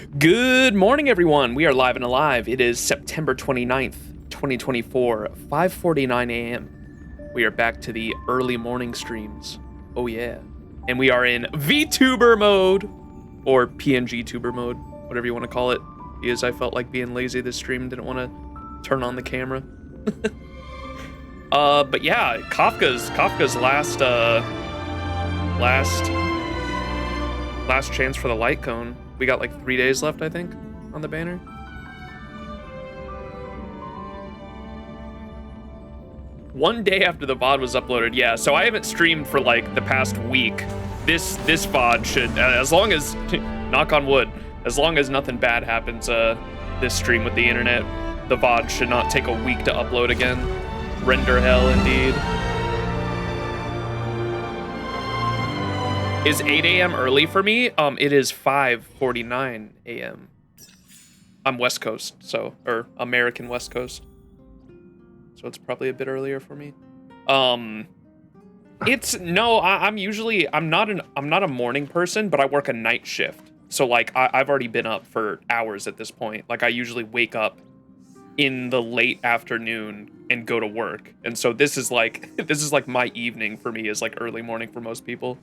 Good morning, everyone. We are live and alive. It is September 29th, 2024, 5:49 a.m. We are back to the early morning streams. Oh, yeah. And we are in VTuber mode, or PNG tuber mode, whatever you want to call it, because I felt like being lazy this stream, didn't want to turn on the camera. But yeah, Kafka's last chance for the light cone. We got like 3 days left, I think, on the banner. One day after the VOD was uploaded, yeah. So I haven't streamed for like the past week. This VOD should, as long as, knock on wood, as long as nothing bad happens, this stream with the internet, the VOD should not take a week to upload again. Render hell, indeed. Is 8 a.m. early for me? It is 5:49 a.m. I'm West Coast, or American West Coast. So it's probably a bit earlier for me. I'm not a morning person, but I work a night shift. So like I've already been up for hours at this point. Like I usually wake up in the late afternoon and go to work. And so this is like my evening for me, is like early morning for most people.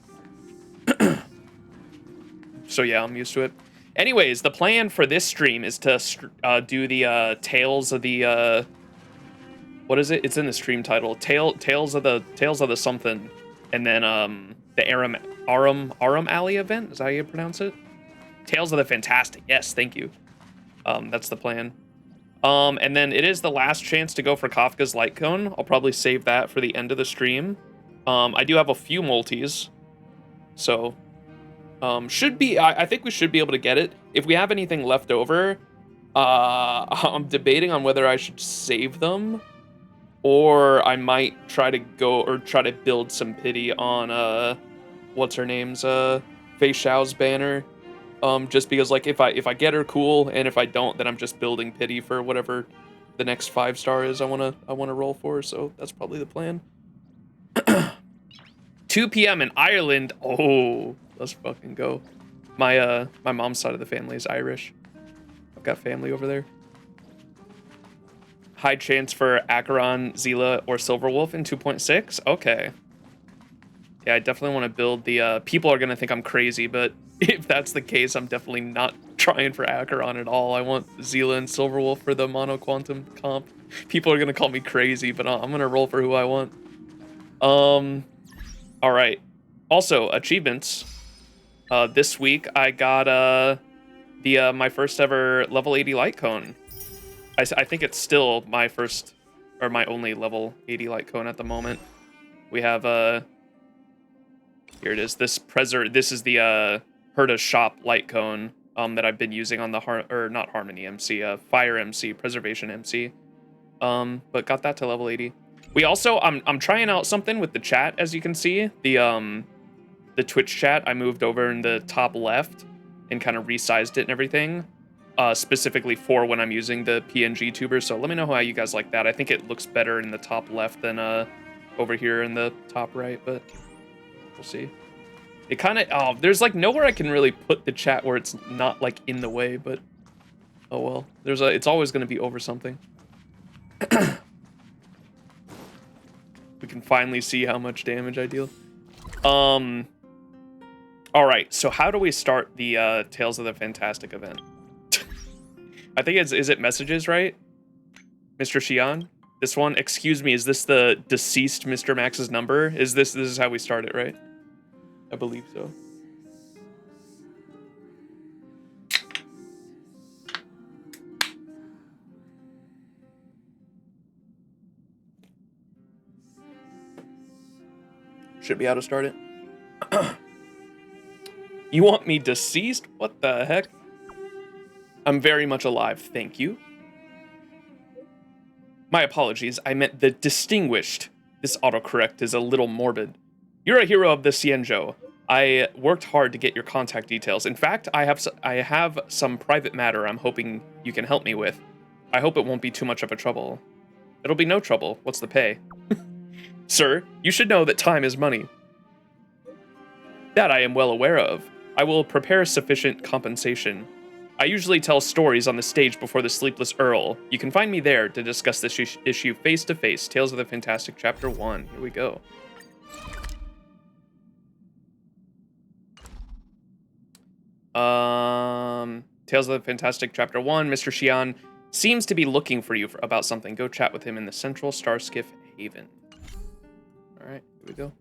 So yeah, I'm used to it. Anyways, the plan for this stream is to do the Tales of the what is it? It's in the stream title. Tales of the something, and then the Aurum Alley event. Is that how you pronounce it? Tales of the Fantastic. Yes, thank you. That's the plan. And then it is the last chance to go for Kafka's light cone. I'll probably save that for the end of the stream. I do have a few multis, so I think we should be able to get it. If we have anything left over, I'm debating on whether I should save them, or I might try to build some pity on what's her name's Fei Xiao's banner. Just because like if I get her, cool, and if I don't, then I'm just building pity for whatever the next 5-star is I wanna roll for. So that's probably the plan. 2 p.m. in Ireland. Oh, let's fucking go. My mom's side of the family is Irish. I've got family over there. High chance for Acheron, Zila, or Silverwolf in 2.6. Okay. Yeah, I definitely want to build the. People are gonna think I'm crazy, but if that's the case, I'm definitely not trying for Acheron at all. I want Zila and Silverwolf for the mono quantum comp. People are gonna call me crazy, but I'm gonna roll for who I want. All right. Also, achievements. This week I got my first ever level 80 light cone. I think it's still my first or my only level 80 light cone at the moment. We have here it is. This is the Herta shop light cone that I've been using on the not Harmony MC, Fire MC, Preservation MC. But got that to level 80. We also I'm trying out something with the chat, as you can see. The Twitch chat I moved over in the top left and kind of resized it and everything, specifically for when I'm using the PNG tuber. So let me know how you guys like that. I think it looks better in the top left than over here in the top right, but we'll see. It kind of there's like nowhere I can really put the chat where it's not like in the way, but oh well. It's always going to be over something. We can finally see how much damage I deal. All right, so how do we start the Tales of the Fantastic event? I think is it messages, right? Mr. Xian? This one? Excuse me, is this the deceased Mr. Max's number? This is how we start it, right? I believe so. Should be how to start it. You want me deceased? What the heck? I'm very much alive, thank you. My apologies, I meant the distinguished. This autocorrect is a little morbid. You're a hero of the XianZhou. I worked hard to get your contact details. In fact, I have some private matter I'm hoping you can help me with. I hope it won't be too much of a trouble. It'll be no trouble. What's the pay? Sir, you should know that time is money. That I am well aware of. I will prepare sufficient compensation. I usually tell stories on the stage before the Sleepless Earl. You can find me there to discuss this issue face to face. Tales of the Fantastic Chapter 1. Here we go. Tales of the Fantastic Chapter 1. Mr. Xian seems to be looking for you about something. Go chat with him in the Central Starskiff Haven. All right, here we go.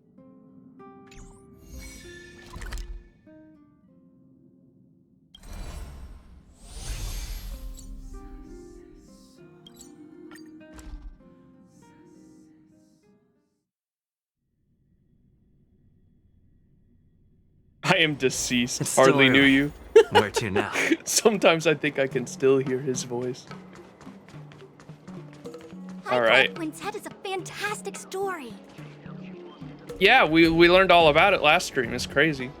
I am deceased. Hardly knew you. Where to now? Sometimes I think I can still hear his voice. All right. Quintet is a fantastic story. Yeah, we learned all about it last stream. It's crazy.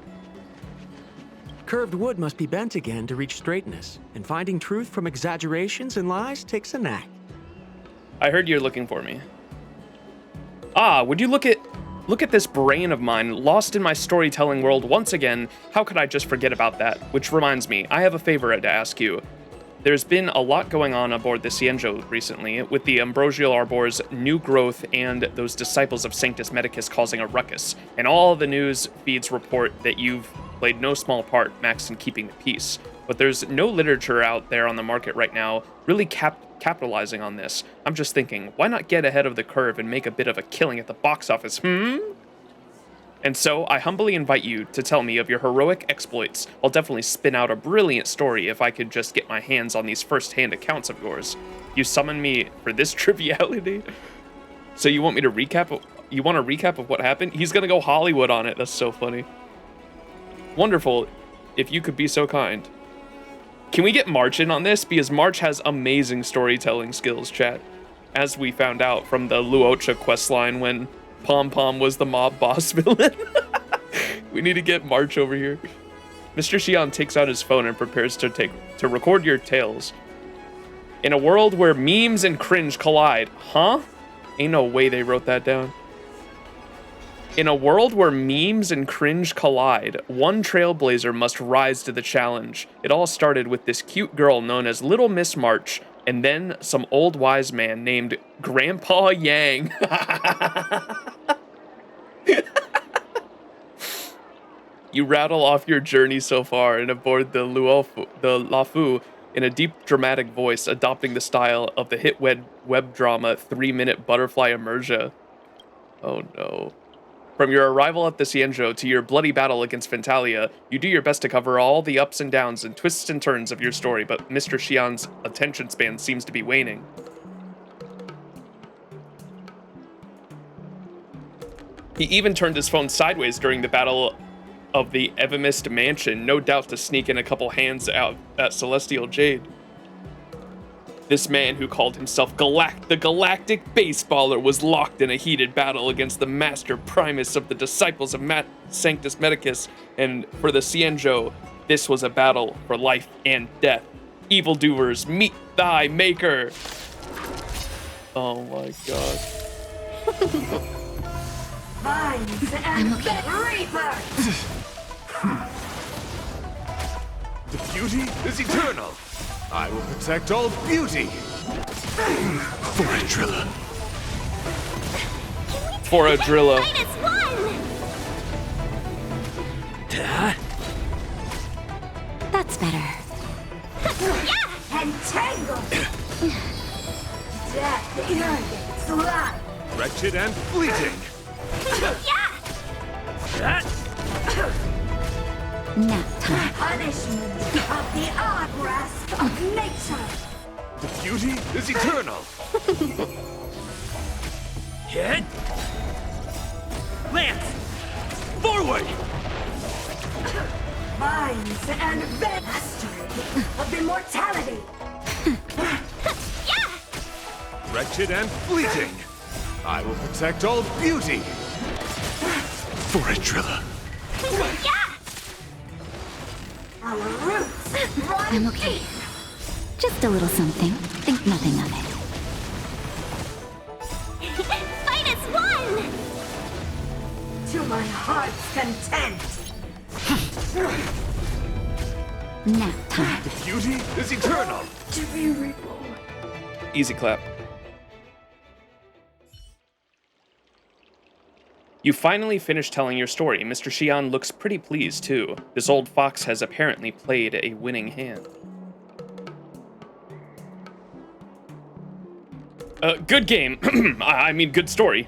Curved wood must be bent again to reach straightness, and finding truth from exaggerations and lies takes a knack. I heard you're looking for me. Ah, would you look at this brain of mine, lost in my storytelling world once again. How could I just forget about that? Which reminds me, I have a favor to ask you. There's been a lot going on aboard the XianZhou recently, with the Ambrosial Arbor's new growth and those disciples of Sanctus Medicus causing a ruckus. And all the news feeds report that you've played no small part, Max, in keeping the peace. But there's no literature out there on the market right now really capitalizing on this. I'm just thinking, why not get ahead of the curve and make a bit of a killing at the box office, And so, I humbly invite you to tell me of your heroic exploits. I'll definitely spin out a brilliant story if I could just get my hands on these first-hand accounts of yours. You summoned me for this triviality? So you want me to recap? You want a recap of what happened? He's gonna go Hollywood on it. That's so funny. Wonderful. If you could be so kind. Can we get March in on this? Because March has amazing storytelling skills, chat. As we found out from the Luocha questline when Pom Pom was the mob boss villain. We need to get March over here. Mr. Xian takes out his phone and prepares to record your tales. In a world where memes and cringe collide. Huh? Ain't no way they wrote that down. In a world where memes and cringe collide, one trailblazer must rise to the challenge. It all started with this cute girl known as Little Miss March, and then some old wise man named Grandpa Yang. You rattle off your journey so far and aboard the Luofu in a deep dramatic voice, adopting the style of the hit web drama 3-Minute Butterfly Immersia. Oh no. From your arrival at the XianZhou to your bloody battle against Fentalia, you do your best to cover all the ups and downs and twists and turns of your story, but Mr. Xian's attention span seems to be waning. He even turned his phone sideways during the battle of the Evamist Mansion, no doubt to sneak in a couple hands out at Celestial Jade. This man who called himself the Galactic Baseballer was locked in a heated battle against the Master Primus of the Disciples of Sanctus Medicus, and for the XianZhou, this was a battle for life and death. Evildoers, meet thy maker! Oh my god. Vines and Reaper! The beauty is eternal. I will protect all beauty. For a driller. For a driller. That's better. Yeah! Entangle! Death irrigates life! Wretched and fleeting. Yeah! Nap time. Punishment of the odd grasp of nature. The beauty is eternal. Hit. Lance. Forward. Vines and mastery of immortality. Yeah! Wretched and fleeting. I will protect all beauty. For a driller. Yeah! Our roots run I'm okay. Just a little something. Think nothing of it. Fight as one! To my heart's content. Nap time. The beauty is eternal. Easy clap. You finally finished telling your story. Mr. Xian looks pretty pleased, too. This old fox has apparently played a winning hand. Good game. I mean, good story.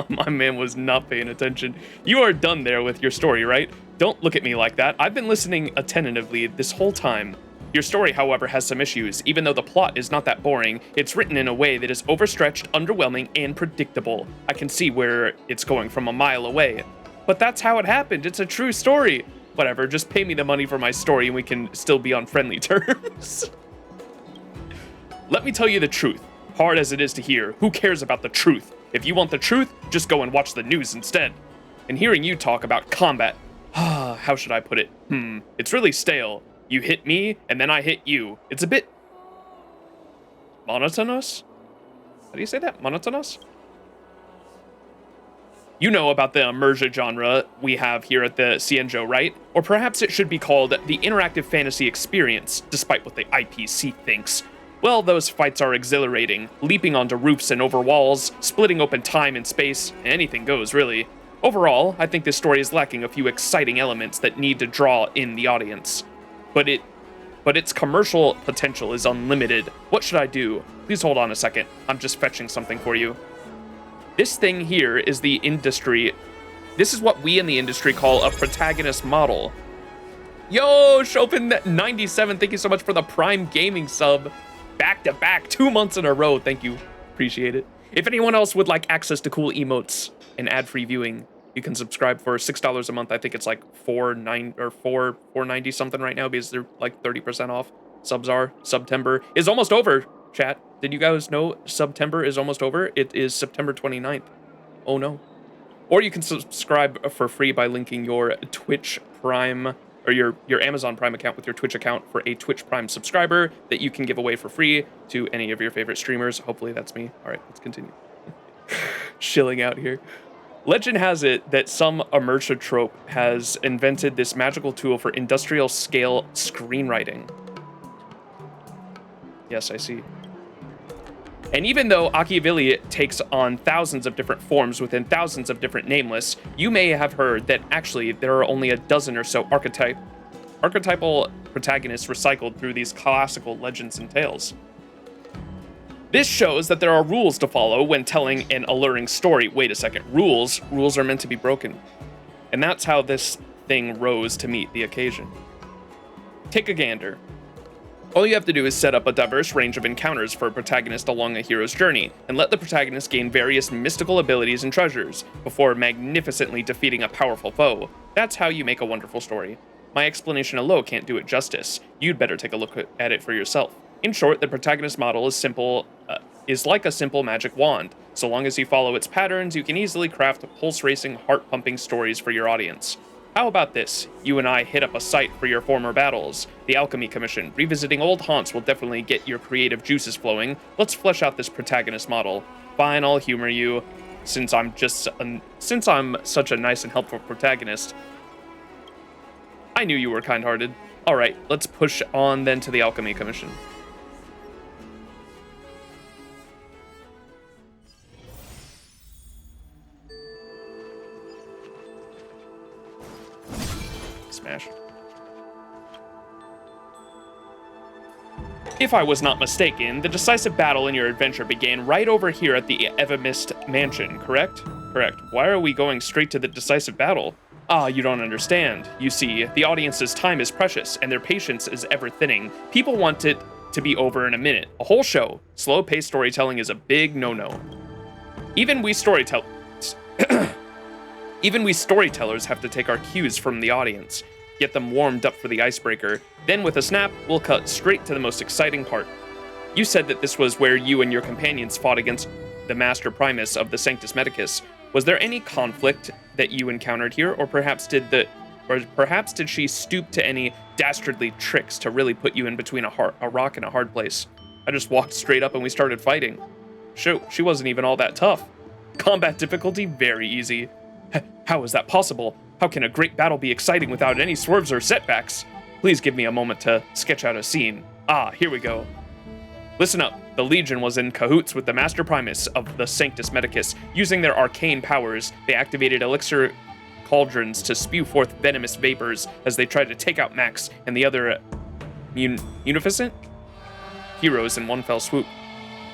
My man was not paying attention. You are done there with your story, right? Don't look at me like that. I've been listening attentively this whole time. Your story, however, has some issues. Even though the plot is not that boring, it's written in a way that is overstretched, underwhelming, and predictable. I can see where it's going from a mile away. But that's how it happened. It's a true story. Whatever, just pay me the money for my story and we can still be on friendly terms. Let me tell you the truth. Hard as it is to hear, who cares about the truth? If you want the truth, just go and watch the news instead. And hearing you talk about combat, how should I put it? It's really stale. You hit me, and then I hit you. It's a bit monotonous? How do you say that? Monotonous? You know about the immersion genre we have here at the XianZhou, right? Or perhaps it should be called the interactive fantasy experience, despite what the IPC thinks. Well, those fights are exhilarating, leaping onto roofs and over walls, splitting open time and space, anything goes, really. Overall, I think this story is lacking a few exciting elements that need to draw in the audience. But its commercial potential is unlimited. What should I do? Please hold on a second. I'm just fetching something for you. This thing here is the industry. This is what we in the industry call a protagonist model. Yo, Chopin97, thank you so much for the Prime Gaming sub. Back to back, 2 months in a row. Thank you. Appreciate it. If anyone else would like access to cool emotes and ad-free viewing, you can subscribe for $6 a month. I think it's like $4.90 something right now because they're like 30% off. September is almost over, chat. Did you guys know September is almost over? It is September 29th. Oh no. Or you can subscribe for free by linking your Twitch Prime or your Amazon Prime account with your Twitch account for a Twitch Prime subscriber that you can give away for free to any of your favorite streamers. Hopefully that's me. All right, let's continue. Chilling out here. Legend has it that some immersive trope has invented this magical tool for industrial scale screenwriting. Yes, I see. And even though Machiavelli takes on thousands of different forms within thousands of different nameless, you may have heard that actually there are only a dozen or so archetypal protagonists recycled through these classical legends and tales. This shows that there are rules to follow when telling an alluring story. Wait a second, rules are meant to be broken. And that's how this thing rose to meet the occasion. Take a gander. All you have to do is set up a diverse range of encounters for a protagonist along a hero's journey, and let the protagonist gain various mystical abilities and treasures, before magnificently defeating a powerful foe. That's how you make a wonderful story. My explanation alone can't do it justice. You'd better take a look at it for yourself. In short, the protagonist model is like a simple magic wand. So long as you follow its patterns, you can easily craft pulse-racing, heart-pumping stories for your audience. How about this? You and I hit up a site for your former battles. The Alchemy Commission. Revisiting old haunts will definitely get your creative juices flowing. Let's flesh out this protagonist model. Fine, I'll humor you, since I'm such a nice and helpful protagonist. I knew you were kind-hearted. All right, let's push on then to the Alchemy Commission. Smash. If I was not mistaken, the decisive battle in your adventure began right over here at the Evamist Mansion, correct? Correct. Why are we going straight to the decisive battle? Ah, you don't understand. You see, the audience's time is precious, and their patience is ever thinning. People want it to be over in a minute. A whole show. Slow-paced storytelling is a big no-no. Even we storytellers have to take our cues from the audience, get them warmed up for the icebreaker. Then with a snap, we'll cut straight to the most exciting part. You said that this was where you and your companions fought against the Master Primus of the Sanctus Medicus. Was there any conflict that you encountered here, or perhaps did she stoop to any dastardly tricks to really put you in between a rock and a hard place? I just walked straight up and we started fighting. She wasn't even all that tough. Combat difficulty, very easy. How is that possible? How can a great battle be exciting without any swerves or setbacks? Please give me a moment to sketch out a scene. Ah, here we go. Listen up. The Legion was in cahoots with the Master Primus of the Sanctus Medicus. Using their arcane powers, they activated elixir cauldrons to spew forth venomous vapors as they tried to take out Max and the other munificent heroes in one fell swoop.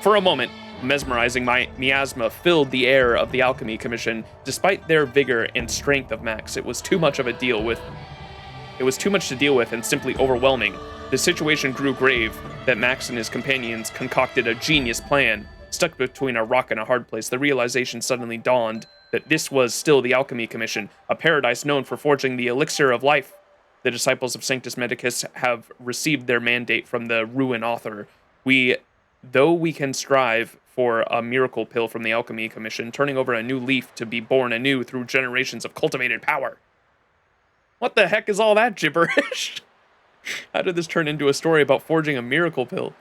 For a moment, mesmerizing miasma filled the air of the Alchemy Commission. Despite their vigor and strength of Max, it was too much to deal with and simply overwhelming. The situation grew grave that Max and his companions concocted a genius plan. Stuck between a rock and a hard place, the realization suddenly dawned that this was still the Alchemy Commission, a paradise known for forging the elixir of life. The disciples of Sanctus Medicus have received their mandate from the Ruin Author. Though we can strive for a miracle pill from the Alchemy Commission, turning over a new leaf to be born anew through generations of cultivated power. What the heck is all that gibberish? How did this turn into a story about forging a miracle pill?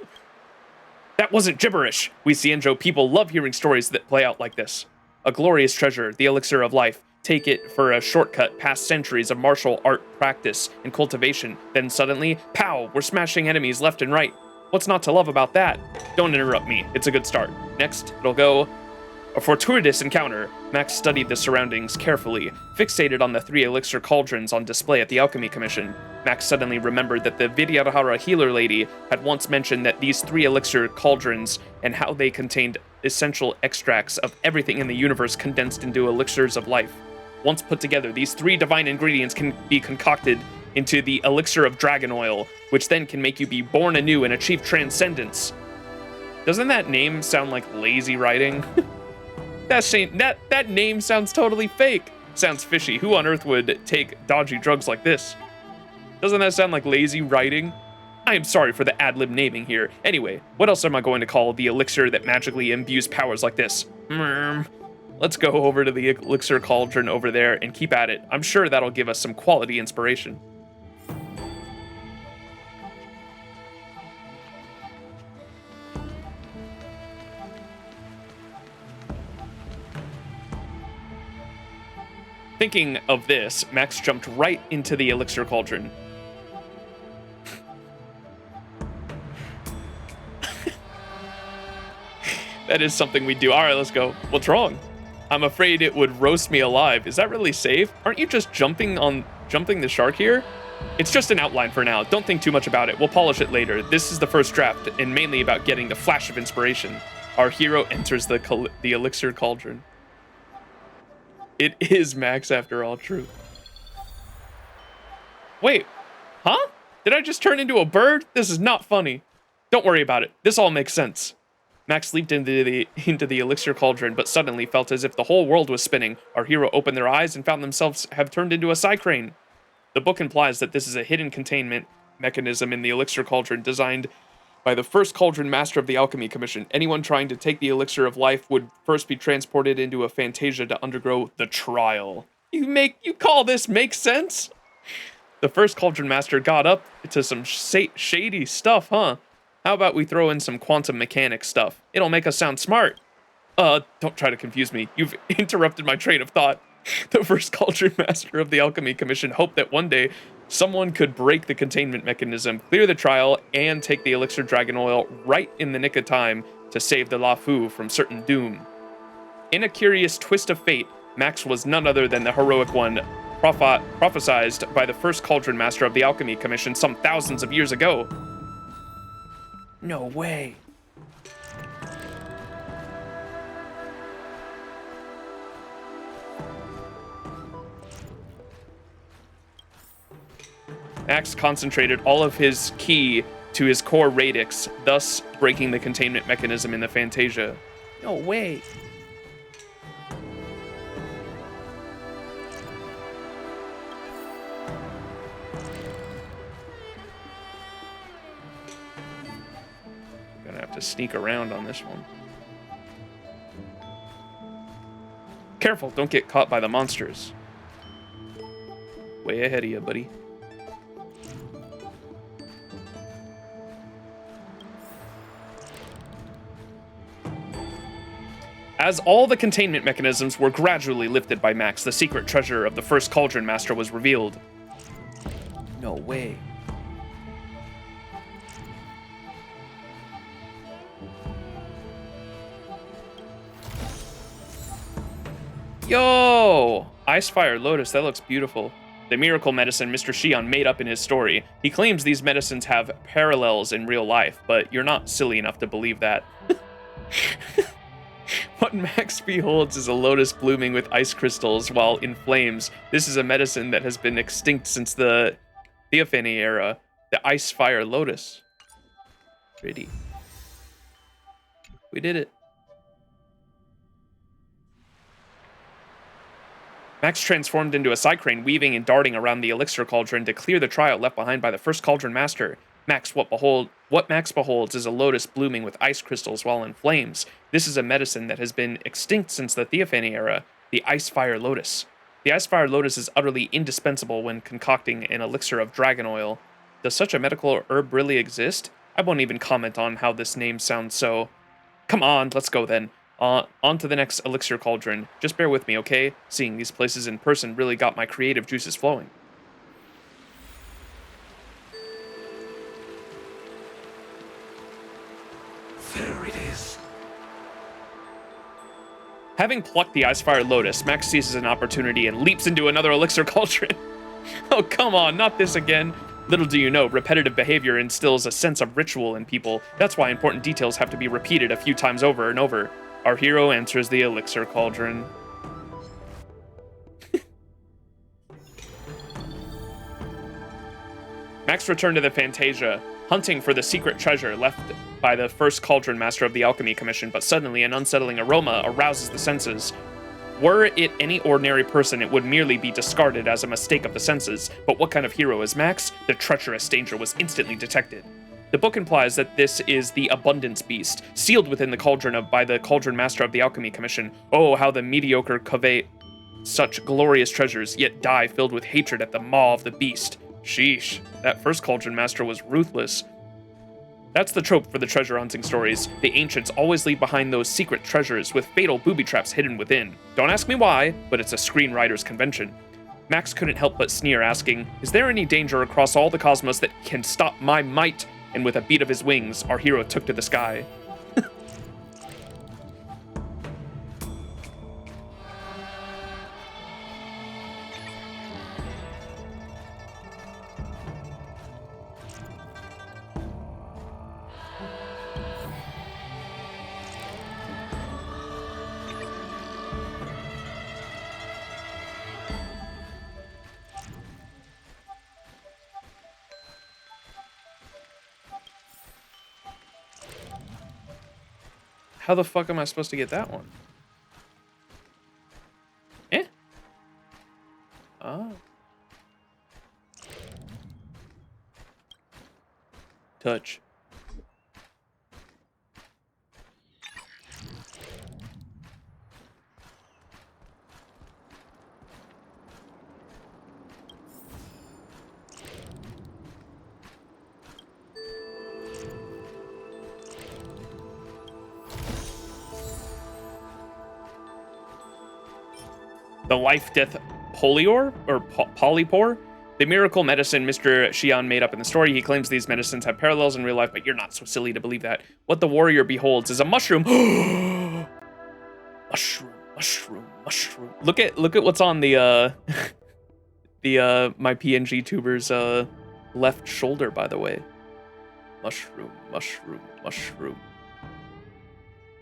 That wasn't gibberish. We XianZhou people love hearing stories that play out like this. A glorious treasure, the elixir of life. Take it for a shortcut past centuries of martial art practice and cultivation. Then suddenly, pow, we're smashing enemies left and right. What's not to love about that? Don't interrupt me. It's a good start. Next, it'll go... A fortuitous encounter. Max studied the surroundings carefully, fixated on the 3 elixir cauldrons on display at the Alchemy Commission. Max suddenly remembered that the Vidyadhara healer lady had once mentioned that these 3 elixir cauldrons and how they contained essential extracts of everything in the universe condensed into elixirs of life. Once put together, these 3 divine ingredients can be concocted into the elixir of dragon oil, which then can make you be born anew and achieve transcendence. Doesn't that name sound like lazy writing? That name sounds totally fake. Sounds fishy. Who on earth would take dodgy drugs like this? Doesn't that sound like lazy writing? I am sorry for the ad-lib naming here. Anyway, what else am I going to call the elixir that magically imbues powers like this? Let's go over to the elixir cauldron over there and keep at it. I'm sure that'll give us some quality inspiration. Thinking of this, Max jumped right into the elixir cauldron. That is something we do. All right, let's go. What's wrong? I'm afraid it would roast me alive. Is that really safe? Aren't you just jumping the shark here? It's just an outline for now. Don't think too much about it. We'll polish it later. This is the first draft, and mainly about getting the flash of inspiration. Our hero enters the elixir cauldron. It is Max after all, true. Wait, huh? Did I just turn into a bird? This is not funny. Don't worry about it. This all makes sense. Max leaped into the elixir cauldron, but suddenly felt as if the whole world was spinning. Our hero opened their eyes and found themselves have turned into a cycrane. The book implies that this is a hidden containment mechanism in the elixir cauldron designed by the first cauldron master of the Alchemy Commission. Anyone trying to take the elixir of life would first be transported into a Fantasia to undergo the trial. You call this make sense? The first cauldron master got up to some shady stuff, huh? How about we throw in some quantum mechanics stuff? It'll make us sound smart. Don't try to confuse me. You've interrupted my train of thought. The first cauldron master of the Alchemy Commission hoped that one day someone could break the containment mechanism, clear the trial, and take the elixir dragon oil right in the nick of time to save the Luofu from certain doom. In a curious twist of fate, Max was none other than the heroic one prophesized by the first cauldron master of the Alchemy Commission some thousands of years ago. No way. Max concentrated all of his ki to his core radix, thus breaking the containment mechanism in the Fantasia. No way. Gonna have to sneak around on this one. Careful, don't get caught by the monsters. Way ahead of you, buddy. As all the containment mechanisms were gradually lifted by Max, the secret treasure of the first cauldron master was revealed. No way. Yo! Ice Fire Lotus, that looks beautiful. The miracle medicine Mr. Xian made up in his story. He claims these medicines have parallels in real life, but you're not silly enough to believe that. What Max beholds is a lotus blooming with ice crystals while in flames. This is a medicine that has been extinct since the Theophany era. The Ice Fire Lotus. Pretty. We did it. Max transformed into a cycrane, weaving and darting around the elixir cauldron to clear the trial left behind by the first cauldron master. What Max beholds is a lotus blooming with ice crystals while in flames. This is a medicine that has been extinct since the Theophany era, the Ice Fire Lotus. The Ice Fire Lotus is utterly indispensable when concocting an elixir of dragon oil. Does such a medical herb really exist? I won't even comment on how this name sounds so... Come on, let's go then. On to the next elixir cauldron. Just bear with me, okay? Seeing these places in person really got my creative juices flowing. There it is. Having plucked the Icefire Lotus, Max seizes an opportunity and leaps into another elixir cauldron. Oh, come on, not this again. Little do you know, repetitive behavior instills a sense of ritual in people. That's why important details have to be repeated a few times over and over. Our hero enters the elixir cauldron. Max returned to the Fantasia, hunting for the secret treasure left by the first cauldron master of the Alchemy Commission, but suddenly an unsettling aroma arouses the senses. Were it any ordinary person, it would merely be discarded as a mistake of the senses, but what kind of hero is Max? The treacherous danger was instantly detected. The book implies that this is the Abundance Beast, sealed within the cauldron by the Cauldron Master of the Alchemy Commission. Oh, how the mediocre covet such glorious treasures, yet die filled with hatred at the maw of the beast. Sheesh, that first Cauldron Master was ruthless. That's the trope for the treasure hunting stories. The ancients always leave behind those secret treasures with fatal booby traps hidden within. Don't ask me why, but it's a screenwriter's convention. Max couldn't help but sneer, asking, is there any danger across all the cosmos that can stop my might? And with a beat of his wings, our hero took to the sky. How the fuck am I supposed to get that one? Eh? Oh. Touch. The life-death polior, or polypore? The miracle medicine Mr. Xian made up in the story. He claims these medicines have parallels in real life, but you're not so silly to believe that. What the warrior beholds is a mushroom. Mushroom. Look at what's on the my PNG tuber's left shoulder, by the way. Mushroom.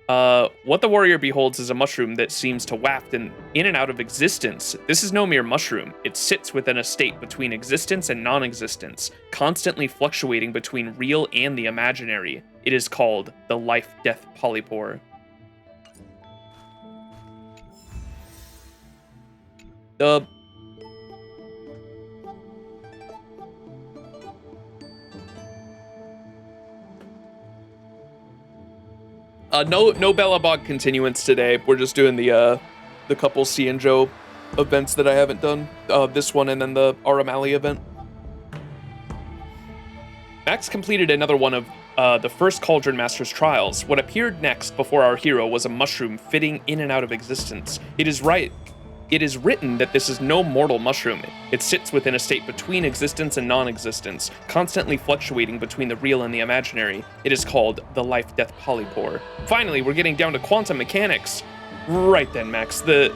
What the warrior beholds is a mushroom that seems to waft in and out of existence. This is no mere mushroom. It sits within a state between existence and non-existence, constantly fluctuating between real and the imaginary. It is called the life-death polypore. No Bellabog continuance today. We're just doing the couple XianZhou events that I haven't done. This one and then the Aurum Alley event. Max completed another one of the first Cauldron Master's trials. What appeared next before our hero was a mushroom fitting in and out of existence. It is written that this is no mortal mushroom. It sits within a state between existence and non-existence, constantly fluctuating between the real and the imaginary. It is called the life-death polypore. Finally, we're getting down to quantum mechanics. Right then, Max. The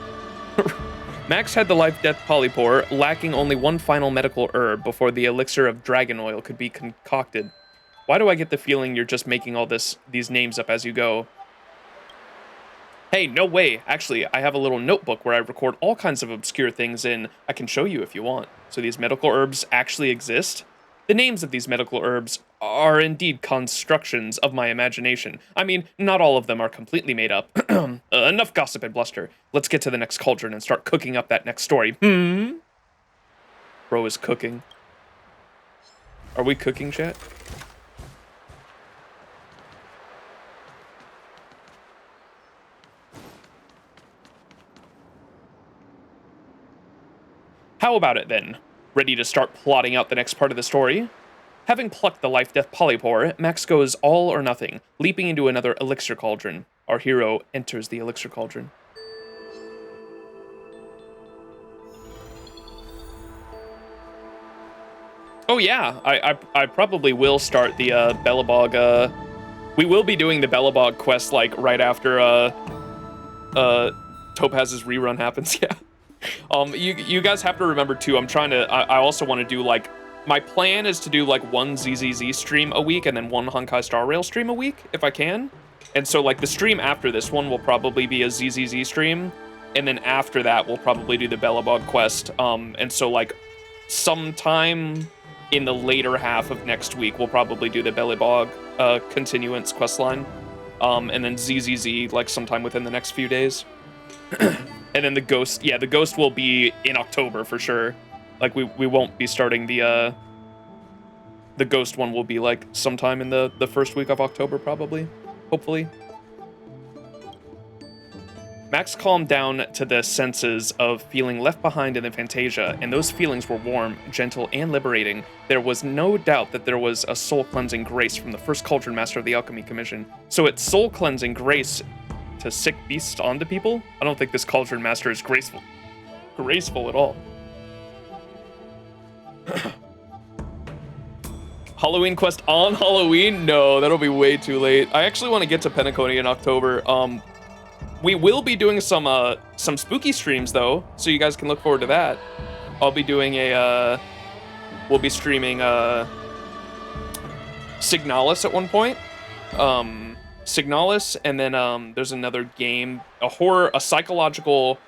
Max had the life-death polypore, lacking only one final medical herb before the elixir of dragon oil could be concocted. Why do I get the feeling you're just making all these names up as you go? Hey, no way. Actually, I have a little notebook where I record all kinds of obscure things in. I can show you if you want. So these medical herbs actually exist? The names of these medical herbs are indeed constructions of my imagination. I mean, not all of them are completely made up. Enough gossip and bluster. Let's get to the next cauldron and start cooking up that next story. Bro is cooking. Are we cooking, chat? How about it then? Ready to start plotting out the next part of the story? Having plucked the life-death polypore, Max goes all or nothing, leaping into another elixir cauldron. Our hero enters the elixir cauldron. Oh yeah, I probably will start the Belobog. We will be doing the Belobog quest like right after Topaz's rerun happens. Yeah. You guys have to remember too. I also want to do like, my plan is to do like one ZZZ stream a week and then one Honkai Star Rail stream a week if I can. And so like the stream after this one will probably be a ZZZ stream, and then after that we'll probably do the Belobog quest. And so like sometime in the later half of next week we'll probably do the Belobog continuance quest line, and then ZZZ like sometime within the next few days. And then the ghost, yeah, the ghost will be in October for sure. Like we won't be starting the ghost one will be like sometime in the first week of October probably, hopefully. Max calmed down to the senses of feeling left behind in the Fantasia, and those feelings were warm, gentle, and liberating. There was no doubt that there was a soul-cleansing grace from the first Cauldron Master of the Alchemy Commission. So it's soul-cleansing grace to sick beasts onto people? I don't think this Cauldron Master is graceful at all. Halloween quest on Halloween? No, that'll be way too late. I actually want to get to Penacony in October. We will be doing some spooky streams though, so you guys can look forward to that. I'll be doing we'll be streaming Signalis at one point. Signalis, and then there's another game, a psychological,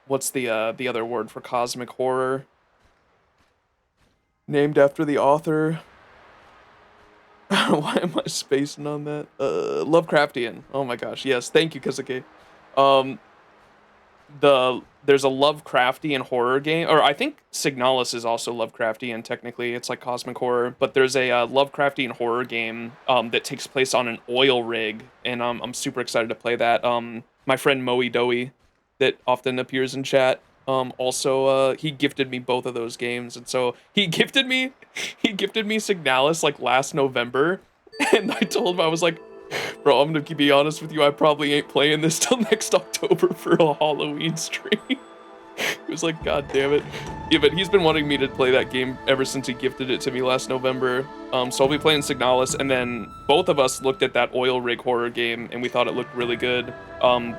what's the other word for cosmic horror? Named after the author. Why am I spacing on that? Lovecraftian. Oh my gosh, yes, thank you, Kazuki. There's a Lovecraftian horror game, or I think Signalis is also Lovecraftian technically. It's like cosmic horror, but there's a Lovecraftian horror game that takes place on an oil rig, and I'm super excited to play that. My friend Moe Doey, that often appears in chat, also he gifted me both of those games, and so he gifted me Signalis like last November, and I told him, I was like, bro, I'm gonna be honest with you, I probably ain't playing this till next October for a Halloween stream. It was like, god damn it. Yeah, but he's been wanting me to play that game ever since he gifted it to me last November. So I'll be playing Signalis, and then both of us looked at that oil rig horror game, and we thought it looked really good.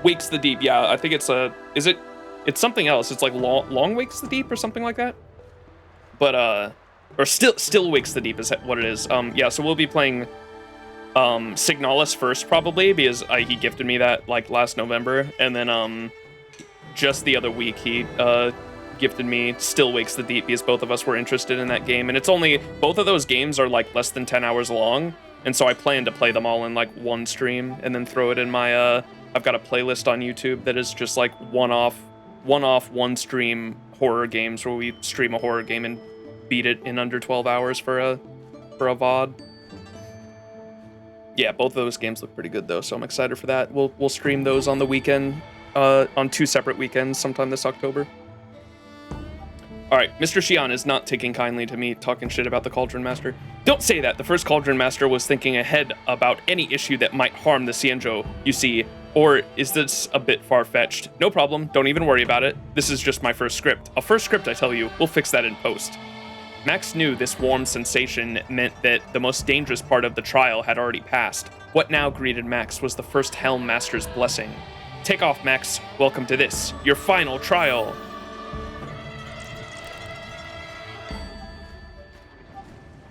Wakes the Deep, yeah, I think it's it's something else. It's like Long Wakes the Deep or something like that. But, or Still Wakes the Deep is what it is. Yeah, so we'll be playing Signalis first probably, because he gifted me that like last November, and then just the other week he gifted me Still Wakes the Deep, because both of us were interested in that game, and it's only, both of those games are like less than 10 hours long, and so I plan to play them all in like one stream and then throw it in my I've got a playlist on YouTube that is just like one stream horror games, where we stream a horror game and beat it in under 12 hours for a VOD. Yeah, both of those games look pretty good though, so I'm excited for that. We'll stream those on the weekend, on 2 separate weekends sometime this October. Alright, Mr. Xian is not taking kindly to me talking shit about the Cauldron Master. Don't say that, the first Cauldron Master was thinking ahead about any issue that might harm the XianZhou, you see. Or is this a bit far-fetched? No problem, don't even worry about it. This is just my first script. A first script, I tell you. We'll fix that in post. Max knew this warm sensation meant that the most dangerous part of the trial had already passed. What now greeted Max was the first Helm Master's blessing. Take off, Max. Welcome to this, your final trial.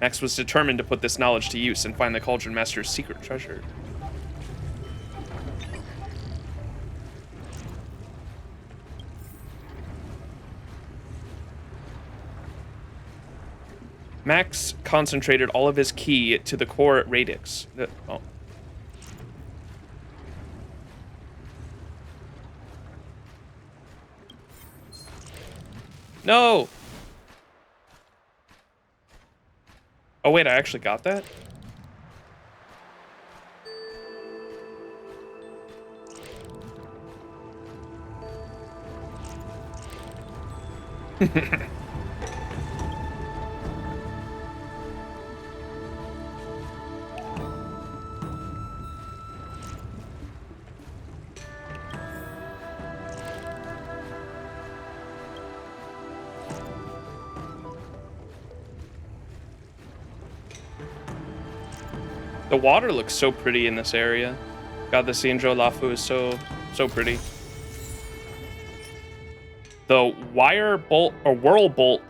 Max was determined to put this knowledge to use and find the Cauldron Master's secret treasure. Max concentrated all of his ki to the core radix. Oh. No! Oh wait, I actually got that? The water looks so pretty in this area. God, the XianZhou Luofu is so pretty. The wire bolt or whirl bolt.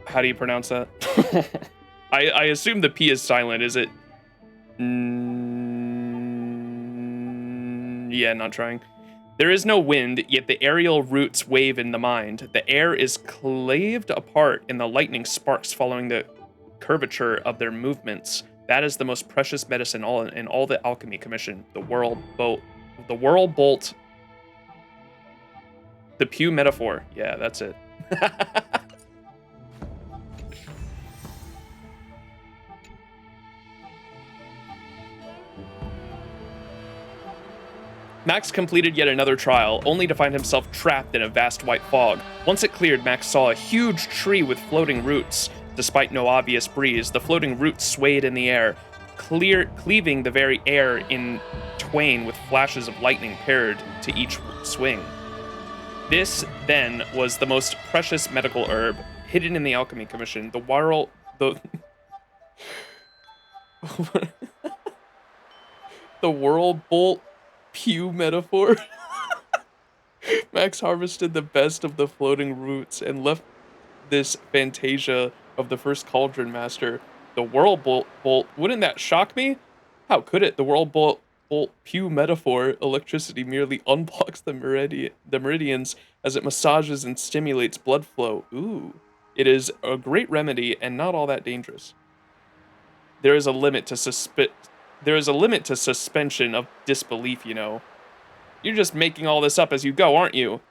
How do you pronounce that? I assume the P is silent. Is it? Yeah, not trying. There is no wind, yet the aerial roots wave in the mind. The air is claved apart, and the lightning sparks following the curvature of their movements. That is the most precious medicine in all the alchemy commission. The whirl bolt, the Pew metaphor. Yeah, that's it. Max completed yet another trial, only to find himself trapped in a vast white fog. Once it cleared, Max saw a huge tree with floating roots. Despite no obvious breeze, the floating roots swayed in the air, cleaving the very air in twain with flashes of lightning paired to each swing. This, then, was the most precious medical herb, hidden in the Alchemy Commission. The whirl bolt Pew metaphor. Max harvested the best of the floating roots and left this fantasia of the first Cauldron Master. The whirl bolt, wouldn't that shock me? How could it? The whirl bolt Pew metaphor, electricity merely unblocks the meridians as it massages and stimulates blood flow. Ooh. It is a great remedy and not all that dangerous. There is a limit to suspension of disbelief, you know. You're just making all this up as you go, aren't you?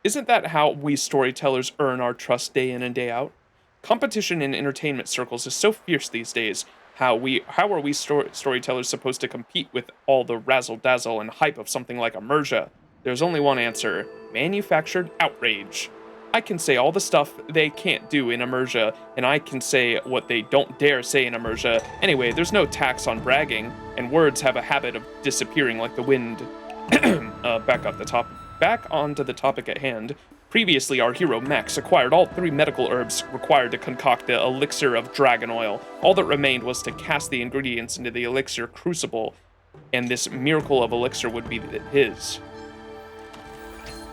Isn't that how we storytellers earn our trust day in and day out? Competition in entertainment circles is so fierce these days. How are we storytellers supposed to compete with all the razzle-dazzle and hype of something like Immersia? There's only one answer: manufactured outrage. I can say all the stuff they can't do in Immersia, and I can say what they don't dare say in Immersia. Anyway, there's no tax on bragging, and words have a habit of disappearing like the wind. Back onto the topic at hand. Previously, our hero Max acquired all 3 medical herbs required to concoct the elixir of dragon oil. All that remained was to cast the ingredients into the elixir crucible, and this miracle of elixir would be his.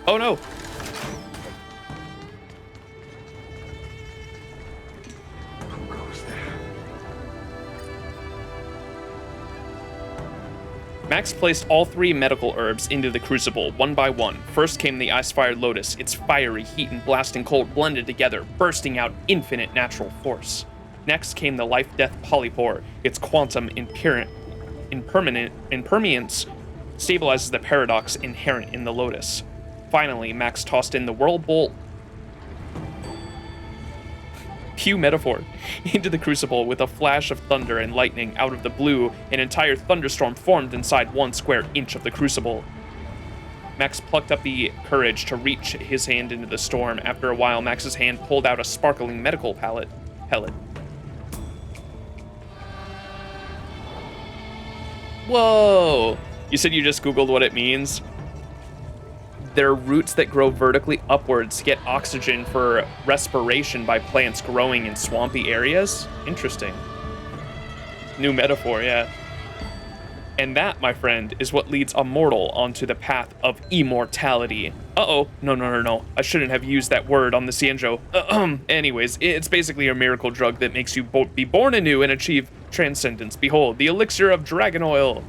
Oh no! Max placed all 3 medical herbs into the crucible, one by one. First came the ice-fired lotus, its fiery heat and blasting cold blended together, bursting out infinite natural force. Next came the life-death polypore, its quantum impermeance stabilizes the paradox inherent in the lotus. Finally, Max tossed in the whirlbolt Pew metaphor into the crucible. With a flash of thunder and lightning out of the blue, an entire thunderstorm formed inside 1 square inch of the crucible. Max plucked up the courage to reach his hand into the storm. After a while, Max's hand pulled out a sparkling medical pellet. Whoa! You said you just Googled what it means? They're roots that grow vertically upwards to get oxygen for respiration by plants growing in swampy areas. Interesting. New metaphor, yeah. And that, my friend, is what leads a mortal onto the path of immortality. Uh-oh. No. I shouldn't have used that word on the XianZhou. Anyways, it's basically a miracle drug that makes you be born anew and achieve transcendence. Behold, the elixir of dragon oil.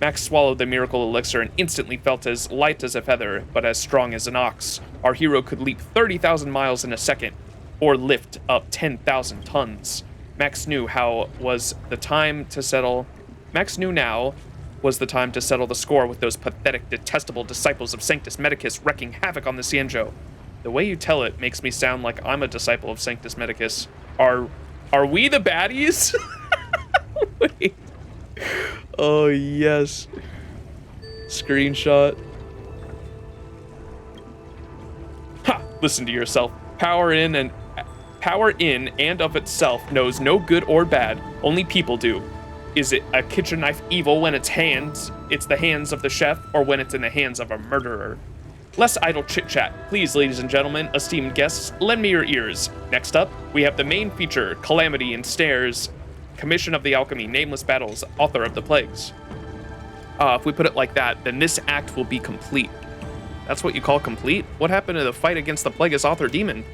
Max swallowed the miracle elixir and instantly felt as light as a feather, but as strong as an ox. Our hero could leap 30,000 miles in a second, or lift up 10,000 tons. Max knew now was the time to settle the score with those pathetic, detestable disciples of Sanctus Medicus wreaking havoc on the XianZhou. The way you tell it makes me sound like I'm a disciple of Sanctus Medicus. Are we the baddies? Wait. Oh, yes. Screenshot. Ha! Listen to yourself. Power in and of itself knows no good or bad. Only people do. Is it a kitchen knife evil when it's the hands of the chef, or when it's in the hands of a murderer? Less idle chit-chat. Please, ladies and gentlemen, esteemed guests, lend me your ears. Next up, we have the main feature, Calamity and Stairs, Commission of the Alchemy, Nameless Battles, Author of the Plagues. If we put it like that, then this act will be complete. That's what you call complete? What happened to the fight against the Plagueis Author Demon?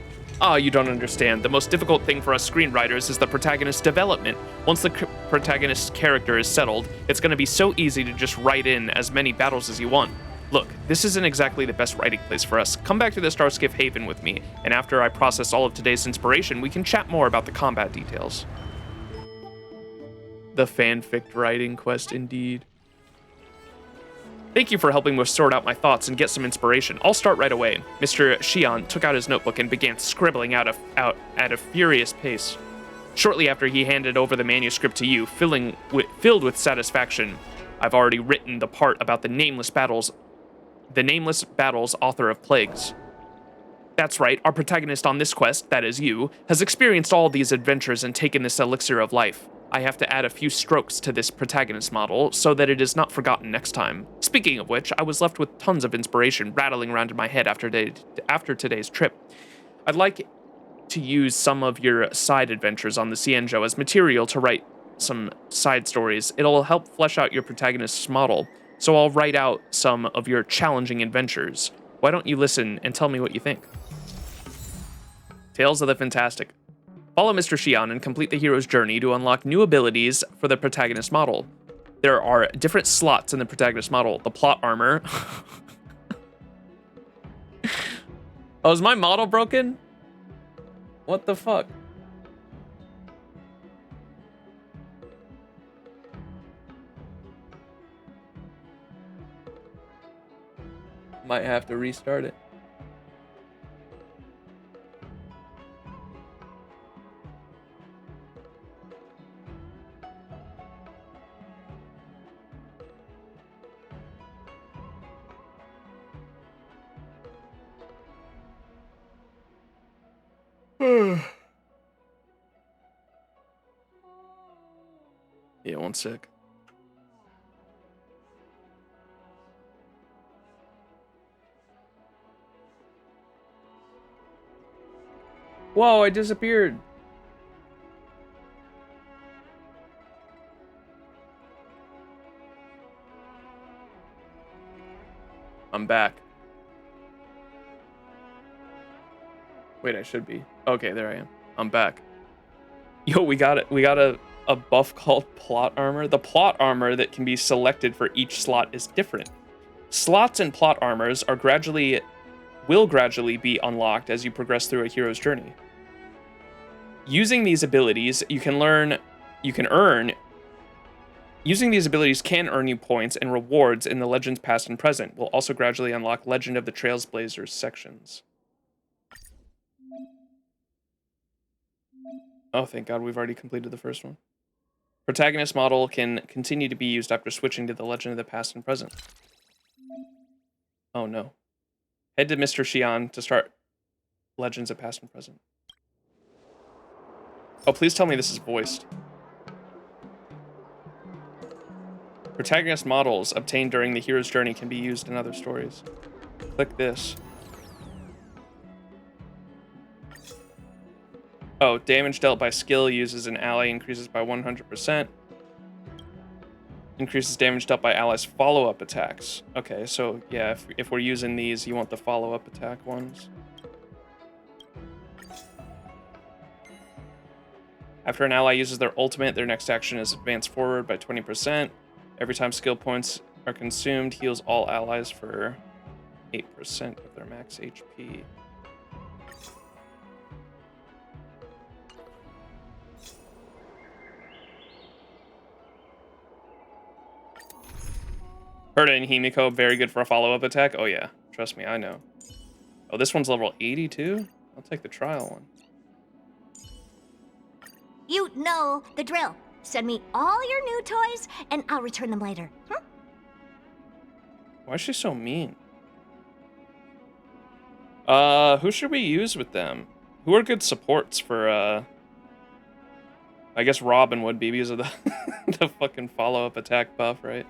You don't understand. The most difficult thing for us screenwriters is the protagonist's development. Once the protagonist's character is settled, it's going to be so easy to just write in as many battles as you want. Look, this isn't exactly the best writing place for us. Come back to the Starskiff Haven with me, and after I process all of today's inspiration, we can chat more about the combat details. The fanfic writing quest, indeed. Thank you for helping me sort out my thoughts and get some inspiration. I'll start right away. Mr. Xian took out his notebook and began scribbling out at a furious pace. Shortly after he handed over the manuscript to you, filled with satisfaction, I've already written the part about the Nameless Battles Author of Plagues. That's right, our protagonist on this quest, that is you, has experienced all these adventures and taken this elixir of life. I have to add a few strokes to this protagonist model so that it is not forgotten next time. Speaking of which, I was left with tons of inspiration rattling around in my head after today's trip. I'd like to use some of your side adventures on the XianZhou as material to write some side stories. It'll help flesh out your protagonist's model, so I'll write out some of your challenging adventures. Why don't you listen and tell me what you think? Tales of the Fantastic. Follow Mr. Xian and complete the hero's journey to unlock new abilities for the protagonist model. There are different slots in the protagonist model. The plot armor. Oh, is my model broken? What the fuck? Might have to restart it. Yeah, one sec. Whoa, I disappeared. I'm back. Wait, I should be. Okay, there I am. I'm back. Yo, we got it. We got a buff called plot armor. The plot armor that can be selected for each slot is different. Slots and plot armors will gradually be unlocked as you progress through a hero's journey. Using these abilities, Using these abilities can earn you points and rewards in the Legends Past and Present. Will also gradually unlock Legend of the Trailblazers sections. Oh, thank God, we've already completed the first one. Protagonist model can continue to be used after switching to the Legend of the Past and Present. Oh no. Head to Mr. Xian to start Legends of Past and Present. Oh, please tell me this is voiced. Protagonist models obtained during the hero's journey can be used in other stories. Click this. Oh, damage dealt by skill uses an ally increases by 100%. Increases damage dealt by allies' follow-up attacks. Okay, so yeah, if we're using these, you want the follow-up attack ones. After an ally uses their ultimate, their next action is advance forward by 20%. Every time skill points are consumed, heals all allies for 8% of their max HP. Herta and Himiko, very good for a follow-up attack. Oh yeah, trust me, I know. Oh, this one's level 82? I'll take the trial one. You know the drill. Send me all your new toys, and I'll return them later. Why is she so mean? Who should we use with them? Who are good supports for, I guess Robin would be because of the, the fucking follow-up attack buff, right?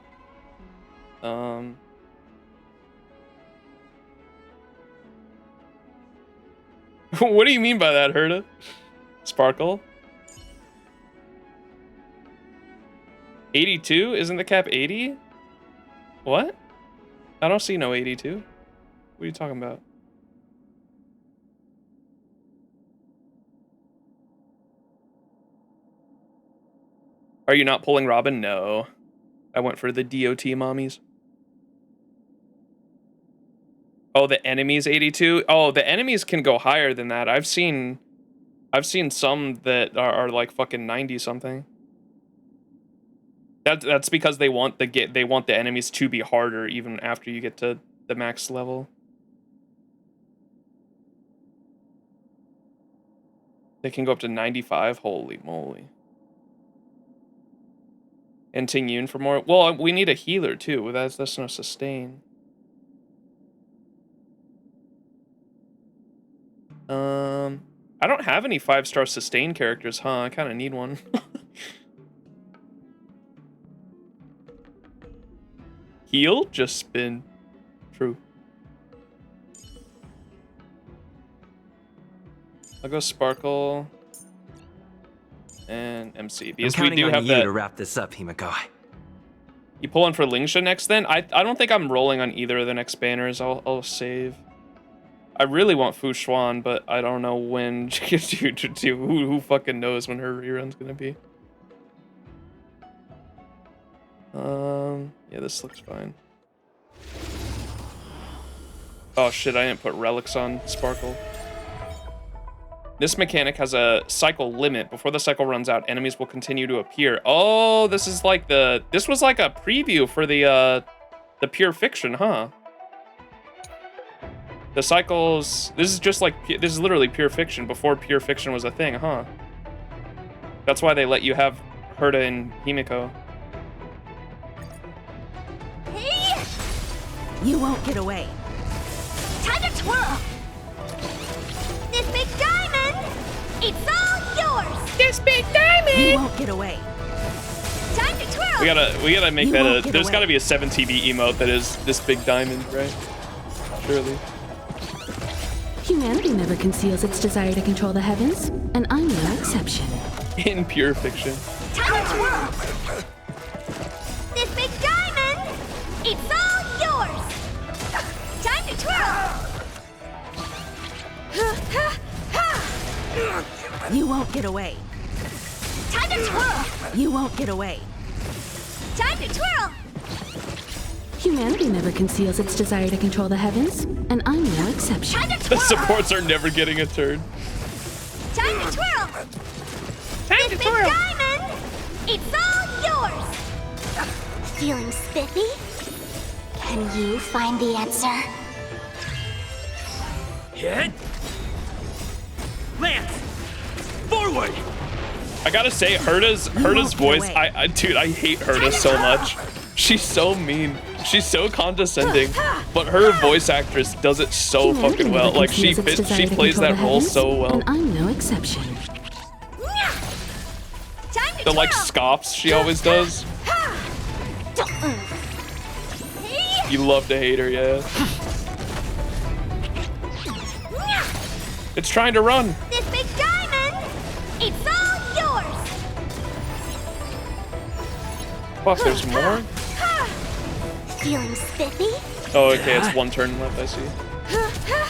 What do you mean by that, Herta? Sparkle? 82? Isn't the cap 80? What? I don't see no 82. What are you talking about? Are you not pulling Robin? No. I went for the DOT mommies. Oh, the enemies 82? Oh, the enemies can go higher than that. I've seen some that are like fucking 90 something. That's because they want the enemies to be harder even after you get to the max level. They can go up to 95. Holy moly. And Ting Yun for more. Well, we need a healer too. That's no sustain. I don't have any 5-star sustain characters, huh? I kind of need one. Heal? Just spin. True. I'll go Sparkle and MC because we do have that. To wrap this up, Himiko. You pull in for Lingsha next then? I don't think I'm rolling on either of the next banners. I'll save. I really want Fu Xuan, but I don't know when who fucking knows when her rerun's gonna be. Yeah, this looks fine. Oh shit, I didn't put relics on Sparkle. This mechanic has a cycle limit. Before the cycle runs out, enemies will continue to appear. Oh, this is like this was like a preview for the pure fiction, huh? The cycles, this is literally pure fiction before pure fiction was a thing, huh? That's why they let you have Herta and Himiko. Hey! You won't get away. Time to twirl! This big diamond, it's all yours! This big diamond! You won't get away. Time to twirl! We gotta make You that won't get there's away. gotta be a 7TV emote that is this big diamond, right? Surely. Humanity never conceals its desire to control the heavens, and I'm no exception. In pure fiction. Time to twirl! This big diamond, it's all yours! Time to twirl! You won't get away. Time to twirl! You won't get away. Time to twirl! Humanity never conceals its desire to control the heavens, and I'm no exception. Time to The twirl! supports are never getting a turn. Time to twirl! Time This big diamond, it's all yours! Feeling spiffy? Can you find the answer? Hit! Lance! Forward! I gotta say, Herta's won't voice, get away. dude, I hate Herta so much. She's so mean. She's so condescending, but her voice actress does it so Humanity fucking well. never Like she conceals its desire to plays control that the role heavens, so well. and I'm no exception. Time to The like twirl! scoffs she always does. Hey! You love to hate her, yeah. It's trying to run. This big diamond, it's all yours. Fuck, there's more? Feeling spiffy? Oh, okay, it's one turn left, I see.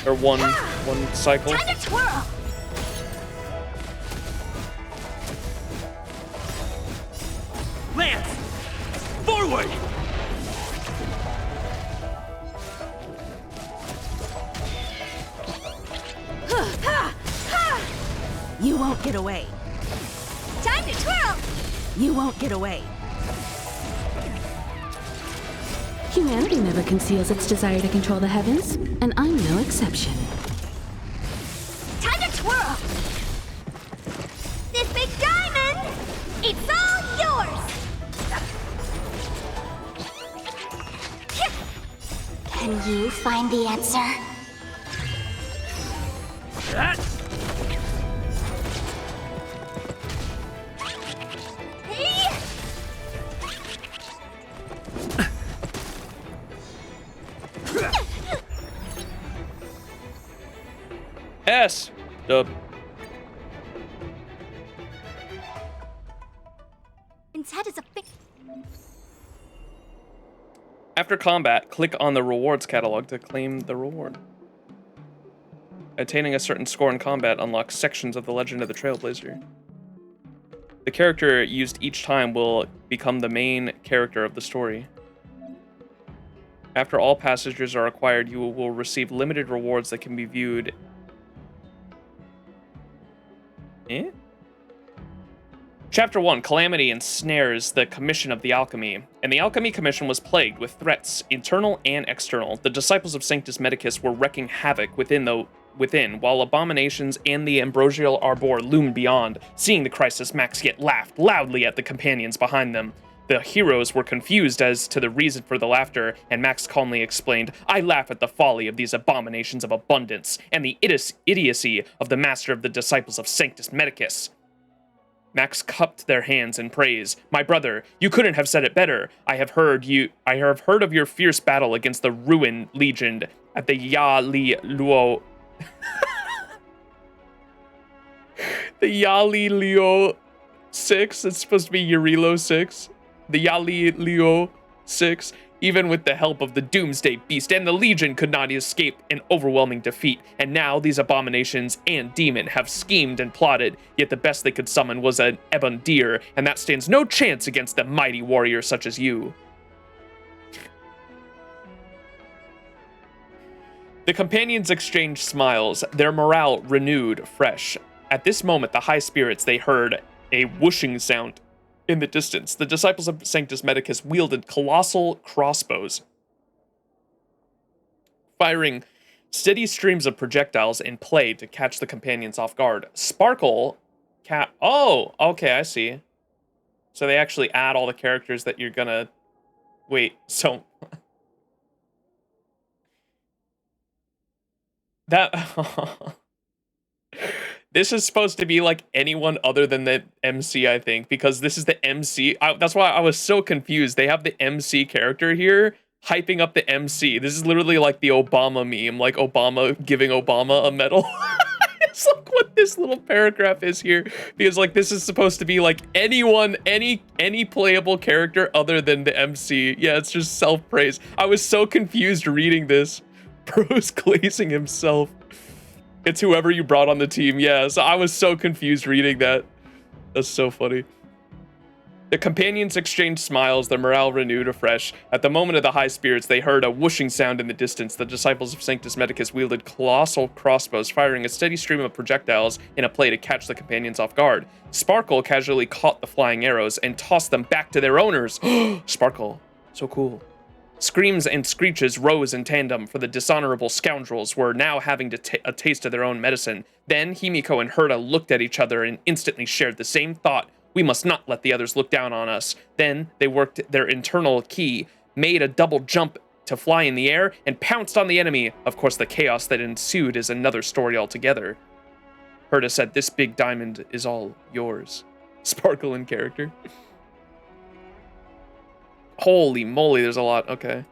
Or one cycle. Time to twirl. Lance! Forward! You won't get away. Time to twirl. You won't get away. Humanity never conceals its desire to control the heavens, and I'm no exception. Time to twirl. This big diamond, it's all yours. Can you find the answer? Hey! S. Dub. Instead is a big. After combat, click on the rewards catalog to claim the reward. Attaining a certain score in combat unlocks sections of the Legend of the Trailblazer. The character used each time will become the main character of the story. After all passengers are acquired, you will receive limited rewards that can be viewed. Chapter 1, Calamity ensnares the Commission of the Alchemy. And the Alchemy Commission was plagued with threats, internal and external. The disciples of Sanctus Medicus were wreaking havoc within, while abominations and the ambrosial arbor loomed beyond. Seeing the crisis, Max yet laughed loudly at the companions behind them. The heroes were confused as to the reason for the laughter, and Max calmly explained, "I laugh at the folly of these abominations of abundance, and the idiocy of the master of the disciples of Sanctus Medicus." Max cupped their hands in praise. "My brother, you couldn't have said it better. I have heard of your fierce battle against the Ruin Legion at the Luo the Luo 6. It's supposed to be Yurilo 6. The Luo 6. Even with the help of the Doomsday Beast and the Legion could not escape an overwhelming defeat, and now these abominations and demon have schemed and plotted, yet the best they could summon was an ebon deer, and that stands no chance against a mighty warrior such as you." The companions exchanged smiles, their morale renewed, fresh. At this moment, the high spirits, they heard a whooshing sound in the distance. The disciples of Sanctus Medicus wielded colossal crossbows, firing steady streams of projectiles in play to catch the companions off guard. Sparkle, oh, okay, I see. So they actually add all the characters that you're gonna... Wait, so... that... This is supposed to be like anyone other than the MC, I think, because this is the MC. That's why I was so confused. They have the MC character here hyping up the MC. This is literally like the Obama meme, like Obama giving Obama a medal. It's like what this little paragraph is here, because like this is supposed to be like anyone, any playable character other than the MC. Yeah, it's just self-praise. I was so confused reading this. Bro's glazing himself. It's whoever you brought on the team. Yeah, so I was so confused reading that. That's so funny. The companions exchanged smiles, their morale renewed afresh. At the moment of the high spirits, they heard a whooshing sound in the distance. The disciples of Sanctus Medicus wielded colossal crossbows, firing a steady stream of projectiles in a play to catch the companions off guard. Sparkle casually caught the flying arrows and tossed them back to their owners. Sparkle, so cool. Screams and screeches rose in tandem, for the dishonorable scoundrels were now having a taste of their own medicine. Then Himiko and Herta looked at each other and instantly shared the same thought. We must not let the others look down on us. Then they worked their internal key, made a double jump to fly in the air, and pounced on the enemy. Of course, the chaos that ensued is another story altogether. Herta said, "This big diamond is all yours." Sparkle in character. Holy moly, there's a lot. Okay.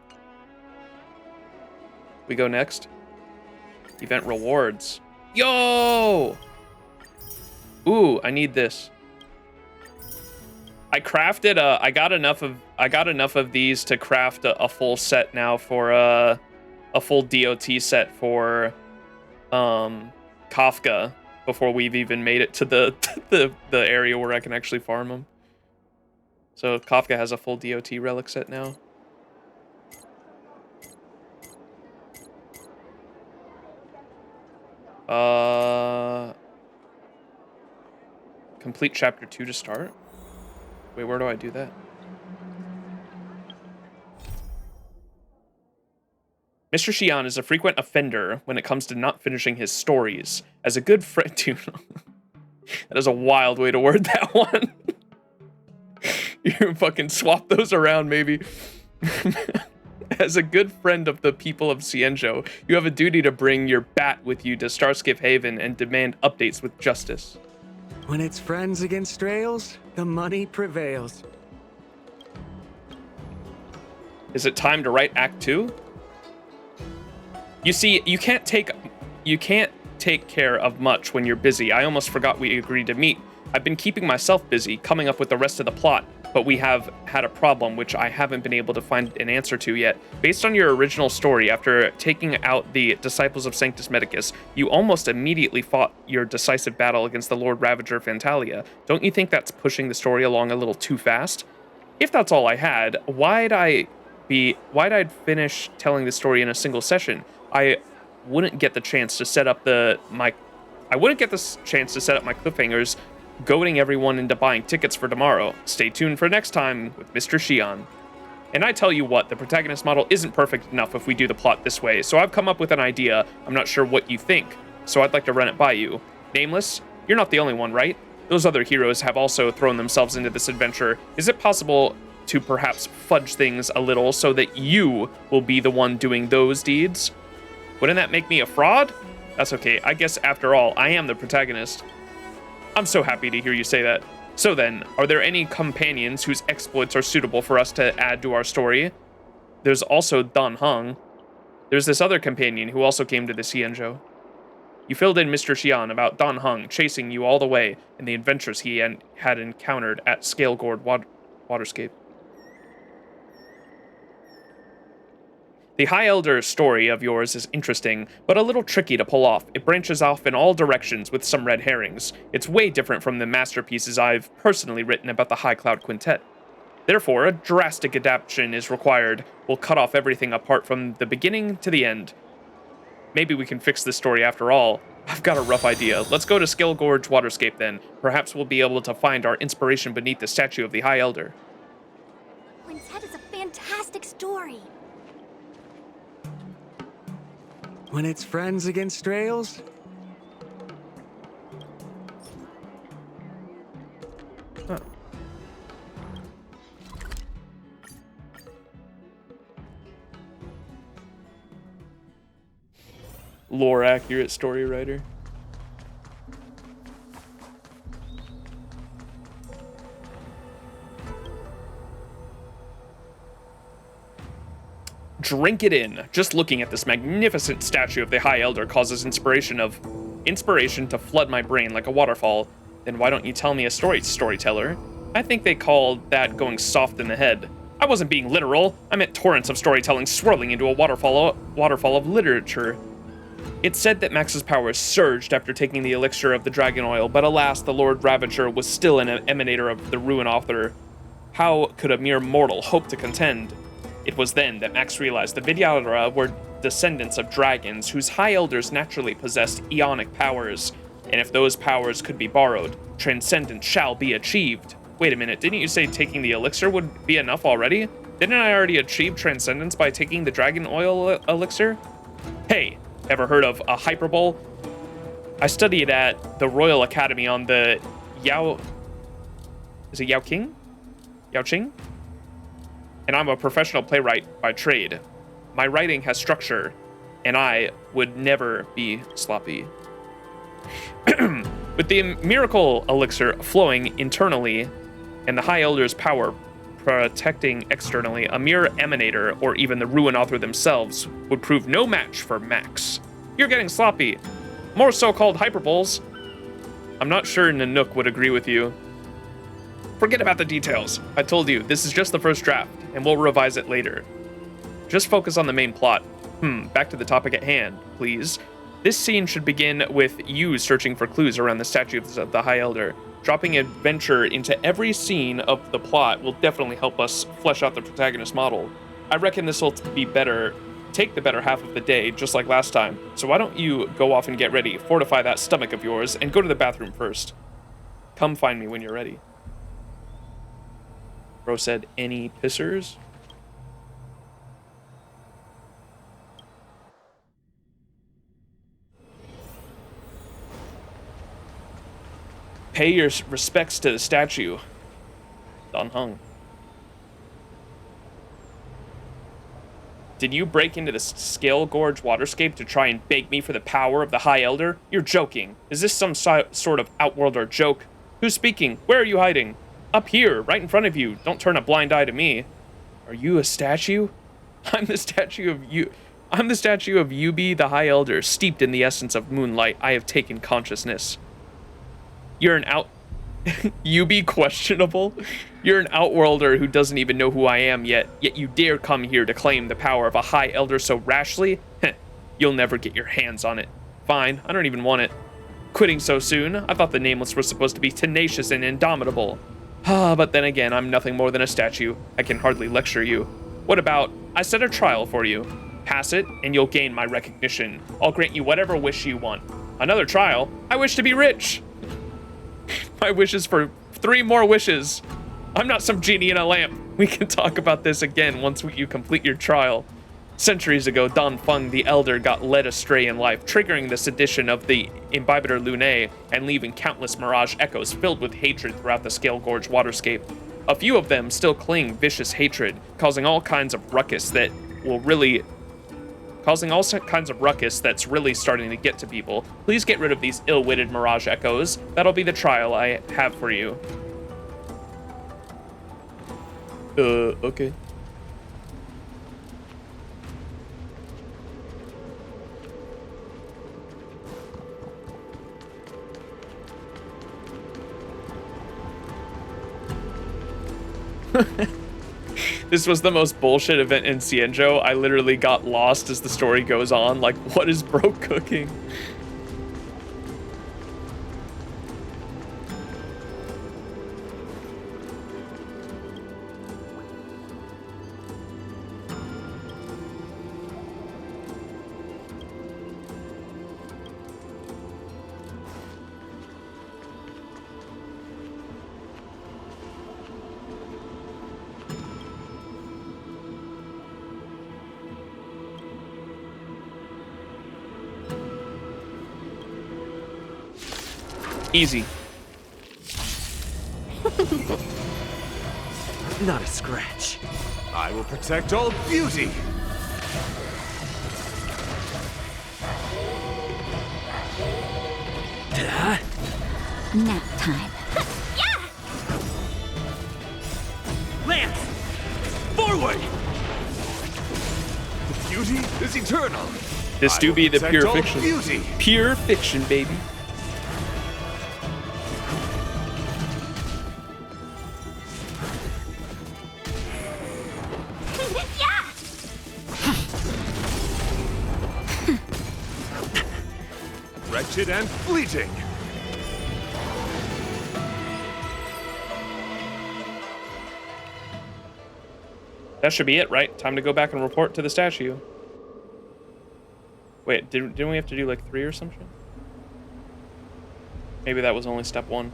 We go next. Event rewards. Yo! Ooh, I need this. I crafted I got enough of these to craft a full set now for a full DOT set for Kafka before we've even made it to the the area where I can actually farm them. So Kafka has a full DOT relic set now. Complete chapter 2 to start. Wait, where do I do that? Mr. Xian is a frequent offender when it comes to not finishing his stories. As a good friend, dude, that is a wild way to word that one. You fucking swap those around, maybe. As a good friend of the people of XianZhou, you have a duty to bring your bat with you to Starskip Haven and demand updates with justice. When it's friends against rails, the money prevails. Is it time to write Act 2? You see, you can't take care of much when you're busy. I almost forgot we agreed to meet. I've been keeping myself busy, coming up with the rest of the plot, but we have had a problem which I haven't been able to find an answer to yet. Based on your original story, after taking out the disciples of Sanctus Medicus, you almost immediately fought your decisive battle against the Lord Ravager Fantalia. Don't you think that's pushing the story along a little too fast? If that's all I had, why'd I finish telling the story in a single session? I wouldn't get the chance to set up my cliffhangers, goading everyone into buying tickets for tomorrow. Stay tuned for next time with Mr. Xian. And I tell you what, the protagonist model isn't perfect enough if we do the plot this way, so I've come up with an idea. I'm not sure what you think, so I'd like to run it by you. Nameless, you're not the only one, right? Those other heroes have also thrown themselves into this adventure. Is it possible to perhaps fudge things a little so that you will be the one doing those deeds? Wouldn't that make me a fraud? That's okay. I guess after all, I am the protagonist. I'm so happy to hear you say that. So then, are there any companions whose exploits are suitable for us to add to our story? There's also Dan Heng. There's this other companion who also came to the XianZhou. You filled in Mr. Xian about Dan Heng chasing you all the way and the adventures he had encountered at Scalegord Waterscape. The High Elder story of yours is interesting, but a little tricky to pull off. It branches off in all directions with some red herrings. It's way different from the masterpieces I've personally written about the High Cloud Quintet. Therefore, a drastic adaptation is required. We'll cut off everything apart from the beginning to the end. Maybe we can fix this story after all. I've got a rough idea. Let's go to Scalegord Waterscape then. Perhaps we'll be able to find our inspiration beneath the statue of the High Elder. Quintet is a fantastic story. When it's friends against rails? Huh. Lore accurate story writer. Drink it in. Just looking at this magnificent statue of the High Elder causes inspiration to flood my brain like a waterfall. Then why don't you tell me a story, storyteller? I think they called that going soft in the head. I wasn't being literal. I meant torrents of storytelling swirling into a waterfall of literature. It's said that Max's powers surged after taking the elixir of the dragon oil, but alas, the Lord Ravager was still an emanator of the ruin author. How could a mere mortal hope to contend? It was then that Max realized the Vidyadhara were descendants of dragons whose high elders naturally possessed eonic powers, and if those powers could be borrowed, transcendence shall be achieved. Wait a minute, didn't you say taking the elixir would be enough already? Didn't I already achieve transcendence by taking the dragon oil elixir? Hey, ever heard of a hyperbole? I studied at the Royal Academy on the Yaoqing? And I'm a professional playwright by trade. My writing has structure, and I would never be sloppy. With the miracle elixir flowing internally, and the High Elder's power protecting externally, a mere emanator, or even the ruin author themselves, would prove no match for Max. You're getting sloppy. More so-called hyperboles. I'm not sure Nanook would agree with you. Forget about the details. I told you, this is just the first draft, and we'll revise it later. Just focus on the main plot. Back to the topic at hand, please. This scene should begin with you searching for clues around the statues of the High Elder. Dropping adventure into every scene of the plot will definitely help us flesh out the protagonist model. I reckon this will be better, take the better half of the day, just like last time. So why don't you go off and get ready, fortify that stomach of yours, and go to the bathroom first. Come find me when you're ready. Bro said, any pissers? Pay your respects to the statue. Don Hung. Did you break into the Scale Gorge waterscape to try and beg me for the power of the High Elder? You're joking. Is this some sort of outworlder joke? Who's speaking? Where are you hiding? Up here, right in front of you. Don't turn a blind eye to me. Are you a statue? I'm the statue of you. I'm the statue of Yubi, the High Elder, steeped in the essence of moonlight. I have taken consciousness. You're an Yubi questionable? You're an outworlder who doesn't even know who I am yet you dare come here to claim the power of a High Elder so rashly? You'll never get your hands on it. Fine, I don't even want it. Quitting so soon? I thought the Nameless were supposed to be tenacious and indomitable. But then again, I'm nothing more than a statue. I can hardly lecture you. What about, I set a trial for you. Pass it, and you'll gain my recognition. I'll grant you whatever wish you want. Another trial? I wish to be rich. My wish is for 3 more wishes. I'm not some genie in a lamp. We can talk about this again once you complete your trial. Centuries ago, Don Feng the Elder got led astray in life, triggering the sedition of the Imbibitor Lunae and leaving countless mirage echoes filled with hatred throughout the Scale Gorge waterscape. A few of them still cling vicious hatred, causing all kinds of ruckus that's really starting to get to people. Please get rid of these ill-witted mirage echoes. That'll be the trial I have for you. Okay. This was the most bullshit event in XianZhou. I literally got lost as the story goes on. Like, what is bro cooking? Easy. Not a scratch. I will protect all beauty. Nap time. Lance! Forward! The beauty is eternal. This do be the protect pure all fiction. Beauty. Pure fiction, baby. Wretched and fleeting. That should be it, right? Time to go back and report to the statue. Wait, didn't we have to do like 3 or something? Maybe that was only step 1.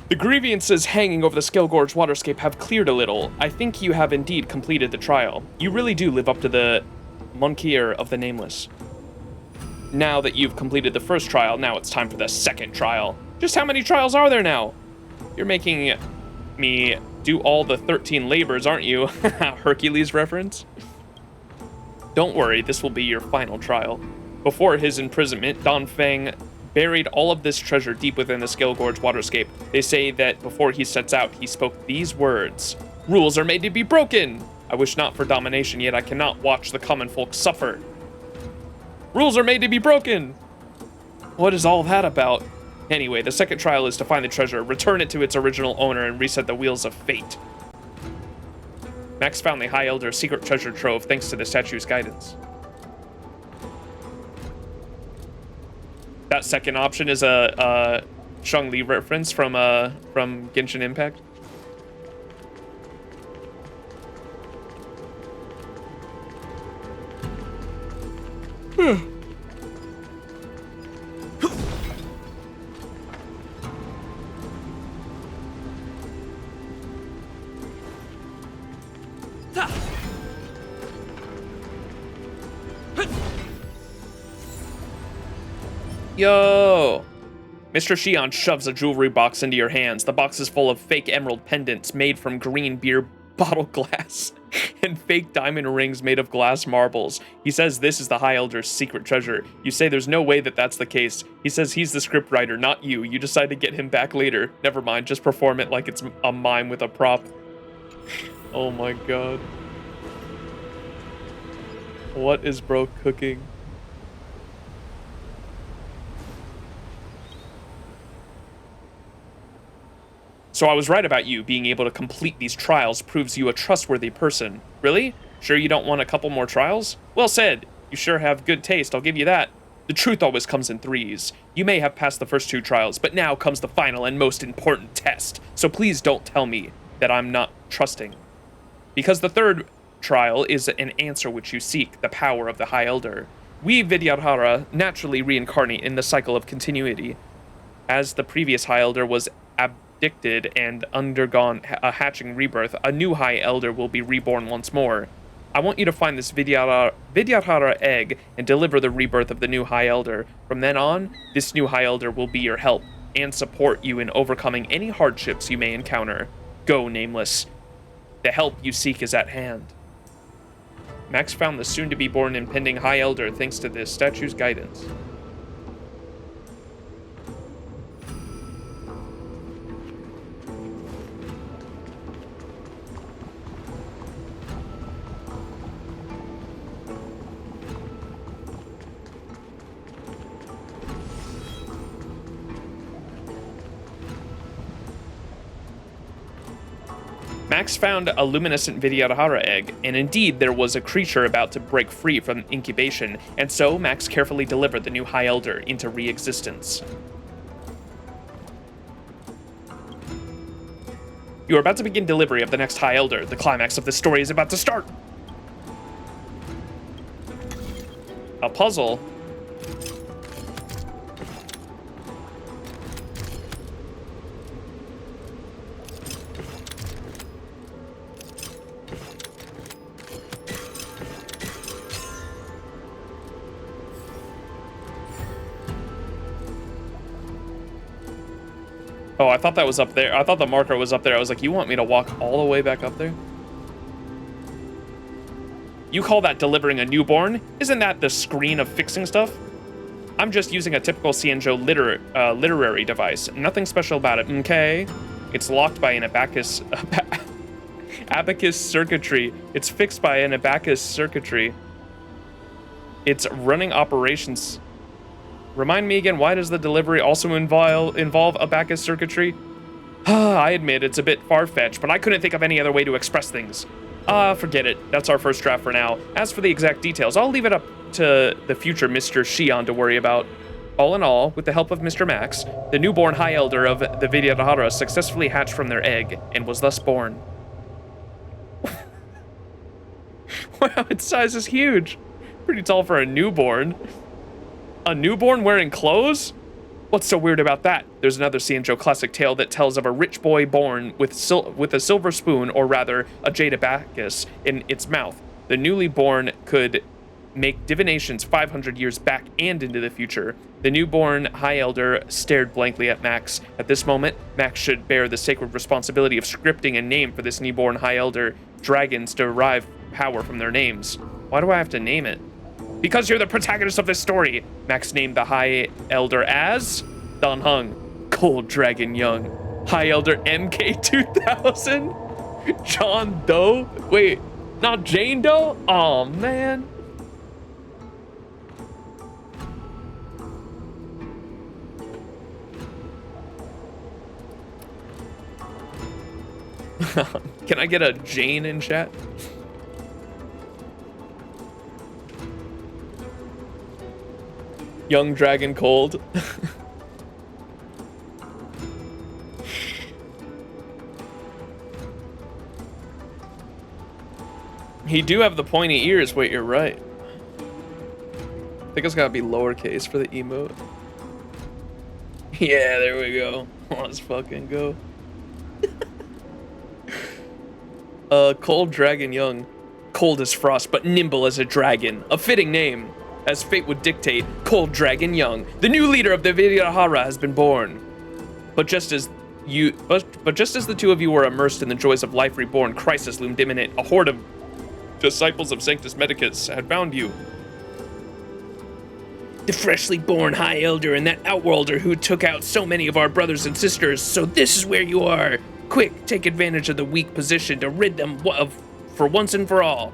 The grievances hanging over the Scale Gorge waterscape have cleared a little. I think you have indeed completed the trial. You really do live up to the Monkier of the Nameless. Now that you've completed the first trial, now it's time for the second trial. Just how many trials are there now? You're making me do all the 13 labors, aren't you? Hercules reference? Don't worry, this will be your final trial. Before his imprisonment, Don Feng buried all of this treasure deep within the Scale Gorge waterscape. They say that before he sets out, he spoke these words. Rules are made to be broken! I wish not for domination, yet I cannot watch the common folk suffer. Rules are made to be broken! What is all that about? Anyway, the second trial is to find the treasure, return it to its original owner, and reset the wheels of fate. Max found the High Elder's secret treasure trove thanks to the statue's guidance. That second option is a Shang-Li reference from Genshin Impact. Yo! Mr. Xian shoves a jewelry box into your hands. The box is full of fake emerald pendants made from green beer bottle glass and fake diamond rings made of glass marbles. He says this is the High Elder's secret treasure. You say there's no way that that's the case. He says he's the scriptwriter, not you. You decide to get him back later. Never mind, just perform it like it's a mime with a prop. Oh my god. What is bro cooking? So I was right about you. Being able to complete these trials proves you a trustworthy person. Really? Sure you don't want a couple more trials? Well said. You sure have good taste, I'll give you that. The truth always comes in threes. You may have passed the first two trials, but now comes the final and most important test. So please don't tell me that I'm not trusting. Because the third trial is an answer which you seek, the power of the High Elder. We Vidyadhara naturally reincarnate in the cycle of continuity. As the previous High Elder was abdicted and undergone a hatching rebirth, a new High Elder will be reborn once more. I want you to find this Vidyadhara egg and deliver the rebirth of the new High Elder. From then on, this new High Elder will be your help and support you in overcoming any hardships you may encounter. Go, Nameless. The help you seek is at hand. Max found the soon-to-be-born impending High Elder thanks to this statue's guidance. Max found a luminescent Vidyadhara egg, and indeed there was a creature about to break free from incubation, and so Max carefully delivered the new High Elder into re-existence. You are about to begin delivery of the next High Elder. The climax of the story is about to start! A puzzle? Oh, I thought that was up there. I thought the marker was up there. I was like, you want me to walk all the way back up there? You call that delivering a newborn? Isn't that the screen of fixing stuff? I'm just using a typical XianZhou literary device. Nothing special about it, okay? It's locked by an abacus circuitry. It's fixed by an abacus circuitry. It's running operations. Remind me again, why does the delivery also involve abacus circuitry? I admit it's a bit far-fetched, but I couldn't think of any other way to express things. Forget it. That's our first draft for now. As for the exact details, I'll leave it up to the future Mr. Xian to worry about. All in all, with the help of Mr. Max, the newborn High Elder of the Vidyadhara successfully hatched from their egg and was thus born. Wow, its size is huge. Pretty tall for a newborn. A newborn wearing clothes? What's so weird about that? There's another XianZhou classic tale that tells of a rich boy born with a silver spoon, or rather, a jade abacus, in its mouth. The newly born could make divinations 500 years back and into the future. The newborn High Elder stared blankly at Max. At this moment, Max should bear the sacred responsibility of scripting a name for this newborn High Elder. Dragons derive power from their names. Why do I have to name it? Because you're the protagonist of this story. Max named the High Elder as Dan Heng, Cold Dragon Young, High Elder MK2000, John Doe. Wait, Not Jane Doe? Oh man. Can I get a Jane in chat? Young Dragon Cold. He do have the pointy ears. Wait, you're right. I think it's gotta be lowercase for the emote. Yeah, there we go. Let's fucking go. Cold Dragon Young. Cold as frost, but nimble as a dragon. A fitting name. As fate would dictate, Cold Dragon Young, the new leader of the Vidyahara, has been born. But just as the two of you were immersed in the joys of life reborn, crisis loomed imminent. A horde of disciples of Sanctus Medicus had found you. The freshly born High Elder and that Outworlder who took out so many of our brothers and sisters, so this is where you are. Quick, take advantage of the weak position to rid them of for once and for all.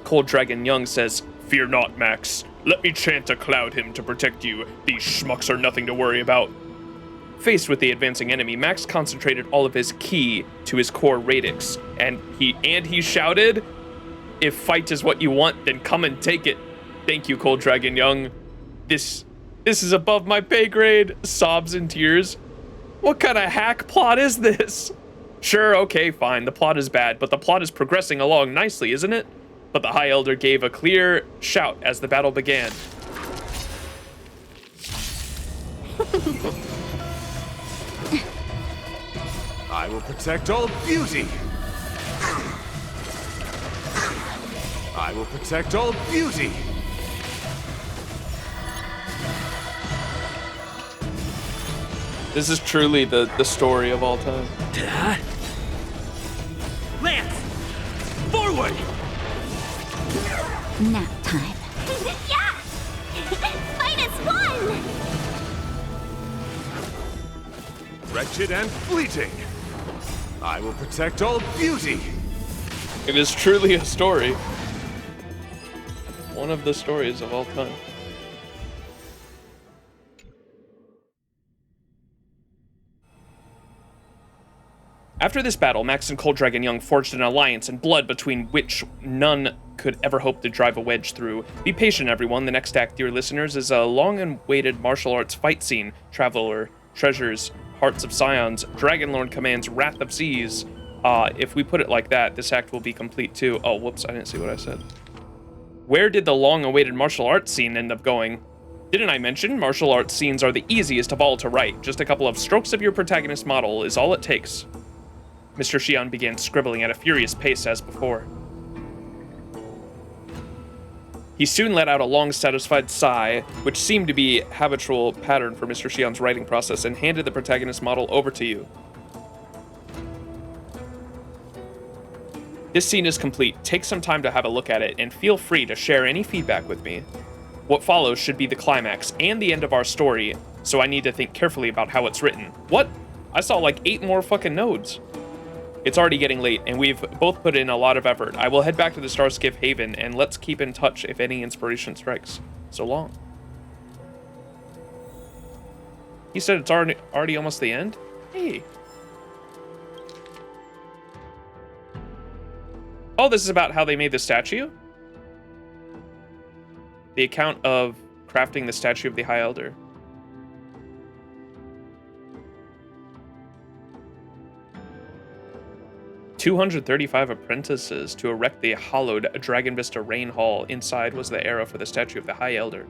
Cold Dragon Young says, Fear not, Max. Let me chant a cloud hymn to protect you. These schmucks are nothing to worry about. Faced with the advancing enemy, Max concentrated all of his ki to his core radix, and he shouted, If fight is what you want, then come and take it. Thank you, Cold Dragon Young. This is above my pay grade. Sobs and tears. What kind of hack plot is this? Sure, okay, fine. The plot is bad, but the plot is progressing along nicely, isn't it? But the High Elder gave a clear shout as the battle began. I will protect all beauty. I will protect all beauty. This is truly the story of all time. Lance! Forward! Nap time. Yeah! Fight is fun! Wretched and fleeting. I will protect all beauty. It is truly a story. One of the stories of all time. After this battle, Max and Cold Dragon Young forged an alliance in blood between which none could ever hope to drive a wedge through. Be patient, everyone. The next act, dear listeners, is a long-awaited martial arts fight scene. Traveler, treasures, hearts of scions, Dragonlord commands Wrath of Seas. If we put it like that, this act will be complete too. Oh, whoops, I didn't see what I said. Where did the long-awaited martial arts scene end up going? Didn't I mention martial arts scenes are the easiest of all to write? Just a couple of strokes of your protagonist model is all it takes. Mr. Xian began scribbling at a furious pace as before. He soon let out a long, satisfied sigh, which seemed to be a habitual pattern for Mr. Xian's writing process, and handed the protagonist model over to you. This scene is complete. Take some time to have a look at it, and feel free to share any feedback with me. What follows should be the climax and the end of our story, so I need to think carefully about how it's written. What? I saw like 8 more fucking nodes. It's already getting late, and we've both put in a lot of effort. I will head back to the Starskiff Haven, and let's keep in touch if any inspiration strikes. So long. He said it's already almost the end? Hey. Oh, this is about how they made the statue? The account of crafting the statue of the High Elder. "235 apprentices to erect the hallowed Dragon Vista Rain Hall. Inside was the era for the statue of the High Elder."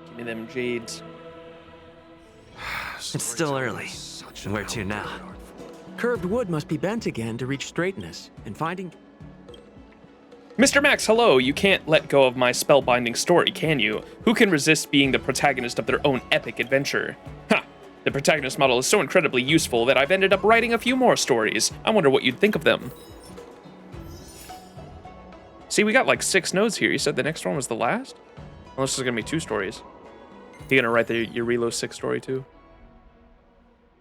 Give me them jades. It's still early. And where to now? Curved wood must be bent again to reach straightness, and finding... Mr. Max, hello. You can't let go of my spellbinding story, can you? Who can resist being the protagonist of their own epic adventure? Ha! The protagonist model is so incredibly useful that I've ended up writing a few more stories. I wonder what you'd think of them. See, we got like 6 nodes here. You said the next one was the last? Unless there's gonna be 2 stories. You're gonna write the Eurilo 6 story too?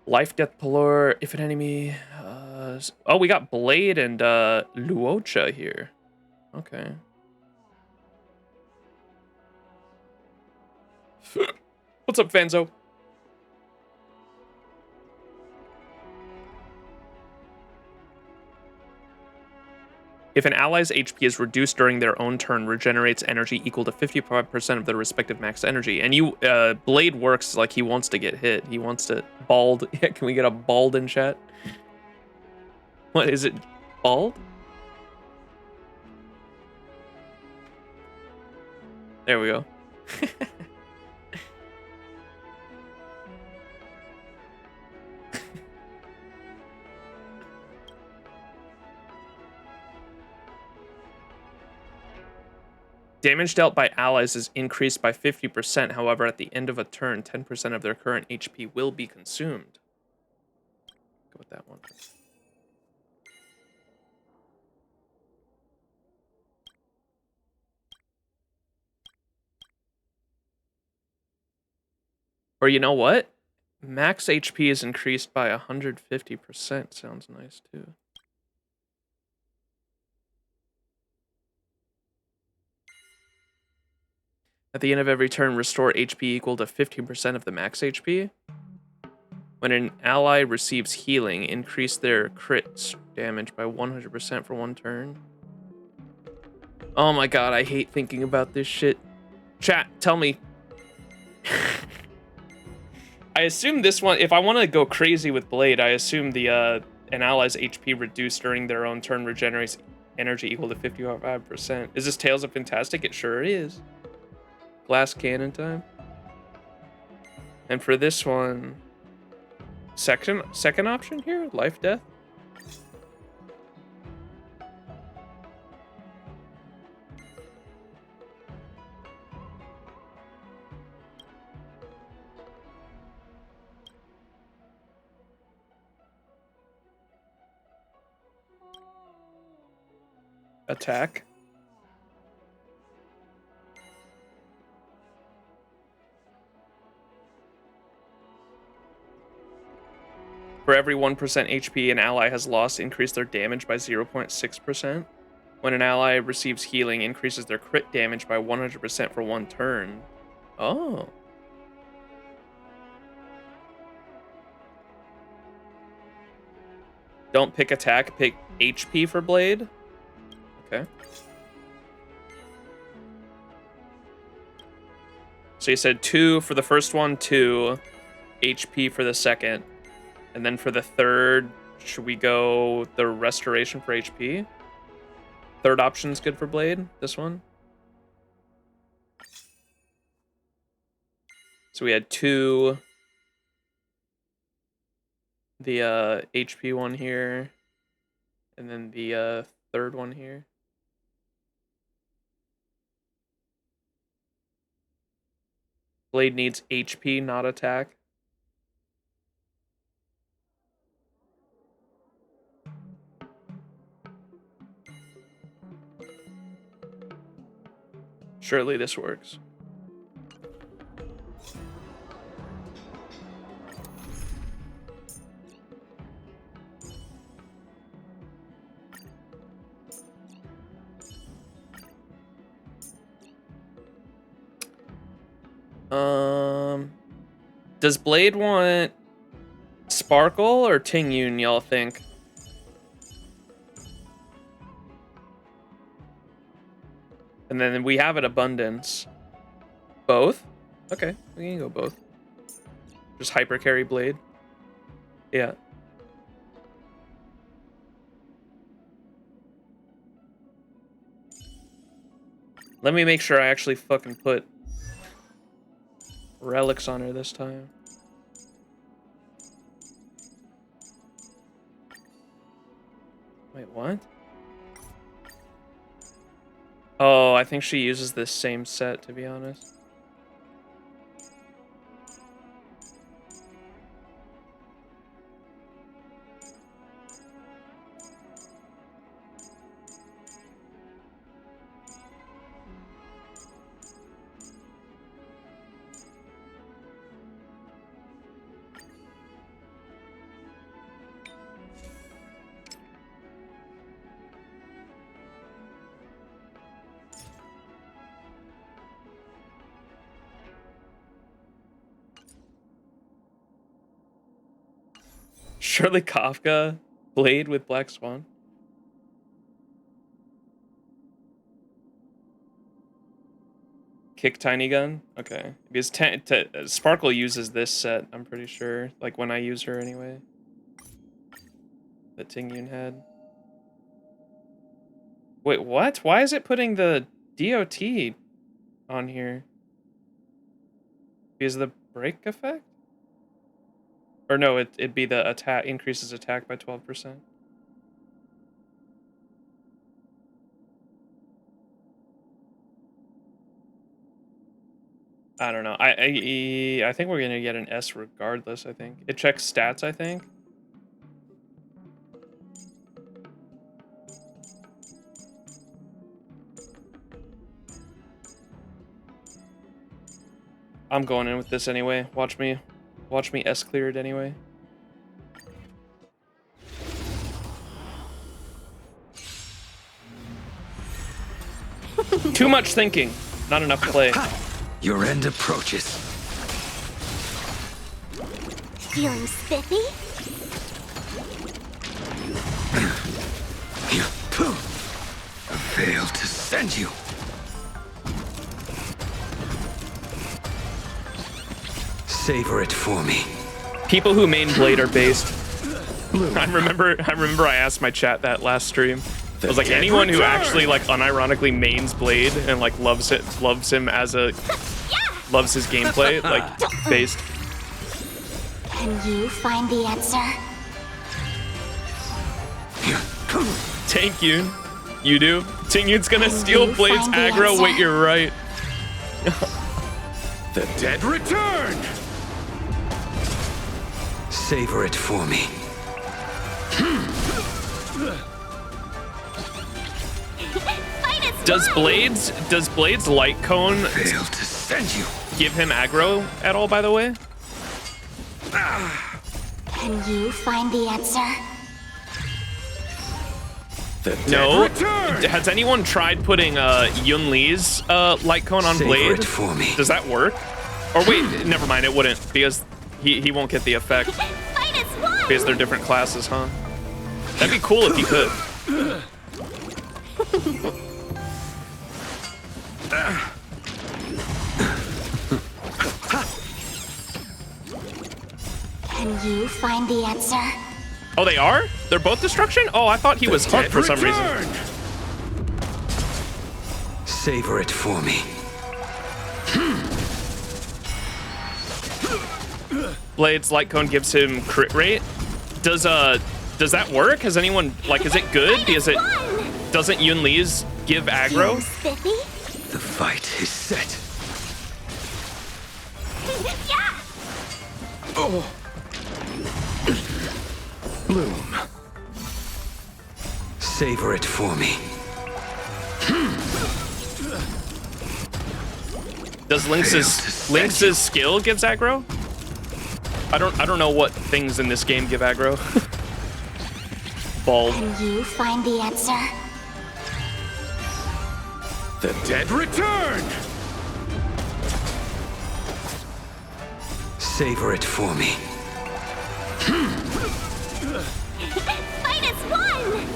Life, Death, Pelor, if an enemy... oh, we got Blade and Luocha here. Okay. What's up, Fanzo? If an ally's HP is reduced during their own turn, regenerates energy equal to 55% of their respective max energy. And you, Blade works like he wants to get hit. He wants to bald. Yeah, can we get a bald in chat? What is it? Bald? There we go. Damage dealt by allies is increased by 50%. However, at the end of a turn, 10% of their current HP will be consumed. Go with that one. Or you know what? Max HP is increased by 150%. Sounds nice too. At the end of every turn, restore HP equal to 15% of the max HP. When an ally receives healing, increase their crit damage by 100% for 1 turn. Oh my god, I hate thinking about this shit. Chat, tell me. I assume this one, if I want to go crazy with Blade, I assume the an ally's HP reduced during their own turn regenerates energy equal to 55%. Is this Tales of Fantastic? It sure is. Glass cannon time. And for this one, second option here, life death. Attack. For every 1% HP an ally has lost, increase their damage by 0.6%. When an ally receives healing, increases their crit damage by 100% for 1 turn. Oh. Don't pick attack, pick HP for Blade. Okay. So you said 2 for the first one, 2 HP for the second. And then for the third, should we go the restoration for HP? Third option's good for Blade, this one. So we had 2. The HP one here. And then the third one here. Blade needs HP, not attack. Surely this works. Does Blade want Sparkle or Ting Yun, y'all think? And then we have an abundance. Both? Okay, we can go both. Just hyper carry Blade. Yeah. Let me make sure I actually fucking put relics on her this time. Wait, what? Oh, I think she uses this same set, to be honest. Shirley Kafka blade with Black Swan. Kick Tiny Gun. Okay, because Sparkle uses this set. I'm pretty sure. Like when I use her anyway. That Ting Yun had. Wait, what? Why is it putting the DOT on here? Because of the break effect? Or no, it'd be the attack, increases attack by 12%. I don't know. I think we're gonna get an S regardless, I think. It checks stats, I think. I'm going in with this anyway. Watch me S clear it anyway. Too much thinking, not enough play. Your end approaches. Feeling spiffy? I failed to send you. Savor it for me. People who main Blade are based. I remember I asked my chat that last stream. I was like, anyone who actually like unironically mains Blade and like loves him as a loves his gameplay, like based. Can you find the answer? Tank Yun. You do? Ting Yun's gonna steal Blade's find the aggro. answer? Wait, you're right. The dead return! Savor it for me. Fight its Does Blade's light cone Failed to send you. give him aggro at all, by the way? Can you find the answer? The dead No. return! Has anyone tried putting Yun Li's light cone on Savor Blade? it for me. Does that work? Or wait, never mind, it wouldn't, because he won't get the effect. Fight its one! Because they're different classes, huh? That'd be cool if he could. Can you find the answer? Oh, they are? They're both destruction? Oh, I thought he was Heart for some reason. Savor it for me. Blade's light cone gives him crit rate. Does that work? Has anyone, like, is it good? Because it doesn't Yun Li's give aggro? Feeling spiffy? The fight is set. Yeah! Oh. Bloom. Savor it for me. Does Lynx's skill gives aggro? I don't know what things in this game give aggro. Bald. Can you find the answer? The dead return! Savor it for me. Fight its one!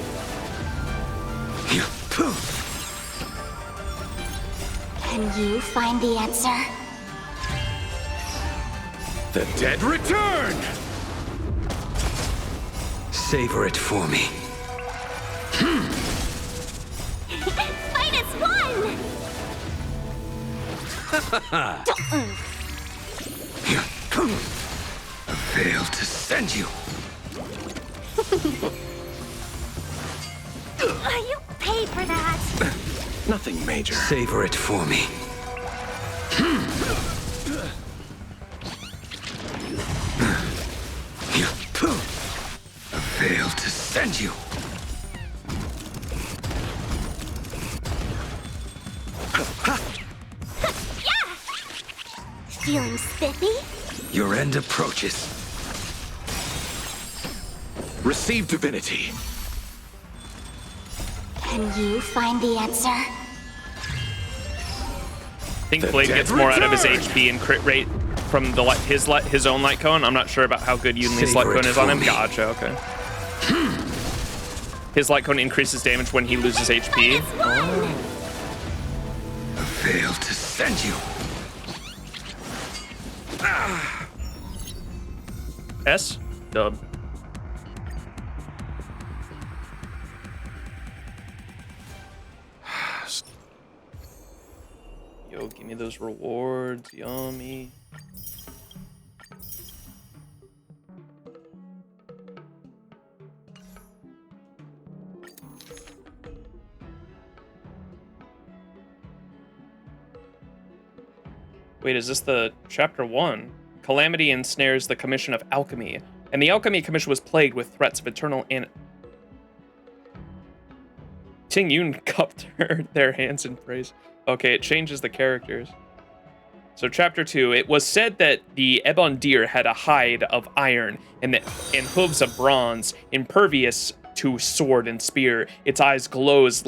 Can you find the answer? The dead return! Savor it for me. Fight its one! I failed to send you. You paid for that! Nothing major. Savor it for me. I failed to send you. Feeling spiffy? Your end approaches. Receive divinity. Can you find the answer? I think The Blade dead gets more out of his return! HP and crit rate from the his own light cone. I'm not sure about how good Yunli's light cone is on him. Gotcha. Okay. His light cone increases damage when he loses HP. I failed to send you. S dub. Yo, give me those rewards. Yummy. Wait, is this the chapter 1? Calamity ensnares the Commission of Alchemy, and the Alchemy Commission was plagued with threats of eternal Ting Yun cupped their hands in praise. Okay, it changes the characters. So chapter 2, it was said that the ebon deer had a hide of iron and hooves of bronze, impervious to sword and spear. Its eyes glowed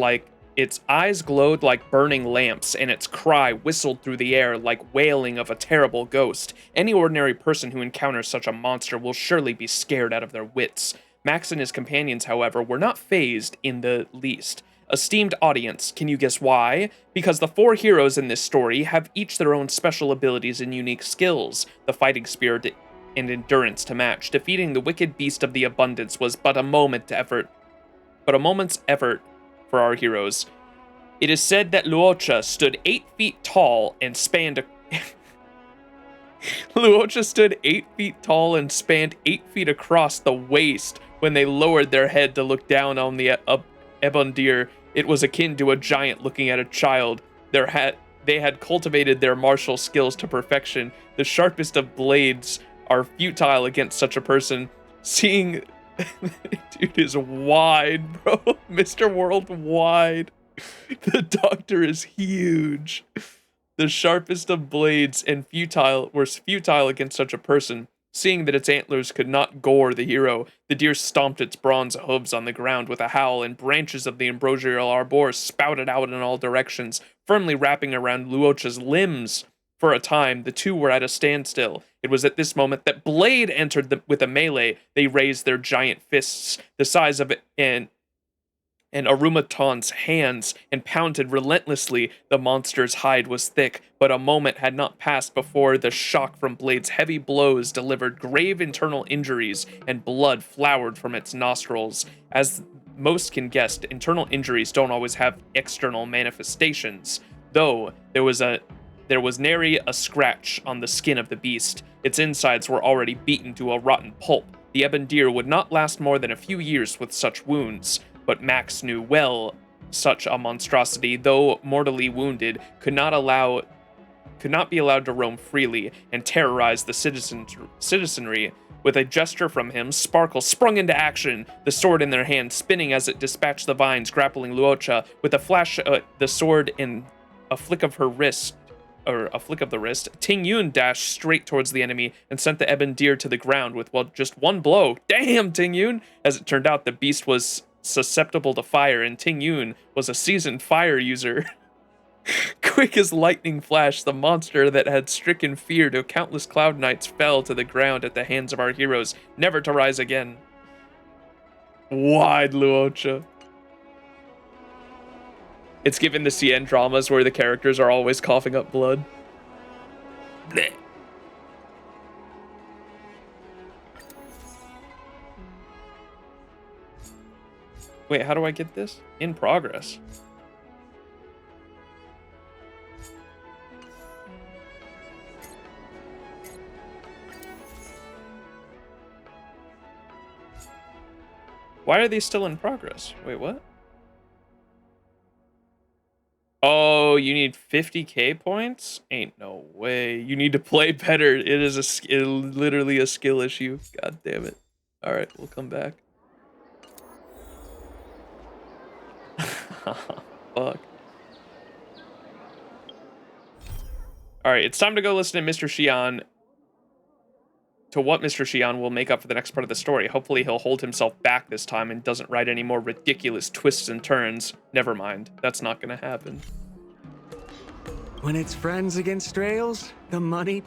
like burning lamps, and its cry whistled through the air like wailing of a terrible ghost. Any ordinary person who encounters such a monster will surely be scared out of their wits. Max and his companions, however, were not fazed in the least. Esteemed audience, can you guess why? Because the 4 heroes in this story have each their own special abilities and unique skills, the fighting spirit and endurance to match. Defeating the wicked beast of the abundance was but a moment's effort for our heroes. It is said that Luocha stood 8 feet tall and spanned Luocha stood 8 feet tall and spanned 8 feet across the waist when they lowered their head to look down on the ebon deer. It was akin to a giant looking at a child. They had cultivated their martial skills to perfection. The sharpest of blades are futile against such a person. Seeing... Dude is wide, bro. Mr. Worldwide. The doctor is huge. The sharpest of blades and were futile against such a person. Seeing that its antlers could not gore the hero, the deer stomped its bronze hooves on the ground with a howl, and branches of the ambrosial arbor spouted out in all directions, firmly wrapping around Luocha's limbs. For a time, the two were at a standstill. It was at this moment that Blade entered with a melee. They raised their giant fists, the size of an Arumaton's hands, and pounded relentlessly. The monster's hide was thick, but a moment had not passed before the shock from Blade's heavy blows delivered grave internal injuries, and blood flowered from its nostrils. As most can guess, internal injuries don't always have external manifestations, though there was nary a scratch on the skin of the beast. Its insides were already beaten to a rotten pulp. The ebon deer would not last more than a few years with such wounds. But Max knew well such a monstrosity, though mortally wounded, could not be allowed to roam freely and terrorize the citizenry. With a gesture from him, Sparkle sprung into action, the sword in their hand spinning as it dispatched the vines grappling Luocha. With a flash, the sword in a flick of the wrist, Ting Yun dashed straight towards the enemy and sent the ebon deer to the ground with just one blow. Damn, Ting Yun! As it turned out, the beast was susceptible to fire, and Ting Yun was a seasoned fire user. Quick as lightning flash, the monster that had stricken fear to countless cloud knights fell to the ground at the hands of our heroes, never to rise again. Wide Luocha. It's given the CN dramas where the characters are always coughing up blood. Blech. Wait, how do I get this? In progress. Why are these still in progress? Wait, what? Oh, you need 50k points? Ain't no way. You need to play better. It is literally a skill issue. God damn it. All right, we'll come back. Fuck. Alright, it's time to go listen to Mr. Xian. To what Mr. Xian will make up for the next part of the story. Hopefully he'll hold himself back this time and doesn't write any more ridiculous twists and turns. Never mind. That's not gonna happen. When it's friends against trails, the money...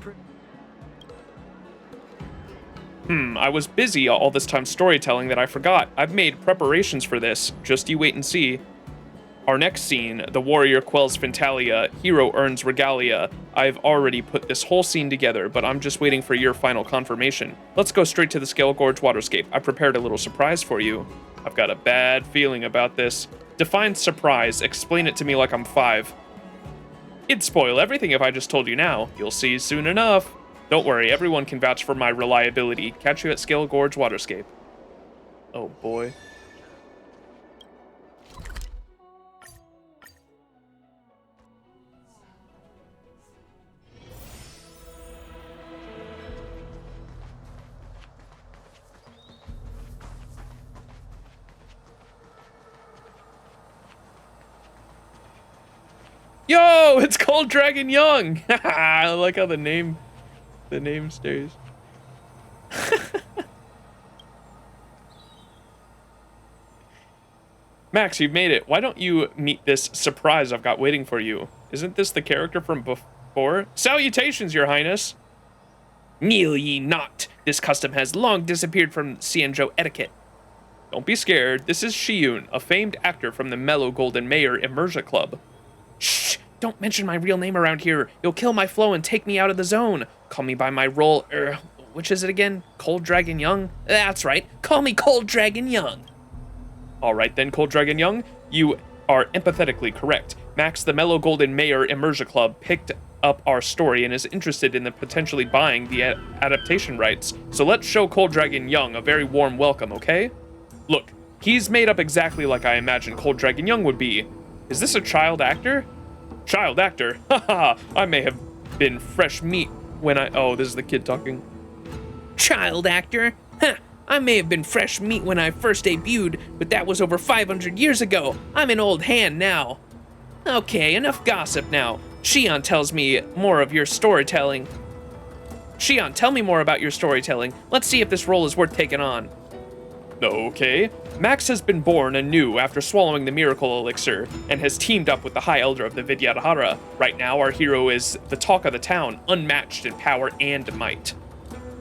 I was busy all this time storytelling that I forgot. I've made preparations for this. Just you wait and see. Our next scene, the warrior quells Fantalia, hero earns regalia. I've already put this whole scene together, but I'm just waiting for your final confirmation. Let's go straight to the Scale Gorge waterscape. I prepared a little surprise for you. I've got a bad feeling about this. Define surprise. Explain it to me like I'm 5. It'd spoil everything if I just told you now. You'll see soon enough. Don't worry, everyone can vouch for my reliability. Catch you at Scale Gorge waterscape. Oh boy. Yo, it's Cold Dragon Young. I like how the name stays. Max, you've made it. Why don't you meet this surprise I've got waiting for you? Isn't this the character from before? Salutations, your highness. Kneel ye not. This custom has long disappeared from XianZhou etiquette. Don't be scared. This is Shiyun, a famed actor from the Mellow Golden Mayor Immersia Club. Shh! Don't mention my real name around here. You'll kill my flow and take me out of the zone. Call me by my role, which is it again? Cold Dragon Young? That's right. Call me Cold Dragon Young. All right then, Cold Dragon Young. You are empathetically correct. Max, the Mellow Golden Mayor Immersia Club, picked up our story and is interested in potentially buying the adaptation rights. So let's show Cold Dragon Young a very warm welcome, okay? Look, he's made up exactly like I imagined Cold Dragon Young would be. Is this a child actor? Child actor? Haha, I may have been fresh meat when I... Oh, this is the kid talking. Child actor? Huh, I may have been fresh meat when I first debuted, but that was over 500 years ago. I'm an old hand now. Okay, enough gossip now. Xian tells me more of your storytelling. Xian, tell me more about your storytelling. Let's see if this role is worth taking on. Okay. Max has been born anew after swallowing the miracle elixir, and has teamed up with the High Elder of the Vidyadhara. Right now, our hero is the talk of the town, unmatched in power and might.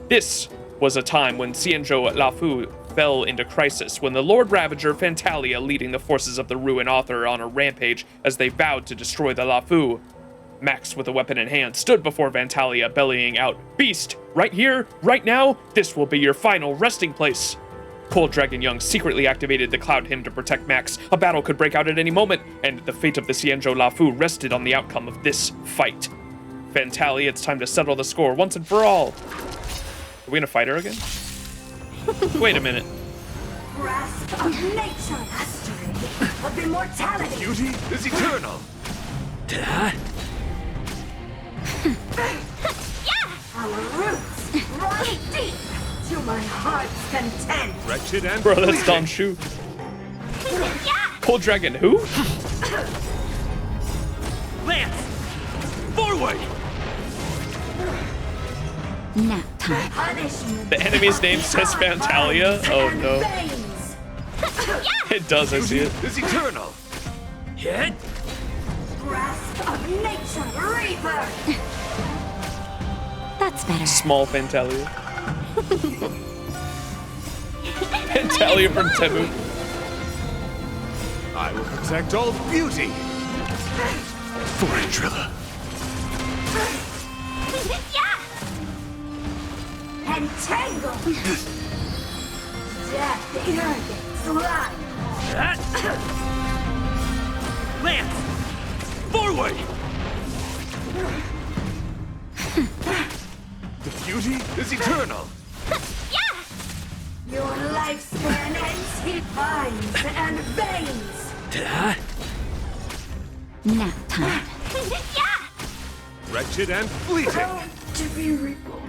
This was a time when XianZhou Luofu fell into crisis, when the Lord Ravager Fantalia leading the forces of the Ruin Author on a rampage as they vowed to destroy the Luofu. Max, with a weapon in hand, stood before Fantalia, bellying out, "Beast, right here, right now, this will be your final resting place." Cold Dragon Young secretly activated the Cloud Hymn to protect Max. A battle could break out at any moment, and the fate of the XianZhou Luofu rested on the outcome of this fight. Fantalia, it's time to settle the score once and for all. Are we gonna fight her again? Wait a minute. Grasp of nature, mastery of immortality. Beauty is eternal. Our roots run deep to my heart's content. Wretched and Bro, that's fleeting. Don Shu. Cold Dragon who? Lance! Forward! Nap time. Punishment. The enemy's name says Fantalia? Oh no. Veins. It does, I see it. Is eternal. Hit! Grasp of nature, reaper. That's better. Small Fantalia. Fantalia from Temu. I will protect all beauty. For Trilla. Entangle. Death irrigates life. Lance! Forward! The beauty is eternal. Your lifespan ends he vines and veins. Nap time. Wretched and fleeting. Prone to be reborn.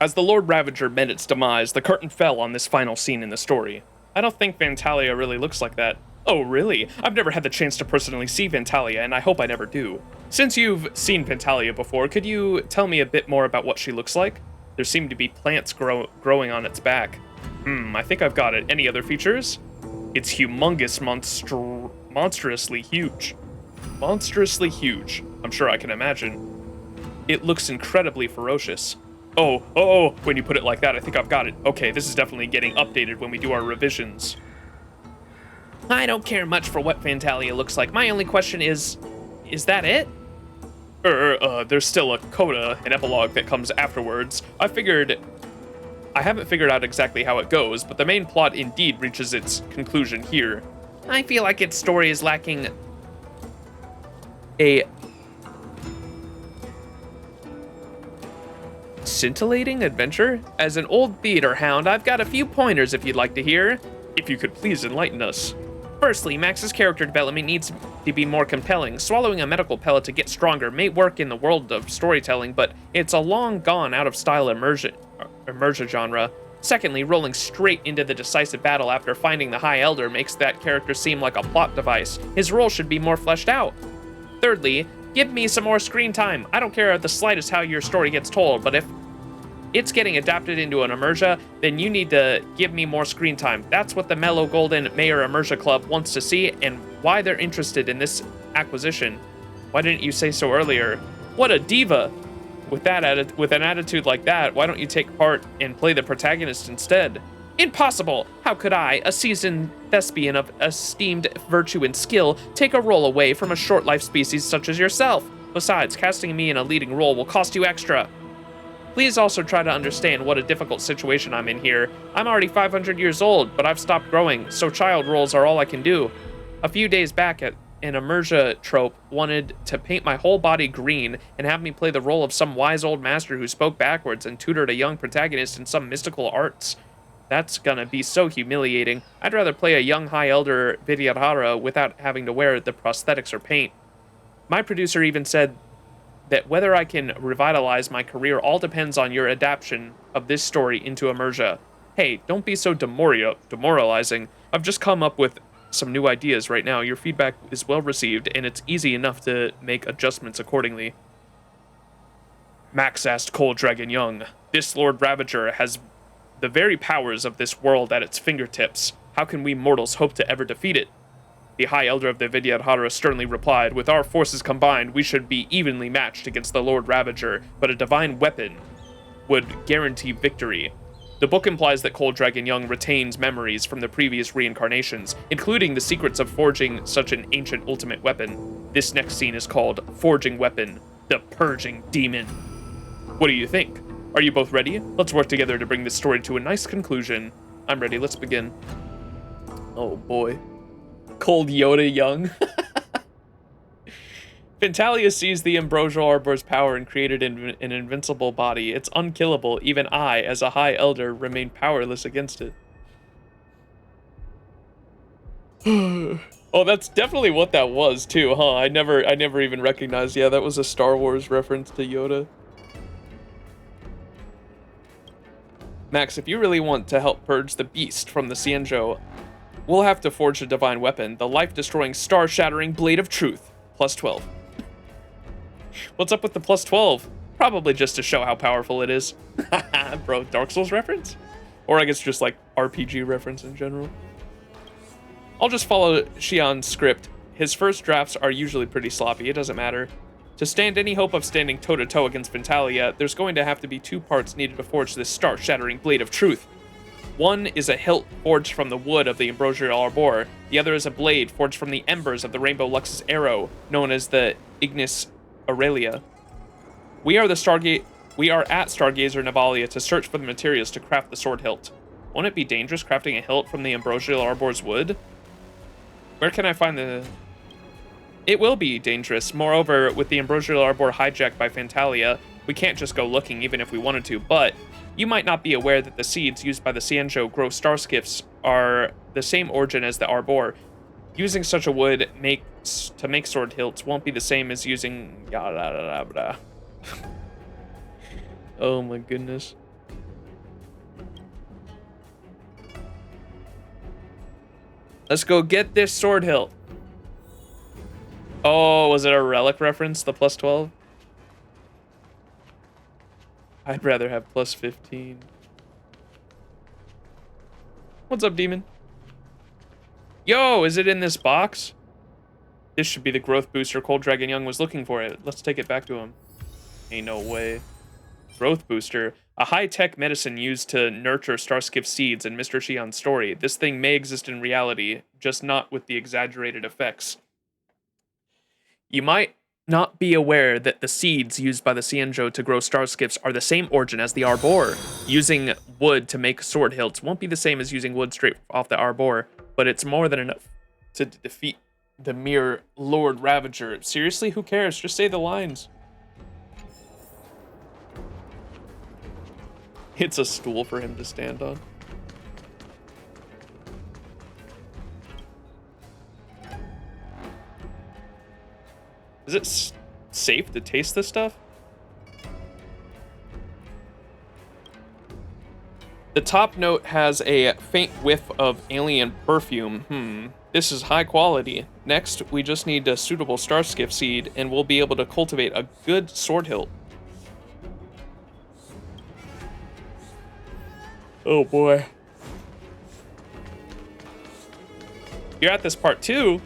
As the Lord Ravager met its demise, the curtain fell on this final scene in the story. I don't think Fantalia really looks like that. Oh, really? I've never had the chance to personally see Fantalia, and I hope I never do. Since you've seen Fantalia before, could you tell me a bit more about what she looks like? There seem to be plants growing on its back. I think I've got it. Any other features? It's humongous, monstrously huge. Monstrously huge. I'm sure I can imagine. It looks incredibly ferocious. Oh, when you put it like that, I think I've got it. Okay, this is definitely getting updated when we do our revisions. I don't care much for what Fantalia looks like. My only question is that it? There's still a coda, an epilogue that comes afterwards. I haven't figured out exactly how it goes, but the main plot indeed reaches its conclusion here. I feel like its story is lacking a scintillating adventure? As an old theater hound, I've got a few pointers if you'd like to hear. If you could please enlighten us. Firstly, Max's character development needs to be more compelling. Swallowing a medical pellet to get stronger may work in the world of storytelling, but it's a long gone out of style immersion genre. Secondly, rolling straight into the decisive battle after finding the High Elder makes that character seem like a plot device. His role should be more fleshed out. Thirdly, give me some more screen time. I don't care the slightest how your story gets told, but if it's getting adapted into an Immersia, then you need to give me more screen time. That's what the Mellow Golden Mayor Immersia Club wants to see, and why they're interested in this acquisition. Why didn't you say so earlier? What a diva! With an attitude like that, why don't you take part and play the protagonist instead? Impossible! How could I, a seasoned thespian of esteemed virtue and skill, take a role away from a short life species such as yourself? Besides, casting me in a leading role will cost you extra. Please also try to understand what a difficult situation I'm in here. I'm already 500 years old, but I've stopped growing, so child roles are all I can do. A few days back, an Immersia trope wanted to paint my whole body green and have me play the role of some wise old master who spoke backwards and tutored a young protagonist in some mystical arts. That's gonna be so humiliating. I'd rather play a young High Elder Vidyadhara without having to wear the prosthetics or paint. My producer even said that whether I can revitalize my career all depends on your adaptation of this story into Immersia. Hey, don't be so demoralizing. I've just come up with some new ideas right now. Your feedback is well received, and it's easy enough to make adjustments accordingly. Max asked Cold Dragon Young, this Lord Ravager has the very powers of this world at its fingertips. How can we mortals hope to ever defeat it? The High Elder of the Vidyadhara sternly replied, with our forces combined, we should be evenly matched against the Lord Ravager, but a divine weapon would guarantee victory. The book implies that Cold Dragon Young retains memories from the previous reincarnations, including the secrets of forging such an ancient ultimate weapon. This next scene is called Forging Weapon, the Purging Demon. What do you think? Are you both ready? Let's work together to bring this story to a nice conclusion. I'm ready, let's begin. Oh boy. Cold Yoda Young. Fantalia seized the Ambrosial Arbor's power and created an invincible body. It's unkillable. Even I, as a High Elder, remain powerless against it. Oh, that's definitely what that was too, huh? I never even recognized. Yeah, that was a Star Wars reference to Yoda. Max, if you really want to help purge the beast from the XianZhou, we'll have to forge a divine weapon, the life-destroying, star-shattering Blade of Truth. Plus 12. What's up with the plus 12? Probably just to show how powerful it is. Bro, Dark Souls reference? Or I guess just like RPG reference in general. I'll just follow Xian's script. His first drafts are usually pretty sloppy, it doesn't matter. To stand any hope of standing toe-to-toe against Fantalia, there's going to have to be two parts needed to forge this star-shattering Blade of Truth. One is a hilt forged from the wood of the Ambrosial Arbor. The other is a blade forged from the embers of the Rainbow Lux's arrow, known as the Ignis Aurelia. We are at Stargazer Navalia to search for the materials to craft the sword hilt. Won't it be dangerous crafting a hilt from the Ambrosial Arbor's wood? Where can I find the... It will be dangerous. Moreover, with the Ambrosial Arbor hijacked by Fantalia, we can't just go looking even if we wanted to, but you might not be aware that the seeds used by the XianZhou grow star skiffs are the same origin as the Arbor. Using such a wood to make sword hilts won't be the same as using... Oh my goodness. Let's go get this sword hilt. Oh, was it a relic reference, the plus 12? I'd rather have plus 15. What's up, demon? Yo, is it in this box? This should be the growth booster Cold Dragon Young was looking for. Let's take it back to him. Ain't no way. Growth booster. A high-tech medicine used to nurture Starskiff seeds in Mr. Xian's story. This thing may exist in reality, just not with the exaggerated effects. You might not be aware that the seeds used by the XianZhou to grow Starskiffs are the same origin as the Arbor. Using wood to make sword hilts won't be the same as using wood straight off the Arbor, but it's more than enough to defeat the mere Lord Ravager. Seriously, who cares? Just say the lines. It's a stool for him to stand on. Is it safe to taste this stuff? The top note has a faint whiff of alien perfume. This is high quality. Next, we just need a suitable Starskiff seed, and we'll be able to cultivate a good sword hilt. Oh boy. You're at this part too.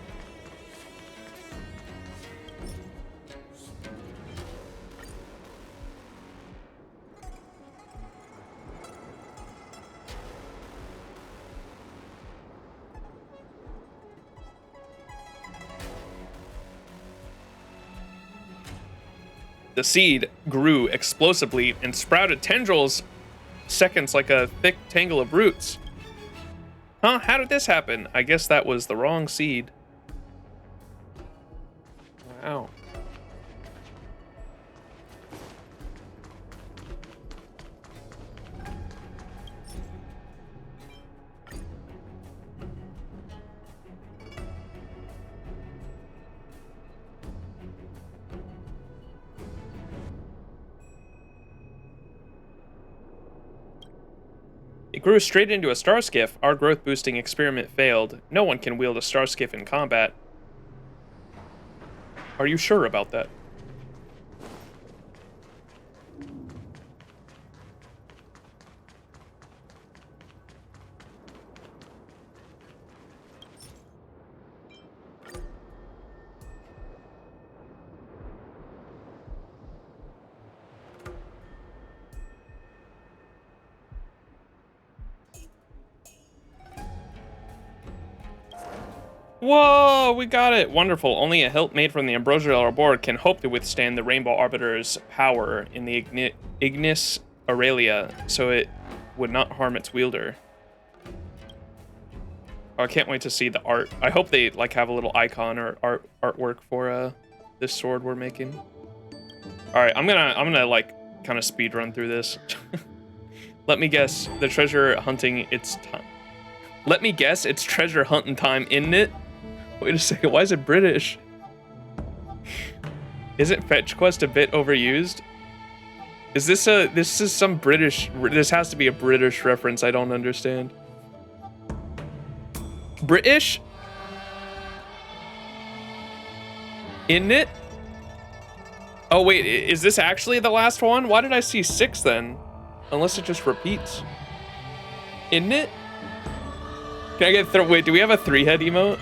The seed grew explosively and sprouted tendrils seconds like a thick tangle of roots. Huh? How did this happen? I guess that was the wrong seed. Wow. It grew straight into a Starskiff. Our growth boosting experiment failed. No one can wield a Starskiff in combat. Are you sure about that? Whoa, we got it. Wonderful. Only a hilt made from the ambrosial arbor can hope to withstand the Rainbow Arbiter's power in the Ignis Aurelia, so it would not harm its wielder. Oh, I can't wait to see the art. I hope they like have a little icon or artwork for this sword we're making. All right, I'm gonna like kind of speed run through this. Let me guess. The treasure hunting. It's time. Let me guess. It's treasure hunting time, isn't it? Wait a second, why is it British? Isn't Fetch Quest a bit overused? This is some British, this has to be a British reference I don't understand. British? Isn't it? Oh wait, is this actually the last one? Why did I see 6 then? Unless it just repeats. Isn't it? Can I get wait, do we have a 3-head emote?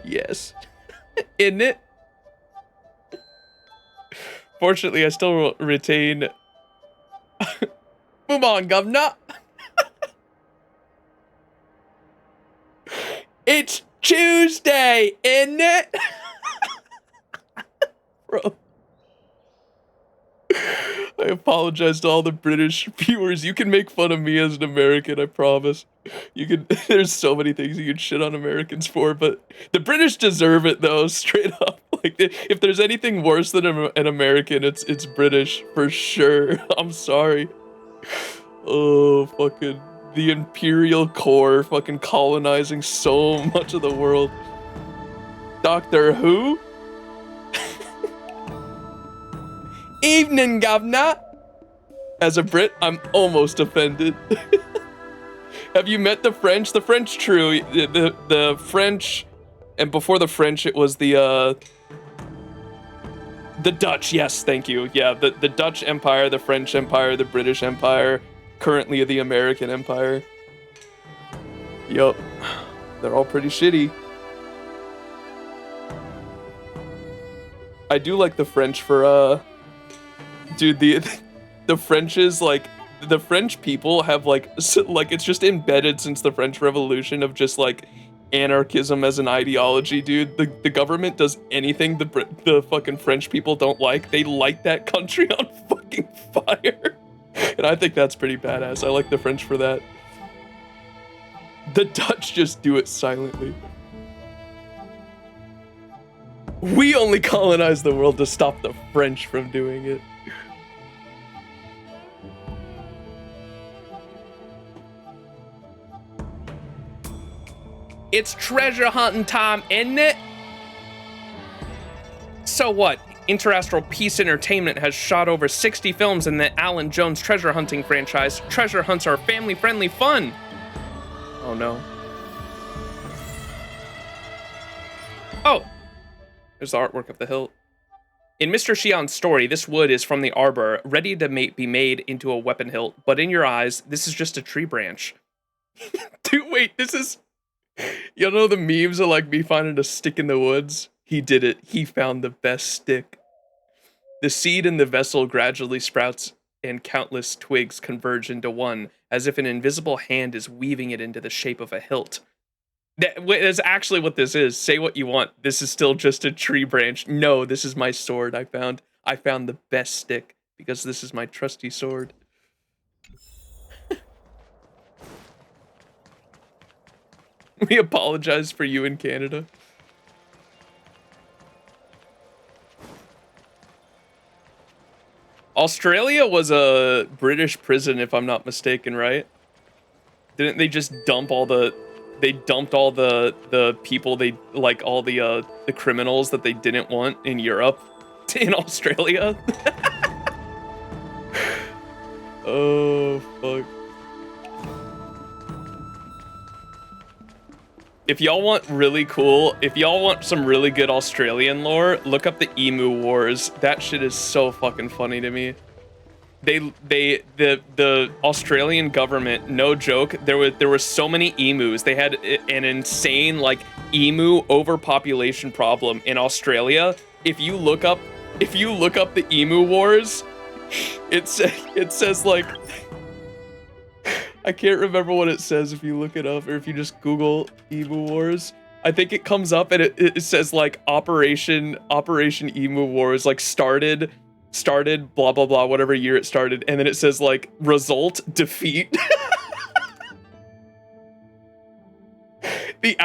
Yes. Isn't it? Fortunately, I still retain... Move on, governor. It's Tuesday, isn't it? Bro. I apologize to all the British viewers. You can make fun of me as an American, I promise. You can. There's so many things you can shit on Americans for, but the British deserve it though, straight up. Like, if there's anything worse than an American, it's British for sure. I'm sorry. Oh, fucking the Imperial Core, fucking colonizing so much of the world. Doctor Who? Evening, governor. As a Brit, I'm almost offended. Have you met the French? The French, true. The French, and before the French, it was the Dutch. Yes, thank you. Yeah, the Dutch Empire, the French Empire, the British Empire, currently the American Empire. Yup, they're all pretty shitty. I do like the French for dude, the French is like the French people have like it's just embedded since the French Revolution of just like anarchism as an ideology, dude. The government does anything the fucking French people don't like. They light that country on fucking fire. And I think that's pretty badass. I like the French for that. The Dutch just do it silently. We only colonize the world to stop the French from doing it. It's treasure hunting time, isn't it? So what? Interastral Peace Entertainment has shot over 60 films in the Alan Jones treasure hunting franchise. Treasure hunts are family-friendly fun. Oh no. Oh! There's the artwork of the hilt. In Mr. Xian's story, this wood is from the arbor, ready to be made into a weapon hilt, but in your eyes, this is just a tree branch. Dude, wait, this is... You know the memes are like me finding a stick in the woods? He did it. He found the best stick. The seed in the vessel gradually sprouts and countless twigs converge into one, as if an invisible hand is weaving it into the shape of a hilt. That's actually what this is. Say what you want. This is still just a tree branch. No, this is my sword I found. I found the best stick because this is my trusty sword. We apologize for you in Canada. Australia was a British prison, if I'm not mistaken, right? Didn't they just dump all the... They dumped all the people they... Like, all the criminals that they didn't want in Europe in Australia? Oh, fuck. If y'all want really cool, if y'all want some really good Australian lore, look up the Emu Wars. That shit is so fucking funny to me. The Australian government, no joke, there were so many emus. They had an insane like emu overpopulation problem in Australia. If you look up the Emu Wars, it says like I can't remember what it says if you look it up or if you just Google Emu Wars. I think it comes up and it says like Operation Emu Wars like started blah blah blah whatever year it started, and then it says like result defeat. The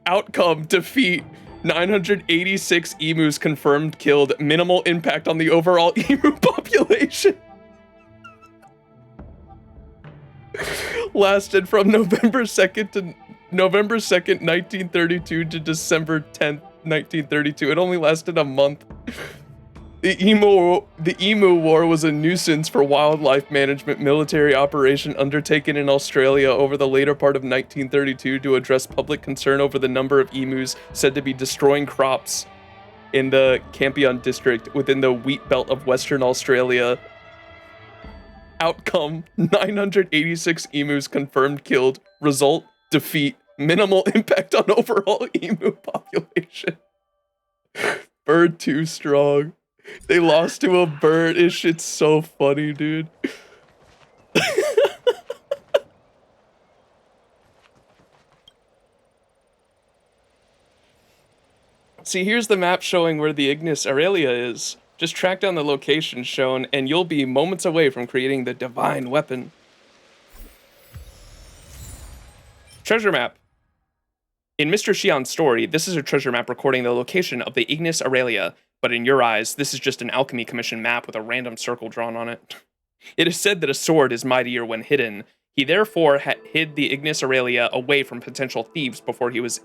outcome defeat 986 emus confirmed killed, minimal impact on the overall emu population. Lasted from November 2nd, 1932 to December 10th, 1932. It only lasted a month. The Emu War was a nuisance for wildlife management military operation undertaken in Australia over the later part of 1932 to address public concern over the number of emus said to be destroying crops in the Campion district within the wheat belt of Western Australia. Outcome, 986 emus confirmed killed. Result, defeat. Minimal impact on overall emu population. Bird too strong. They lost to a bird. This shit's so funny, dude. See, here's the map showing where the Ignis Aurelia is. Just track down the location shown, and you'll be moments away from creating the divine weapon. Treasure map. In Mr. Xian's story, this is a treasure map recording the location of the Ignis Aurelia, but in your eyes, this is just an Alchemy Commission map with a random circle drawn on it. It is said that a sword is mightier when hidden. He therefore hid the Ignis Aurelia away from potential thieves before he was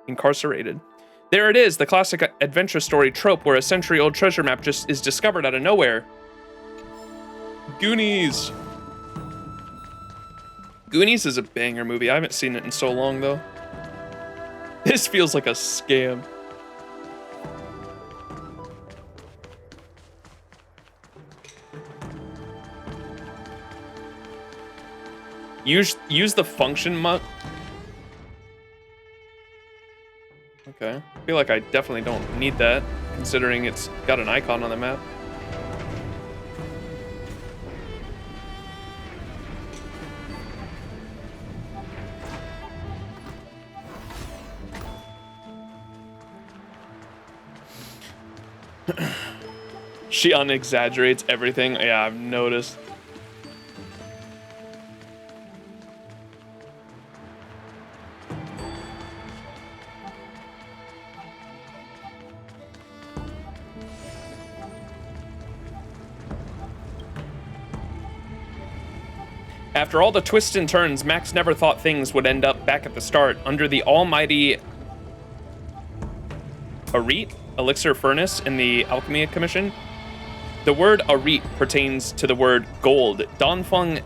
incarcerated. There it is, the classic adventure story trope where a century-old treasure map just is discovered out of nowhere. Goonies. Goonies is a banger movie. I haven't seen it in so long, though. This feels like a scam. Use the function mod. Okay. I feel like I definitely don't need that. considering it's got an icon on the map. Xian exaggerates everything. Yeah, I've noticed. After all the twists and turns, Max never thought things would end up back at the start, under the almighty Arit elixir furnace in the Alchemy Commission. The word Arit pertains to the word gold. Dongfang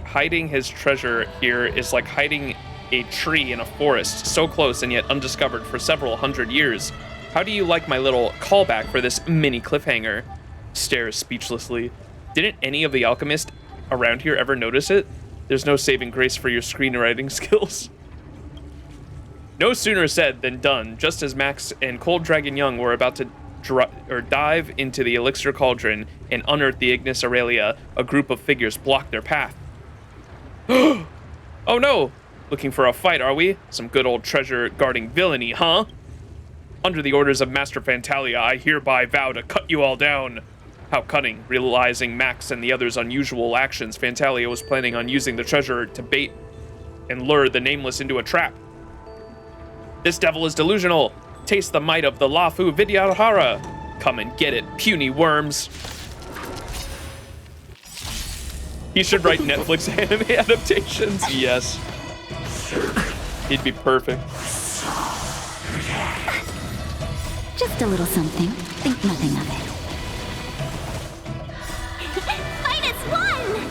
hiding his treasure here is like hiding a tree in a forest, so close and yet undiscovered for several hundred years. How do you like my little callback for this mini cliffhanger? Stares speechlessly. Didn't any of the alchemists around here ever notice it? There's no saving grace for your screenwriting skills. No sooner said than done. Just as Max and Cold Dragon Young were about to dive into the elixir cauldron and unearth the Ignis Aurelia, a group of figures blocked their path. Oh no! Looking for a fight, are we? Some good old treasure guarding villainy, huh? Under the orders of Master Fantalia, I hereby vow to cut you all down. How cunning. Realizing Max and the others' unusual actions, Fantalia was planning on using the treasure to bait and lure the Nameless into a trap. This devil is delusional. Taste the might of the Luofu Vidyadhara. Come and get it, puny worms. He should write Netflix anime adaptations. Yes. He'd be perfect. Just a little something. Think nothing of it. Fight as one!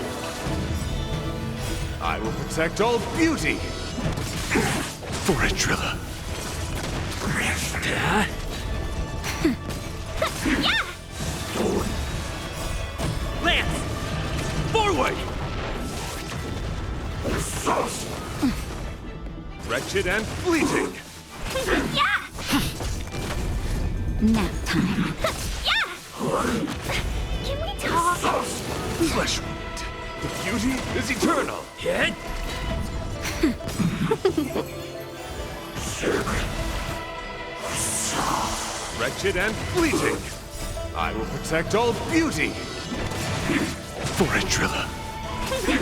I will protect all beauty. For a Trilla. Yeah! Lance! Forward! Wretched and fleeting. Yeah! Nap time. Yeah! Can we talk? Flesh wound. The beauty is eternal. Hit! Wretched and fleeting. I will protect all beauty. For a Trilla.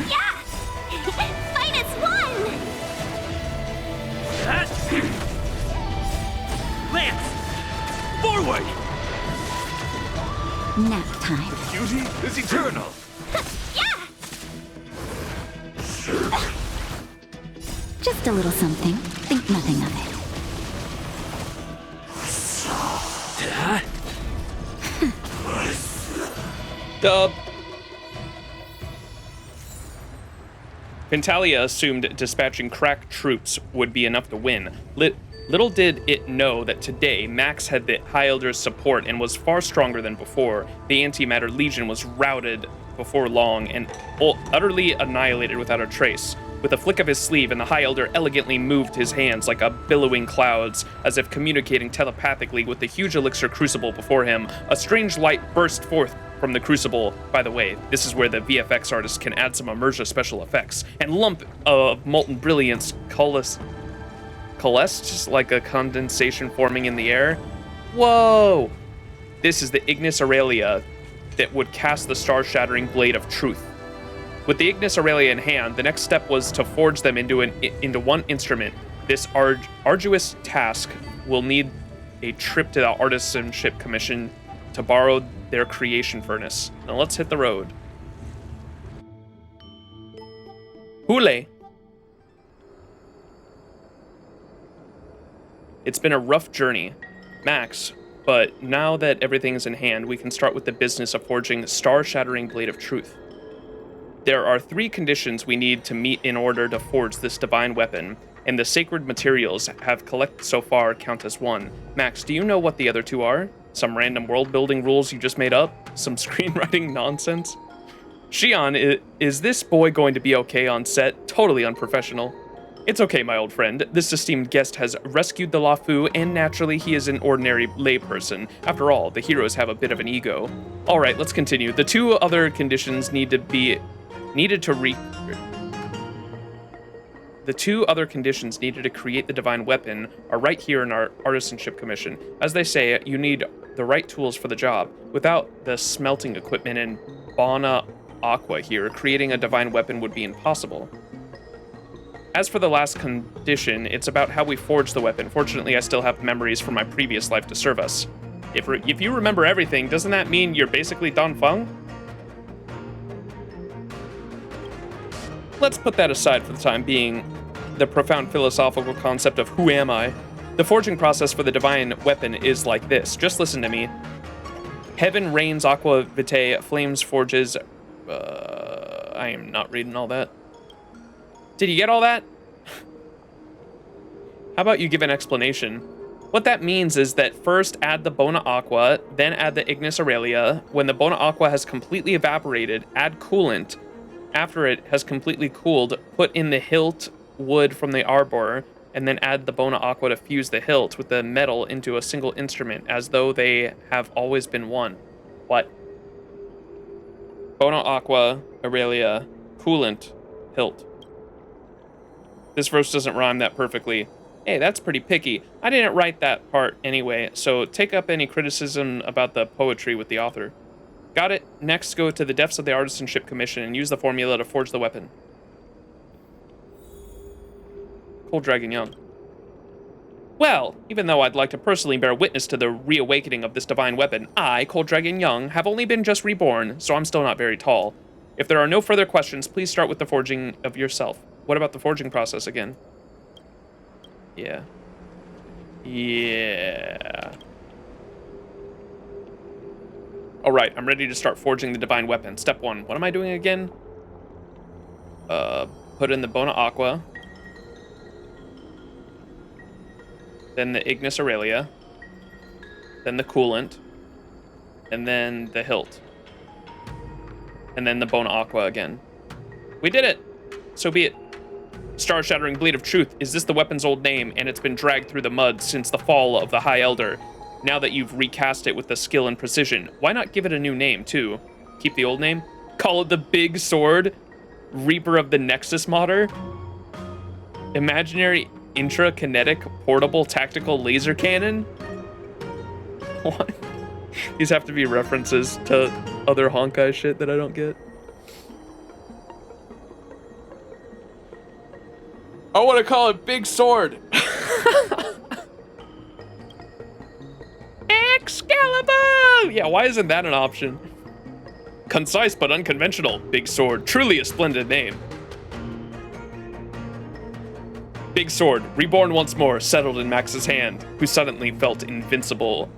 Yeah! Fight as one! Lance! Forward! Nap time. Beauty is eternal. Yeah! Just a little something. Think nothing of it. Dub. Fantalia assumed dispatching crack troops would be enough to win. Little did it know that today, Max had the High Elder's support and was far stronger than before. The Antimatter Legion was routed before long and utterly annihilated without a trace. With a flick of his sleeve, and the High Elder elegantly moved his hands like a billowing clouds, as if communicating telepathically with the huge elixir crucible before him, a strange light burst forth from the crucible. By the way, this is where the VFX artist can add some immersive special effects, and lump of molten brilliance coalesced like a condensation forming in the air. Whoa! This is the Ignis Aurelia that would cast the star-shattering blade of truth. With the Ignis Aurelia in hand, the next step was to forge them into one instrument. This arduous task will need a trip to the Artisanship Commission to borrow their creation furnace. Now let's hit the road. Hule. It's been a rough journey, Max, but now that everything is in hand, we can start with the business of forging star-shattering blade of truth. There are 3 conditions we need to meet in order to forge this divine weapon, and the sacred materials have collected so far count as 1. Max, do you know what the other 2 are? Some random world-building rules you just made up? Some screenwriting nonsense? Xian, is this boy going to be okay on set? Totally unprofessional. It's okay, my old friend. This esteemed guest has rescued the Luofu, and naturally he is an ordinary layperson. After all, the heroes have a bit of an ego. All right, let's continue. The two other conditions needed to create the divine weapon are right here in our artisanship commission. As they say, you need the right tools for the job. Without the smelting equipment and Bona Aqua here, creating a divine weapon would be impossible. As for the last condition, it's about how we forge the weapon. Fortunately, I still have memories from my previous life to serve us. If you remember everything, doesn't that mean you're basically Don Feng? Let's put that aside for the time being, the profound philosophical concept of who am I? The forging process for the divine weapon is like this. Just listen to me. Heaven rains aqua vitae, flames forges... I am not reading all that. Did you get all that? How about you give an explanation? What that means is that first add the Bona Aqua, then add the Ignis Aurelia. When the Bona Aqua has completely evaporated, add coolant. After it has completely cooled, put in the hilt wood from the arbor, and then add the Bona Aqua to fuse the hilt with the metal into a single instrument, as though they have always been one. What? Bona Aqua, Aurelia, coolant, hilt. This verse doesn't rhyme that perfectly. Hey, that's pretty picky. I didn't write that part anyway, so take up any criticism about the poetry with the author. Got it? Next, go to the depths of the Artisanship Commission and use the formula to forge the weapon. Cold Dragon Young. Well, even though I'd like to personally bear witness to the reawakening of this divine weapon, I, Cold Dragon Young, have only been just reborn, so I'm still not very tall. If there are no further questions, please start with the forging of yourself. What about the forging process again? Yeah. Yeah. All right, I'm ready to start forging the divine weapon. Step 1. What am I doing again? Put in the Bona Aqua. Then the Ignis Aurelia. Then the coolant. And then the hilt. And then the Bona Aqua again. We did it! So be it. Star-shattering blade of truth, is this the weapon's old name, and it's been dragged through the mud since the fall of the High Elder? Now that you've recast it with the skill and precision, why not give it a new name, too? Keep the old name? Call it the Big Sword? Reaper of the Nexus Modder? Imaginary intrakinetic portable tactical laser cannon? What? These have to be references to other Honkai shit that I don't get. I want to call it Big Sword. Excalibur! Yeah, why isn't that an option? Concise but unconventional. Big Sword. Truly a splendid name. Big Sword, reborn once more, settled in Max's hand, who suddenly felt invincible.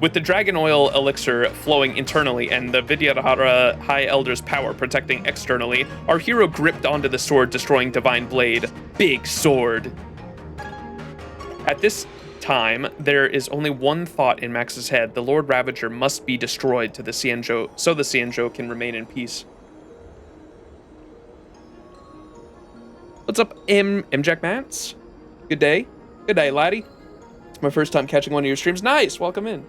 With the dragon oil elixir flowing internally and the Vidyadhara High Elder's power protecting externally, our hero gripped onto the sword, destroying Divine Blade. Big Sword. At this time, there is only one thought in Max's head. The Lord Ravager must be destroyed to the XianZhou, so the XianZhou can remain in peace. What's up, Jack Mats? Good day. Good day, laddie. It's my first time catching one of your streams. Nice, welcome in.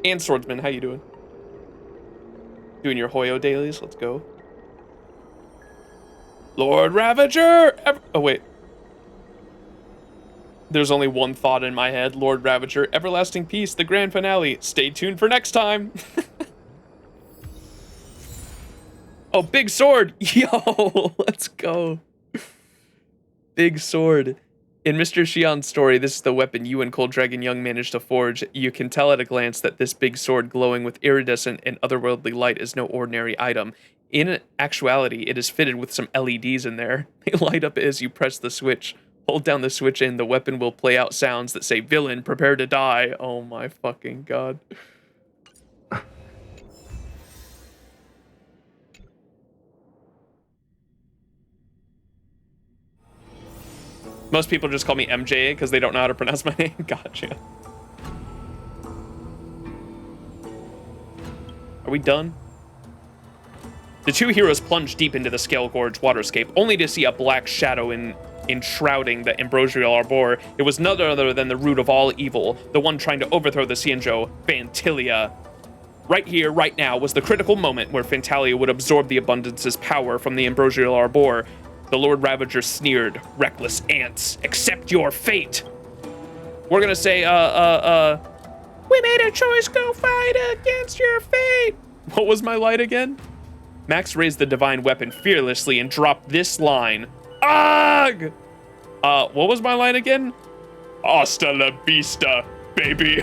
And Swordsman, how you doing? Doing your Hoyo dailies, let's go. Lord Ravager! Oh, wait. There's only one thought in my head. Lord Ravager, everlasting peace, the grand finale. Stay tuned for next time. Oh, Big Sword! Yo, let's go. Big Sword. In Mr. Xian's story, this is the weapon you and Cold Dragon Young managed to forge. You can tell at a glance that this big sword glowing with iridescent and otherworldly light is no ordinary item. In actuality, it is fitted with some LEDs in there. They light up as you press the switch. Hold down the switch and the weapon will play out sounds that say, "Villain, prepare to die." Oh my fucking god. Most people just call me MJ because they don't know how to pronounce my name. Gotcha. Are we done? The two heroes plunge deep into the Scale Gorge waterscape, only to see a black shadow enshrouding the ambrosial arbor. It was none other than the root of all evil, the one trying to overthrow the XianZhou, Fantilia. Right here, right now, was the critical moment where Fantalia would absorb the Abundance's power from the ambrosial arbor. The Lord Ravager sneered, "Reckless ants, accept your fate." We're gonna say, we made a choice, go fight against your fate. What was my line again? Max raised the divine weapon fearlessly and dropped this line. Ugh! What was my line again? Hasta la vista, baby.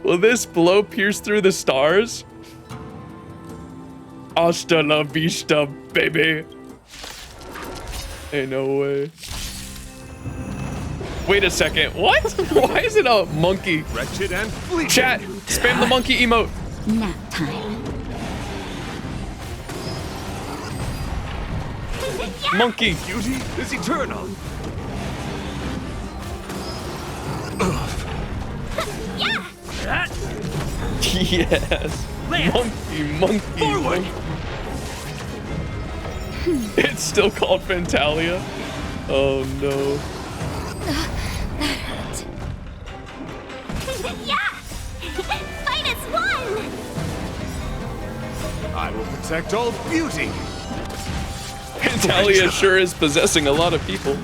Will this blow pierce through the stars? Hasta la vista, baby. Ain't no way. Wait a second, what? Why is it a monkey? Wretched and fleeting. Chat, spam the monkey emote. Nap time. Monkey. Beauty is eternal. Yes. Monkey. Forward. It's still called Fantalia. Oh no. Yeah! Fight as one! I will protect all beauty. Fantalia sure is possessing a lot of people.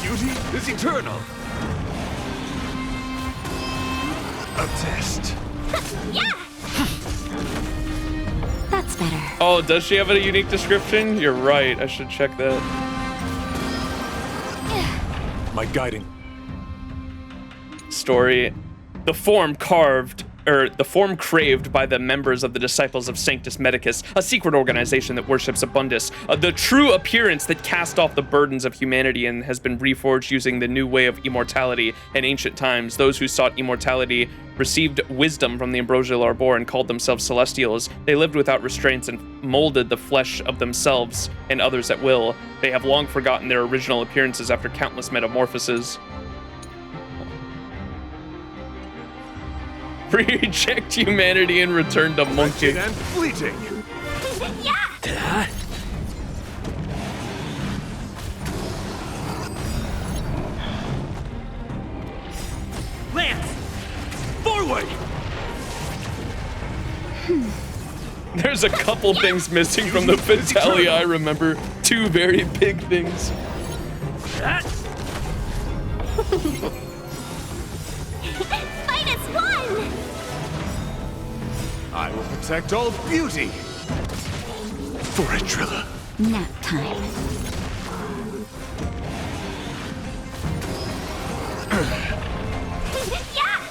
Beauty is eternal. A test. Yeah! That's better. Oh, does she have a unique description? You're right, I should check that. My guiding. Story. The form craved by the members of the Disciples of Sanctus Medicus, a secret organization that worships Abundus, the true appearance that cast off the burdens of humanity and has been reforged using the new way of immortality. In ancient times, those who sought immortality received wisdom from the ambrosial arbor and called themselves celestials. They lived without restraints and molded the flesh of themselves and others at will. They have long forgotten their original appearances after countless metamorphoses. Reject humanity and return to monkey. Wretched and fleeting. Yeah! Lance! Forward! There's a couple things missing from the Fantalia I remember. Two very big things. Fight as one! I will protect all beauty. For Trilla. Nap time. Yeah!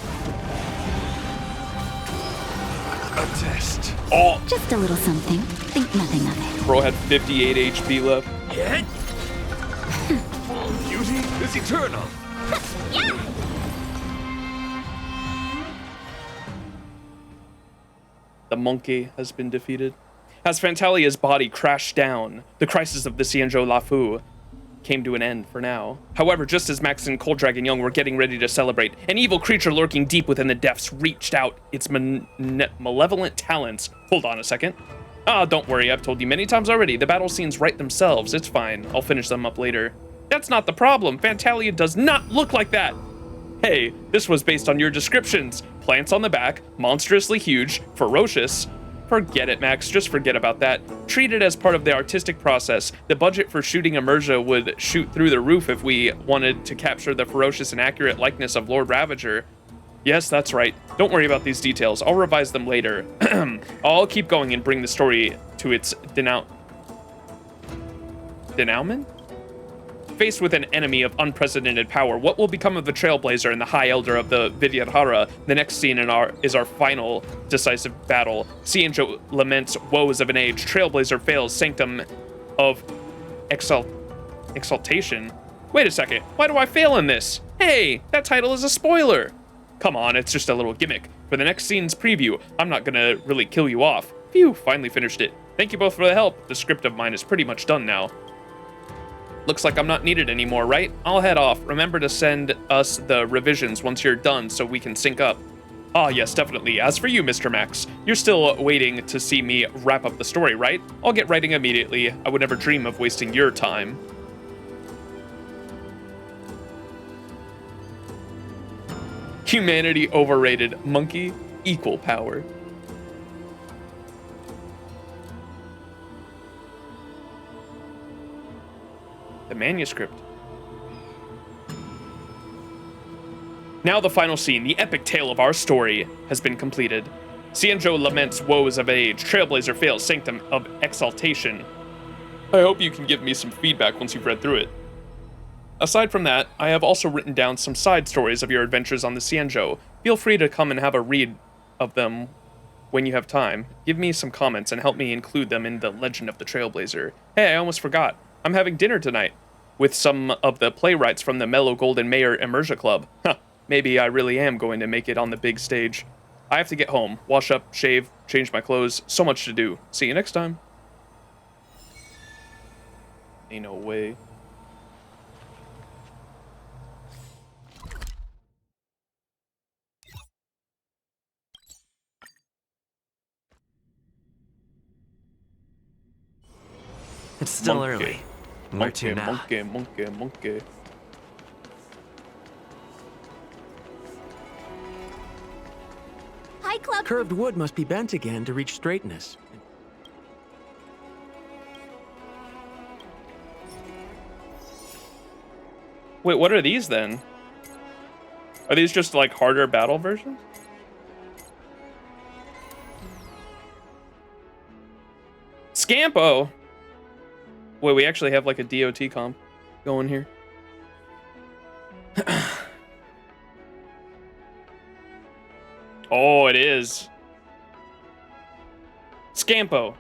A test. Oh, Just a little something. Think nothing of it. bro had 58 HP left. Beauty is eternal. Yeah! The monkey has been defeated. As Fantalia's body crashed down, the crisis of the XianZhou Luofu came to an end for now. However, just as Max and Cold Dragon Young were getting ready to celebrate, an evil creature lurking deep within the depths reached out its malevolent talons. Hold on a second. Don't worry, I've told you many times already. The battle scenes write themselves. It's fine. I'll finish them up later. That's not the problem. Fantalia does not look like that. Hey, this was based on your descriptions. Plants on the back, monstrously huge, ferocious. Forget it, Max. Just forget about that. Treat it as part of the artistic process. The budget for shooting Emerja would shoot through the roof if we wanted to capture the ferocious and accurate likeness of Lord Ravager. Yes, that's right. Don't worry about these details. I'll revise them later. I'll keep going and bring the story to its denouement? Faced with an enemy of unprecedented power, what will become of the Trailblazer and the High Elder of the Vidyadhara? The next scene is our final decisive battle. XianZhou laments woes of an age. Trailblazer fails sanctum of exaltation. Wait a second, why do I fail in this? Hey, that title is a spoiler. Come on, it's just a little gimmick. For the next scene's preview, I'm not gonna really kill you off. Phew, finally finished it. Thank you both for the help. The script of mine is pretty much done now. Looks like I'm not needed anymore, right? I'll head off. Remember to send us the revisions once you're done so we can sync up. Ah, yes, definitely. As for you, Mr. Max, you're still waiting to see me wrap up the story, right? I'll get writing immediately. I would never dream of wasting your time. Humanity overrated. Monkey, equal power. The manuscript. Now the final scene, the epic tale of our story, has been completed. XianZhou laments woes of age, Trailblazer fails sanctum of exaltation. I hope you can give me some feedback once you've read through it. Aside from that, I have also written down some side stories of your adventures on the XianZhou. Feel free to come and have a read of them when you have time. Give me some comments and help me include them in the Legend of the Trailblazer. Hey, I almost forgot. I'm having dinner tonight with some of the playwrights from the Mellow Golden Mayor Immersia Club. Huh, maybe I really am going to make it on the big stage. I have to get home, wash up, shave, change my clothes. So much to do. See you next time. Ain't no way. It's still Monkey. early. Where to now? Monkey. Hi, Club. Curved wood must be bent again to reach straightness. Wait, what are these then? Are these just like harder battle versions? Scampo! Wait, we actually have like a DOT comp going here. Oh, it is. Scampo.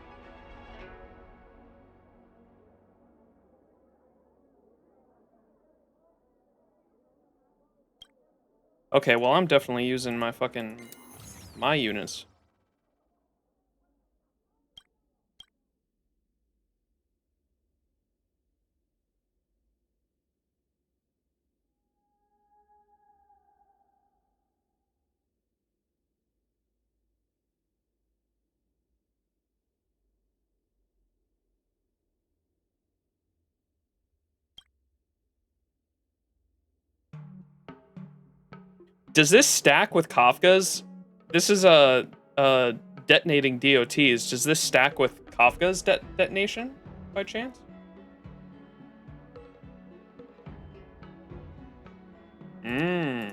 Okay, well, I'm definitely using my units. Does this stack with Kafka's? This is a detonating DOTs. Does this stack with Kafka's detonation by chance? Mmm.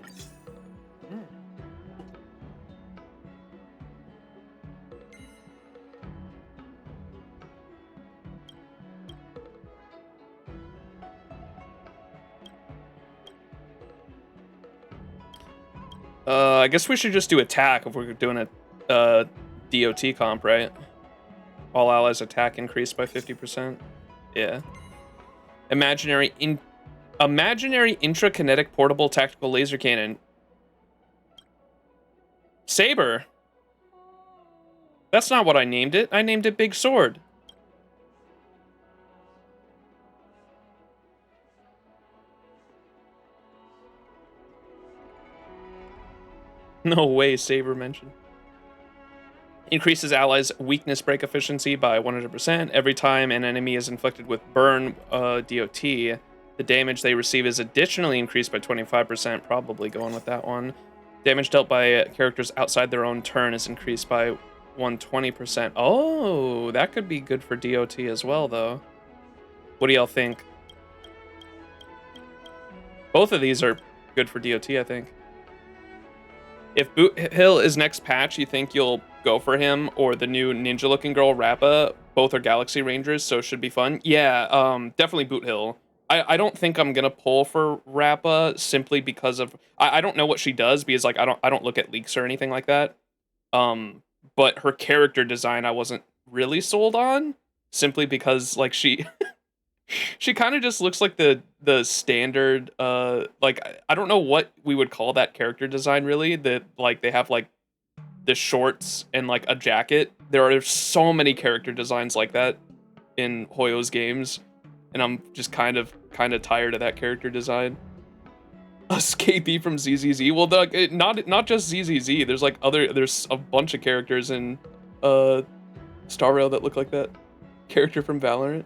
I guess we should just do attack if we're doing a DOT comp, right? All allies attack increased by 50%. Yeah. Imaginary intrakinetic portable tactical laser cannon. Saber. That's not what I named it. I named it Big Sword. No way, Saber mentioned. Increases allies' weakness break efficiency by 100%. Every time an enemy is inflicted with burn DOT, the damage they receive is additionally increased by 25%, probably going with that one. Damage dealt by characters outside their own turn is increased by 120%. Oh, that could be good for DOT as well, though. What do y'all think? Both of these are good for DOT, I think. If Boot Hill is next patch, you think you'll go for him, or the new ninja-looking girl, Rappa? Both are Galaxy Rangers, so should be fun. Yeah, definitely Boot Hill. I don't think I'm gonna pull for Rappa simply because of I don't know what she does, because like I don't look at leaks or anything like that. But her character design I wasn't really sold on, simply because like she she kind of just looks like the standard like I don't know what we would call that character design really, that like they have like the shorts and like a jacket. There are so many character designs like that in Hoyo's games. and I'm just kind of tired of that character design. Escapee from ZZZ. Well, not just ZZZ. There's like there's a bunch of characters in Star Rail that look like that. Character from Valorant.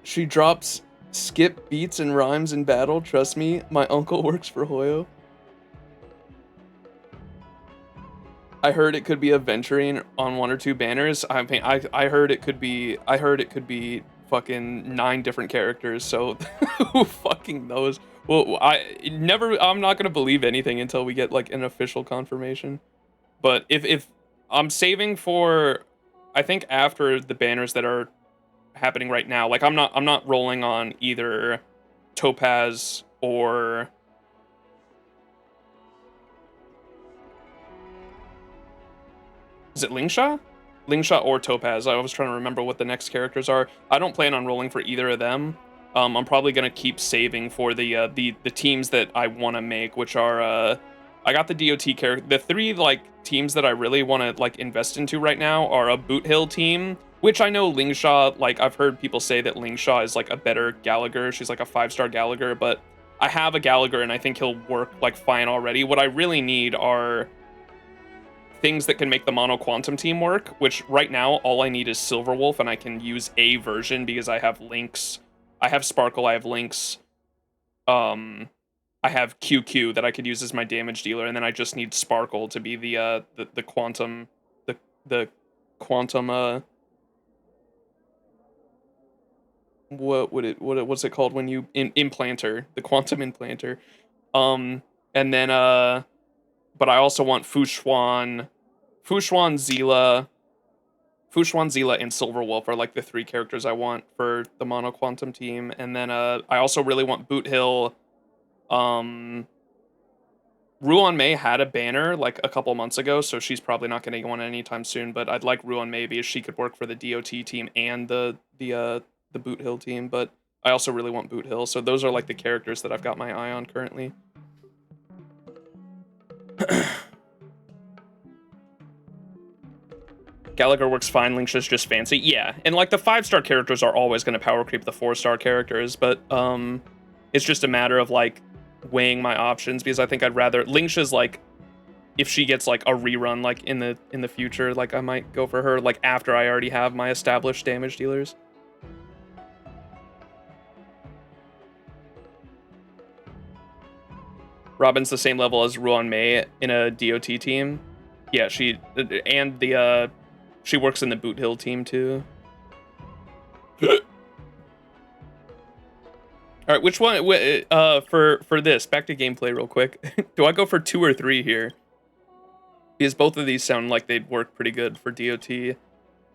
She drops skip beats and rhymes in battle. Trust me, my uncle works for Hoyo. I heard it could be aventuring on 1 or 2 banners. I mean, I heard it could be fucking 9 different characters. So who fucking knows? Well, I'm not gonna believe anything until we get like an official confirmation. But if I'm saving for, I think after the banners that are happening right now, like I'm not rolling on either Topaz or is it Lingsha? Lingsha or Topaz. I was trying to remember what the next characters are. I don't plan on rolling for either of them. I'm probably gonna keep saving for the teams that I want to make, which are I got the DOT character. The 3 like teams that I really want to like invest into right now are a Boot Hill team, which I know Lingsha, like I've heard people say that Lingsha is like a better Gallagher. She's like a 5-star Gallagher, but I have a Gallagher and I think he'll work like fine already. What I really need are things that can make the Mono Quantum team work, which right now all I need is Silverwolf, and I can use a version because I have Lynx, I have Sparkle, I have Lynx, I have QQ that I could use as my damage dealer, and then I just need Sparkle to be the Quantum, the Quantum, what's it called when you implanter, the Quantum implanter, and then but I also want Fushuan, Zila, and Silverwolf are like the 3 characters I want for the Mono Quantum team. And then I also really want Boot Hill. Ruan Mei had a banner like a couple months ago, so she's probably not getting one anytime soon. But I'd like Ruan Mei because she could work for the DOT team and the Boot Hill team. But I also really want Boot Hill. So those are like the characters that I've got my eye on currently. Gallagher works fine, Linksha's just fancy. Yeah, and like the 5-star characters are always going to power creep the 4-star characters, but it's just a matter of like weighing my options, because I think I'd rather Linksha's like, if she gets like a rerun like in the future, like I might go for her like after I already have my established damage dealers. Robin's the same level as Ruan Mei in a DOT team. Yeah, she works in the Boot Hill team too. All right, which one for this? Back to gameplay real quick. Do I go for 2 or 3 here? Because both of these sound like they'd work pretty good for DOT.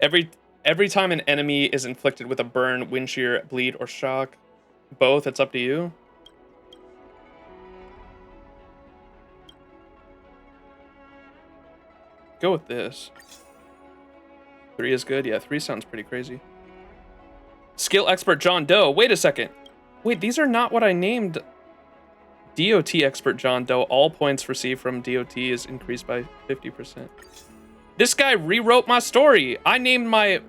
Every time an enemy is inflicted with a burn, wind shear, bleed, or shock. Both, it's up to you. Go with this. 3 is good. Yeah, 3 sounds pretty crazy. Skill expert John Doe. Wait a second. Wait, these are not what I named. DOT expert John Doe. All points received from DOT is increased by 50%. This guy rewrote my story. I named my...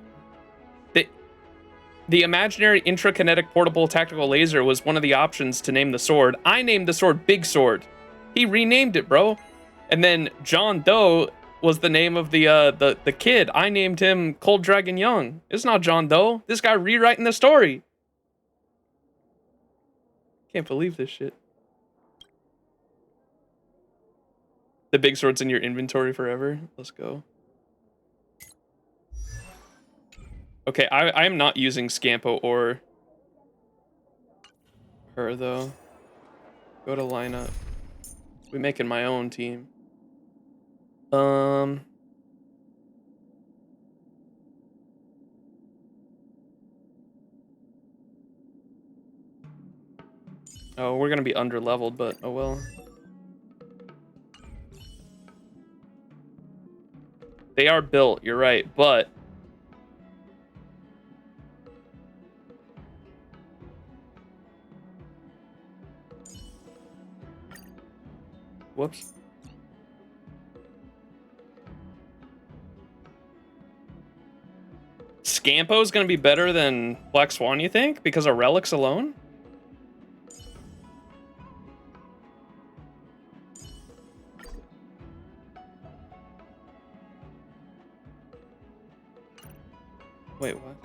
The imaginary intrakinetic portable tactical laser was one of the options to name the sword. I named the sword Big Sword. He renamed it, bro. And then John Doe was the name of the kid. I named him Cold Dragon Young. It's not John Doe. This guy rewriting the story. Can't believe this shit. The big sword's in your inventory forever. Let's go. Okay, I am not using Scampo or her though. Go to lineup. We're making my own team. Oh, we're gonna be under leveled, but oh well. They are built, you're right, but whoops. Scampo is going to be better than Black Swan, you think? Because of relics alone? Wait, what?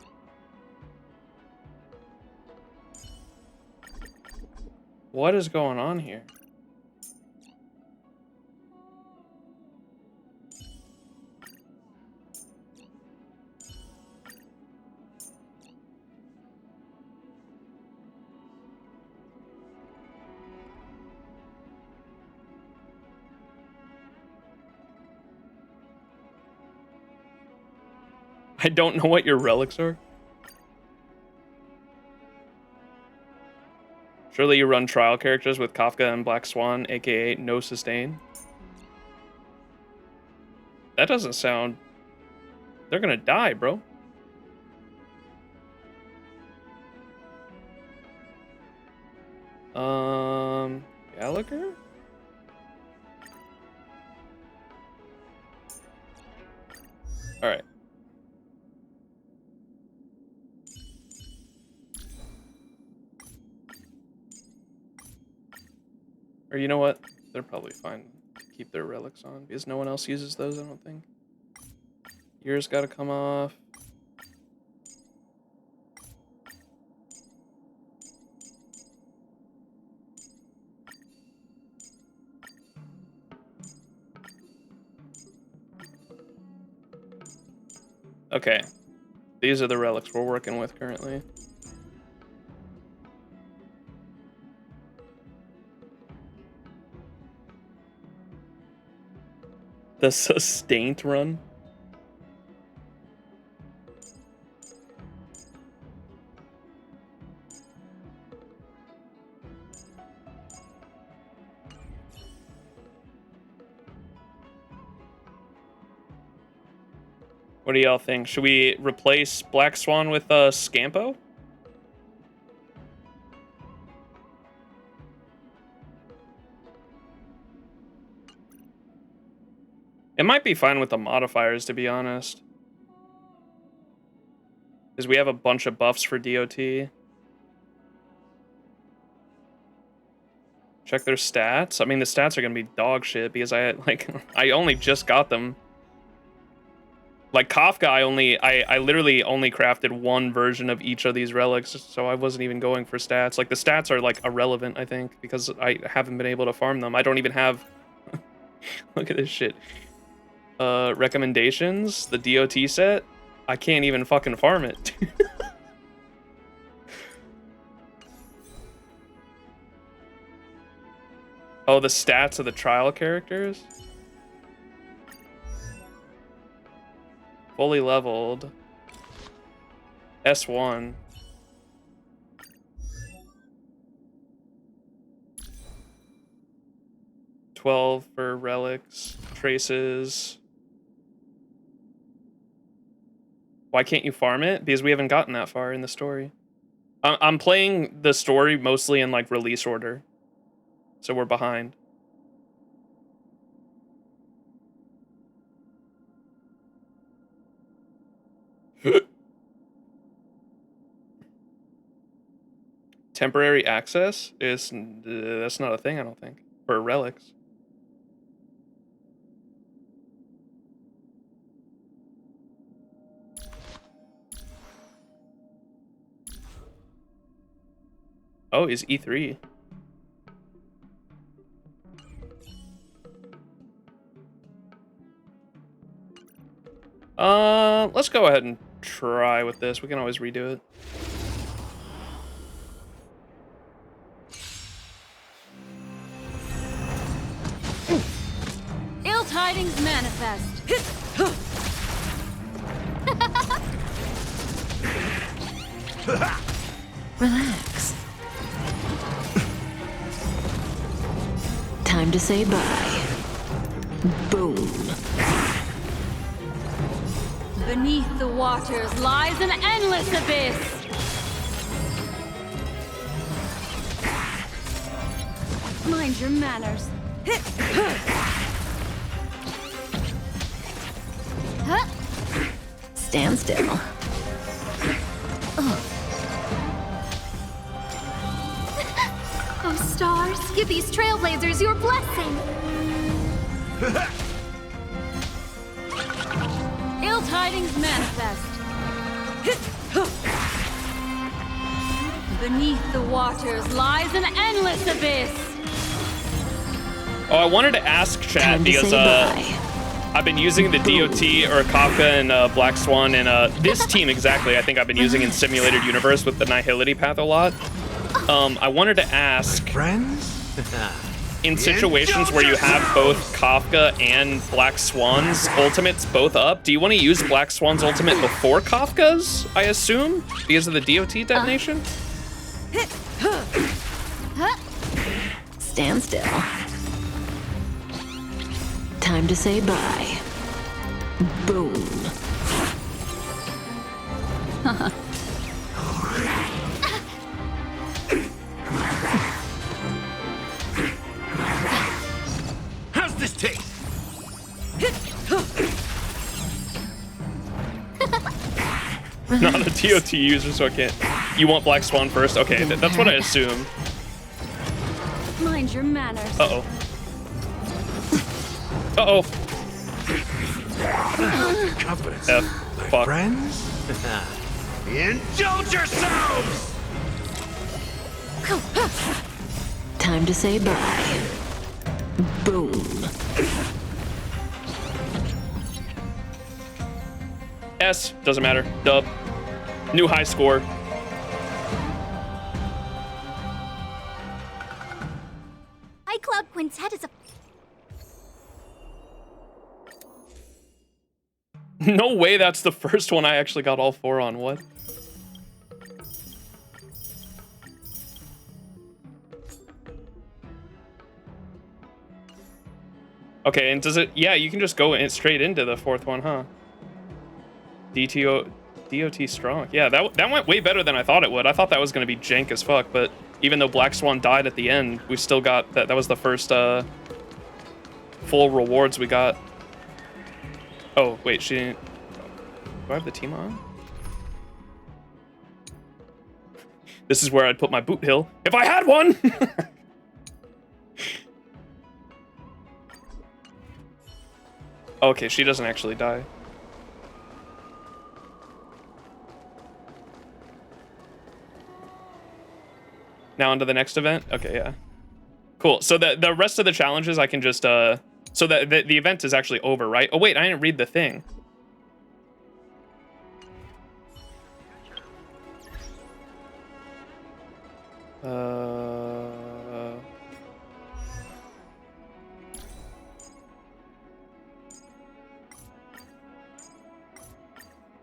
What is going on here? I don't know what your relics are. Surely you run trial characters with Kafka and Black Swan, aka no sustain. That doesn't sound... They're gonna die, bro. Gallagher? Alright. Or you know what? They're probably fine to keep their relics on because no one else uses those, I don't think. Yours gotta come off. Okay. These are the relics we're working with currently. The sustained run. What do y'all think? Should we replace Black Swan with Scampo? It might be fine with the modifiers, to be honest. Because we have a bunch of buffs for DOT. Check their stats. I mean, the stats are going to be dog shit because I only just got them. Like Kafka, I literally only crafted one version of each of these relics, so I wasn't even going for stats. Like the stats are like irrelevant, I think, because I haven't been able to farm them. I don't even have... Look at this shit. Recommendations, the DOT set, I can't even fucking farm it. Oh, the stats of the trial characters? Fully leveled. S1. $12 for relics, traces. Why can't you farm it? Because we haven't gotten that far in the story. I'm playing the story mostly in like release order. So we're behind. Temporary access is that's not a thing, I don't think, for relics. Oh, is E3. Let's go ahead and try with this. We can always redo it. Ill tidings manifest. Relax. Time to say bye. Boom. Beneath the waters lies an endless abyss. Mind your manners. Stand still. Oh, stars, give these trailblazers your blessing. Ill tidings manifest. Beneath the waters lies an endless abyss. Oh, I wanted to ask chat Time to because say bye. I've been using the DOT or Kafka and Black Swan and this team exactly. I think I've been using in Simulated Universe with the Nihility path a lot. I wanted to ask, Friends? in situations where you have both Kafka and Black Swan's ultimates both up, do you want to use Black Swan's ultimate before Kafka's, I assume, because of the DOT detonation? Stand still. Time to say bye. Boom. How's this taste? Not a DOT user, so I can't. You want Black Swan first? Okay, that's what I assumed. Mind your manners. Uh-oh. Uh-oh. Confidence. F. My Fuck. friends? Indulge yourselves! Time to say bye. Boom. S. Doesn't matter. Dub. New high score. iCloud Quintet is a... No way that's the first one I actually got all 4 on. What? Okay, and does it... Yeah, you can just go straight into the 4th one, huh? DOT strong. Yeah, that went way better than I thought it would. I thought that was going to be jank as fuck, but even though Black Swan died at the end, we still got... That was the first full rewards we got. Oh, wait, she didn't... Do I have the team on? This is where I'd put my boot hill. If I had one! Okay, she doesn't actually die. Now onto the next event? Okay, yeah. Cool, so the rest of the challenges I can just... So the event is actually over, right? Oh, wait, I didn't read the thing.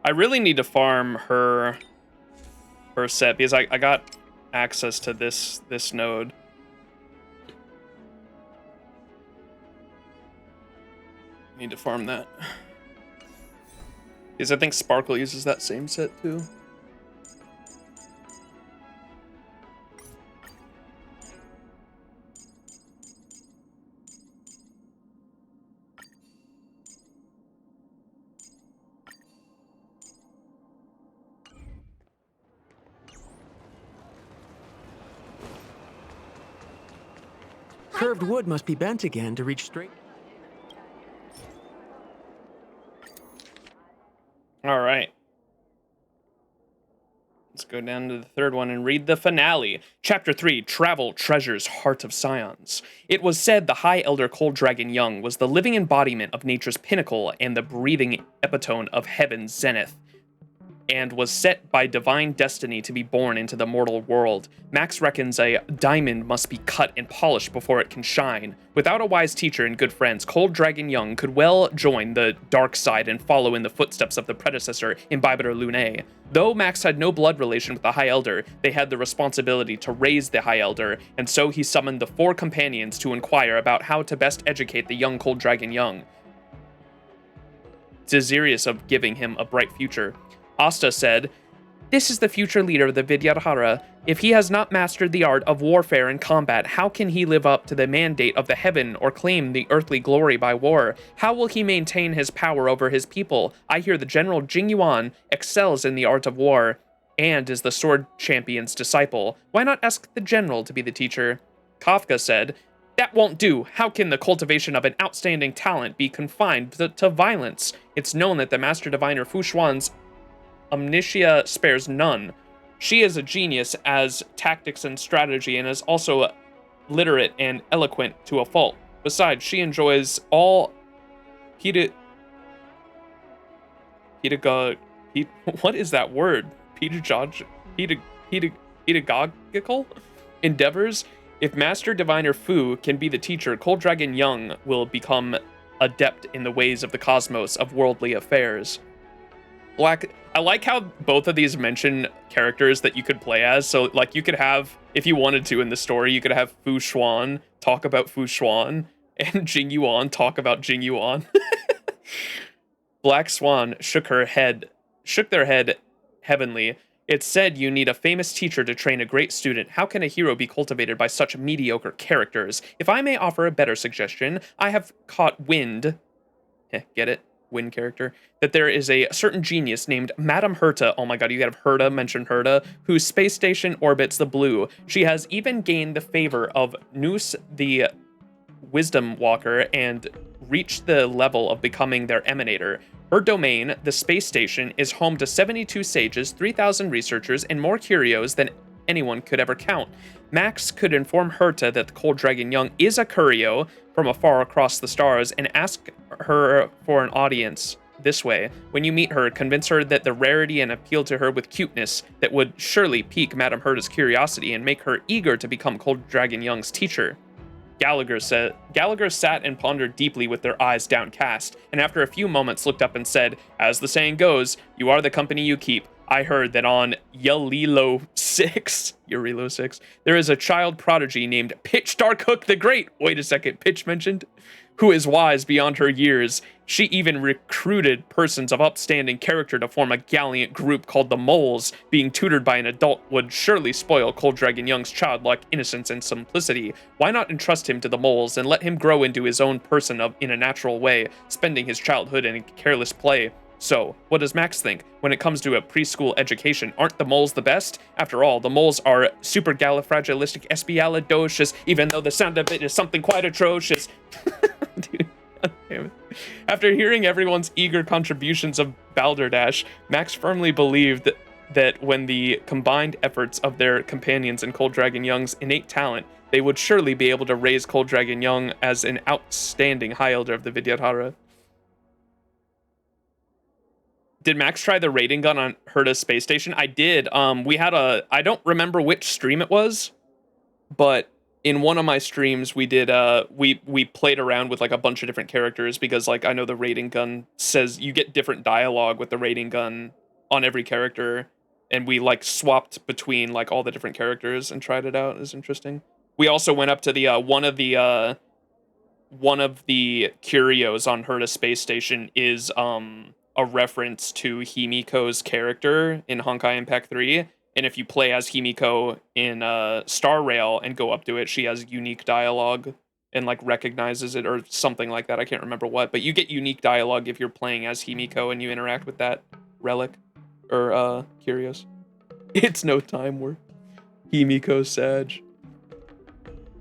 I really need to farm her set because I got access to this node. Need to farm that. Because I think Sparkle uses that same set too. Curved wood must be bent again to reach straight. All right. Let's go down to the 3rd one and read the finale. Chapter 3, Travel Treasures Heart of Scions. It was said the High Elder Cold Dragon Young was the living embodiment of nature's pinnacle and the breathing epitome of heaven's zenith, and was set by divine destiny to be born into the mortal world. Max reckons a diamond must be cut and polished before it can shine. Without a wise teacher and good friends, Cold Dragon Young could well join the dark side and follow in the footsteps of the predecessor, Imbibitor Lunae. Though Max had no blood relation with the High Elder, they had the responsibility to raise the High Elder, and so he summoned the 4 companions to inquire about how to best educate the young Cold Dragon Young, desirous of giving him a bright future. Asta said, "This is the future leader of the Vidyadhara. If he has not mastered the art of warfare and combat, how can he live up to the mandate of the heaven or claim the earthly glory by war? How will he maintain his power over his people? I hear the General Jing Yuan excels in the art of war. and is the sword champion's disciple. Why not ask the general to be the teacher? Kafka said, "That won't do. How can the cultivation of an outstanding talent be confined to violence? It's known that the master diviner Fu Xuan's omniscia spares none. She is a genius as tactics and strategy and is also literate and eloquent to a fault. Besides, she enjoys all what is that word? Pedagogical endeavors. If Master Diviner Fu can be the teacher, Cold Dragon Young will become adept in the ways of the cosmos of worldly affairs." Black, I like how both of these mention characters that you could play as. So, like, you could have, if you wanted to in the story, you could have Fu Xuan talk about Fu Xuan, and Jing Yuan talk about Jing Yuan. Black Swan shook their head heavenly. "It said you need a famous teacher to train a great student. How can a hero be cultivated by such mediocre characters? If I may offer a better suggestion, I have caught wind," get it? Wind character, "that there is a certain genius named Madame Herta," oh my god, you gotta have Herta, mention Herta, "whose space station orbits the blue. She has even gained the favor of Noose the Wisdom Walker and reached the level of becoming their emanator. Her domain, the space station, is home to 72 sages, 3,000 researchers, and more curios than anyone could ever count. Max could inform Herta that the Cold Dragon Young is a curio from afar across the stars and ask her for an audience this way. When you meet her, convince her that the rarity and appeal to her with cuteness that would surely pique Madame Herta's curiosity and make her eager to become Cold Dragon Young's teacher." Gallagher sat and pondered deeply with their eyes downcast, and after a few moments looked up and said, "As the saying goes, you are the company you keep. I heard that on Yalilo 6, there is a child prodigy named Pitch Darkhook the Great." Wait a second, Pitch mentioned? "Who is wise beyond her years. She even recruited persons of upstanding character to form a gallant group called the Moles. Being tutored by an adult would surely spoil Cold Dragon Young's childlike innocence and simplicity. Why not entrust him to the Moles and let him grow into his own person in a natural way, spending his childhood in careless play? So, what does Max think? When it comes to a preschool education, aren't the moles the best? After all, the moles are supergalifragilistic even though the sound of it is something quite atrocious." Dude, God damn it. After hearing everyone's eager contributions of Balderdash, Max firmly believed that when the combined efforts of their companions and Cold Dragon Young's innate talent, they would surely be able to raise Cold Dragon Young as an outstanding High Elder of the Vidyadhara. Did Max try the rating gun on Herta's space station? I did. I don't remember which stream it was, but in one of my streams we did, we played around with like a bunch of different characters because like I know the rating gun says you get different dialogue with the rating gun on every character, and we like swapped between like all the different characters and tried it out. It was interesting. We also went up to the, one of the curios on Herta's space station is, a reference to Himiko's character in Honkai Impact 3. And if you play as Himiko in Star Rail and go up to it, she has unique dialogue and like recognizes it or something like that. I can't remember what, but you get unique dialogue if you're playing as Himiko and you interact with that relic or curios. It's no time work. Himiko Sag.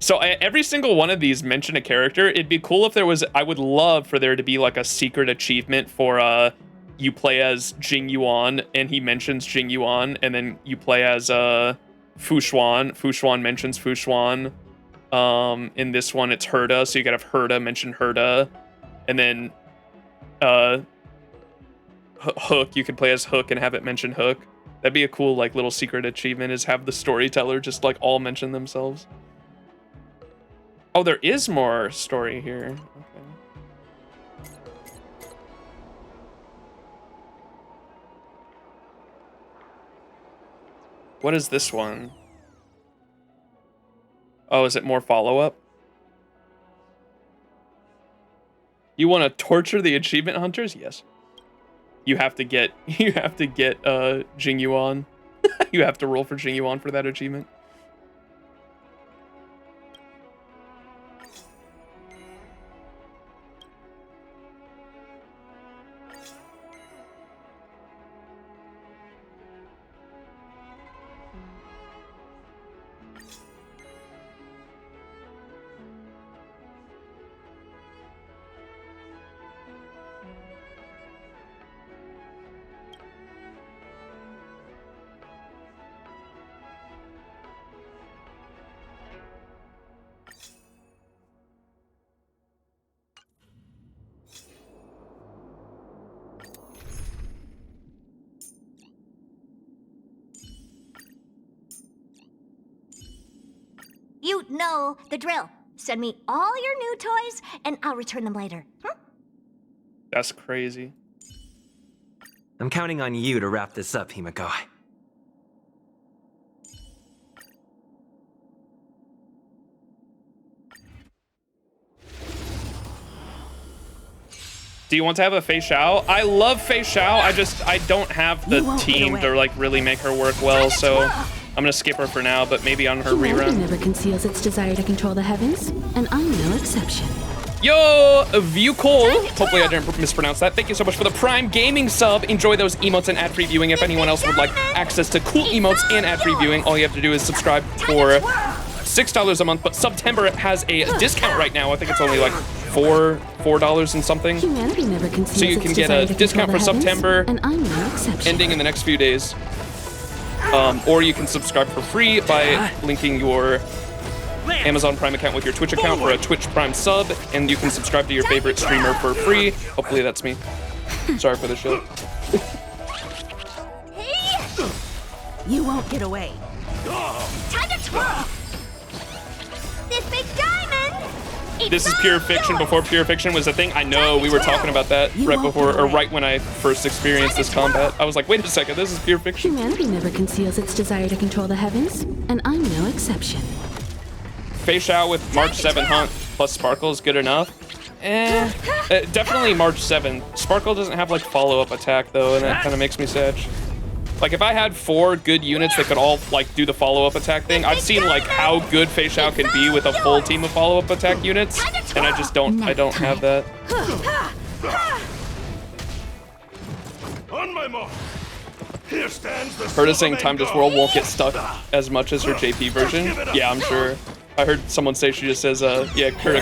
So every single one of these mention a character. It'd be cool if there was, I would love for there to be like a secret achievement for you play as Jing Yuan and he mentions Jing Yuan, and then you play as Fu Xuan. Fu Xuan mentions Fu Xuan. In this one it's Herta, so you gotta have Herta mention Herta. And then Hook, you could play as Hook and have it mention Hook. That'd be a cool like little secret achievement, is have the storyteller just like all mention themselves. Oh, there is more story here. Okay. What is this one? Oh, is it more follow-up? You want to torture the achievement hunters? Yes. You have to get Jing Yuan. You have to roll for Jing Yuan for that achievement. You know the drill. Send me all your new toys, and I'll return them later. That's crazy. I'm counting on you to wrap this up, Himiko. Do you want to have a Fei Xiao? I love Fei Xiao. I don't have the team to like really make her work well, so I'm gonna skip her for now, but maybe on her Humanity rerun. never conceals its desire to control the heavens, and I'm no exception. Yo, View Cole. Hopefully I didn't mispronounce that. Thank you so much for the Prime Gaming sub. Enjoy those emotes and ad-free viewing. If anyone else would like access to cool emotes and ad-free viewing, all you have to do is subscribe for $6 a month. But September has a discount right now. I think it's only like $4 and something. Humanity never conceals So you can get a discount for September, and I'm no exception. ending in the next few days. Or you can subscribe for free by linking your Amazon Prime account with your Twitch account for a Twitch Prime sub, and you can subscribe to your favorite streamer for free. Hopefully that's me. Sorry for the show. You won't get away. Time to twirl. This big diamond. This is Pure Fiction before Pure Fiction was a thing. I know we were talking about that right before, or right when I first experienced this combat. I was like, wait a second, this is Pure Fiction. Humanity never conceals its desire to control the heavens, and I'm no exception. Fei Xiao with March 7 Hunt plus Sparkle is good enough. Definitely March 7. Sparkle doesn't have like follow-up attack though, and that kind of makes me sad. Like if I had 4 good units that could all like do the follow-up attack thing, I've seen like how good Fei Xiao can be with a full team of follow-up attack units, and I just don't have that. On my mark. Here stands the Heard us saying Time to Swirl won't get Silvermane stuck as much as her JP version. Yeah, I'm sure. I heard someone say she just says, yeah, Kura.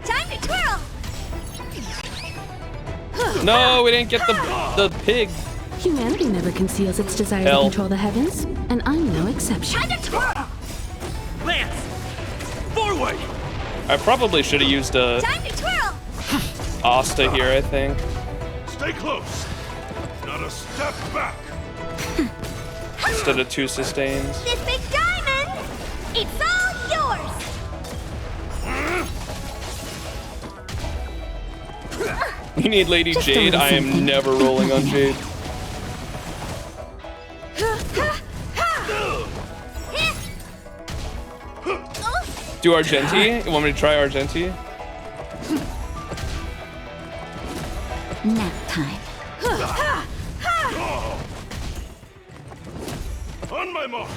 Time to twirl. No, we didn't get the pig. Humanity never conceals its desire Hell. to control the heavens, and I'm no exception. Time to twirl. Lance! Forward! I probably should have used a Time to twirl. Asta here, I think. Stay close. Not a step back. Instead of 2 sustains. This big diamond. It's all yours. You need Lady Just Jade. don't I am listen. never rolling on Jade. Do Argenti? You want me to try Argenti? Nap time. On my mark.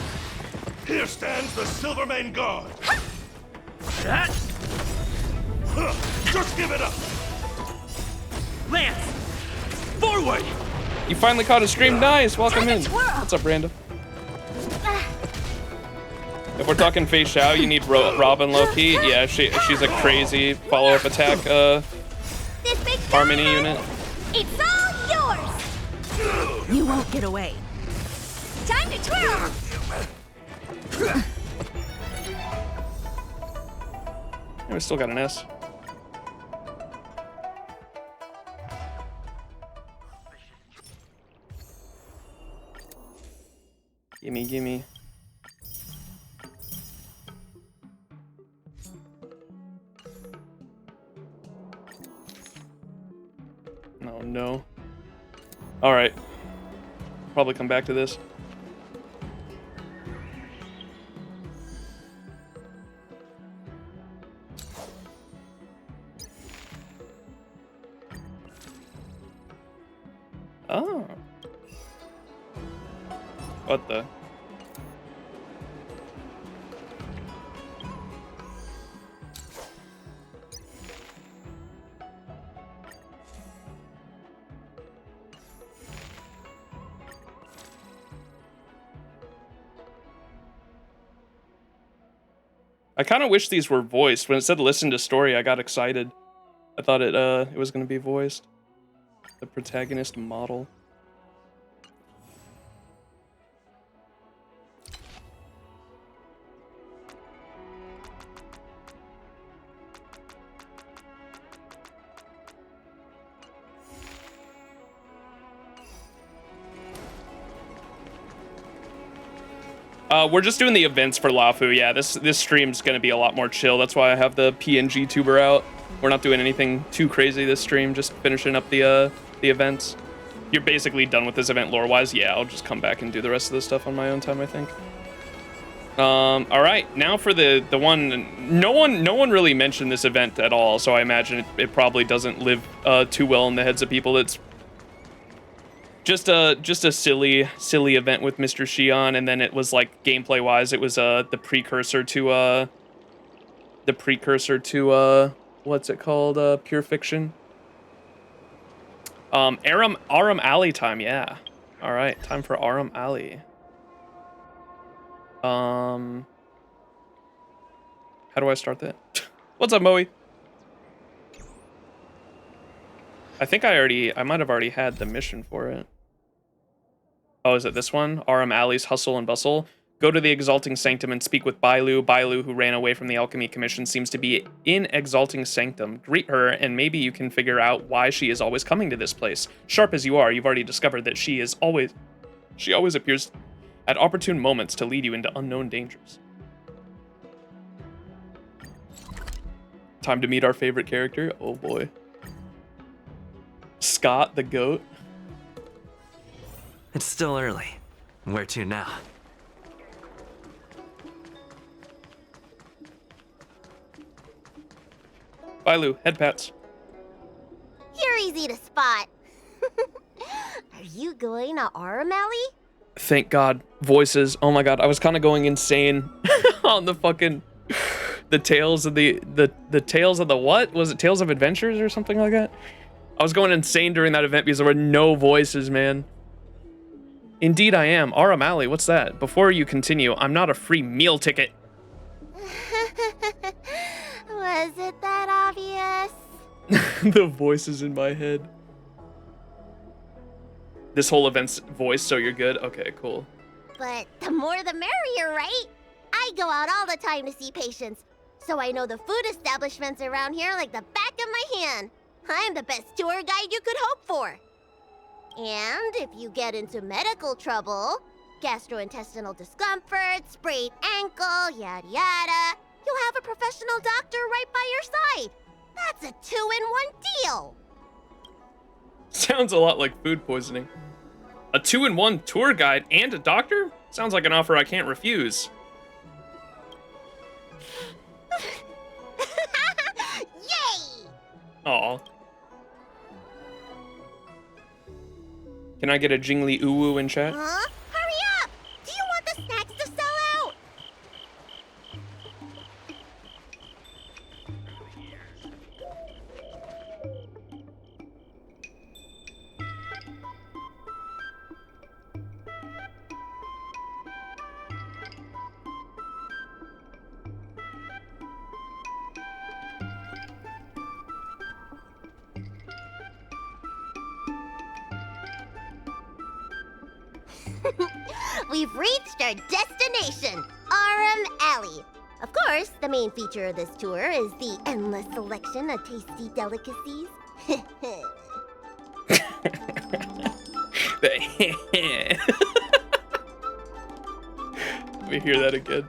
Here stands the Silvermane Guard. Just give it up. Lance! Forward! You finally caught a stream. Nice. Welcome in. What's up, Brandon? If we're talking Fei Xiao, you need Robin low-key. Yeah, she's a crazy follow-up attack This big harmony diamond. unit. It's all yours. You won't get away. Time to twirl. Yeah, we still got an S. Gimme, gimme. Oh no. Alright. Probably come back to this. Oh. What the? I kind of wish these were voiced. When it said listen to story, I got excited. I thought it was going to be voiced. The protagonist model. We're just doing the events for Luofu. Yeah, this stream's gonna be a lot more chill. That's why I have the PNG tuber out. We're not doing anything too crazy this stream. Just finishing up the events. You're basically done with this event lore-wise. Yeah, I'll just come back and do the rest of the stuff on my own time, I think. All right, now for the one. No one really mentioned this event at all, so I imagine it probably doesn't live too well in the heads of people. It's just a silly event with Mr. Xian, and then it was like gameplay wise, it was the precursor to what's it called? Pure Fiction. Aurum Alley time, yeah. All right, time for Aurum Alley. How do I start that? What's up, Moe? I think I might have already had the mission for it. Oh, is it this one? Aurum Alley's Hustle and Bustle. Go to the Exalting Sanctum and speak with Bailu. Bailu, who ran away from the Alchemy Commission, seems to be in Exalting Sanctum. Greet her, and maybe you can figure out why she is always coming to this place. Sharp as you are, you've already discovered that she always appears at opportune moments to lead you into unknown dangers. Time to meet our favorite character. Oh boy. Scott the goat. It's still early. Where to now? Bailu, head pats. You're easy to spot. Are you going to Aurum Alley? Thank God. Voices. Oh my God. I was kind of going insane on the fucking the tales of the tales of the what? Was it Tales of Adventures or something like that? I was going insane during that event because there were no voices, man. Indeed I am. Aurum Alley, what's that? Before you continue, I'm not a free meal ticket. Was it that obvious? The voices in my head. This whole event's voice, so you're good? Okay, cool. But the more the merrier, right? I go out all the time to see patients, so I know the food establishments around here like the back of my hand. I'm the best tour guide you could hope for. And if you get into medical trouble, gastrointestinal discomfort, sprained ankle, yada yada, you'll have a professional doctor right by your side. That's a 2-in-1 deal. Sounds a lot like food poisoning. A 2-in-1 tour guide and a doctor? Sounds like an offer I can't refuse. Yay! Aw. Can I get a jingly uwu in chat? Huh? Hurry up! Do you want the snacks to sell out? We've reached our destination, Aurum Alley. Of course, the main feature of this tour is the endless selection of tasty delicacies. Let me hear that again.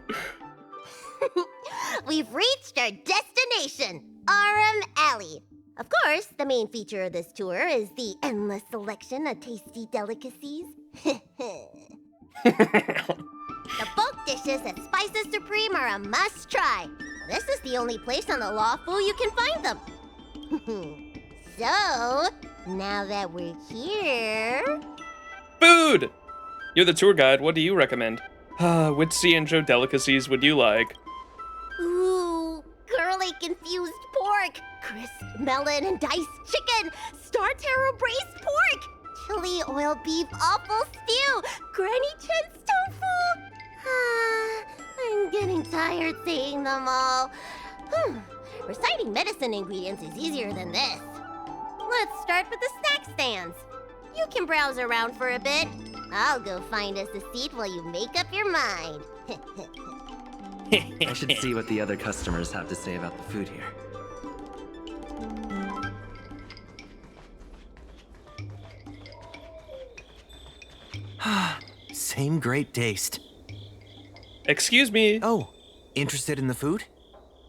We've reached our destination, Aurum Alley. Of course, the main feature of this tour is the endless selection of tasty delicacies. The bulk dishes at Spices Supreme are a must-try. This is the only place on the Luofu you can find them. So, now that we're here... Food! You're the tour guide. What do you recommend? Which XianZhou delicacies would you like? Ooh, curly confused pork, crisp melon and diced chicken, star taro braised pork, chili oil beef awful stew, Granny Chen's tofu. I'm getting tired saying them all. Reciting medicine ingredients is easier than this. Let's start with the snack stands. You can browse around for a bit. I'll go find us a seat while you make up your mind. I should see what the other customers have to say about the food here. Same great taste. Excuse me. Oh, interested in the food?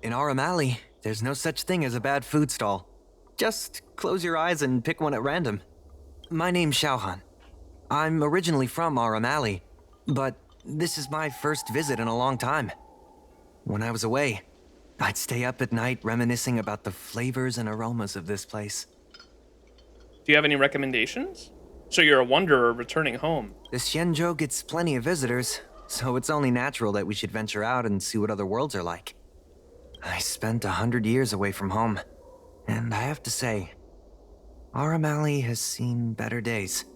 In Aurum Alley, there's no such thing as a bad food stall. Just close your eyes and pick one at random. My name's Xiaohan. I'm originally from Aurum Alley, but this is my first visit in a long time. When I was away, I'd stay up at night reminiscing about the flavors and aromas of this place. Do you have any recommendations? So you're a wanderer returning home. The XianZhou gets plenty of visitors, so it's only natural that we should venture out and see what other worlds are like. I spent 100 years away from home, and I have to say, Aurum Alley has seen better days.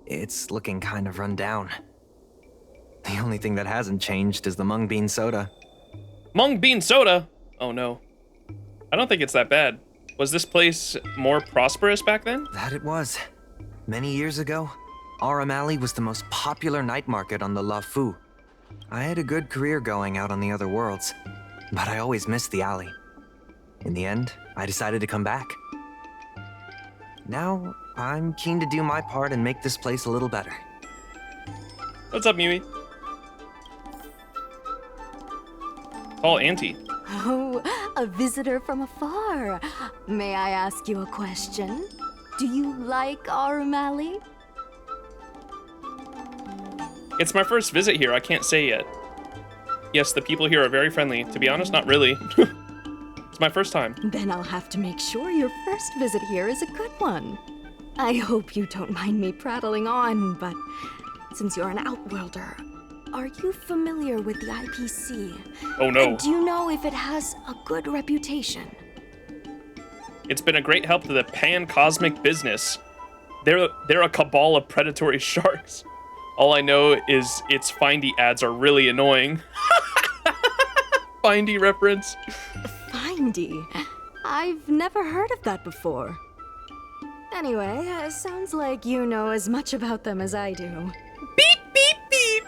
It's looking kind of run down. The only thing that hasn't changed is the mung bean soda. Mung bean soda? Oh no. I don't think it's that bad. Was this place more prosperous back then? That it was. Many years ago, Aurum Alley was the most popular night market on the Luofu. I had a good career going out on the other worlds, but I always missed the alley. In the end, I decided to come back. Now, I'm keen to do my part and make this place a little better. What's up, Mimi? Call Auntie. Oh, a visitor from afar. May I ask you a question? Do you like Aurum Alley? It's my first visit here, I can't say yet. Yes, the people here are very friendly. To be honest, not really. It's my first time. Then I'll have to make sure your first visit here is a good one. I hope you don't mind me prattling on, but since you're an outworlder, are you familiar with the IPC? Oh no. And do you know if it has a good reputation? It's been a great help to the pan-cosmic business. They're a cabal of predatory sharks. All I know is its findy ads are really annoying. Findy reference. Findy? I've never heard of that before. Anyway, sounds like you know as much about them as I do. Beep, beep, beep.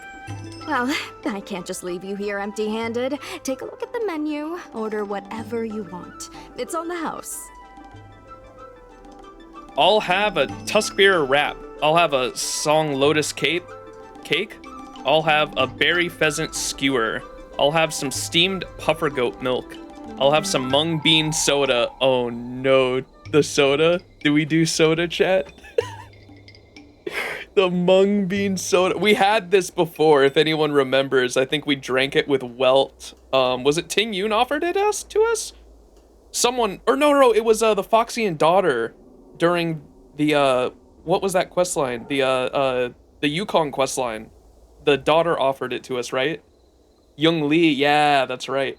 Well, I can't just leave you here empty-handed. Take a look at the menu, order whatever you want. It's on the house. I'll have a Tusk Beer wrap. I'll have a Song Lotus cake. I'll have a berry pheasant skewer. I'll have some steamed puffer goat milk. I'll have some mung bean soda. Oh no, the soda? Do we do soda, chat? The mung bean soda. We had this before, if anyone remembers. I think we drank it with Welt. Was it Ting Yun offered it to us? Someone, or no, it was the Foxy and daughter during the, what was that quest line? The Yukong quest line. The daughter offered it to us, right? Young Lee, yeah, that's right.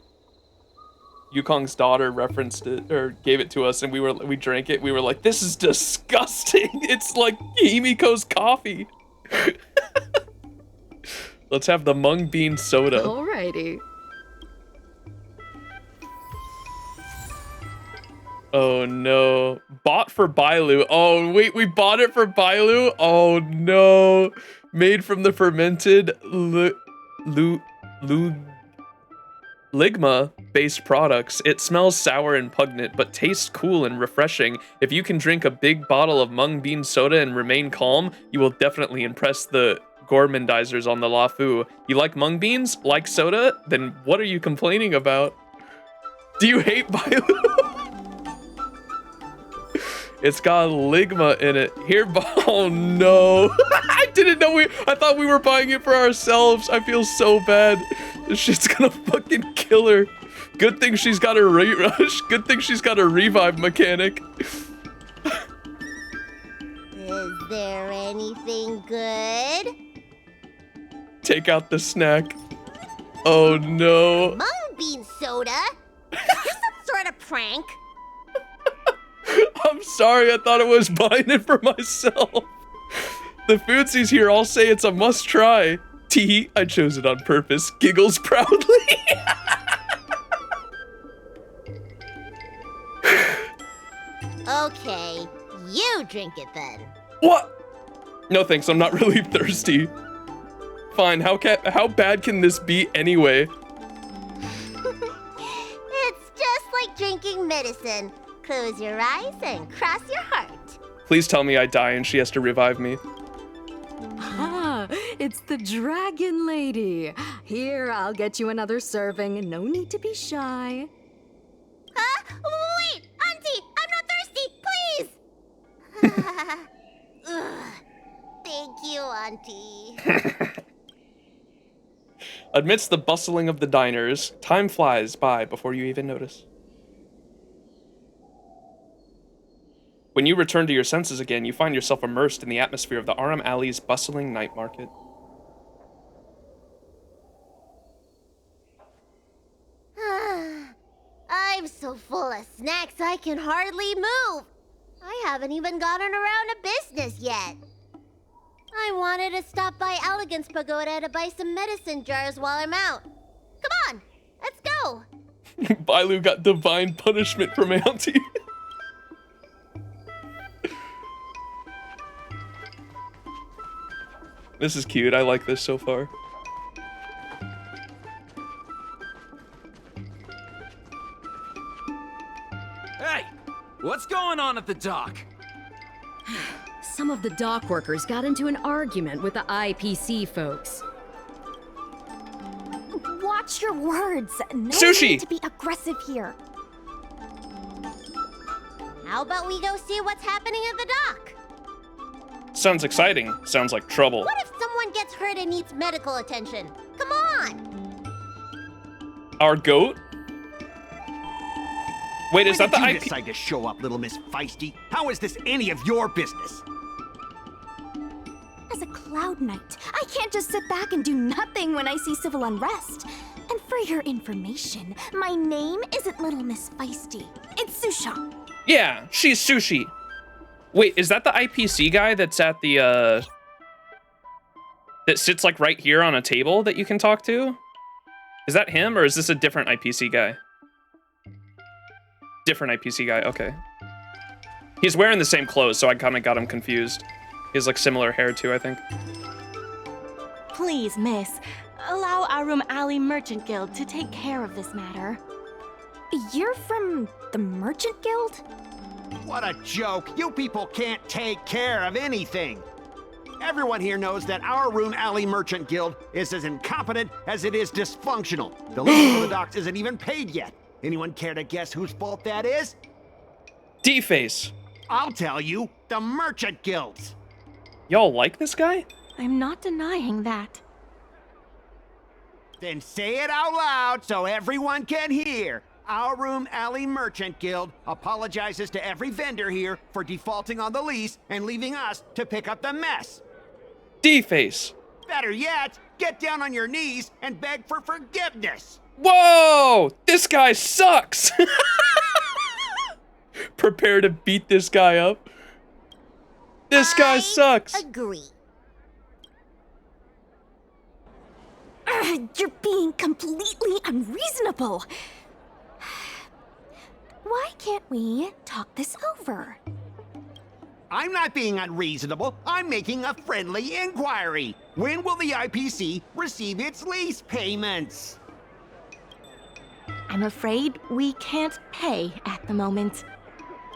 Yukong's daughter referenced it, or gave it to us, and we drank it. We were like, this is disgusting. It's like Himiko's coffee. Let's have the mung bean soda. Alrighty. Oh no. Bought for Bailu. Oh wait, we bought it for Bailu? Oh no. Made from the fermented ligma-based products. It smells sour and pungent, but tastes cool and refreshing. If you can drink a big bottle of mung bean soda and remain calm, you will definitely impress the gourmandizers on the Luofu. You like mung beans? Like soda? Then what are you complaining about? Do you hate Bailu? It's got ligma in it. Here, oh no. I didn't know I thought we were buying it for ourselves. I feel so bad. This shit's gonna fucking kill her. Good thing she's got a good thing she's got a revive mechanic. Is there anything good? Take out the snack. Oh no. Mung bean soda? Is this some sort of prank? I'm sorry, I thought I was buying it for myself. The foodsies here all say it's a must try. Tee, I chose it on purpose. Giggles proudly. Okay, you drink it then. What? No thanks, I'm not really thirsty. Fine, how bad can this be anyway? It's just like drinking medicine. Close your eyes and cross your heart. Please tell me I die and she has to revive me. Ah, it's the Dragon Lady. Here, I'll get you another serving. No need to be shy. Huh? Wait! Auntie! I'm not thirsty! Please! Ugh. Thank you, Auntie. Amidst the bustling of the diners, time flies by before you even notice. When you return to your senses again, you find yourself immersed in the atmosphere of the Aurum Alley's bustling night market. I'm so full of snacks I can hardly move. I haven't even gotten around to business yet. I wanted to stop by Elegance Pagoda to buy some medicine jars while I'm out. Come on, let's go. Bailu got divine punishment from Auntie. This is cute. I like this so far. Hey, what's going on at the dock? Some of the dock workers got into an argument with the IPC folks. Watch your words. No Sushi! need to be aggressive here. How about we go see what's happening at the dock? Sounds exciting. Sounds like trouble. What if someone gets hurt and needs medical attention? Come on! Our goat? Wait, is that the When did you IP? decide to show up, little Miss Feisty? How is this any of your business? As a Cloud Knight, I can't just sit back and do nothing when I see civil unrest. And for your information, my name isn't Little Miss Feisty. It's Susha. Yeah, she's Sushi. Wait, is that the IPC guy that's at the, that sits, like, right here on a table that you can talk to? Is that him, or is this a different IPC guy? Different IPC guy, okay. He's wearing the same clothes, so I kind of got him confused. He has, like, similar hair, too, I think. Please, miss, allow Aurum Alley Merchant Guild to take care of this matter. You're from the Merchant Guild? What a joke! You people can't take care of anything! Everyone here knows that our Aurum Alley Merchant Guild is as incompetent as it is dysfunctional. The lease for the docks isn't even paid yet. Anyone care to guess whose fault that is? D-Face. I'll tell you, the Merchant Guild's. Y'all like this guy? I'm not denying that. Then say it out loud so everyone can hear. Our Aurum Alley Merchant Guild apologizes to every vendor here for defaulting on the lease and leaving us to pick up the mess. D-Face. Better yet, get down on your knees and beg for forgiveness. Whoa! This guy sucks! Prepare to beat this guy up. This guy sucks. Agree. You're being completely unreasonable. Why can't we talk this over? I'm not being unreasonable. I'm making a friendly inquiry. When will the IPC receive its lease payments? I'm afraid we can't pay at the moment.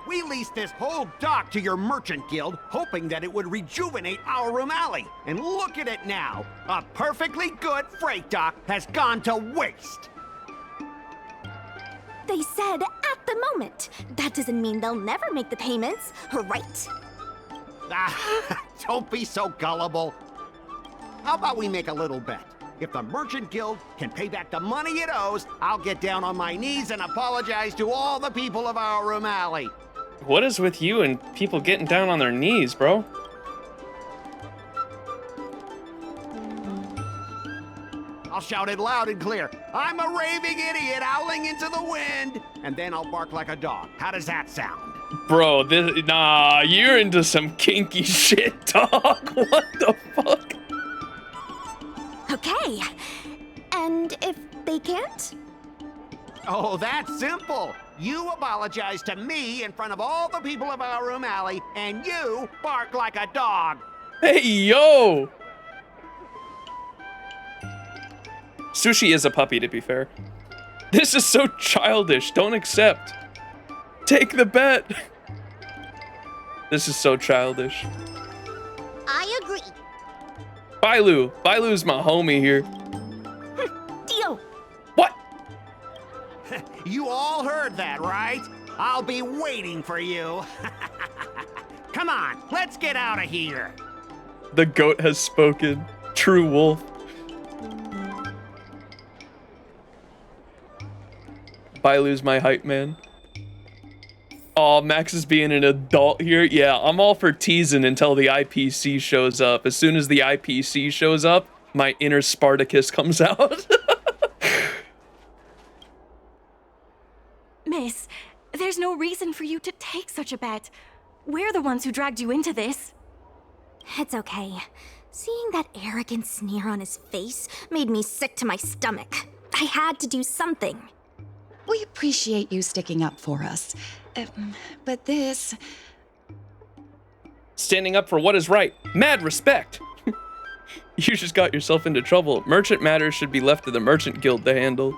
We leased this whole dock to your merchant guild, hoping that it would rejuvenate our Aurum Alley. And look at it now. A perfectly good freight dock has gone to waste. They said at the moment. That doesn't mean they'll never make the payments, right? Ah, don't be so gullible. How about we make a little bet? If the Merchant Guild can pay back the money it owes, I'll get down on my knees and apologize to all the people of our Aurum Alley. What is with you and people getting down on their knees, bro? I'll shout it loud and clear. I'm a raving idiot howling into the wind. And then I'll bark like a dog. How does that sound? Bro, nah, you're into some kinky shit, dog. What the fuck? Okay. And if they can't? Oh, that's simple. You apologize to me in front of all the people of our Aurum Alley, and you bark like a dog. Hey, yo! Sushi is a puppy, to be fair. This is so childish. Don't accept. Take the bet. This is so childish. I agree. Bailu. Bailu's my homie here. You all heard that, right? I'll be waiting for you. Come on, let's get out of here. The goat has spoken. True wolf. Bye, lose my hype, man. Oh, Max is being an adult here. Yeah, I'm all for teasing until the IPC shows up. As soon as the IPC shows up, my inner Spartacus comes out. Miss, there's no reason for you to take such a bet. We're the ones who dragged you into this. It's okay. Seeing that arrogant sneer on his face made me sick to my stomach. I had to do something. We appreciate you sticking up for us. But this... Standing up for what is right. Mad respect. You just got yourself into trouble. Merchant matters should be left to the Merchant Guild to handle.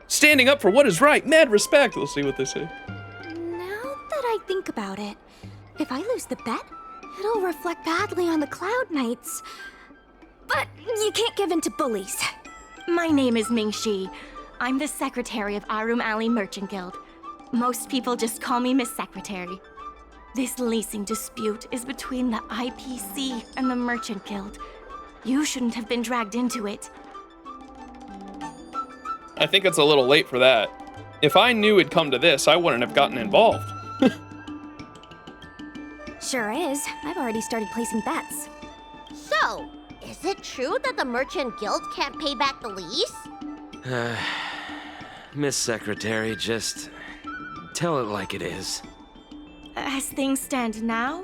Standing up for what is right. Mad respect. We'll see what they say. Now that I think about it, if I lose the bet, it'll reflect badly on the Cloud Knights. But you can't give in to bullies. My name is Ming-Shi. I'm the secretary of Aurum Alley Merchant Guild. Most people just call me Miss Secretary. This leasing dispute is between the IPC and the Merchant Guild. You shouldn't have been dragged into it. I think it's a little late for that. If I knew it'd come to this, I wouldn't have gotten involved. Sure is. I've already started placing bets. So, is it true that the Merchant Guild can't pay back the lease? Miss Secretary, just tell it like it is. As things stand now,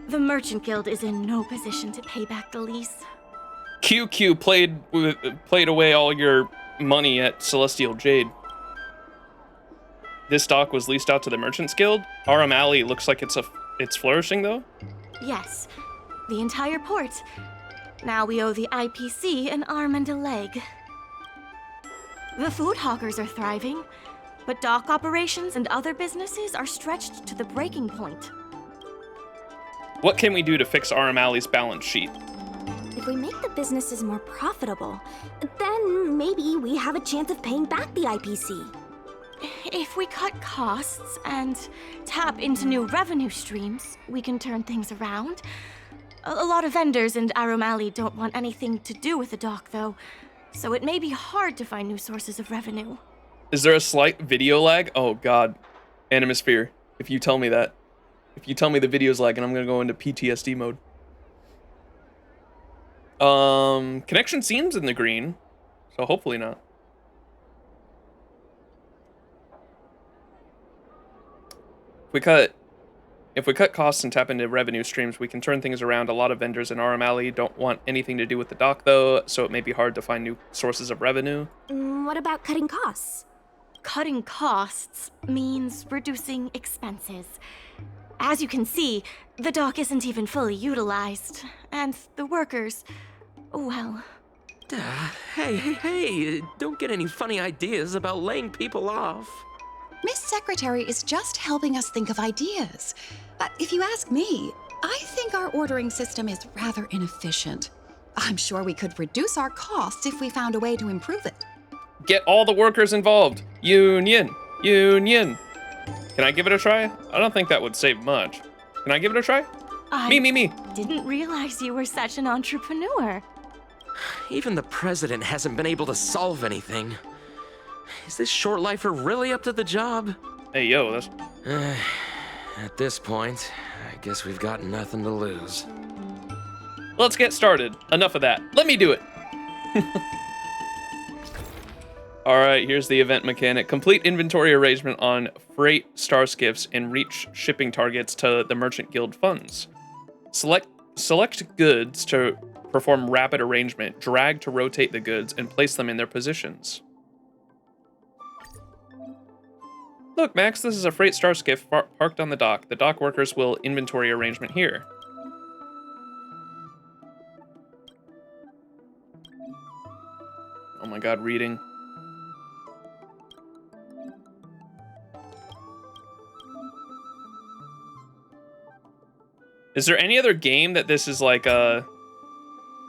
the Merchant Guild is in no position to pay back the lease. QQ played away all your money at Celestial Jade. This dock was leased out to the Merchants Guild. Aurum Alley looks like it's flourishing though. Yes, the entire port. Now we owe the IPC an arm and a leg. The food hawkers are thriving, but dock operations and other businesses are stretched to the breaking point. What can we do to fix Aurum Alley's balance sheet? If we make the businesses more profitable, then maybe we have a chance of paying back the IPC. If we cut costs and tap into new revenue streams, we can turn things around. A lot of vendors in Aurum Alley don't want anything to do with the dock, though, so it may be hard to find new sources of revenue. Is there a slight video lag? Oh god. Animosphere, if you tell me that. If you tell me the video's lagging, I'm gonna go into PTSD mode. Connection seems in the green, so hopefully not. If we cut costs and tap into revenue streams, we can turn things around. A lot of vendors in Aurum Alley don't want anything to do with the dock, though, so it may be hard to find new sources of revenue. What about cutting costs? Cutting costs means reducing expenses. As you can see, the dock isn't even fully utilized, and the workers, well... Hey, don't get any funny ideas about laying people off. Miss Secretary is just helping us think of ideas. But if you ask me, I think our ordering system is rather inefficient. I'm sure we could reduce our costs if we found a way to improve it. Get all the workers involved. Union. Union. Can I give it a try? I don't think that would save much. Can I give it a try? Me. Didn't realize you were such an entrepreneur. Even the president hasn't been able to solve anything. Is this short lifer really up to the job? Hey, yo, that's... At this point, I guess we've got nothing to lose. Let's get started. Enough of that. Let me do it. All right, here's the event mechanic. Complete inventory arrangement on freight star skiffs and reach shipping targets to the Merchant Guild funds. Select goods to perform rapid arrangement. Drag to rotate the goods and place them in their positions. Look, Max, this is a freight star skiff parked on the dock. The dock workers will inventory arrangement here. Oh my god, reading. Is there any other game that this is like a...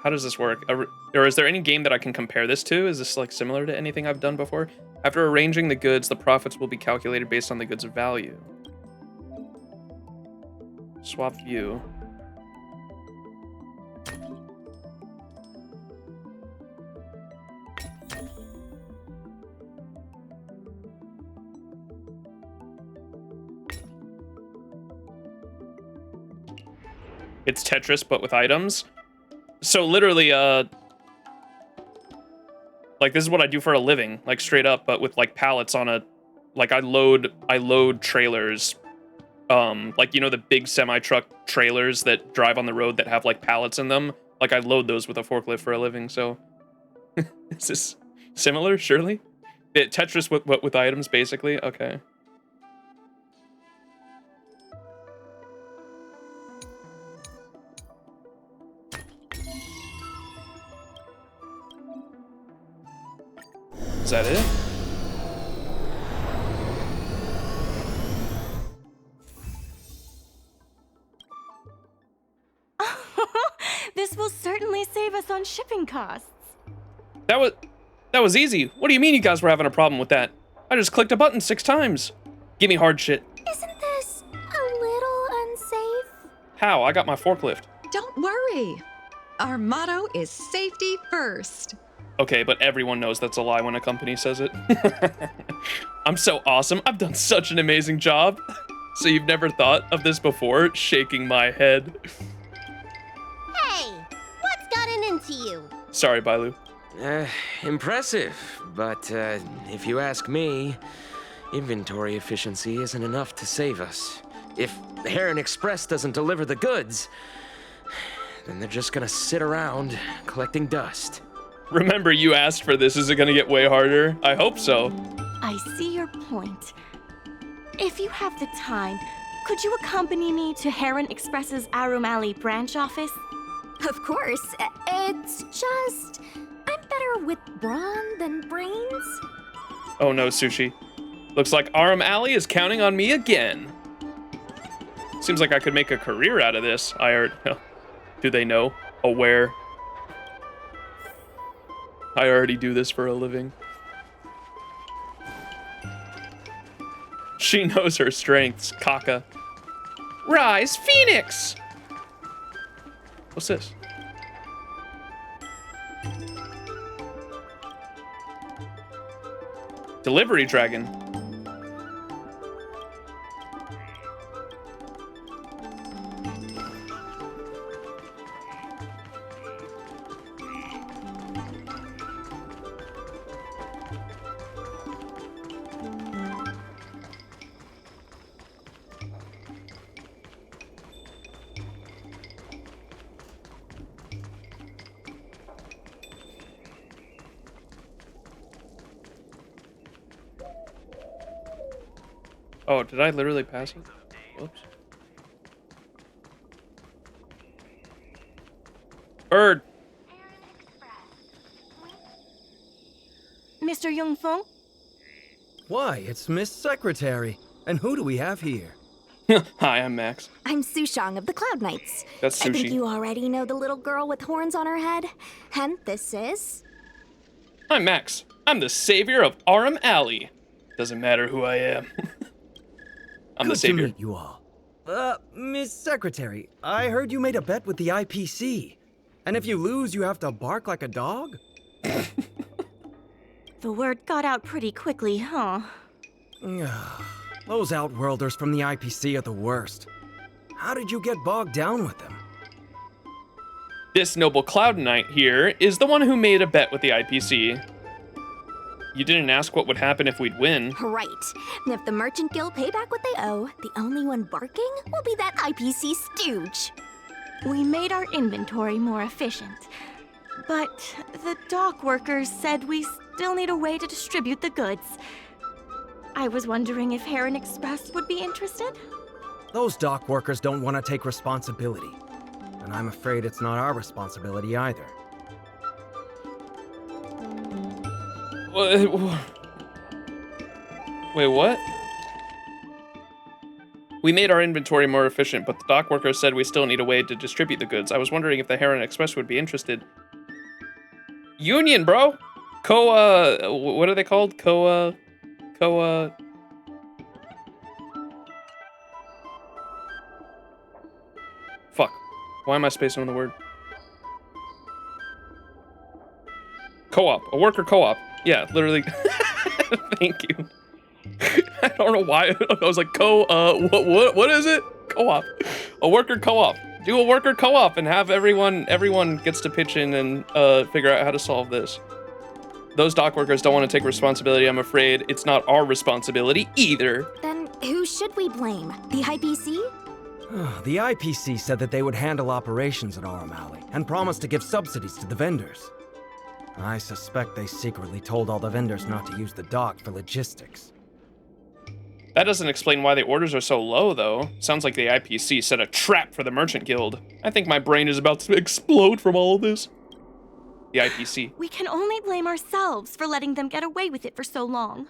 How does this work? Or is there any game that I can compare this to? Is this like similar to anything I've done before? After arranging the goods, the profits will be calculated based on the goods' value. Swap view. It's Tetris, but with items. So literally, like this is what I do for a living, like straight up, but with like pallets on a, like I load trailers, like, you know, the big semi-truck trailers that drive on the road that have like pallets in them. Like I load those with a forklift for a living. So is this similar? Surely, Tetris with items, basically. Okay. Is that it? This will certainly save us on shipping costs. That was easy. What do you mean you guys were having a problem with that? I just clicked a button 6 times. Give me hard shit. Isn't this a little unsafe? How? I got my forklift. Don't worry. Our motto is safety first. Okay, but everyone knows that's a lie when a company says it. I'm so awesome. I've done such an amazing job. So you've never thought of this before? Shaking my head. Hey, what's gotten into you? Sorry, Bailu. Impressive, but if you ask me, inventory efficiency isn't enough to save us. If Heron Express doesn't deliver the goods, then they're just gonna sit around collecting dust. Remember, you asked for this. Is it gonna get way harder? I hope so. I see your point. If you have the time, could you accompany me to Heron Express's Aurum Alley branch office? Of course. It's just, I'm better with brawn than brains. Oh no, Sushi. Looks like Aurum Alley is counting on me again. Seems like I could make a career out of this. I already... Do they know? Aware. I already do this for a living. She knows her strengths, Kaka. Rise, Phoenix! What's this? Delivery Dragon. Oh, did I literally pass it? Whoops. Bird! Mr. Yongfeng? Why, it's Miss Secretary. And who do we have here? Hi, I'm Max. I'm Sushang of the Cloud Knights. That's I Sushi. think you already know the little girl with horns on her head. And this is... I'm Max. I'm the savior of Aurum Alley. Doesn't matter who I am. I'm the savior. Good to meet you all. Miss Secretary, I heard you made a bet with the IPC. And if you lose, you have to bark like a dog? The word got out pretty quickly, huh? Those Outworlders from the IPC are the worst. How did you get bogged down with them? This noble Cloud Knight here is the one who made a bet with the IPC. You didn't ask what would happen if we'd win. Right. And if the Merchant Guild pay back what they owe, the only one barking will be that IPC stooge. We made our inventory more efficient, but the dock workers said we still need a way to distribute the goods. I was wondering if Heron Express would be interested? Those dock workers don't want to take responsibility. And I'm afraid it's not our responsibility either. Wait, what? We made our inventory more efficient, but the dock workers said we still need a way to distribute the goods. I was wondering if the Heron Express would be interested. Union, bro! What are they called? Fuck. Why am I spacing on the word? Co-op. A worker co-op. Yeah, literally. Thank you. I don't know why. I was like, what is it? Co-op. A worker co-op. Do a worker co-op and have everyone gets to pitch in and figure out how to solve this. Those dock workers don't want to take responsibility. I'm afraid it's not our responsibility either. Then who should we blame? The IPC? The IPC said that they would handle operations at Aurum Alley and promised to give subsidies to the vendors. I suspect they secretly told all the vendors not to use the dock for logistics. That doesn't explain why the orders are so low, though. Sounds like the IPC set a trap for the Merchant Guild. I think my brain is about to explode from all of this. The IPC. We can only blame ourselves for letting them get away with it for so long.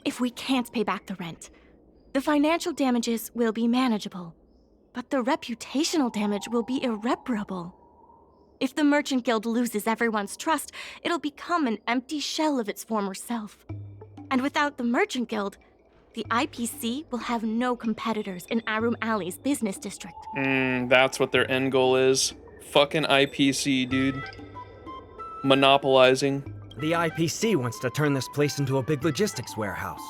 If we can't pay back the rent, the financial damages will be manageable, but the reputational damage will be irreparable. If the Merchant Guild loses everyone's trust, it'll become an empty shell of its former self. And without the Merchant Guild, the IPC will have no competitors in Aurum Alley's business district. That's what their end goal is. Fucking IPC, dude. Monopolizing. The IPC wants to turn this place into a big logistics warehouse.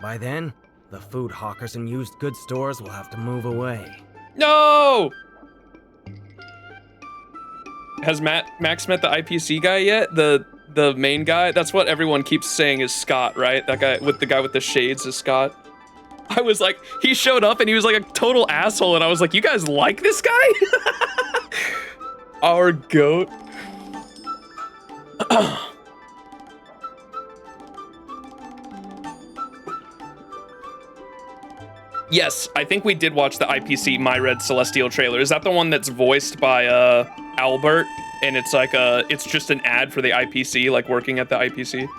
By then, the food hawkers and used goods stores will have to move away. No! Has Max met the IPC guy yet? The main guy? That's what everyone keeps saying is Scott, right? That guy with the shades is Scott. I was like, he showed up and he was like a total asshole, and I was like, you guys like this guy? Our goat. Yes, I think we did watch the IPC My Red Celestial trailer. Is that the one that's voiced by Albert? And it's like it's just an ad for the IPC, like working at the IPC.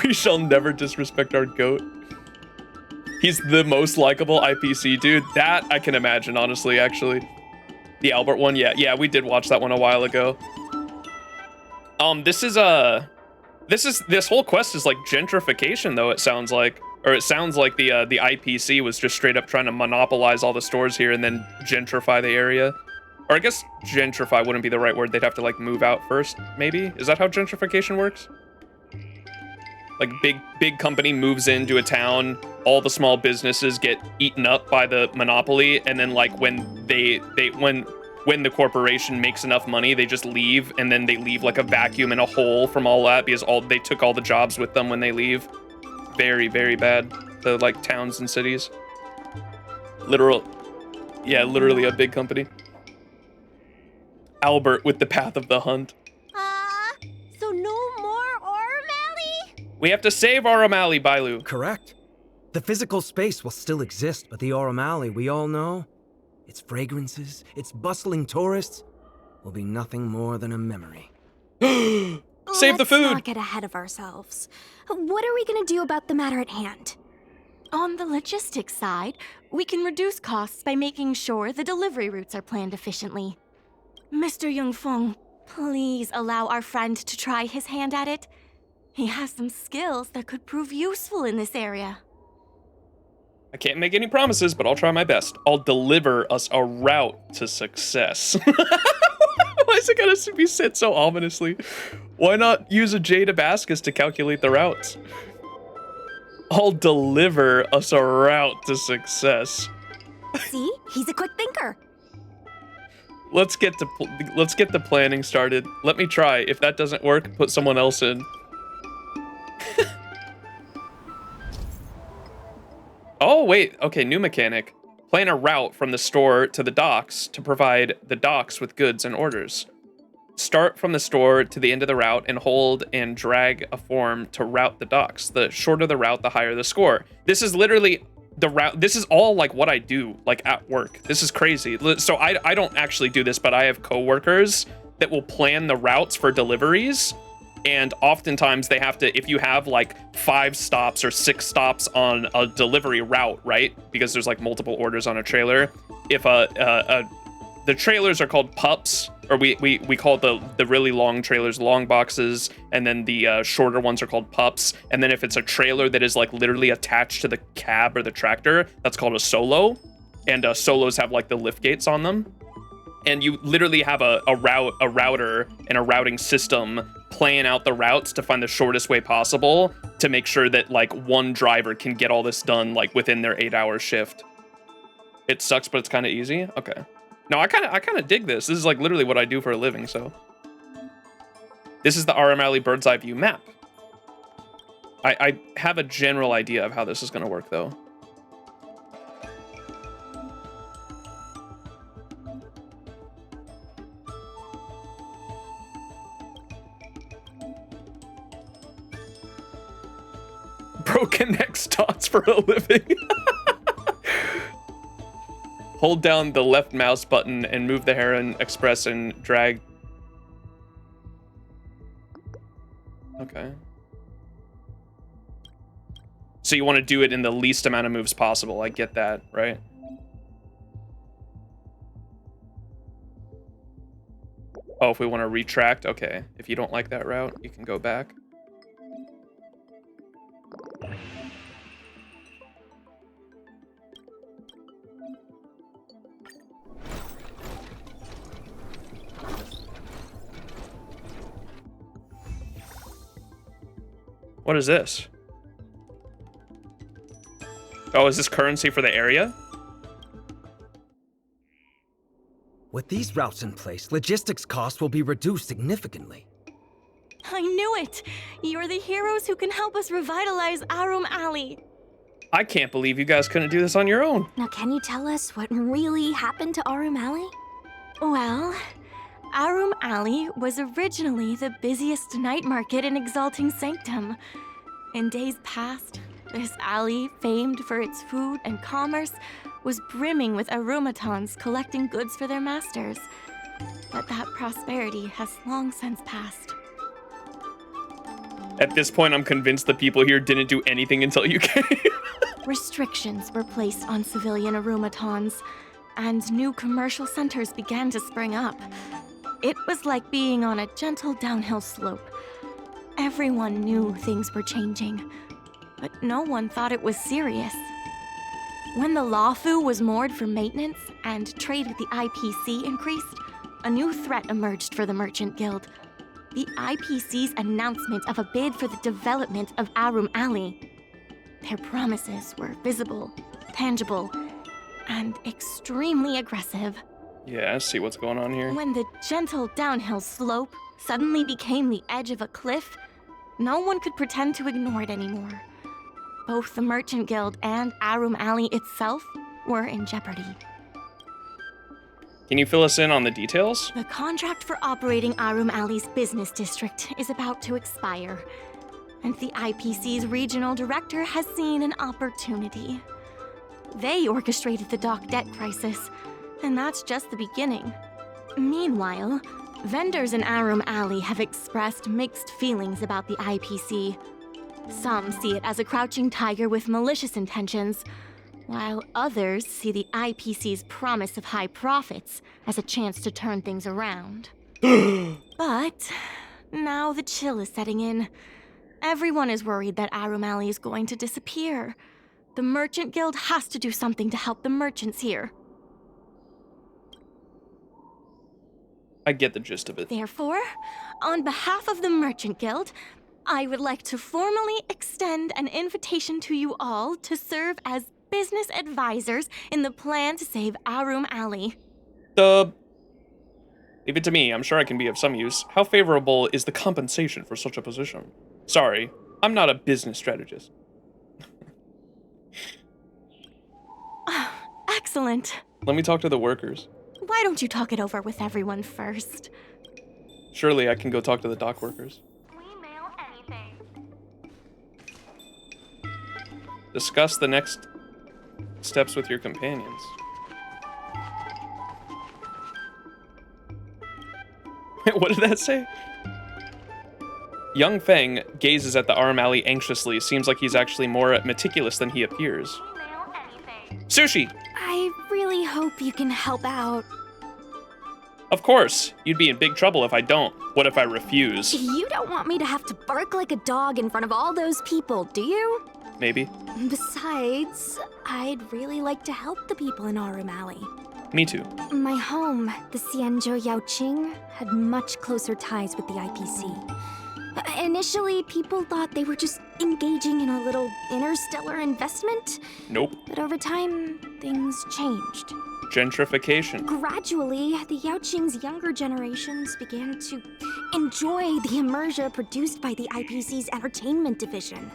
We shall never disrespect our goat. He's the most likable IPC dude. That I can imagine, honestly, actually. The Albert one, yeah, we did watch that one a while ago. This whole quest is like gentrification, though, it sounds like. Or it sounds like the IPC was just straight up trying to monopolize all the stores here and then gentrify the area. Or I guess gentrify wouldn't be the right word. They'd have to like move out first, maybe? Is that how gentrification works? Like big company moves into a town, all the small businesses get eaten up by the monopoly, and then like when the corporation makes enough money, they just leave, and then they leave like a vacuum and a hole from all that because they took all the jobs with them when they leave. Very, very bad. The like towns and cities. Literally a big company. Albert with the Path of the Hunt. So no more Aurum Alley? We have to save Aurum Alley, Bailu. Correct. The physical space will still exist, but the Aurum Alley we all know, its fragrances, its bustling tourists, will be nothing more than a memory. Save the food! Let's not get ahead of ourselves. What are we gonna do about the matter at hand? On the logistics side, we can reduce costs by making sure the delivery routes are planned efficiently. Mr. Yongfeng, please allow our friend to try his hand at it. He has some skills that could prove useful in this area. I can't make any promises, but I'll try my best. I'll deliver us a route to success. Why is it gotta be said so ominously? Why not use a Jade Abascus to calculate the routes? I'll deliver us a route to success. See? He's a quick thinker. Let's get the planning started. Let me try. If that doesn't work, put someone else in. Oh, wait. Okay, new mechanic. Plan a route from the store to the docks to provide the docks with goods and orders. Start from the store to the end of the route and hold and drag a form to route the docks. The shorter the route, the higher the score. This is literally the route. This is all like what I do like at work. This is crazy. So I don't actually do this, but I have coworkers that will plan the routes for deliveries. And oftentimes they have to, if you have like 5 stops or 6 stops on a delivery route, right? Because there's like multiple orders on a trailer. If the trailers are called pups, or we call the really long trailers long boxes, and then the shorter ones are called pups. And then if it's a trailer that is like literally attached to the cab or the tractor, that's called a solo. And solos have like the lift gates on them. And you literally have a router and a routing system plan out the routes to find the shortest way possible to make sure that like one driver can get all this done like within their 8-hour shift. It sucks, but it's kind of easy. Okay. No, I kind of dig this. This is like literally what I do for a living, so. This is the Aurum Alley bird's eye view map. I have a general idea of how this is going to work, though. Bro connects dots for a living. Hold down the left mouse button and move the Heron Express and drag. Okay. So you want to do it in the least amount of moves possible. I get that, right? Oh, if we want to retract, okay. If you don't like that route, you can go back. What is this? Oh, is this currency for the area? With these routes in place, logistics costs will be reduced significantly. I knew it! You're the heroes who can help us revitalize Aurum Alley. I can't believe you guys couldn't do this on your own. Now, can you tell us what really happened to Aurum Alley? Well, Aurum Alley was originally the busiest night market in Exalting Sanctum. In days past, this alley, famed for its food and commerce, was brimming with aromatons collecting goods for their masters. But that prosperity has long since passed. At this point, I'm convinced the people here didn't do anything until you came. Restrictions were placed on civilian aromatons, and new commercial centers began to spring up. It was like being on a gentle downhill slope. Everyone knew things were changing, but no one thought it was serious. When the Luofu was moored for maintenance and trade with the IPC increased, a new threat emerged for the Merchant Guild. The IPC's announcement of a bid for the development of Aurum Alley. Their promises were visible, tangible, and extremely aggressive. Yeah, I see what's going on here. When the gentle downhill slope suddenly became the edge of a cliff, no one could pretend to ignore it anymore. Both the Merchant Guild and Aurum Alley itself were in jeopardy. Can you fill us in on the details? The contract for operating Aurum Alley's business district is about to expire, and the IPC's regional director has seen an opportunity. They orchestrated the dock debt crisis, and that's just the beginning. Meanwhile, vendors in Aurum Alley have expressed mixed feelings about the IPC. Some see it as a crouching tiger with malicious intentions, while others see the IPC's promise of high profits as a chance to turn things around. But now the chill is setting in. Everyone is worried that Aurum Alley is going to disappear. The Merchant Guild has to do something to help the merchants here. I get the gist of it. Therefore, on behalf of the Merchant Guild, I would like to formally extend an invitation to you all to serve as business advisors in the plan to save Aurum Alley. Leave it to me. I'm sure I can be of some use. How favorable is the compensation for such a position? Sorry, I'm not a business strategist. Excellent. Let me talk to the workers. Why don't you talk it over with everyone first? Surely I can go talk to the dock workers. Discuss the next steps with your companions. Wait, what did that say? Young Feng gazes at the Aurum Alley anxiously. Seems like he's actually more meticulous than he appears. Sushi! I really hope you can help out. Of course. You'd be in big trouble if I don't. What if I refuse? You don't want me to have to bark like a dog in front of all those people, do you? Maybe. Besides, I'd really like to help the people in Aurum Alley. Me too. My home, the XianZhou Yaoqing, had much closer ties with the IPC. Initially, people thought they were just engaging in a little interstellar investment. Nope. But over time, things changed. Gentrification. Gradually, the Yaoqing's younger generations began to enjoy the immersion produced by the IPC's entertainment division.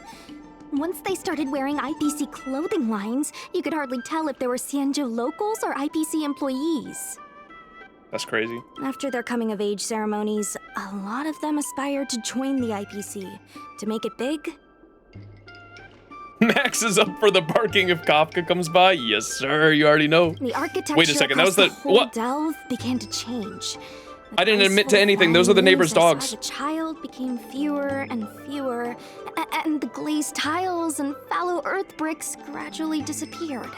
Once they started wearing IPC clothing lines, you could hardly tell if they were XianZhou locals or IPC employees. That's crazy. After their coming-of-age ceremonies, a lot of them aspired to join the IPC. To make it big, Max is up for the barking if Kafka comes by. Yes, sir. You already know. the architecture Wait a second. That was the whole what? delve began to change. The I didn't admit to graceful anything. Those are the flying neighbor's leaves I saw dogs. as a child became fewer and fewer, and the glazed tiles and fallow earth bricks gradually disappeared.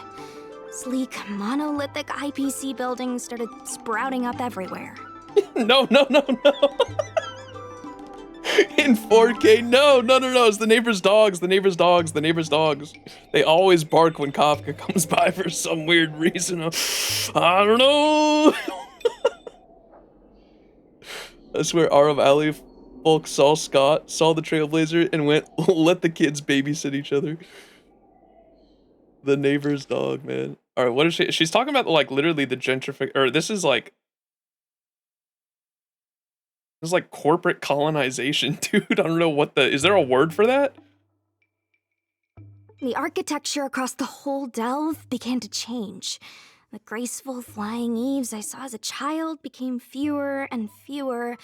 Sleek, monolithic IPC buildings started sprouting up everywhere. No. In 4K, no. It's the neighbor's dogs. They always bark when Kafka comes by for some weird reason. I don't know. I swear Aurum Alley folks saw the Trailblazer, and went, let the kids babysit each other. The neighbor's dog, man. All right, what is she? She's talking about, like, literally the gentrification, or this is like corporate colonization, dude. I don't know what is there a word for that? The architecture across the whole delve began to change. The graceful flying eaves I saw as a child became fewer and fewer,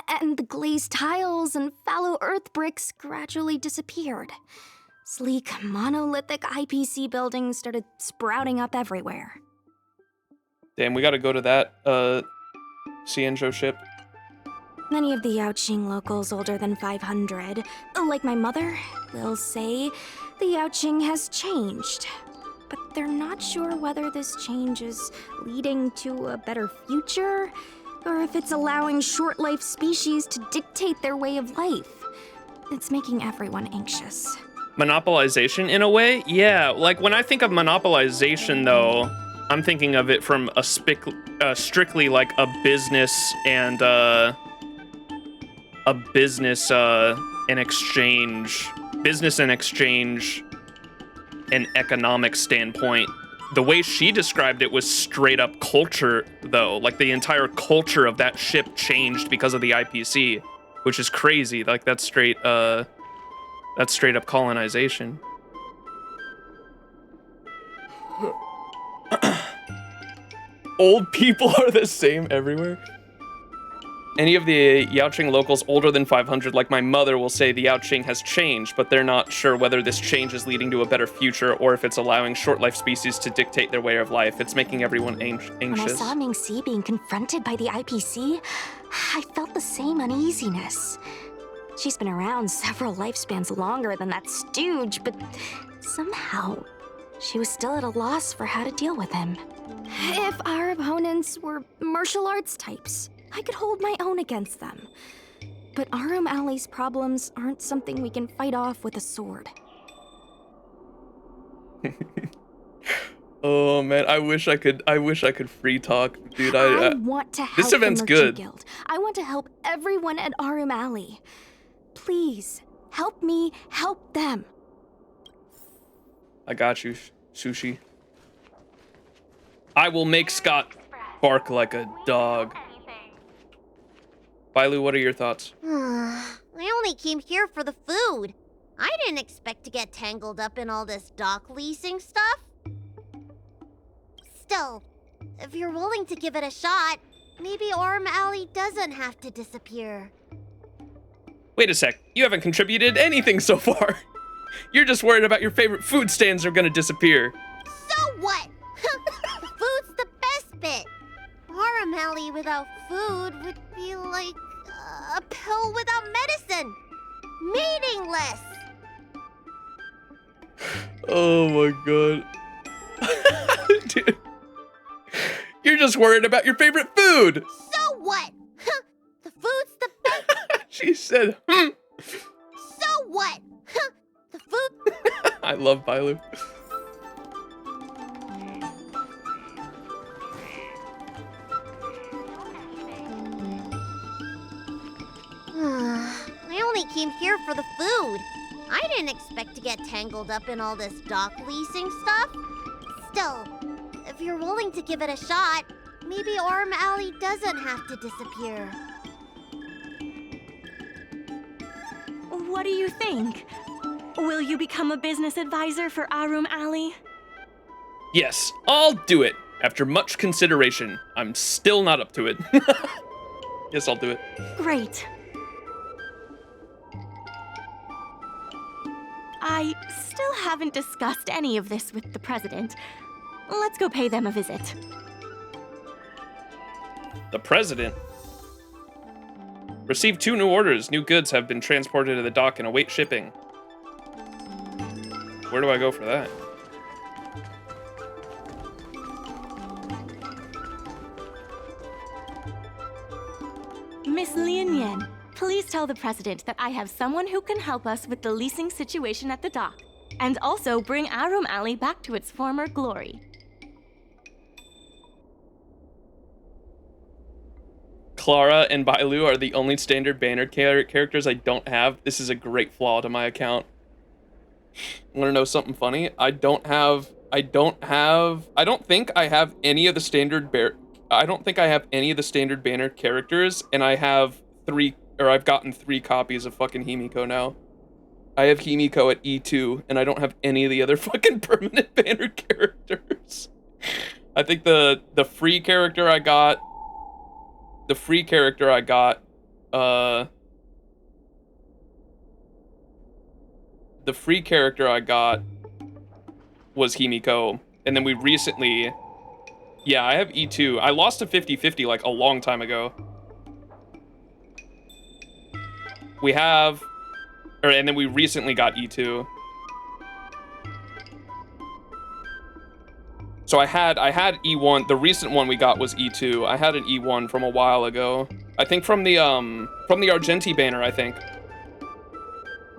and the glazed tiles and fallow earth bricks gradually disappeared. Sleek, monolithic IPC buildings started sprouting up everywhere. Damn, we gotta go to that XianZhou ship. Many of the Yaoqing locals older than 500, like my mother, will say the Yaoqing has changed. But they're not sure whether this change is leading to a better future, or if it's allowing short-life species to dictate their way of life. It's making everyone anxious. Monopolization in a way? Yeah, like when I think of monopolization though, I'm thinking of it from a strictly like a business and exchange and economic standpoint. The way she described it was straight up culture though. Like the entire culture of that ship changed because of the IPC, which is crazy. Like that's straight up colonization. Old people are the same everywhere. Any of the Yaoqing locals older than 500, like my mother, will say the Yaoqing has changed, but they're not sure whether this change is leading to a better future or if it's allowing short-life species to dictate their way of life. It's making everyone anxious. When I saw Mingxi being confronted by the IPC, I felt the same uneasiness. She's been around several lifespans longer than that stooge, but somehow she was still at a loss for how to deal with him. If our opponents were martial arts types, I could hold my own against them. But Aurum Alley's problems aren't something we can fight off with a sword. Oh man, I wish I could free talk, dude. I want to help this event's the Merchant good. Guild. I want to help everyone at Aurum Alley. Please, help me help them. I got you, Sushi. I will make Scott bark like a dog. Bailu, what are your thoughts? I only came here for the food. I didn't expect to get tangled up in all this dock leasing stuff. Still, if you're willing to give it a shot, maybe Aurum Alley doesn't have to disappear. Wait a sec, you haven't contributed anything so far. You're just worried about your favorite food stands are gonna disappear. So what? Food's the best bit. Aurum Alley without food would be like a pill without medicine. Meaningless. Oh my god. Dude. You're just worried about your favorite food. So what? Huh, the food's the best. She said, So what? Huh, the food. I love Bailu. I only came here for the food. I didn't expect to get tangled up in all this dock leasing stuff. Still, if you're willing to give it a shot, maybe Aurum Alley doesn't have to disappear. What do you think? Will you become a business advisor for Aurum Alley? Yes, I'll do it. After much consideration, I'm still not up to it. Yes, I'll do it. Great. I still haven't discussed any of this with the president. Let's go pay them a visit. The president? Received 2 new orders. New goods have been transported to the dock and await shipping. Where do I go for that? Miss Lin Yan, please tell the president that I have someone who can help us with the leasing situation at the dock, and also bring Aurum Alley back to its former glory. Clara and Bailu are the only standard banner characters I don't have. This is a great flaw to my account. Want to know something funny? I don't think I have any of the standard banner characters, and I've gotten 3 copies of fucking Himiko now. I have Himiko at E2, and I don't have any of the other fucking permanent banner characters. I think the free character I got was Himiko, and then we recently, yeah, I have E2. I lost to 50-50 like a long time ago. And then we recently got E2. So I had E1. The recent one we got was E2. I had an E1 from a while ago. I think from the Argenti banner, I think.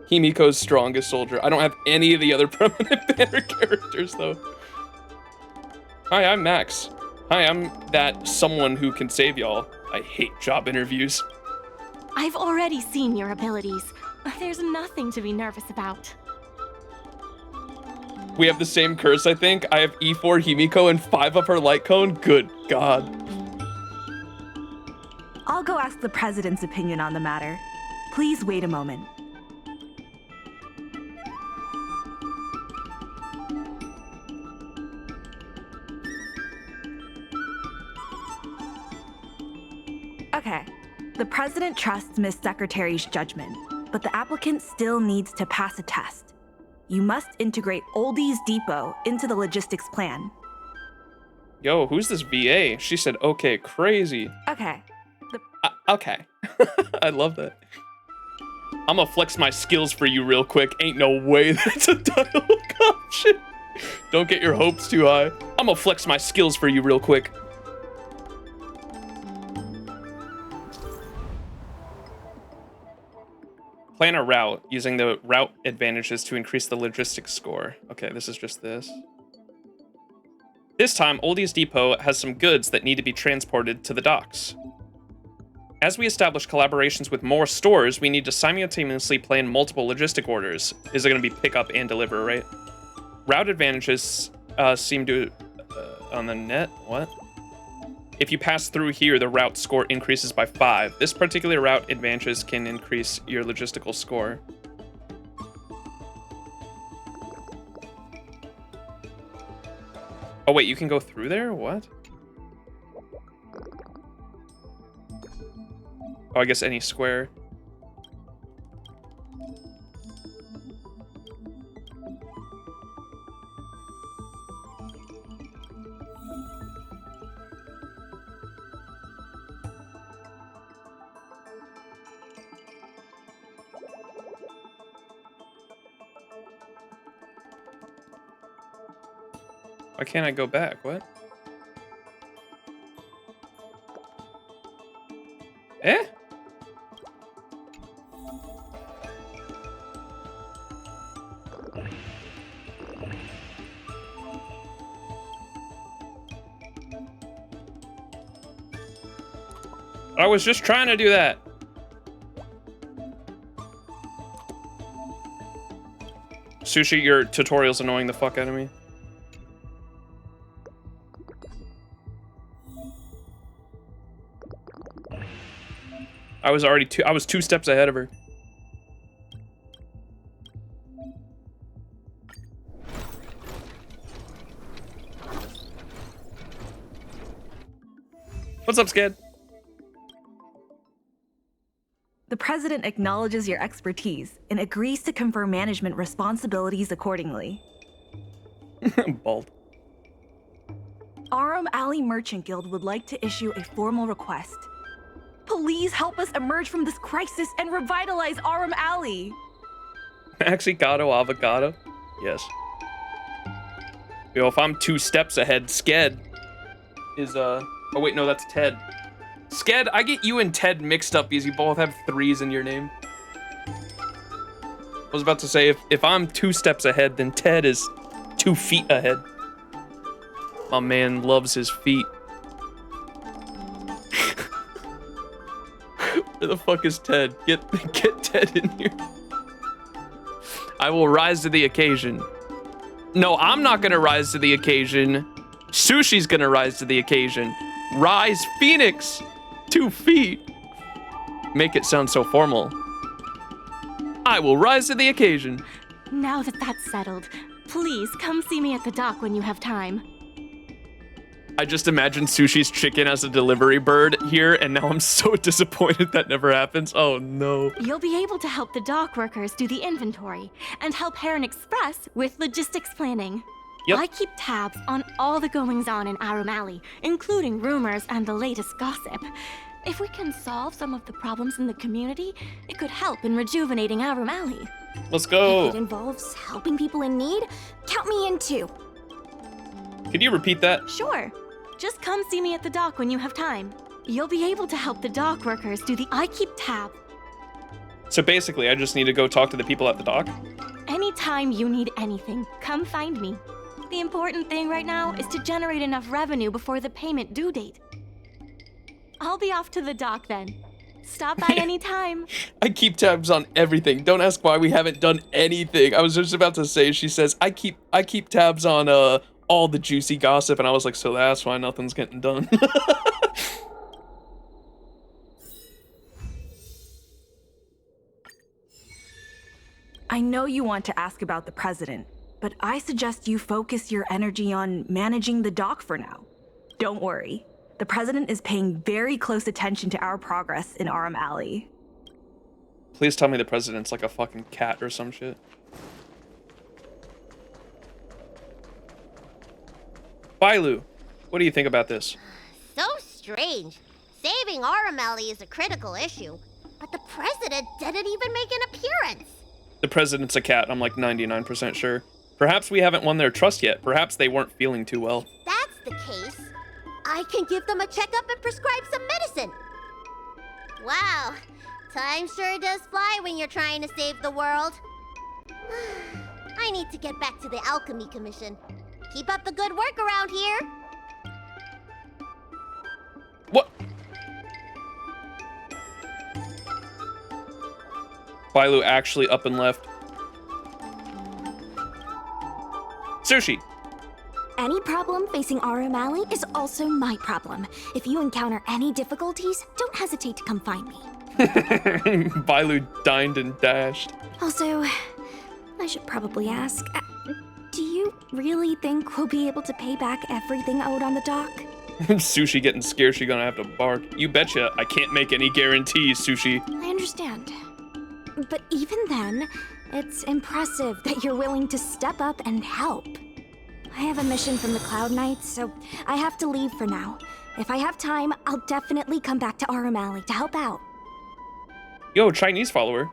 Himiko's strongest soldier. I don't have any of the other permanent banner characters though. Hi, I'm Max. Hi, I'm that someone who can save y'all. I hate job interviews. I've already seen your abilities. There's nothing to be nervous about. We have the same curse, I think. I have E4 Himiko and 5 of her light cone. Good God. I'll go ask the president's opinion on the matter. Please wait a moment. Okay. The president trusts Miss Secretary's judgment, but the applicant still needs to pass a test. You must integrate Oldie's Depot into the logistics plan. Yo, who's this VA? She said, okay, crazy. Okay. Okay. I love that. I'm gonna flex my skills for you real quick. Ain't no way that's a dialogue option. Don't get your hopes too high. I'm gonna flex my skills for you real quick. Plan a route using the route advantages to increase the logistics score. Okay, this is just this. This time, Oldie's Depot has some goods that need to be transported to the docks. As we establish collaborations with more stores, we need to simultaneously plan multiple logistic orders. Is it going to be pick up and deliver, right? Route advantages seem to... on the net? What? If you pass through here, the route score increases by 5. This particular route advantages can increase your logistical score. Oh wait, you can go through there? What? Oh, I guess any square. Why can't I go back? What? I was just trying to do that. Sushi, your tutorial's annoying the fuck out of me. I was 2 steps ahead of her. What's up, Sked? The president acknowledges your expertise and agrees to confer management responsibilities accordingly. Bald. Aurum Alley Merchant Guild would like to issue a formal request. Please help us emerge from this crisis and revitalize Aurum Alley. Maxicado avocado? Yes. Yo, if I'm 2 steps ahead, Sked is, oh wait, no, that's Ted. Sked, I get you and Ted mixed up because you both have 3s in your name. I was about to say, if I'm 2 steps ahead, then Ted is 2 feet ahead. My man loves his feet. Where the fuck is Ted? Get Ted in here. I will rise to the occasion. No, I'm not gonna rise to the occasion. Sushi's gonna rise to the occasion. Rise, Phoenix! 2 feet. Make it sound so formal. I will rise to the occasion. Now that that's settled, please come see me at the dock when you have time. I just imagine Sushi's chicken as a delivery bird here, and now I'm so disappointed that never happens. Oh no. You'll be able to help the dock workers do the inventory and help Heron Express with logistics planning. Yep. I keep tabs on all the goings-on in Aurum Alley, including rumors and the latest gossip. If we can solve some of the problems in the community, it could help in rejuvenating Aurum Alley. Let's go. If it involves helping people in need, count me in too. Can you repeat that? Sure. Just come see me at the dock when you have time. You'll be able to help the dock workers do the I keep tab. So basically, I just need to go talk to the people at the dock? Anytime you need anything, come find me. The important thing right now is to generate enough revenue before the payment due date. I'll be off to the dock then. Stop by anytime. I keep tabs on everything. Don't ask why we haven't done anything. I was just about to say, she says, I keep tabs on all the juicy gossip, and I was like, so that's why nothing's getting done. I know you want to ask about the president, but I suggest you focus your energy on managing the dock for now. Don't worry. The president is paying very close attention to our progress in Aurum Alley. Please tell me the president's like a fucking cat or some shit. Bailu, what do you think about this? So strange. Saving Aurum Alley is a critical issue, but the president didn't even make an appearance. The president's a cat, I'm like 99% sure. Perhaps we haven't won their trust yet. Perhaps they weren't feeling too well. If that's the case, I can give them a checkup and prescribe some medicine. Wow, time sure does fly when you're trying to save the world. I need to get back to the Alchemy Commission. Keep up the good work around here. What? Bailu actually up and left. Sushi. Any problem facing Aurum Alley is also my problem. If you encounter any difficulties, don't hesitate to come find me. Bailu dined and dashed. Also, I should probably ask, do you really think we'll be able to pay back everything owed on the dock? Sushi getting scared, she gonna have to bark. You betcha, I can't make any guarantees, Sushi. I understand. But even then, it's impressive that you're willing to step up and help. I have a mission from the Cloud Knights, so I have to leave for now. If I have time, I'll definitely come back to Aurum Alley to help out. Yo, Chinese follower.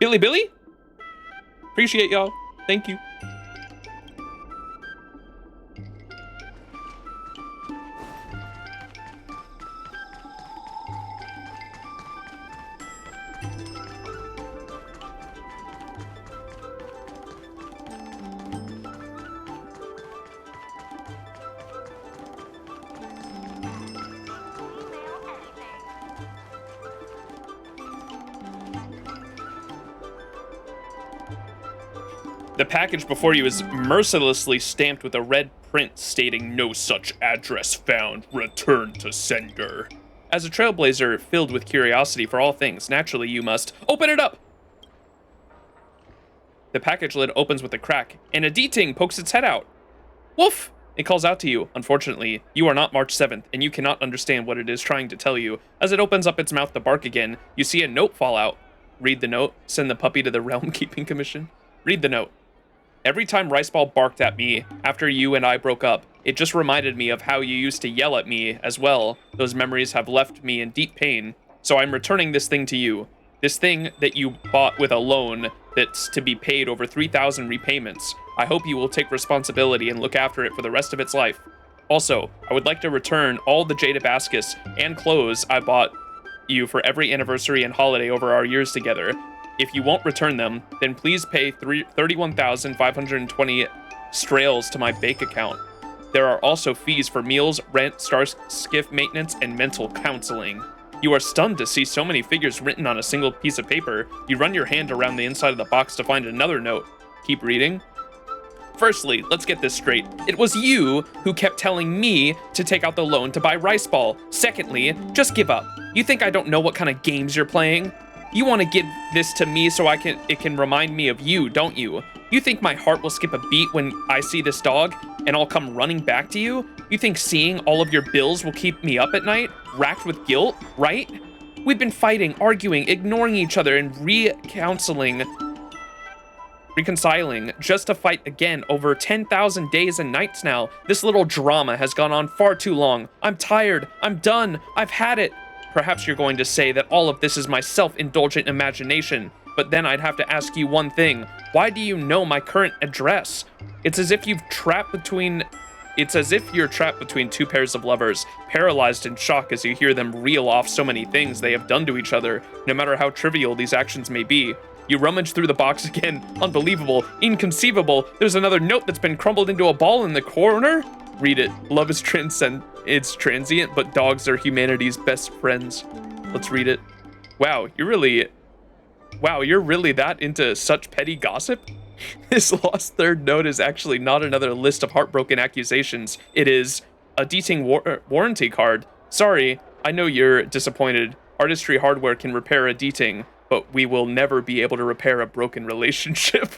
Billy? Appreciate y'all. Thank you. The package before you is mercilessly stamped with a red print stating no such address found, return to sender. As a trailblazer filled with curiosity for all things, naturally you must open it up. The package lid opens with a crack, and a D-Ting pokes its head out. Woof! It calls out to you. Unfortunately, you are not March 7th, and you cannot understand what it is trying to tell you. As it opens up its mouth to bark again, you see a note fall out. Read the note. Send the puppy to the Realm Keeping Commission. Read the note. Every time Riceball barked at me after you and I broke up, it just reminded me of how you used to yell at me as well. Those memories have left me in deep pain, so I'm returning this thing to you. This thing that you bought with a loan that's to be paid over 3,000 repayments. I hope you will take responsibility and look after it for the rest of its life. Also, I would like to return all the Jade Hibiscus and clothes I bought you for every anniversary and holiday over our years together. If you won't return them, then please pay 31,520 strails to my bank account. There are also fees for meals, rent, star skiff maintenance, and mental counseling. You are stunned to see so many figures written on a single piece of paper. You run your hand around the inside of the box to find another note. Keep reading. Firstly, let's get this straight. It was you who kept telling me to take out the loan to buy Riceball. Secondly, just give up. You think I don't know what kind of games you're playing? You want to give this to me so it can remind me of you, don't you? You think my heart will skip a beat when I see this dog and I'll come running back to you? You think seeing all of your bills will keep me up at night, racked with guilt, right? We've been fighting, arguing, ignoring each other, and reconciling just to fight again over 10,000 days and nights now. This little drama has gone on far too long. I'm tired. I'm done. I've had it. Perhaps you're going to say that all of this is my self-indulgent imagination, but then I'd have to ask you one thing. Why do you know my current address? It's as if you're trapped between two pairs of lovers, paralyzed in shock as you hear them reel off so many things they have done to each other, no matter how trivial these actions may be. You rummage through the box again. Unbelievable. Inconceivable. There's another note that's been crumbled into a ball in the corner. Read it. Love is it's transient, but dogs are humanity's best friends. Let's read it. Wow, you're really that into such petty gossip? This lost third note is actually not another list of heartbroken accusations. It is a D-Ting warranty card. Sorry, I know you're disappointed. Artistry hardware can repair a D-Ting, but we will never be able to repair a broken relationship.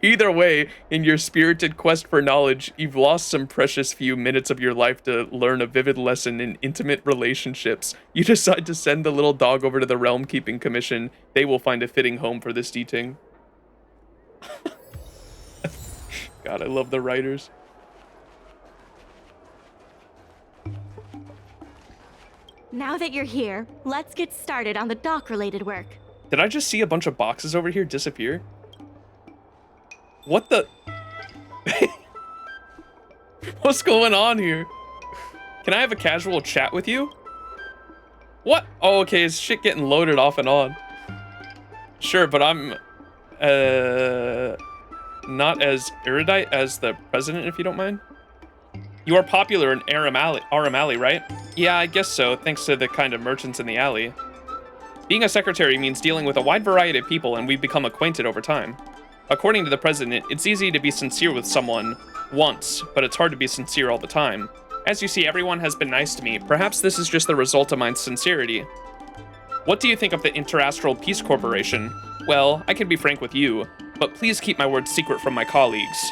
Either way, in your spirited quest for knowledge, you've lost some precious few minutes of your life to learn a vivid lesson in intimate relationships. You decide to send the little dog over to the Realm Keeping Commission. They will find a fitting home for this D-Ting. God, I love the writers. Now that you're here, let's get started on the dock-related work. Did I just see a bunch of boxes over here disappear? What the? What's going on here? Can I have a casual chat with you? What? Oh, okay, is shit getting loaded off and on? Sure, but I'm not as erudite as the president, if you don't mind. You are popular in Aurum Alley, right? Yeah, I guess so, thanks to the kind of merchants in the alley. Being a secretary means dealing with a wide variety of people, and we've become acquainted over time. According to the president, it's easy to be sincere with someone once, but it's hard to be sincere all the time. As you see, everyone has been nice to me. Perhaps this is just the result of my sincerity. What do you think of the Interastral Peace Corporation? Well, I can be frank with you, but please keep my words secret from my colleagues.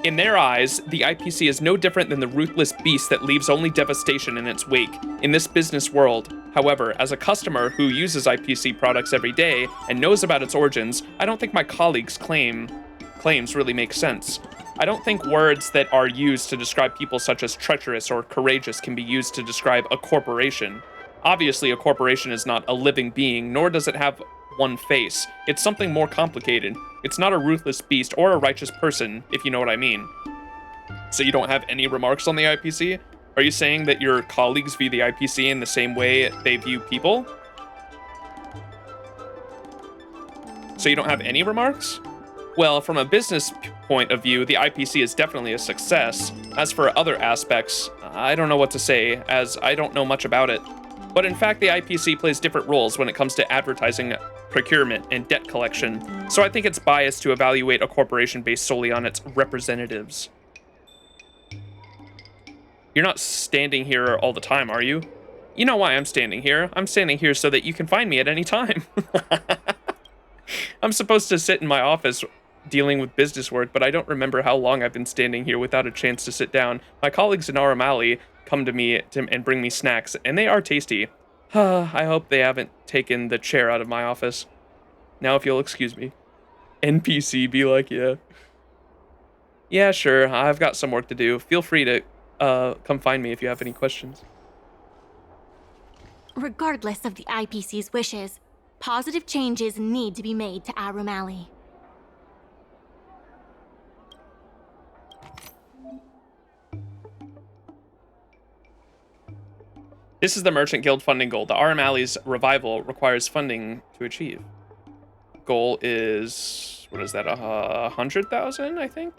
In their eyes, the IPC is no different than the ruthless beast that leaves only devastation in its wake in this business world. However, as a customer who uses IPC products every day and knows about its origins, I don't think my colleagues' claims really make sense. I don't think words that are used to describe people such as treacherous or courageous can be used to describe a corporation. Obviously, a corporation is not a living being, nor does it have one face. It's something more complicated. It's not a ruthless beast or a righteous person, if you know what I mean. So you don't have any remarks on the IPC? Are you saying that your colleagues view the IPC in the same way they view people? So you don't have any remarks? Well, from a business point of view, the IPC is definitely a success. As for other aspects, I don't know what to say, as I don't know much about it. But in fact, the IPC plays different roles when it comes to advertising procurement, and debt collection, so I think it's biased to evaluate a corporation based solely on its representatives. You're not standing here all the time, are you? You know why I'm standing here. I'm standing here so that you can find me at any time. I'm supposed to sit in my office dealing with business work, but I don't remember how long I've been standing here without a chance to sit down. My colleagues in Aurum Alley come to me and bring me snacks, and they are tasty. I hope they haven't taken the chair out of my office. Now if you'll excuse me. NPC be like, yeah. Yeah, sure, I've got some work to do. Feel free to come find me if you have any questions. Regardless of the IPC's wishes, positive changes need to be made to Aurum Alley. This is the Merchant Guild funding goal. The Aurum Alley's revival requires funding to achieve. Goal is, what is that, 100,000, I think?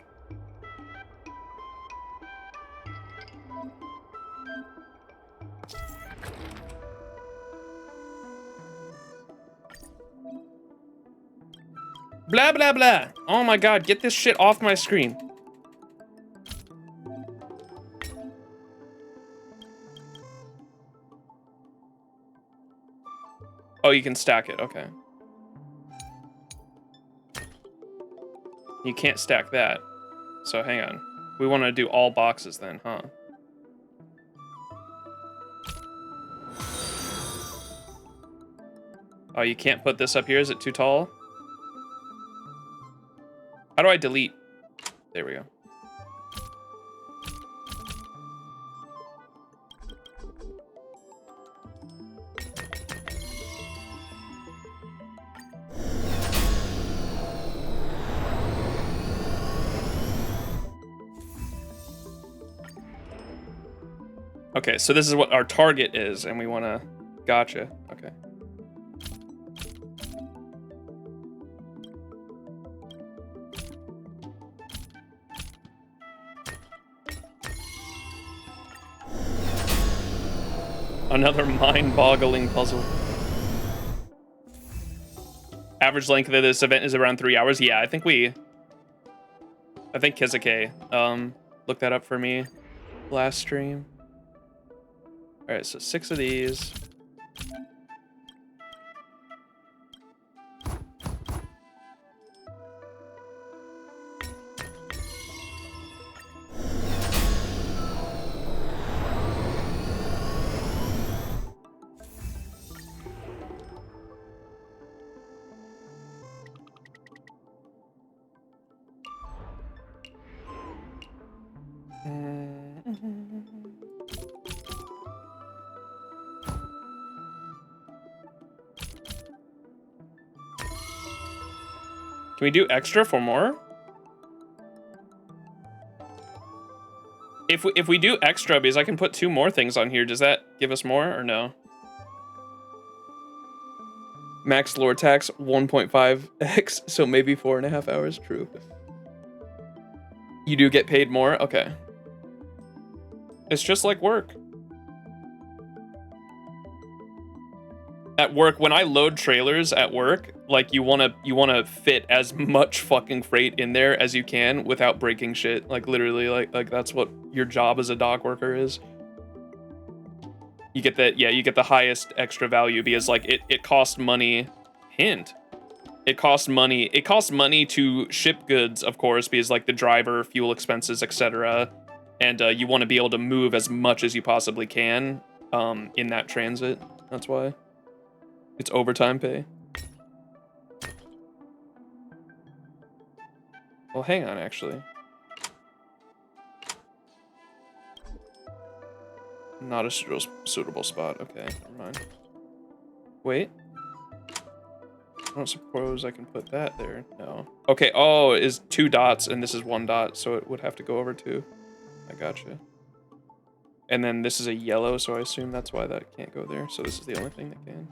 Blah, blah, blah. Oh my god, get this shit off my screen. Oh, you can stack it, okay. You can't stack that. So hang on. We want to do all boxes then, huh? Oh, you can't put this up here? Is it too tall? How do I delete? There we go. Okay, so this is what our target is, and we want to... Gotcha. Okay. Another mind-boggling puzzle. Average length of this event is around 3 hours. Yeah, I think Kizuke looked that up for me last stream. All right, so 6 of these. Can we do extra for more? If we do extra, because I can put 2 more things on here, does that give us more or no? Max lore tax 1.5x, so maybe 4.5 hours, true. You do get paid more? Okay. It's just like work. At work, when I load trailers at work, like you wanna fit as much fucking freight in there as you can without breaking shit. Like literally, like that's what your job as a dock worker is. You get that, yeah, you get the highest extra value because like it costs money. Hint. It costs money to ship goods, of course, because like the driver, fuel expenses, etc. And you want to be able to move as much as you possibly can in that transit. That's why. It's overtime pay. Well, hang on, actually. Not a suitable spot. Okay, never mind. Wait. I don't suppose I can put that there. No. Okay, oh, it is 2 dots, and this is 1 dot, so it would have to go over 2. I gotcha. And then this is a yellow, so I assume that's why that can't go there. So this is the only thing that can.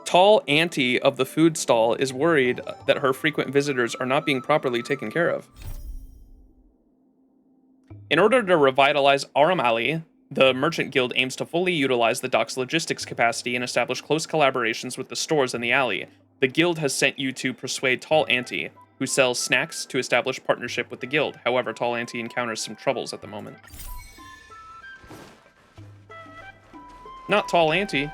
Tall auntie of the food stall is worried that her frequent visitors are not being properly taken care of. In order to revitalize Aurum Alley, the Merchant Guild aims to fully utilize the dock's logistics capacity and establish close collaborations with the stores in the alley. The guild has sent you to persuade Tall Auntie, who sells snacks, to establish partnership with the guild. However, Tall Auntie encounters some troubles at the moment. Not Tall Auntie.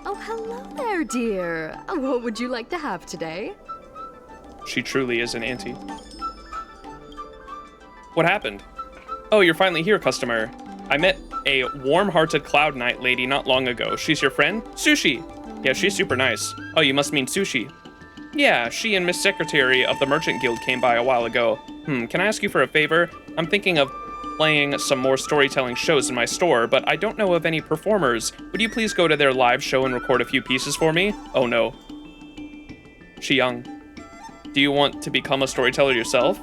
Oh, hello there, dear. What would you like to have today? She truly is an auntie. What happened? Oh, you're finally here, customer. I met a warm-hearted Cloud Knight lady not long ago. She's your friend? Sushi. Yeah, she's super nice. Oh, you must mean Sushi. Yeah, she and Miss Secretary of the Merchant Guild came by a while ago. Can I ask you for a favor? I'm thinking of playing some more storytelling shows in my store, but I don't know of any performers. Would you please go to their live show and record a few pieces for me? Oh no. Young. Do you want to become a storyteller yourself?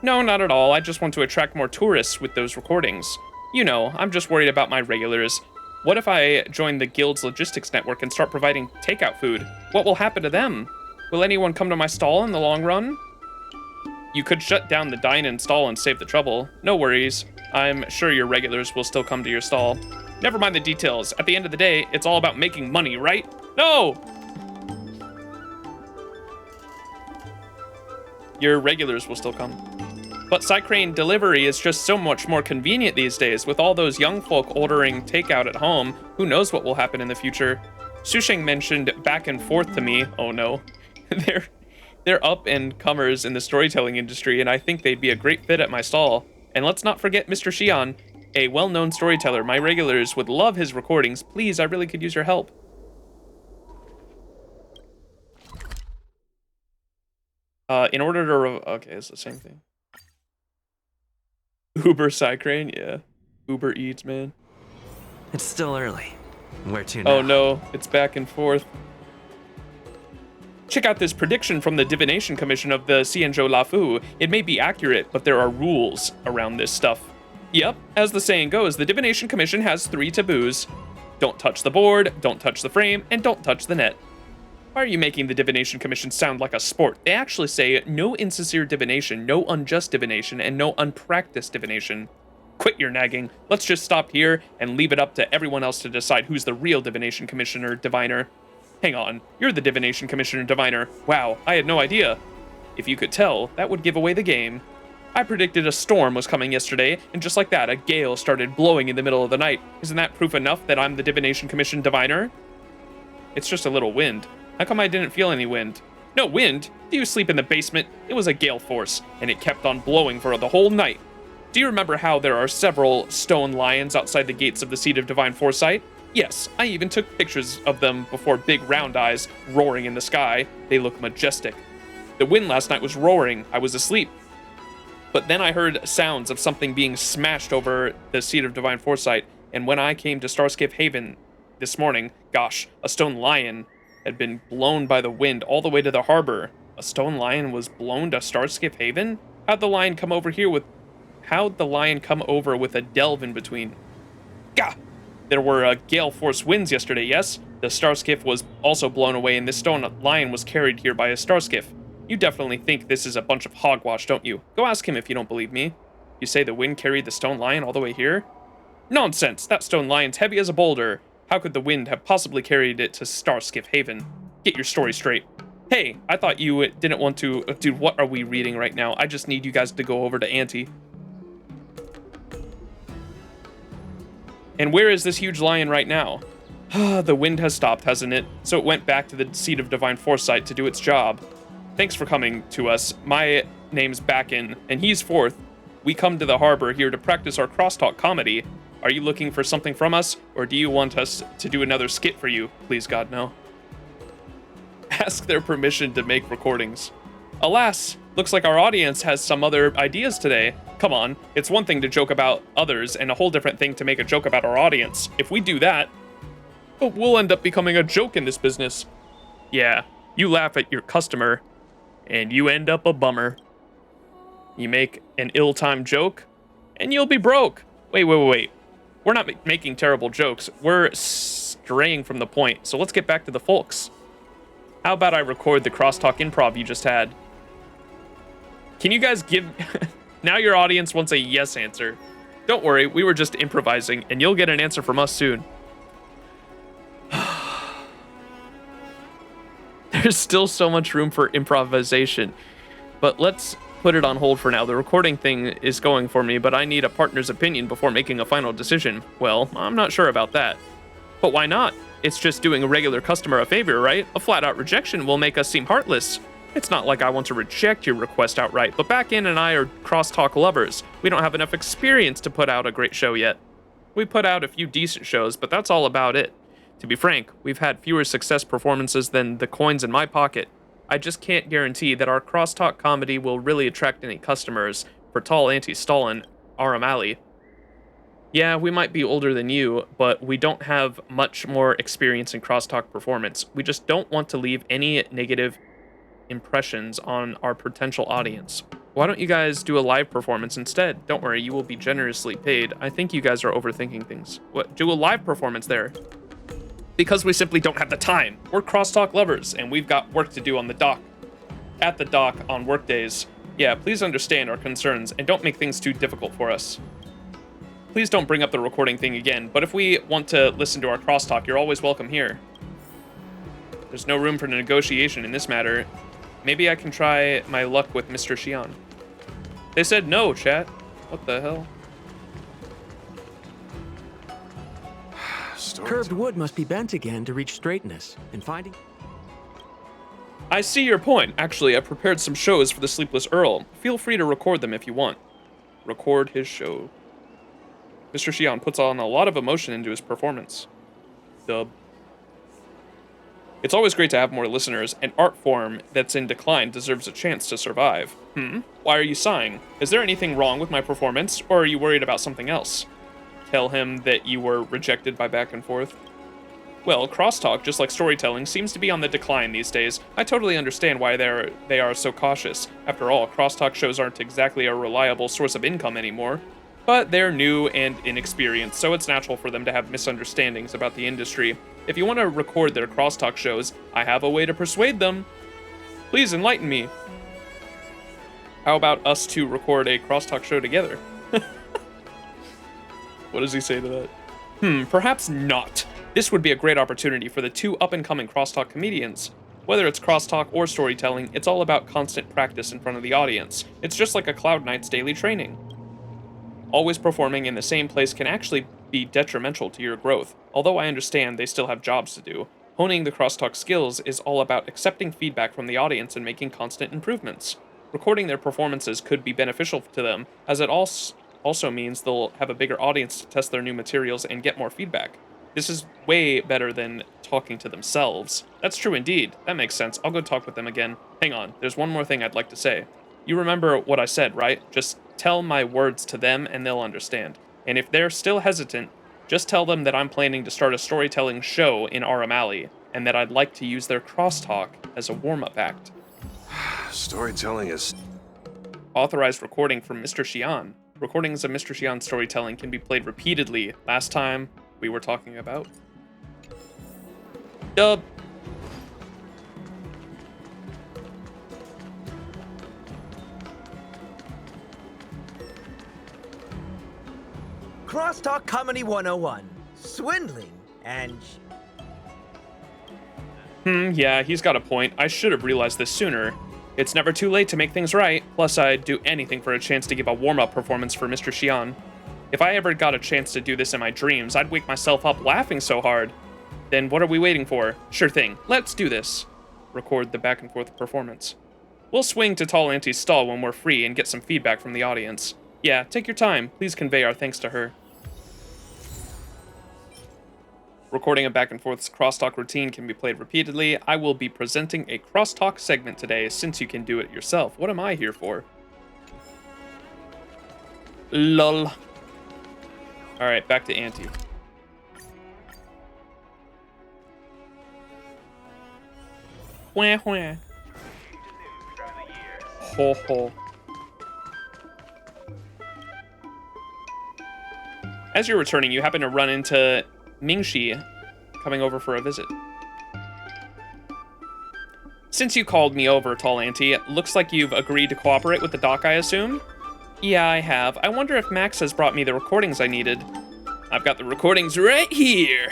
No, not at all. I just want to attract more tourists with those recordings. You know, I'm just worried about my regulars. What if I join the guild's logistics network and start providing takeout food? What will happen to them? Will anyone come to my stall in the long run? You could shut down the dine-in stall and save the trouble. No worries. I'm sure your regulars will still come to your stall. Never mind the details. At the end of the day, it's all about making money, right? No! Your regulars will still come. But Cycrane delivery is just so much more convenient these days. With all those young folk ordering takeout at home, who knows what will happen in the future? Xusheng mentioned back and forth to me. Oh no. They're up-and-comers in the storytelling industry, and I think they'd be a great fit at my stall. And let's not forget Mr. Xian, a well-known storyteller. My regulars would love his recordings. Please, I really could use your help. In order to... Okay, it's the same thing. Uber Cycrane, yeah. Uber Eats, man. It's still early. Where to now? Oh no, it's back and forth. Check out this prediction from the Divination Commission of the XianZhou Luofu. It may be accurate, but there are rules around this stuff. Yep, as the saying goes, the Divination Commission has 3 taboos. Don't touch the board, don't touch the frame, and don't touch the net. Why are you making the Divination Commission sound like a sport? They actually say no insincere divination, no unjust divination, and no unpracticed divination. Quit your nagging. Let's just stop here and leave it up to everyone else to decide who's the real Divination Commissioner Diviner. Hang on, you're the Divination Commissioner Diviner. Wow, I had no idea. If you could tell, that would give away the game. I predicted a storm was coming yesterday, and just like that, a gale started blowing in the middle of the night. Isn't that proof enough that I'm the Divination Commission Diviner? It's just a little wind. How come I didn't feel any wind? No wind? Do you sleep in the basement? It was a gale force, and it kept on blowing for the whole night. Do you remember how there are several stone lions outside the gates of the Seat of Divine Foresight? Yes, I even took pictures of them before big round eyes roaring in the sky. They look majestic. The wind last night was roaring. I was asleep. But then I heard sounds of something being smashed over the Seat of Divine Foresight, and when I came to Starskiff Haven this morning, gosh, a stone lion had been blown by the wind all the way to the harbor. A stone lion was blown to Starskiff Haven? How'd the lion come over with a delve in between? Gah! There were gale force winds yesterday, yes? The Starskiff was also blown away, and this stone lion was carried here by a Starskiff. You definitely think this is a bunch of hogwash, don't you? Go ask him if you don't believe me. You say the wind carried the stone lion all the way here? Nonsense! That stone lion's heavy as a boulder. How could the wind have possibly carried it to Starskiff Haven? Get your story straight. Hey, I thought you didn't want to... Dude, what are we reading right now? I just need you guys to go over to Auntie. And where is this huge lion right now? The wind has stopped, hasn't it? So it went back to the Seat of Divine Foresight to do its job. Thanks for coming to us. My name's Bakken, and he's Fourth. We come to the harbor here to practice our crosstalk comedy. Are you looking for something from us, or do you want us to do another skit for you? Please, God, no. Ask their permission to make recordings. Alas, looks like our audience has some other ideas today. Come on, it's one thing to joke about others, and a whole different thing to make a joke about our audience. If we do that, we'll end up becoming a joke in this business. Yeah, you laugh at your customer, and you end up a bummer. You make an ill-timed joke, and you'll be broke. Wait. We're not making terrible jokes. We're straying from the point, so let's get back to the folks. How about I record the crosstalk improv you just had? Can you guys give... Now your audience wants a yes answer. Don't worry, we were just improvising, and you'll get an answer from us soon. There's still so much room for improvisation, but let's put it on hold for now. The recording thing is going for me, but I need a partner's opinion before making a final decision. Well, I'm not sure about that. But why not? It's just doing a regular customer a favor, right? A flat-out rejection will make us seem heartless. It's not like I want to reject your request outright, but Back-In and I are crosstalk lovers. We don't have enough experience to put out a great show yet. We put out a few decent shows, but that's all about it. To be frank, we've had fewer success performances than the coins in my pocket. I just can't guarantee that our crosstalk comedy will really attract any customers for Tall Anti-Stall Aurum Alley. Yeah, we might be older than you, but we don't have much more experience in crosstalk performance. We just don't want to leave any negative impressions on our potential audience. Why don't you guys do a live performance instead? Don't worry, you will be generously paid. I think you guys are overthinking things. What? Do a live performance there. Because we simply don't have the time. We're crosstalk lovers, and we've got work to do on the dock. At the dock on work days. Yeah, please understand our concerns, and don't make things too difficult for us. Please don't bring up the recording thing again, but if we want to listen to our crosstalk, you're always welcome here. There's no room for negotiation in this matter. Maybe I can try my luck with Mr. Xian. They said no, chat. What the hell? Curved wood must be bent again to reach straightness, and finding... I see your point. Actually, I prepared some shows for the Sleepless Earl. Feel free to record them if you want. Record his show. Mr. Xian puts on a lot of emotion into his performance. Dub. It's always great to have more listeners. An art form that's in decline deserves a chance to survive. Why are you sighing? Is there anything wrong with my performance, or are you worried about something else? Tell him that you were rejected by Back and Forth. Well, crosstalk, just like storytelling, seems to be on the decline these days. I totally understand why they are so cautious. After all, crosstalk shows aren't exactly a reliable source of income anymore. But they're new and inexperienced, so it's natural for them to have misunderstandings about the industry. If you want to record their crosstalk shows, I have a way to persuade them. Please enlighten me. How about us two record a crosstalk show together? What does he say to that? Perhaps not. This would be a great opportunity for the two up-and-coming crosstalk comedians. Whether it's crosstalk or storytelling, it's all about constant practice in front of the audience. It's just like a Cloud Knight's daily training. Always performing in the same place can actually be detrimental to your growth. Although I understand they still have jobs to do, honing the crosstalk skills is all about accepting feedback from the audience and making constant improvements. Recording their performances could be beneficial to them, as it also means they'll have a bigger audience to test their new materials and get more feedback. This is way better than talking to themselves. That's true indeed. That makes sense. I'll go talk with them again. Hang on, there's one more thing I'd like to say. You remember what I said, right? Just tell my words to them and they'll understand. And if they're still hesitant, just tell them that I'm planning to start a storytelling show in Aurum Alley, and that I'd like to use their crosstalk as a warm-up act. Storytelling is... Authorized recording from Mr. Xian. Recordings of Mr. Xian's storytelling can be played repeatedly. Last time we were talking about. Dub. Crosstalk Comedy 101. Swindling and... Yeah, he's got a point. I should have realized this sooner. It's never too late to make things right. Plus, I'd do anything for a chance to give a warm-up performance for Mr. Xian. If I ever got a chance to do this in my dreams, I'd wake myself up laughing so hard. Then what are we waiting for? Sure thing. Let's do this. Record the back and forth performance. We'll swing to Tall Auntie's stall when we're free and get some feedback from the audience. Yeah, take your time. Please convey our thanks to her. Recording a back and forth's crosstalk routine can be played repeatedly. I will be presenting a crosstalk segment today since you can do it yourself. What am I here for? Lol. Alright, back to Auntie. Wah, wah. Ho, ho. As you're returning, you happen to run into Mingxi coming over for a visit. Since you called me over, Tall Auntie, it looks like you've agreed to cooperate with the doc, I assume? Yeah, I have. I wonder if Max has brought me the recordings I needed. I've got the recordings right here.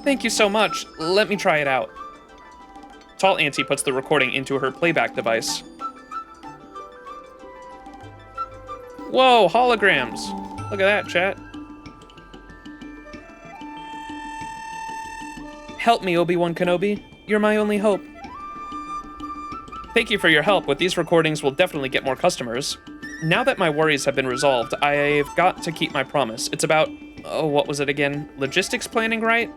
Thank you so much. Let me try it out. Tall Auntie puts the recording into her playback device. Whoa, holograms. Look at that, chat. Help me, Obi-Wan Kenobi. You're my only hope. Thank you for your help. With these recordings, we'll definitely get more customers. Now that my worries have been resolved, I've got to keep my promise. It's about, oh, what was it again? Logistics planning, right?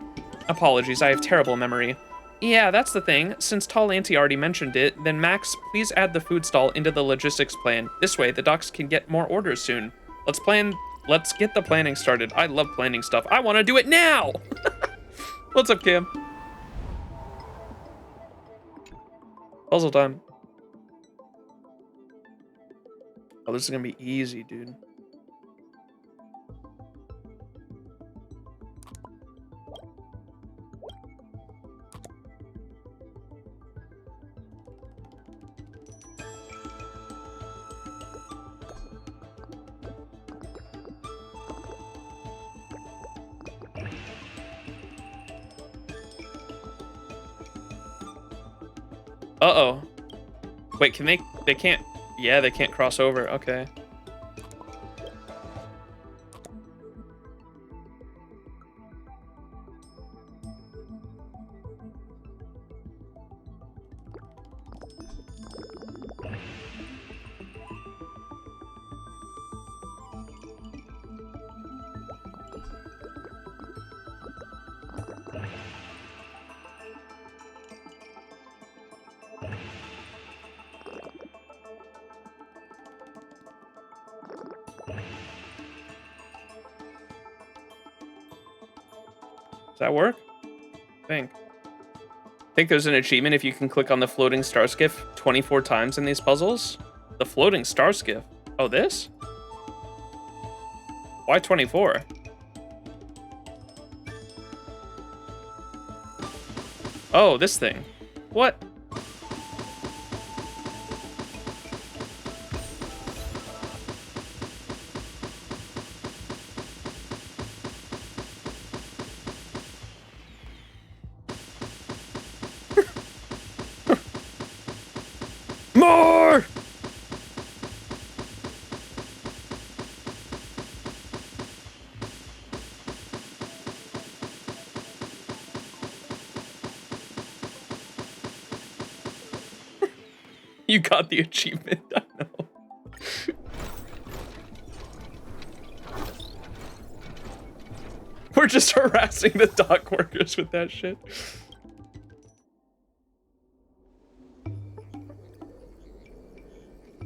Apologies, I have terrible memory. Yeah, that's the thing. Since Tall Auntie already mentioned it, then Max, please add the food stall into the logistics plan. This way, the docs can get more orders soon. Let's get the planning started. I love planning stuff. I want to do it now! What's up, Cam? Puzzle time. Oh, this is gonna be easy, dude. Uh-oh. Wait, can they can't, yeah, they can't cross over, okay. Does that work? I think there's an achievement if you can click on the floating star skiff 24 times in these puzzles. The floating star skiff. Oh, this? Why 24? Oh, this thing. What? More! You got the achievement, I know. We're just harassing the dock workers with that shit.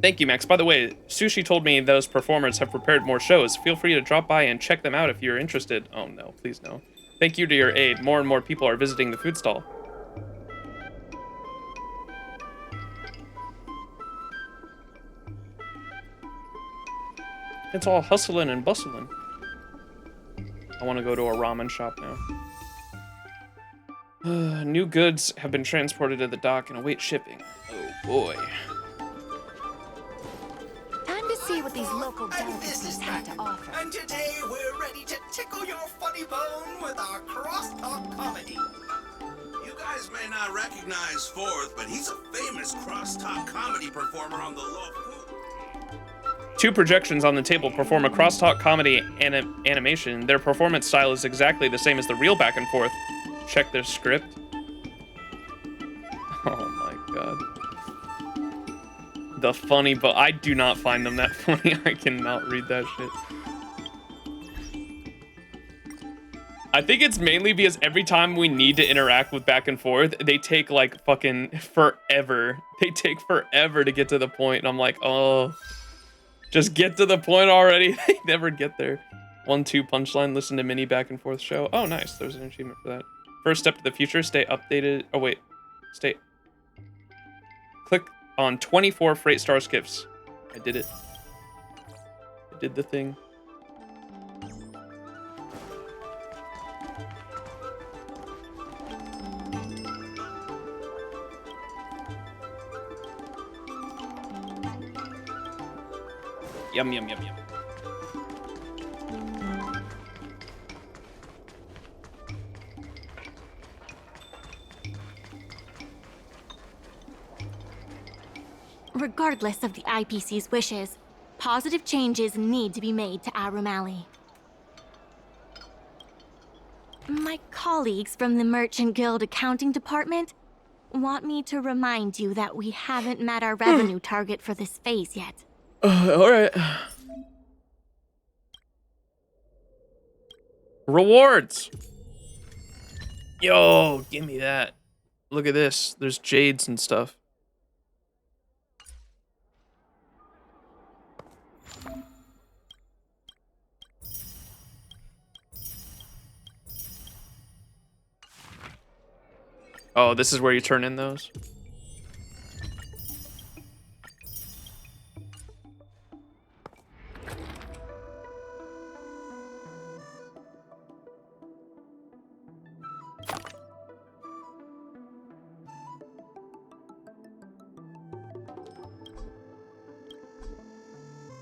Thank you, Max. By the way, Sushi told me those performers have prepared more shows. Feel free to drop by and check them out if you're interested. Oh no, please no. Thank you to your aid. More and more people are visiting the food stall. It's all hustling and bustling. I want to go to a ramen shop now. New goods have been transported to the dock and await shipping. Oh boy. Time to see what these local delicacies have to offer. And today we're ready to tickle your funny bone with our crosstalk comedy. You guys may not recognize Forth, but he's a famous crosstalk comedy performer on the Luofu. Two projections on the table perform a crosstalk comedy animation. Their performance style is exactly the same as the real back and forth. Check their script. Oh my god. The funny, but I do not find them that funny. I cannot read that shit. I think it's mainly because every time we need to interact with back and forth, they take like fucking forever. They take forever to get to the point, and I'm like, oh, just get to the point already. They never get there. 1-2 punchline, listen to mini back and forth show. Oh, nice. There's an achievement for that. First step to the future, stay updated. Oh, wait. Stay. Click on 24 freight star skiffs. I did it. I did the thing. Yum, yum, yum, yum. Regardless of the IPC's wishes, positive changes need to be made to Aurum Alley. My colleagues from the Merchant Guild Accounting Department want me to remind you that we haven't met our revenue target for this phase yet. Alright. Rewards! Yo, give me that. Look at this. There's jades and stuff. Oh, this is where you turn in those?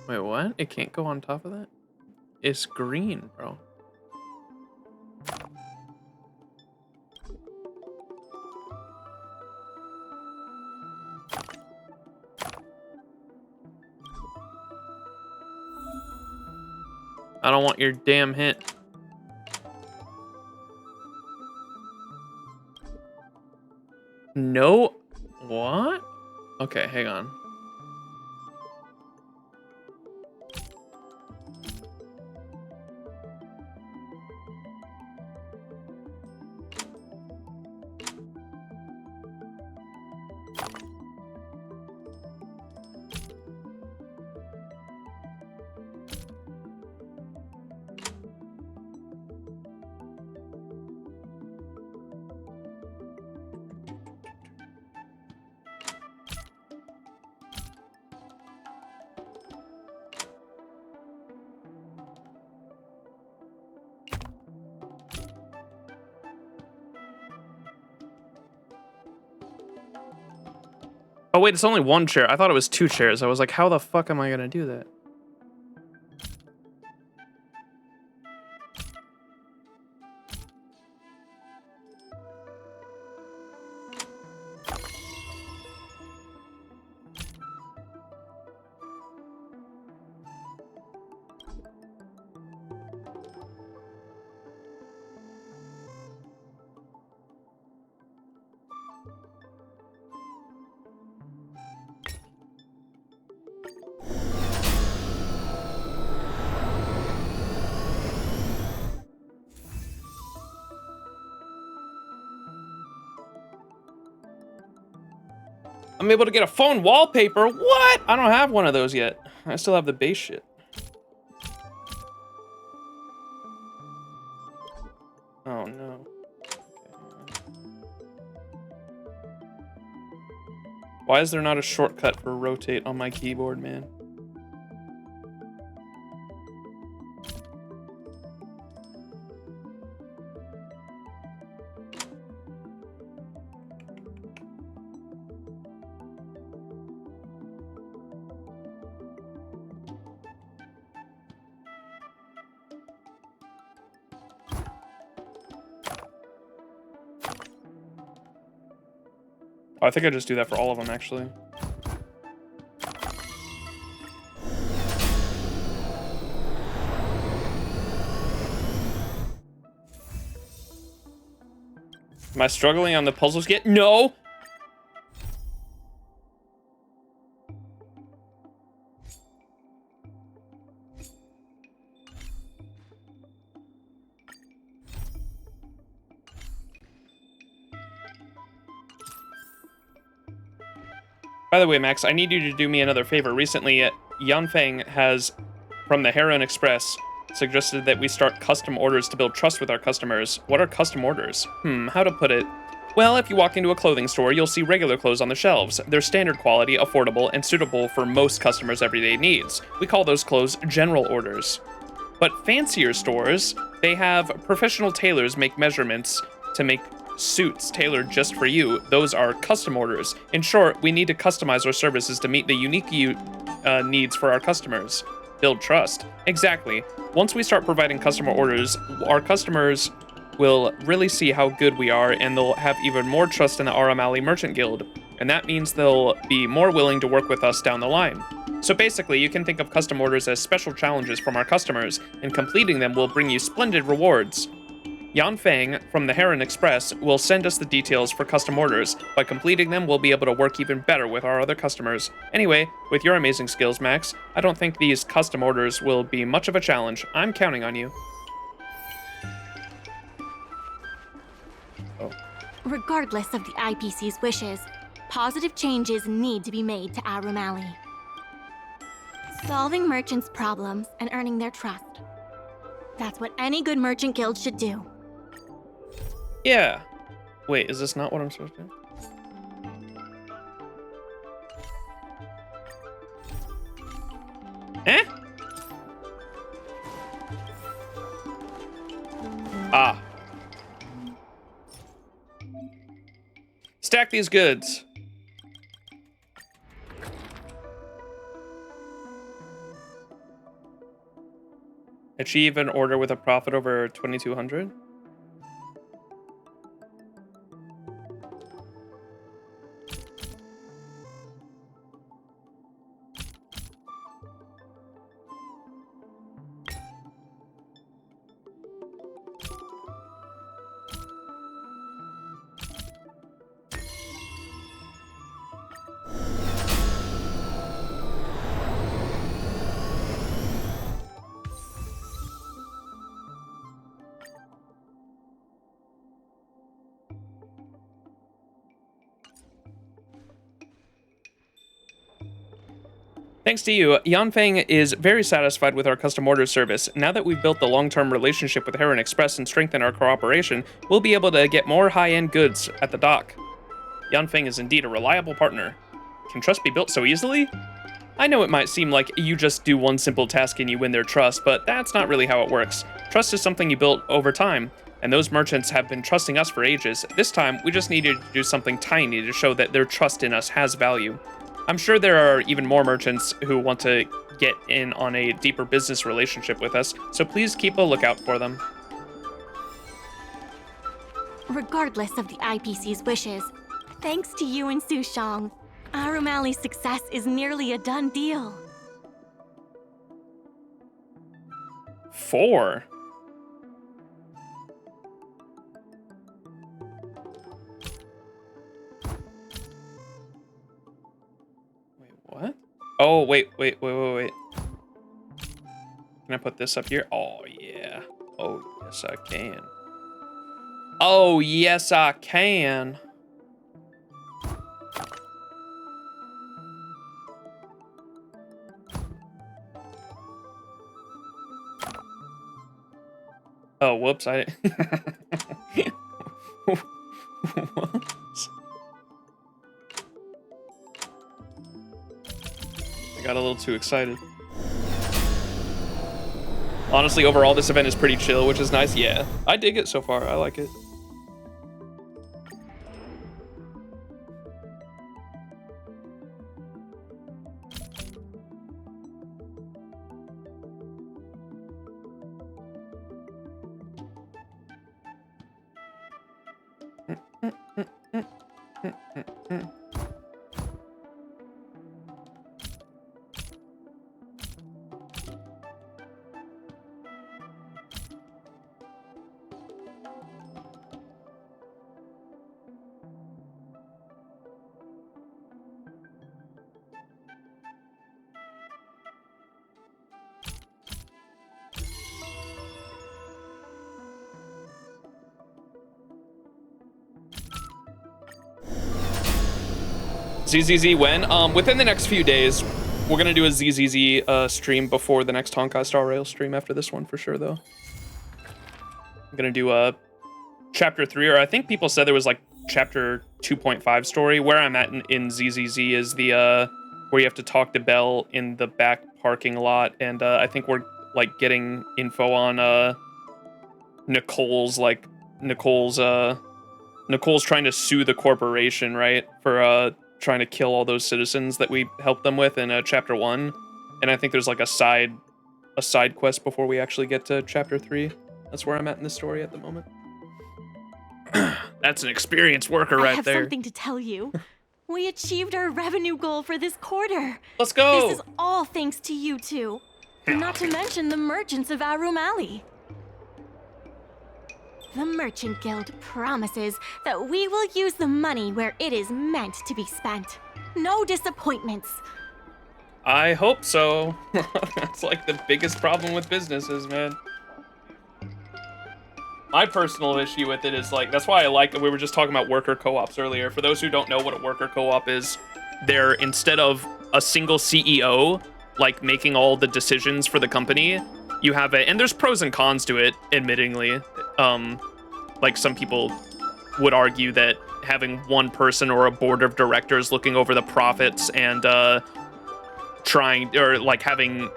Wait, what? It can't go on top of that? It's green, bro. I don't want your damn hint. No. What? Okay, hang on. Oh wait, it's only one chair. I thought it was 2 chairs. I was like, how the fuck am I gonna do that? I'm able to get a phone wallpaper. What? I don't have one of those yet. I still have the base shit. Oh no. Why is there not a shortcut for rotate on my keyboard, man? Oh, I think I just do that for all of them, actually. Am I struggling on the puzzles yet? No! By the way, Max, I need you to do me another favor. Recently, Yanfeng has, from the Heron Express, suggested that we start custom orders to build trust with our customers. What are custom orders? How to put it? Well, if you walk into a clothing store, you'll see regular clothes on the shelves. They're standard quality, affordable, and suitable for most customers' everyday needs. We call those clothes general orders. But fancier stores, they have professional tailors make measurements to make suits tailored just for you. Those are custom orders. In short, we need to customize our services to meet the unique needs for our customers. Build trust. Exactly. Once we start providing customer orders, our customers will really see how good we are, and they'll have even more trust in the Aurum Alley Merchant Guild. And that means they'll be more willing to work with us down the line. So basically, you can think of custom orders as special challenges from our customers, and completing them will bring you splendid rewards. Yanfeng from the Heron Express will send us the details for custom orders. By completing them, we'll be able to work even better with our other customers. Anyway, with your amazing skills, Max, I don't think these custom orders will be much of a challenge. I'm counting on you. Regardless of the IPC's wishes, positive changes need to be made to Aurum Alley. Solving merchants' problems and earning their trust. That's what any good merchant guild should do. Yeah. Wait, is this not what I'm supposed to do? Eh? Ah. Stack these goods. Achieve an order with a profit over 2,200. Thanks to you, Yanfeng is very satisfied with our custom order service. Now that we've built the long-term relationship with Heron Express and strengthened our cooperation, we'll be able to get more high-end goods at the dock. Yanfeng is indeed a reliable partner. Can trust be built so easily? I know it might seem like you just do one simple task and you win their trust, but that's not really how it works. Trust is something you build over time, and those merchants have been trusting us for ages. This time, we just needed to do something tiny to show that their trust in us has value. I'm sure there are even more merchants who want to get in on a deeper business relationship with us, so please keep a lookout for them. Regardless of the IPC's wishes, thanks to you and Sushong, Aurum Alley's success is nearly a done deal. 4. What? Oh, wait. Can I put this up here? Oh, yeah. Oh, yes, I can. Oh, yes, I can. Oh, whoops, I... What? I got a little too excited. Honestly, overall, this event is pretty chill, which is nice. Yeah, I dig it so far. I like it. ZZZ when? Within the next few days. We're gonna do a ZZZ stream before the next Honkai Star Rail stream after this one for sure, though. I'm gonna do a chapter 3, or I think people said there was like chapter 2.5 story. Where I'm at in ZZZ is the where you have to talk to Belle in the back parking lot, and I think we're like getting info on Nicole's trying to sue the corporation, right, for trying to kill all those citizens that we helped them with in chapter 1. And I think there's like a side quest before we actually get to chapter 3. That's where I'm at in the story at the moment. That's an experienced worker right there. I have something to tell you. We achieved our revenue goal for this quarter. Let's go. This is all thanks to you two. Not to mention the merchants of Aurum Alley. The Merchant Guild promises that we will use the money where it is meant to be spent. No disappointments. I hope so. That's like the biggest problem with businesses, man. My personal issue with it is like, that's why I like, we were just talking about worker co-ops earlier. For those who don't know what a worker co-op is, they're, instead of a single CEO, like making all the decisions for the company, you have and there's pros and cons to it, admittingly. Like some people would argue that having one person or a board of directors looking over the profits and having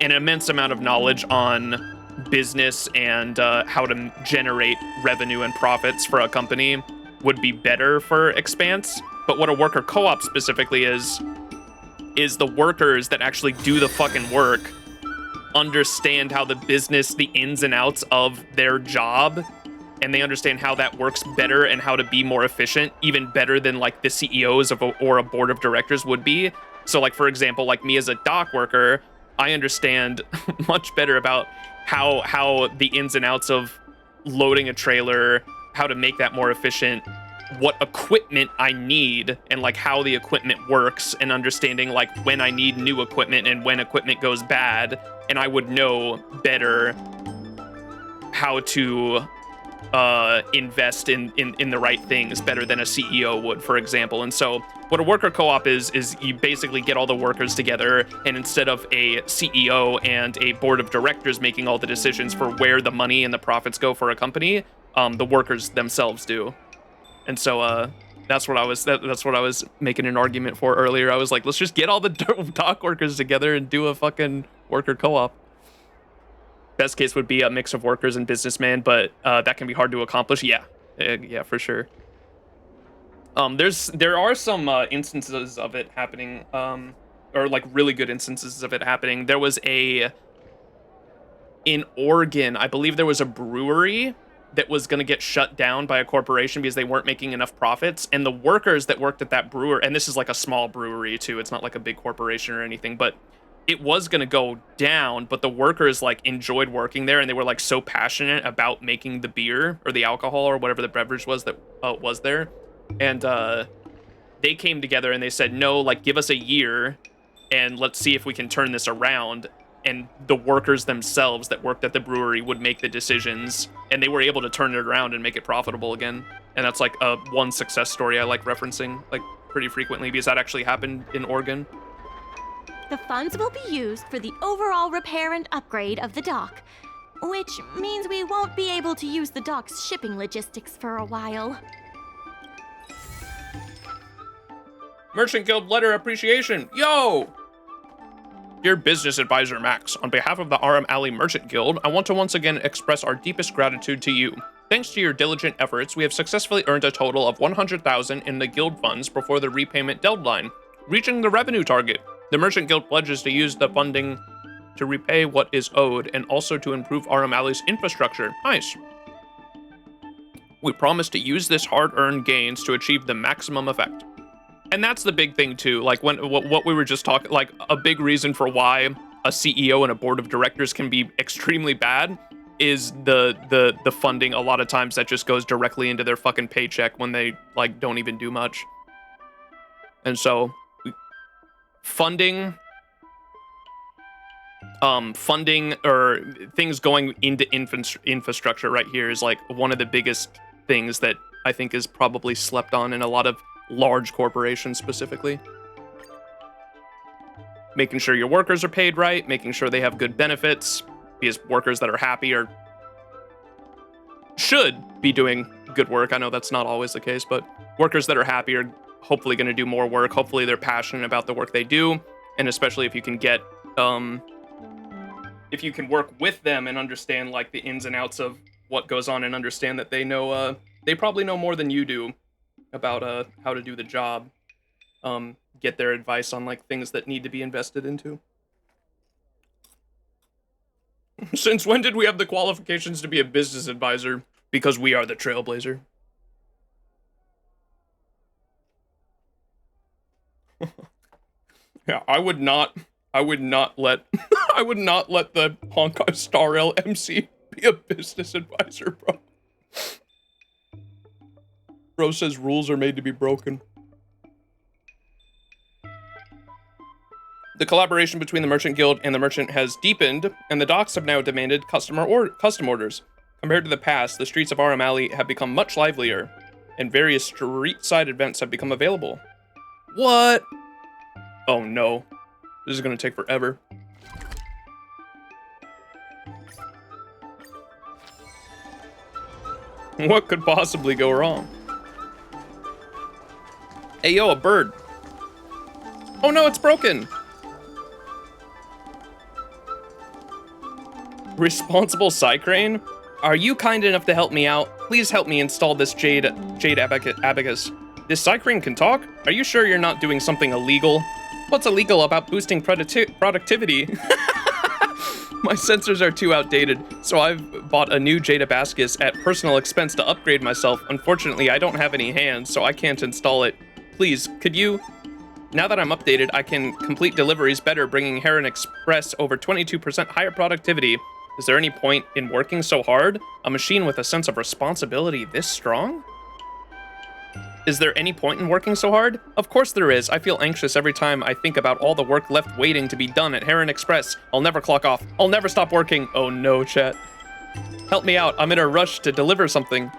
an immense amount of knowledge on business and how to generate revenue and profits for a company would be better for Expanse. But what a worker co-op specifically is the workers that actually do the fucking work understand how the business, the ins and outs of their job, and they understand how that works better and how to be more efficient, even better than like the CEOs or a board of directors would be. So like, for example, like me as a dock worker, I understand much better about how the ins and outs of loading a trailer, how to make that more efficient, what equipment I need, and like how the equipment works, and understanding like when I need new equipment and when equipment goes bad. And I would know better how to invest in the right things better than a CEO would, for example. And so what a worker co-op is you basically get all the workers together, and instead of a CEO and a board of directors making all the decisions for where the money and the profits go for a company, the workers themselves do. And so that's what I was making an argument for earlier. I was like, let's just get all the dock workers together and do a fucking worker co-op. Best case would be a mix of workers and businessmen, but that can be hard to accomplish. Yeah, for sure. There are some instances of it happening, or like really good instances of it happening. There was in Oregon, I believe there was a brewery that was going to get shut down by a corporation because they weren't making enough profits. And the workers that worked at that brewery, and this is like a small brewery too, it's not like a big corporation or anything, but it was going to go down, but the workers like enjoyed working there, and they were like so passionate about making the beer or the alcohol or whatever the beverage was that was there. And they came together and they said, no, like give us a year and let's see if we can turn this around. And the workers themselves that worked at the brewery would make the decisions, and they were able to turn it around and make it profitable again. And that's like one success story I like referencing like pretty frequently, because that actually happened in Oregon. The funds will be used for the overall repair and upgrade of the dock, which means we won't be able to use the dock's shipping logistics for a while. Merchant Guild letter appreciation. Yo! Dear Business Advisor Max, on behalf of the Aurum Alley Merchant Guild, I want to once again express our deepest gratitude to you. Thanks to your diligent efforts, we have successfully earned a total of 100,000 in the guild funds before the repayment deadline, reaching the revenue target. The Merchant Guild pledges to use the funding to repay what is owed and also to improve Aurum Alley's infrastructure. Nice. We promise to use this hard-earned gains to achieve the maximum effect. And that's the big thing too, like what we were just talking, like a big reason for why a CEO and a board of directors can be extremely bad is the funding. A lot of times that just goes directly into their fucking paycheck when they like don't even do much. And so funding or things going into infrastructure right here is like one of the biggest things that I think is probably slept on in a lot of large corporations specifically. making sure your workers are paid right, making sure they have good benefits, because workers that are happy are should be doing good work. I know that's not always the case, but workers that are happy are hopefully going to do more work. Hopefully they're passionate about the work they do, and especially if you can get if you can work with them and understand like the ins and outs of what goes on, and understand that they know they probably know more than you do about how to do the job. Get their advice on like things that need to be invested into. Since when did we have the qualifications to be a business advisor? Because we are the trailblazer. Yeah, I would not let I would not let the Honkai Star Rail MC be a business advisor, bro. Bro says rules are made to be broken. The collaboration between the Merchant Guild and the Merchant has deepened, and the docks have now demanded custom orders. Compared to the past, the streets of Aurum Alley have become much livelier, and various street-side events have become available. What? Oh no. This is gonna take forever. What could possibly go wrong? Hey yo, a bird. Oh no, it's broken. Responsible Psycrane? Are you kind enough to help me out? Please help me install this Jade Abacus. This Psycrane can talk? Are you sure you're not doing something illegal? What's illegal about boosting productivity? My sensors are too outdated, so I've bought a new Jade Abacus at personal expense to upgrade myself. Unfortunately, I don't have any hands, so I can't install it. Please, could you? Now that I'm updated, I can complete deliveries better, bringing Heron Express over 22% higher productivity. Is there any point in working so hard? A machine with a sense of responsibility this strong? Is there any point in working so hard? Of course there is. I feel anxious every time I think about all the work left waiting to be done at Heron Express. I'll never clock off. I'll never stop working. Oh no, chat. Help me out. I'm in a rush to deliver something.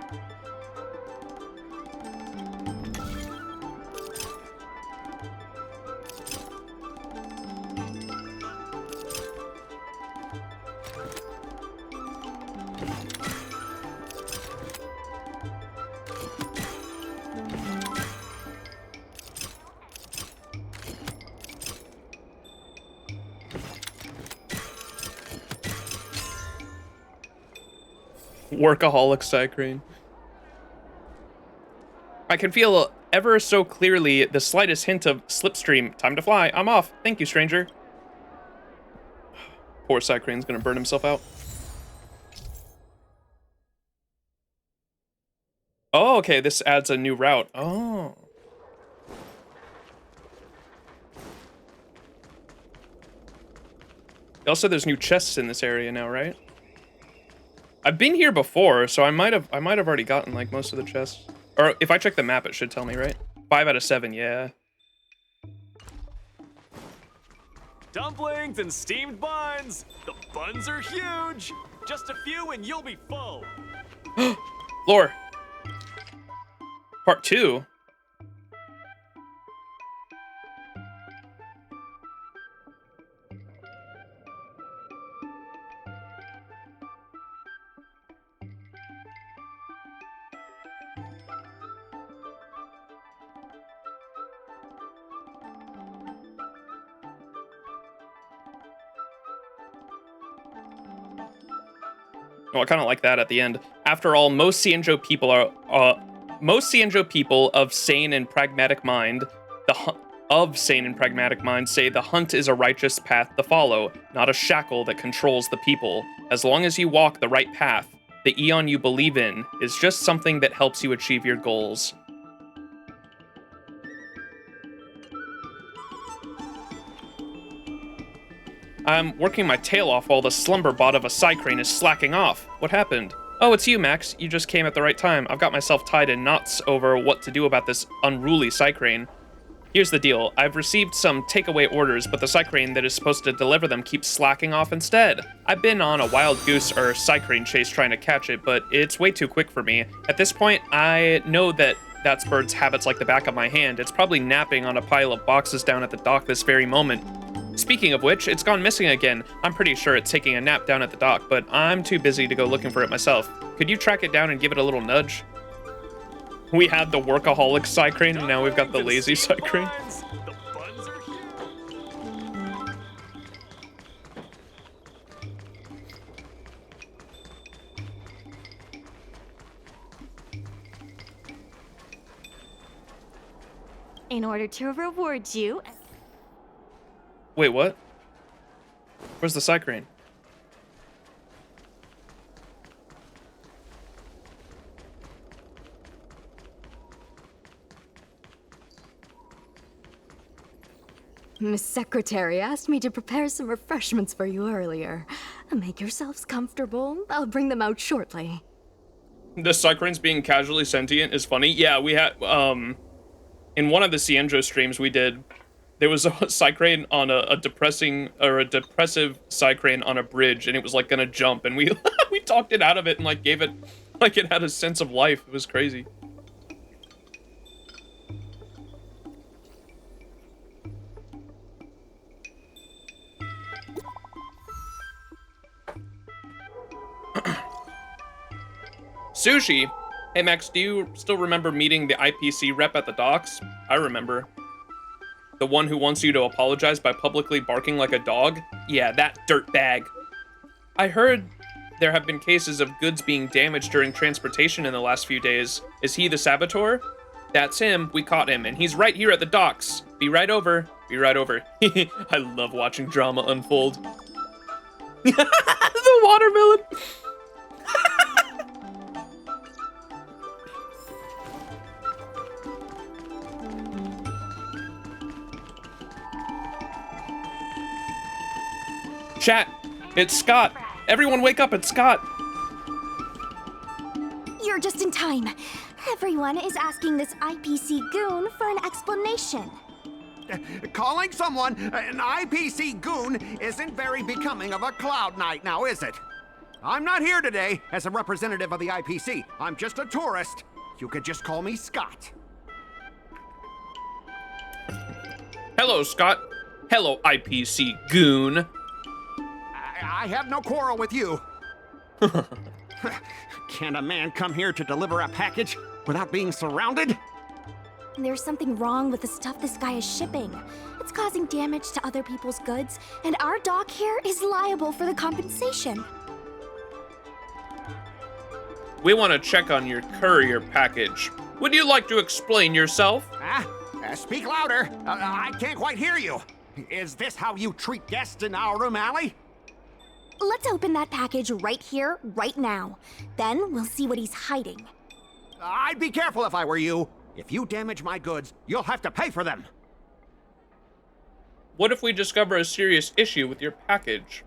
Workaholic Psycrane. I can feel ever so clearly the slightest hint of slipstream. Time to fly. I'm off. Thank you, stranger. Poor Psycrane's gonna burn himself out. Oh, okay. This adds a new route. Oh. Also, there's new chests in this area now, right? I've been here before, so I might have already gotten like most of the chests. Or if I check the map, it should tell me, right? 5 out of 7, yeah. Dumplings and steamed buns. The buns are huge. Just a few and you'll be full. Lore. Part 2. Oh, I kind of like that at the end. After all, most XianZhou people of sane and pragmatic mind, say the hunt is a righteous path to follow, not a shackle that controls the people. As long as you walk the right path, the Eon you believe in is just something that helps you achieve your goals. I'm working my tail off while the slumber bot of a Psycrane is slacking off. What happened? Oh, it's you, Max. You just came at the right time. I've got myself tied in knots over what to do about this unruly Psycrane. Here's the deal. I've received some takeaway orders, but the Psycrane that is supposed to deliver them keeps slacking off instead. I've been on a wild goose or Psycrane chase trying to catch it, but it's way too quick for me. At this point, I know that bird's habits like the back of my hand. It's probably napping on a pile of boxes down at the dock this very moment. Speaking of which, it's gone missing again. I'm pretty sure it's taking a nap down at the dock, but I'm too busy to go looking for it myself. Could you track it down and give it a little nudge? We had the workaholic Psycrane, and now we've got the lazy Psycrane. In order to reward you... Wait, what? Where's the Psycrane? Miss Secretary asked me to prepare some refreshments for you earlier. Make yourselves comfortable. I'll bring them out shortly. The Psycrane's being casually sentient is funny. Yeah, we had, in one of the XianZhou streams we did, there was a Psycrane on a depressive Psycrane on a bridge, and it was like gonna jump, and we we talked it out of it and like gave it, like it had a sense of life. It was crazy. Sushi! Hey Max, do you still remember meeting the IPC rep at the docks? I remember. The one who wants you to apologize by publicly barking like a dog? Yeah, that dirtbag. I heard there have been cases of goods being damaged during transportation in the last few days. Is he the saboteur? That's him. We caught him, and he's right here at the docks. Be right over. Be right over. I love watching drama unfold. The watermelon! Chat, it's Scott. Everyone wake up, it's Scott. You're just in time. Everyone is asking this IPC goon for an explanation. Calling someone an IPC goon isn't very becoming of a Cloud Knight now, is it? I'm not here today as a representative of the IPC. I'm just a tourist. You could just call me Scott. Hello, Scott. Hello, IPC goon. I have no quarrel with you. Can a man come here to deliver a package without being surrounded? There's something wrong with the stuff this guy is shipping. It's causing damage to other people's goods, and our dock here is liable for the compensation. We want to check on your courier package. Would you like to explain yourself? Speak louder. I can't quite hear you. Is this how you treat guests in Aurum Alley? Let's open that package right here, right now. Then we'll see what he's hiding. I'd be careful if I were you. If you damage my goods, you'll have to pay for them. What if we discover a serious issue with your package?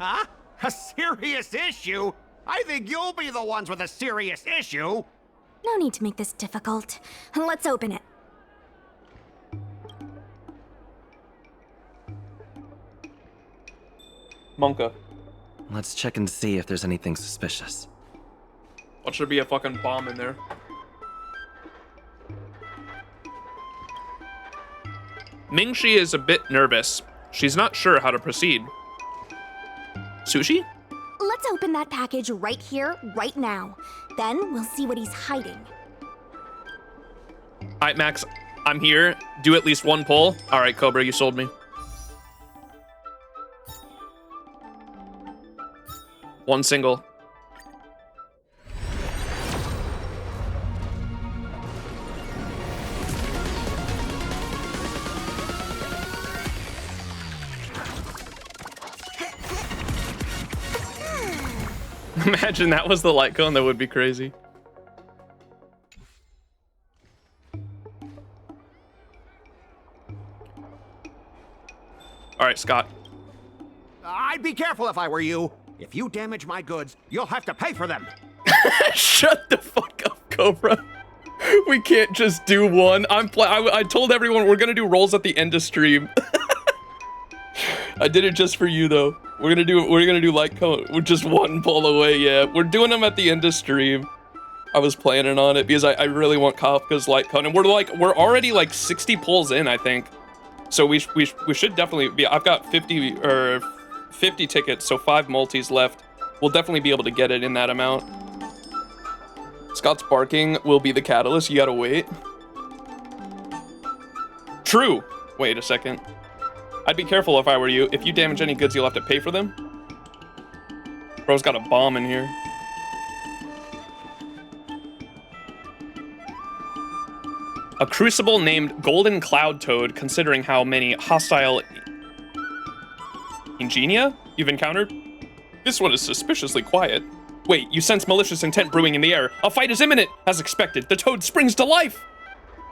Huh? A serious issue? I think you'll be the ones with a serious issue. No need to make this difficult. Let's open it. Monka. Let's check and see if there's anything suspicious. Watch there be a fucking bomb in there. Mingxi is a bit nervous. She's not sure how to proceed. Sushi? Let's open that package right here, right now. Then we'll see what he's hiding. Alright, Max. I'm here. Do at least one pull. Alright, Cobra, you sold me. One single. Imagine that was the light cone, that would be crazy. All right, Scott. I'd be careful if I were you. If you damage my goods, you'll have to pay for them. Shut the fuck up, Cobra. We can't just do one. I told everyone we're gonna do rolls at the end of stream. I did it just for you though. We're gonna do light cone. We're just one pull away. Yeah, we're doing them at the end of stream. I was planning on it because I really want Kafka's light cone, and we're already like 60 pulls in, I think. So we should definitely be. I've got 50 tickets, so 5 multis left. We'll definitely be able to get it in that amount. Scott's barking will be the catalyst. You gotta wait. True. Wait a second. I'd be careful if I were you. If you damage any goods, you'll have to pay for them. Bro's got a bomb in here. A crucible named Golden Cloud Toad, considering how many hostile ingenia you've encountered. This one is suspiciously quiet. Wait, you sense malicious intent brewing in the air. A fight is imminent. As expected, the toad springs to life.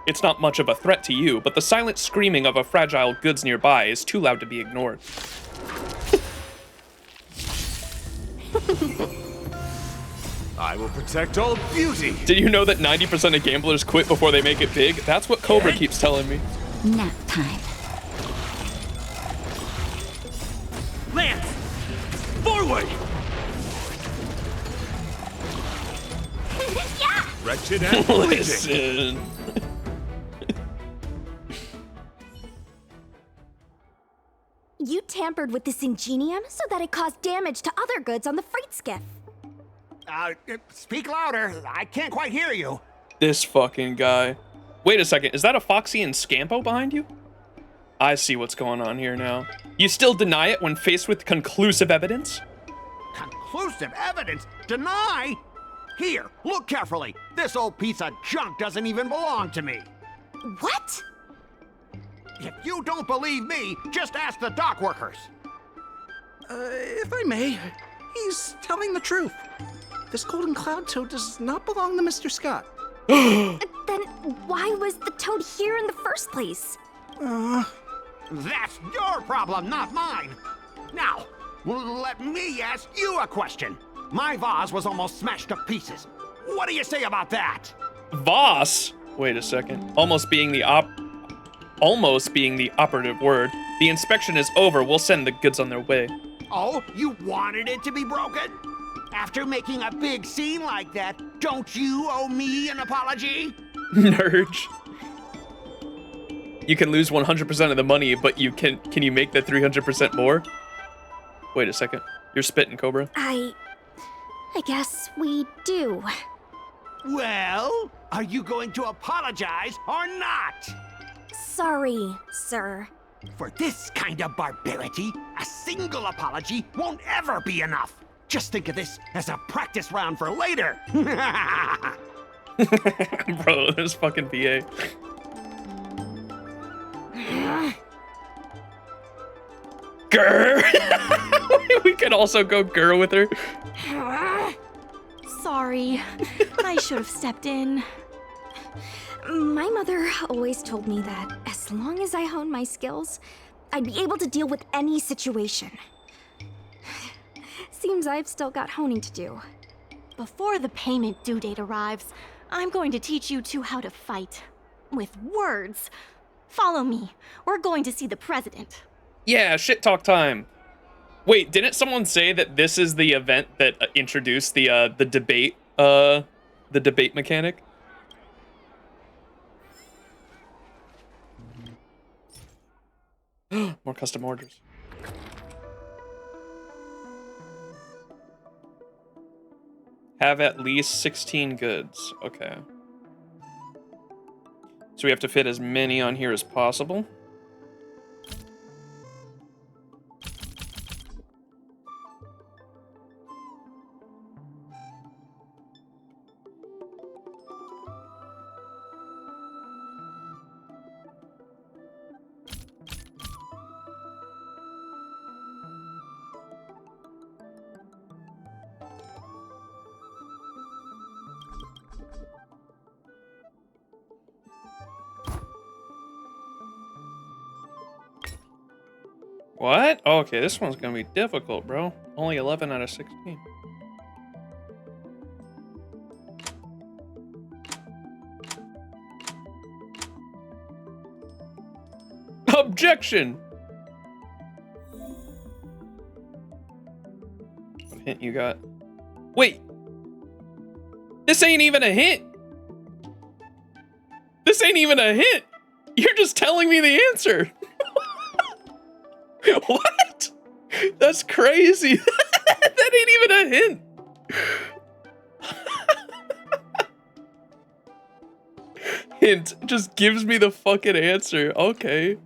It's not much of a threat to you, but the silent screaming of a fragile goods nearby is too loud to be ignored. I will protect all beauty. Did you know that 90% of gamblers quit before they make it big? That's what Cobra keeps telling me. Nap time. Lance! Forward! Yeah! Wretched and bleeding. Listen. You tampered with this ingenium so that it caused damage to other goods on the freight skiff. Speak louder. I can't quite hear you. This fucking guy. Wait a second, is that a Foxy and Scampo behind you? I see what's going on here now. You still deny it when faced with conclusive evidence? Conclusive evidence? Deny? Here, look carefully. This old piece of junk doesn't even belong to me. What? If you don't believe me, just ask the dock workers. If I may, he's telling the truth. This golden cloud toad does not belong to Mr. Scott. Then why was the toad here in the first place? That's your problem, not mine. Now, let me ask you a question. My vase was almost smashed to pieces. What do you say about that? Vase? Wait a second. Almost being the operative word. The inspection is over. We'll send the goods on their way. Oh, you wanted it to be broken? After making a big scene like that, don't you owe me an apology? Nurge. You can lose 100% of the money, but can you make the 300% more? Wait a second. You're spitting, Cobra. I guess we do. Well, are you going to apologize or not? Sorry, sir. For this kind of barbarity, a single apology won't ever be enough. Just think of this as a practice round for later. Bro, this fucking BA. Grr! We could also go grr with her. Sorry, I should have stepped in. My mother always told me that as long as I honed my skills, I'd be able to deal with any situation. Seems I've still got honing to do. Before the payment due date arrives, I'm going to teach you two how to fight. With words. Follow me. We're going to see the president. Yeah, shit talk time. Wait, didn't someone say that this is the event that introduced the debate mechanic? More custom orders. Have at least 16 goods. Okay. So we have to fit as many on here as possible. What? Okay, this one's gonna be difficult, bro. Only 11 out of 16. Objection! What hint you got? Wait! This ain't even a hint! This ain't even a hint! You're just telling me the answer! What? That's crazy. That ain't even a hint. Hint just gives me the fucking answer. Okay.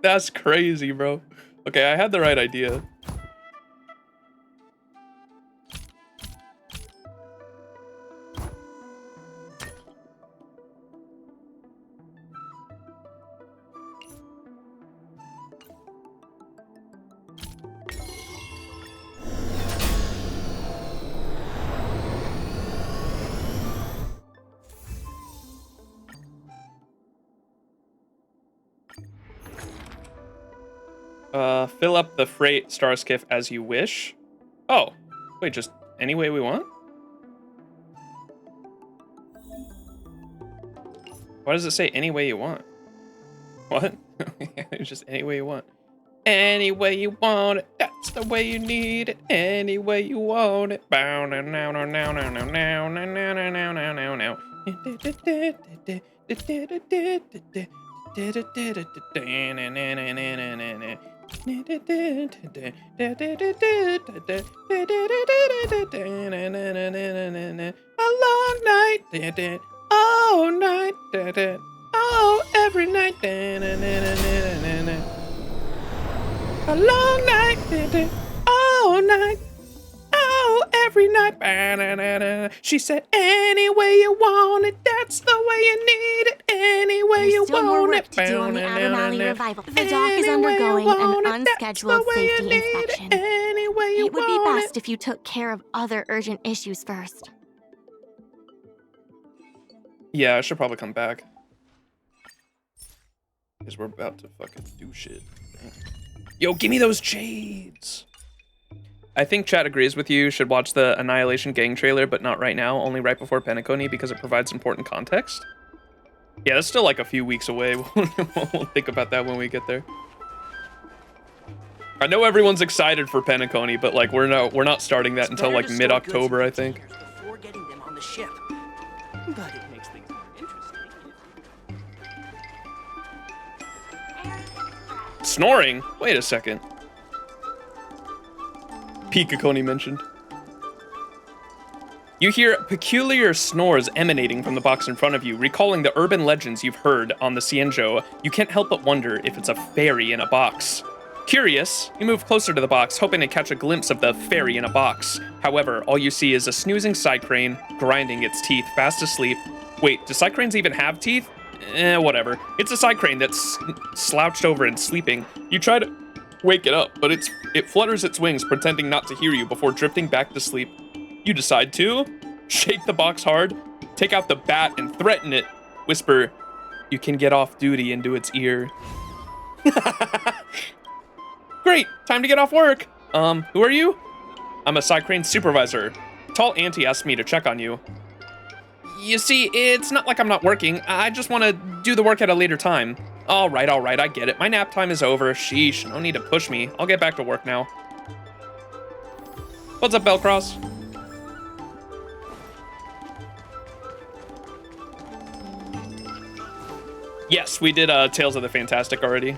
That's crazy, bro. Okay, I had the right idea. Fill up the freight star skiff as you wish. Oh, wait, just any way we want? Why does it say any way you want? What? It's just any way you want. Any way you want it, that's the way you need it. Any way you want it. Bow now now now now now now now now now now now now. A long night, oh night, oh every night, a long night, oh night, oh every night. She said, any way you want it, that's the way you need it. Any way you Still more want work it. to do on the Aurum Alley revival. The dock is undergoing an unscheduled safety inspection. It would be best if you took care of other urgent issues first. Yeah, I should probably come back. Because we're about to fucking do shit. Yo, give me those shades! I think chat agrees with you. Should watch the Annihilation Gang trailer, but not right now. Only right before Penacony because it provides important context. Yeah, that's still like a few weeks away. We'll think about that when we get there. I know everyone's excited for Penacony, but like we're not starting that until like mid-October, I think. Before getting them on the ship. But it makes things more interesting. Snoring? Wait a second. Pikakoni mentioned. You hear peculiar snores emanating from the box in front of you, recalling the urban legends you've heard on the XianZhou. You can't help but wonder if it's a fairy in a box. Curious, you move closer to the box, hoping to catch a glimpse of the fairy in a box. However, all you see is a snoozing side crane, grinding its teeth, fast asleep. Wait, do side cranes even have teeth? Whatever. It's a side crane that's slouched over and sleeping. You try to wake it up, but it flutters its wings, pretending not to hear you before drifting back to sleep. You decide to shake the box hard, take out the bat, and threaten it. Whisper, "You can get off duty," into its ear. Great, time to get off work. Who are you? I'm a side crane supervisor. Tall auntie asked me to check on you. You see, it's not like I'm not working. I just want to do the work at a later time. All right, I get it. My nap time is over. Sheesh, no need to push me. I'll get back to work now. What's up, Bellcross? Yes, we did Tales of the Fantastic already.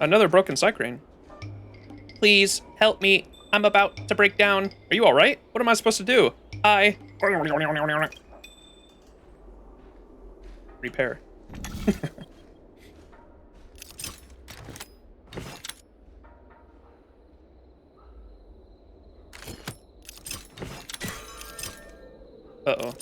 Another broken side crane. Please, help me. I'm about to break down. Are you alright? What am I supposed to do? Repair. Uh-oh.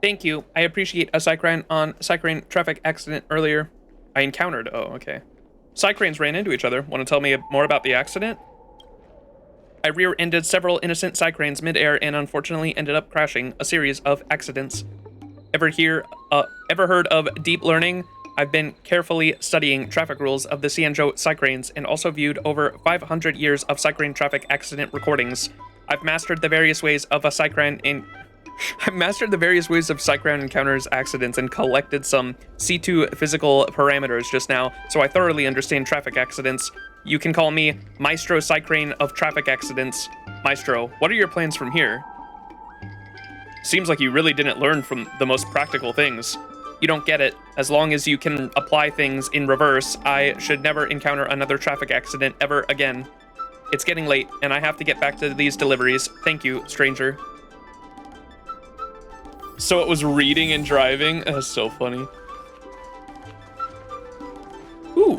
Thank you. I appreciate a Cycrane on Cycrane traffic accident earlier. I encountered. Oh, okay. Cycranes ran into each other. Want to tell me more about the accident? I rear-ended several innocent Cycranes mid-air and unfortunately ended up crashing a series of accidents. Ever heard of deep learning? I've been carefully studying traffic rules of the XianZhou Cycranes and also viewed over 500 years of Cycrane traffic accident recordings. I've mastered the various ways of a Cycrane in I mastered the various ways of psych round encounters, accidents, and collected some C2 physical parameters just now, so I thoroughly understand traffic accidents. You can call me Maestro Psycrane of Traffic Accidents. Maestro, what are your plans from here? Seems like you really didn't learn from the most practical things. You don't get it. As long as you can apply things in reverse, I should never encounter another traffic accident ever again. It's getting late, and I have to get back to these deliveries. Thank you, stranger. So it was reading and driving? That's so funny. Ooh.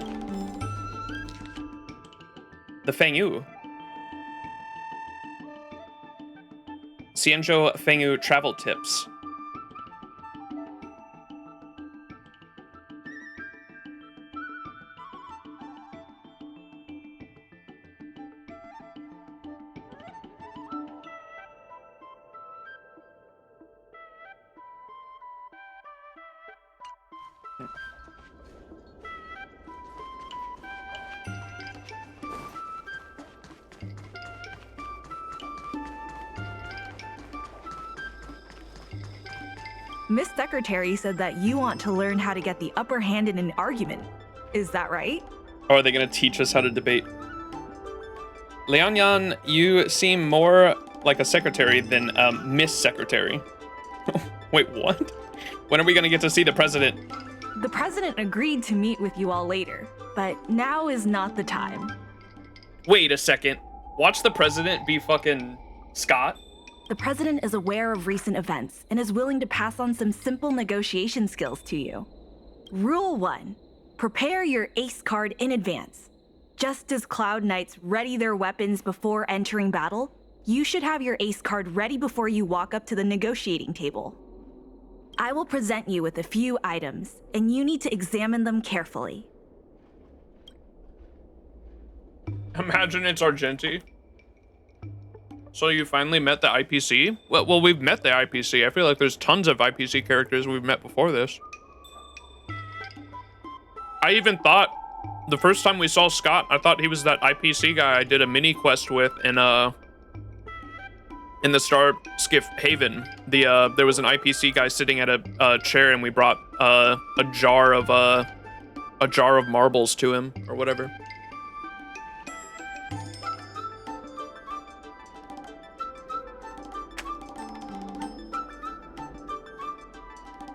The Fengyu. XianZhou Fengyu travel tips. Miss Secretary said that you want to learn how to get the upper hand in an argument. Is that right? Or are they going to teach us how to debate? Lianyan, you seem more like a secretary than Miss Secretary. Wait, what? When are we going to get to see the president? The president agreed to meet with you all later, but now is not the time. Wait a second. Watch the president be fucking Scott? The president is aware of recent events and is willing to pass on some simple negotiation skills to you. Rule 1. Prepare your ace card in advance. Just as Cloud Knights ready their weapons before entering battle, you should have your ace card ready before you walk up to the negotiating table. I will present you with a few items, and you need to examine them carefully. Imagine it's Argenti. So you finally met the IPC? Well, we've met the IPC. I feel like there's tons of IPC characters we've met before this. I even thought, the first time we saw Scott, I thought he was that IPC guy I did a mini quest with in the Star Skiff Haven. There was an IPC guy sitting at a chair, and we brought a jar of marbles to him or whatever.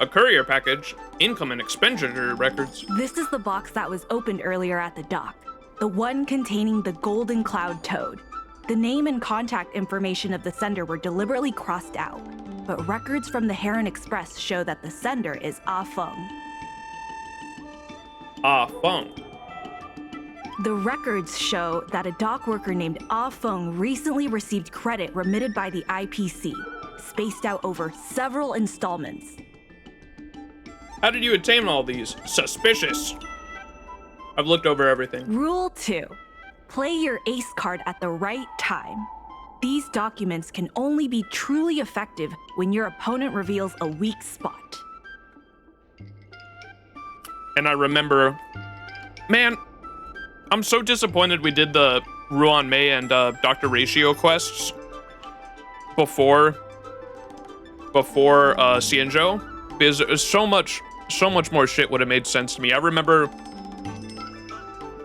A courier package, income and expenditure records. This is the box that was opened earlier at the dock, the one containing the Golden Cloud Toad. The name and contact information of the sender were deliberately crossed out, but records from the Heron Express show that the sender is Ah Feng. Ah Feng. The records show that a dock worker named Ah Feng recently received credit remitted by the IPC, spaced out over several installments. How did you attain all these? Suspicious. I've looked over everything. Rule 2. Play your ace card at the right time. These documents can only be truly effective when your opponent reveals a weak spot. And I remember, man, I'm so disappointed we did the Ruan Mei and Dr. Ratio quests before XianZhou, because it was so much more shit would have made sense to me. I remember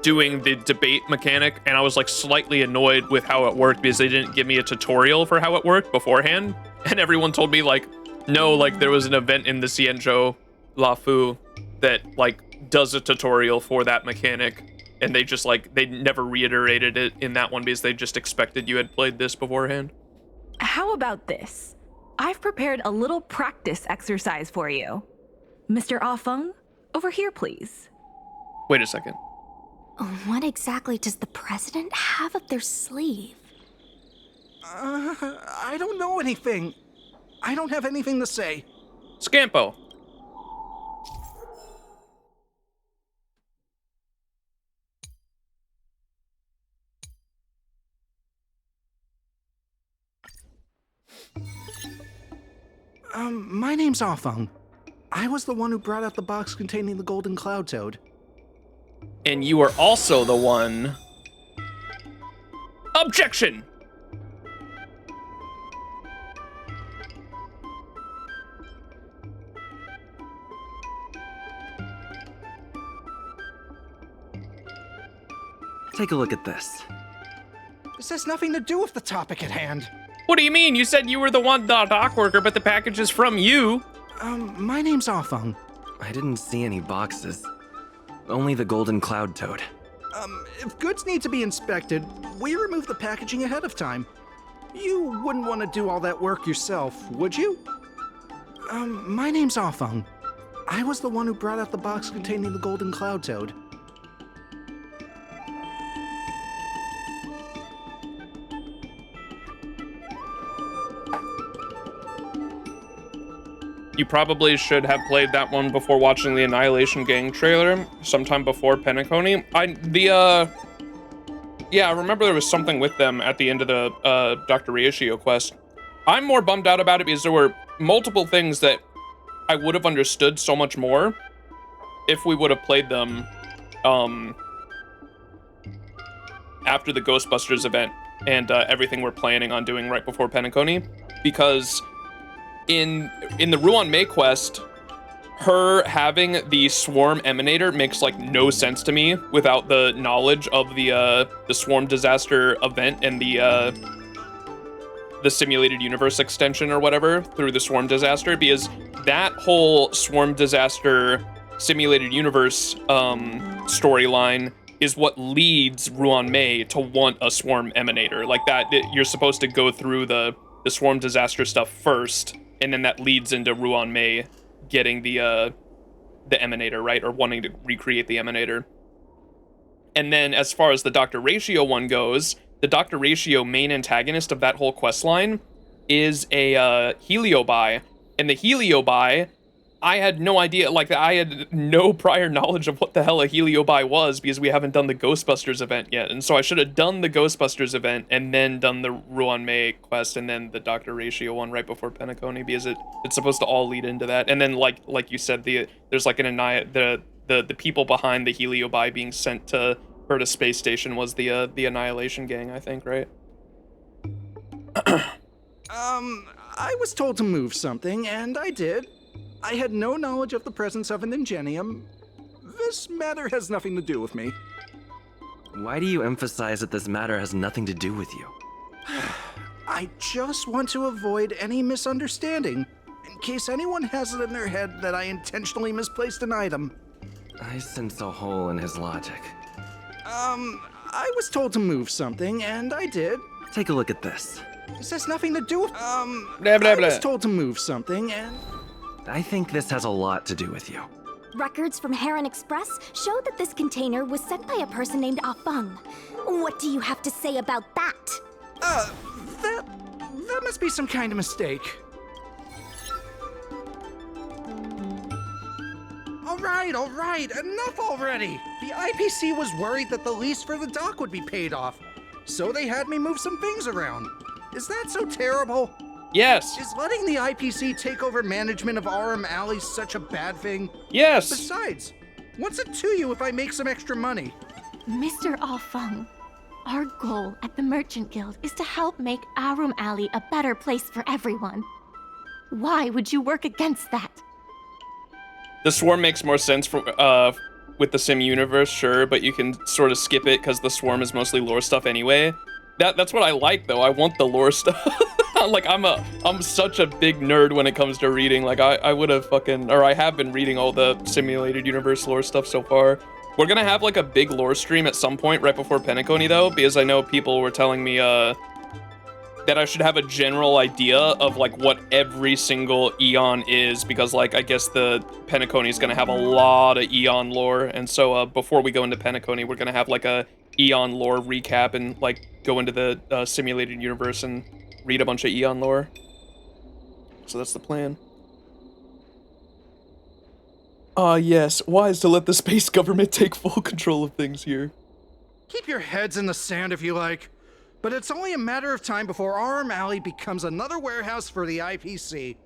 doing the debate mechanic, and I was like slightly annoyed with how it worked because they didn't give me a tutorial for how it worked beforehand, and everyone told me like, no, like there was an event in the XianZhou Luofu that like does a tutorial for that mechanic, and they just like, they never reiterated it in that one because they just expected you had played this beforehand. How about this? I've prepared a little practice exercise for you. Mr. Ah Feng, over here, please. Wait a second. What exactly does the president have up their sleeve? I don't know anything. I don't have anything to say. Scampo. My name's Ah Feng. I was the one who brought out the box containing the Golden Cloud Toad. And you are also the one... Objection! Take a look at this. This has nothing to do with the topic at hand. What do you mean? You said you were the dock worker, but the package is from you. My name's Afeng. I didn't see any boxes. Only the golden cloud toad. If goods need to be inspected, we remove the packaging ahead of time. You wouldn't want to do all that work yourself, would you? My name's Afeng. I was the one who brought out the box containing the golden cloud toad. You probably should have played that one before watching the Annihilation Gang trailer, sometime before Penacony. Yeah, I remember there was something with them at the end of the Dr. Reishio quest. I'm more bummed out about it because there were multiple things that I would have understood so much more if we would have played them after the Ghostbusters event and everything we're planning on doing right before Penacony, because in the Ruan Mei quest, her having the swarm emanator makes like no sense to me without the knowledge of the swarm disaster event and the simulated universe extension or whatever through the swarm disaster, because that whole swarm disaster simulated universe storyline is what leads Ruan Mei to want a swarm emanator. Like that, you're supposed to go through the swarm disaster stuff first, and then that leads into Ruan Mei getting the emanator, right? Or wanting to recreate the emanator. And then as far as the Dr. Ratio one goes, the Dr. Ratio main antagonist of that whole quest line is a Heliobi. And the Heliobi, I had no idea, like I had no prior knowledge of what the hell a Heliobi was because we haven't done the Ghostbusters event yet. And so I should have done the Ghostbusters event and then done the Ruan Mei quest and then the Dr. Ratio one right before Penacony, because it's supposed to all lead into that. And then like you said, there's like the people behind the Heliobi being sent to her to space station was the Annihilation Gang, I think, right? I was told to move something, and I did. I had no knowledge of the presence of an ingenium. This matter has nothing to do with me. Why do you emphasize that this matter has nothing to do with you? I just want to avoid any misunderstanding, in case anyone has it in their head that I intentionally misplaced an item. I sense a hole in his logic. I was told to move something, and I did. Take a look at this. This has nothing to do with... blah, blah, I blah. was told to move something, and... I think this has a lot to do with you. Records from Heron Express show that this container was sent by a person named Afeng. What do you have to say about that? That must be some kind of mistake. All right, enough already! The IPC was worried that the lease for the dock would be paid off, so they had me move some things around. Is that so terrible? Yes. Is letting the IPC take over management of Aurum Alley such a bad thing? Yes. Besides, what's it to you if I make some extra money? Mr. Afeng, our goal at the Merchant Guild is to help make Aurum Alley a better place for everyone. Why would you work against that? The swarm makes more sense for with the sim universe, sure, but you can sort of skip it because the swarm is mostly lore stuff anyway. That's what I like though. I want the lore stuff. Like I'm such a big nerd when it comes to reading. Like I would have I have been reading all the simulated universe lore stuff so far. We're gonna have like a big lore stream at some point right before Penacony though, because I know people were telling me that I should have a general idea of like what every single Eon is, because like I guess the Penacony is gonna have a lot of Eon lore, and so before we go into Penacony, we're gonna have like a Eon lore recap and like go into the simulated universe and read a bunch of Eon lore. So that's the plan. Yes, wise to let the space government take full control of things here. Keep your heads in the sand if you like, but it's only a matter of time before Aurum Alley becomes another warehouse for the IPC.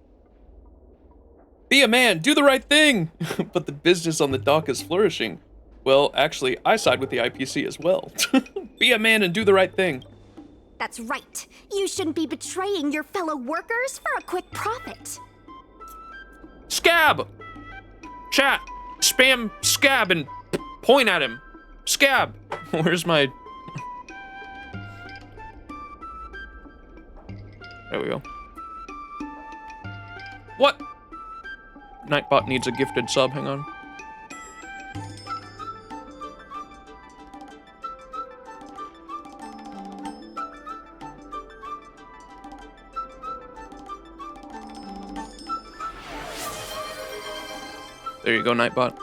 Be a man, do the right thing! But the business on the dock is flourishing. Well, actually, I side with the IPC as well. Be a man and do the right thing. That's right. You shouldn't be betraying your fellow workers for a quick profit. Scab! Chat, spam scab and point at him. Scab! Where's my... There we go. What? Nightbot needs a gifted sub, hang on. There you go, Nightbot.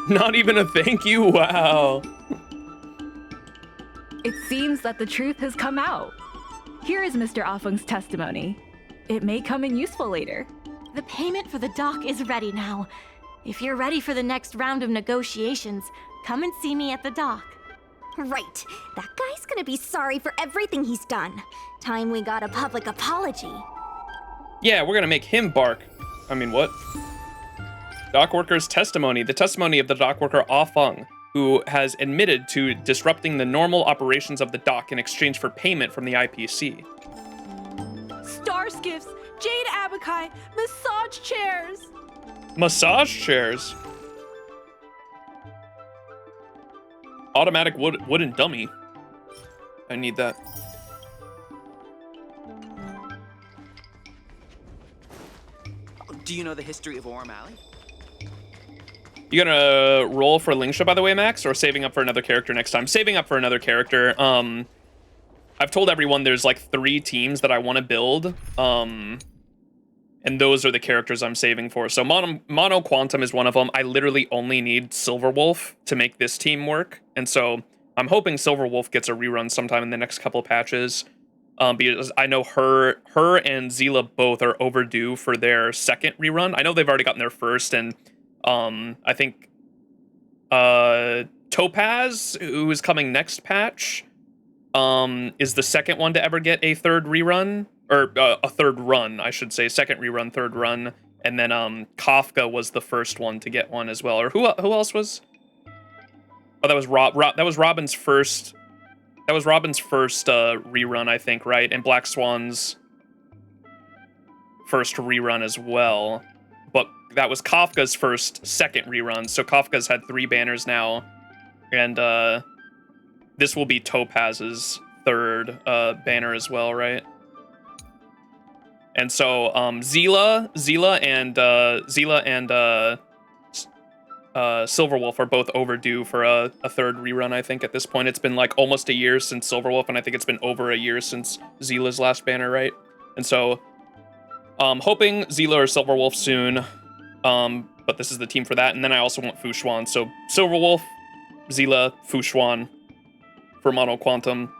Not even a thank you? Wow. It seems that the truth has come out. Here is Mr. Afeng's testimony. It may come in useful later. The payment for the dock is ready now. If you're ready for the next round of negotiations, come and see me at the dock. Right. That guy's gonna be sorry for everything he's done. Time we got a public apology. Yeah, we're gonna make him bark. I mean, what? Dock worker's testimony. The testimony of the dock worker Afeng, who has admitted to disrupting the normal operations of the dock in exchange for payment from the IPC. Star skiffs, jade abakai, massage chairs. Massage chairs? Automatic wooden dummy. I need that. Do you know the history of Aurum Alley? You gonna roll for Lingsha, by the way, Max, or saving up for another character next time? Saving up for another character. I've told everyone there's like 3 teams that I want to build, and those are the characters I'm saving for. So Mono Quantum is one of them. I literally only need Silverwolf to make this team work, and so I'm hoping Silverwolf gets a rerun sometime in the next couple of patches, because I know her and Zila both are overdue for their second rerun. I know they've already gotten their first, and I think Topaz, who is coming next patch, is the second one to ever get a third rerun, or a third run, I should say, second rerun, third run, and then Kafka was the first one to get one as well. Or who else was? Oh, that was that was Robin's first. That was Robin's first rerun, I think, right? And Black Swan's first rerun as well. But that was Kafka's second rerun, so Kafka's had 3 banners now, and this will be Topaz's third banner as well, right? And so Zila and Silverwolf are both overdue for a third rerun. I think at this point it's been like almost a year since Silverwolf, and I think it's been over a year since Zila's last banner, right? And so hoping Zila or Silverwolf soon, but this is the team for that. And then I also want Fushuan. So Silverwolf, Zila, Fushuan for Mono Quantum.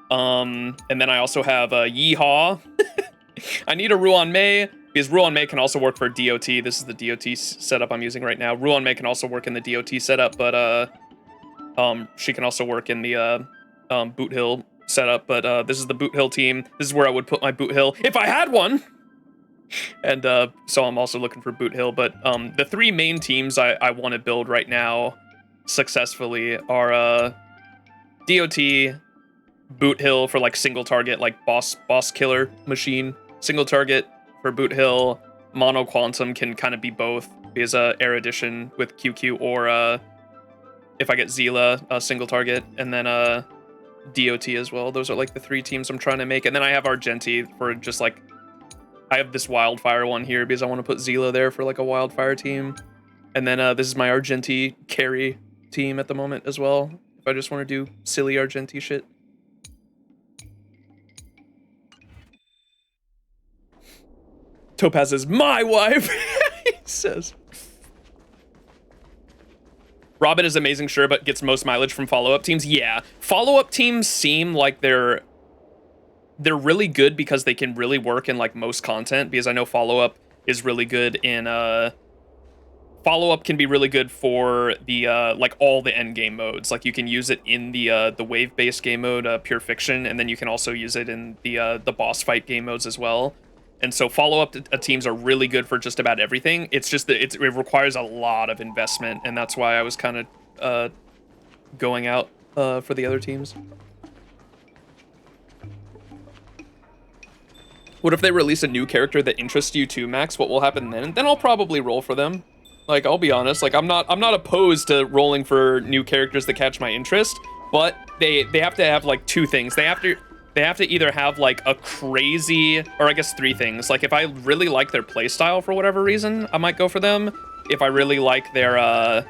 And then I also have Yeehaw. I need a Ruan Mei, because Ruan Mei can also work for DOT. This is the DOT setup I'm using right now. Ruan Mei can also work in the DOT setup, but she can also work in the Boot Hill setup. But this is the Boot Hill team. This is where I would put my Boot Hill if I had one. And so I'm also looking for Boot Hill. But the 3 main teams I want to build right now successfully are DOT, Boot Hill for like single target, like boss killer machine. Single target for Boot Hill. Mono Quantum can kind of be both, because Air Edition with QQ, or if I get Zila, single target, and then DOT as well. Those are like the 3 teams I'm trying to make. And then I have Argenti for just like, I have this Wildfire one here because I want to put Zila there for like a Wildfire team. And then this is my Argenti carry team at the moment as well, if I just want to do silly Argenti shit. Topaz is my wife, he says. Robin is amazing, sure, but gets most mileage from follow-up teams. Yeah, follow-up teams seem like they're really good because they can really work in like most content, because I know follow-up is really good in follow-up can be really good for the like all the end game modes. Like you can use it in the wave-based game mode, Pure Fiction, and then you can also use it in the boss fight game modes as well. And so follow-up teams are really good for just about everything. It's just that it requires a lot of investment, and that's why I was kind of going out for the other teams. What if they release a new character that interests you too, Max? What will happen then? Then I'll probably roll for them. Like, I'll be honest, like I'm not opposed to rolling for new characters that catch my interest, but they have to have like two things. They have to either have like a crazy, or I guess three things. Like if I really like their playstyle for whatever reason, I might go for them. If I really like their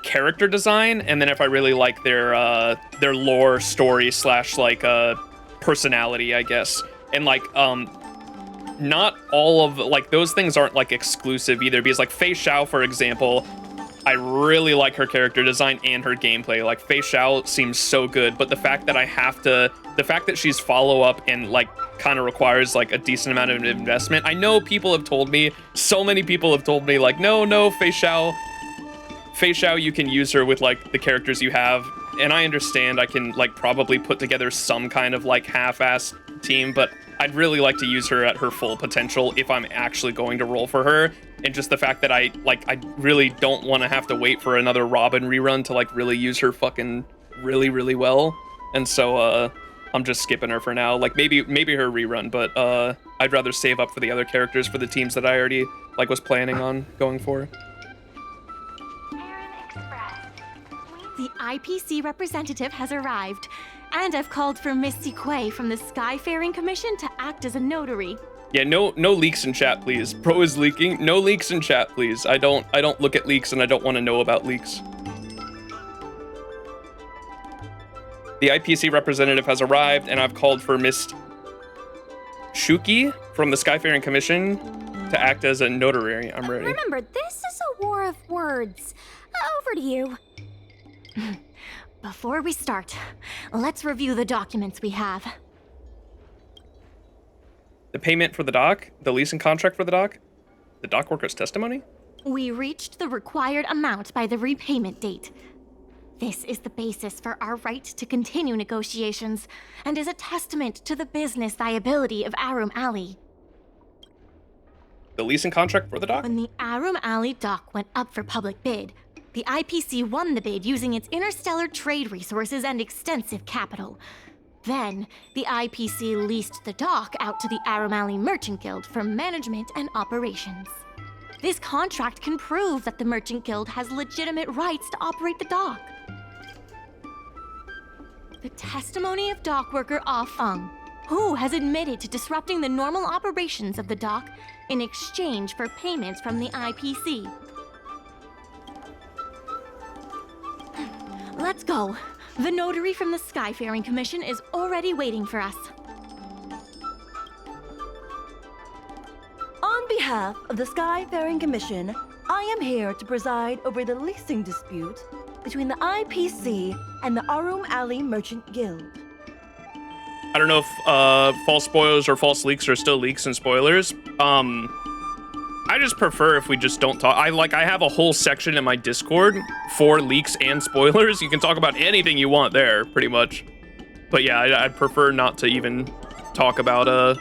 character design, and then if I really like their lore story / like personality, I guess. And like not all of like those things aren't like exclusive either, because like Fei Xiao, for example, I really like her character design and her gameplay. Like Fei Xiao seems so good, but the fact that she's follow-up and like kind of requires like a decent amount of investment. I know people have told me, so many people have told me like, no, Fei Xiao, you can use her with like the characters you have. And I understand I can like probably put together some kind of like half-assed team, but I'd really like to use her at her full potential if I'm actually going to roll for her. And just the fact that I really don't want to have to wait for another Robin rerun to like really use her fucking really well. And so I'm just skipping her for now. Like maybe her rerun, but I'd rather save up for the other characters for the teams that I already like was planning on going for. The IPC representative has arrived, and I've called for Miss Siquei from the Skyfaring Commission to act as a notary. Yeah, no leaks in chat, please. Pro is leaking. No leaks in chat, please. I don't look at leaks, and I don't want to know about leaks. The IPC representative has arrived, and I've called for Miss Shuki from the Skyfaring Commission to act as a notary. I'm ready. Remember, this is a war of words. Over to you. Before we start, let's review the documents we have. The payment for the dock, the leasing contract for the dock worker's testimony? We reached the required amount by the repayment date. This is the basis for our right to continue negotiations and is a testament to the business viability of Aurum Alley. The leasing contract for the dock? When the Aurum Alley dock went up for public bid, the IPC won the bid using its interstellar trade resources and extensive capital. Then, the IPC leased the dock out to the Aurum Alley Merchant Guild for management and operations. This contract can prove that the Merchant Guild has legitimate rights to operate the dock. The testimony of dock worker Ah Feng, who has admitted to disrupting the normal operations of the dock in exchange for payments from the IPC. Let's go. The notary from the Skyfaring Commission is already waiting for us. On behalf of the Skyfaring Commission, I am here to preside over the leasing dispute between the IPC and the Aurum Alley Merchant Guild. I don't know if false spoilers or false leaks are still leaks and spoilers. I just prefer if we just don't talk. I have a whole section in my Discord for leaks and spoilers. You can talk about anything you want there, pretty much. But yeah, I'd prefer not to even talk about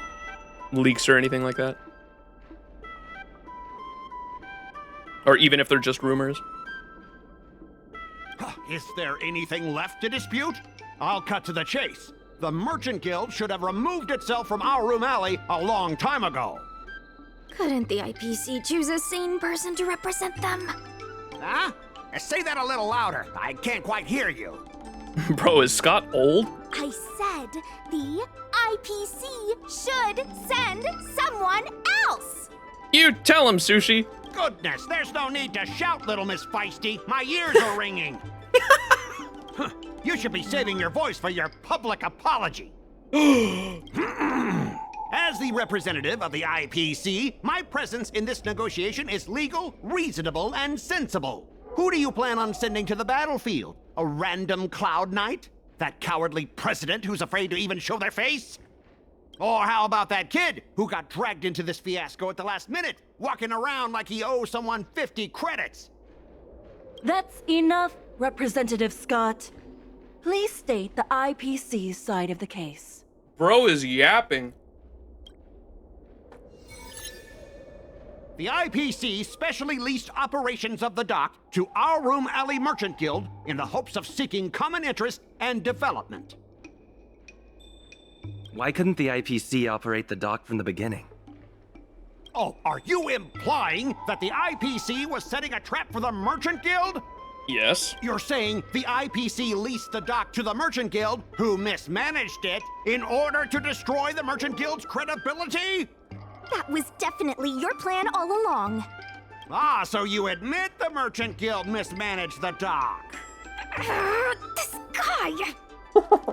leaks or anything like that. Or even if they're just rumors. Is there anything left to dispute? I'll cut to the chase. The Merchant Guild should have removed itself from Aurum Alley a long time ago. Couldn't the IPC choose a sane person to represent them? Huh? Say that a little louder. I can't quite hear you. Bro, is Scott old? I said the IPC should send someone else. You tell him, Sushi. Goodness, there's no need to shout, little Miss Feisty. My ears are ringing. You should be saving your voice for your public apology. As the representative of the IPC, my presence in this negotiation is legal, reasonable, and sensible. Who do you plan on sending to the battlefield? A random Cloud Knight? That cowardly president who's afraid to even show their face? Or how about that kid who got dragged into this fiasco at the last minute, walking around like he owes someone 50 credits? That's enough, Representative Scott. Please state the IPC's side of the case. Bro is yapping. The IPC specially leased operations of the dock to Aurum Alley Merchant Guild in the hopes of seeking common interest and development. Why couldn't the IPC operate the dock from the beginning? Oh, are you implying that the IPC was setting a trap for the Merchant Guild? Yes. You're saying the IPC leased the dock to the Merchant Guild, who mismanaged it, in order to destroy the Merchant Guild's credibility? That was definitely your plan all along. Ah, so you admit the Merchant Guild mismanaged the dock. This guy!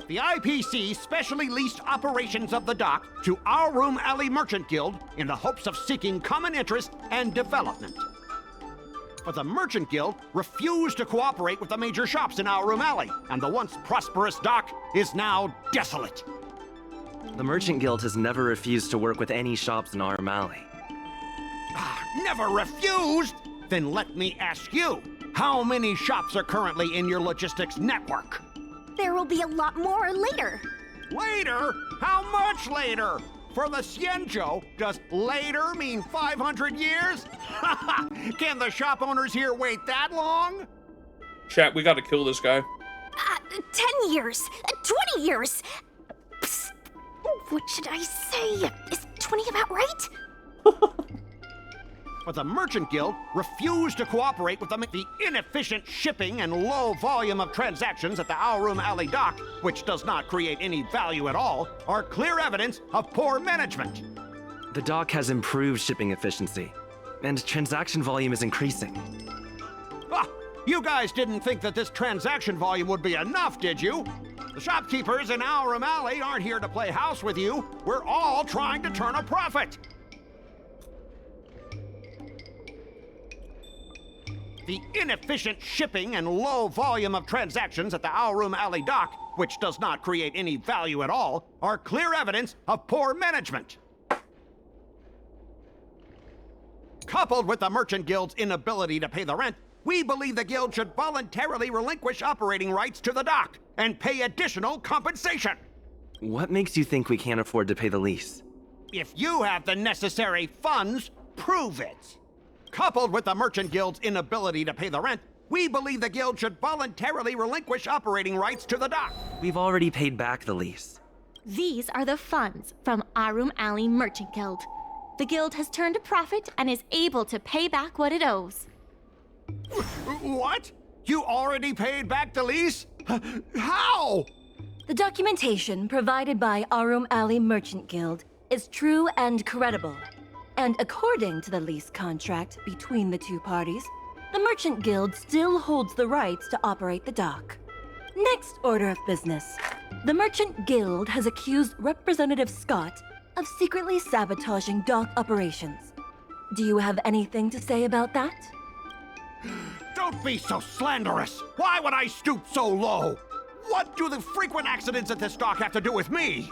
The IPC specially leased operations of the dock to Aurum Alley Merchant Guild in the hopes of seeking common interest and development. But the Merchant Guild refused to cooperate with the major shops in Aurum Alley, and the once prosperous dock is now desolate. The Merchant Guild has never refused to work with any shops in Aurum Alley. Never refused? Then let me ask you, how many shops are currently in your logistics network? There will be a lot more later. Later? How much later? For the XianZhou, does later mean 500 years? Can the shop owners here wait that long? Chat, we gotta kill this guy. 10 years, 20 years. Psst. What should I say? Is 20 about right? But the Merchant Guild refused to cooperate with them. The inefficient shipping and low volume of transactions at the Aurum Alley dock, which does not create any value at all, are clear evidence of poor management. The dock has improved shipping efficiency, and transaction volume is increasing. You guys didn't think that this transaction volume would be enough, did you? The shopkeepers in Aurum Alley aren't here to play house with you. We're all trying to turn a profit. The inefficient shipping and low volume of transactions at the Aurum Alley dock, which does not create any value at all, are clear evidence of poor management. Coupled with the Merchant Guild's inability to pay the rent, we believe the Guild should voluntarily relinquish operating rights to the dock and pay additional compensation. What makes you think we can't afford to pay the lease? If you have the necessary funds, prove it. Coupled with the Merchant Guild's inability to pay the rent, we believe the Guild should voluntarily relinquish operating rights to the dock. We've already paid back the lease. These are the funds from Aurum Alley Merchant Guild. The Guild has turned a profit and is able to pay back what it owes. What? You already paid back the lease? How? The documentation provided by Aurum Alley Merchant Guild is true and credible. And according to the lease contract between the two parties, the Merchant Guild still holds the rights to operate the dock. Next order of business. The Merchant Guild has accused Representative Scott of secretly sabotaging dock operations. Do you have anything to say about that? Don't be so slanderous! Why would I stoop so low? What do the frequent accidents at this dock have to do with me?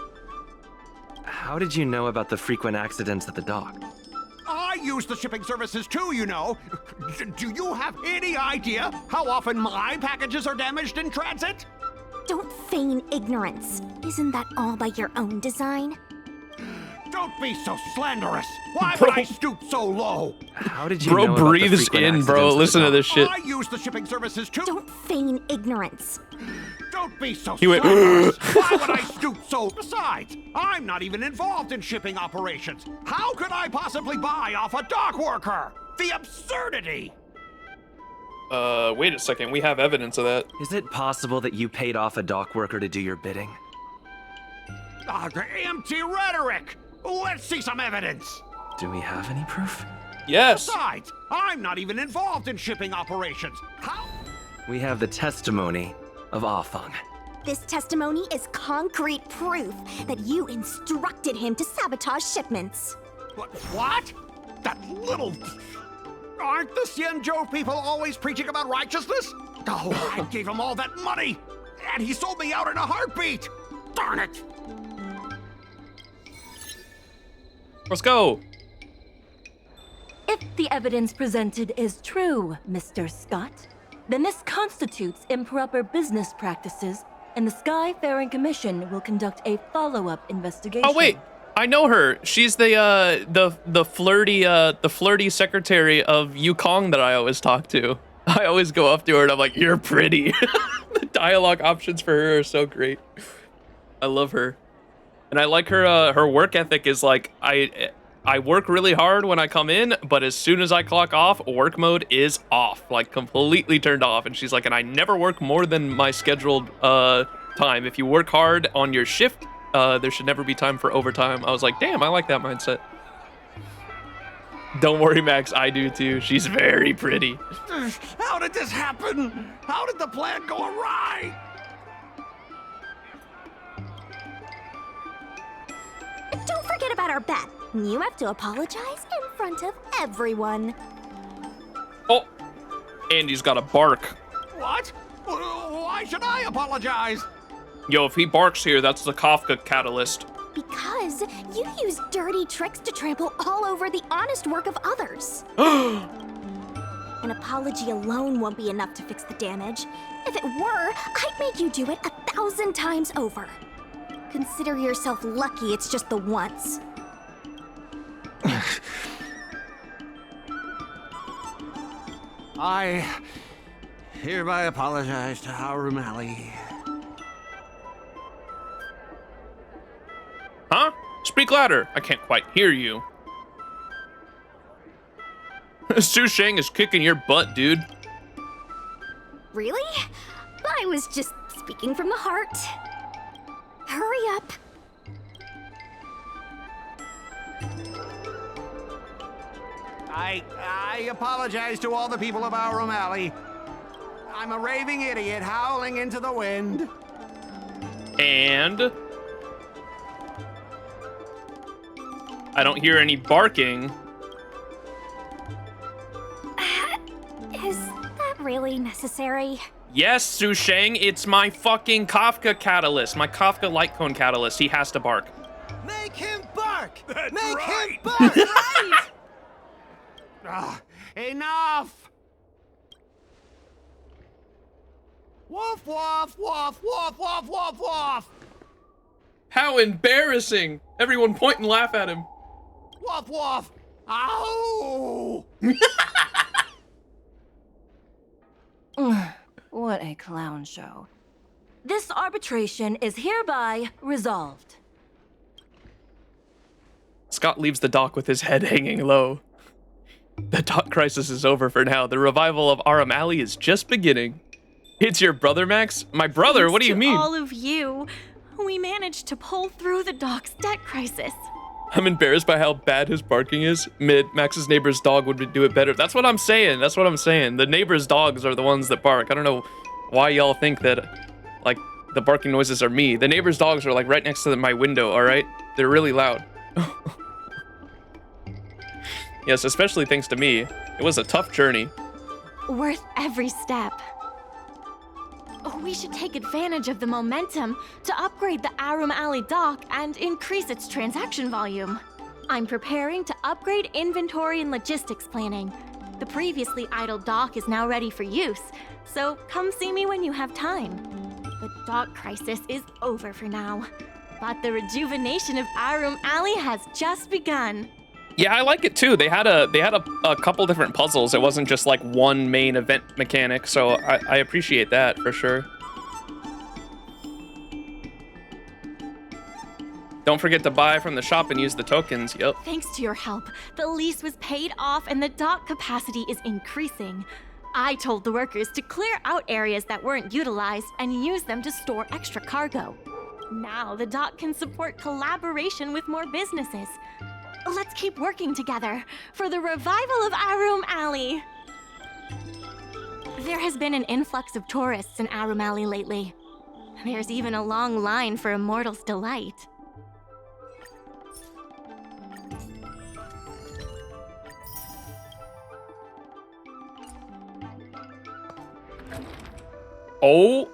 How did you know about the frequent accidents at the dock? I use the shipping services too, you know. Do you have any idea how often my packages are damaged in transit? Don't feign ignorance. Isn't that all by your own design? Don't be so slanderous. Why would I stoop so low? How did you bro know about the breathes frequent in, accidents bro. at the Listen to dock? this shit. I use the shipping services too. Don't feign ignorance. Don't be so He went, slanderous. Why would I stoop so? Besides, I'm not even involved in shipping operations. How could I possibly buy off a dock worker? The absurdity! Wait a second. We have evidence of that. Is it possible that you paid off a dock worker to do your bidding? The empty rhetoric! Let's see some evidence! Do we have any proof? Yes! Besides, I'm not even involved in shipping operations. How? We have the testimony of Afeng. This testimony is concrete proof that you instructed him to sabotage shipments. What? That little... Aren't the XianZhou people always preaching about righteousness? Oh, I gave him all that money, and he sold me out in a heartbeat! Darn it! Let's go. If the evidence presented is true, Mr. Scott, then this constitutes improper business practices, and the Skyfaring Commission will conduct a follow-up investigation. Oh wait, I know her. She's the flirty secretary of Yukong that I always talk to. I always go up to her and I'm like, "You're pretty." The dialogue options for her are so great. I love her, and I like her. Her work ethic is like I work really hard when I come in, but as soon as I clock off, work mode is off, like completely turned off. And she's like, and I never work more than my scheduled time. If you work hard on your shift, there should never be time for overtime. I was like, damn, I like that mindset. Don't worry, Max, I do too. She's very pretty. How did this happen? How did the plan go awry? Don't forget about our bet. You have to apologize in front of everyone. Oh, Andy's got a bark. What? Why should I apologize? Yo, if he barks here, that's the Kafka catalyst. Because you use dirty tricks to trample all over the honest work of others. An apology alone won't be enough to fix the damage. If it were, I'd make you do it 1,000 times over. Consider yourself lucky it's just the once. I hereby apologize to Aurum Alley. Huh? Speak louder. I can't quite hear you. Su Sheng is kicking your butt, dude. Really? I was just speaking from the heart. Hurry up. I apologize to all the people of Aurum Alley. I'm a raving idiot howling into the wind. And I don't hear any barking. Is that really necessary? Yes, Su Sheng, it's my fucking Kafka catalyst, my Kafka light cone catalyst. He has to bark. Make him bark! That's Make right. him bark! Right! Enough! Woof, woof, woof, woof, woof, woof, woof! How embarrassing! Everyone point and laugh at him. Woof, woof! Ow! What a clown show. This arbitration is hereby resolved. Scott leaves the dock with his head hanging low. The dock crisis is over for now. The revival of Aurum Alley is just beginning. It's your brother, Max? My brother? Thanks What do you to mean? all of you, we managed to pull through the dock's debt crisis. I'm embarrassed by how bad his barking is. Max's neighbor's dog would do it better. That's what I'm saying. That's what I'm saying. The neighbor's dogs are the ones that bark. I don't know why y'all think that, like, the barking noises are me. The neighbor's dogs are, like, right next to my window, all right? They're really loud. Yes, especially thanks to me. It was a tough journey. Worth every step. We should take advantage of the momentum to upgrade the Aurum Alley dock and increase its transaction volume. I'm preparing to upgrade inventory and logistics planning. The previously idle dock is now ready for use, so come see me when you have time. The dock crisis is over for now, but the rejuvenation of Aurum Alley has just begun. Yeah, I like it too. They had a couple different puzzles. It wasn't just like one main event mechanic, so I appreciate that for sure. Don't forget to buy from the shop and use the tokens. Yep. Thanks to your help, the lease was paid off and the dock capacity is increasing. I told the workers to clear out areas that weren't utilized and use them to store extra cargo. Now the dock can support collaboration with more businesses. Let's keep working together for the revival of Aurum Alley. There has been an influx of tourists in Aurum Alley lately. There's even a long line for Immortal's Delight. Oh.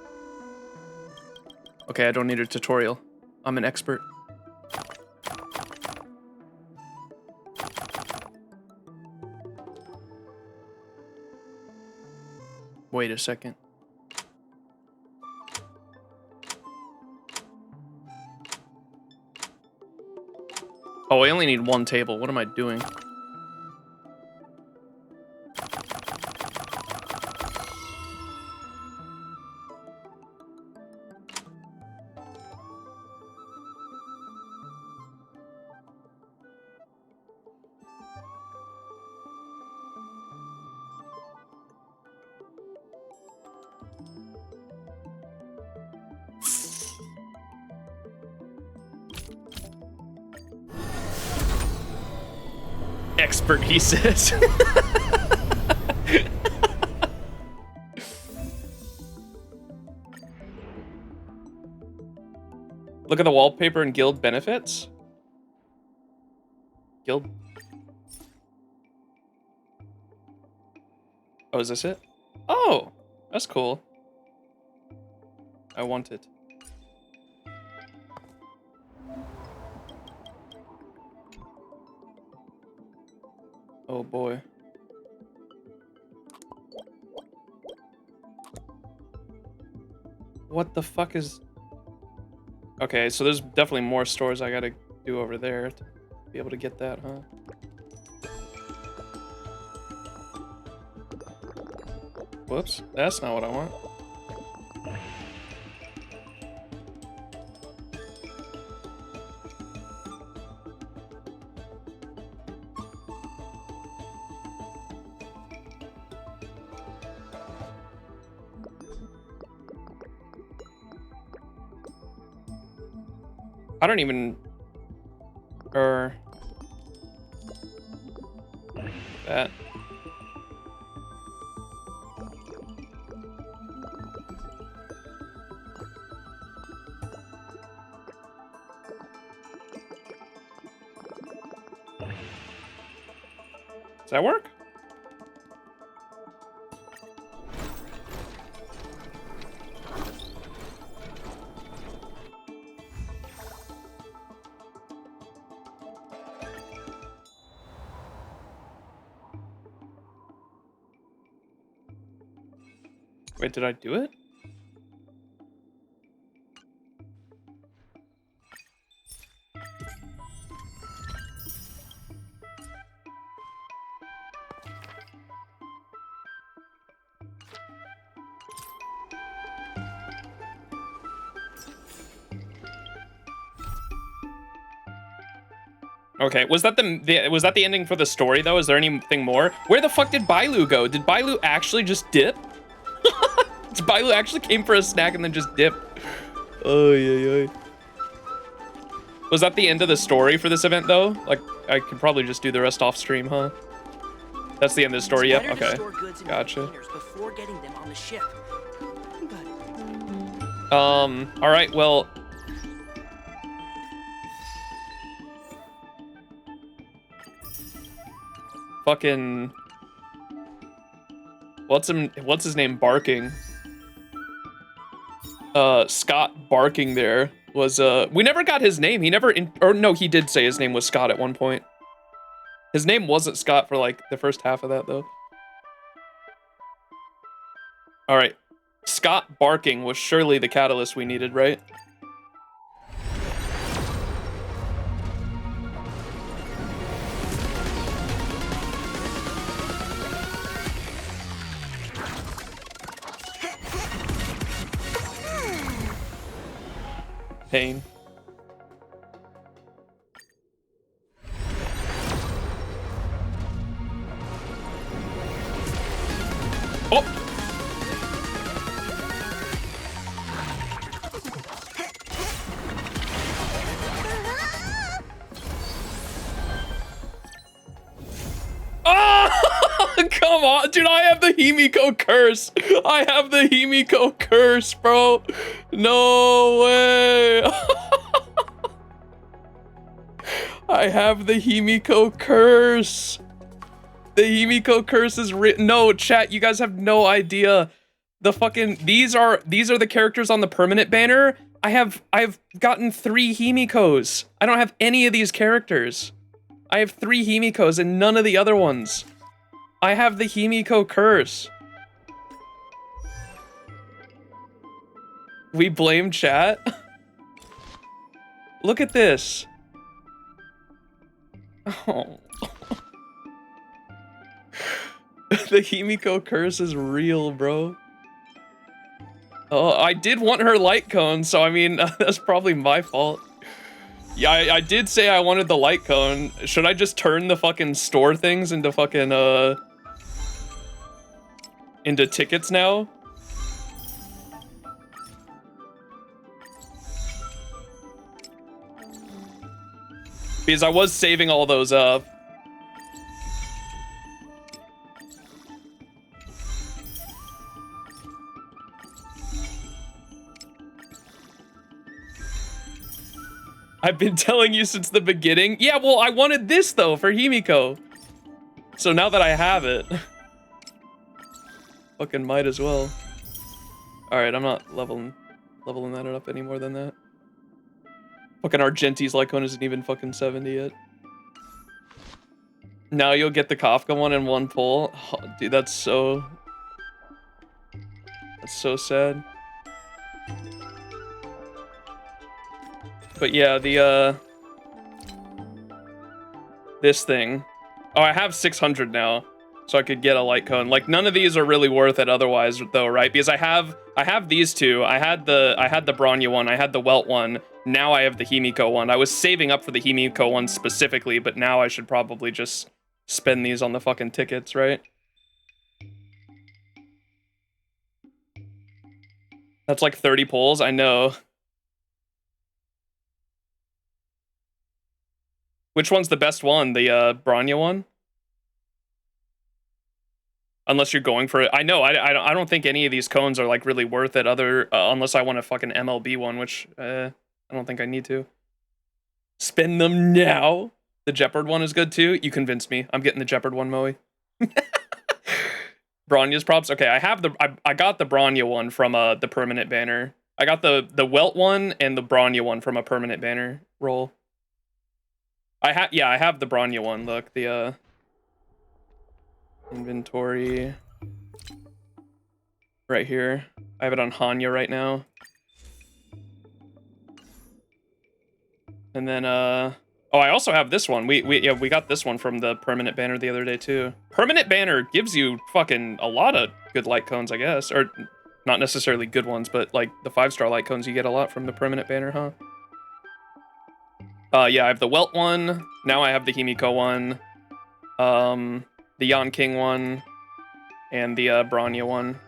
Okay, I don't need a tutorial. I'm an expert. Wait a second. Oh, I only need one table. What am I doing? Expert, he says. Look at the wallpaper and guild benefits. Guild. Oh, is this it? Oh, that's cool. I want it. Oh boy. What the fuck is... Okay, so there's definitely more stores I gotta do over there to be able to get that, huh? Whoops, that's not what I want. I don't even... That. Does that work? Wait, did I do it? Okay, was that the ending for the story though? Is there anything more? Where the fuck did Bailu go? Did Bailu actually just dip? Bailu actually came for a snack and then just dipped. Oh yeah. Was that the end of the story for this event though? Like, I could probably just do the rest off stream, huh? That's the end of the story. Yep. Okay. Gotcha. Before getting them on the ship. All right. Well. Fucking. What's his name? Barking. Scott Barking there was, we never got his name. He never, or no, he did say his name was Scott at one point. His name wasn't Scott for like the first half of that though. All right. Scott Barking was surely the catalyst we needed, right? Pain. Oh! Oh! Come on, dude, I have the Himiko curse. I have the Himiko curse, bro. No way. I have the Himiko curse. The Himiko curse is written. No, chat, you guys have no idea. The fucking these are the characters on the permanent banner. I've gotten 3 Himikos. I don't have any of these characters. I have 3 Himikos and none of the other ones. I have the Himiko curse. We blame chat. Look at this. Oh. The Himiko curse is real, bro. Oh, I did want her light cone, so I mean, that's probably my fault. Yeah, I did say I wanted the light cone. Should I just turn the fucking store things into fucking, into tickets now? Because I was saving all those up. I've been telling you since the beginning. Yeah, well, I wanted this, though, for Himiko. So now that I have it... fucking might as well. Alright, I'm not leveling that up any more than that. Fucking Argenti's Lycone isn't even fucking 70 yet. Now you'll get the Kafka one in one pull. Oh, dude, that's so sad. But yeah, the, this thing. Oh, I have 600 now, so I could get a light cone. Like, none of these are really worth it otherwise, though, right? Because I have these two. I had the Bronya one. I had the Welt one. Now I have the Himiko one. I was saving up for the Himiko one specifically, but now I should probably just spend these on the fucking tickets, right? That's like 30 pulls, I know. Which one's the best one? The Bronya one? Unless you're going for it. I know, I don't think any of these cones are like really worth it other unless I want a fucking MLB one, which I don't think I need to. Spend them now. The Jeopard one is good too. You convinced me. I'm getting the Jeopard one, Moe. Bronya's props. Okay, I got the Bronya one from the permanent banner. I got the Welt one and the Bronya one from a permanent banner roll. I have the Bronya one. Look, the inventory right here. I have it on Hanya right now. And then oh, I also have this one. We got this one from the permanent banner the other day too. Permanent banner gives you fucking a lot of good light cones, I guess, or not necessarily good ones, but like the 5-star light cones you get a lot from the permanent banner, huh? Yeah, I have the Welt one. Now I have the Himiko one. The Yon King one. And the Bronya one.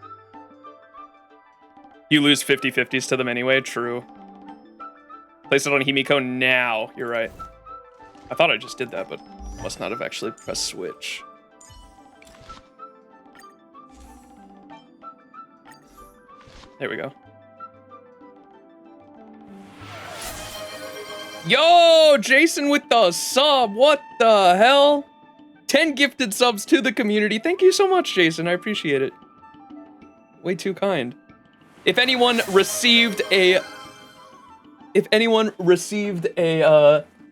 You lose 50/50s to them anyway, true. Place it on Himiko now. You're right. I thought I just did that, but must not have actually pressed switch. There we go. Yo, Jason with the sub. What the hell? 10 gifted subs to the community. Thank you so much, Jason. I appreciate it. Way too kind. If anyone received a...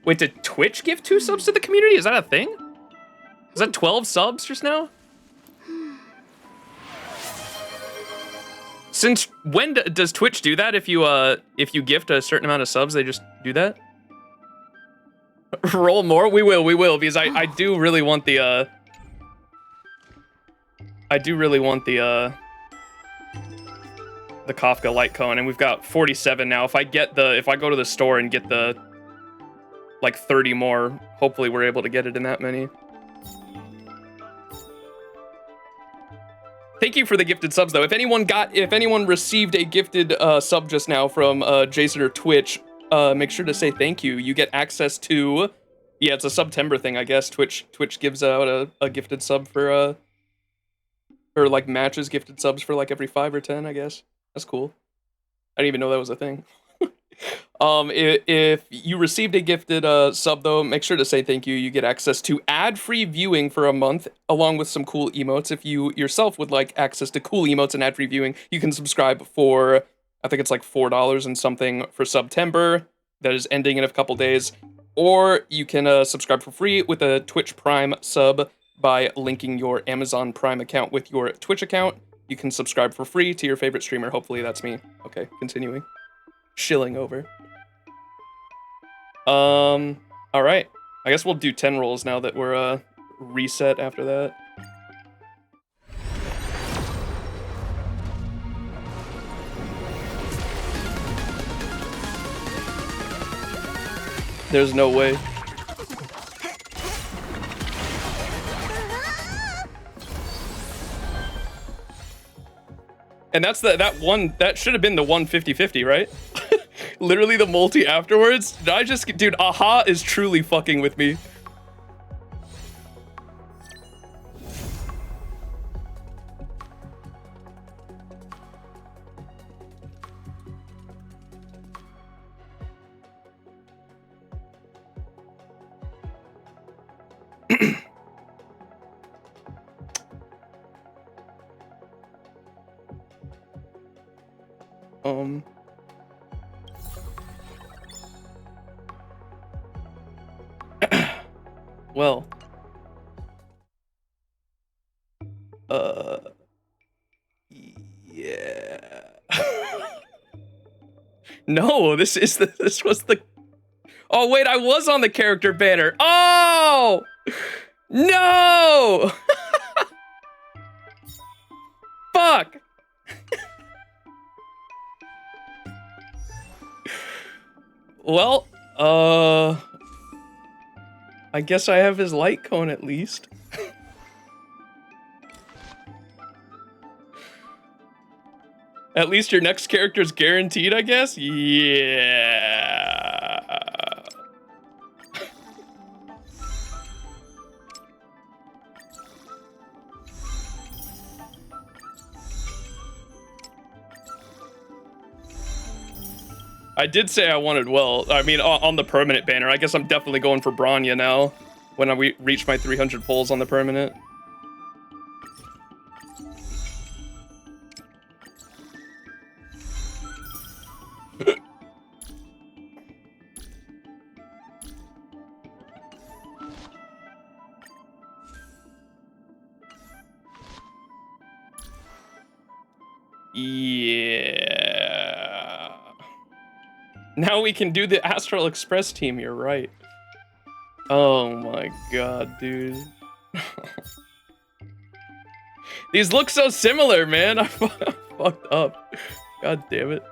Wait, did Twitch give 2 subs to the community? Is that a thing? Is that 12 subs just now? Since when does Twitch do that? If you gift a certain amount of subs, they just do that? Roll more? We will, because I do really want the, the Kafka light cone, and we've got 47 now. If I go to the store and get the, like, 30 more, hopefully we're able to get it in that many. Thank you for the gifted subs, though. If anyone received a gifted sub just now from Jason or Twitch, make sure to say thank you. You get access to, yeah, it's a September thing, I guess. Twitch gives out a gifted sub for or like matches gifted subs for like every 5 or 10, I guess. That's cool. I didn't even know that was a thing. If you received a gifted sub, though, make sure to say thank you. You get access to ad-free viewing for a month, along with some cool emotes. If you yourself would like access to cool emotes and ad-free viewing, you can subscribe for, I think it's like $4 and something for September. That is ending in a couple days. Or you can subscribe for free with a Twitch Prime sub by linking your Amazon Prime account with your Twitch account. You can subscribe for free to your favorite streamer. Hopefully that's me. Okay, continuing. Shilling over. All right. I guess we'll do 10 rolls now that we're reset after that. There's no way. And that's that should have been the 150-50, right? Literally the multi afterwards. Did I just, dude, Aha is truly fucking with me. Well. Yeah. No, this was the. Oh wait, I was on the character banner. Oh no! Fuck. Well, I guess I have his light cone at least. At least your next character's guaranteed, I guess? Yeah. I did say I wanted well. I mean, on the permanent banner. I guess I'm definitely going for Bronya now when I reach my 300 pulls on the permanent. Yeah. Now we can do the Astral Express team, you're right. Oh my god, dude. These look so similar, man. I fucked up. God damn it.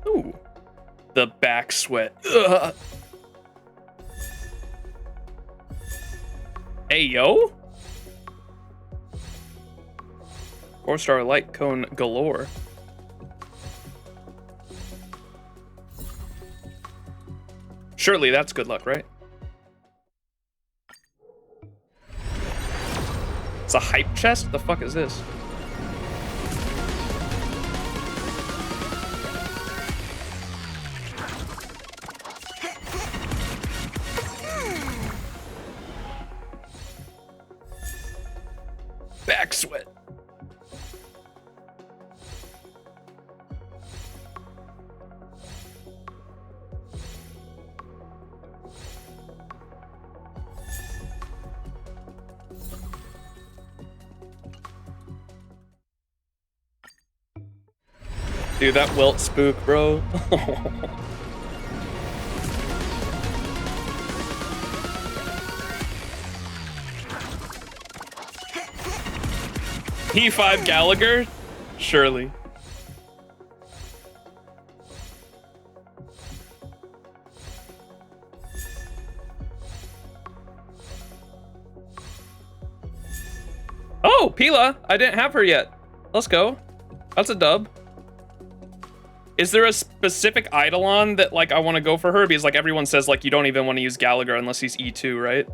Ooh. The back sweat. Ugh. Hey, yo. 4-star light cone galore. Surely that's good luck, right? It's a hype chest? What the fuck is this? Back sweat. Dude, that welt spook, bro. P5 Gallagher? Surely. Oh, Pila! I didn't have her yet. Let's go. That's a dub. Is there a specific Eidolon that, like, I want to go for her? Because, like, everyone says, like, you don't even want to use Gallagher unless he's E2, right?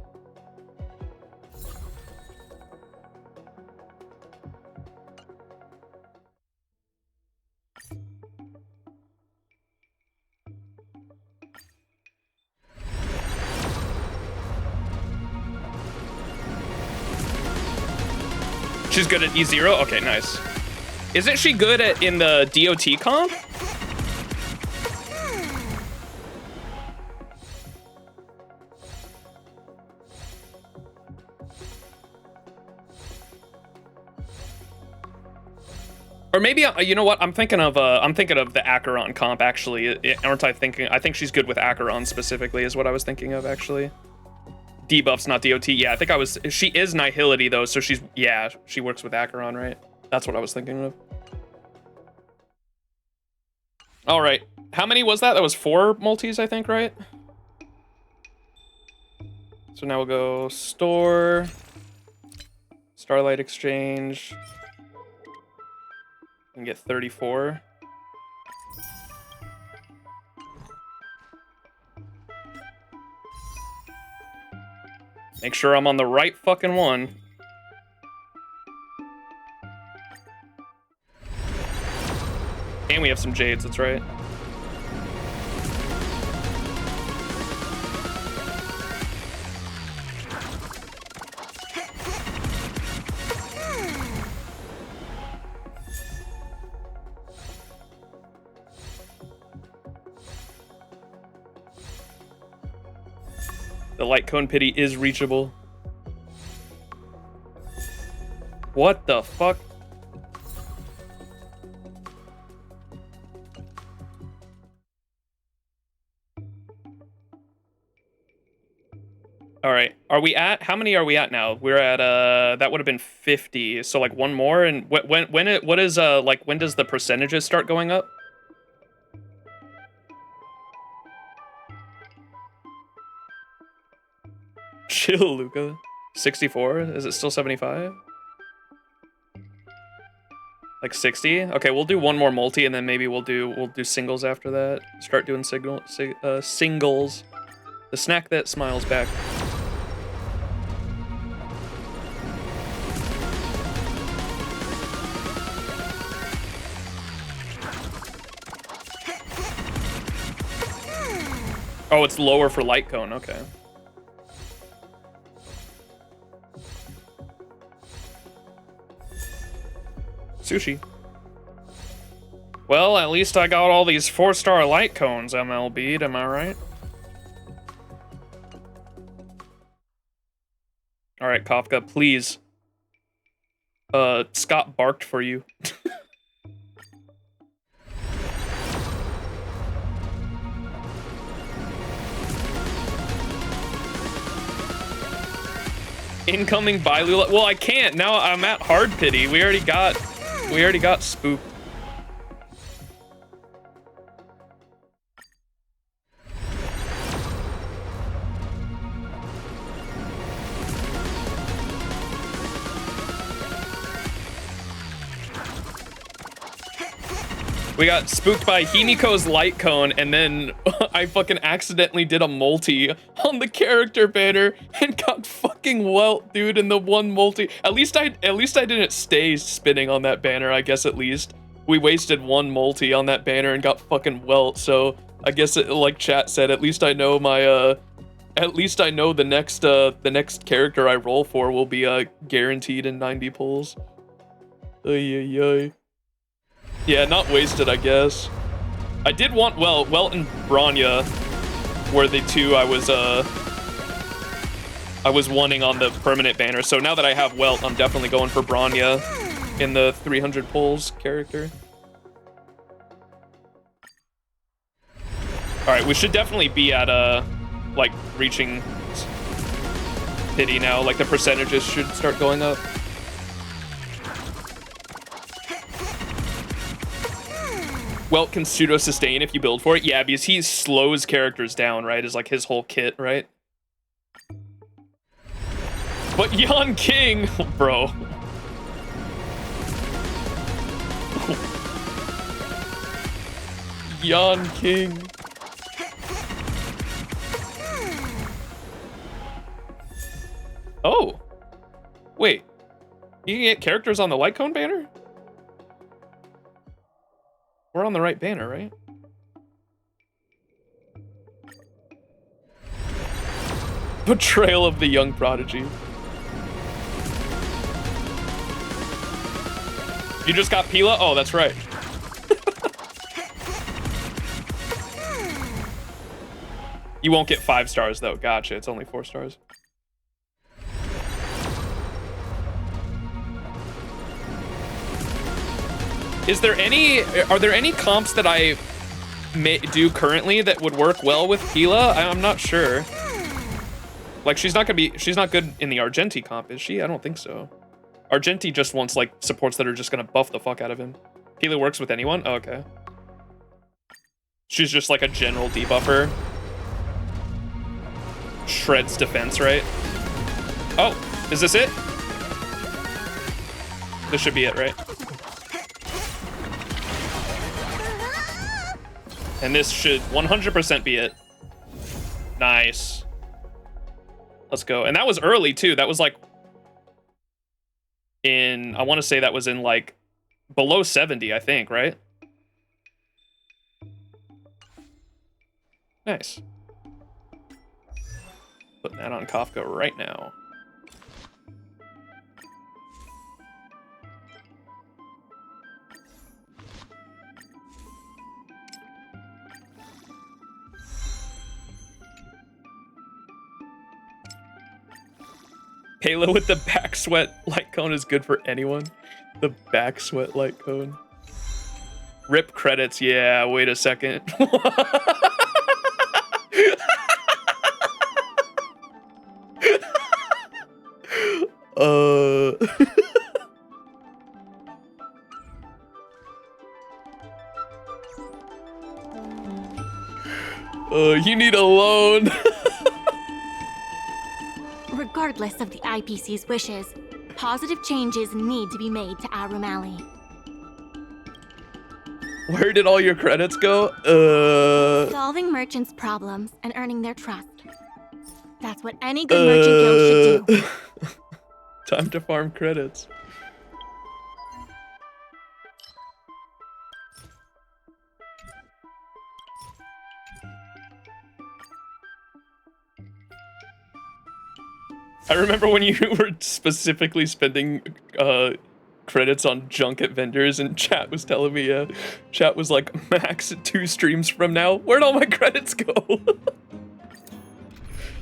She's good at E0? Okay, nice. Isn't she good at in the DOT comp? Or maybe, you know what? I'm thinking of the Acheron comp, actually. Aren't I thinking? I think she's good with Acheron specifically, is what I was thinking of, actually. Debuffs, not DOT. Yeah, I think I was... She is Nihility, though, so she's... Yeah, she works with Acheron, right? That's what I was thinking of. All right. How many was that? That was 4 multis, I think, right? So now we'll go store, Starlight Exchange, and get 34. Make sure I'm on the right fucking one. And we have some jades, that's right. The light cone pity is reachable. What the fuck? All right, are we at, how many are we at now? We're at, that would have been 50, so like one more, and when does the percentages start going up? Chill, Luca. 64? Is it still 75? Like 60? Okay, we'll do one more multi, and then maybe we'll do singles after that. Start doing singles. The snack that smiles back. Oh, it's lower for light cone. Okay. Sushi. Well, at least I got all these 4-star light cones, MLB'd, am I right? Alright, Kafka, please. Scott barked for you. Incoming by Lula. Well, I can't. Now I'm at hard pity. We already got spooked. We got spooked by Himiko's light cone, and then I fucking accidentally did a multi on the character banner and got fucking welt, dude, in the one multi. At least I didn't stay spinning on that banner, I guess at least. We wasted one multi on that banner and got fucking welt, so I guess like chat said, at least I know my at least I know the next character I roll for will be guaranteed in 90 pulls. Ay ay ay. Yeah, not wasted, I guess. I did want Welt and Bronya were the two I was wanting on the permanent banner. So now that I have Welt, I'm definitely going for Bronya in the 300 pulls character. All right, we should definitely be at like reaching pity now. Like the percentages should start going up. Welt can pseudo-sustain if you build for it. Yeah, because he slows characters down, right? Is like his whole kit, right? But Yan King, bro. Yan King. Oh. Wait. You can get characters on the light cone banner? We're on the right banner, right? Betrayal of the young prodigy. You just got Pila? Oh, that's right. You won't get 5 stars though. Gotcha. It's only 4 stars. Are there any comps that I may do currently that would work well with Pila? I'm not sure. Like, she's not good in the Argenti comp, is she? I don't think so. Argenti just wants, like, supports that are just gonna buff the fuck out of him. Pila works with anyone? Oh, okay. She's just like a general debuffer. Shreds defense, right? Oh, is this it? This should be it, right? And this should 100% be it. Nice. Let's go. And that was early, too. That was like I want to say that was in like below 70, I think, right? Nice. Putting that on Kafka right now. Halo with the back sweat light cone is good for anyone. The back sweat light cone. Rip credits, yeah, wait a second. You need a loan. Regardless of the IPC's wishes, positive changes need to be made to Aurum Alley. Where did all your credits go? Solving merchants' problems and earning their trust. That's what any good merchant guild should do. Time to farm credits. I remember when you were specifically spending credits on junket vendors, and chat was telling me, chat was like, max 2 streams from now. Where'd all my credits go?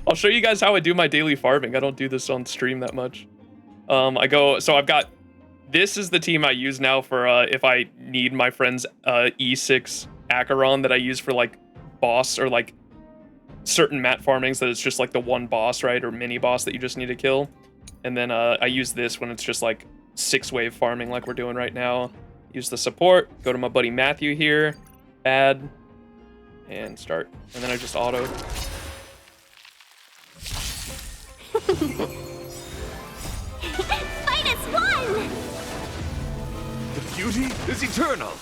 I'll show you guys how I do my daily farming. I don't do this on stream that much. So I've got, this is the team I use now for if I need my friend's E6 Acheron that I use for like boss or like certain mat farmings that it's just like the one boss, right? Or mini boss that you just need to kill. And then I use this when it's just like 6-wave farming like we're doing right now. Use the support, go to my buddy Matthew here, add, and start. And then I just auto. Minus 1! The beauty is eternal.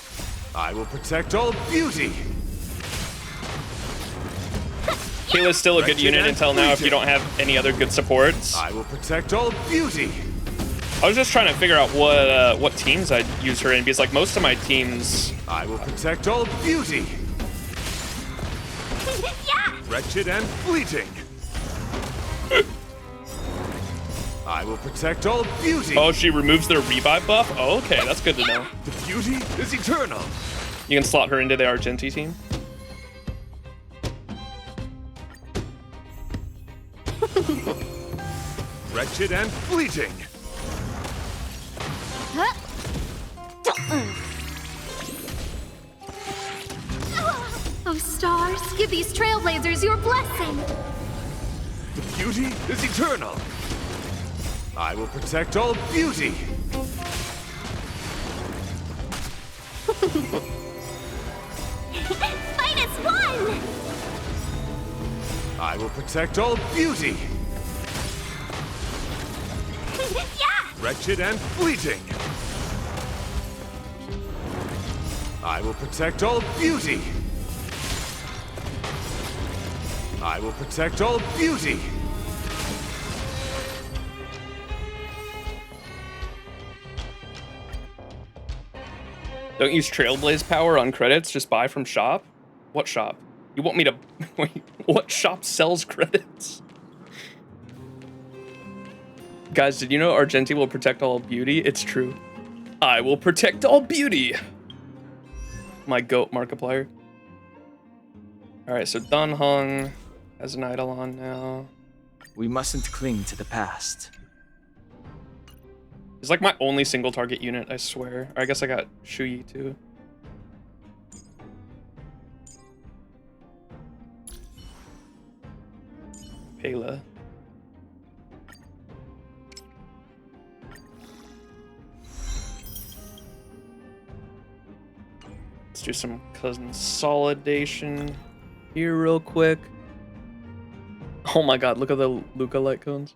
I will protect all beauty. Kayla's still a good unit until now if you don't have any other good supports. I will protect all beauty. I was just trying to figure out what teams I'd use her in, because like most of my teams... I will protect all beauty. Yeah! Wretched and fleeting. I will protect all beauty. Oh, she removes their revive buff? Oh, okay, that's good to know. The beauty is eternal. You can slot her into the Argenti team. Wretched and fleeting. Oh, stars, give these trailblazers your blessing. The beauty is eternal. I will protect all beauty. Minus 1! I will protect all beauty. Yeah! Wretched and fleeting. I will protect all beauty. I will protect all beauty. Don't use Trailblaze power on credits, just buy from shop? What shop? You want me to... Wait, what shop sells credits? Guys, did you know Argenti will protect all beauty? It's true. I will protect all beauty. My goat Markiplier. Alright, so Dunhung has an idol on now. We mustn't cling to the past. He's like my only single target unit, I swear. Or I guess I got Shuyi too. Pela. Let's do some consolidation here real quick. Oh my god, look at the Luca light cones.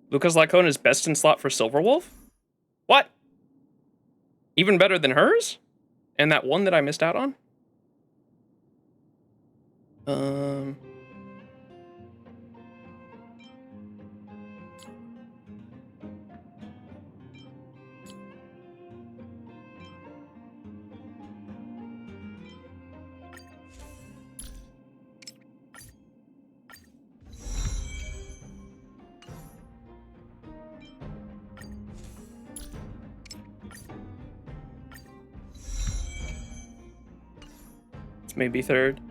Luca's Lycone is best in slot for Silverwolf? What? Even better than hers? And that one that I missed out on? Maybe third.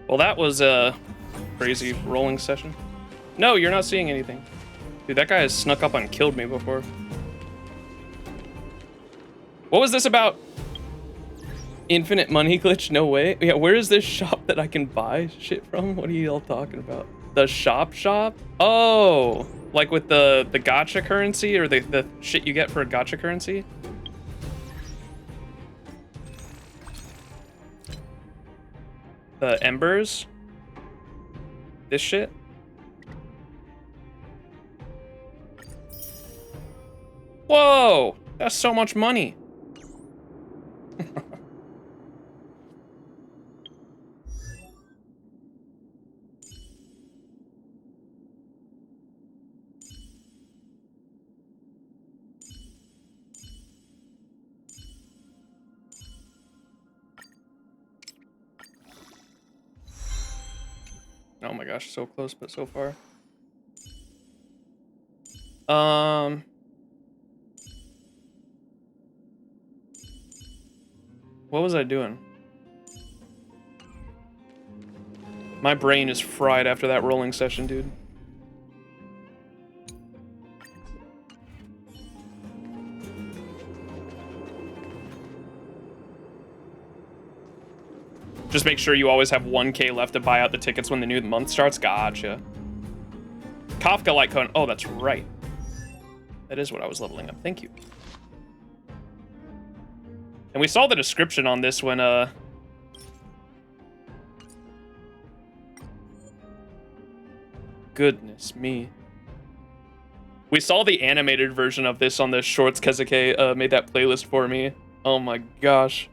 Well, that was a crazy rolling session. No, you're not seeing anything. Dude, that guy has snuck up and killed me before. What was this about? Infinite money glitch? No way. Yeah, where is this shop that I can buy shit from? What are you all talking about? The shop? Oh, like with the gacha currency or the shit you get for a gacha currency? The embers? This shit? Whoa! That's so much money. Oh my gosh, so close, but so far. What was I doing? My brain is fried after that rolling session, dude. Just make sure you always have 1K left to buy out the tickets when the new month starts. Gotcha. Kafka light cone. Oh, that's right. That is what I was leveling up. Thank you. And we saw the description on this when, Goodness me. We saw the animated version of this on the Shorts. Kezuke made that playlist for me. Oh my gosh.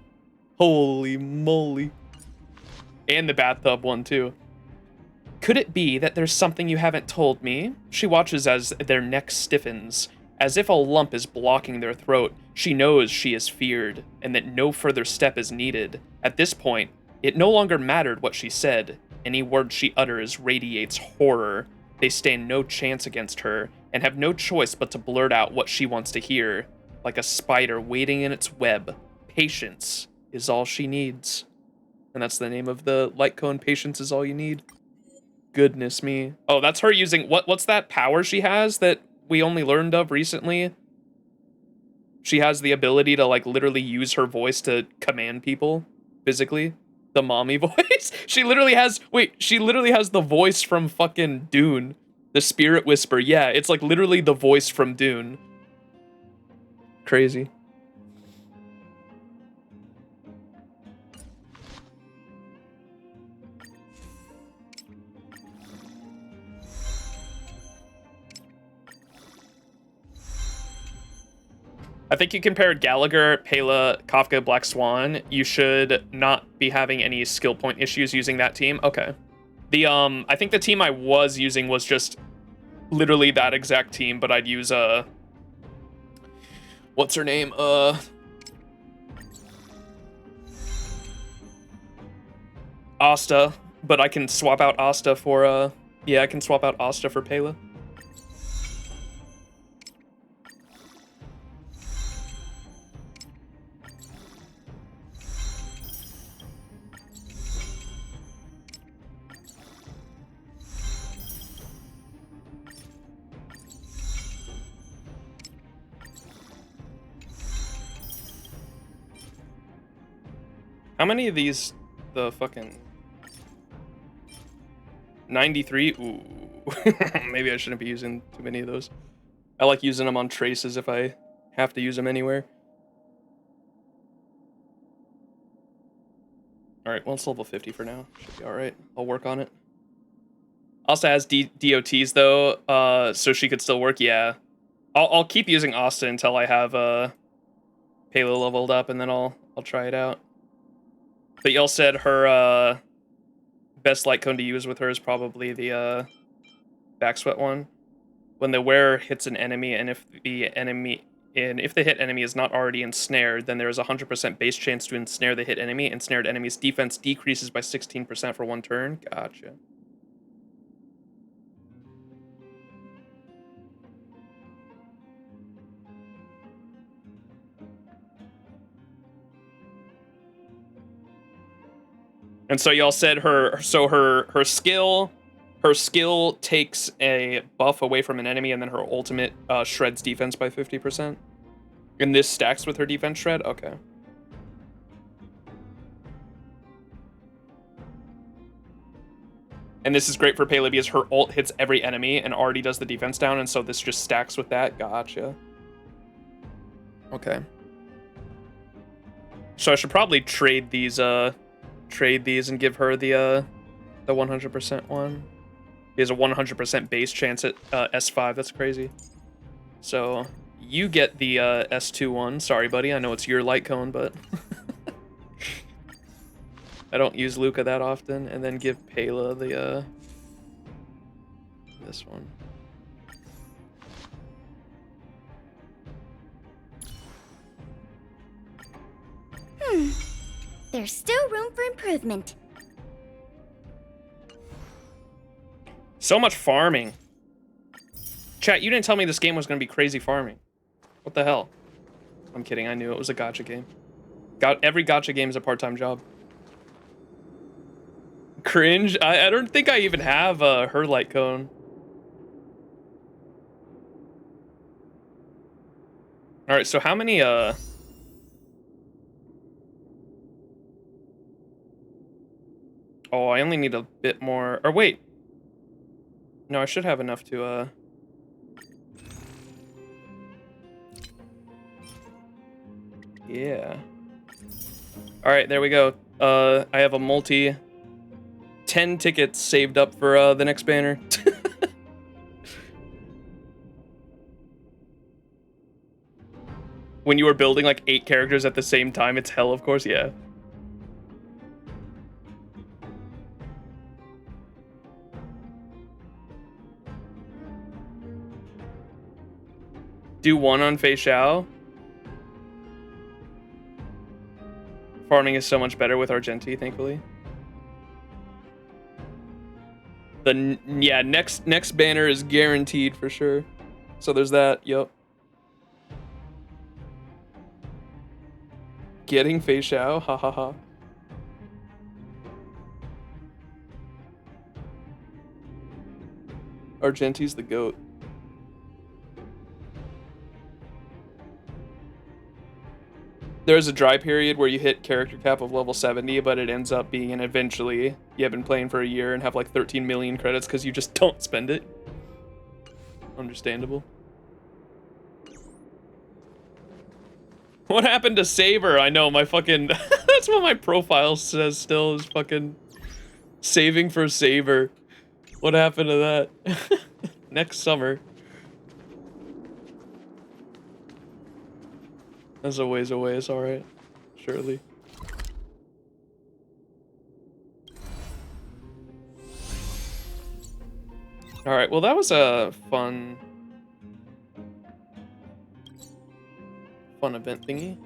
Holy moly. And the bathtub one, too. Could it be that there's something you haven't told me? She watches as their neck stiffens. As if a lump is blocking their throat, she knows she is feared, and that no further step is needed. At this point, it no longer mattered what she said. Any word she utters radiates horror. They stand no chance against her, and have no choice but to blurt out what she wants to hear. Like a spider waiting in its web, patience is all she needs. And that's the name of the light cone. Patience is all you need. Goodness me. Oh, that's her using... What's that power she has that we only learned of recently? She has the ability to, like, literally use her voice to command people physically. The mommy voice? She literally has, wait, she literally has the voice from fucking Dune. The Spirit Whisper. Yeah, it's like literally the voice from Dune. Crazy. I think you compared Gallagher, Pela, Kafka, Black Swan. You should not be having any skill point issues using that team. Okay. The I think the team I was using was just literally that exact team, but I'd use what's her name? Asta, but I can swap out Asta for yeah, I can swap out Asta for Pela. How many of these, the fucking 93? Ooh, maybe I shouldn't be using too many of those. I like using them on traces if I have to use them anywhere. All right, well, it's level 50 for now. Should be all right. I'll work on it. Asta has DOTs though, so she could still work. Yeah, I'll keep using Asta until I have Pela leveled up, and then I'll try it out. But y'all said her best light cone to use with her is probably the back sweat one. When the wearer hits an enemy, and if the hit enemy is not already ensnared, then there is a 100% base chance to ensnare the hit enemy. Ensnared enemy's defense decreases by 16% for 1 turn. Gotcha. And so y'all said her skill takes a buff away from an enemy, and then her ultimate shreds defense by 50%. And this stacks with her defense shred? Okay. And this is great for Pela because her ult hits every enemy and already does the defense down, and so this just stacks with that. Gotcha. Okay. So I should probably trade these and give her the 100% one. He has a 100% base chance at S5. That's crazy. So you get the S2 one. Sorry, buddy. I know it's your light cone, but I don't use Luca that often. And then give Pela the this one. There's still room for improvement. So much farming. Chat, you didn't tell me this game was going to be crazy farming. What the hell? I'm kidding. I knew it was a gacha game. Every gacha game is a part-time job. Cringe? I don't think I even have her light cone. All right, so how many Oh, I only need a bit more. Or wait. No, I should have enough to yeah. All right, there we go. I have a multi 10 tickets saved up for the next banner. When you were building like 8 characters at the same time, it's hell, of course, yeah. Do one on Fei Xiao. Farming is so much better with Argenti, thankfully. Yeah, next banner is guaranteed for sure. So there's that. Yup. Getting Fei Xiao. Ha ha ha. Argenti's the GOAT. There's a dry period where you hit character cap of level 70, but it ends up being an eventually you have been playing for a year and have like 13 million credits because you just don't spend it. Understandable. What happened to Saber? I know, my fucking... That's what my profile says still, is fucking saving for Saber. What happened to that? Next summer. That's a ways away, it's alright. Surely. Alright, well that was a fun event thingy.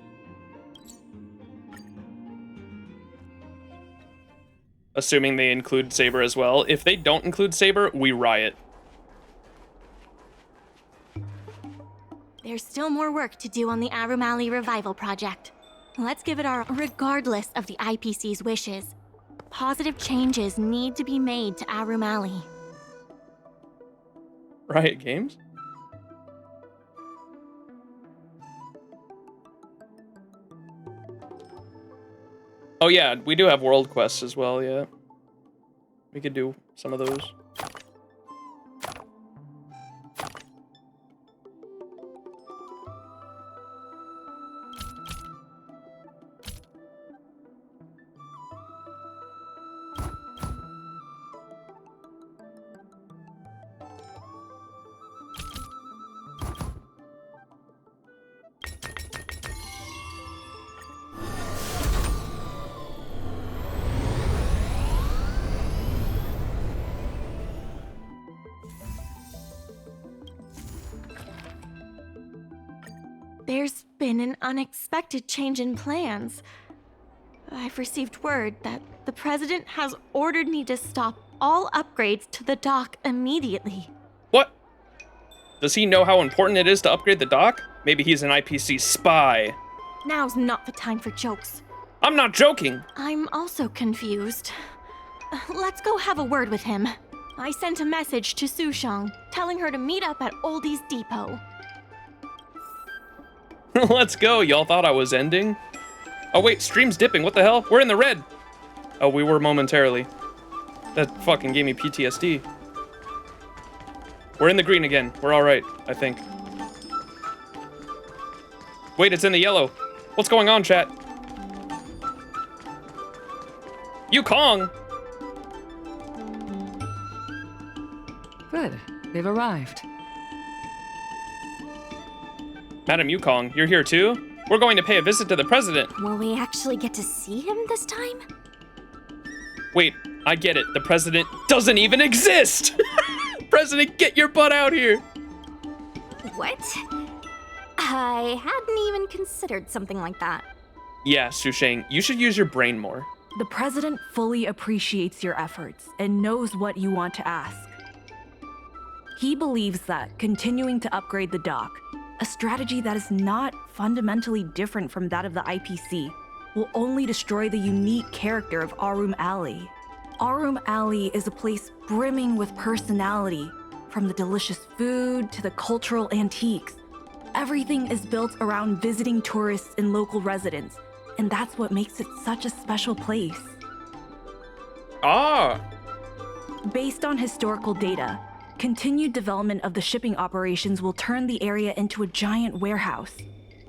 Assuming they include Saber as well. If they don't include Saber, we riot. There's still more work to do on the Aurum Alley revival project. Let's give it our regardless of the IPC's wishes. Positive changes need to be made to Aurum Alley. Riot Games? Oh yeah, we do have world quests as well, yeah. We could do some of those. There's been an unexpected change in plans. I've received word that the president has ordered me to stop all upgrades to the dock immediately. What? Does he know how important it is to upgrade the dock? Maybe he's an IPC spy. Now's not the time for jokes. I'm not joking. I'm also confused. Let's go have a word with him. I sent a message to Sushang, telling her to meet up at Oldie's Depot. Let's go. Y'all thought I was ending? Oh wait, stream's dipping. What the hell? We're in the red. Oh, we were momentarily. That fucking gave me PTSD. We're in the green again. We're all right, I think. Wait, it's in the yellow. What's going on, chat? Yukong! Good. They've arrived. Madam Yukong, you're here too? We're going to pay a visit to the president. Will we actually get to see him this time? Wait, I get it. The president doesn't even exist! President, get your butt out here! What? I hadn't even considered something like that. Yeah, Sushang, you should use your brain more. The president fully appreciates your efforts and knows what you want to ask. He believes that continuing to upgrade the dock, a strategy that is not fundamentally different from that of the IPC, will only destroy the unique character of Aurum Alley. Aurum Alley is a place brimming with personality, from the delicious food to the cultural antiques. Everything is built around visiting tourists and local residents, and that's what makes it such a special place. Ah! Based on historical data, continued development of the shipping operations will turn the area into a giant warehouse.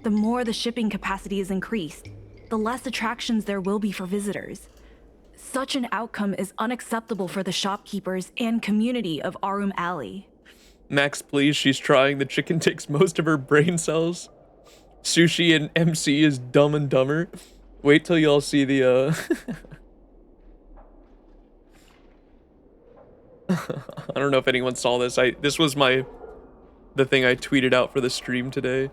The more the shipping capacity is increased, the less attractions there will be for visitors. Such an outcome is unacceptable for the shopkeepers and community of Aurum Alley. Max, please, she's trying. The chicken takes most of her brain cells. Sushi and MC is Dumb and Dumber. Wait till y'all see the, I don't know if anyone saw this. This was the thing I tweeted out for the stream today.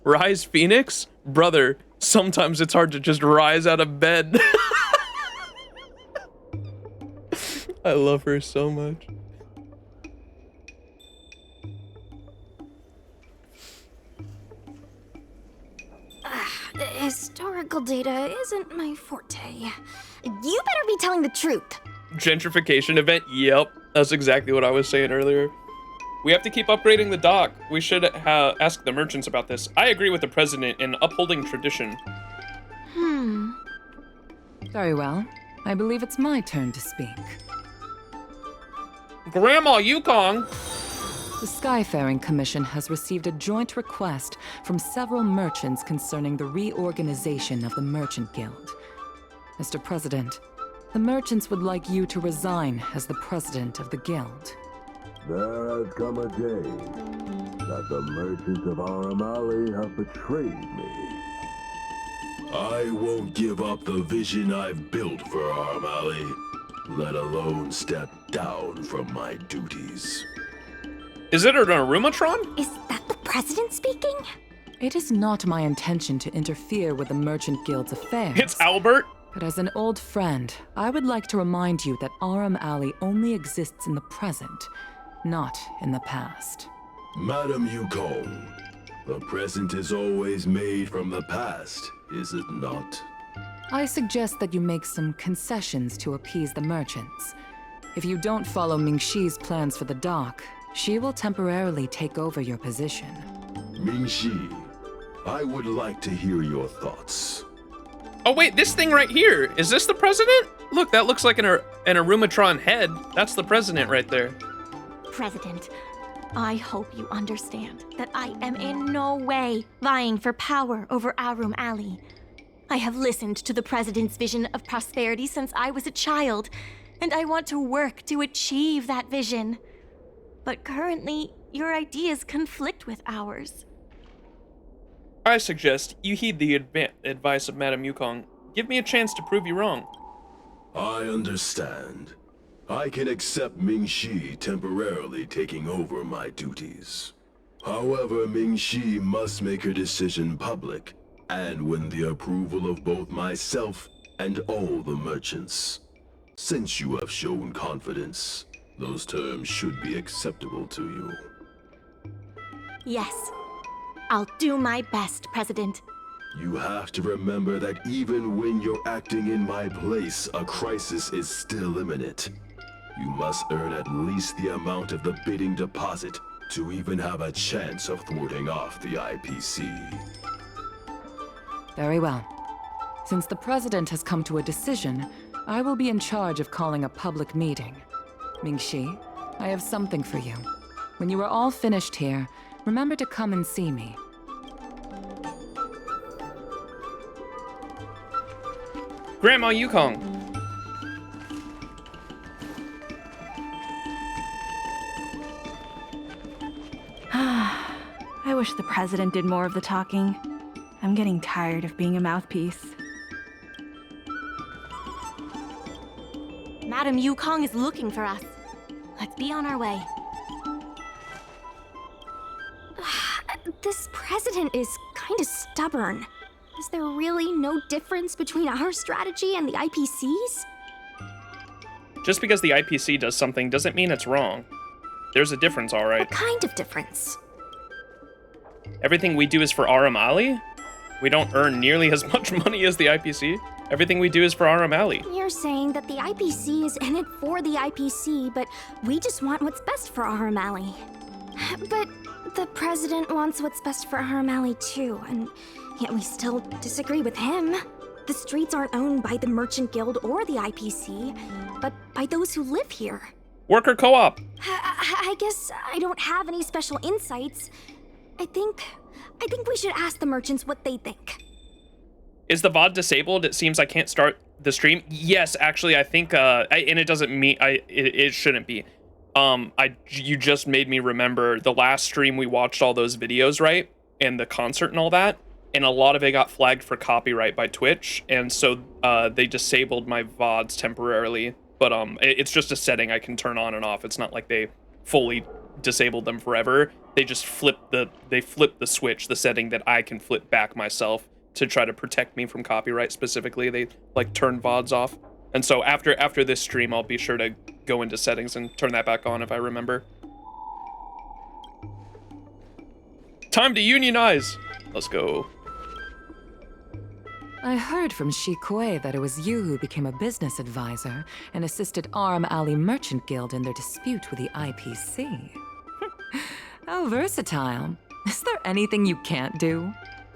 Rise Phoenix? Brother, sometimes it's hard to just rise out of bed. I love her so much. Historical data isn't my forte. You better be telling the truth. Gentrification event. Yep, that's exactly what I was saying earlier. We have to keep upgrading the dock. We should ask the merchants about this. I agree with the president in upholding tradition. Very well. I believe it's my turn to speak. Grandma Yukong! The Skyfaring Commission has received a joint request from several merchants concerning the reorganization of the Merchant Guild. Mr. President, the merchants would like you to resign as the president of the guild. There has come a day that the merchants of Aurum Alley have betrayed me. I won't give up the vision I've built for Aurum Alley, let alone step down from my duties. Is it an Arumatron? Is that the president speaking? It is not my intention to interfere with the Merchant Guild's affairs. It's Albert. But as an old friend, I would like to remind you that Aurum Alley only exists in the present, not in the past. Madam Yukong, the present is always made from the past, is it not? I suggest that you make some concessions to appease the merchants. If you don't follow Mingxi's plans for the dock, she will temporarily take over your position. Mingxi, I would like to hear your thoughts. Oh wait, this thing right here, is this the president? Look, that looks like an Arumatron head. That's the president right there. President, I hope you understand that I am in no way vying for power over Aurum Alley. I have listened to the president's vision of prosperity since I was a child, and I want to work to achieve that vision. But currently, your ideas conflict with ours. I suggest you heed the advice of Madame Yukong. Give me a chance to prove you wrong. I understand. I can accept Mingxi temporarily taking over my duties. However, Mingxi must make her decision public and win the approval of both myself and all the merchants. Since you have shown confidence, those terms should be acceptable to you. Yes, I'll do my best, President. You have to remember that even when you're acting in my place, a crisis is still imminent. You must earn at least the amount of the bidding deposit to even have a chance of thwarting off the IPC. Very well. Since the president has come to a decision, I will be in charge of calling a public meeting. Mingxi, I have something for you. When you are all finished here, remember to come and see me. Grandma Yukong. I wish the president did more of the talking. I'm getting tired of being a mouthpiece. Madame Yukong is looking for us. Let's be on our way. This president is kinda stubborn. Is there really no difference between our strategy and the IPC's? Just because the IPC does something doesn't mean it's wrong. There's a difference, all right. What kind of difference? Everything we do is for Aurum Alley. We don't earn nearly as much money as the IPC. Everything we do is for Aurum Alley. You're saying that the IPC is in it for the IPC, but we just want what's best for Aurum Alley. But the president wants what's best for Aurum Alley too, and yet we still disagree with him. The streets aren't owned by the Merchant Guild or the IPC, but by those who live here. Worker co-op. I guess I don't have any special insights. I think we should ask the merchants what they think. Is the VOD disabled? It seems I can't start the stream. Yes, actually, I think, and it doesn't mean, it shouldn't be. You just made me remember the last stream we watched all those videos, right? And the concert and all that. And a lot of it got flagged for copyright by Twitch. And so, they disabled my VODs temporarily. But, it's just a setting I can turn on and off. It's not like they fully disabled them forever. They just flipped the switch, the setting that I can flip back myself to try to protect me from copyright specifically. They like turn VODs off. And so after this stream, I'll be sure to go into settings and turn that back on if I remember. Time to unionize. Let's go. I heard from Shi Kuei that it was you who became a business advisor and assisted Aurum Alley Merchant Guild in their dispute with the IPC. How versatile. Is there anything you can't do?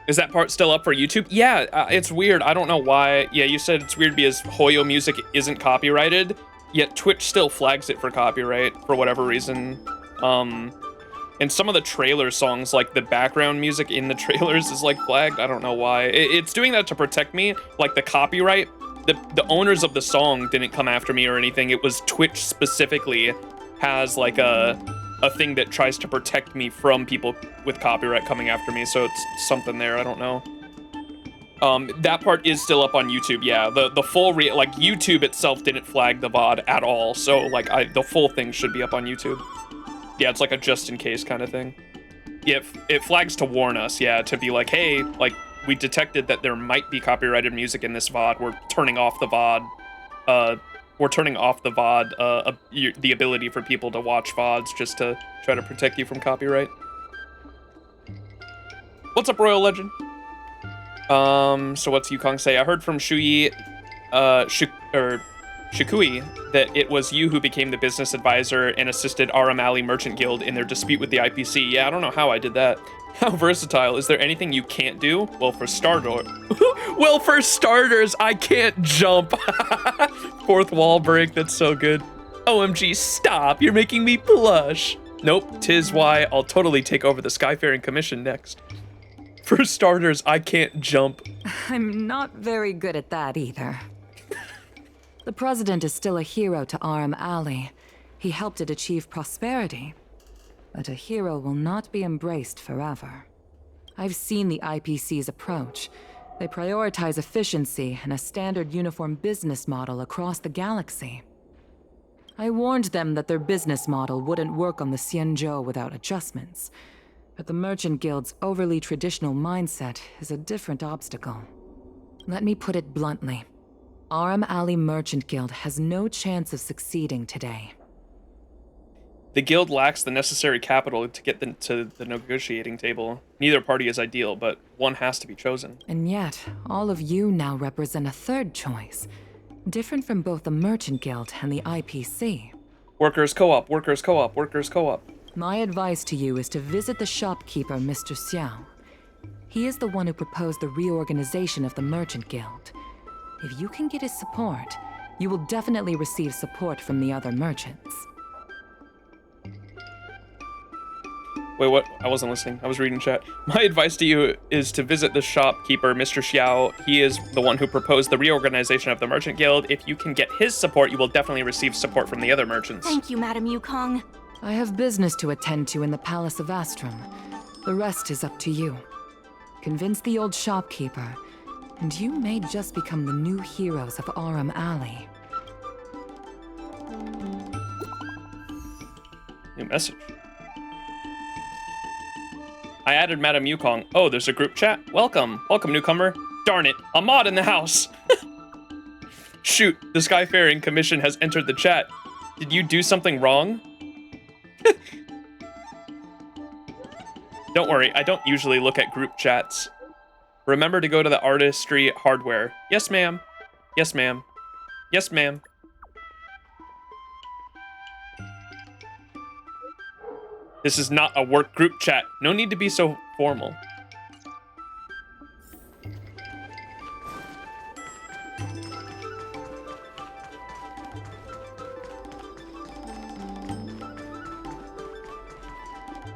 Is that part still up for YouTube? Yeah, it's weird. I don't know why. Yeah, you said it's weird because Hoyo music isn't copyrighted, yet Twitch still flags it for copyright for whatever reason. And some of the trailer songs, like the background music in the trailers is like flagged. I don't know why. It's doing that to protect me, like the copyright. The owners of the song didn't come after me or anything. It was Twitch specifically has like a thing that tries to protect me from people with copyright coming after me, so it's something there, I don't know. That part is still up on YouTube, yeah. The full like YouTube itself didn't flag the VOD at all, so like the full thing should be up on YouTube. Yeah, it's like a just in case kind of thing. Yeah, it flags to warn us, yeah, to be like, hey, like we detected that there might be copyrighted music in this VOD. We're turning off the VOD. We're turning off the VOD, the ability for people to watch VODs just to try to protect you from copyright. What's up, Royal Legend? So what's Yukong say? I heard from Shikui that it was you who became the business advisor and assisted Aurum Alley Merchant Guild in their dispute with the IPC. Yeah, I don't know how I did that. How versatile. Is there anything you can't do? Well, for starters, I can't jump. Fourth wall break, that's so good. OMG, stop, you're making me blush. Nope, 'tis why I'll totally take over the Skyfaring Commission next. For starters, I can't jump. I'm not very good at that either. The president is still a hero to Aurum Alley. He helped it achieve prosperity. But a hero will not be embraced forever. I've seen the IPC's approach. They prioritize efficiency and a standard uniform business model across the galaxy. I warned them that their business model wouldn't work on the XianZhou without adjustments. But the Merchant Guild's overly traditional mindset is a different obstacle. Let me put it bluntly. Aurum Alley Merchant Guild has no chance of succeeding today. The guild lacks the necessary capital to get to the negotiating table. Neither party is ideal, but one has to be chosen. And yet, all of you now represent a third choice, different from both the Merchant Guild and the IPC. Workers co-op, workers co-op, workers co-op. My advice to you is to visit the shopkeeper, Mr. Xiao. He is the one who proposed the reorganization of the Merchant Guild. If you can get his support, you will definitely receive support from the other merchants. Wait, what? I wasn't listening. I was reading chat. My advice to you is to visit the shopkeeper, Mr. Xiao. He is the one who proposed the reorganization of the Merchant Guild. If you can get his support, you will definitely receive support from the other merchants. Thank you, Madam Yukong. I have business to attend to in the Palace of Astrum. The rest is up to you. Convince the old shopkeeper, and you may just become the new heroes of Aurum Alley. New message. I added Madam Yukong. Oh, there's a group chat? Welcome. Welcome, newcomer. Darn it, a mod in the house. Shoot, the Skyfaring Commission has entered the chat. Did you do something wrong? Don't worry, I don't usually look at group chats. Remember to go to the artistry hardware. Yes, ma'am. Yes, ma'am. Yes, ma'am. This is not a work group chat. No need to be so formal.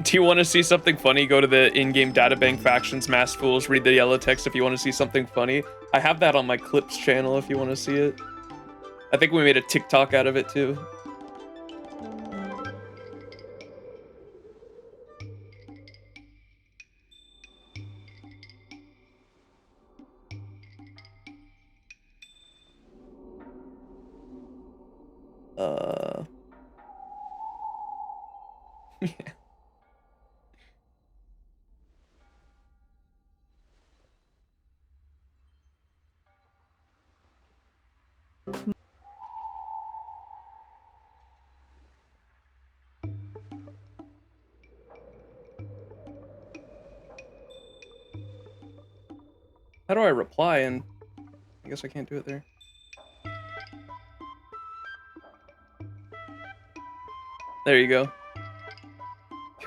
Do you want to see something funny? Go to the in-game databank factions, mass fools, read the yellow text if you want to see something funny. I have that on my clips channel if you want to see it. I think we made a TikTok out of it too. Yeah. How do I reply and I guess I can't do it there. There you go.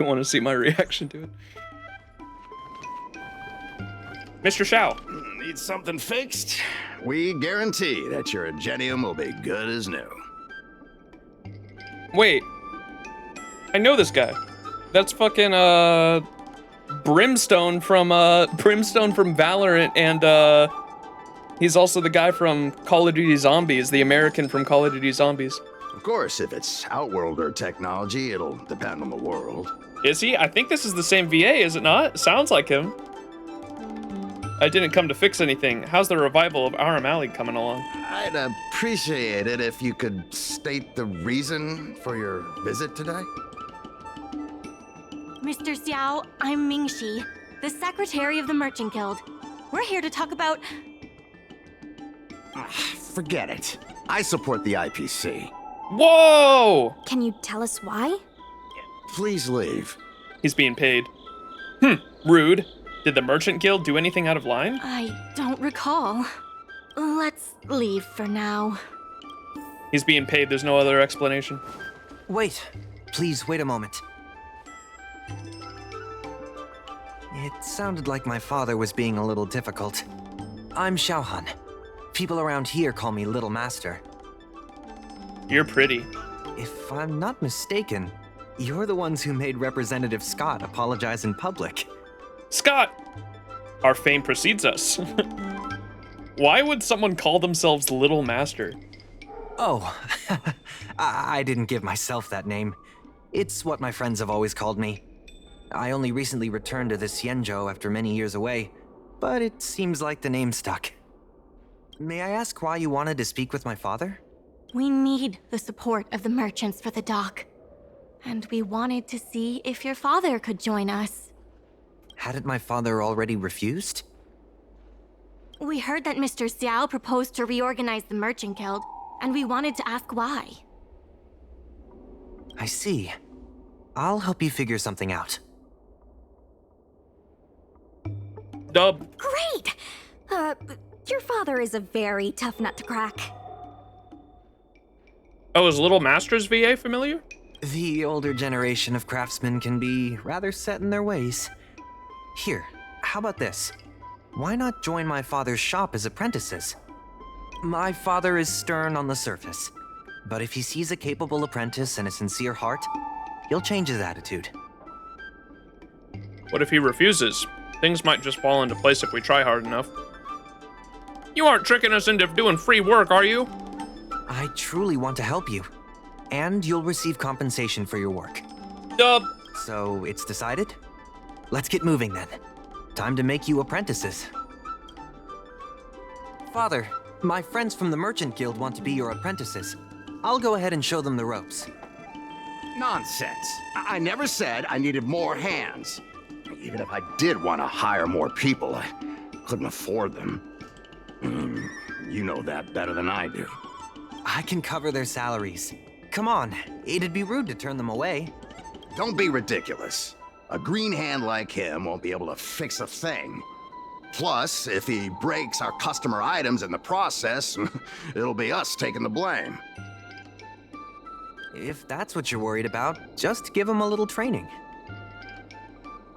You want to see my reaction to it? Mr. Shao. Need something fixed? We guarantee that your Ingenium will be good as new. Wait. I know this guy. That's fucking Brimstone from Valorant, and he's also the guy from Call of Duty Zombies, the American from Call of Duty Zombies. Of course, if it's Outworlder technology, it'll depend on the world. Is he? I think this is the same VA, is it not? Sounds like him. I didn't come to fix anything. How's the revival of Aurum Alley coming along? I'd appreciate it if you could state the reason for your visit today. Mr. Xiao, I'm Mingxi, the secretary of the Merchant Guild. We're here to talk about... Forget it. I support the IPC. Whoa! Can you tell us why? Please leave. He's being paid. Rude. Did the Merchant Guild do anything out of line? I don't recall. Let's leave for now. He's being paid, there's no other explanation. Wait. Please, wait a moment. It sounded like my father was being a little difficult. I'm Xiaohan. People around here call me Little Master. You're pretty. If I'm not mistaken, you're the ones who made Representative Scott apologize in public. Scott! Our fame precedes us. Why would someone call themselves Little Master? Oh, I didn't give myself that name. It's what my friends have always called me. I only recently returned to the XianZhou after many years away, but it seems like the name stuck. May I ask why you wanted to speak with my father? We need the support of the merchants for the dock. And we wanted to see if your father could join us. Hadn't my father already refused? We heard that Mr. Xiao proposed to reorganize the Merchant Guild, and we wanted to ask why. I see. I'll help you figure something out. Dub. Great! Your father is a very tough nut to crack. Oh, is Little Master's VA familiar? The older generation of craftsmen can be rather set in their ways. Here, how about this? Why not join my father's shop as apprentices? My father is stern on the surface, but if he sees a capable apprentice and a sincere heart, he'll change his attitude. What if he refuses? Things might just fall into place if we try hard enough. You aren't tricking us into doing free work, are you? I truly want to help you, and you'll receive compensation for your work. Dub. So it's decided? Let's get moving then. Time to make you apprentices. Father, my friends from the Merchant Guild want to be your apprentices. I'll go ahead and show them the ropes. Nonsense. I never said I needed more hands. Even if I did want to hire more people, I couldn't afford them. You know that better than I do. I can cover their salaries. Come on, it'd be rude to turn them away. Don't be ridiculous. A green hand like him won't be able to fix a thing. Plus, if he breaks our customer items in the process, it'll be us taking the blame. If that's what you're worried about, just give him a little training.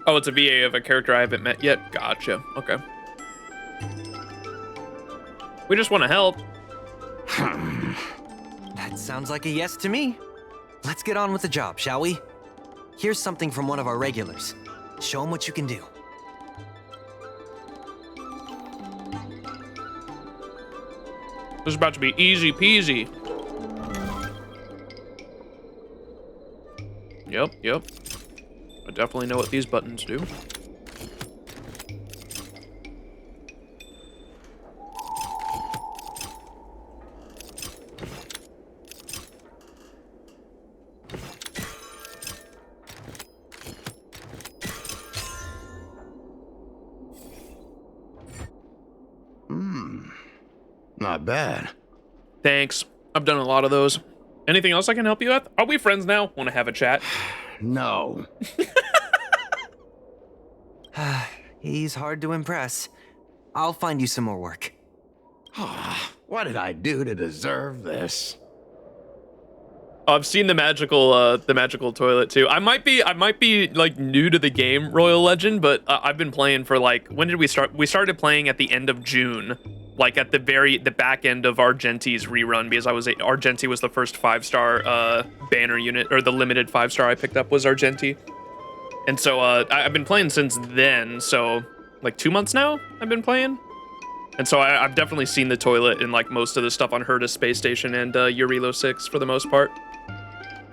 Oh, it's a VA of a character I haven't met yet. Gotcha. Okay. We just want to help. That sounds like a yes to me. Let's get on with the job, shall we? Here's something from one of our regulars. Show him what you can do. This is about to be easy peasy. Yep. I definitely know what these buttons do. Not bad. Thanks. I've done a lot of those. Anything else I can help you with? Are we friends now? Want to have a chat? No. He's hard to impress. I'll find you some more work. What did I do to deserve this? I've seen the magical toilet too. I might be like new to the game, Royal Legend, but I've been playing for like, when did we start? We started playing at the end of June, like at the back end of Argenti's rerun, because Argenti was the first 5-star banner unit, or the limited 5-star I picked up was Argenti, and so I've been playing since then. So like 2 months now I've been playing. And so I've definitely seen the toilet in like most of the stuff on Herta Space Station and Eurilo 6 for the most part.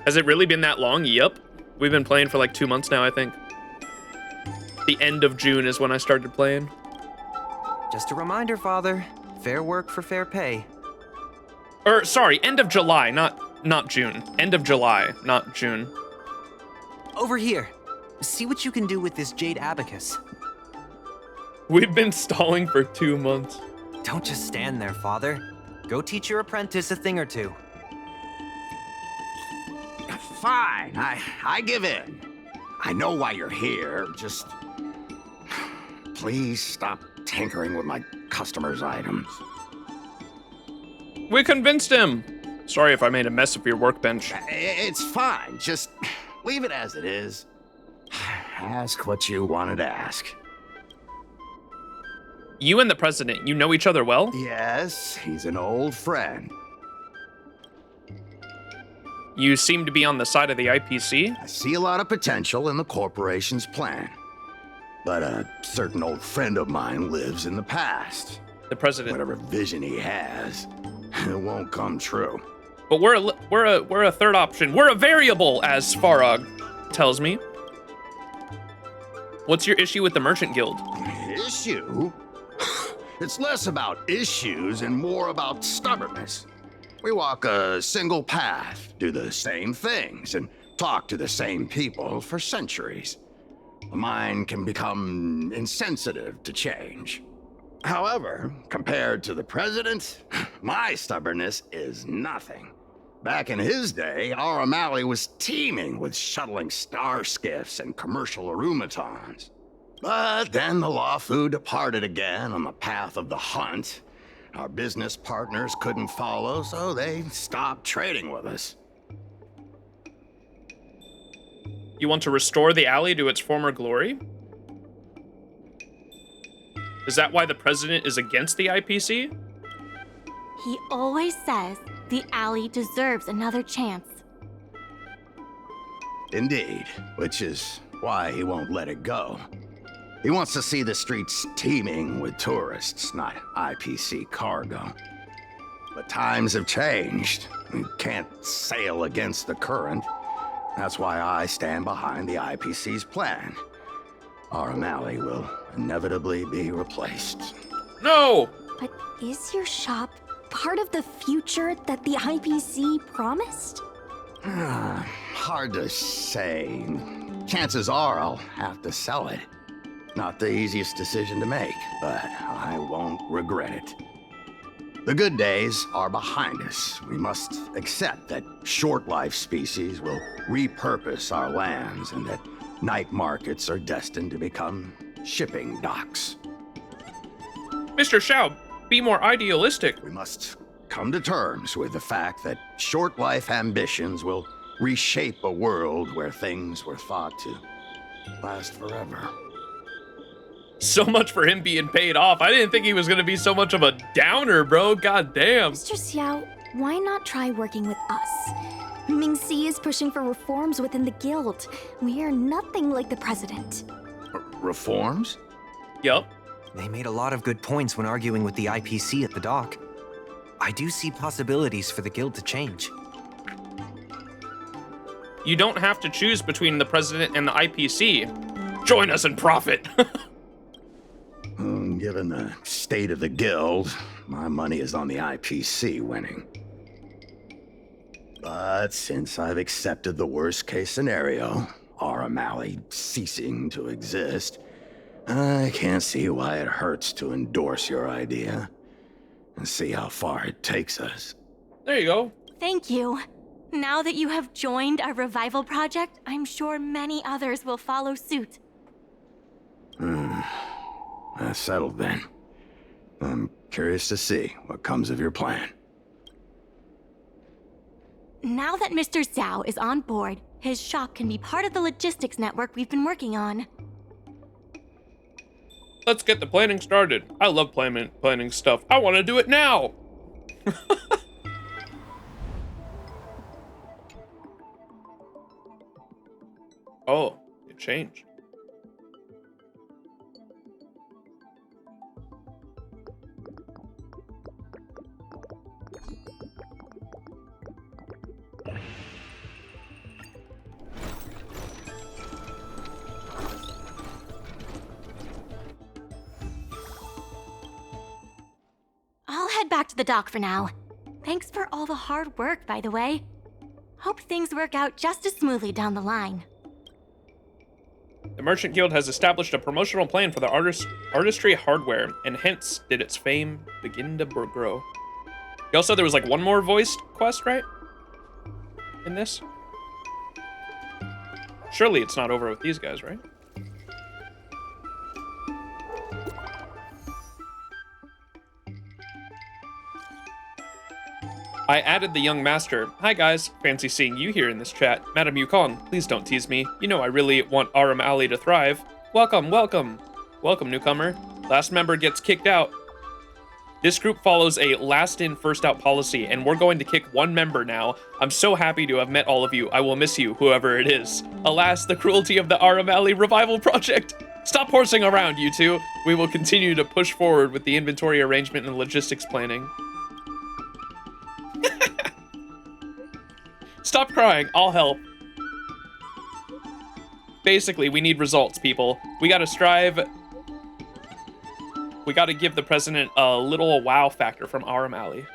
Has it really been that long? Yep. We've been playing for like 2 months now, I think. The end of June is when I started playing. Just a reminder, Father. Fair work for fair pay. Or, sorry, end of July, not June. End of July, not June. Over here. See what you can do with this jade abacus. We've been stalling for 2 months. Don't just stand there, Father. Go teach your apprentice a thing or two. Fine, I give in. I know why you're here, just... Please stop tinkering with my customers' items. We convinced him. Sorry if I made a mess of your workbench. It's fine, just leave it as it is. Ask what you wanted to ask. You and the president, you know each other well? Yes, he's an old friend. You seem to be on the side of the IPC? I see a lot of potential in the corporation's plan. But a certain old friend of mine lives in the past. The president. Whatever vision he has, it won't come true. But we're a third option. We're a variable, as Farog tells me. What's your issue with the Merchant Guild? Issue? It's less about issues and more about stubbornness. We walk a single path, do the same things, and talk to the same people for centuries. The mind can become insensitive to change. However, compared to the president, my stubbornness is nothing. Back in his day, Aurum Alley was teeming with shuttling star skiffs and commercial automatons. But then the Luofu departed again on the path of the hunt. Our business partners couldn't follow, so they stopped trading with us. You want to restore the alley to its former glory? Is that why the president is against the IPC? He always says the alley deserves another chance. Indeed, which is why he won't let it go. He wants to see the streets teeming with tourists, not IPC cargo. But times have changed. We can't sail against the current. That's why I stand behind the IPC's plan. Aurum Alley will inevitably be replaced. No! But is your shop part of the future that the IPC promised? Hard to say. Chances are I'll have to sell it. Not the easiest decision to make, but I won't regret it. The good days are behind us. We must accept that short-life species will repurpose our lands and that night markets are destined to become shipping docks. Mr. Xiao, be more idealistic. We must come to terms with the fact that short-life ambitions will reshape a world where things were thought to last forever. So much for him being paid off. I didn't think he was gonna be so much of a downer, bro. God damn. Mr. Xiao, why not try working with us? Mingxi is pushing for reforms within the guild. We are nothing like the president. Reforms? Yup. They made a lot of good points when arguing with the IPC at the dock. I do see possibilities for the guild to change. You don't have to choose between the president and the IPC. Join us and profit. Given the state of the guild, my money is on the IPC winning. But since I've accepted the worst-case scenario, Aurum Alley ceasing to exist, I can't see why it hurts to endorse your idea and see how far it takes us. There you go. Thank you. Now that you have joined our revival project, I'm sure many others will follow suit. That's settled then. I'm curious to see what comes of your plan. Now that Mr. Zhao is on board, his shop can be part of the logistics network we've been working on. Let's get the planning started. I love planning stuff. I want to do it now. Oh, it changed. I'll head back to the dock for now. Thanks for all the hard work, by the way. Hope things work out just as smoothly down the line. The Merchant Guild has established a promotional plan for the artistry hardware, and hence did its fame begin to grow. Also, there was like one more voiced quest, right? In this? Surely it's not over with these guys, right? I added the young master. Hi guys, fancy seeing you here in this chat. Madam Yukong, please don't tease me. You know I really want Aurum Alley to thrive. Welcome, welcome. Welcome, newcomer. Last member gets kicked out. This group follows a last in, first out policy, and we're going to kick one member now. I'm so happy to have met all of you. I will miss you, whoever it is. Alas, the cruelty of the Aurum Alley revival project. Stop horsing around, you two. We will continue to push forward with the inventory arrangement and logistics planning. Stop crying, I'll help. Basically, we need results, people. We gotta strive. We gotta give the president a little wow factor from Aurum Alley.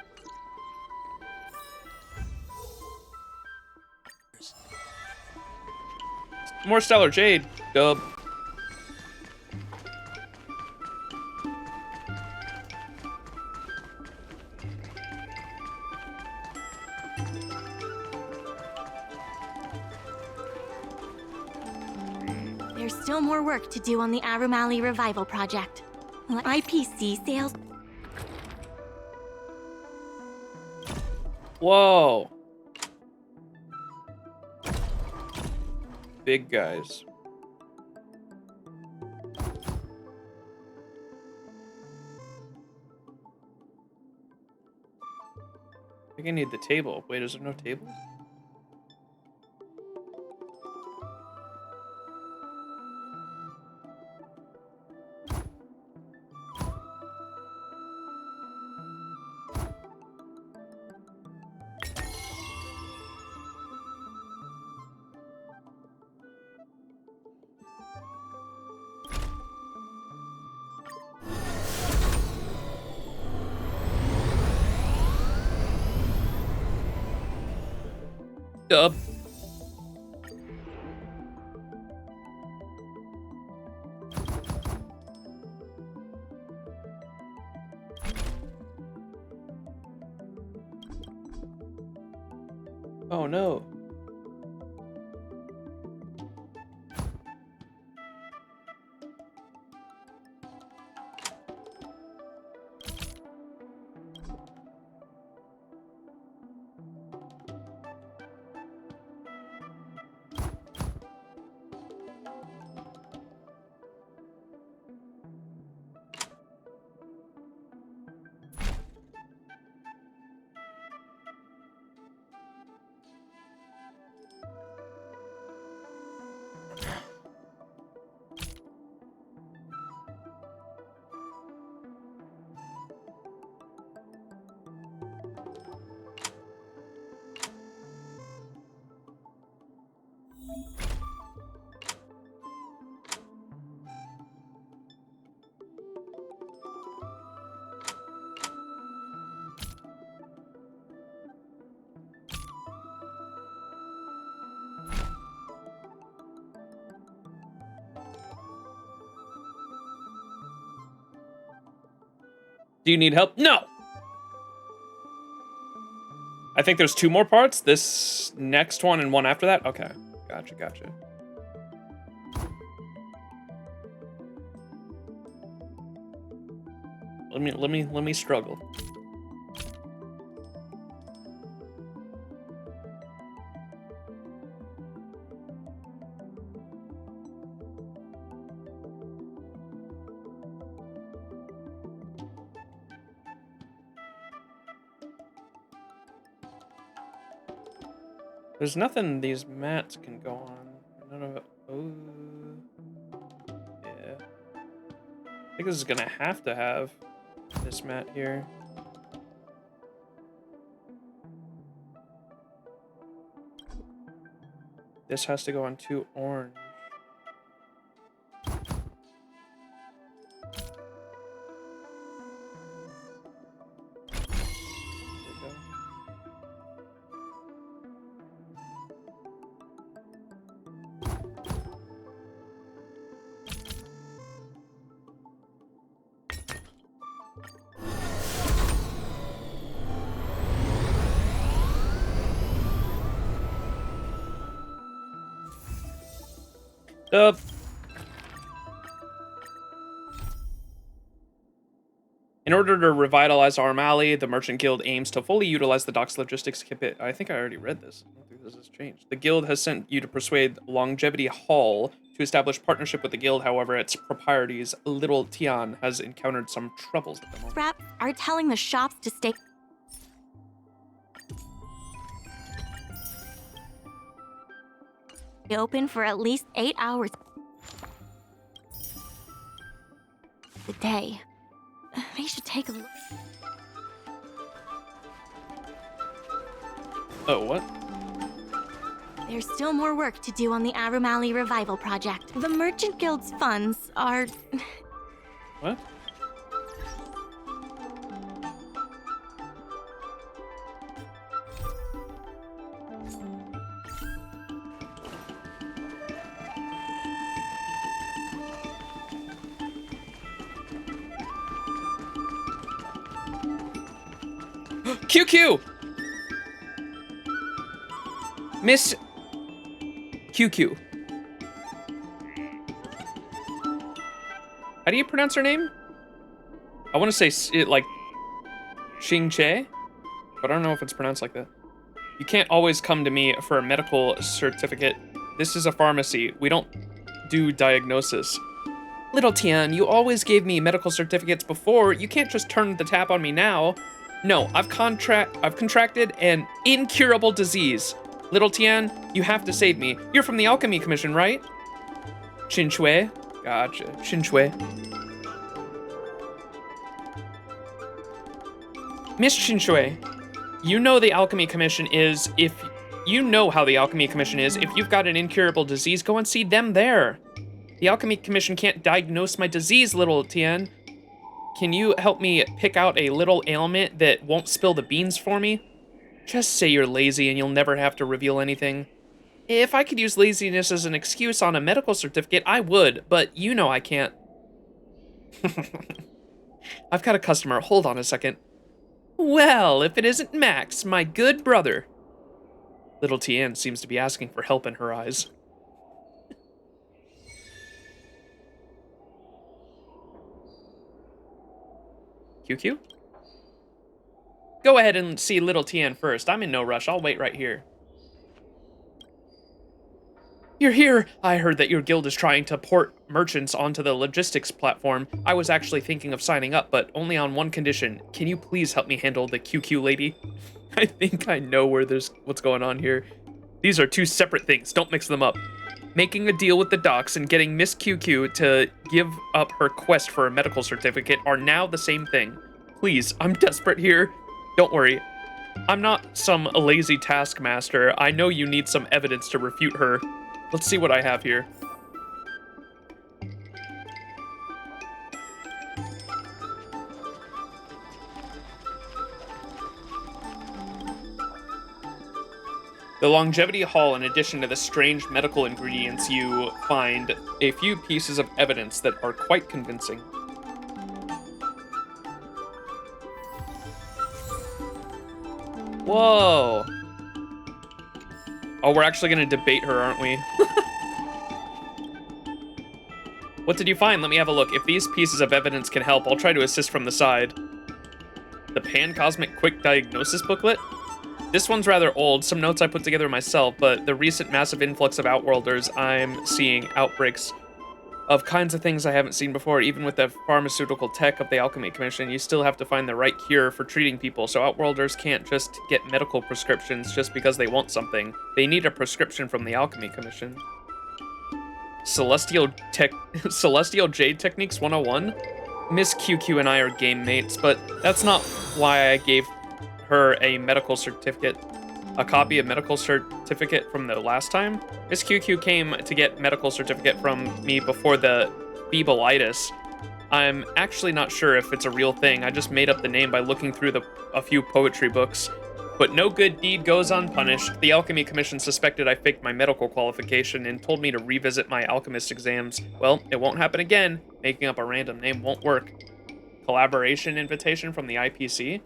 More Stellar Jade, dub. There's still more work to do on the Aurum Alley revival project. IPC sales. Whoa. Big guys. I think I need the table. Wait, is there no table? Dub. Oh no. Do you need help? No! I think there's 2 more parts. This next one and one after that? Okay. Gotcha, gotcha. Let me struggle. There's nothing these mats can go on. None of it. Oh. Yeah. I think this is gonna have to have this mat here. This has to go on 2 orange. In order to revitalize Aurum Alley, the Merchant Guild aims to fully utilize the dock's logistics kit. I think I already read this. I don't think this has changed. The guild has sent you to persuade Longevity Hall to establish partnership with the guild. However, its proprieties, Little Tian, has encountered some troubles at the moment. Reps are telling the shops to stay open for at least 8 hours a day. They should take a look. Oh, what? There's still more work to do on the Aurum Alley revival project. The Merchant Guild's funds are... What? QQ! Miss QQ. How do you pronounce her name? I want to say it like Xing Che, but I don't know if it's pronounced like that. You can't always come to me for a medical certificate. This is a pharmacy. We don't do diagnosis. Little Tian, you always gave me medical certificates before. You can't just turn the tap on me now. No, I've contracted an incurable disease. Little Tian, you have to save me. You're from the Alchemy Commission, right? Qin Shui. Gotcha. Qin Shui. Miss Qin Shui, you know the Alchemy Commission is if... You know how the Alchemy Commission is. If you've got an incurable disease, go and see them there. The Alchemy Commission can't diagnose my disease, Little Tian. Can you help me pick out a little ailment that won't spill the beans for me? Just say you're lazy and you'll never have to reveal anything. If I could use laziness as an excuse on a medical certificate, I would, but you know I can't. I've got a customer. Hold on a second. Well, if it isn't Max, my good brother. Little Tian seems to be asking for help in her eyes. QQ? Go ahead and see Little Tian first. I'm in no rush. I'll wait right here. You're here! I heard that your guild is trying to port merchants onto the logistics platform. I was actually thinking of signing up, but only on one condition. Can you please help me handle the QQ lady? I think I know what's going on here. These are 2 separate things. Don't mix them up. Making a deal with the docks and getting Miss QQ to give up her quest for a medical certificate are now the same thing. Please, I'm desperate here. Don't worry. I'm not some lazy taskmaster. I know you need some evidence to refute her. Let's see what I have here. The Longevity Hall, in addition to the strange medical ingredients, you find a few pieces of evidence that are quite convincing. Whoa. Oh, we're actually going to debate her, aren't we? What did you find? Let me have a look. If these pieces of evidence can help, I'll try to assist from the side. The Pan-Cosmic Quick Diagnosis booklet? This one's rather old, some notes I put together myself, but the recent massive influx of Outworlders, I'm seeing outbreaks of kinds of things I haven't seen before. Even with the pharmaceutical tech of the Alchemy Commission, you still have to find the right cure for treating people, so Outworlders can't just get medical prescriptions just because they want something. They need a prescription from the Alchemy Commission. Celestial Jade Techniques 101? Miss QQ and I are game mates, but that's not why I gave her a medical certificate. A copy of medical certificate from the last time? Miss QQ came to get medical certificate from me before the Phoebleitis. I'm actually not sure if it's a real thing. I just made up the name by looking through a few poetry books. But no good deed goes unpunished. The Alchemy Commission suspected I faked my medical qualification and told me to revisit my alchemist exams. Well, it won't happen again. Making up a random name won't work. Collaboration invitation from the IPC?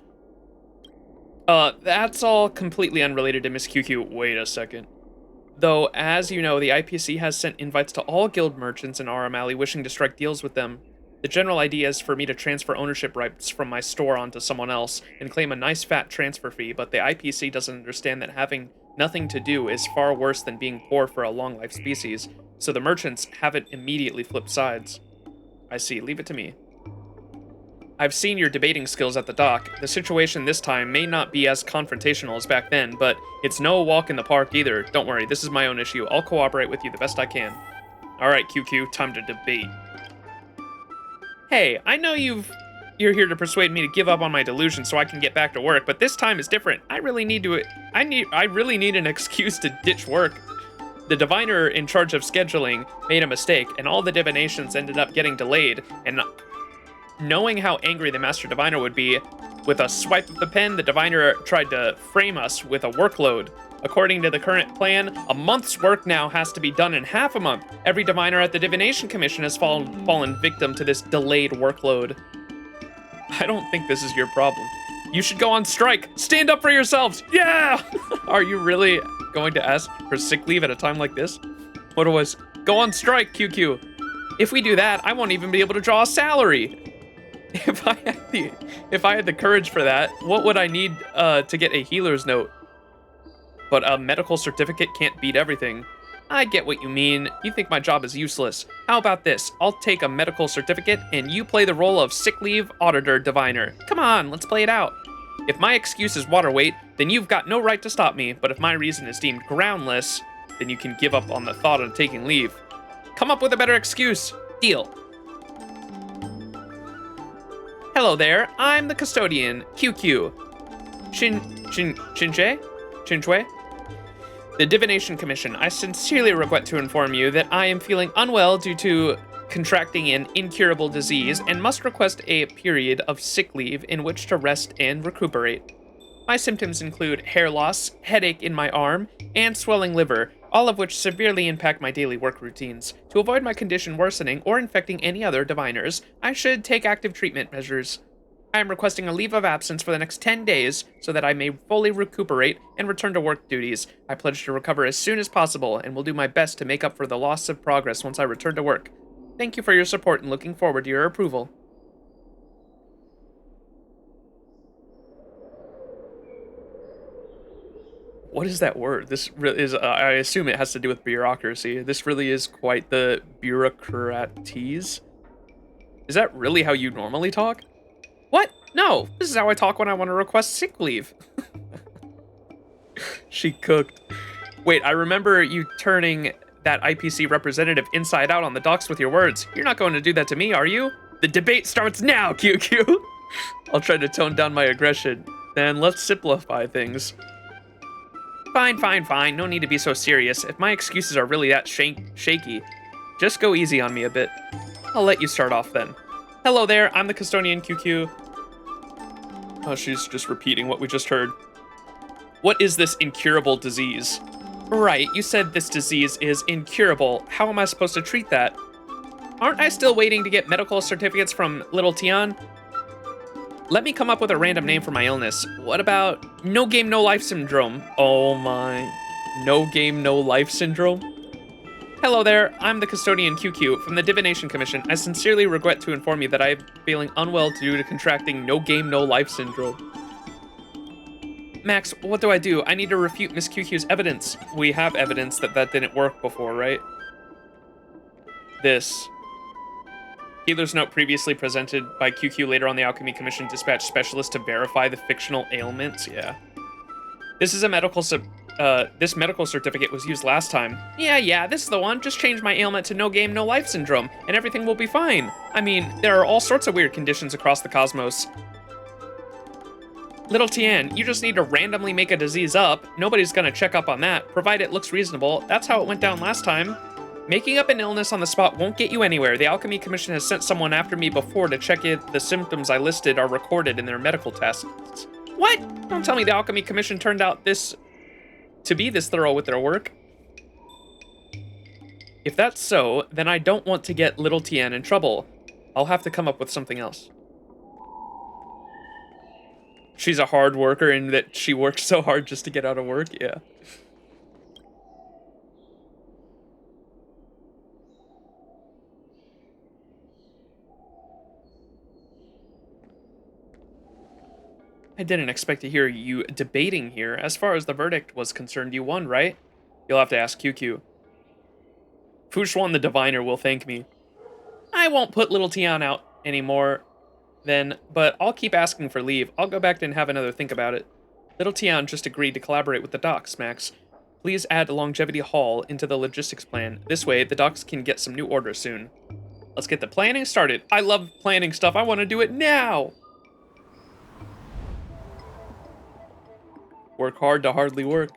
That's all completely unrelated to Miss QQ. Wait a second. Though, as you know, the IPC has sent invites to all guild merchants in Aurum Alley wishing to strike deals with them. The general idea is for me to transfer ownership rights from my store onto someone else and claim a nice fat transfer fee, but the IPC doesn't understand that having nothing to do is far worse than being poor for a long-life species, so the merchants haven't immediately flipped sides. I see. Leave it to me. I've seen your debating skills at the dock. The situation this time may not be as confrontational as back then, but it's no walk in the park either. Don't worry, this is my own issue. I'll cooperate with you the best I can. Alright, QQ, time to debate. Hey, I know you're here to persuade me to give up on my delusion so I can get back to work, but this time is different. I really need an excuse to ditch work. The diviner in charge of scheduling made a mistake, and all the divinations ended up getting delayed, and knowing how angry the master diviner would be, with a swipe of the pen, the diviner tried to frame us with a workload. According to the current plan, a month's work now has to be done in half a month. Every diviner at the Divination Commission has fallen victim to this delayed workload. I don't think this is your problem. You should go on strike. Stand up for yourselves. Yeah! Are you really going to ask for sick leave at a time like this? What it was? Go on strike, QQ. If we do that, I won't even be able to draw a salary. If I had the courage for that, what would I need to get a healer's note? But a medical certificate can't beat everything. I get what you mean. You think my job is useless. How about this? I'll take a medical certificate and you play the role of sick leave auditor diviner. Come on, let's play it out. If my excuse is water weight, then you've got no right to stop me. But if my reason is deemed groundless, then you can give up on the thought of taking leave. Come up with a better excuse. Deal. Hello there, I'm the custodian, QQ. Chinchue? The Divination Commission. I sincerely regret to inform you that I am feeling unwell due to contracting an incurable disease and must request a period of sick leave in which to rest and recuperate. My symptoms include hair loss, headache in my arm, and swelling liver, all of which severely impact my daily work routines. To avoid my condition worsening or infecting any other diviners, I should take active treatment measures. I am requesting a leave of absence for the next 10 days so that I may fully recuperate and return to work duties. I pledge to recover as soon as possible and will do my best to make up for the loss of progress once I return to work. Thank you for your support and looking forward to your approval. What is that word? This really is, I assume it has to do with bureaucracy. This really is quite the bureaucratese. Is that really how you normally talk? What? No, this is how I talk when I want to request sick leave. She cooked. Wait, I remember you turning that IPC representative inside out on the docks with your words. You're not going to do that to me, are you? The debate starts now, QQ. I'll try to tone down my aggression. Then let's simplify things. Fine. No need to be so serious. If my excuses are really that shaky, just go easy on me a bit. I'll let you start off then. Hello there, I'm the custodian, QQ. Oh, she's just repeating what we just heard. What is this incurable disease? Right, you said this disease is incurable. How am I supposed to treat that? Aren't I still waiting to get medical certificates from Little Tian? Let me come up with a random name for my illness. What about no game, no life syndrome? Oh my, no game, no life syndrome? Hello there, I'm the custodian QQ from the Divination Commission. I sincerely regret to inform you that I am feeling unwell due to contracting no game, no life syndrome. Max, what do? I need to refute Miss QQ's evidence. We have evidence that that didn't work before, right? This. Healer's note previously presented by QQ later on the Alchemy Commission dispatched specialists to verify the fictional ailments. Yeah. This is a medical this medical certificate was used last time. Yeah, this is the one. Just change my ailment to no game, no life syndrome, and everything will be fine. I mean, there are all sorts of weird conditions across the cosmos. Little Tian, you just need to randomly make a disease up. Nobody's gonna check up on that, provided it looks reasonable. That's how it went down last time. Making up an illness on the spot won't get you anywhere. The Alchemy Commission has sent someone after me before to check if the symptoms I listed are recorded in their medical tests. What? Don't tell me the Alchemy Commission turned out to be this thorough with their work. If that's so, then I don't want to get little Tian in trouble. I'll have to come up with something else. She's a hard worker in that she works so hard just to get out of work, yeah. I didn't expect to hear you debating here. As far as the verdict was concerned, you won, right? You'll have to ask QQ. Fushuan the Diviner will thank me. I won't put little Tian out anymore then, but I'll keep asking for leave. I'll go back and have another think about it. Little Tian just agreed to collaborate with the docks, Max. Please add Longevity Hall into the logistics plan. This way, the docks can get some new orders soon. Let's get the planning started. I love planning stuff. I want to do it now. Work hard to hardly work.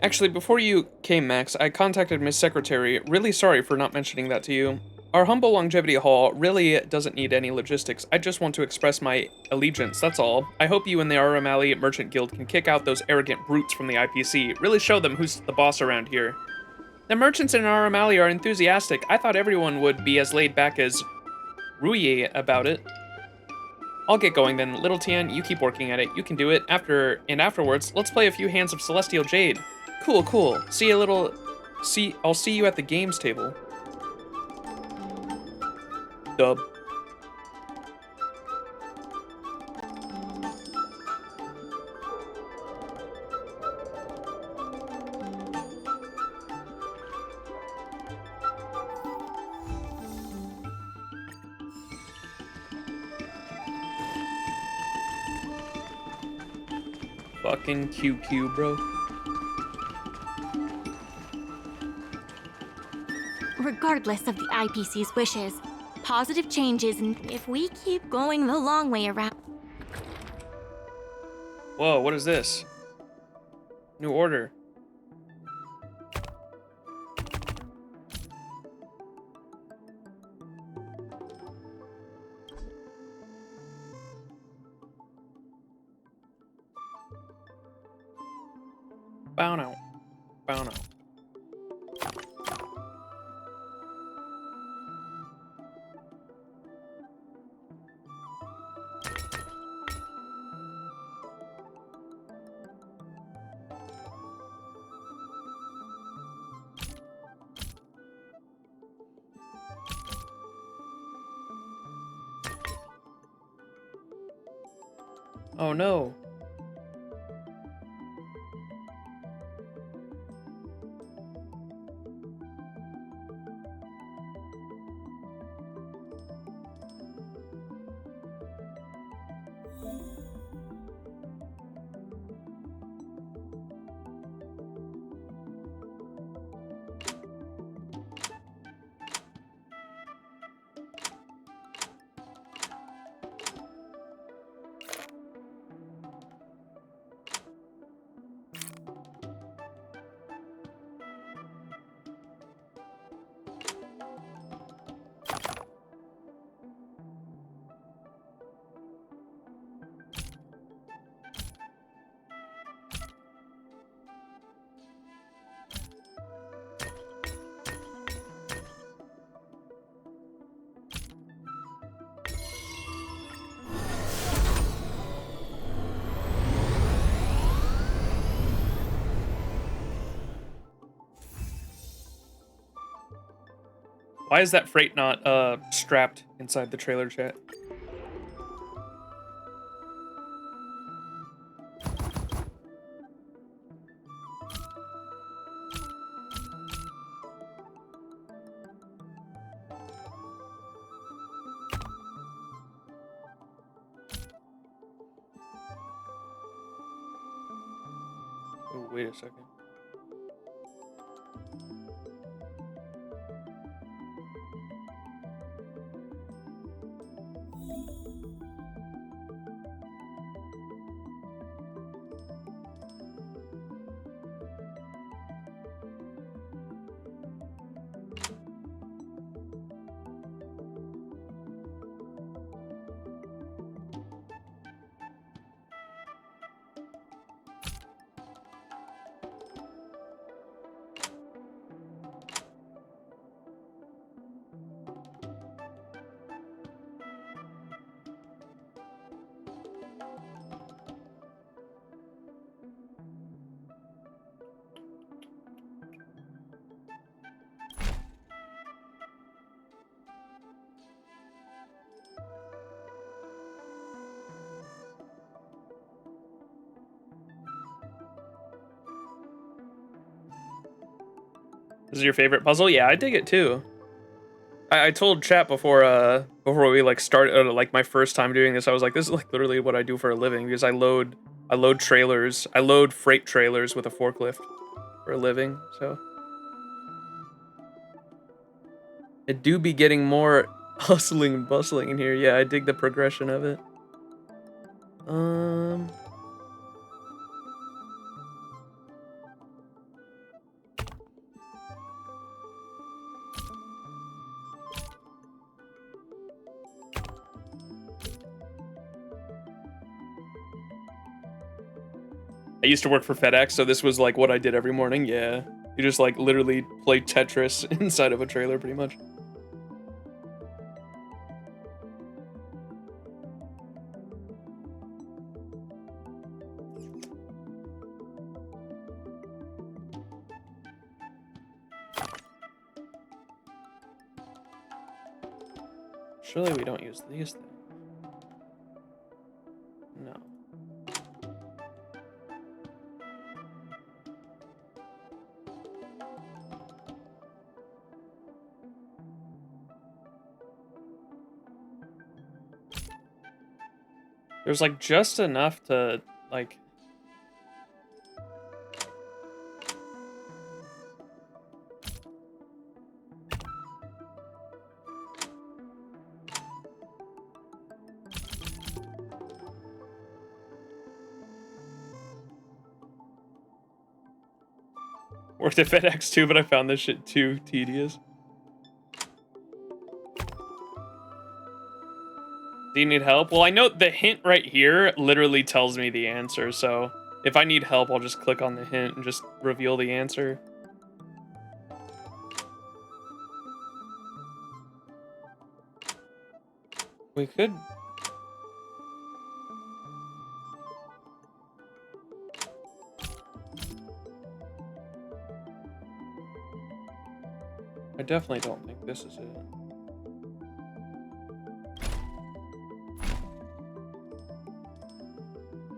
Actually, before you came, Max, I contacted Miss Secretary. Really sorry for not mentioning that to you. Our humble Longevity Hall really doesn't need any logistics. I just want to express my allegiance, that's all. I hope you and the Aurum Alley Merchant Guild can kick out those arrogant brutes from the IPC. Really show them who's the boss around here. The merchants in Aurum Alley are enthusiastic. I thought everyone would be as laid back as Ruye about it. I'll get going then. Little Tian, you keep working at it. You can do it. Afterwards, let's play a few hands of Celestial Jade. Cool. I'll see you at the games table. Dub. Fucking QQ, bro. Regardless of the IPC's wishes, positive changes, and if we keep going the long way around... Whoa, what is this? New order. Bow now. Oh no. Why is that freight not strapped inside the trailer chat? Oh, wait a second. This is your favorite puzzle? Yeah, I dig it too. I told chat before we like started like my first time doing this, I was like, this is like literally what I do for a living because I load trailers, I load freight trailers with a forklift for a living. So it do be getting more hustling and bustling in here. Yeah, I dig the progression of it. I used to work for FedEx, so this was like what I did every morning. Yeah, you just like literally play Tetris inside of a trailer, pretty much. Surely we don't use these things. No. There's like just enough to like worked at FedEx too, but I found this shit too tedious. Do you need help? Well, I know the hint right here literally tells me the answer, so if I need help, I'll just click on the hint and just reveal the answer. We could... I definitely don't think this is it.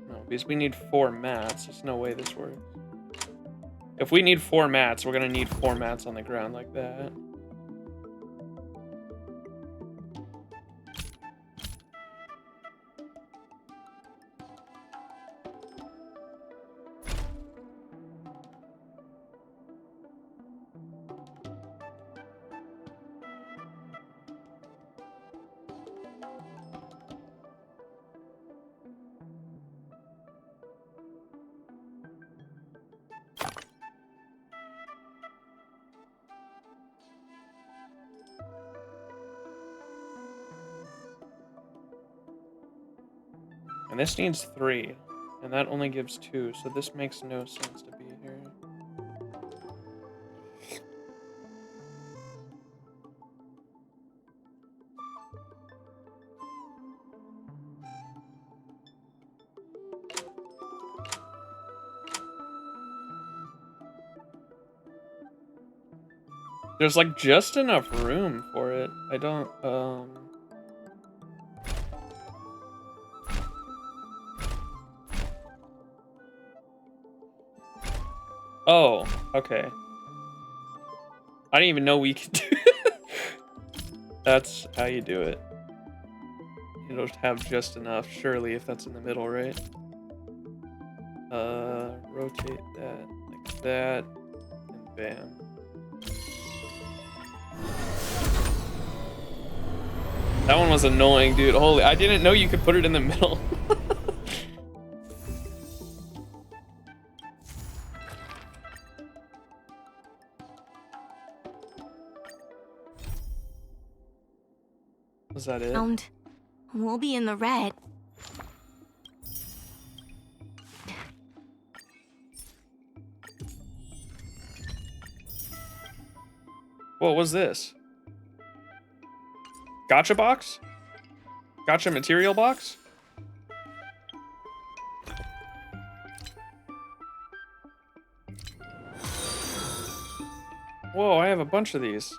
No, because we need 4 mats. There's no way this works. If we need 4 mats, we're gonna need 4 mats on the ground like that. And this needs 3, and that only gives 2, so this makes no sense to be here. There's like just enough room for it. I don't, Oh, okay. I didn't even know we could do it. That's how you do it. You don't have just enough, surely, if that's in the middle, right? Rotate that like that, and bam. That one was annoying, dude. Holy, I didn't know you could put it in the middle. Was that it? We'll be in the red. What was this? Gotcha box? Gotcha material box? Whoa, I have a bunch of these.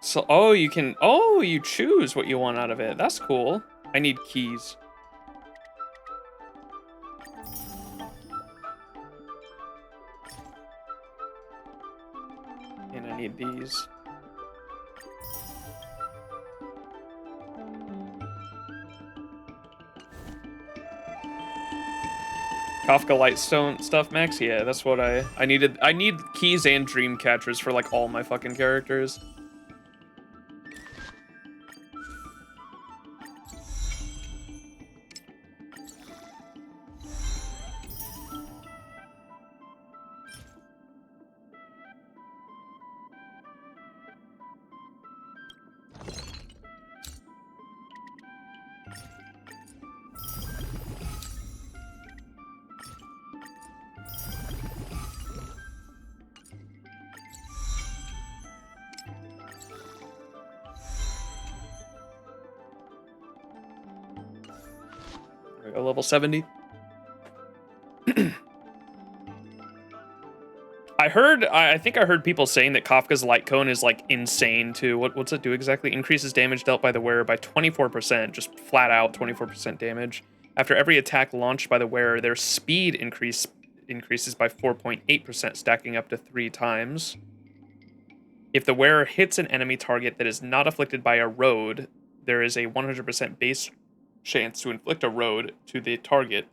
So, oh, you can, oh, you choose what you want out of it. That's cool. I need keys. And I need these. Kafka Lightstone stuff, Max? Yeah, that's what I needed. I need keys and dream catchers for like all my fucking characters. A level 70. I think I heard people saying that Kafka's Light Cone is like insane too. What's it do exactly? Increases damage dealt by the wearer by 24%, just flat out 24% damage. After every attack launched by the wearer, their speed increases by 4.8%, stacking up to 3 times. If the wearer hits an enemy target that is not afflicted by a road, there is a 100% base chance to inflict a road to the target.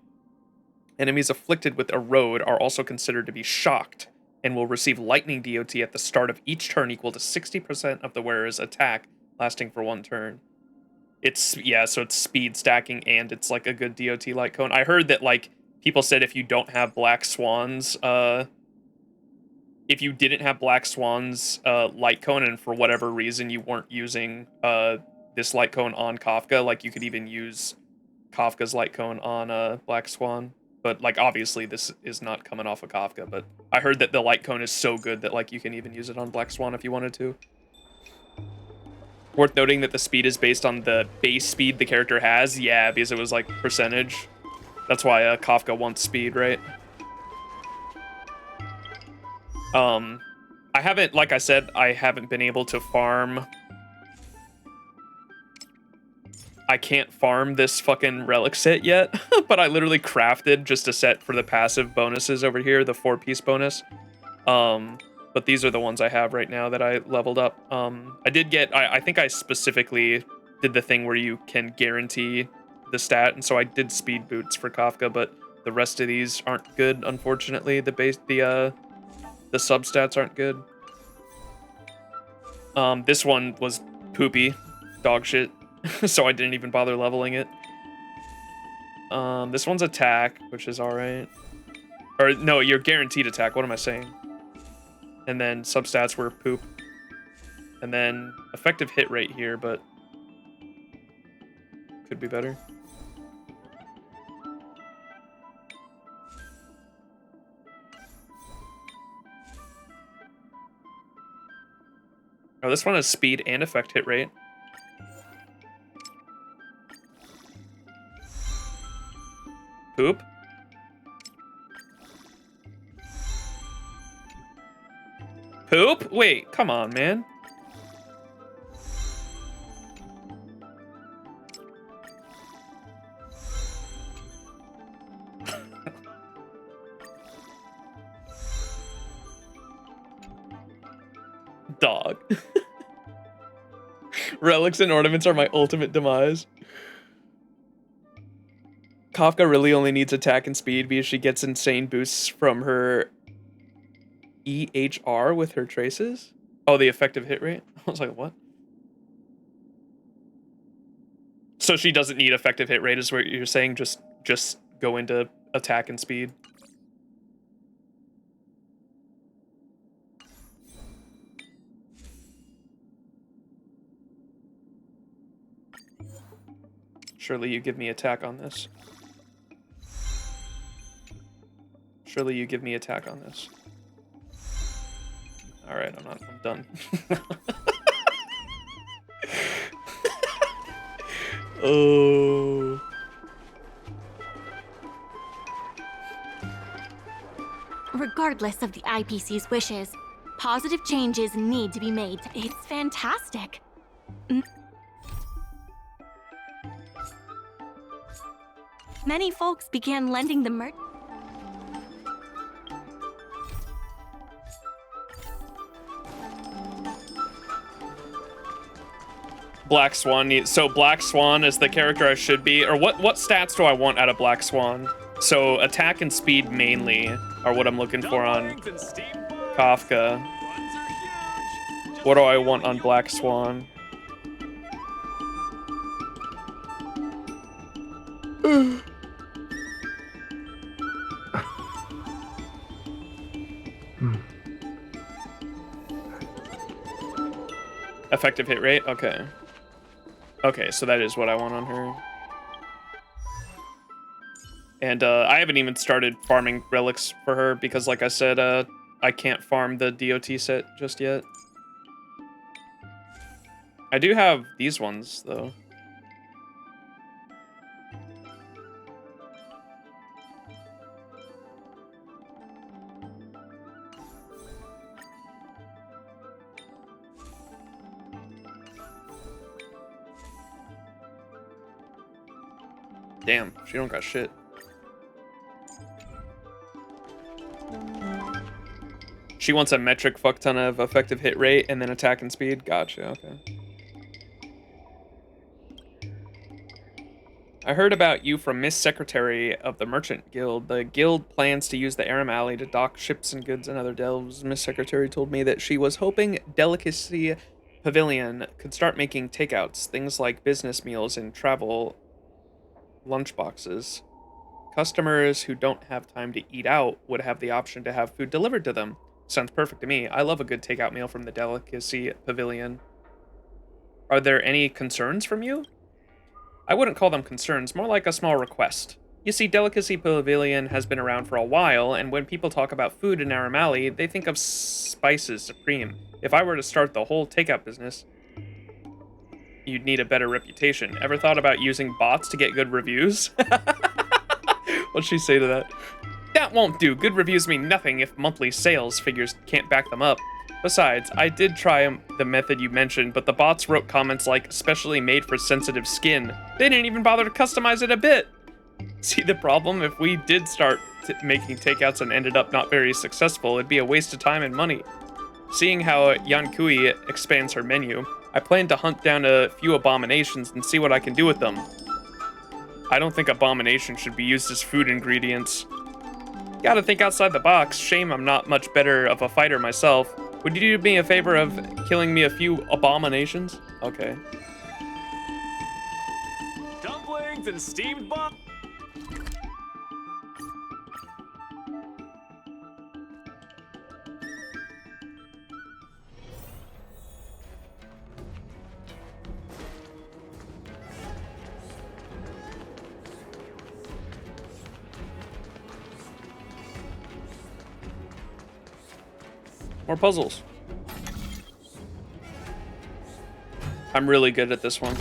Enemies afflicted with a road are also considered to be shocked and will receive lightning DOT at the start of each turn equal to 60% of the wearer's attack, lasting for 1 turn. It's, yeah, so it's speed stacking and it's like a good DOT light cone. I heard that like people said if you don't have Black Swan's, if you didn't have Black Swan's light cone and for whatever reason you weren't using this light cone on Kafka, like you could even use Kafka's light cone on Black Swan. But like obviously this is not coming off of Kafka, but I heard that the light cone is so good that like you can even use it on Black Swan if you wanted to. Worth noting that the speed is based on the base speed the character has. Yeah, because it was like percentage. That's why Kafka wants speed, right? I haven't, like I said, I haven't been able to farm. I can't farm this fucking relic set yet, but I literally crafted just a set for the passive bonuses over here, the 4-piece bonus. But these are the ones I have right now that I leveled up. I did get, I think I specifically did the thing where you can guarantee the stat, and so I did speed boots for Kafka, but the rest of these aren't good, unfortunately. The substats aren't good. This one was poopy, dog shit, so I didn't even bother leveling it. This one's attack, which is alright. Or no, your guaranteed attack, what am I saying? And then substats were poop. And then effective hit rate here, but could be better. Oh, this one has speed and effect hit rate. Poop. poop? Wait, come on, man. Dog. Relics and ornaments are my ultimate demise. Kafka really only needs attack and speed because she gets insane boosts from her EHR with her traces. Oh, the effective hit rate? I was like, what? So she doesn't need effective hit rate is what you're saying? Just go into attack and speed? Surely you give me attack on this. Surely you give me attack on this. Alright, I'm done. Oh. Regardless of the IPC's wishes, positive changes need to be made. It's fantastic. Many folks began lending the Black Swan. So Black Swan is the character I should be, or what stats do I want out of Black Swan? So attack and speed mainly are what I'm looking for on Kafka. What do I want on Black Swan? Effective hit rate? Okay. Okay, so that is what I want on her. And I haven't even started farming relics for her because, like I said, I can't farm the DOT set just yet. I do have these ones, though. Damn, she don't got shit. She wants a metric fuck ton of effective hit rate and then attack and speed. Gotcha, okay. I heard about you from Miss Secretary of the Merchant Guild. The guild plans to use the Aurum Alley to dock ships and goods and other delves. Miss Secretary told me that she was hoping Delicacy Pavilion could start making takeouts, things like business meals and travel lunchboxes. Customers who don't have time to eat out would have the option to have food delivered to them. Sounds perfect to me. I love a good takeout meal from the Delicacy Pavilion. Are there any concerns from you? I wouldn't call them concerns, more like a small request. You see, Delicacy Pavilion has been around for a while, and when people talk about food in Aurum Alley, they think of spices supreme. If I were to start the whole takeout business, you'd need a better reputation. Ever thought about using bots to get good reviews? What'd she say to that? That won't do. Good reviews mean nothing if monthly sales figures can't back them up. Besides, I did try the method you mentioned, but the bots wrote comments like, specially made for sensitive skin. They didn't even bother to customize it a bit. See the problem? If we did start making takeouts and ended up not very successful, it'd be a waste of time and money. Seeing how Yankui expands her menu, I plan to hunt down a few abominations and see what I can do with them. I don't think abominations should be used as food ingredients. Gotta think outside the box. Shame I'm not much better of a fighter myself. Would you do me a favor of killing me a few abominations? Okay. Dumplings and steamed bomb. More puzzles. I'm really good at this one.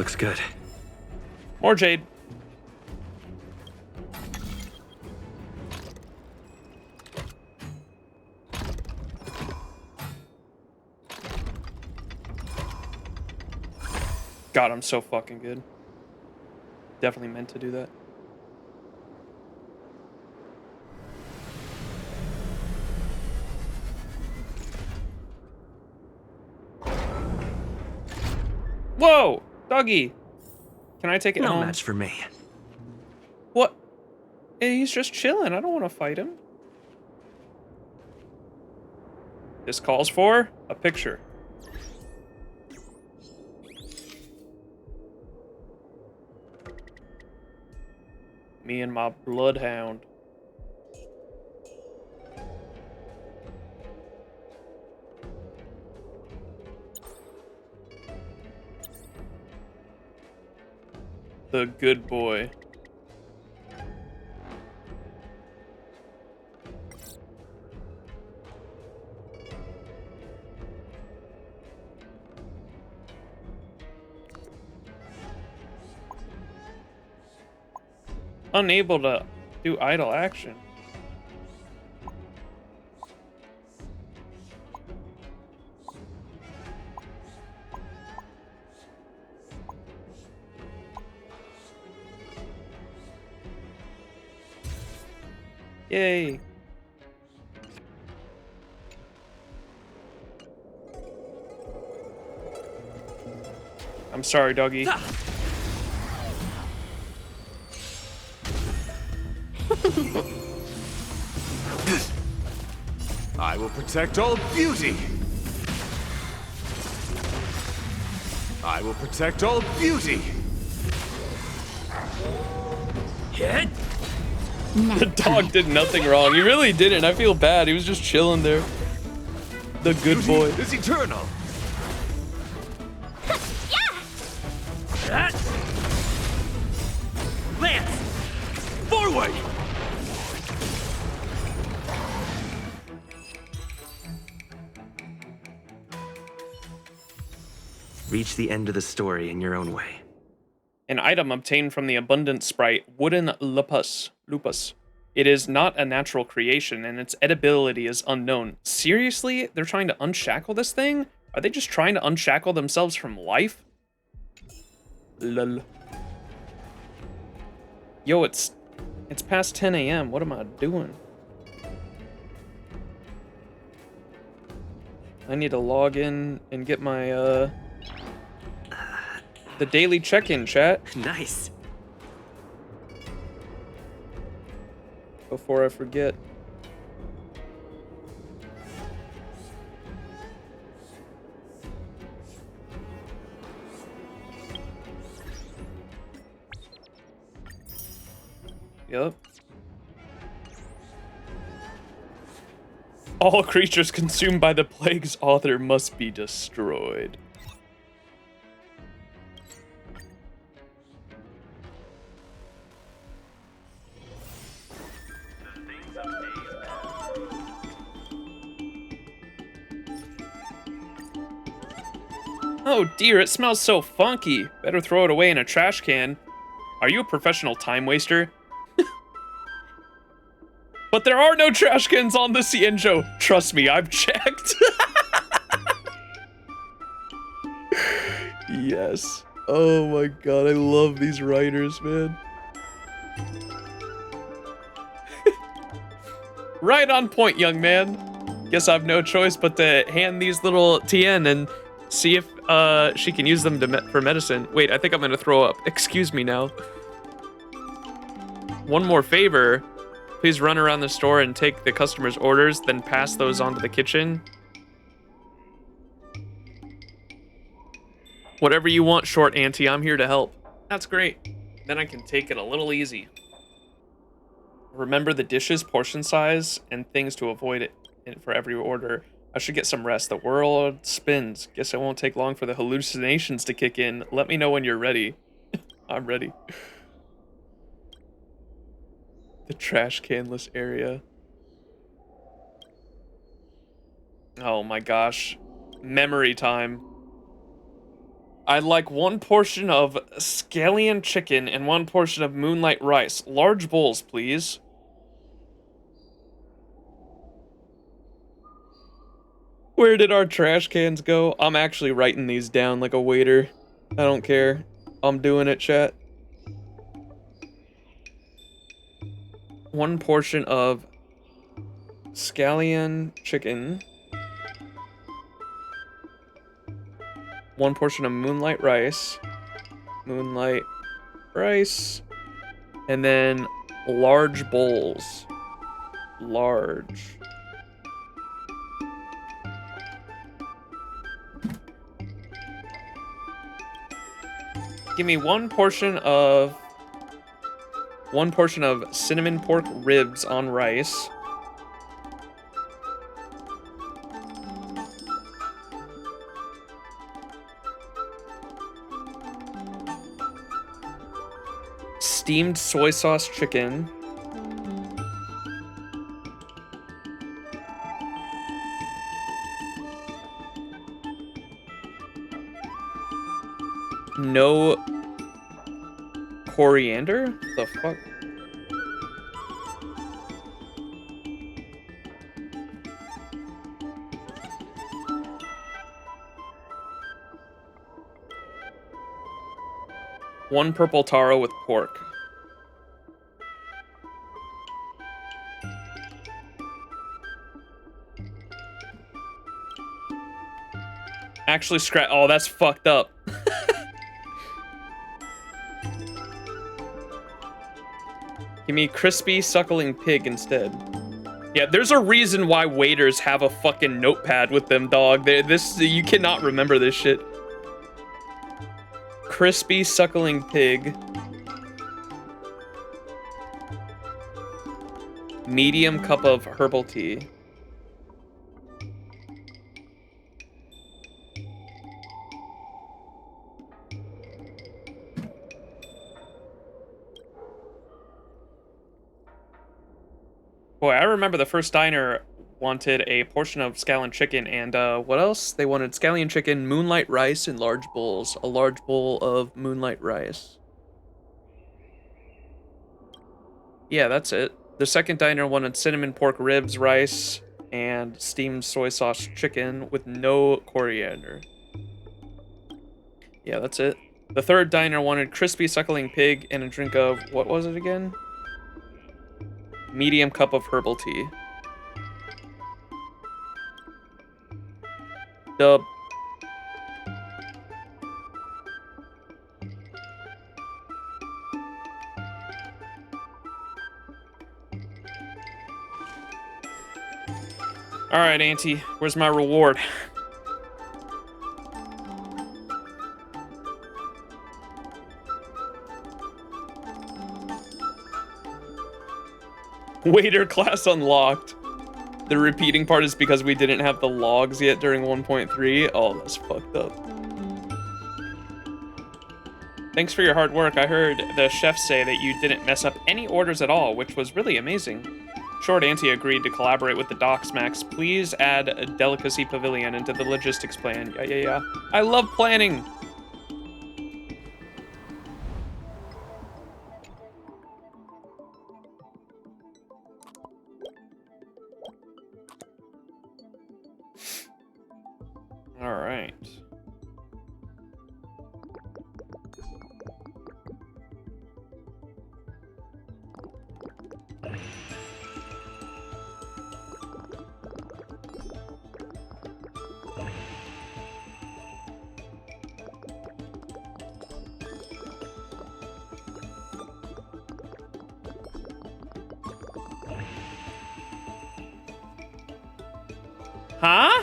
Looks good. More jade. God, I'm so fucking good. Definitely meant to do that. Whoa! Doggy! Can I take it No home? match for me. What? Hey, he's just chilling. I don't want to fight him. This calls for a picture. Me and my bloodhound. The good boy. Unable to do idle action. Yay. I'm sorry, doggy. I will protect all beauty. I will protect all beauty. Hit. The dog did nothing wrong. He really didn't. I feel bad. He was just chilling there. The good boy. Is eternal. Lance! Forward! Reach the end of the story in your own way. An item obtained from the abundant sprite Wooden Lupus. It is not a natural creation, and its edibility is unknown. Seriously? They're trying to unshackle this thing? Are they just trying to unshackle themselves from life? Lol. Yo, it's past 10 a.m. What am I doing? I need to log in and get my, the daily check-in, chat. Nice. Before I forget. Yep. All creatures consumed by the plague's author must be destroyed. Oh dear, it smells so funky. Better throw it away in a trash can. Are you a professional time waster? But there are no trash cans on the XianZhou. Trust me, I've checked. Yes. Oh my god, I love these writers, man. Right on point, young man. Guess I've no choice but to hand these little Tien and see if she can use them for medicine. Wait, I think I'm gonna throw up. Excuse me now. One more favor. Please run around the store and take the customer's orders, then pass those on to the kitchen. Whatever you want, short auntie, I'm here to help. That's great. Then I can take it a little easy. Remember the dishes, portion size, and things to avoid it for every order. I should get some rest. The world spins. Guess it won't take long for the hallucinations to kick in. Let me know when you're ready. I'm ready. The trash canless area. Oh my gosh. Memory time. I'd like 1 portion of scallion chicken and 1 portion of moonlight rice. Large bowls, please. Where did our trash cans go? I'm actually writing these down like a waiter. I don't care. I'm doing it, chat. 1 portion of scallion chicken. 1 portion of moonlight rice. Moonlight rice. And then large bowls. Large. Give me 1 portion of cinnamon pork ribs on rice. Steamed soy sauce chicken. No coriander? The fuck? One purple taro with pork. Actually oh, that's fucked up. Give me crispy suckling pig instead. Yeah, there's a reason why waiters have a fucking notepad with them, dog. You cannot remember this shit. Crispy suckling pig. Medium cup of herbal tea. Boy, I remember the first diner wanted a portion of scallion chicken and what else? They wanted scallion chicken, moonlight rice in large bowls. A large bowl of moonlight rice. Yeah, that's it. The second diner wanted cinnamon pork ribs, rice, and steamed soy sauce chicken with no coriander. Yeah, that's it. The third diner wanted crispy suckling pig and a drink of, what was it again? Medium cup of herbal tea. Dub. Alright, Auntie, where's my reward? Waiter class unlocked. The repeating part is because we didn't have the logs yet during 1.3. Oh, that's fucked up. Thanks for your hard work. I heard the chef say that you didn't mess up any orders at all, which was really amazing. Short Auntie agreed to collaborate with the Docs Max. Please add a delicacy pavilion into the logistics plan. Yeah. I love planning. All right. Huh?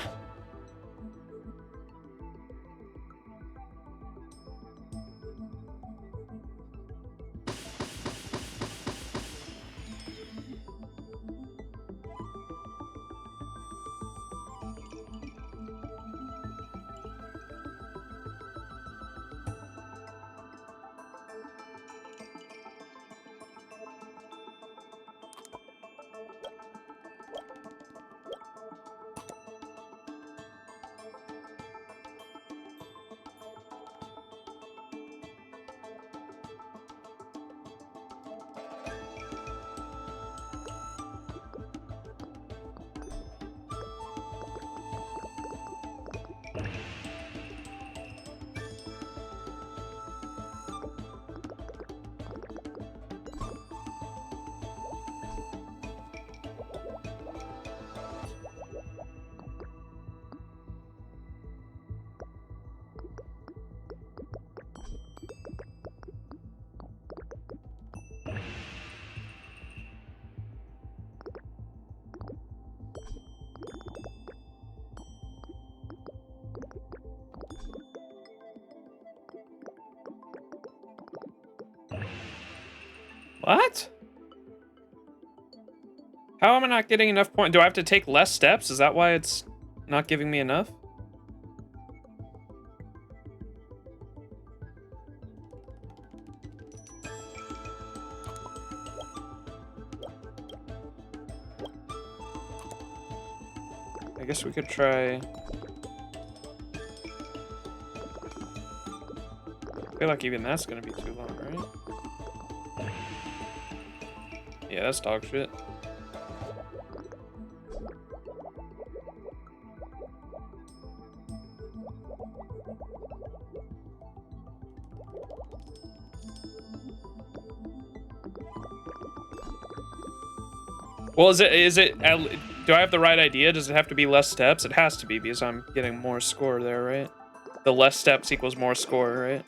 What? How am I not getting enough points? Do I have to take less steps? Is that why it's not giving me enough? I guess we could try... I feel like even that's gonna be too long, right? Yeah, that's dog shit. Well, is it, do I have the right idea? Does it have to be less steps? It has to be, because I'm getting more score there, right? The less steps equals more score, right?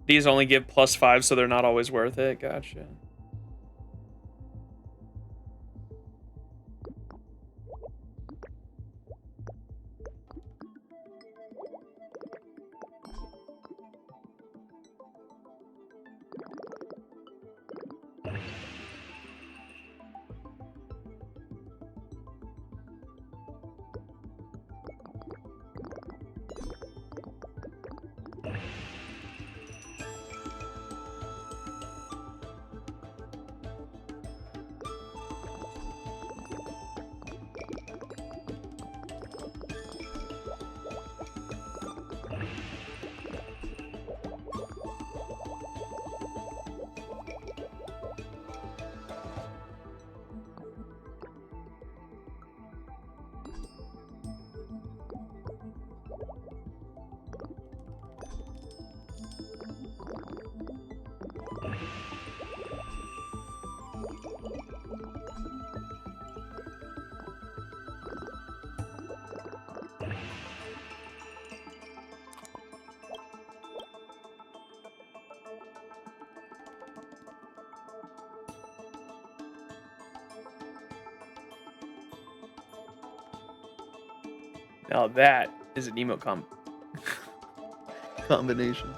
These only give +5, so they're not always worth it. Gotcha. Now that is an emo combination.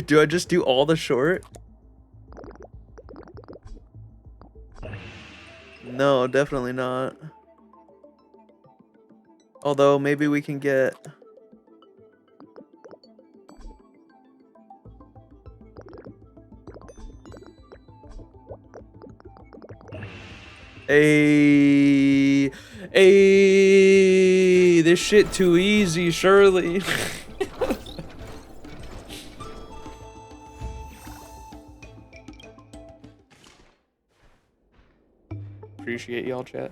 Do I just do all the short? No, definitely not. Although maybe we can get this shit too easy, surely. Appreciate y'all, chat.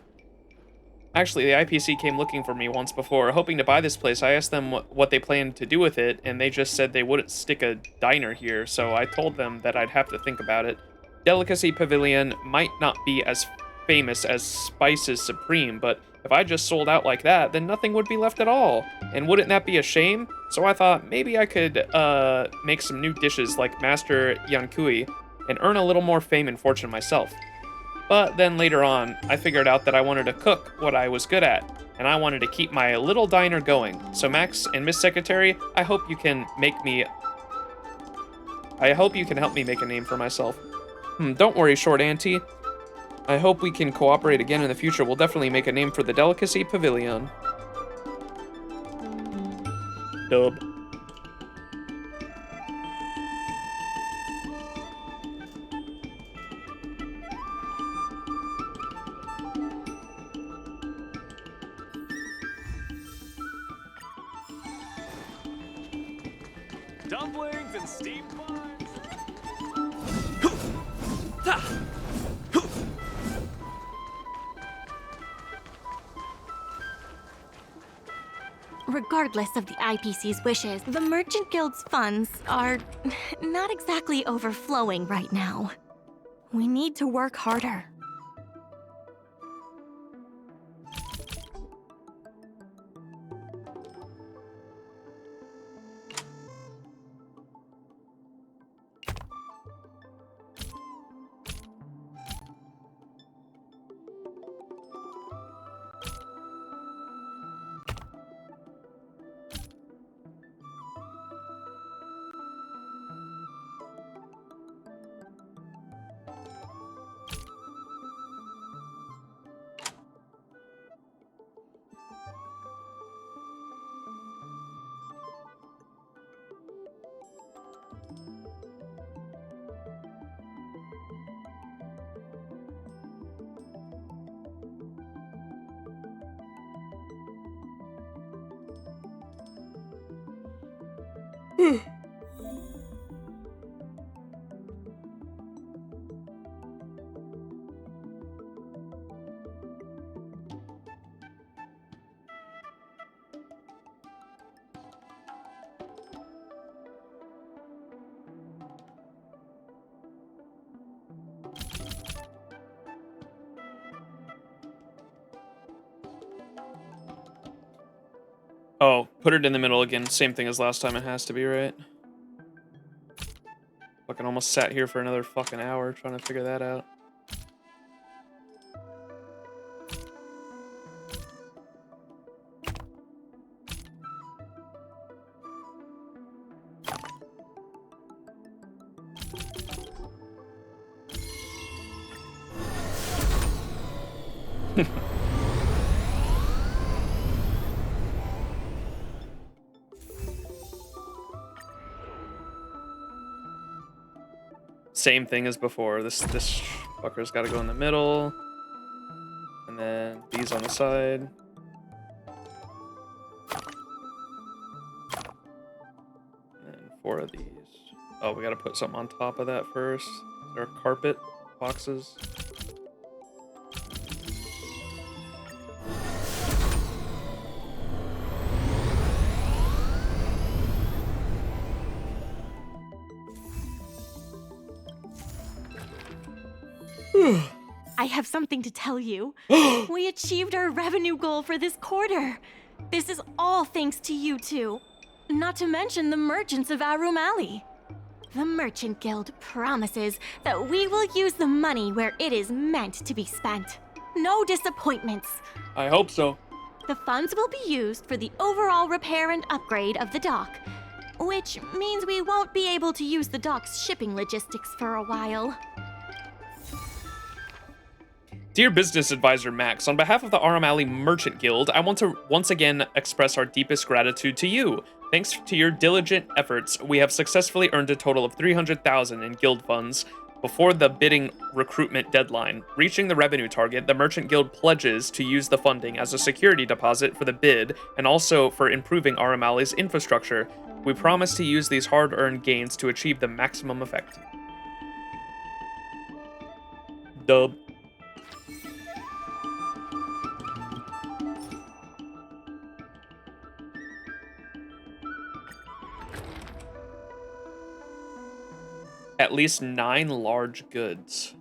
Actually, the IPC came looking for me once before, hoping to buy this place. I asked them what they planned to do with it, and they just said they wouldn't stick a diner here, so I told them that I'd have to think about it. Delicacy Pavilion might not be as famous as Spices Supreme, but if I just sold out like that, then nothing would be left at all. And wouldn't that be a shame? So I thought maybe I could make some new dishes like Master Yankui and earn a little more fame and fortune myself. But then later on, I figured out that I wanted to cook what I was good at, and I wanted to keep my little diner going. So Max and Miss Secretary, I hope you can help me make a name for myself. Don't worry, Short Auntie. I hope we can cooperate again in the future. We'll definitely make a name for the Delicacy Pavilion. Dub. Dumplings and steamed buns. Regardless of the IPC's wishes, the Merchant Guild's funds are not exactly overflowing right now. We need to work harder. Oh, put it in the middle again. Same thing as last time. It has to be, right? Fucking almost sat here for another fucking hour trying to figure that out. Same thing as before. This fucker's got to go in the middle, and then these on the side. And 4 of these. Oh, we got to put something on top of that first. Is there carpet boxes? I have something to tell you. We achieved our revenue goal for this quarter. This is all thanks to you two. Not to mention the merchants of Aurum Alley. The Merchant Guild promises that we will use the money where it is meant to be spent. No disappointments. I hope so. The funds will be used for the overall repair and upgrade of the dock, which means we won't be able to use the dock's shipping logistics for a while. Dear Business Advisor Max, on behalf of the Aurum Alley Merchant Guild, I want to once again express our deepest gratitude to you. Thanks to your diligent efforts, we have successfully earned a total of 300,000 in guild funds before the bidding recruitment deadline. Reaching the revenue target, the Merchant Guild pledges to use the funding as a security deposit for the bid and also for improving Aurum Alley's infrastructure. We promise to use these hard-earned gains to achieve the maximum effect. Dub. At least 9 large goods.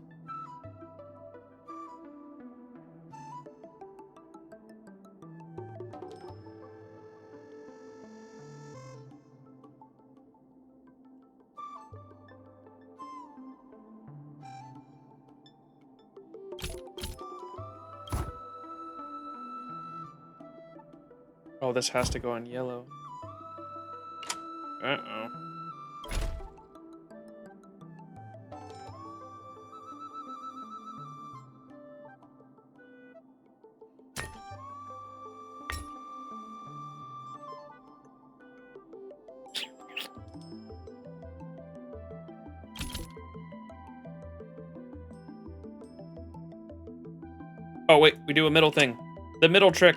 Oh, this has to go on yellow. Uh-oh. Oh, wait, we do a middle thing. The middle trick.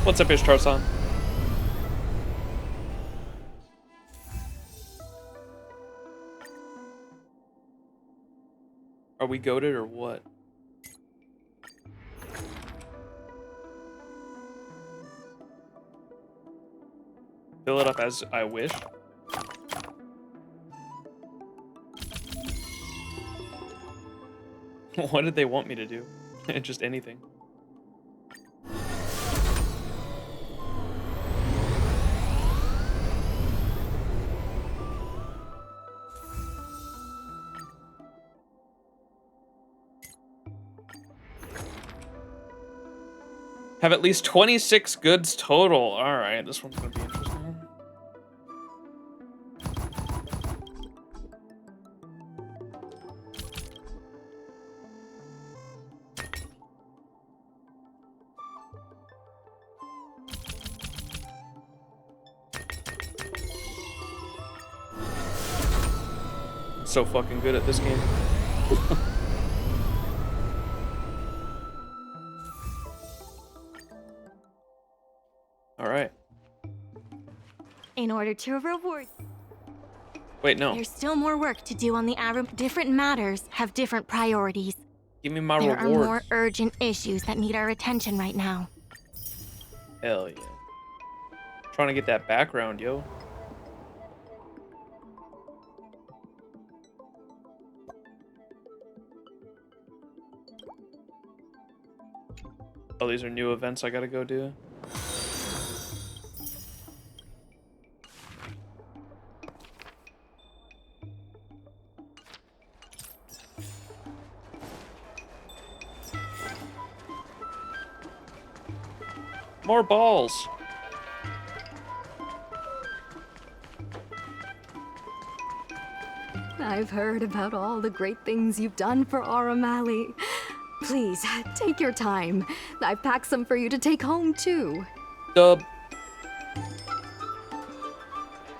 What's up, Ishtar-san? Are we goated or what? Fill it up as I wish. What did they want me to do? Just anything. Have at least 26 goods total. All right, this one's gonna be interesting. So fucking good at this game. All right. In order to reward... Wait, no. There's still more work to do on the Aurum. Different matters have different priorities. Give me my There rewards. are more urgent issues that need our attention right now. Hell yeah. Trying to get that background, yo. Oh, these are new events I gotta go do. More balls. I've heard about all the great things you've done for Aurum Alley. Please, take your time. I've packed some for you to take home, too. Dub.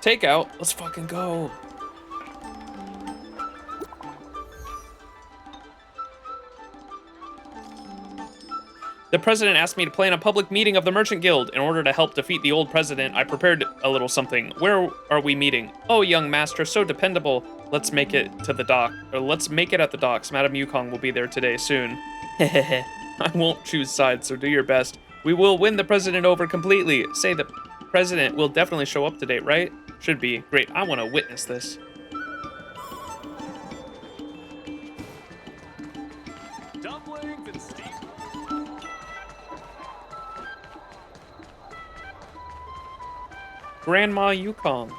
Takeout. Let's fucking go. The president asked me to plan a public meeting of the Merchant Guild. In order to help defeat the old president, I prepared a little something. Where are we meeting? Oh, young master, so dependable. Let's make it to the dock. Or let's make it at the docks. Madame Yukong will be there today soon. Hehehe. I won't choose sides, so do your best. We will win the president over completely. Say the president will definitely show up today, right? Should be. Great. I want to witness this. Dumplings and steak. Grandma Yukong.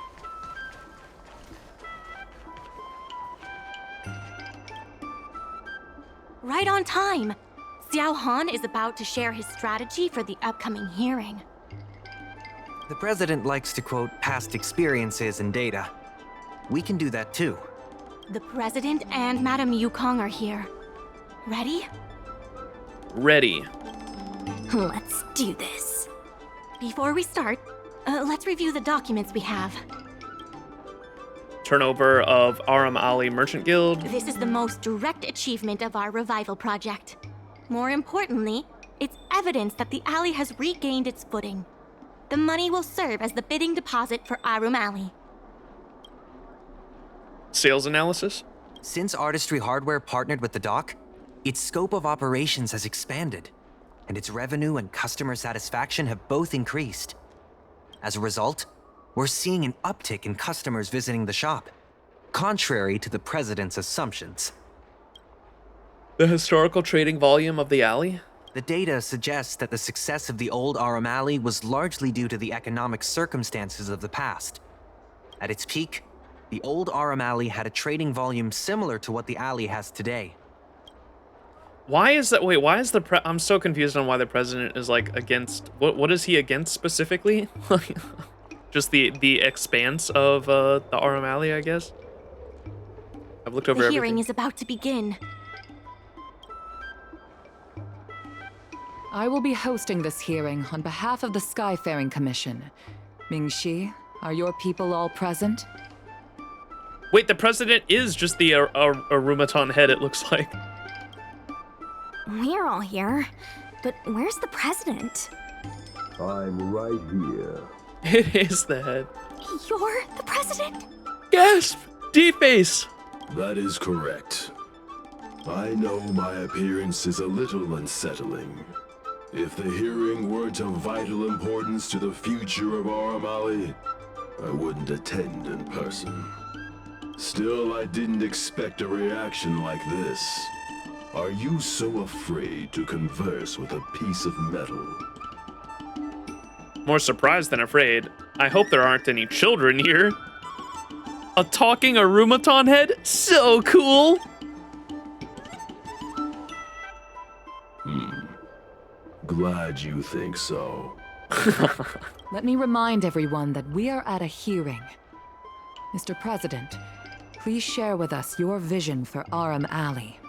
Right on time. Xiao Han is about to share his strategy for the upcoming hearing. The president likes to quote past experiences and data. We can do that too. The president and Madame Yukong are here. Ready? Ready. Let's do this. Before we start, let's review the documents we have. Turnover of Aurum Alley Merchant Guild. This is the most direct achievement of our revival project. More importantly, it's evidence that the alley has regained its footing. The money will serve as the bidding deposit for Aurum Alley. Sales analysis? Since Artistry Hardware partnered with the dock, its scope of operations has expanded, and its revenue and customer satisfaction have both increased. As a result, we're seeing an uptick in customers visiting the shop, contrary to the president's assumptions. The historical trading volume of the alley? The data suggests that the success of the old Aurum Alley was largely due to the economic circumstances of the past. At its peak, The old Aurum Alley had a trading volume similar to what the alley has today. Why is that? Wait, why is the I'm so confused on why the president is like against. What is he against specifically? Just the expanse of the Aurum Alley, I guess. I've looked over The hearing everything. is about to begin. I will be hosting this hearing on behalf of the Skyfaring Commission. Ming-Shi, are your people all present? Wait, the president is just the Arumaton head, it looks like. We're all here, but where's the president? I'm right here. It is the head. You're the president? Gasp! D-face! That is correct. I know my appearance is a little unsettling. If the hearing weren't of vital importance to the future of Aurum Alley, I wouldn't attend in person. Still, I didn't expect a reaction like this. Are you so afraid to converse with a piece of metal? More surprised than afraid. I hope there aren't any children here. A talking Arumaton head? So cool! Glad you think so. Let me remind everyone that we are at a hearing. Mr. President, please share with us your vision for Aurum Alley.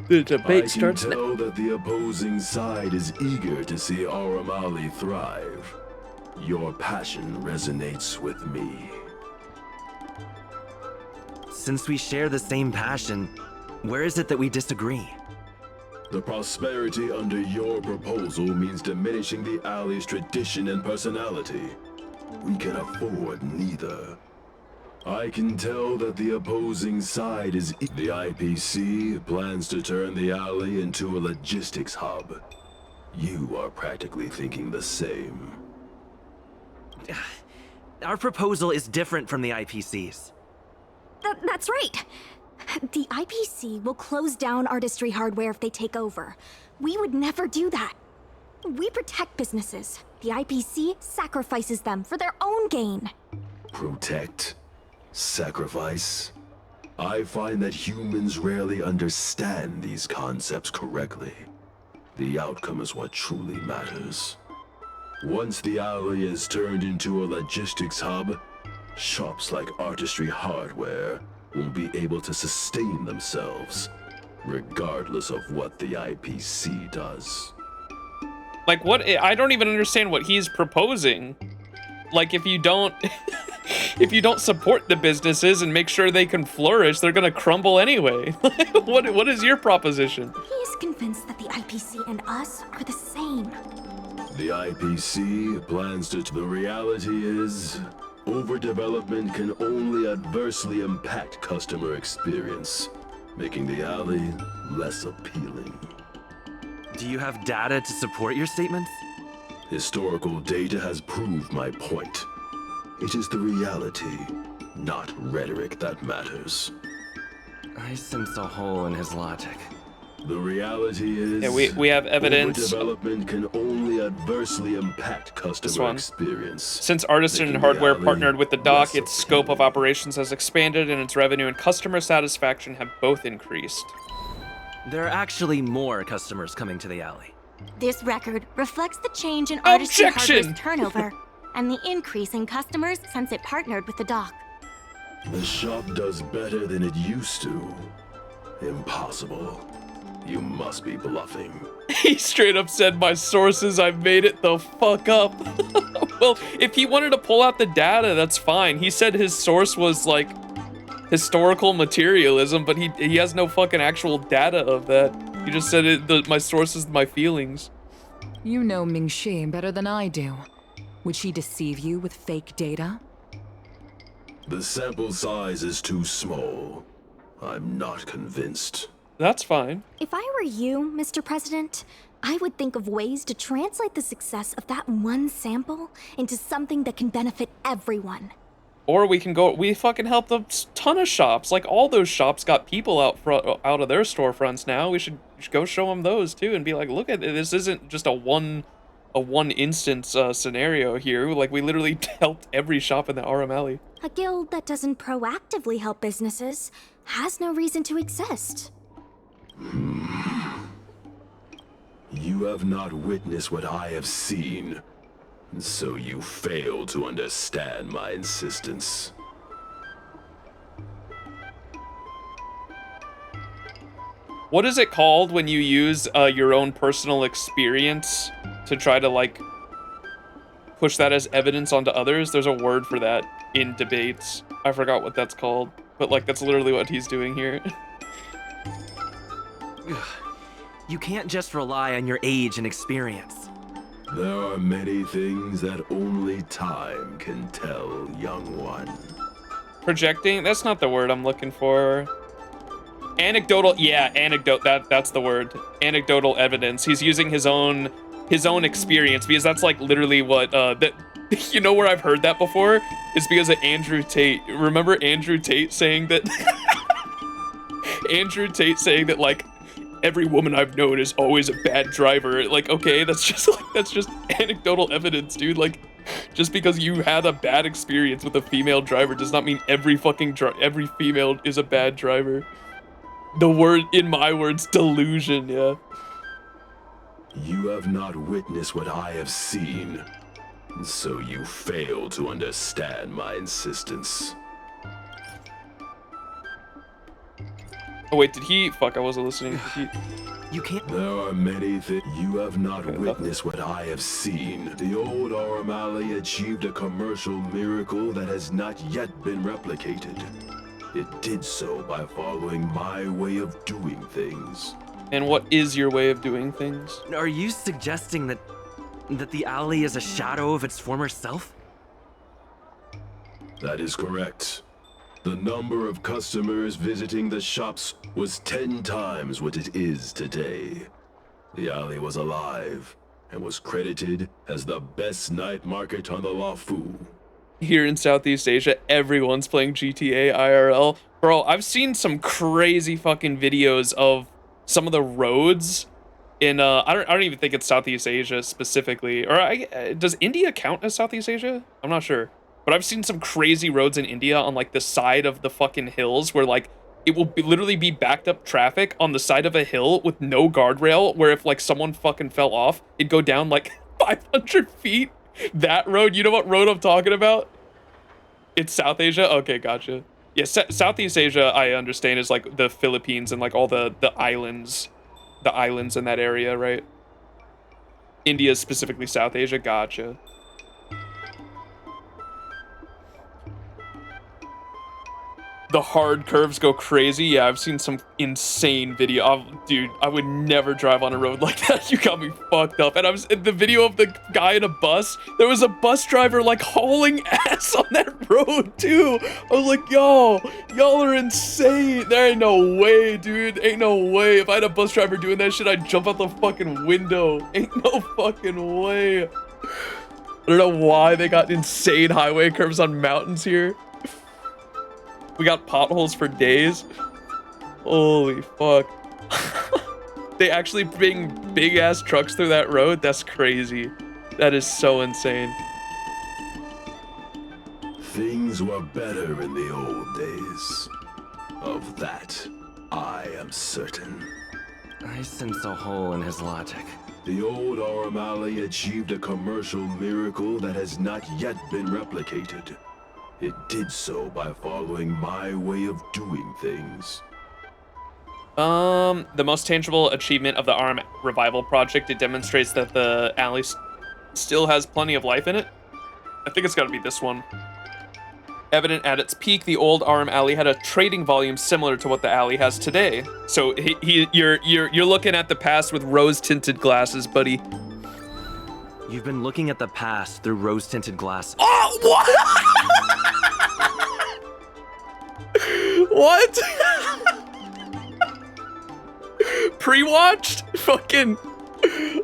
The debate I starts can now. tell that the opposing side is eager to see Aurum Alley thrive. Your passion resonates with me. Since we share the same passion, where is it that we disagree? The prosperity under your proposal means diminishing the alley's tradition and personality. We can afford neither. I can tell that the opposing side is... The IPC plans to turn the alley into a logistics hub. You are practically thinking the same. Our proposal is different from the IPC's. That's right. The IPC will close down Artistry Hardware if they take over. We would never do that. We protect businesses. The IPC sacrifices them for their own gain. Protect? Sacrifice? I find that humans rarely understand these concepts correctly. The outcome is what truly matters. Once the alley is turned into a logistics hub, shops like Artistry Hardware will be able to sustain themselves, regardless of what the IPC does. Like, what? I don't even understand what he's proposing. Like, if you don't... if you don't support the businesses and make sure they can flourish, they're gonna crumble anyway. What is your proposition? He's convinced that the IPC and us are the same. The IPC plans to... The reality is, overdevelopment can only adversely impact customer experience, making the alley less appealing. Do you have data to support your statements? Historical data has proved my point. It is the reality, not rhetoric, that matters. I sense a hole in his logic. The reality is... Yeah, we have evidence. Overdevelopment can only adversely impact customer experience. Since Artisan making Hardware the alley partnered with the dock, less its scope of operations has expanded and its revenue and customer satisfaction have both increased. There are actually more customers coming to the alley. This record reflects the change in Artistry Objection! Hardware's turnover and the increase in customers since it partnered with the dock. The shop does better than it used to. Impossible. You must be bluffing. He straight up said, my sources, I've made it the fuck up. Well, if he wanted to pull out the data, that's fine. He said his source was like historical materialism, but he has no fucking actual data of that. He just said my source is my feelings. You know Ming-Shi better than I do. Would she deceive you with fake data? The sample size is too small. I'm not convinced. That's fine. If I were you, Mr. President, I would think of ways to translate the success of that one sample into something that can benefit everyone. Or we fucking helped a ton of shops. Like, all those shops got people out of their storefronts now. We should go show them those too and be like, look at it. This isn't just a one one instance scenario here. Like, we literally helped every shop in the Aurum Alley. A guild that doesn't proactively help businesses has no reason to exist. You have not witnessed what I have seen, so you fail to understand my insistence. What is it called when you use your own personal experience to try to, like, push that as evidence onto others? There's a word for that in debates. I forgot what that's called, but, like, that's literally what he's doing here. You can't just rely on your age and experience. There are many things that only time can tell, young one. Projecting? That's not the word I'm looking for. Anecdotal, yeah, that's the word. Anecdotal evidence. He's using his own experience, because that's like literally what that you know where I've heard that before? It's because of Andrew Tate. Remember Andrew Tate saying that Andrew Tate saying that, like, every woman I've known is always a bad driver. Like, okay, that's just anecdotal evidence, dude. Like, just because you had a bad experience with a female driver does not mean every female is a bad driver. The word, in my words, delusion, yeah. You have not witnessed what I have seen, so you fail to understand my insistence. Oh wait, did he? Fuck, I wasn't listening. You can't. There are many things. You have not witnessed what I have seen. The old Aurum Alley achieved a commercial miracle that has not yet been replicated. It did so by following my way of doing things. And what is your way of doing things? Are you suggesting that the alley is a shadow of its former self? That is correct. The number of customers visiting the shops was 10 times what it is today. The alley was alive and was credited as the best night market on the Luofu. Here in Southeast Asia, everyone's playing GTA IRL. Bro, I've seen some crazy fucking videos of some of the roads in I don't even think it's Southeast Asia specifically. Or does India count as Southeast Asia? I'm not sure. But I've seen some crazy roads in India on, like, the side of the fucking hills where, like, it will literally be backed up traffic on the side of a hill with no guardrail, where if, like, someone fucking fell off, it'd go down, like, 500 feet. That road, you know what road I'm talking about? It's South Asia? Okay, gotcha. Yeah, Southeast Asia, I understand, is, like, the Philippines and, like, all the islands in that area, right? India is specifically South Asia, gotcha. The hard curves go crazy. Yeah, I've seen some insane video. Dude, I would never drive on a road like that. You got me fucked up. And I was in the video of the guy in a bus. There was a bus driver, like, hauling ass on that road too. I was like, yo, y'all are insane. There ain't no way, dude. Ain't no way. If I had a bus driver doing that shit, I'd jump out the fucking window. Ain't no fucking way. I don't know why they got insane highway curves on mountains here. We got potholes for days. Holy fuck. They actually bring big ass trucks through that road? That's crazy. That is so insane. Things were better in the old days. Of that, I am certain. I sense a hole in his logic. The old Aurum Alley achieved a commercial miracle that has not yet been replicated. It did so by following my way of doing things. The most tangible achievement of the Aurum Revival Project, it demonstrates that the alley still has plenty of life in it. I think it's gotta be this one. Evident at its peak, the old Aurum Alley had a trading volume similar to what the alley has today. So you're looking at the past with rose-tinted glasses, buddy. You've been looking at the past through rose-tinted glasses. Oh, what? What? Pre-watched? Fucking...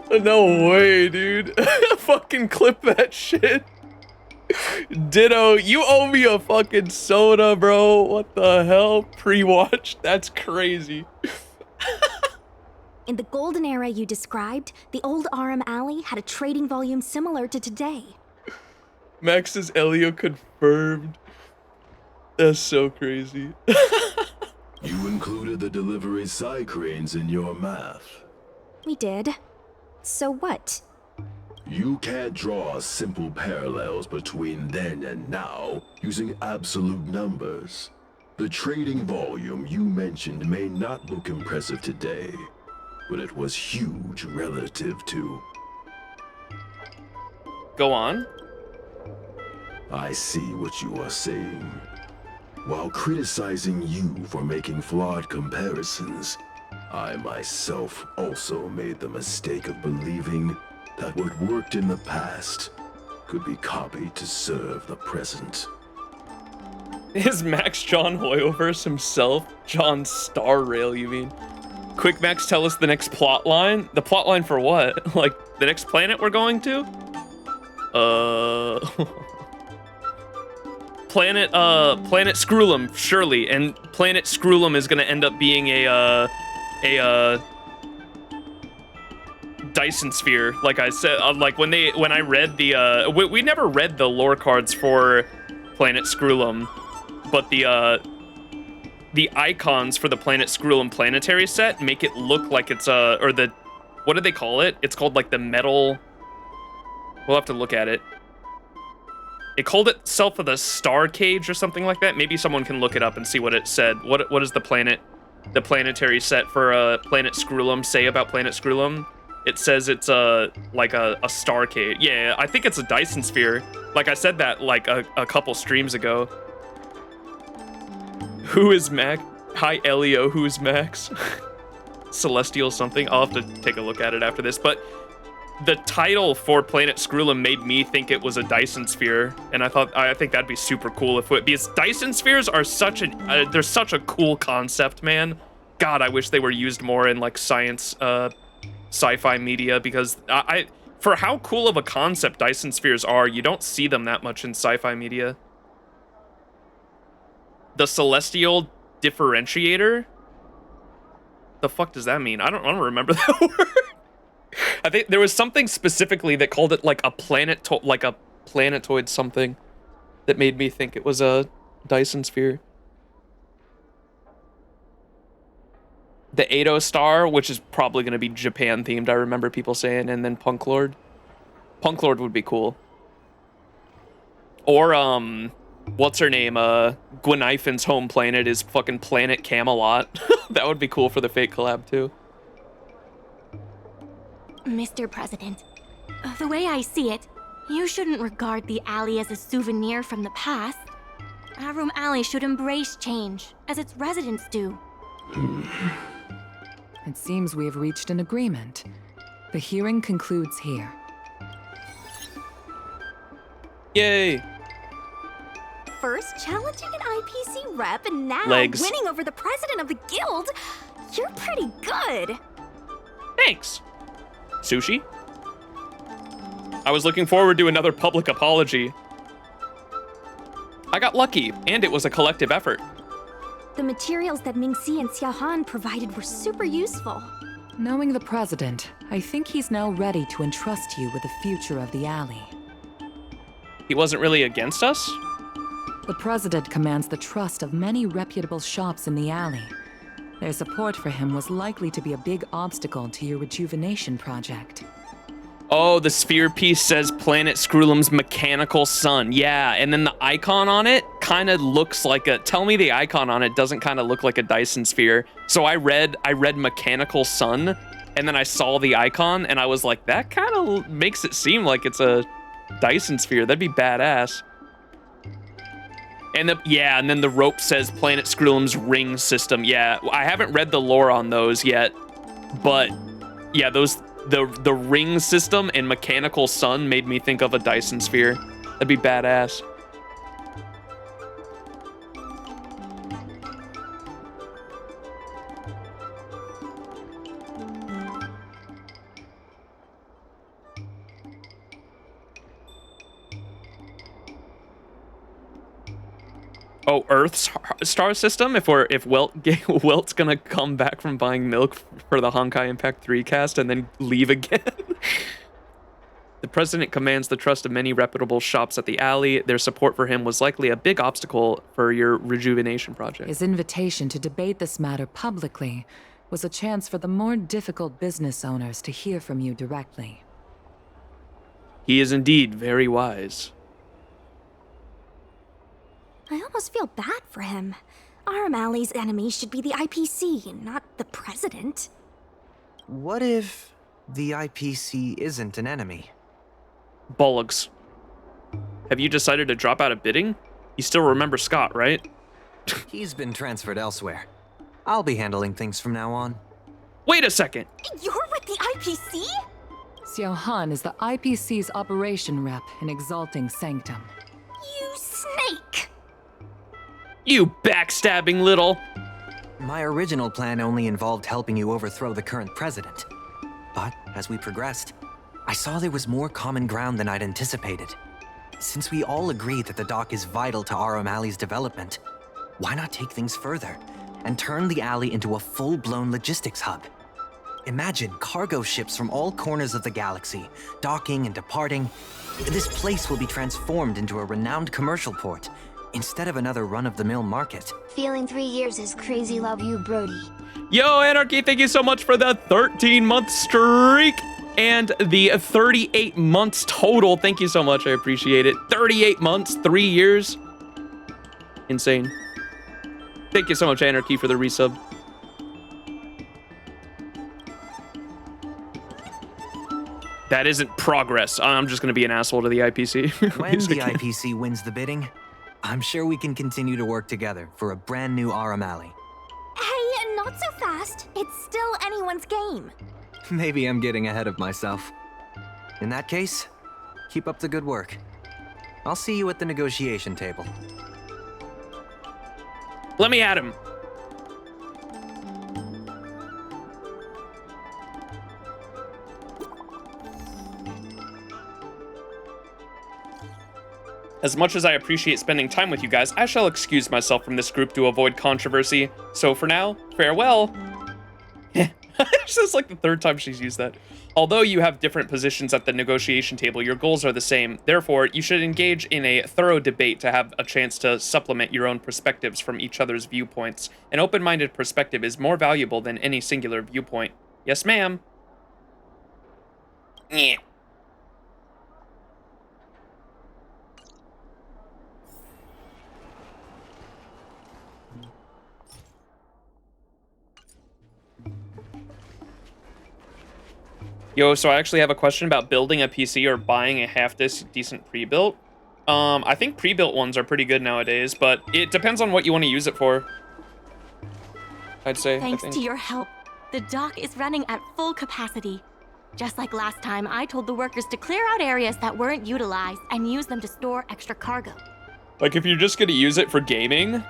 No way, dude. Fucking clip that shit. Ditto, you owe me a fucking soda, bro. What the hell? Pre-watched? That's crazy. In the golden era you described, the old Aurum Alley had a trading volume similar to today. Max says Elio confirmed. That's so crazy. You included the delivery side cranes in your math. We did. So what? You can't draw simple parallels between then and now using absolute numbers. The trading volume you mentioned may not look impressive today, but it was huge relative to... Go on. I see what you are saying. While criticizing you for making flawed comparisons, I myself also made the mistake of believing that what worked in the past could be copied to serve the present. Is Max John Hoyoverse himself? John Star Rail, you mean? Quick, Max, tell us the next plot line. The plot line for what? Like, the next planet we're going to? Planet Screwlum, surely. And Planet Screwlum is gonna end up being a Dyson sphere, like I said. Like when I read the we never read the lore cards for Planet Screwlum, but the icons for the Planet Screwlum planetary set make it look like it's or the, what do they call it? It's called like the metal. We'll have to look at it. It called itself the Star Cage or something like that. Maybe someone can look it up and see what it said. What is the planetary set for Planet Screwlum say about Planet Screwlum? It says it's like a star cage. Yeah, I think it's a Dyson sphere. Like I said that like a couple streams ago. Who is Max? Hi Elio, who's Max? Celestial something. I'll have to take a look at it after this. But the title for Planet Screwlum made me think it was a Dyson sphere, and I think that'd be super cool if it, because Dyson spheres are such they're such a cool concept, man. God, I wish they were used more in like science, sci-fi media, because for how cool of a concept Dyson spheres are, you don't see them that much in sci-fi media. The celestial differentiator? The fuck does that mean? I don't remember that word. I think there was something specifically that called it like a planetoid something that made me think it was a Dyson sphere. The Edo Star, which is probably going to be Japan themed, I remember people saying, and then Punk Lord. Punk Lord would be cool. Or what's her name? Gwen Ifen's home planet is fucking Planet Camelot. That would be cool for the Fate collab too. Mr. President, the way I see it, you shouldn't regard the alley as a souvenir from the past. Aurum Alley should embrace change, as its residents do. It seems we have reached an agreement. The hearing concludes here. Yay! First challenging an IPC rep and now Legs. winning over the president of the guild. You're pretty good. Thanks. Sushi? I was looking forward to another public apology. I got lucky, and it was a collective effort. The materials that Mingxi and Xiaohan provided were super useful. Knowing the president, I think he's now ready to entrust you with the future of the alley. He wasn't really against us? The president commands the trust of many reputable shops in the alley. Their support for him was likely to be a big obstacle to your rejuvenation project. Oh, the sphere piece says Planet Screwlum's mechanical sun. Yeah, and then the icon on it kind of looks like a... Tell me the icon on it doesn't kind of look like a Dyson sphere. So I read mechanical sun, and then I saw the icon, and I was like, that kind of makes it seem like it's a Dyson sphere. That'd be badass. And and then the rope says Planet Screwlum's ring system. Yeah, I haven't read the lore on those yet, but yeah, the ring system and mechanical sun made me think of a Dyson sphere. That'd be badass. Oh, Earth's star system. If Welt's gonna come back from buying milk for the Honkai Impact 3 cast and then leave again. The president commands the trust of many reputable shops at the alley. Their support for him was likely a big obstacle for your rejuvenation project. His invitation to debate this matter publicly was a chance for the more difficult business owners to hear from you directly. He is indeed very wise. I almost feel bad for him. Aurum Alley's enemy should be the IPC, not the president. What if the IPC isn't an enemy? Bollocks. Have you decided to drop out of bidding? You still remember Scott, right? He's been transferred elsewhere. I'll be handling things from now on. Wait a second! You're with the IPC? Xiao Han is the IPC's operation rep in Exalting Sanctum. You snake! You backstabbing little... My original plan only involved helping you overthrow the current president. But as we progressed, I saw there was more common ground than I'd anticipated. Since we all agree that the dock is vital to Aurum Alley's development, why not take things further and turn the alley into a full-blown logistics hub? Imagine cargo ships from all corners of the galaxy, docking and departing. This place will be transformed into a renowned commercial port, instead of another run-of-the-mill market. Feeling 3 years is crazy love you, Brody. Yo, Anarchy, thank you so much for the 13-month streak and the 38 months total. Thank you so much. I appreciate it. 38 months, 3 years. Insane. Thank you so much, Anarchy, for the resub. That isn't progress. I'm just going to be an asshole to the IPC. When the IPC wins the bidding, I'm sure we can continue to work together for a brand new Aurum Alley. Hey, not so fast. It's still anyone's game. Maybe I'm getting ahead of myself. In that case, keep up the good work. I'll see you at the negotiation table. Let me at him. As much as I appreciate spending time with you guys, I shall excuse myself from this group to avoid controversy. So for now, farewell. This is like the third time she's used that. Although you have different positions at the negotiation table, your goals are the same. Therefore, you should engage in a thorough debate to have a chance to supplement your own perspectives from each other's viewpoints. An open-minded perspective is more valuable than any singular viewpoint. Yes, ma'am. Yeah. Yo, so I actually have a question about building a PC or buying a half-decent pre-built. I think pre-built ones are pretty good nowadays, but it depends on what you want to use it for. I'd say. Thanks to your help, the dock is running at full capacity. Just like last time, I told the workers to clear out areas that weren't utilized and use them to store extra cargo. Like, if you're just going to use it for gaming,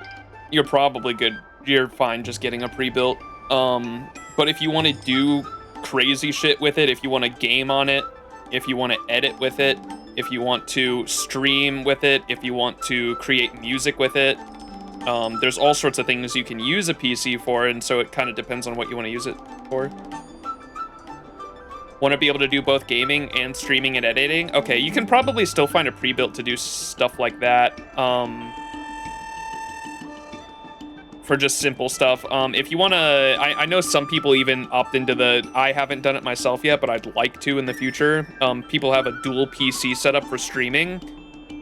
you're probably good. You're fine just getting a pre-built. But if you want to do crazy shit with it, if you want to game on it, if you want to edit with it, if you want to stream with it, if you want to create music with it, there's all sorts of things you can use a PC for, and so it kind of depends on what you want to use it for. Want to be able to do both gaming and streaming and editing? Okay, you can probably still find a pre-built to do stuff like that. For just simple stuff. If you want to, I know some people even opt into the, I haven't done it myself yet, but I'd like to in the future. People have a dual PC setup for streaming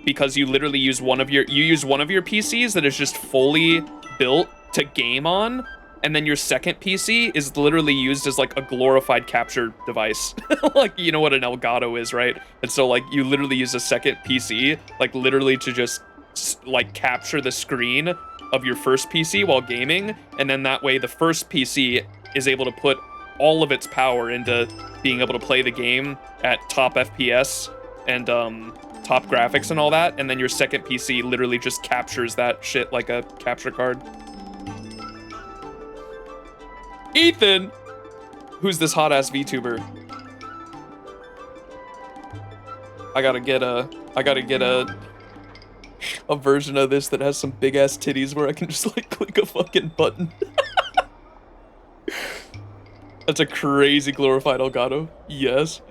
because you literally use one of your PCs that is just fully built to game on, and then your second PC is literally used as like a glorified capture device. Like, you know what an Elgato is, right? And so like you literally use a second PC, like literally to just like capture the screen of your first PC while gaming, and then that way the first PC is able to put all of its power into being able to play the game at top FPS and top graphics and all that, and then your second PC literally just captures that shit like a capture card. Ethan! Who's this hot-ass VTuber? I gotta get a a version of this that has some big ass titties where I can just like click a fucking button. That's a crazy glorified Elgato. Yes.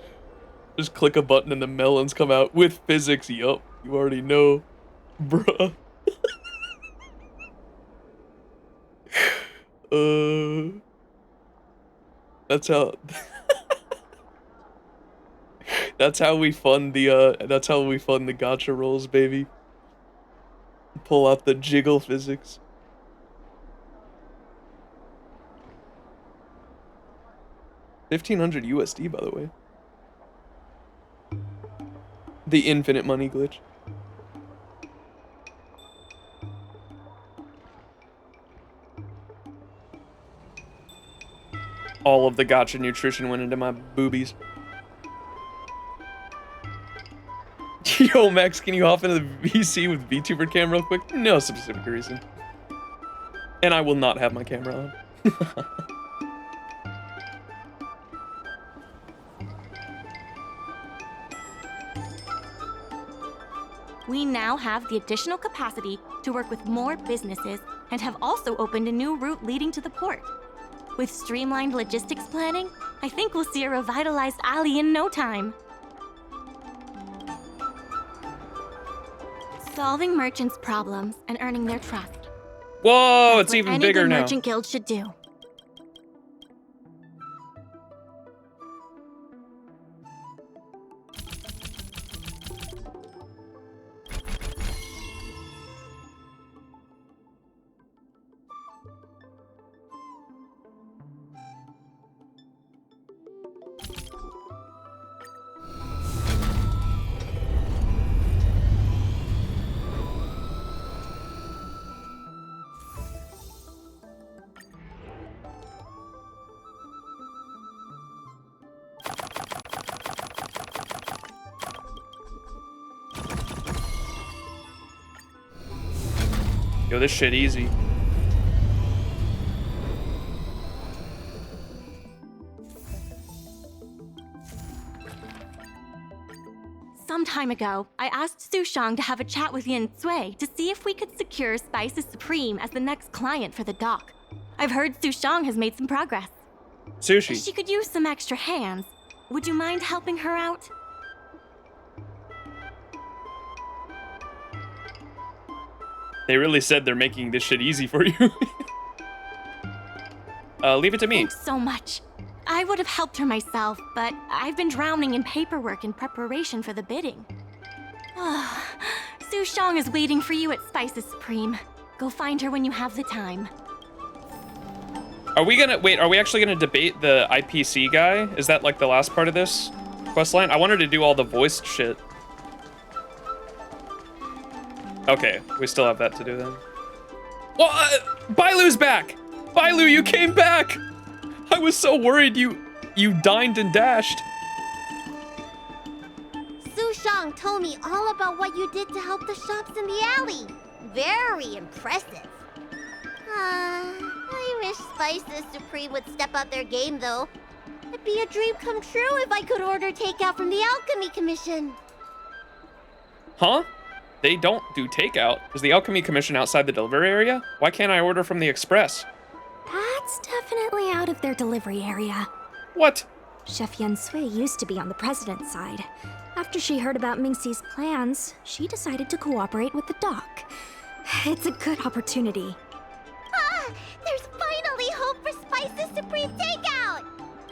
Just click a button and the melons come out with physics. Yup, you already know, bruh. That's how. That's how we fund the gacha rolls, baby. Pull out the jiggle physics. $1,500 USD, by the way. The infinite money glitch. All of the gacha nutrition went into my boobies. Yo, Max, can you hop into the VC with VTuber cam real quick? No specific reason. And I will not have my camera on. We now have the additional capacity to work with more businesses and have also opened a new route leading to the port. With streamlined logistics planning, I think we'll see a revitalized alley in no time. Solving merchants' problems and earning their trust. Whoa, That's it's what even any bigger good now. merchant guild should do. Yo, this shit easy. Some time ago, I asked Su Shang to have a chat with XianZhou to see if we could secure Spices Supreme as the next client for the dock. I've heard Su Shang has made some progress. Sushi. She could use some extra hands. Would you mind helping her out? They really said they're making this shit easy for you. Leave it to me. Thanks so much. I would have helped her myself, but I've been drowning in paperwork in preparation for the bidding. Su Shang is waiting for you at Spices Supreme. Go find her when you have the time. Are we actually gonna debate the IPC guy? Is that like the last part of this questline? I wanted to do all the voiced shit. Okay, we still have that to do then. Well, Bailu's back! Bailu, you came back! I was so worried you dined and dashed. Su Shang told me all about what you did to help the shops in the alley. Very impressive. I wish Spices Supreme would step up their game, though. It'd be a dream come true if I could order takeout from the Alchemy Commission. Huh? They don't do takeout. Is the Alchemy Commission outside the delivery area? Why can't I order from the Express? That's definitely out of their delivery area. What? Chef XianZhou used to be on the president's side. After she heard about Mingxi's plans, she decided to cooperate with the dock. It's a good opportunity. There's finally hope for Spices Supreme takeout!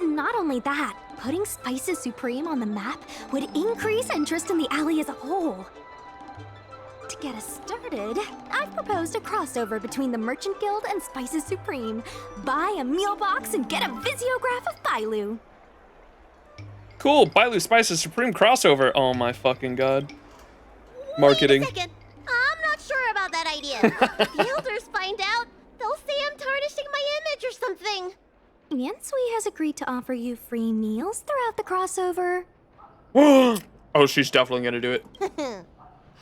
Not only that, putting Spices Supreme on the map would increase interest in the alley as a whole. To get us started, I've proposed a crossover between the Merchant Guild and Spices Supreme. Buy a meal box and get a visiograph of Bailu. Cool, Bailu Spices Supreme crossover. Oh my fucking god. Marketing. Wait a second. I'm not sure about that idea. If the elders find out, they'll say I'm tarnishing my image or something. XianZhou has agreed to offer you free meals throughout the crossover. Oh, she's definitely gonna do it.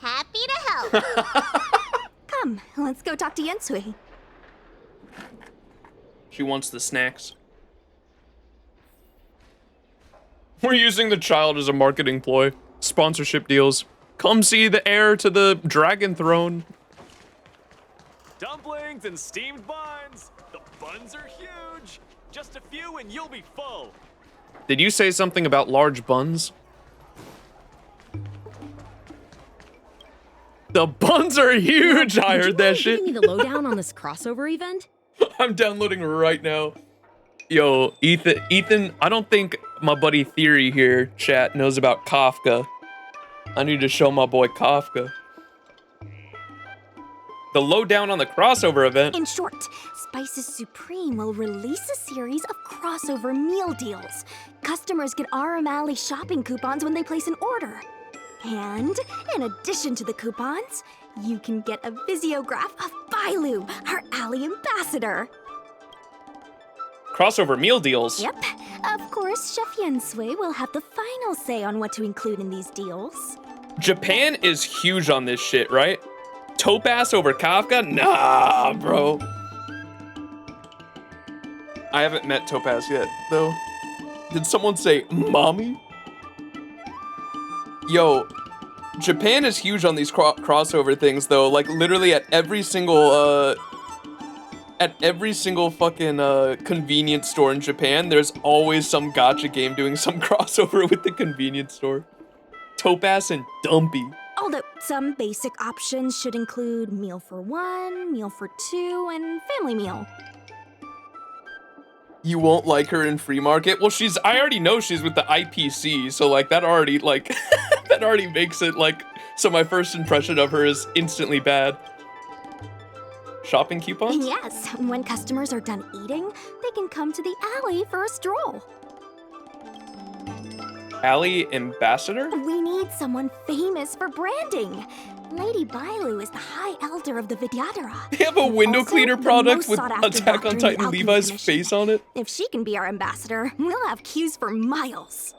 Happy to help. Come, let's go talk to XianZhou. She wants the snacks. We're using the child as a marketing ploy. Sponsorship deals. Come see the heir to the dragon throne. Dumplings and steamed buns. The buns are huge. Just a few and you'll be full. Did you say something about large buns? The buns are huge. I heard that shit. Giving me the lowdown on this crossover event? I'm downloading right now. Yo, Ethan, I don't think my buddy Theory here, chat, knows about Kafka. I need to show my boy Kafka. The lowdown on the crossover event. In short, Spices Supreme will release a series of crossover meal deals. Customers get Aurum Alley shopping coupons when they place an order. And in addition to the coupons, you can get a visiograph of Bailu, our Alley ambassador. Crossover meal deals. Yep. Of course, Chef XianZhou will have the final say on what to include in these deals. Japan is huge on this shit, right? Topaz over Kafka? Nah, bro. I haven't met Topaz yet, though. Did someone say mommy? Yo, Japan is huge on these crossover things, though. Like, literally at every single, fucking, convenience store in Japan, there's always some gacha game doing some crossover with the convenience store. Topaz and Dumpy. Although some basic options should include meal for one, meal for two, and family meal. You won't like her in free market? Well, I already know she's with the IPC, so like that already that already makes it like, so my first impression of her is instantly bad. Shopping coupons? Yes, when customers are done eating, they can come to the alley for a stroll. Alley ambassador? We need someone famous for branding. Lady Bailu is the High Elder of the Vidyadhara. They have a window cleaner product with Attack on Titan Levi's face on it. If she can be our ambassador, we'll have queues for miles.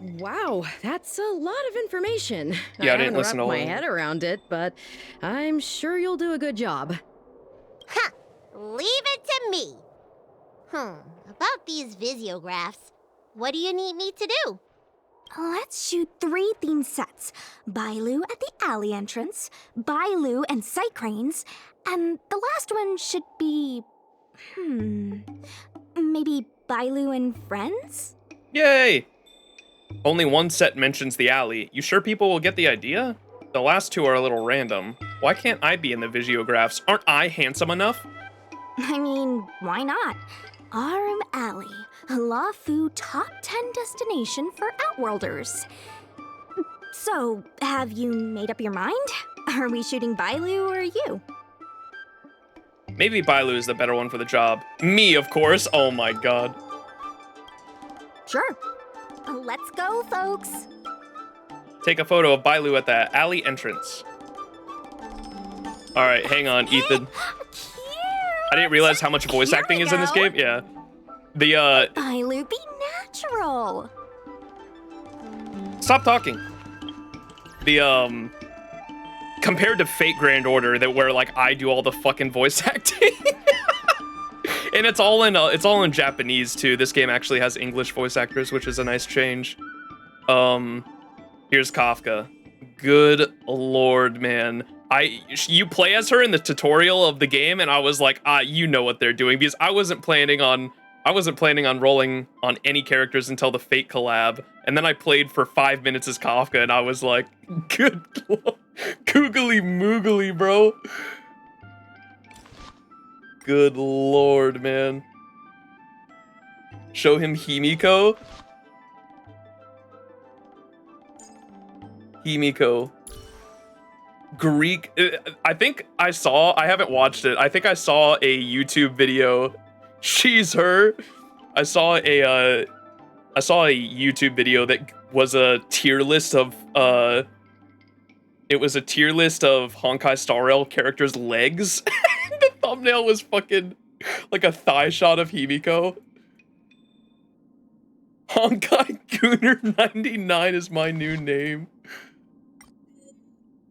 Wow, that's a lot of information. Yeah, I didn't listen to all my of it. head around it, but I'm sure you'll do a good job. Ha! Leave it to me. About these visiographs, what do you need me to do? Let's shoot 3 theme sets. Bailu at the alley entrance, Bailu and sight cranes, and the last one should be... maybe Bailu and friends? Yay! Only one set mentions the alley. You sure people will get the idea? The last 2 are a little random. Why can't I be in the visiographs? Aren't I handsome enough? I mean, why not? Aurum Alley, Luofu top 10 destination for Outworlders. So, have you made up your mind? Are we shooting Bailu or you? Maybe Bailu is the better one for the job. Me, of course. Oh my god. Sure. Let's go, folks. Take a photo of Bailu at the alley entrance. Alright, hang on, Ethan. I didn't realize how much voice acting is in this game. Yeah. Bailu, be natural. Stop talking. Compared to Fate Grand Order, where like I do all the fucking voice acting. And it's all in Japanese too. This game actually has English voice actors, which is a nice change. Here's Kafka. Good lord, man. You play as her in the tutorial of the game, and I was like, you know what they're doing, because I wasn't planning on rolling on any characters until the Fate collab, and then I played for 5 minutes as Kafka, and I was like, good lord, googly moogly, bro. Good lord, man. Show him Himiko. Himiko. Greek. I haven't watched it. I think I saw a YouTube video. She's her. I saw a YouTube video that was a tier list of Honkai Star Rail characters' legs. The thumbnail was fucking like a thigh shot of Himiko. Honkai Gooner 99 is my new name.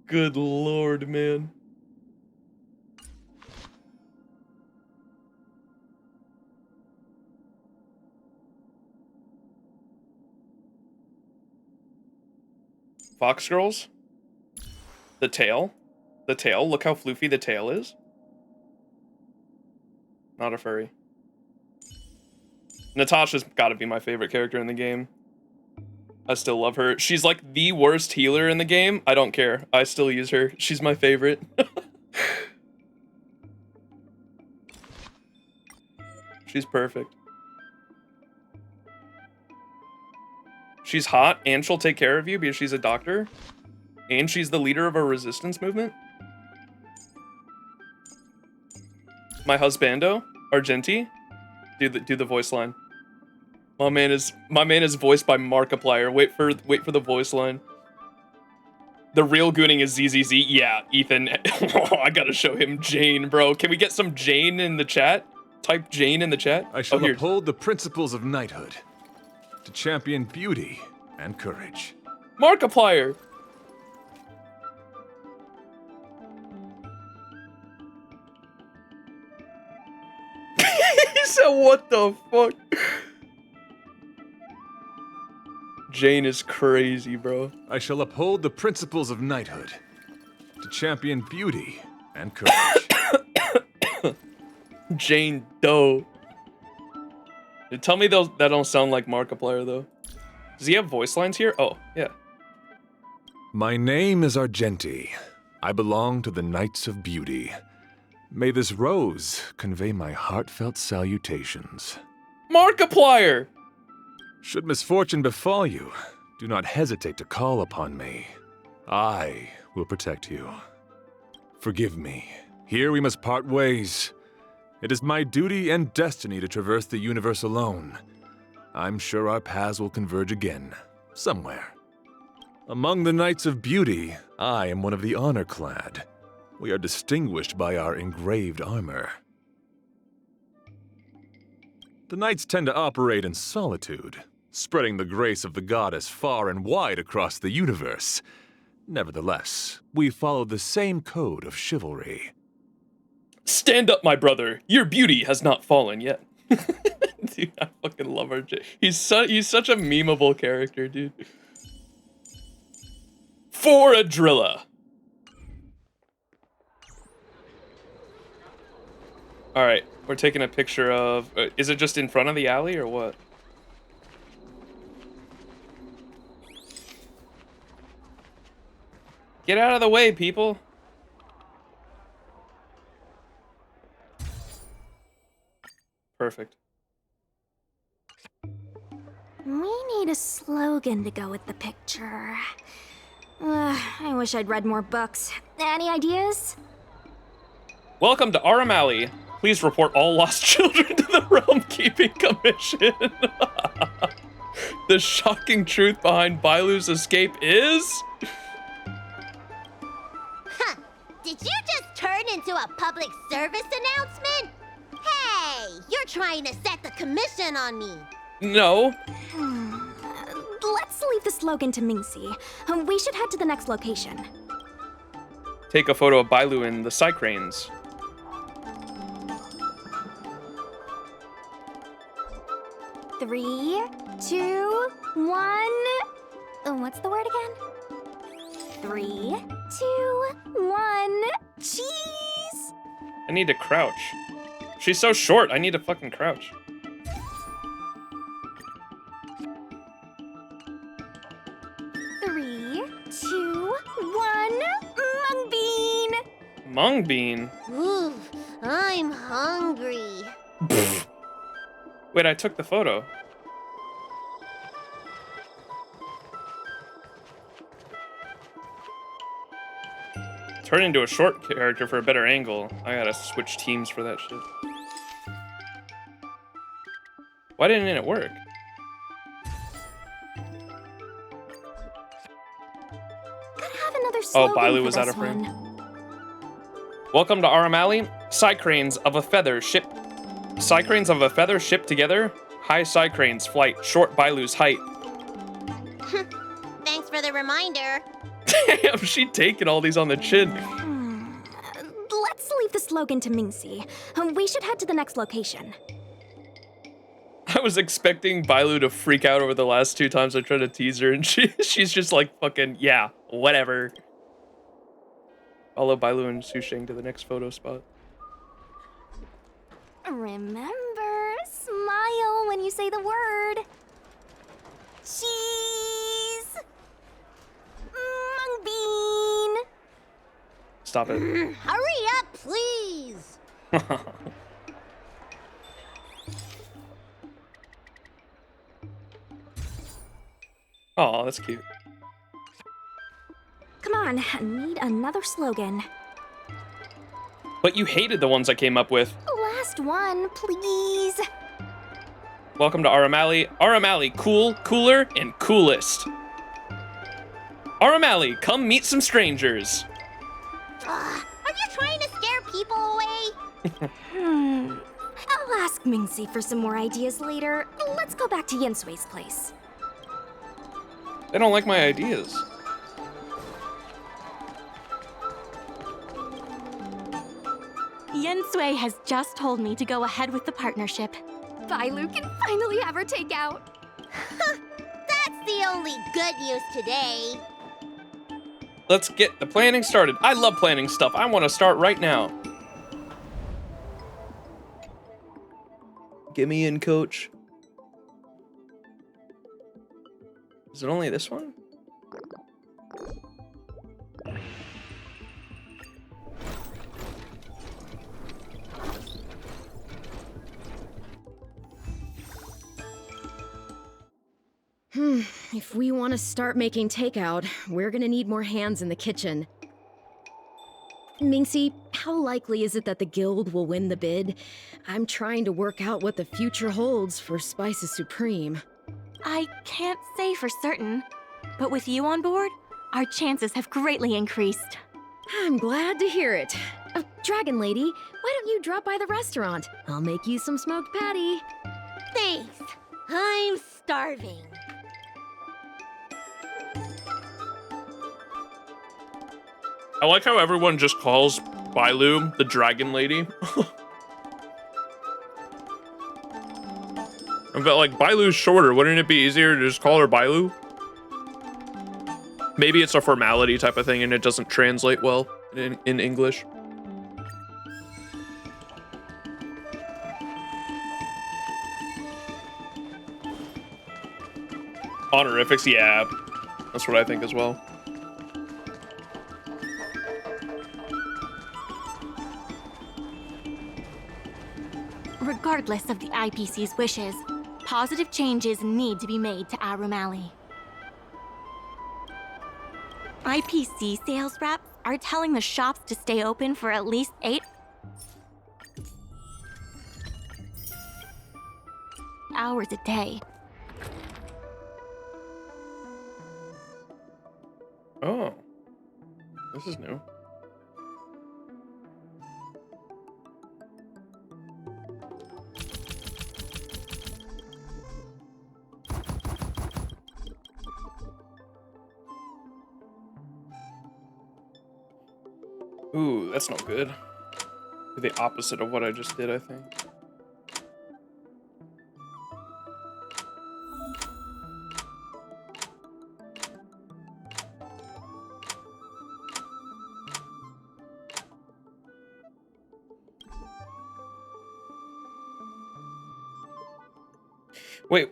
Good lord, man. Fox Girls? The tail. The tail. Look how floofy the tail is. Not a furry. Natasha's got to be my favorite character in the game. I still love her. She's like the worst healer in the game. I don't care. I still use her. She's my favorite. She's perfect. She's hot and she'll take care of you because she's a doctor. And she's the leader of a resistance movement. My husbando, Argenti, do the voice line. My man is voiced by Markiplier. Wait for the voice line. The real gooning is ZZZ. Yeah, Ethan. Oh, I gotta show him Jane, bro. Can we get some Jane in the chat? Type Jane in the chat. I shall uphold the principles of knighthood to champion beauty and courage. Markiplier. He said, "What the fuck?" Jane is crazy, bro. I shall uphold the principles of knighthood to champion beauty and courage. Jane Doe. Tell me those that don't sound like Markiplier though. Does he have voice lines here? Oh, yeah. My name is Argenti. I belong to the Knights of Beauty. May this rose convey my heartfelt salutations. Markiplier! Should misfortune befall you, do not hesitate to call upon me. I will protect you. Forgive me. Here we must part ways. It is my duty and destiny to traverse the universe alone. I'm sure our paths will converge again, somewhere. Among the Knights of Beauty, I am one of the honor-clad. We are distinguished by our engraved armor. The knights tend to operate in solitude, spreading the grace of the goddess far and wide across the universe. Nevertheless, we follow the same code of chivalry. Stand up, my brother. Your beauty has not fallen yet. Dude, I fucking love RJ. He's such a memeable character, dude. For a drilla. All right, we're taking a picture of... is it just in front of the alley or what? Get out of the way, people. Perfect. We need a slogan to go with the picture. I wish I'd read more books. Any ideas? Welcome to Aurum Alley. Please report all lost children to the Realm Keeping Commission. The shocking truth behind Bailu's escape is... Huh. Did you just turn into a public service announcement? Hey, you're trying to set the commission on me. No. Let's leave the slogan to Mingxi. We should head to the next location. Take a photo of Bailu and the Cycranes. Three, two, one. What's the word again? 3, 2, 1. Cheese! I need to crouch. She's so short, I need to fucking crouch. Three, two, one. Mung bean! Mung bean? Ooh, I'm hungry. Wait, I took the photo. Turn into a short character for a better angle. I gotta switch teams for that shit. Why didn't it work? Gotta have another Oh, slogan Bailu for was out this of frame. one. Welcome to Aurum Alley. Cycranes of a feather ship. Cycranes of a feather ship together. High Cycranes flight. Short Bailu's height. Thanks for the reminder. Damn, she taking all these on the chin. Let's leave the slogan to Mingxi. We should head to the next location. I was expecting Bailu to freak out over the last 2 times I tried to tease her, and she's just like, fucking, yeah, whatever. Follow Bailu and Susheng to the next photo spot. Remember, smile when you say the word. Cheese! Mung bean! Stop it. Hurry up, please! Oh, that's cute. Come on, I need another slogan. But you hated the ones I came up with. Last one, please. Welcome to Aurum Alley. Aurum Alley, cool, cooler, and coolest. Aurum Alley, come meet some strangers. Are you trying to scare people away? I'll ask Mingxi for some more ideas later. Let's go back to Yinsui's place. They don't like my ideas. Yensui has just told me to go ahead with the partnership. Bailu can finally have her takeout. That's the only good news today. Let's get the planning started. I love planning stuff. I want to start right now. Get me in, coach. Is it only this one? If we want to start making takeout, we're gonna need more hands in the kitchen. Mingxi, how likely is it that the guild will win the bid? I'm trying to work out what the future holds for Spices Supreme. I can't say for certain, but with you on board, our chances have greatly increased. I'm glad to hear it. Dragon Lady, why don't you drop by the restaurant? I'll make you some smoked patty. Thanks. I'm starving. I like how everyone just calls Bailu the Dragon Lady. But like Bailu's shorter, wouldn't it be easier to just call her Bailu? Maybe it's a formality type of thing and it doesn't translate well in English. Honorifics, yeah. That's what I think as well. Regardless of the IPC's wishes, positive changes need to be made to Aurum Alley. IPC sales reps are telling the shops to stay open for at least 8 hours a day. Oh, this is new. Ooh, that's not good. The opposite of what I just did, I think. Wait.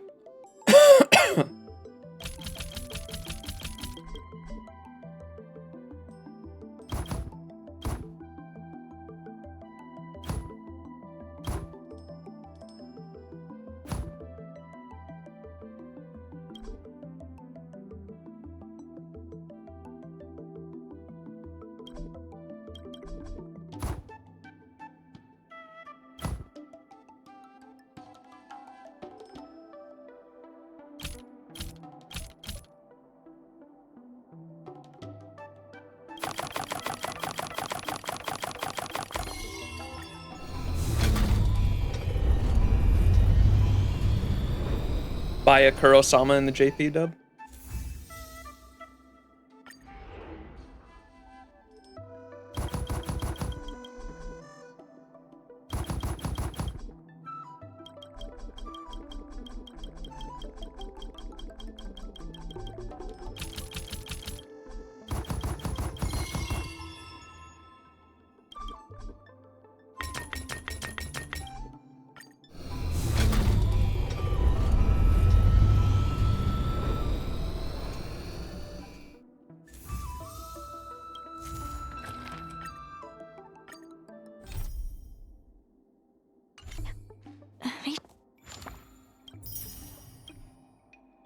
Buy a Kurosama in the JP dub?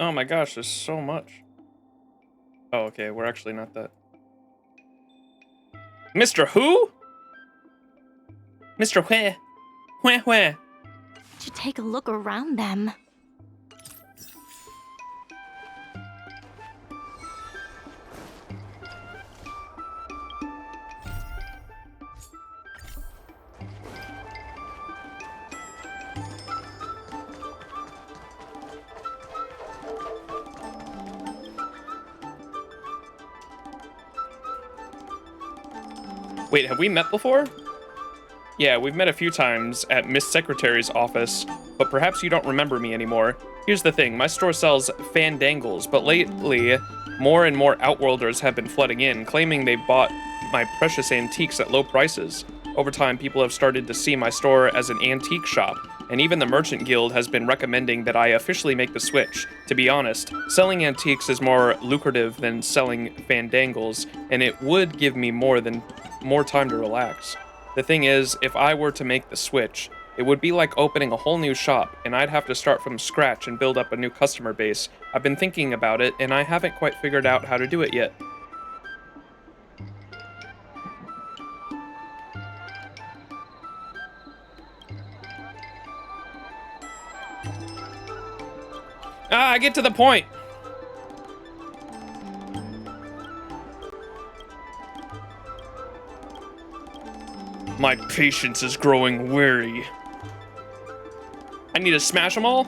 Oh my gosh, there's so much. Oh, okay, we're actually not that. Mr. Who? Mr. Where? Where? Should take a look around them. Wait, have we met before? Yeah, we've met a few times at Miss Secretary's office, but perhaps you don't remember me anymore. Here's the thing, my store sells fandangles, but lately, more and more Outworlders have been flooding in, claiming they bought my precious antiques at low prices. Over time, people have started to see my store as an antique shop, and even the Merchant Guild has been recommending that I officially make the switch. To be honest, selling antiques is more lucrative than selling fandangles, and it would give me more time to relax. The thing is, if I were to make the switch, it would be like opening a whole new shop, and I'd have to start from scratch and build up a new customer base. I've been thinking about it, and I haven't quite figured out how to do it yet. Get to the point! My patience is growing weary. I need to smash them all?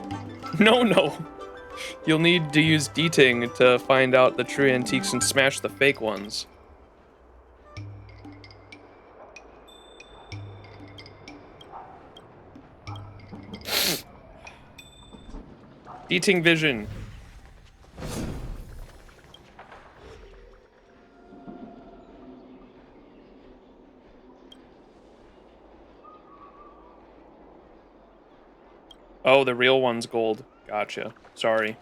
No. You'll need to use D-Ting to find out the true antiques and smash the fake ones. D-Ting vision. Oh, the real one's gold. Gotcha. Sorry.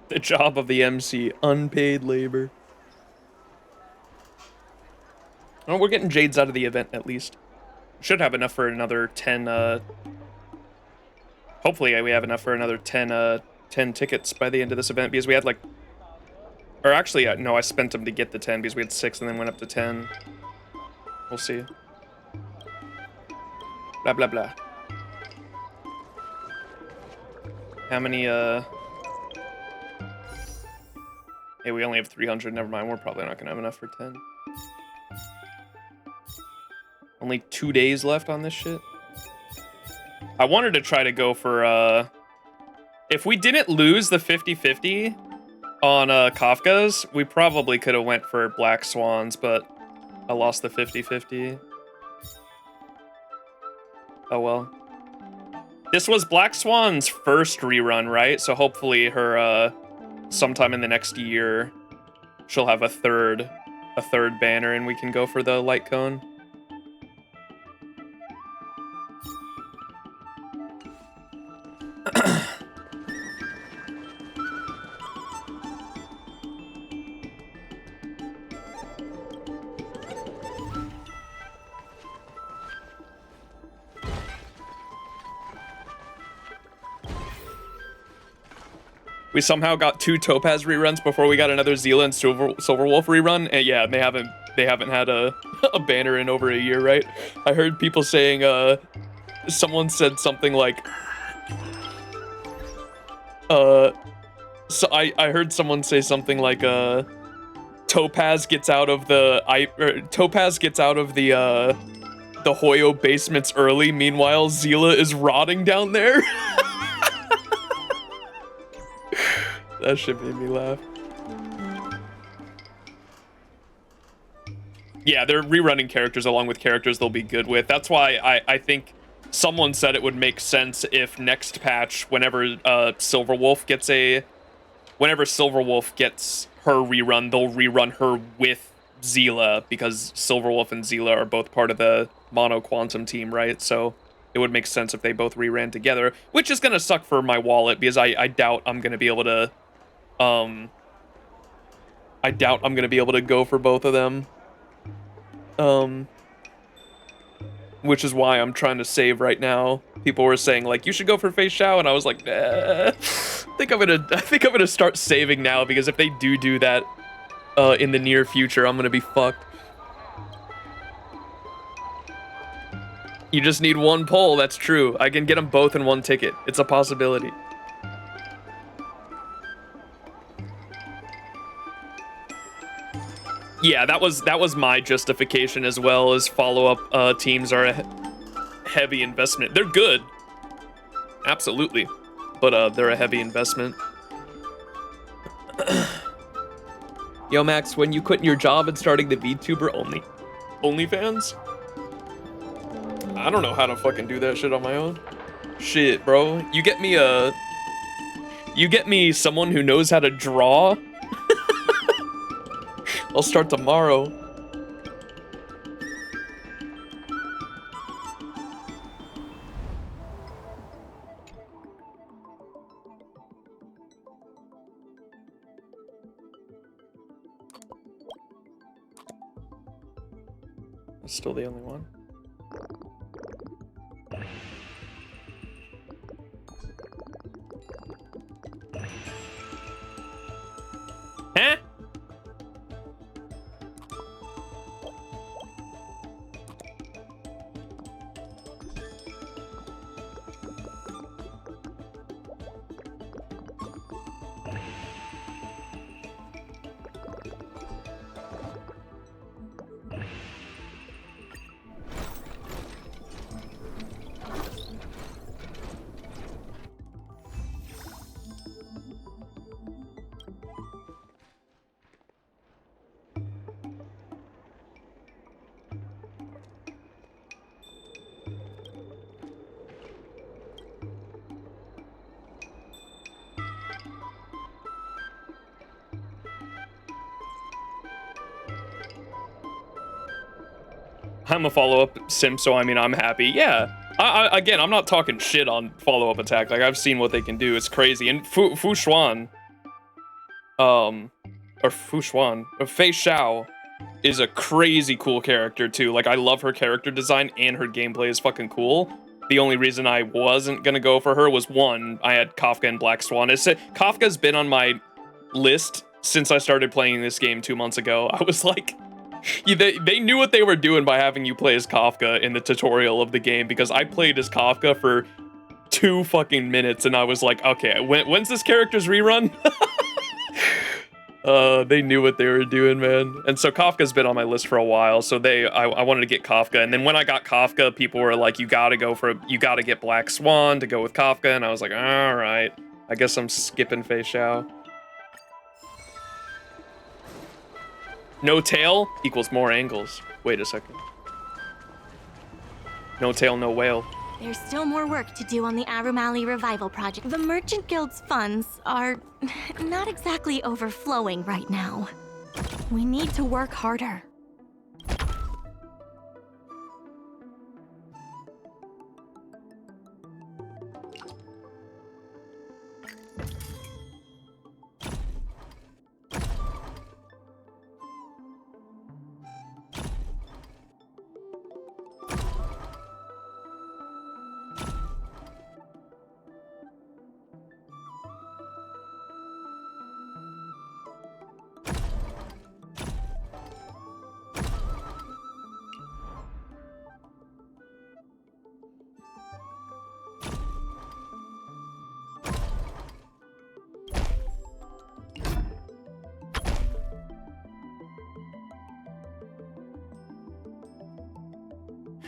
The job of the MC, unpaid labor. Oh, we're getting jades out of the event, at least. Should have enough for another 10, hopefully we have enough for another 10 tickets by the end of this event, because we had, like... Or actually, no, I spent them to get the 10, because we had 6 and then went up to 10. We'll see. Blah, blah, blah. How many, Hey, we only have 300, never mind, we're probably not gonna have enough for 10. Only 2 days left on this shit. I wanted to try to go for, if we didn't lose the 50-50 on, Kafka's, we probably could have went for Black Swans, but I lost the 50-50. Oh well. This was Black Swan's first rerun, right? So hopefully her, sometime in the next year, she'll have a third banner and we can go for the light cone. We somehow got 2 Topaz reruns before we got another Zila and Silverwolf rerun. And yeah, they haven't had a banner in over a year, right? I heard people saying, someone said something like, so I heard someone say something like, Topaz gets out of the Hoyo basements early. Meanwhile, Zila is rotting down there. That shit made me laugh. Yeah, they're rerunning characters along with characters they'll be good with. That's why I think someone said it would make sense if next patch, whenever Silverwolf gets her rerun, they'll rerun her with Zila, because Silverwolf and Zila are both part of the Mono Quantum team, right? So it would make sense if they both reran together, which is gonna suck for my wallet, because I doubt I'm gonna be able to I doubt I'm gonna be able to go for both of them. Which is why I'm trying to save right now. People were saying like you should go for Fei Xiao, and I was like, nah. I think I'm gonna start saving now, because if they do that in the near future, I'm gonna be fucked. You just need one poll. That's true. I can get them both in one ticket. It's a possibility. Yeah, that was my justification as well, as follow-up teams are a heavy investment. They're good. Absolutely. But they're a heavy investment. Yo, Max, when you quitting your job and starting the VTuber OnlyFans? I don't know how to fucking do that shit on my own. Shit, bro. You get me someone who knows how to draw? I'll start tomorrow. Still the only one. Huh? I'm a follow-up simp, so I mean, I'm happy. Yeah. Again, I'm not talking shit on follow-up attack. Like, I've seen what they can do. It's crazy. And Fu Xuan, or Fei Xiao is a crazy cool character, too. Like, I love her character design, and her gameplay is fucking cool. The only reason I wasn't gonna go for her was, one, I had Kafka and Black Swan. Kafka's been on my list since I started playing this game 2 months ago. I was like... They knew what they were doing by having you play as Kafka in the tutorial of the game, because I played as Kafka for 2 fucking minutes, and I was like, okay, when's this character's rerun? They knew what they were doing, man. And so Kafka's been on my list for a while, so I wanted to get Kafka, and then when I got Kafka, people were like, you gotta get Black Swan to go with Kafka, and I was like, alright, I guess I'm skipping Fei Xiao. No tail equals more angles. Wait a second. No tail, no whale. There's still more work to do on the Aurum Alley revival project. The Merchant Guild's funds are not exactly overflowing right now. We need to work harder.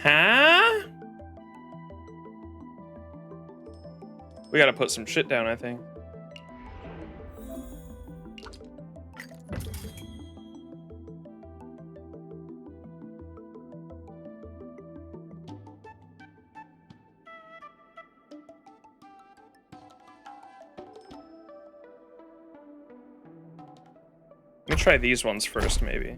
Huh? We gotta put some shit down, I think. Let me try these ones first, maybe.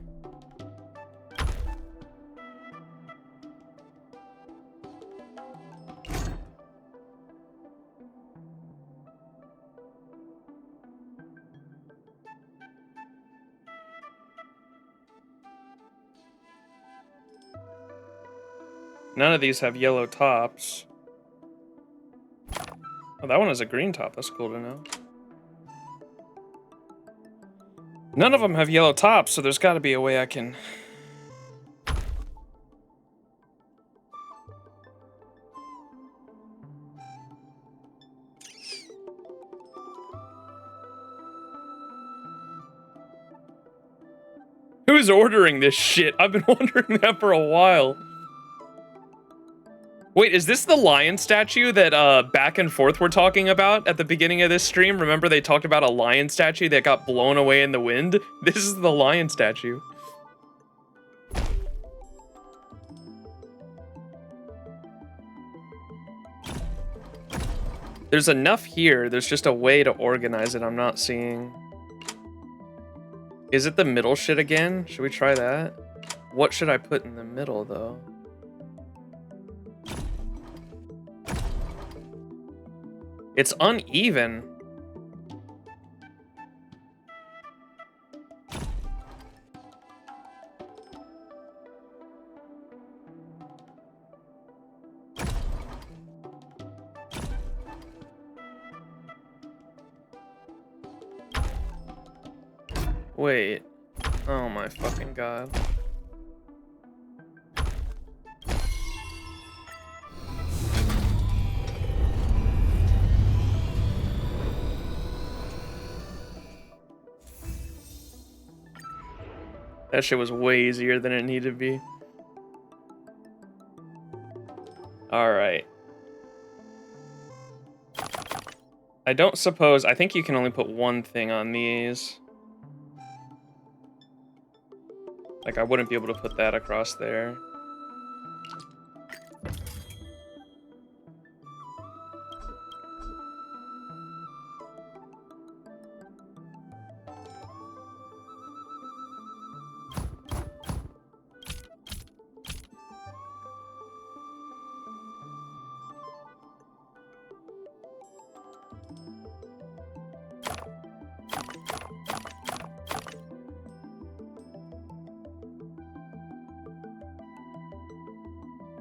None of these have yellow tops. Oh, that one has a green top. That's cool to know. None of them have yellow tops, so there's got to be a way I can... Who's ordering this shit? I've been wondering that for a while. Wait, is this the lion statue that Back and Forth were talking about at the beginning of this stream? Remember they talked about a lion statue that got blown away in the wind? This is the lion statue. There's enough here. There's just a way to organize it I'm not seeing. Is it the middle shit again? Should we try that? What should I put in the middle, though? It's uneven. Wait. Oh my fucking god. That shit was way easier than it needed to be. Alright. I don't suppose... I think you can only put one thing on these. Like, I wouldn't be able to put that across there.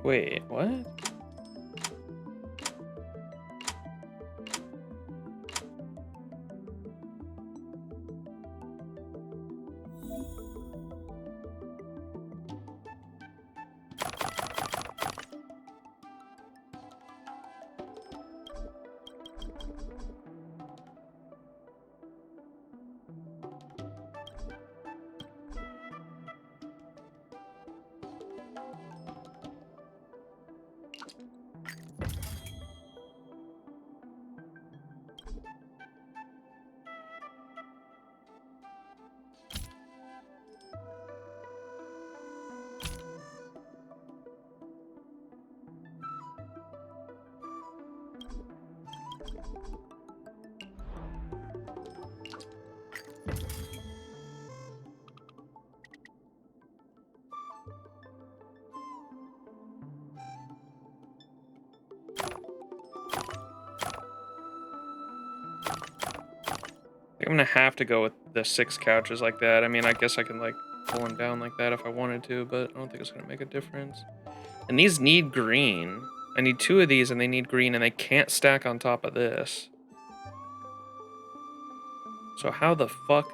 Wait, what? I'm gonna have to go with the 6 couches like that. I mean, I guess I can like pull them down like that if I wanted to, but I don't think it's gonna make a difference. And these need green. I need 2 of these and they need green and they can't stack on top of this. So how the fuck?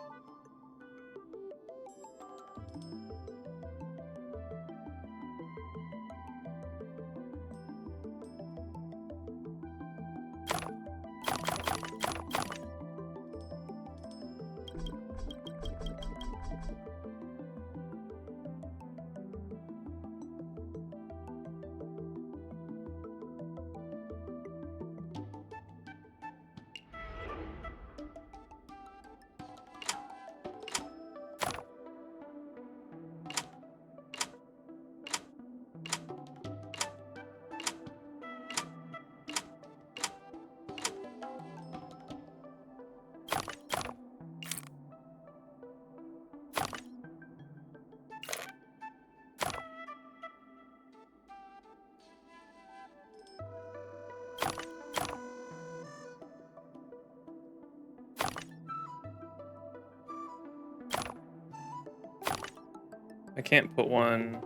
I can't put one.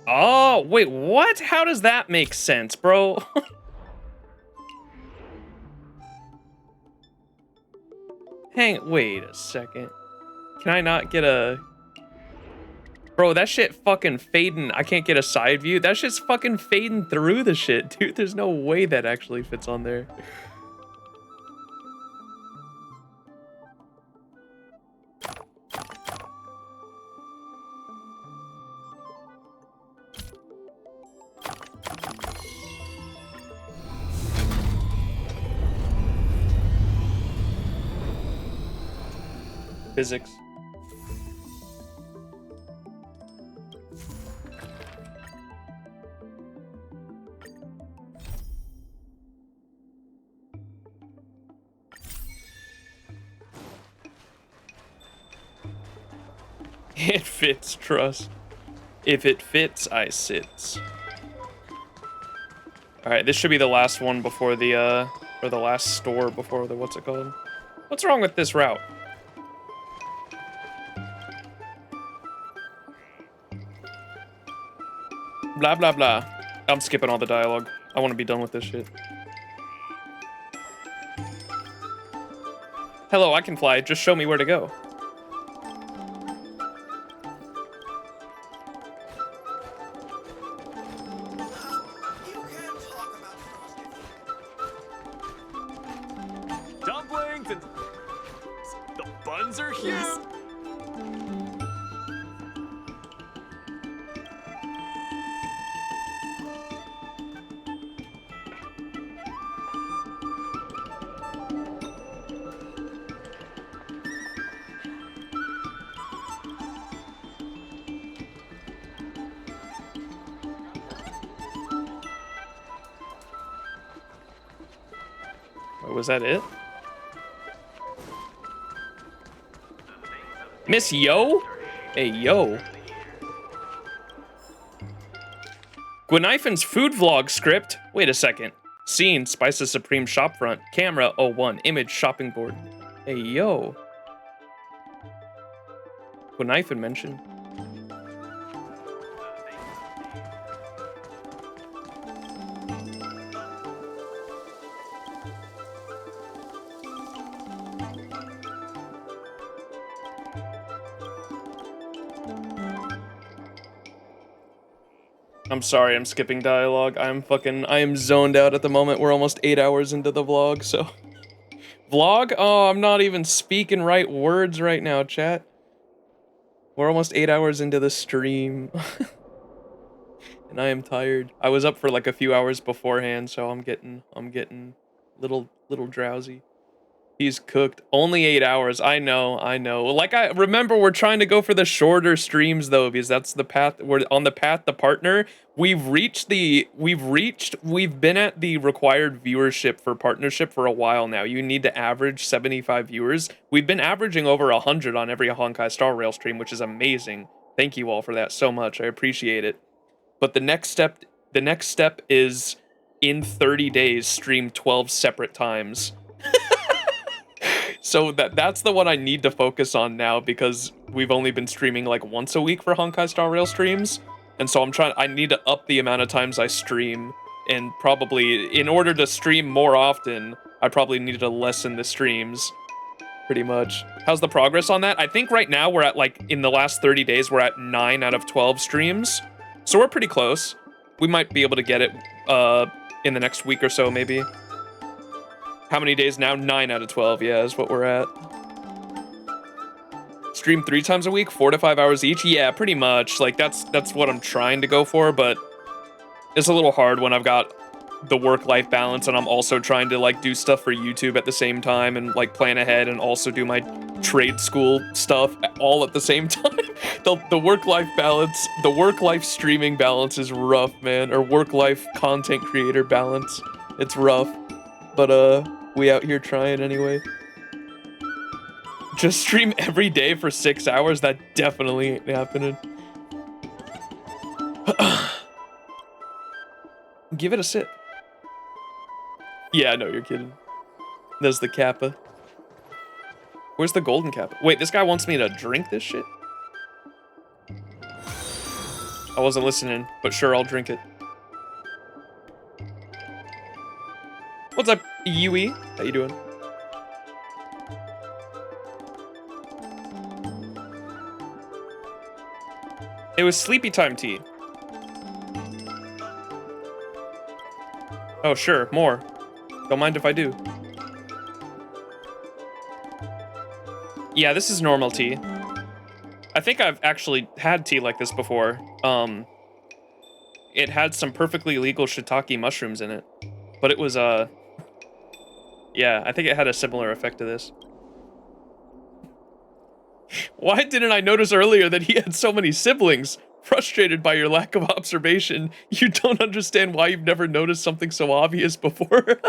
Oh, wait, what? How does that make sense, bro? Wait a second. Can I not get a... Bro, that shit fucking fading. I can't get a side view. That shit's fucking fading through the shit, dude. There's no way that actually fits on there. Physics. It fits, trust. If it fits, I sits. Alright, this should be the last one before the, or the last store before the, what's it called? What's wrong with this route? Blah, blah, blah. I'm skipping all the dialogue. I want to be done with this shit. Hello, I can fly. Just show me where to go. Dumplings and the buns are huge. Was that it? Miss Yo? Hey, yo. Gwyniphen's food vlog script. Wait a second. Scene, Spices Supreme shopfront. Camera, 01. Image, shopping board. Hey, yo. Gwyniphen mentioned. I'm sorry, I'm skipping dialogue. I am zoned out at the moment. We're almost 8 hours into the vlog, so. Vlog? Oh, I'm not even speaking right words right now, chat. We're almost 8 hours into the stream. And I am tired. I was up for like a few hours beforehand, so I'm getting little drowsy. He's cooked. Only 8 hours. I know. Like, I remember we're trying to go for the shorter streams though, because that's the path. We're on the path to partner. We've been at the required viewership for partnership for a while now. You need to average 75 viewers. We've been averaging over 100 on every Honkai Star Rail stream, which is amazing. Thank you all for that so much. I appreciate it. But the next step is in 30 days stream 12 separate times. So that's the one I need to focus on now, because we've only been streaming like once a week for Honkai Star Rail streams. And so I need to up the amount of times I stream, and probably in order to stream more often, I probably need to lessen the streams pretty much. How's the progress on that? I think right now we're at like, in the last 30 days, we're at 9 out of 12 streams. So we're pretty close. We might be able to get it in the next week or so, maybe. How many days now? 9 out of 12, yeah, is what we're at. Stream 3 times a week, 4 to 5 hours each? Yeah, pretty much. Like, that's what I'm trying to go for, but it's a little hard when I've got the work-life balance and I'm also trying to, like, do stuff for YouTube at the same time and, like, plan ahead and also do my trade school stuff all at the same time. The work-life balance, the work-life streaming balance is rough, man. Or work-life content creator balance. It's rough. But, we out here trying anyway. Just stream every day for 6 hours? That definitely ain't happening. Give it a sip. Yeah, no, you're kidding. There's the Kappa. Where's the golden Kappa? Wait, this guy wants me to drink this shit? I wasn't listening, but sure, I'll drink it. What's up, Yui? How you doing? It was sleepy time tea. Oh, sure, more. Don't mind if I do. Yeah, this is normal tea. I think I've actually had tea like this before. It had some perfectly legal shiitake mushrooms in it. But it was, yeah, I think it had a similar effect to this. Why didn't I notice earlier that he had so many siblings? Frustrated by your lack of observation, you don't understand why you've never noticed something so obvious before.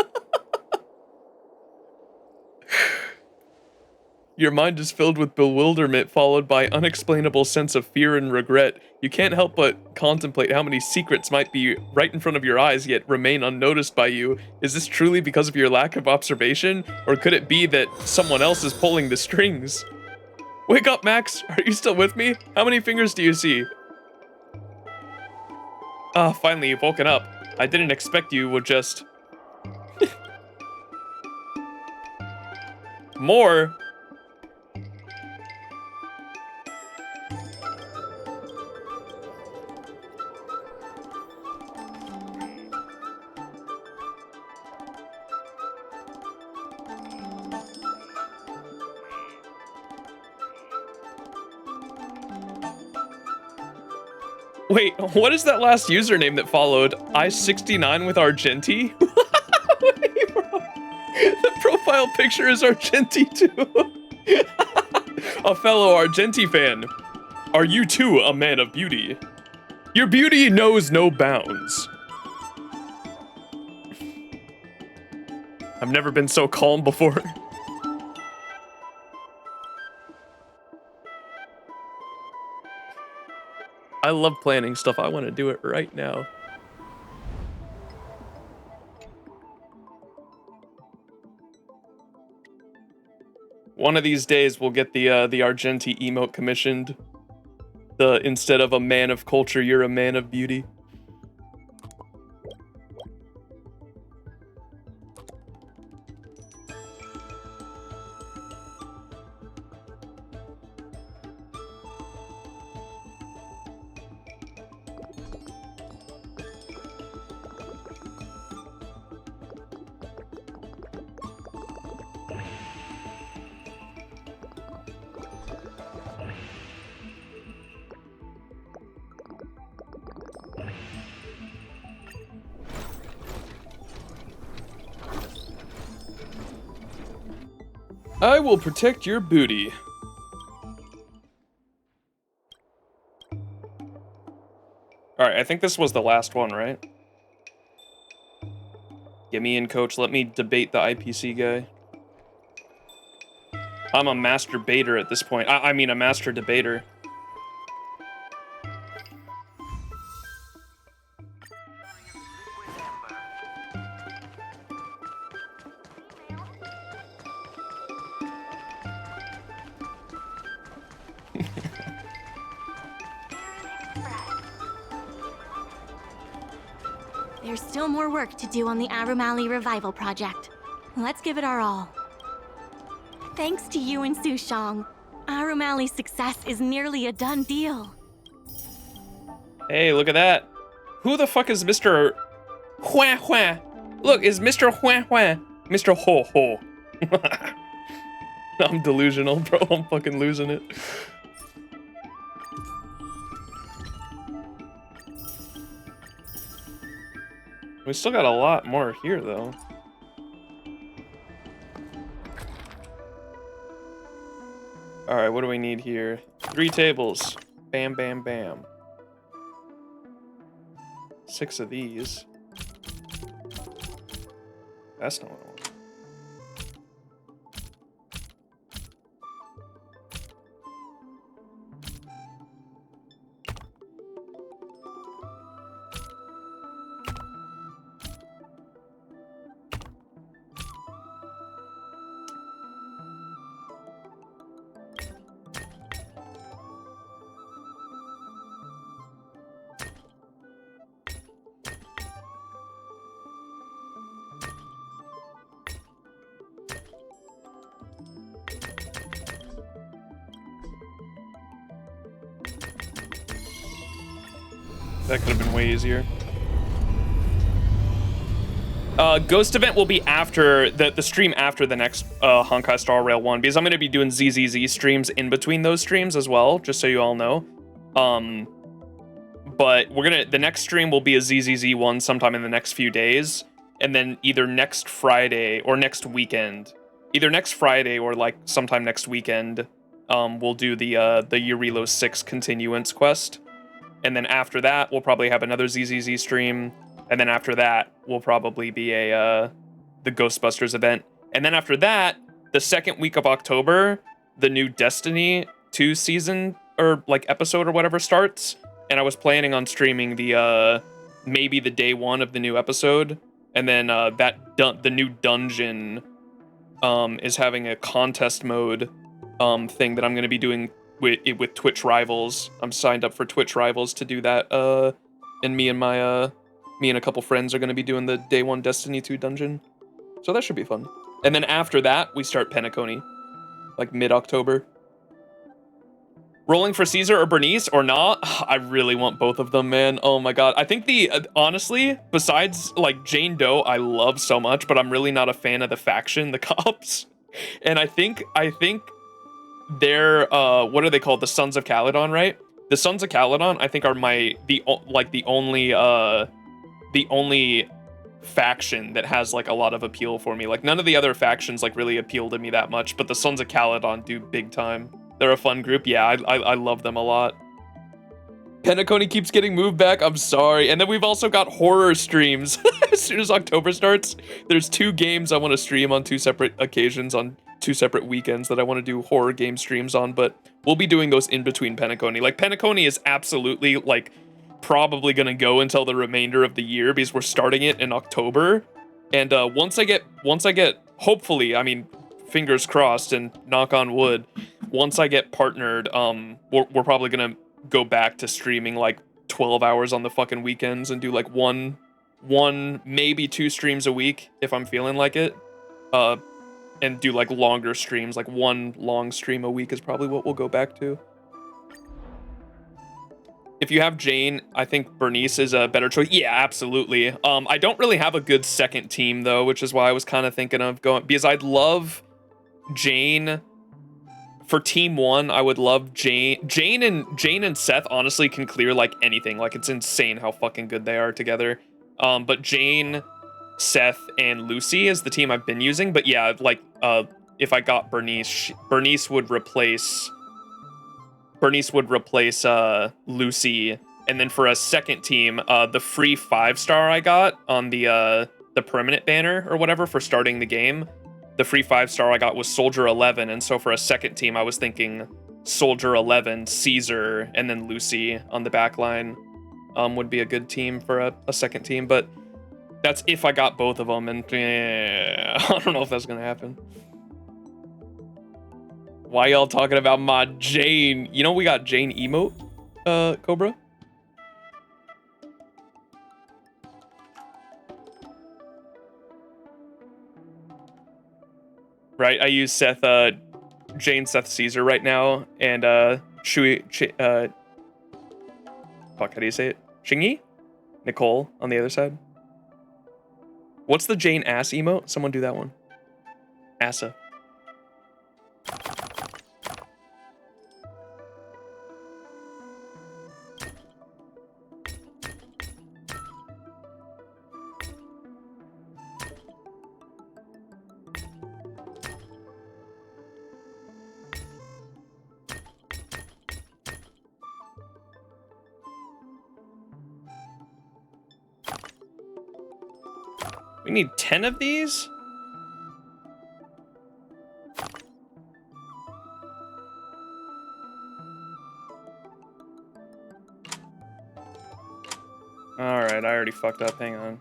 Your mind is filled with bewilderment, followed by unexplainable sense of fear and regret. You can't help but contemplate how many secrets might be right in front of your eyes, yet remain unnoticed by you. Is this truly because of your lack of observation? Or could it be that someone else is pulling the strings? Wake up, Max! Are you still with me? How many fingers do you see? Ah, finally you've woken up. I didn't expect you would just... More? Wait, what is that last username that followed? I69 with Argenti? Wait, bro. The profile picture is Argenti too. A fellow Argenti fan. Are you too a man of beauty? Your beauty knows no bounds. I've never been so calm before. I love planning stuff. I want to do it right now. One of these days we'll get the Argenti emote commissioned. Instead of a man of culture, you're a man of beauty. I will protect your booty. Alright, I think this was the last one, right? Get me in, coach. Let me debate the IPC guy. I'm a master baiter at this point. I mean, a master debater. There's still more work to do on the Aurum Alley revival project. Let's give it our all. Thanks to you and Sushong, Aurum Alley's success is nearly a done deal. Hey, look at that. Who the fuck is Mr. Hua Hua? Look, is Mr. Hua Hua. Mr. Ho Ho. I'm delusional, bro. I'm fucking losing it. We still got a lot more here, though. Alright, what do we need here? 3 tables. Bam, bam, bam. 6 of these. That's not what I want. That could have been way easier. Ghost event will be after the stream after the next Honkai Star Rail 1, because I'm going to be doing ZZZ streams in between those streams as well, just so you all know. But the next stream will be a ZZZ one sometime in the next few days, and then either next Friday or next weekend, either next Friday or like sometime next weekend, we'll do the Eurilo 6 continuance quest, and then after that we'll probably have another ZZZ stream. And then after that will probably be the Ghostbusters event. And then after that, the second week of October, the new Destiny 2 season or like episode or whatever starts. And I was planning on streaming the maybe the day one of the new episode. And then the new dungeon is having a contest mode thing that I'm going to be doing with Twitch Rivals. I'm signed up for Twitch Rivals to do that. And me and a couple friends are going to be doing the day one Destiny 2 dungeon. So that should be fun. And then after that, we start Penacony. Like mid-October. Rolling for Caesar or Bernice or not? I really want both of them, man. Oh my god. I think honestly, besides like Jane Doe, I love so much, but I'm really not a fan of the faction, the cops. And I think they're, what are they called? The Sons of Caledon, right? The Sons of Caledon, I think are the only faction that has like a lot of appeal for me. Like none of the other factions like really appeal to me that much, but the Sons of Caledon do big time. They're a fun group. Yeah, I love them a lot. Penacony keeps getting moved back. I'm sorry. And then we've also got horror streams. As soon as October starts, there's 2 games I want to stream on 2 separate occasions on 2 separate weekends that I want to do horror game streams on, but we'll be doing those in between Penacony. Like Penacony is absolutely like probably gonna go until the remainder of the year because we're starting it in October. And once I get hopefully, I mean, fingers crossed and knock on wood, once I get partnered, we're probably gonna go back to streaming like 12 hours on the fucking weekends and do like one maybe 2 streams a week if I'm feeling like it, and do like longer streams. Like 1 long stream a week is probably what we'll go back to. If you have Jane, I think Bernice is a better choice. Yeah, absolutely. I don't really have a good second team though, which is why I was kind of thinking of going, because I'd love Jane for team 1. I would love Jane and Seth honestly can clear like anything. Like it's insane how fucking good they are together. But Jane, Seth, and Lucy is the team I've been using. But yeah, like if I got Bernice would replace Lucy. And then for a second team, the free 5-star I got on the permanent banner or whatever for starting the game, the free 5-star I got was Soldier 11. And so for a second team, I was thinking Soldier 11, Caesar, and then Lucy on the back line would be a good team for a second team. But that's if I got both of them. And I don't know if that's going to happen. Why y'all talking about my Jane? You know we got Jane emote, Cobra? Right, I use Jane, Seth, Caesar right now, and fuck, how do you say it? Chingy? Nicole on the other side. What's the Jane ass emote? Someone do that one. Assa. We need 10 of these? Alright, I already fucked up. Hang on.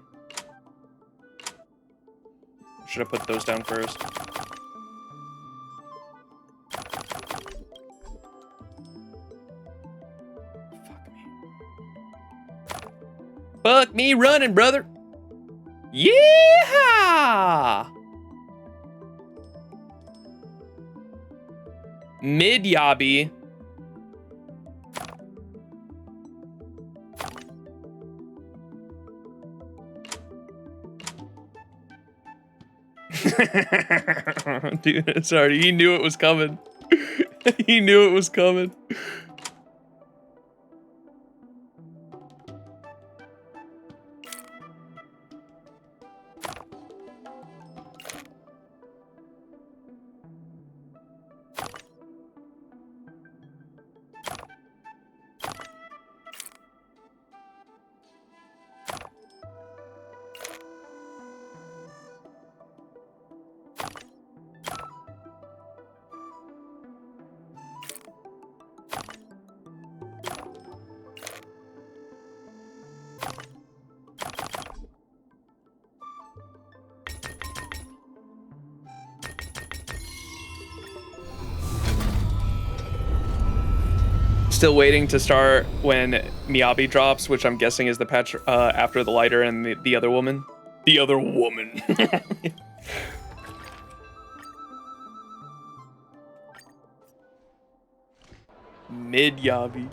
Should have put those down first. Fuck me running, brother. Yeah! Mid Yabi. Dude, sorry, he knew it was coming. He knew it was coming. Still waiting to start when Miyabi drops, which I'm guessing is the patch after the lighter and the other woman. The other woman. Mid-Yabi.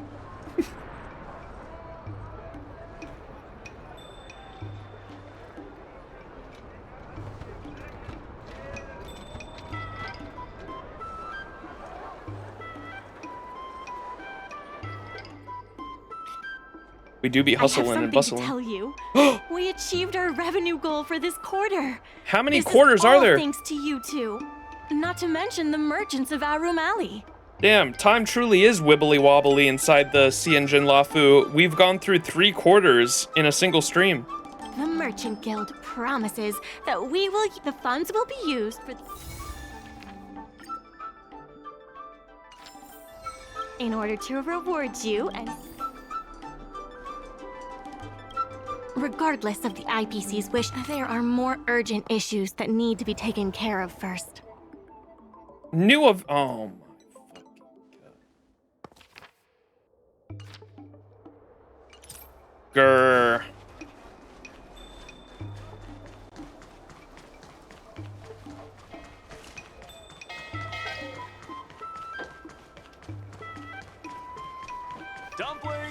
We do be hustling and bustling. I have something to tell you. We achieved our revenue goal for this quarter. How many quarters are there? Thanks to you two. Not to mention the merchants of Aurum Alley. Damn, time truly is wibbly wobbly inside the XianZhou Luofu. We've gone through 3 quarters in a single stream. The Merchant Guild promises that the funds will be used for in order to reward you and regardless of the IPC's wish, there are more urgent issues that need to be taken care of first. Oh my fucking god. Grr.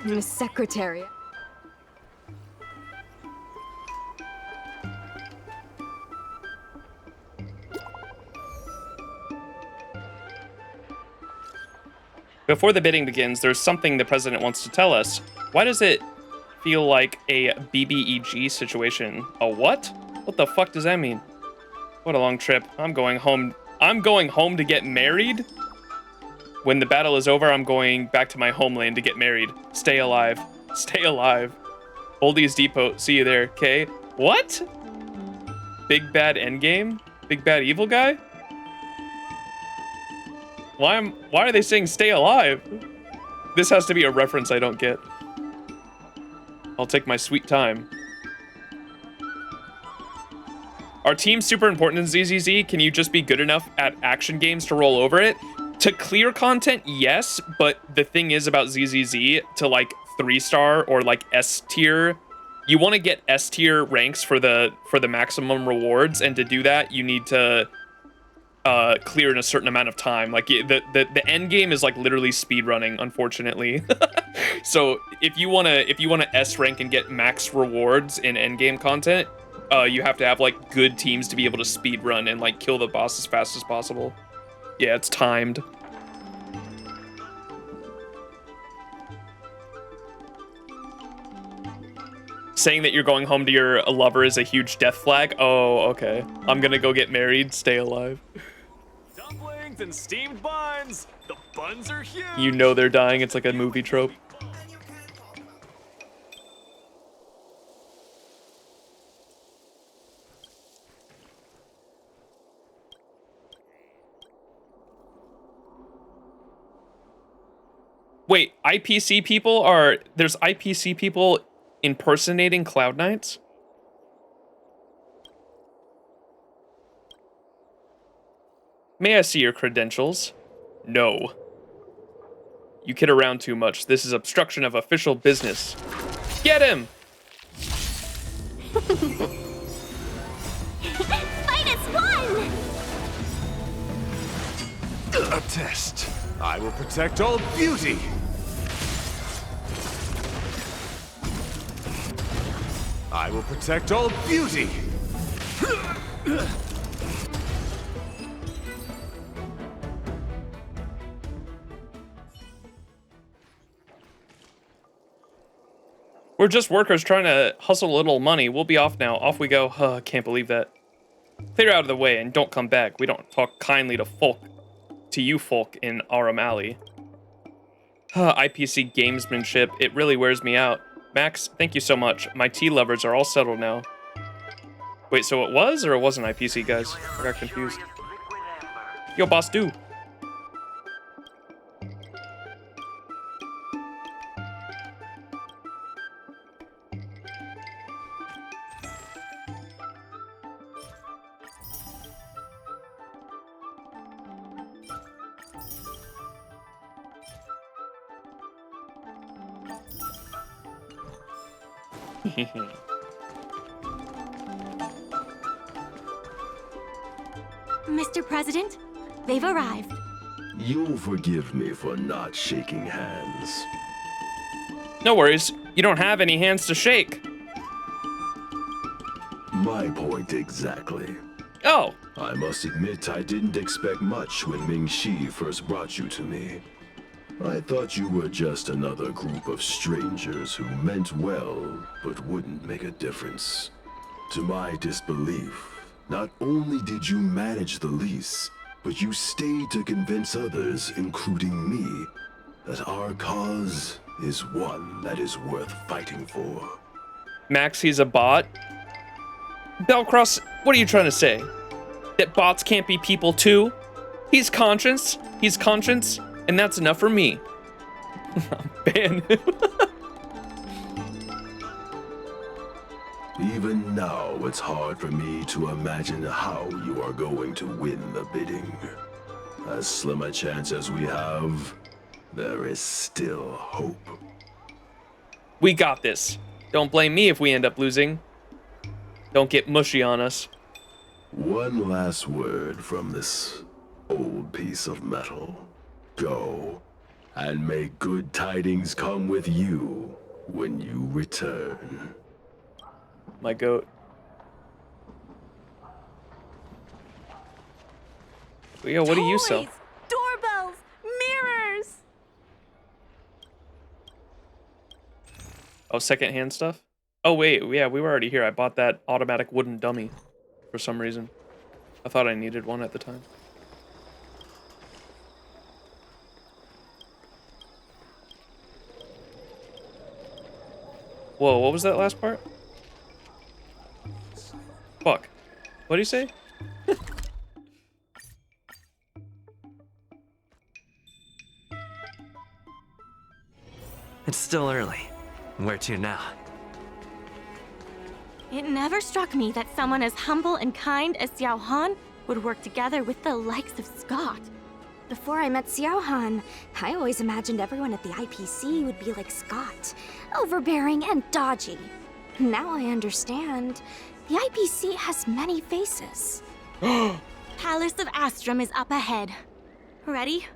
Miss Secretary. Before the bidding begins, there's something the president wants to tell us. Why does it feel like a BBEG situation? A what? What the fuck does that mean? What a long trip. I'm going home. I'm going home to get married? When the battle is over, I'm going back to my homeland to get married. Stay alive. Stay alive. Oldies Depot. See you there, okay? What? Big bad endgame? Big bad evil guy? Why are they saying stay alive? This has to be a reference I don't get. I'll take my sweet time. Are teams super important in ZZZ? Can you just be good enough at action games to roll over it? To clear content, yes, but the thing is about ZZZ, to like 3-star or like S tier, you want to get S tier ranks for the maximum rewards, and to do that, you need to clear in a certain amount of time. Like the end game is like literally speed running, unfortunately. So if you wanna S rank and get max rewards in end game content, you have to have like good teams to be able to speed run and like kill the boss as fast as possible. Yeah, it's timed. Saying that you're going home to your lover is a huge death flag. Oh, okay. I'm gonna go get married, stay alive. Dumplings and steamed buns. The buns are huge. You know they're dying. It's like a movie trope. Wait, IPC people are... There's IPC people impersonating Cloud Knights? May I see your credentials? No. You kid around too much. This is obstruction of official business. Get him! -1! A test. I will protect all beauty. I will protect all beauty. We're just workers trying to hustle a little money. We'll be off now. Off we go. I can't believe that. Clear out of the way and don't come back. We don't talk kindly to you folk in Aurum Alley. IPC gamesmanship, it really wears me out. Max, thank you so much. My tea lovers are all settled now. Wait, so it was or it wasn't IPC, guys? I got confused. Yo, boss, do. Mr. President, they've arrived. You'll forgive me for not shaking hands. No worries. You don't have any hands to shake. My point exactly. Oh. I must admit I didn't expect much when Ming-Shi first brought you to me. I thought you were just another group of strangers who meant well, but wouldn't make a difference. To my disbelief, not only did you manage the lease, but you stayed to convince others, including me, that our cause is one that is worth fighting for. Max, he's a bot? Bellcross, what are you trying to say? That bots can't be people too? He's conscience, and that's enough for me. Ban him. Even now, it's hard for me to imagine how you are going to win the bidding. As slim a chance as we have, there is still hope. We got this. Don't blame me if we end up losing. Don't get mushy on us. One last word from this old piece of metal. Go, and may good tidings come with you when you return. My goat. Yo, what do you sell? Doorbells! Mirrors! Oh, secondhand stuff? Oh, wait, yeah, we were already here. I bought that automatic wooden dummy for some reason. I thought I needed one at the time. Whoa, what was that last part? Fuck. What do you say? It's still early. Where to now? It never struck me that someone as humble and kind as Xiao Han would work together with the likes of Scott. Before I met Xiao Han, I always imagined everyone at the IPC would be like Scott, overbearing and dodgy. Now I understand. The IPC has many faces. Palace of Astrum is up ahead. Ready?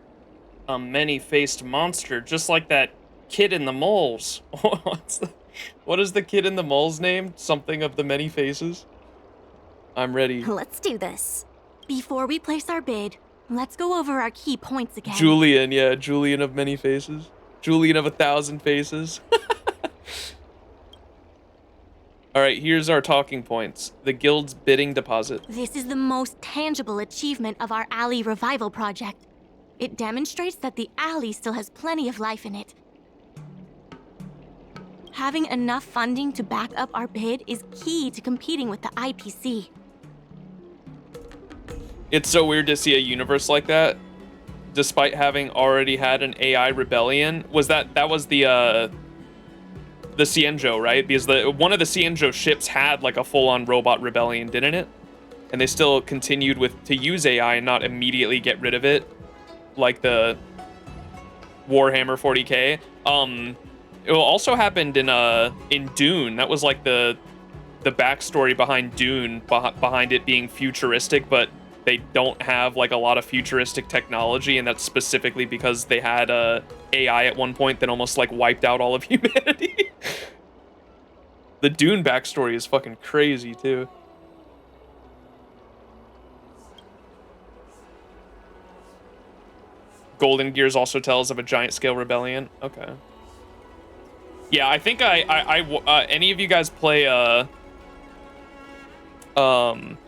A many-faced monster, just like that kid in the moles. What is the kid in the moles name? Something of the many faces? I'm ready. Let's do this. Before we place our bid, let's go over our key points again. Julian, yeah, Julian of many faces. Julian of 1,000 faces. All right, here's our talking points. The guild's bidding deposit. This is the most tangible achievement of our alley revival project. It demonstrates that the alley still has plenty of life in it. Having enough funding to back up our bid is key to competing with the IPC. It's so weird to see a universe like that, despite having already had an AI rebellion. That was the XianZhou, right? Because one of the XianZhou ships had like a full-on robot rebellion, didn't it? And they still continued to use AI and not immediately get rid of it, like the Warhammer 40K. It also happened in Dune. That was like the backstory behind Dune, behind it being futuristic, but they don't have like a lot of futuristic technology, and that's specifically because they had AI at one point that almost like wiped out all of humanity. The Dune backstory is fucking crazy too. Golden Gears also tells of a giant scale rebellion. Okay. Yeah, I think any of you guys play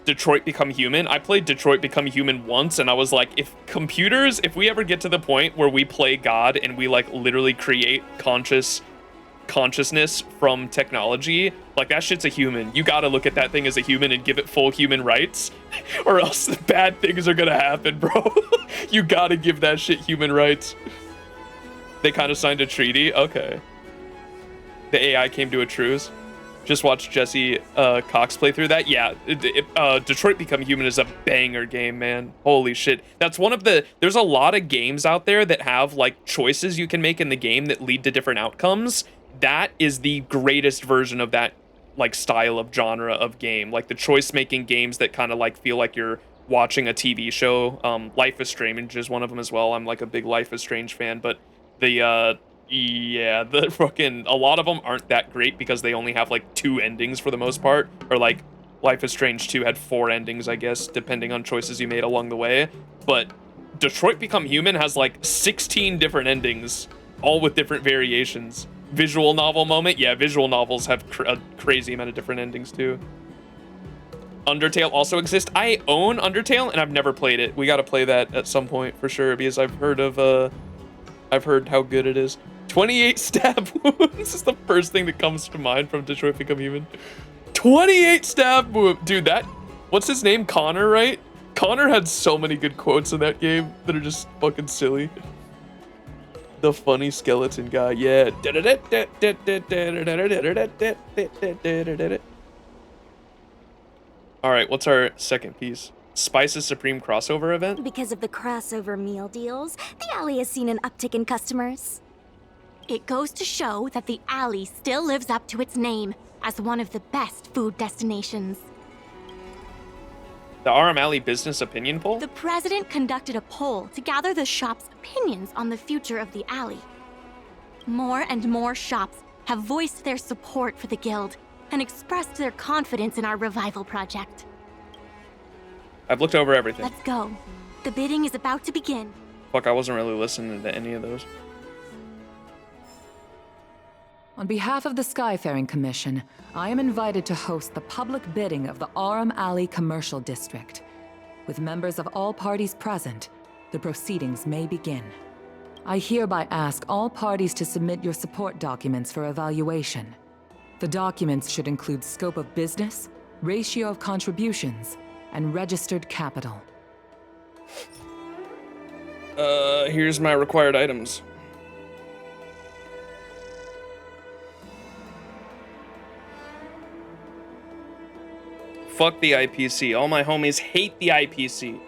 Detroit Become Human? I played Detroit Become Human once, and I was like, if we ever get to the point where we play God and we like literally create consciousness from technology, like that shit's a human. You gotta look at that thing as a human and give it full human rights, or else the bad things are gonna happen, bro. You gotta give that shit human rights. They kind of signed a treaty. Okay. The AI came to a truce. Just watched Jesse Cox play through that. Yeah, Detroit Become Human is a banger game, man. Holy shit. That's one of the... There's a lot of games out there that have, like, choices you can make in the game that lead to different outcomes. That is the greatest version of that, like, style of genre of game. Like, the choice-making games that kind of, like, feel like you're watching a TV show. Life is Strange is one of them as well. I'm, like, a big Life is Strange fan, but the... Yeah, a lot of them aren't that great because they only have like 2 endings for the most part, or like Life is Strange 2 had 4 endings, I guess, depending on choices you made along the way. But Detroit Become Human has like 16 different endings, all with different variations. Visual novel moment, yeah, visual novels have a crazy amount of different endings too. Undertale also exists. I own Undertale and I've never played it. We got to play that at some point for sure because I've heard how good it is. 28 stab wounds is the first thing that comes to mind from Detroit Become Human. 28 stab wounds. Dude, what's his name? Connor, right? Connor had so many good quotes in that game that are just fucking silly. The funny skeleton guy, yeah. All right, what's our second piece? Spice's Supreme crossover event? Because of the crossover meal deals, the alley has seen an uptick in customers. It goes to show that the alley still lives up to its name as one of the best food destinations. The Aurum Alley business opinion poll? The president conducted a poll to gather the shop's opinions on the future of the alley. More and more shops have voiced their support for the guild and expressed their confidence in our revival project. I've looked over everything. Let's go. The bidding is about to begin. Fuck, I wasn't really listening to any of those. On behalf of the Skyfaring Commission, I am invited to host the public bidding of the Aurum Alley Commercial District. With members of all parties present, the proceedings may begin. I hereby ask all parties to submit your support documents for evaluation. The documents should include scope of business, ratio of contributions, and registered capital. Here's my required items. Fuck the IPC. All my homies hate the IPC.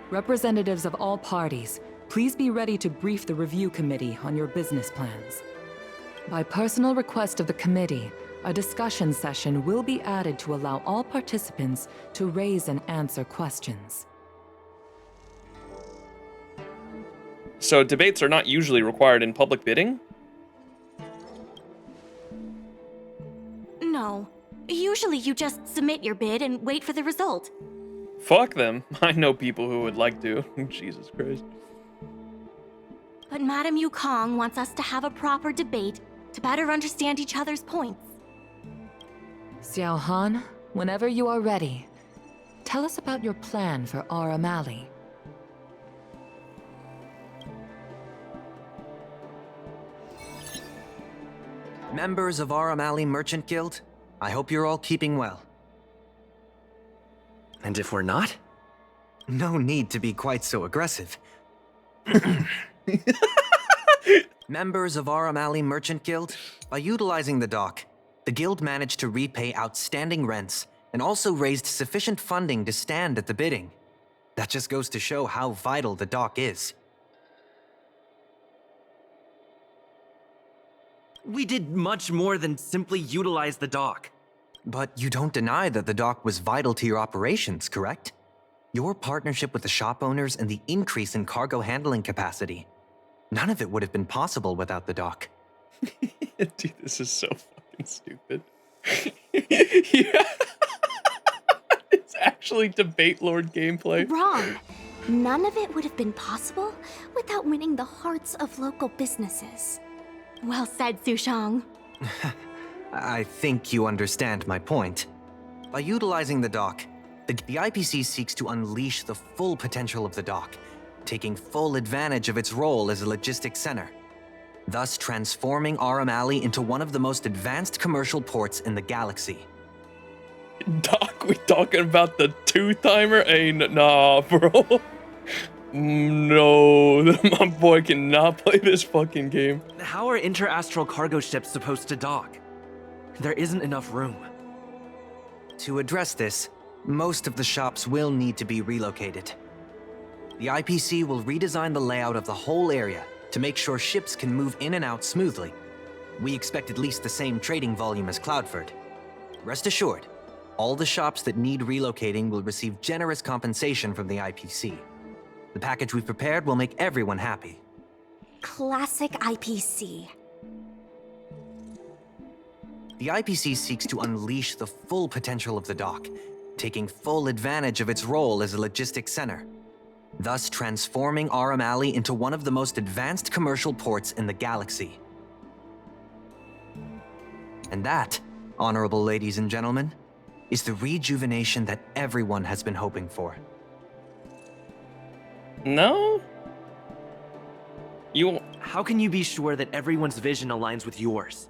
Representatives of all parties, please be ready to brief the review committee on your business plans. By personal request of the committee, a discussion session will be added to allow all participants to raise and answer questions. So debates are not usually required in public bidding? No. Usually you just submit your bid and wait for the result. Fuck them. I know people who would like to. Jesus Christ. But Madame Yukong wants us to have a proper debate to better understand each other's points. Xiao Han, whenever you are ready, tell us about your plan for Aurum Alley. Members of Aurum Alley Merchant Guild, I hope you're all keeping well. And if we're not? No need to be quite so aggressive. Members of Aurum Alley Merchant Guild, by utilizing the dock, the guild managed to repay outstanding rents and also raised sufficient funding to stand at the bidding. That just goes to show how vital the dock is. We did much more than simply utilize the dock. But you don't deny that the dock was vital to your operations, correct? Your partnership with the shop owners and the increase in cargo handling capacity. None of it would have been possible without the dock. Dude, this is so fucking stupid. Yeah. It's actually Actually, debate Lord gameplay. Wrong. None of it would have been possible without winning the hearts of local businesses. Well said, Sushang. I think you understand my point. By utilizing the dock, the IPC seeks to unleash the full potential of the dock, taking full advantage of its role as a logistics center, thus transforming Aurum Alley into one of the most advanced commercial ports in the galaxy. Doc, we talking about the two-timer? Ain't nah, bro. No, my boy cannot play this fucking game. How are interastral cargo ships supposed to dock? There isn't enough room. To address this, most of the shops will need to be relocated. The IPC will redesign the layout of the whole area to make sure ships can move in and out smoothly. We expect at least the same trading volume as Cloudford. Rest assured, all the shops that need relocating will receive generous compensation from the IPC. The package we've prepared will make everyone happy. Classic IPC. The IPC seeks to unleash the full potential of the dock, taking full advantage of its role as a logistics center, thus transforming Aurum Alley into one of the most advanced commercial ports in the galaxy. And that, honorable ladies and gentlemen, is the rejuvenation that everyone has been hoping for. No? How can you be sure that everyone's vision aligns with yours?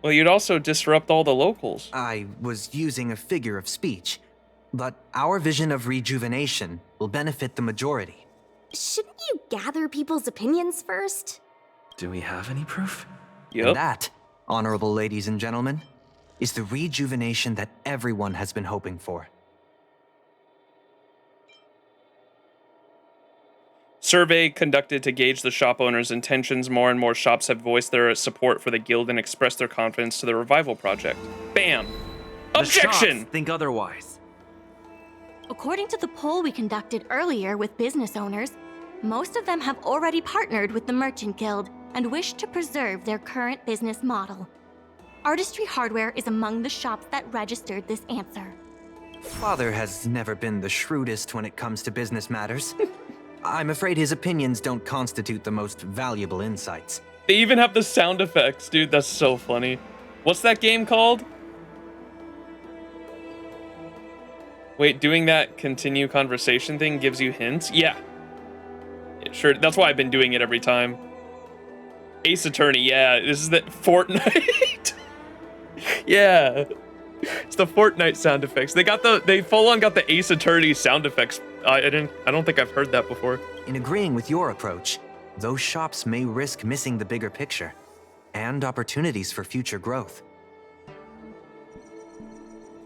Well, you'd also disrupt all the locals. I was using a figure of speech, but our vision of rejuvenation will benefit the majority. Shouldn't you gather people's opinions first? Do we have any proof? And that, honorable ladies and gentlemen, is the rejuvenation that everyone has been hoping for. Survey conducted to gauge the shop owners' intentions. More and more shops have voiced their support for the guild and expressed their confidence to the revival project. Bam! Objection! The shops think otherwise. According to the poll we conducted earlier with business owners, most of them have already partnered with the Merchant Guild and wish to preserve their current business model. Artistry Hardware is among the shops that registered this answer. Father has never been the shrewdest when it comes to business matters. I'm afraid his opinions don't constitute the most valuable insights. They even have the sound effects, dude. That's so funny. What's that game called? Wait, doing that continue conversation thing gives you hints? Yeah. Sure, that's why I've been doing it every time. Ace Attorney, yeah. This is the Fortnite. Yeah. It's the Fortnite sound effects. They full on got the Ace Attorney sound effects. I don't think I've heard that before. In agreeing with your approach, those shops may risk missing the bigger picture and opportunities for future growth.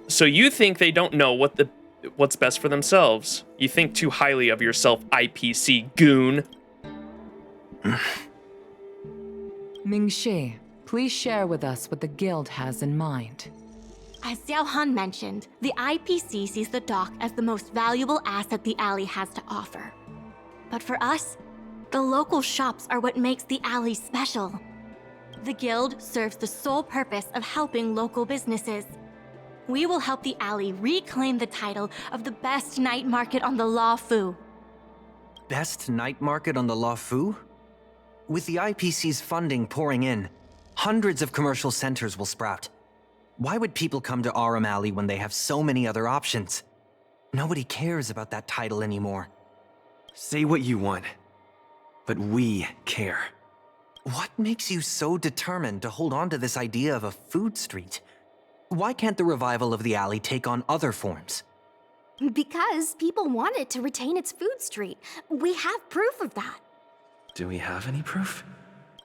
So you think they don't know what's best for themselves? You think too highly of yourself, IPC goon. Ming-Shi, please share with us what the guild has in mind. As Xiao Han mentioned, the IPC sees the dock as the most valuable asset the alley has to offer. But for us, the local shops are what makes the alley special. The guild serves the sole purpose of helping local businesses. We will help the alley reclaim the title of the best night market on the Luofu. Best night market on the Luofu? With the IPC's funding pouring in, hundreds of commercial centers will sprout. Why would people come to Aurum Alley when they have so many other options? Nobody cares about that title anymore. Say what you want, but we care. What makes you so determined to hold on to this idea of a food street? Why can't the revival of the alley take on other forms? Because people want it to retain its food street. We have proof of that. Do we have any proof?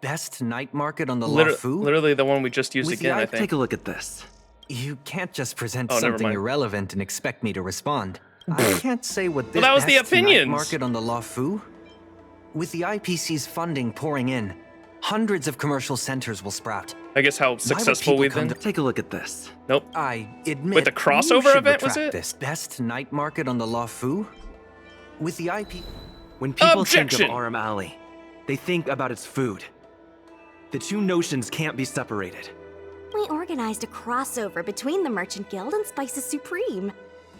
Best night market on the Luofu? Literally the one we just used again, I think. Take a look at this. You can't just present something irrelevant and expect me to respond. I can't say what this well, that was the best night opinions. market on the Luofu? With the IPC's funding pouring in, hundreds of commercial centers will sprout. I guess how successful we've been. Take a look at this. Nope. I admit. With the crossover event, was it? This best night market on the Luofu? With the IP. When people think of Aurum Alley, they think about its food. The two notions can't be separated. We organized a crossover between the Merchant Guild and Spices Supreme.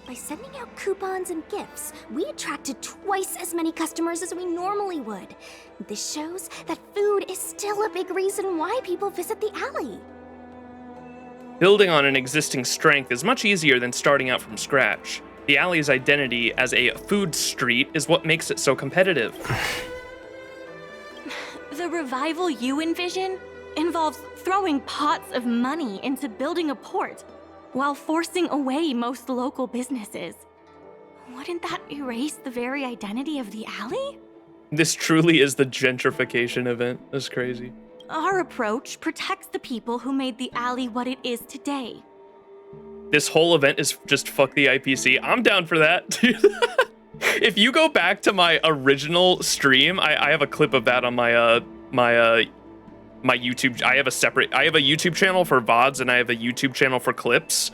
By sending out coupons and gifts, we attracted twice as many customers as we normally would. This shows that food is still a big reason why people visit the alley. Building on an existing strength is much easier than starting out from scratch. The alley's identity as a food street is what makes it so competitive. The revival you envision involves throwing pots of money into building a port while forcing away most local businesses. Wouldn't that erase the very identity of the alley? This truly is the gentrification event. That's crazy. Our approach protects the people who made the alley what it is today. This whole event is just fuck the IPC. I'm down for that. If you go back to my original stream, I have a clip of that on my my YouTube. I have a YouTube channel for VODs and I have a YouTube channel for clips.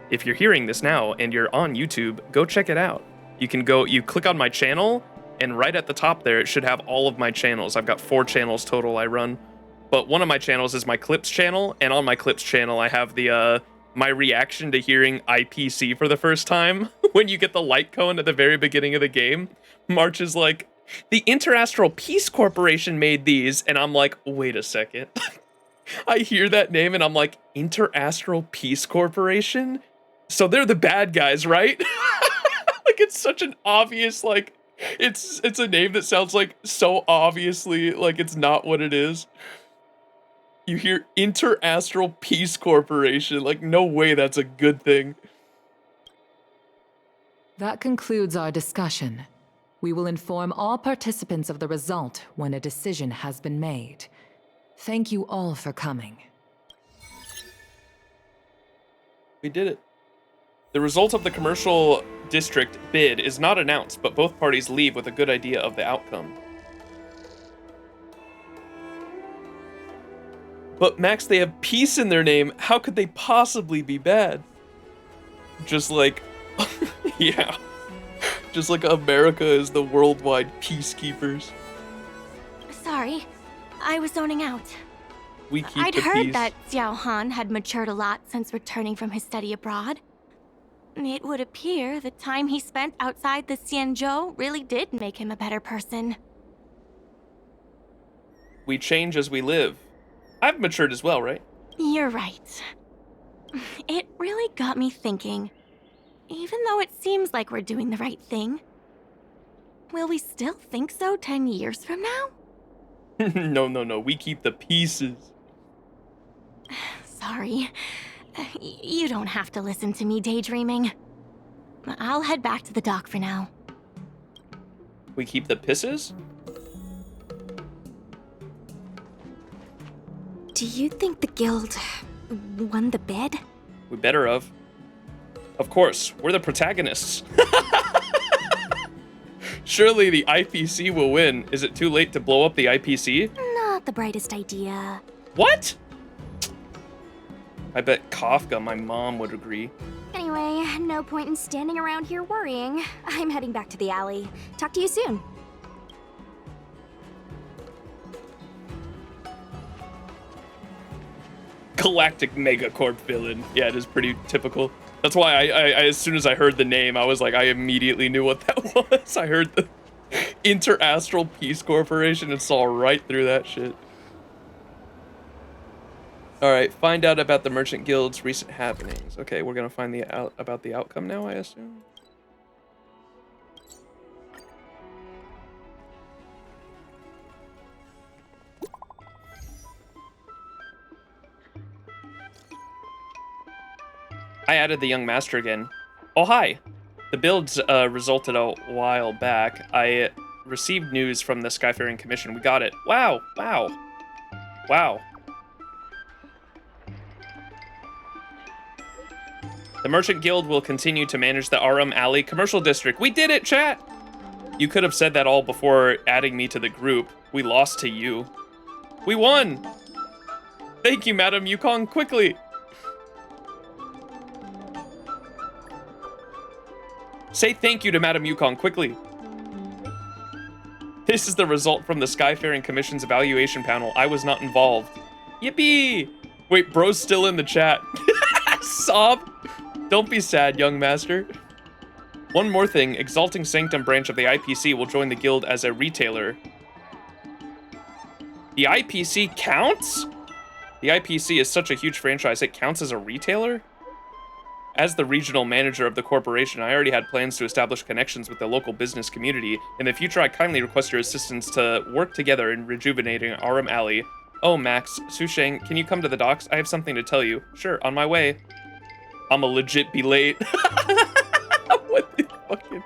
If you're hearing this now and you're on YouTube, go check it out. You click on my channel and right at the top there, it should have all of my channels. I've got 4 channels total I run, but one of my channels is my clips channel. And on my clips channel, I have the, my reaction to hearing IPC for the first time. When you get the light cone at the very beginning of the game, March is like, the Interastral Peace Corporation made these. And I'm like, wait a second. I hear that name and I'm like, Interastral Peace Corporation? So they're the bad guys, right? Like, it's such an obvious, like, it's a name that sounds like so obviously like it's not what it is. You hear Interastral Peace Corporation, like, no way that's a good thing. That concludes our discussion. We will inform all participants of the result when a decision has been made. Thank you all for coming. We did it. The result of the commercial district bid is not announced, but both parties leave with a good idea of the outcome. But Max, they have peace in their name. How could they possibly be bad? Just like, yeah. Just like America is the worldwide peacekeepers. Sorry, I was zoning out. We keep I'd the heard peace. that Xiao Han had matured a lot since returning from his study abroad. It would appear the time he spent outside the XianZhou really did make him a better person. We change as we live. I've matured as well, right? You're right. It really got me thinking. Even though it seems like we're doing the right thing, will we still think so 10 years from now? No. We keep the pieces. Sorry. You don't have to listen to me daydreaming. I'll head back to the dock for now. We keep the pisses? Do you think the guild won the bid? We better have. Of course, we're the protagonists. Surely the IPC will win. Is it too late to blow up the IPC? Not the brightest idea. What? I bet Kafka, my mom, would agree. Anyway, no point in standing around here worrying. I'm heading back to the alley. Talk to you soon. Galactic Megacorp villain. Yeah, it is pretty typical. That's why I as soon as I heard the name, I was like, I immediately knew what that was. I heard the Interastral Peace Corporation and saw right through that shit. All right, find out about the Merchant Guild's recent happenings. Okay, we're gonna find out about the outcome now, I assume. I added the young master again. Oh, hi. The builds resulted a while back. I received news from the Skyfaring Commission. We got it. Wow. The Merchant Guild will continue to manage the Aurum Alley Commercial District. We did it, chat! You could have said that all before adding me to the group. We lost to you. We won! Thank you, Madam Yukong, quickly! Say thank you to Madam Yukong, quickly. This is the result from the Skyfaring Commission's evaluation panel. I was not involved. Yippee! Wait, bro's still in the chat. Sob. Don't be sad, young master. One more thing, Exalting Sanctum branch of the IPC will join the guild as a retailer. The IPC counts? The IPC is such a huge franchise, it counts as a retailer? As the regional manager of the corporation, I already had plans to establish connections with the local business community. In the future, I kindly request your assistance to work together in rejuvenating Aurum Alley. Oh, Max, Susheng, can you come to the docks? I have something to tell you. Sure, on my way. I'ma legit be late. What the fucking...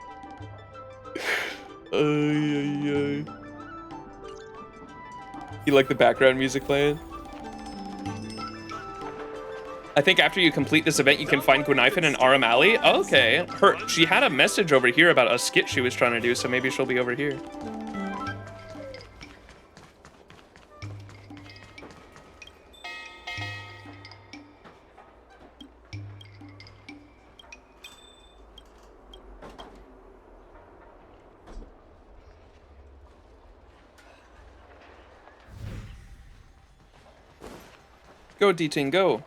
You like the background music playing? I think after you complete this event, you can find Gwynaifin in Aurum Alley. Okay. She had a message over here about a skit she was trying to do, so maybe she'll be over here. Go, D-Ting, go.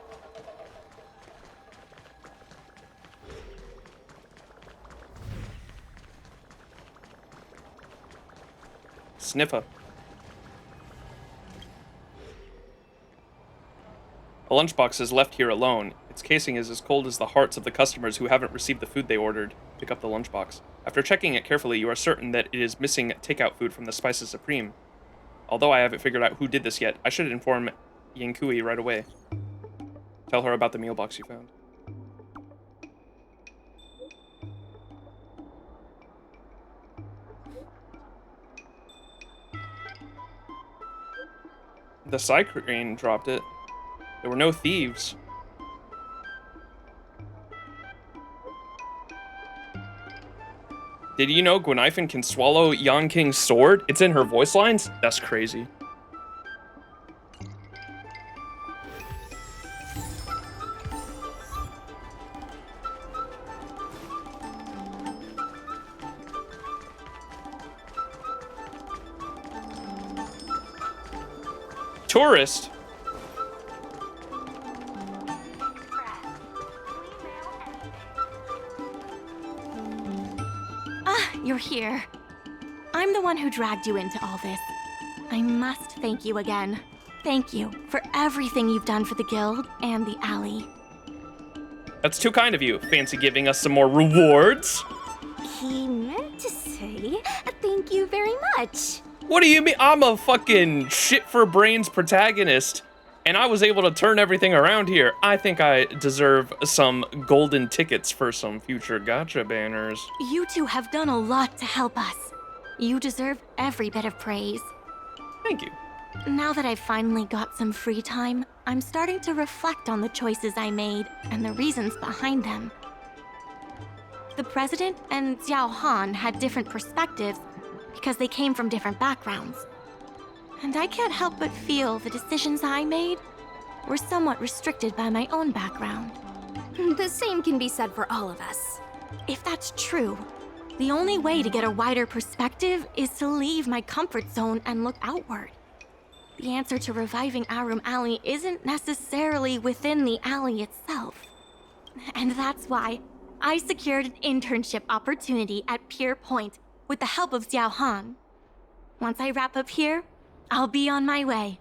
Sniffer. A lunchbox is left here alone. Its casing is as cold as the hearts of the customers who haven't received the food they ordered. Pick up the lunchbox. After checking it carefully, you are certain that it is missing takeout food from the Spices Supreme. Although I haven't figured out who did this yet, I should inform Yinkui right away. Tell her about the meal box you found. The Cycrane dropped it. There were no thieves. Did you know Gwynaifin can swallow Yan King's sword? It's in her voice lines? That's crazy. Tourist? Ah, you're here. I'm the one who dragged you into all this. I must thank you again. Thank you for everything you've done for the guild and the alley. That's too kind of you. Fancy giving us some more rewards? He meant to say thank you very much. What do you mean? I'm a fucking shit-for-brains protagonist, and I was able to turn everything around here. I think I deserve some golden tickets for some future gacha banners. You two have done a lot to help us. You deserve every bit of praise. Thank you. Now that I've finally got some free time, I'm starting to reflect on the choices I made and the reasons behind them. The president and Xiao Han had different perspectives, because they came from different backgrounds. And I can't help but feel the decisions I made were somewhat restricted by my own background. The same can be said for all of us. If that's true, the only way to get a wider perspective is to leave my comfort zone and look outward. The answer to reviving Aurum Alley isn't necessarily within the alley itself. And that's why I secured an internship opportunity at Pier Point with the help of Xiao Han. Once I wrap up here, I'll be on my way.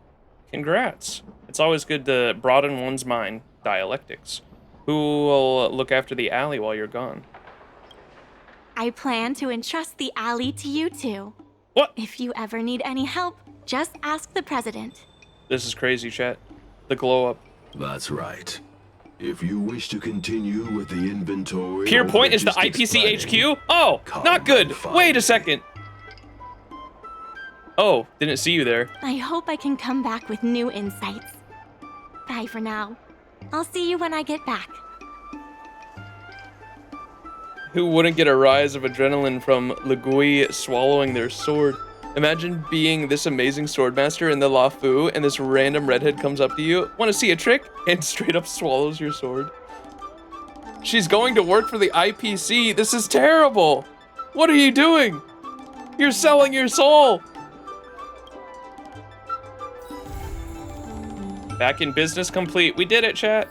Congrats. It's always good to broaden one's mind. Dialectics. Who will look after the alley while you're gone? I plan to entrust the alley to you two. What? If you ever need any help, just ask the president. This is crazy, chat. The glow up. That's right. If you wish to continue with the inventory... Pier Point is the IPC HQ? Oh, not good. Wait a second. Oh, didn't see you there. I hope I can come back with new insights. Bye for now. I'll see you when I get back. Who wouldn't get a rise of adrenaline from Legui swallowing their sword? Imagine being this amazing swordmaster in the Luofu and this random redhead comes up to you, want to see a trick? And straight up swallows your sword. She's going to work for the IPC. This is terrible. What are you doing? You're selling your soul. Back in business complete. We did it, chat.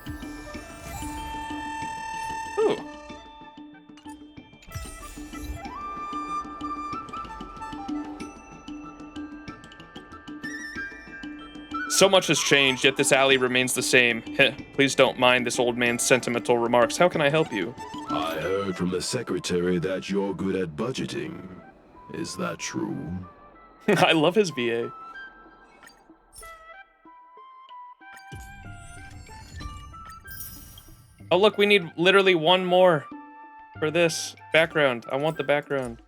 So much has changed, yet this alley remains the same. Heh, please don't mind this old man's sentimental remarks. How can I help you? I heard from the secretary that you're good at budgeting. Is that true? I love his VA. Oh look, we need literally one more for this background. I want the background.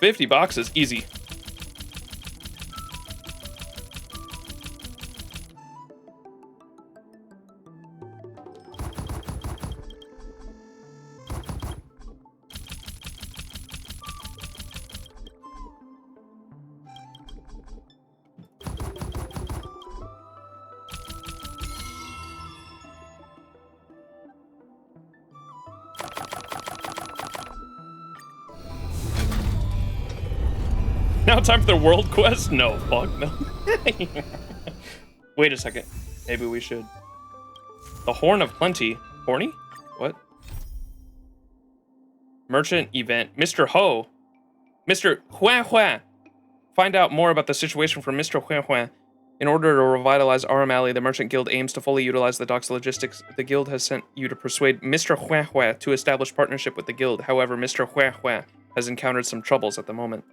$50, easy. Now time for the world quest? No, fuck no. Wait a second. Maybe we should. The Horn of Plenty. Horny? What? Merchant event. Mr. Ho. Mr. Huan Huan. Find out more about the situation from Mr. Huan Huan. In order to revitalize Aurum Alley, the Merchant Guild aims to fully utilize the dock's logistics. The Guild has sent you to persuade Mr. Huan Huan to establish partnership with the Guild. However, Mr. Huan Huan has encountered some troubles at the moment.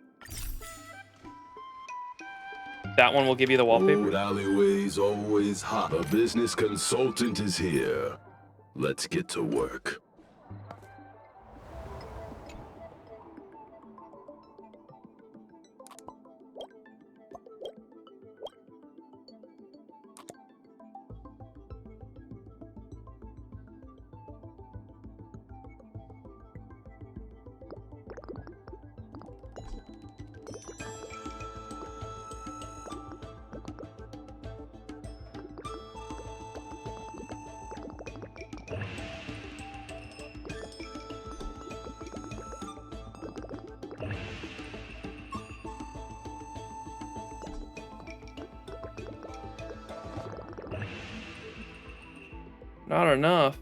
That one will give you the wallpaper. Old alleyways always hot. A business consultant is here. Let's get to work. Not enough.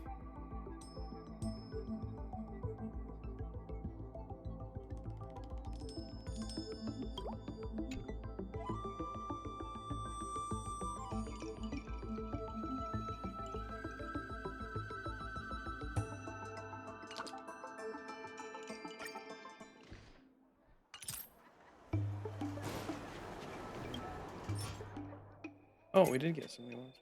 Oh, we did get some new ones.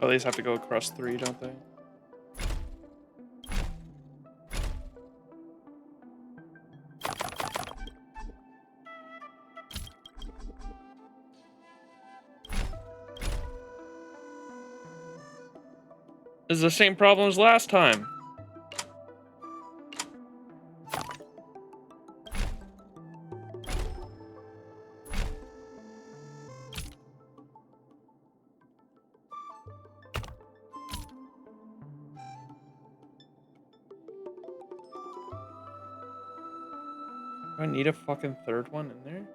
Oh, they just have to go across 3, don't they? This is the same problem as last time. Do I need a fucking third one in there?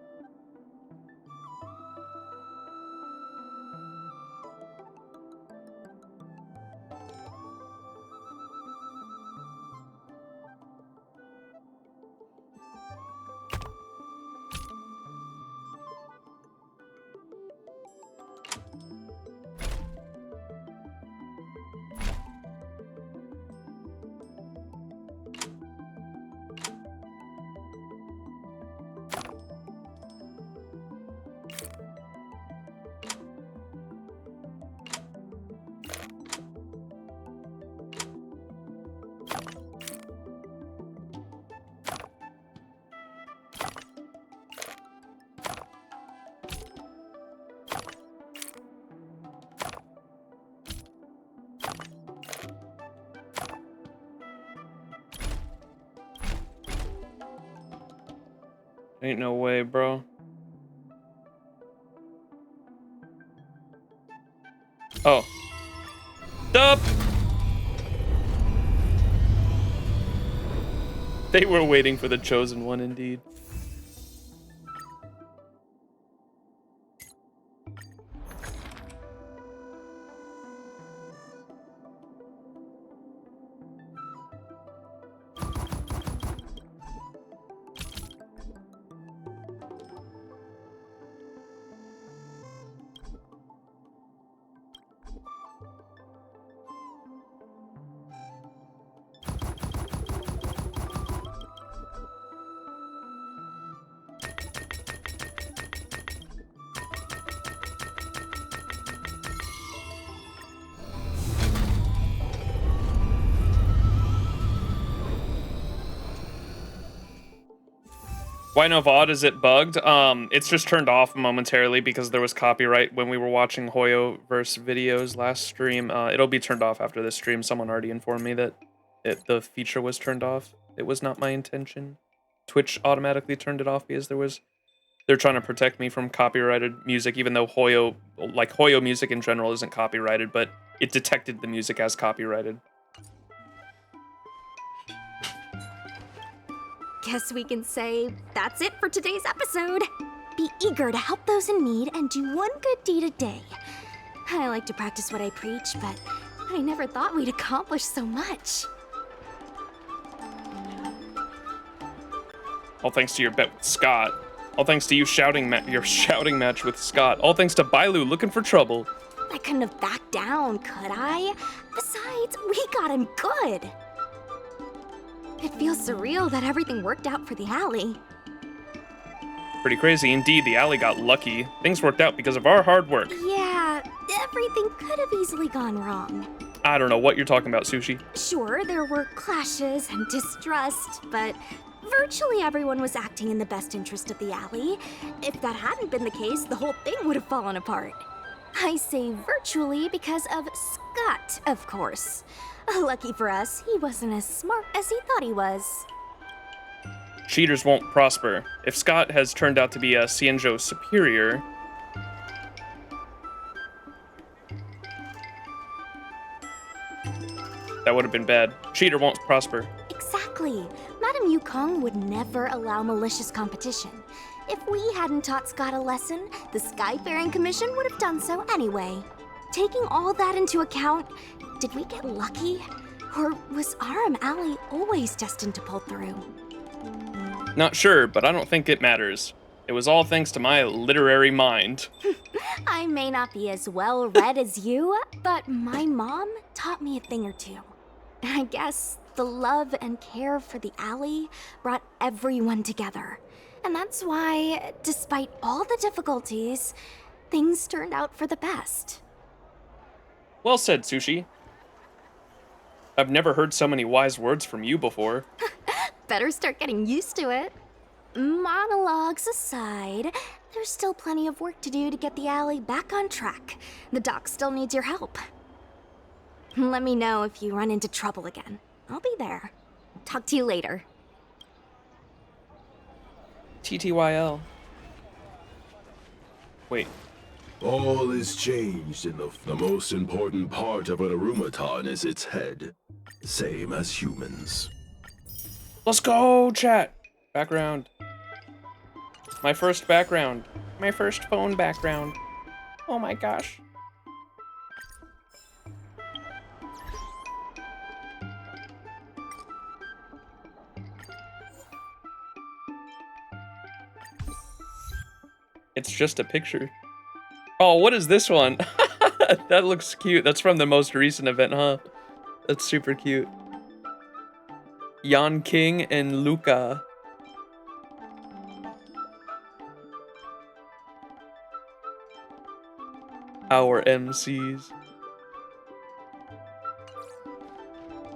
Ain't no way, bro. Oh. Dup! They were waiting for the chosen one, indeed. Why no VOD? Is it bugged? It's just turned off momentarily because there was copyright when we were watching Hoyo verse videos last stream. It'll be turned off after this stream. Someone already informed me that the feature was turned off. It was not my intention. Twitch automatically turned it off because they're trying to protect me from copyrighted music, even though Hoyo music in general isn't copyrighted, but it detected the music as copyrighted. Guess we can say that's it for today's episode. Be eager to help those in need and do one good deed a day. I like to practice what I preach, but I never thought we'd accomplish so much. All thanks to your bet with Scott. All thanks to you your shouting match with Scott. All thanks to Bailu looking for trouble. I couldn't have backed down, could I? Besides, we got him good. It feels surreal that everything worked out for the alley. Pretty crazy indeed. The alley got lucky. Things worked out because of our hard work. Yeah, everything could have easily gone wrong. I don't know what you're talking about, Sushi. Sure, there were clashes and distrust, but virtually everyone was acting in the best interest of the alley. If that hadn't been the case, the whole thing would have fallen apart. I say virtually because of Scott, of course. Lucky for us, he wasn't as smart as he thought he was. Cheaters won't prosper. If Scott has turned out to be a XianZhou superior, that would have been bad. Cheater won't prosper. Exactly. Madame Yukong would never allow malicious competition. If we hadn't taught Scott a lesson, the Skyfaring Commission would have done so anyway. Taking all that into account, did we get lucky? Or was Aurum Alley always destined to pull through? Not sure, but I don't think it matters. It was all thanks to my literary mind. I may not be as well read as you, but my mom taught me a thing or two. I guess the love and care for the alley brought everyone together. And that's why, despite all the difficulties, things turned out for the best. Well said, Sushi. I've never heard so many wise words from you before. Better start getting used to it. Monologues aside, there's still plenty of work to do to get the alley back on track. The doc still needs your help. Let me know if you run into trouble again. I'll be there. Talk to you later. TTYL. Wait. All is changed in the most important part of an Arumaton is its head. Same as humans. Let's go, chat. Background. My first background. My first phone background. Oh my gosh. It's just a picture. Oh, what is this one? That looks cute. That's from the most recent event, huh? That's super cute. Yan King and Luca. Our MCs.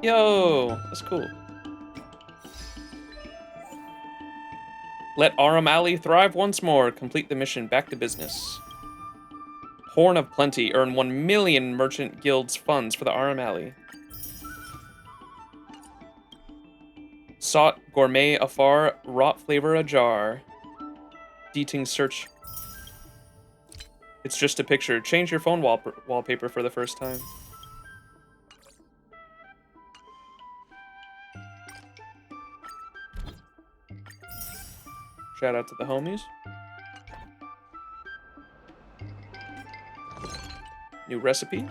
Yo, that's cool. Let Aurum Alley thrive once more. Complete the mission. Back to business. Horn of Plenty. Earn 1 million Merchant Guild's funds for the Aurum Alley. Sought gourmet afar. Wrought flavor ajar. Deeting search. It's just a picture. Change your phone wallpaper for the first time. Shout out to the homies. New recipe.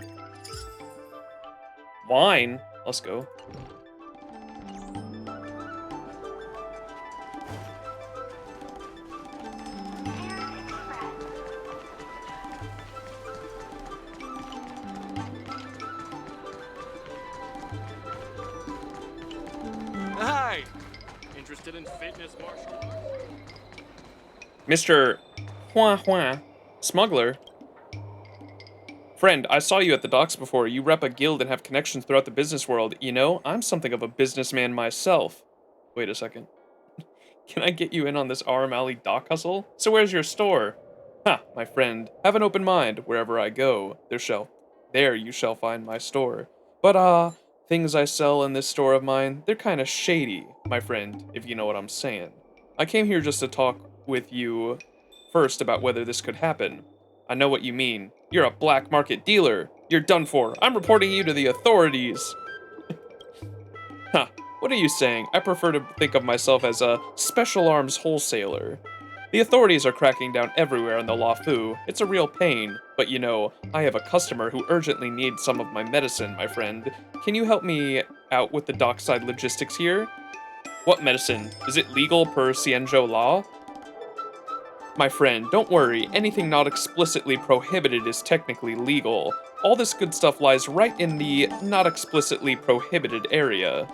Wine. Let's go. Hi! Interested in fitness martial arts? Mr. Hua Smuggler. Friend, I saw you at the docks before. You rep a guild and have connections throughout the business world. You know, I'm something of a businessman myself. Wait a second. Can I get you in on this Aurum Alley dock hustle? So where's your store? Ha, my friend. Have an open mind. Wherever I go, there you shall find my store. But, things I sell in this store of mine, they're kinda shady, my friend, if you know what I'm saying. I came here just to talk with you first about whether this could happen. I know what you mean. You're a black market dealer. You're done for. I'm reporting you to the authorities. Huh, what are you saying? I prefer to think of myself as a special arms wholesaler. The authorities are cracking down everywhere in the Luofu. It's a real pain, but you know, I have a customer who urgently needs some of my medicine, my friend. Can you help me out with the dockside logistics here? What medicine? Is it legal per XianZhou law? My friend, don't worry, anything not explicitly prohibited is technically legal. All this good stuff lies right in the not explicitly prohibited area.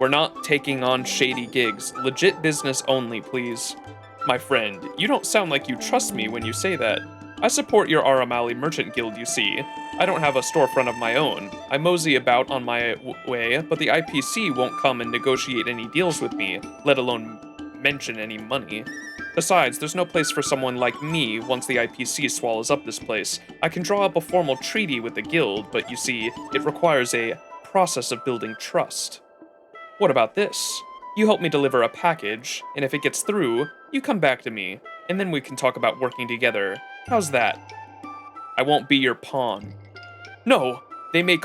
We're not taking on shady gigs. Legit business only, please. My friend, you don't sound like you trust me when you say that. I support your Aurum Alley Merchant Guild, you see. I don't have a storefront of my own. I mosey about on my way, but the IPC won't come and negotiate any deals with me, let alone mention any money. Besides, there's no place for someone like me once the IPC swallows up this place. I can draw up a formal treaty with the guild, but you see, it requires a process of building trust. What about this? You help me deliver a package, and if it gets through, you come back to me, and then we can talk about working together. How's that? I won't be your pawn. No, they may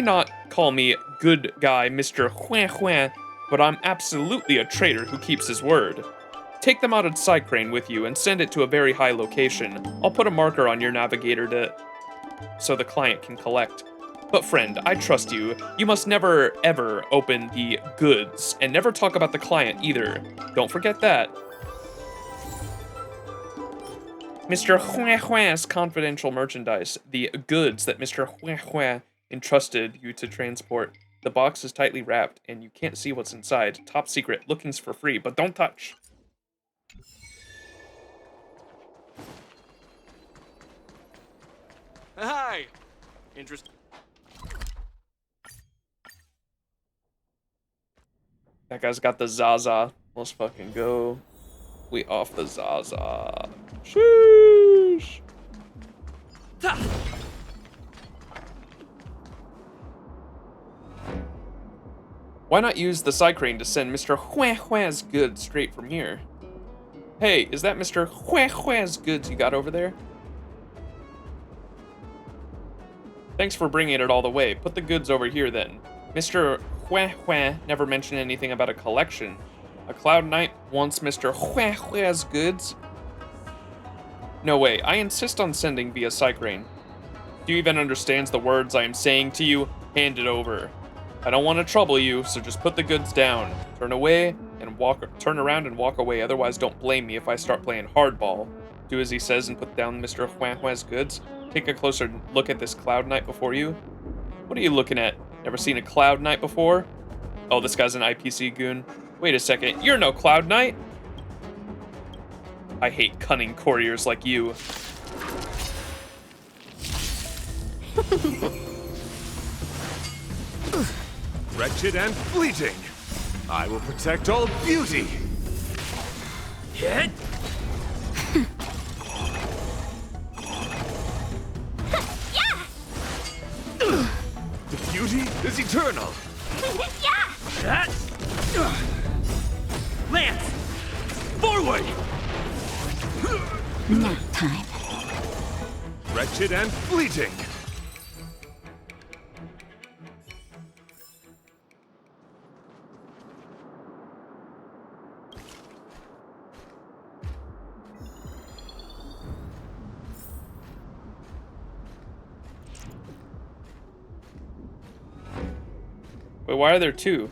not call me good guy Mr. Huan, but I'm absolutely a traitor who keeps his word. Take the modded side crane with you and send it to a very high location. I'll put a marker on your navigator so the client can collect. But friend, I trust you. You must never, ever open the goods, and never talk about the client either. Don't forget that. Mr. Huan's confidential merchandise, the goods that Mr. Huan entrusted you to transport. The box is tightly wrapped, and you can't see what's inside. Top secret, lookings for free, but don't touch. Hi. Interest. That guy's got the Zaza. Let's fucking go. We off the Zaza. Sheesh. Why not use the Cycrane to send Mr. Hua's goods straight from here? Hey, is that Mr. Hua's goods you got over there? Thanks for bringing it all the way. Put the goods over here then. Mr. Hua never mentioned anything about a collection. A Cloud Knight wants Mr. Hua's goods? No way, I insist on sending via Cycrane. Do you even understand the words I am saying to you? Hand it over. I don't want to trouble you, so just put the goods down. Turn around and walk away, otherwise don't blame me if I start playing hardball. Do as he says and put down Mr. Hua's goods. Take a closer look at this Cloud Knight before you. What are you looking at? Never seen a Cloud Knight before? Oh, this guy's an IPC goon. Wait a second, you're no Cloud Knight! I hate cunning couriers like you. Wretched and fleeting, I will protect all beauty. Hit. The beauty is eternal. That. Lance. Forward. Nap time. Wretched and fleeting. Wait, why are there two?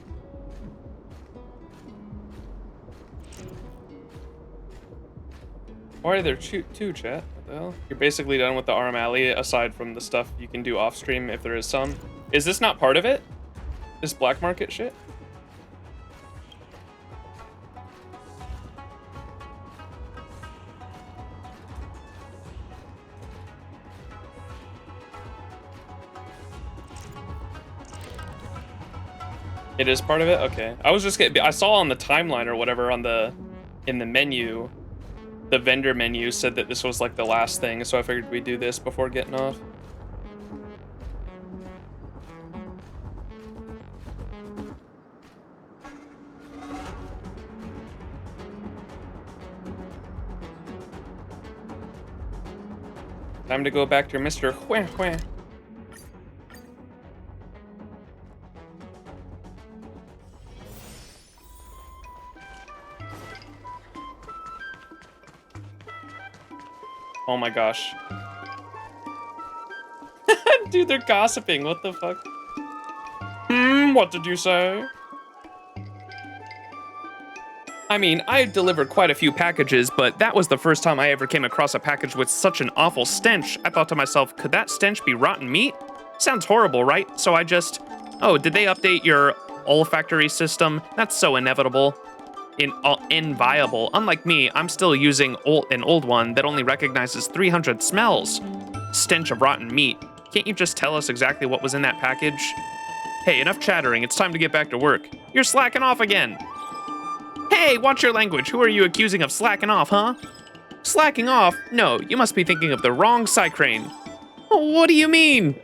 Why are there two, chat? What the hell? You're basically done with the Aurum Alley, aside from the stuff you can do off stream if there is some. Is this not part of it? This black market shit? It is part of it? Okay. I saw on the timeline or whatever in the menu, the vendor menu said that this was like the last thing, so I figured we'd do this before getting off. Time to go back to Mr. Hua. Oh my gosh. Dude, they're gossiping. What the fuck? What did you say? I mean, I delivered quite a few packages, but that was the first time I ever came across a package with such an awful stench. I thought to myself, could that stench be rotten meat? Sounds horrible, right? So I just... Oh, did they update your olfactory system? That's so inevitable. Inviable. Unlike me, I'm still using an old one that only recognizes 300 smells. Stench of rotten meat. Can't you just tell us exactly what was in that package? Hey, enough chattering. It's time to get back to work. You're slacking off again. Hey, watch your language. Who are you accusing of slacking off, huh? Slacking off? No, you must be thinking of the wrong Cycrane. What do you mean?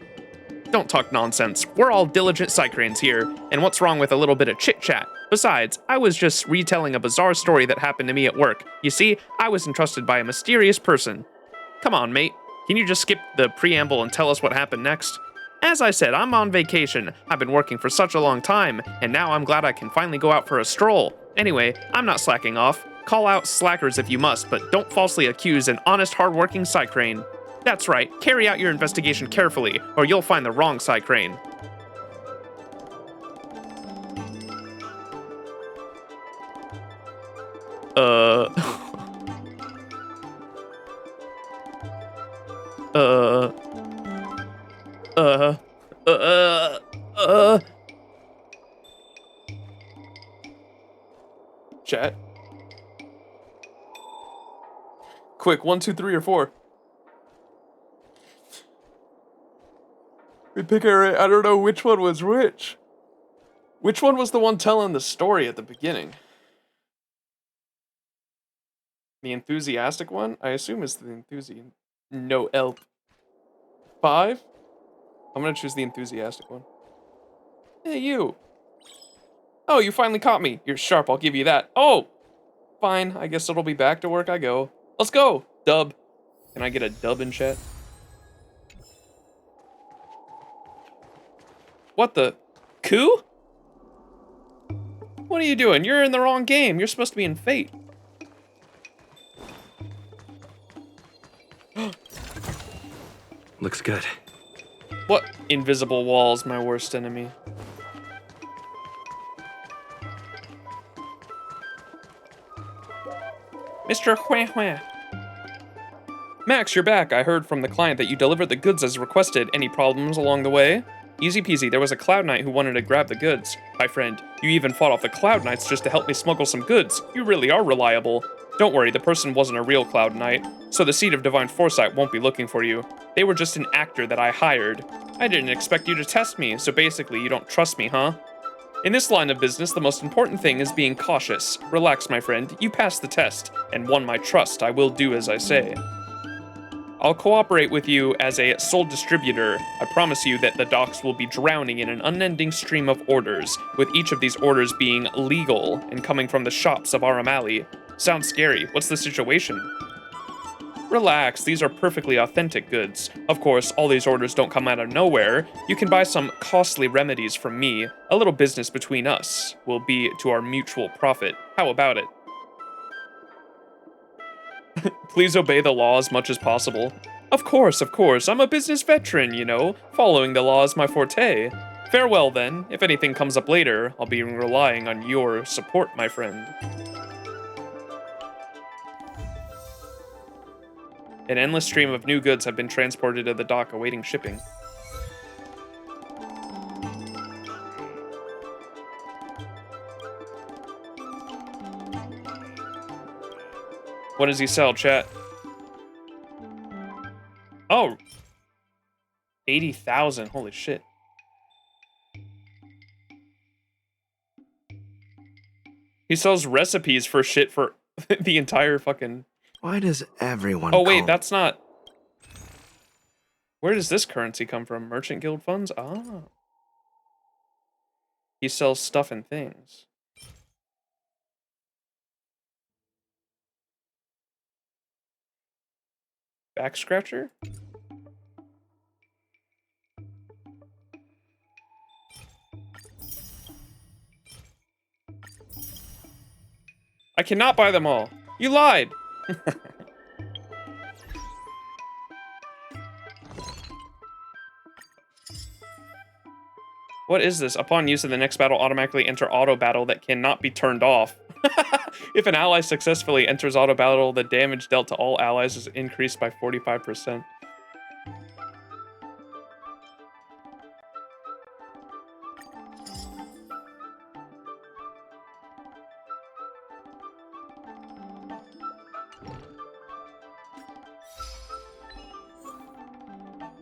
Don't talk nonsense. We're all diligent Cycranes here, and what's wrong with a little bit of chit-chat? Besides, I was just retelling a bizarre story that happened to me at work. You see, I was entrusted by a mysterious person. Come on, mate. Can you just skip the preamble and tell us what happened next? As I said, I'm on vacation. I've been working for such a long time, and now I'm glad I can finally go out for a stroll. Anyway, I'm not slacking off. Call out slackers if you must, but don't falsely accuse an honest, hard-working Cycrane. That's right, carry out your investigation carefully, or you'll find the wrong Cycrane. Chat. Quick, 1, 2, 3, or 4. We pick her. I don't know which one was which. Which one was the one telling the story at the beginning? The enthusiastic one? I assume it's the enthusiastic. No help. 5? I'm gonna choose the enthusiastic one. Hey, you. Oh, you finally caught me. You're sharp, I'll give you that. Oh! Fine, I guess it'll be back to work I go. Let's go! Dub. Can I get a dub in chat? What the? Coup? What are you doing? You're in the wrong game. You're supposed to be in Fate. Looks good. What? Invisible walls, my worst enemy. Mr. Hua Hua. Max, you're back. I heard from the client that you delivered the goods as requested. Any problems along the way? Easy peasy, there was a Cloud Knight who wanted to grab the goods. Hi friend, you even fought off the Cloud Knights just to help me smuggle some goods. You really are reliable. Don't worry, the person wasn't a real Cloud Knight, so the Seed of Divine Foresight won't be looking for you. They were just an actor that I hired. I didn't expect you to test me, so basically you don't trust me, huh? In this line of business, the most important thing is being cautious. Relax, my friend, you passed the test, and won my trust. I will do as I say. I'll cooperate with you as a sole distributor. I promise you that the docks will be drowning in an unending stream of orders, with each of these orders being legal and coming from the shops of Aurum Alley. Sounds scary. What's the situation? Relax, these are perfectly authentic goods. Of course, all these orders don't come out of nowhere. You can buy some costly remedies from me. A little business between us will be to our mutual profit. How about it? Please obey the law as much as possible. Of course, I'm a business veteran, you know. Following the law is my forte. Farewell then. If anything comes up later, I'll be relying on your support, my friend. An endless stream of new goods have been transported to the dock awaiting shipping. What does he sell, chat? Oh. 80,000, holy shit. He sells recipes for shit for the entire fucking... Why does everyone Oh wait, that's not... Where does this currency come from? Merchant Guild funds? Ah. He sells stuff and things. Back scratcher? I cannot buy them all. You lied. What is this? Upon use of the next battle, automatically enter auto battle that cannot be turned off. If an ally successfully enters auto battle, the damage dealt to all allies is increased by 45%.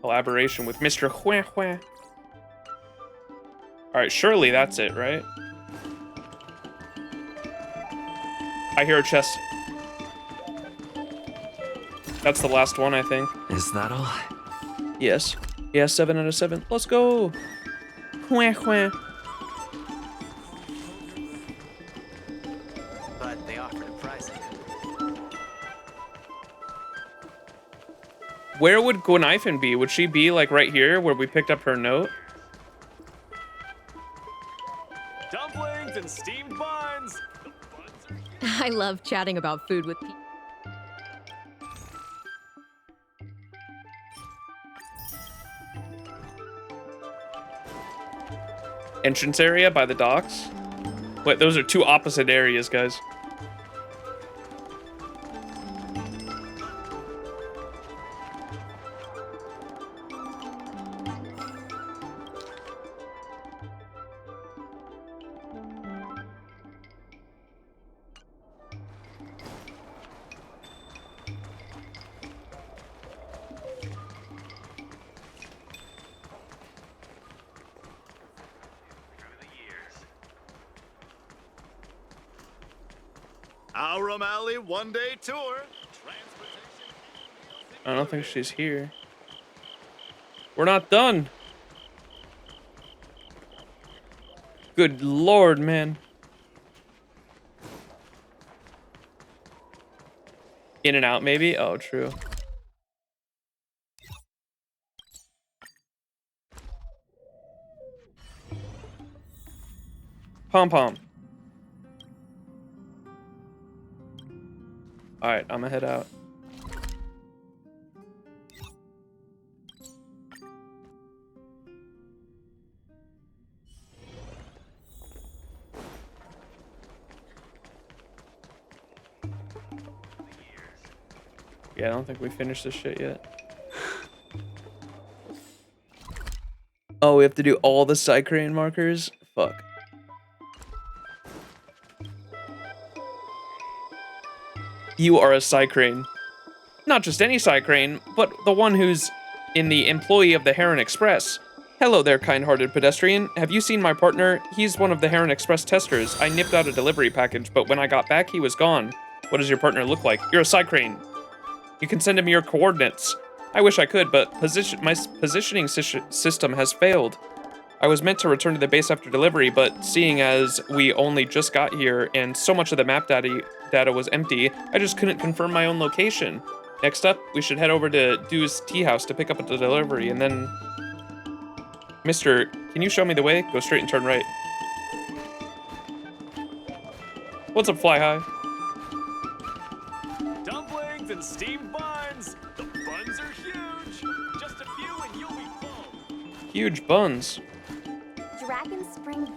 Collaboration with Mr. Hua Hua. Alright, surely that's it, right? I hear a chest. That's the last one, I think. Is that all? Yes. Yeah, 7 out of 7. Let's go. Hua Hua. But they offered a price. Where would Gwenaifen be? Would she be like right here where we picked up her note? Dumplings and steamed buns. I love chatting about food with people. Entrance area by the docks? Wait, those are two opposite areas, guys. Aurum Alley one-day tour. I don't think she's here. We're not done. Good lord, man. In and out, maybe? Oh, true. Pom-pom. Alright, I'm gonna head out. Yeah, I don't think we finished this shit yet. Oh, we have to do all the Cycrane markers? Fuck. You are a Cycrane. Not just any Cycrane, but the one who's in the employee of the Heron Express. Hello there, kind-hearted pedestrian. Have you seen my partner? He's one of the Heron Express testers. I nipped out a delivery package, but when I got back, he was gone. What does your partner look like? You're a Cycrane. You can send him your coordinates. I wish I could, but my positioning system has failed. I was meant to return to the base after delivery, but seeing as we only just got here and so much of the map data was empty, I just couldn't confirm my own location. Next up, we should head over to Dew's tea house to pick up the delivery, and then... Mister, can you show me the way? Go straight and turn right. What's up, Fly High? Dumplings and steamed buns. The buns are huge. Just a few and you'll be full. Huge buns. Dragon Spring.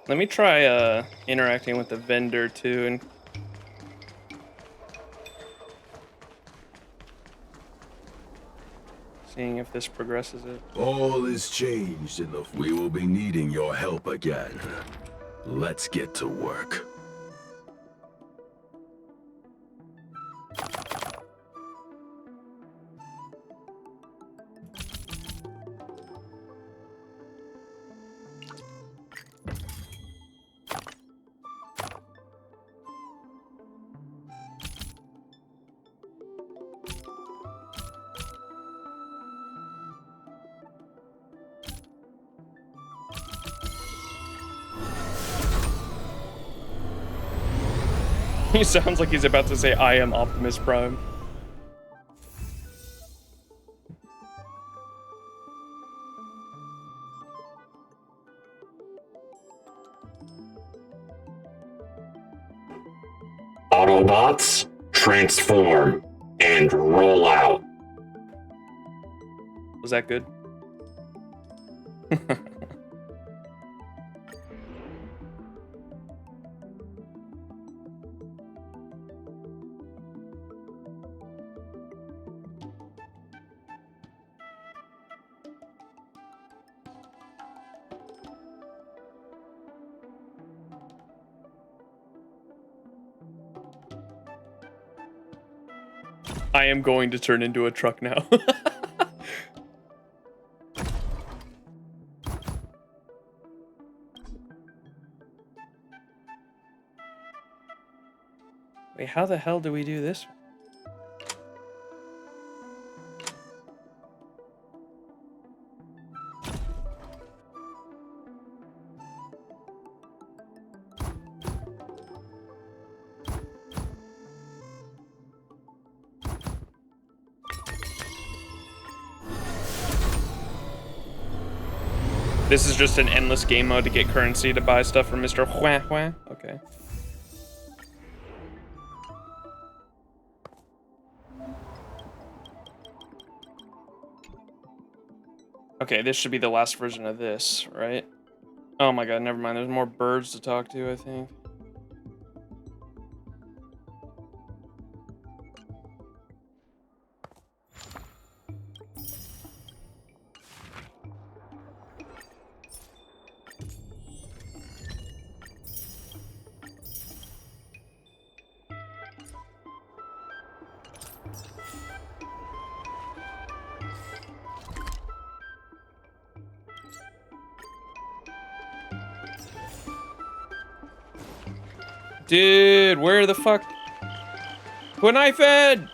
Let me try interacting with the vendor too, and seeing if this progresses it. All is changed, and we will be needing your help again. Let's get to work. He sounds like he's about to say, I am Optimus Prime. Autobots, transform and roll out. Was that good? I am going to turn into a truck now. Wait, how the hell do we do this? This is just an endless game mode to get currency to buy stuff from Mr. Hua Hua? Okay. Okay, this should be the last version of this, right? Oh my god, never mind. There's more birds to talk to, I think. Dude, where the fuck? Quinifed!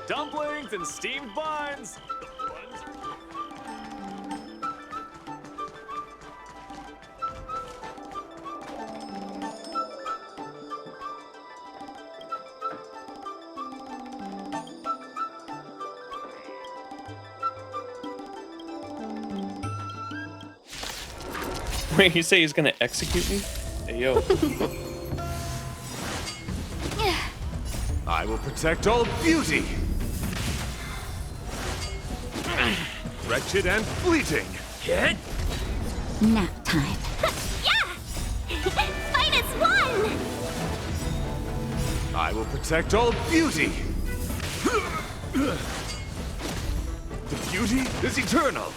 Dumplings and steamed buns. The buns are... Wait, you say he's gonna execute me? Hey, yo. I will protect all beauty. Wretched and fleeting. Hit. Nap time. -1! I will protect all beauty. The beauty is eternal.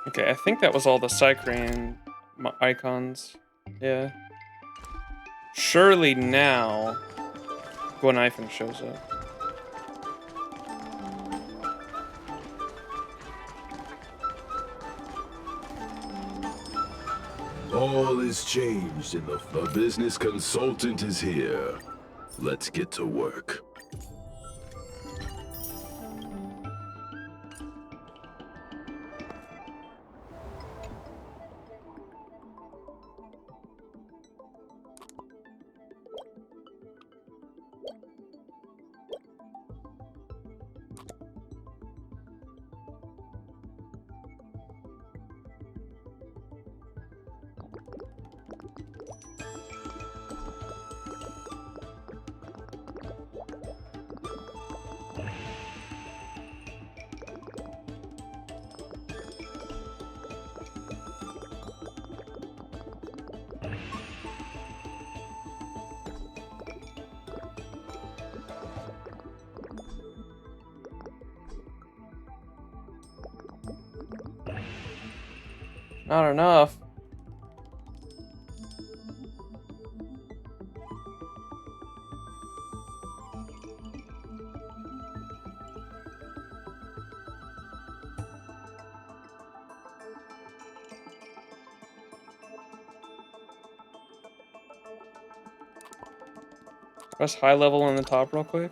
Okay, I think that was all the Cycrane icons. Yeah. Surely now, Gwenifin shows up. All is changed and the business consultant is here. Let's get to work. Not enough. Press high level on the top real quick.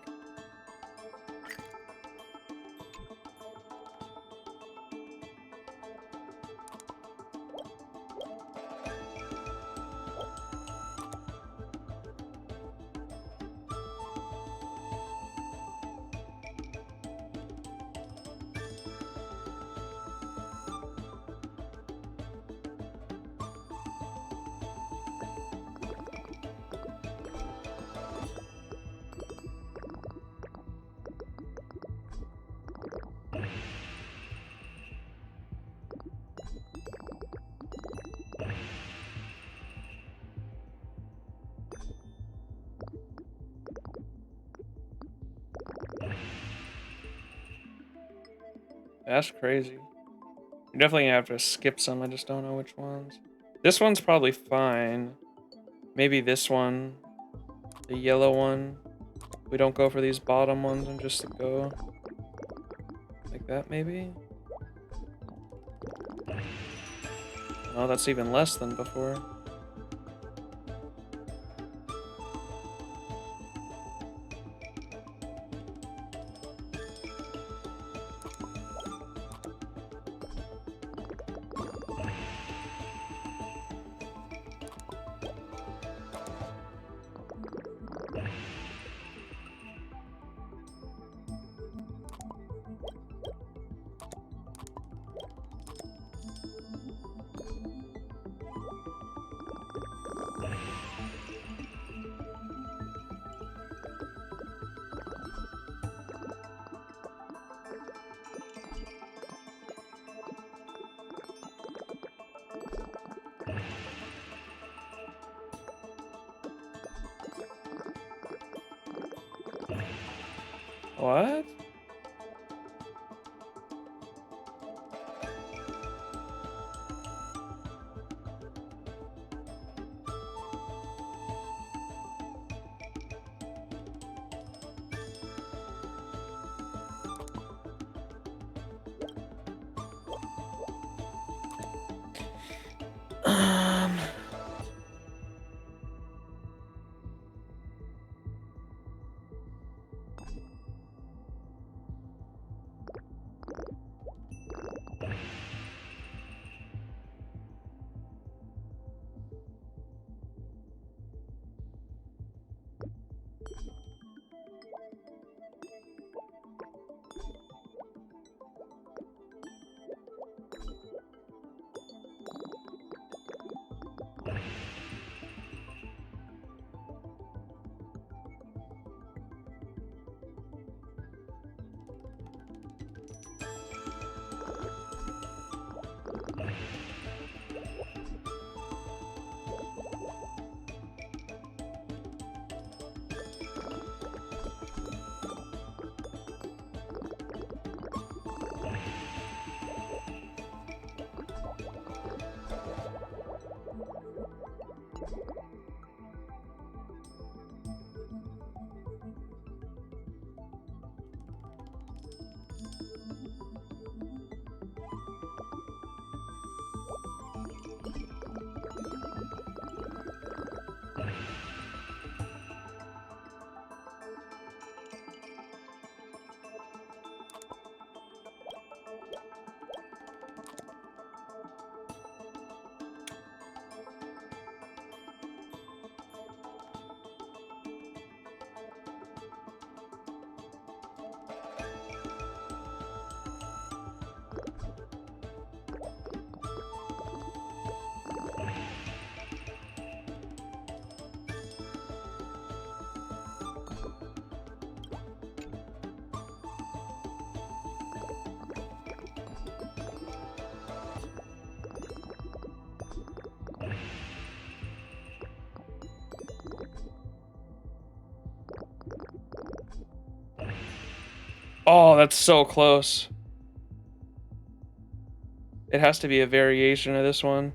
That's crazy. You're definitely gonna have to skip some, I just don't know which ones. This one's probably fine. Maybe this one. The yellow one. We don't go for these bottom ones and just go like that, maybe? Oh, that's even less than before. What? Oh, that's so close. It has to be a variation of this one.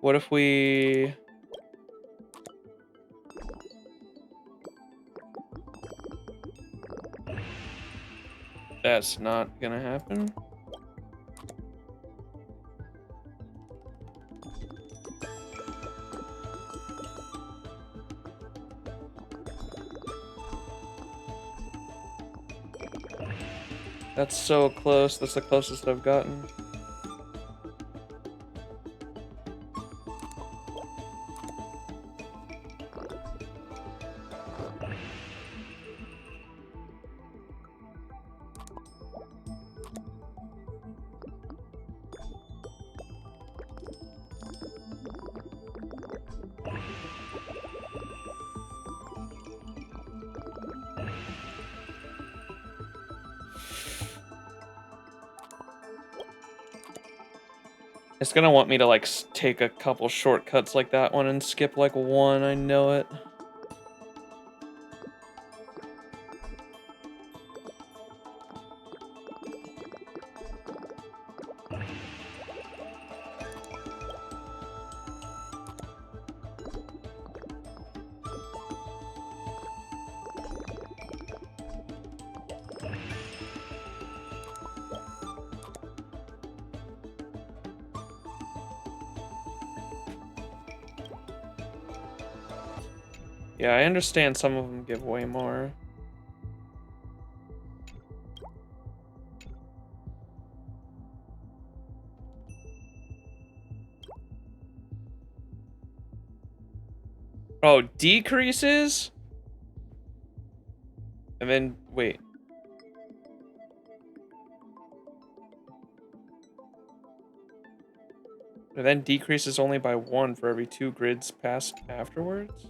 What if we... That's not gonna happen. That's so close. That's the closest I've gotten. It's gonna want me to like take a couple shortcuts like that one and skip like one. I know it. Yeah, I understand some of them give way more. Oh, decreases? And then, wait. And then decreases only by 1 for every 2 grids passed afterwards?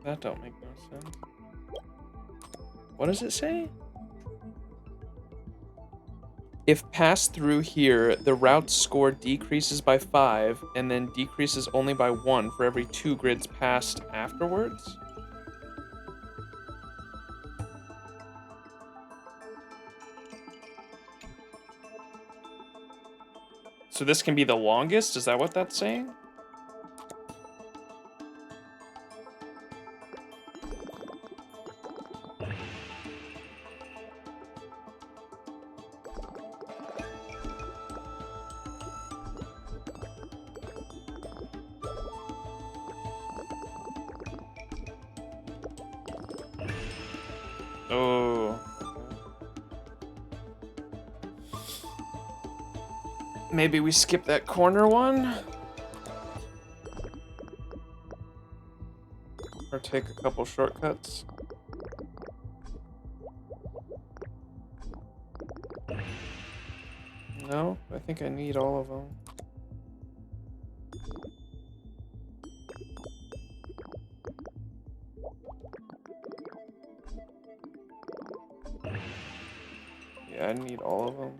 That don't make no sense. What does it say? If passed through here, the route's score decreases by 5 and then decreases only by 1 for every 2 grids passed afterwards? So this can be the longest? Is that what that's saying? Oh. Maybe we skip that corner one? Or take a couple shortcuts? No, I think I need all of them. Yeah, I need all of them.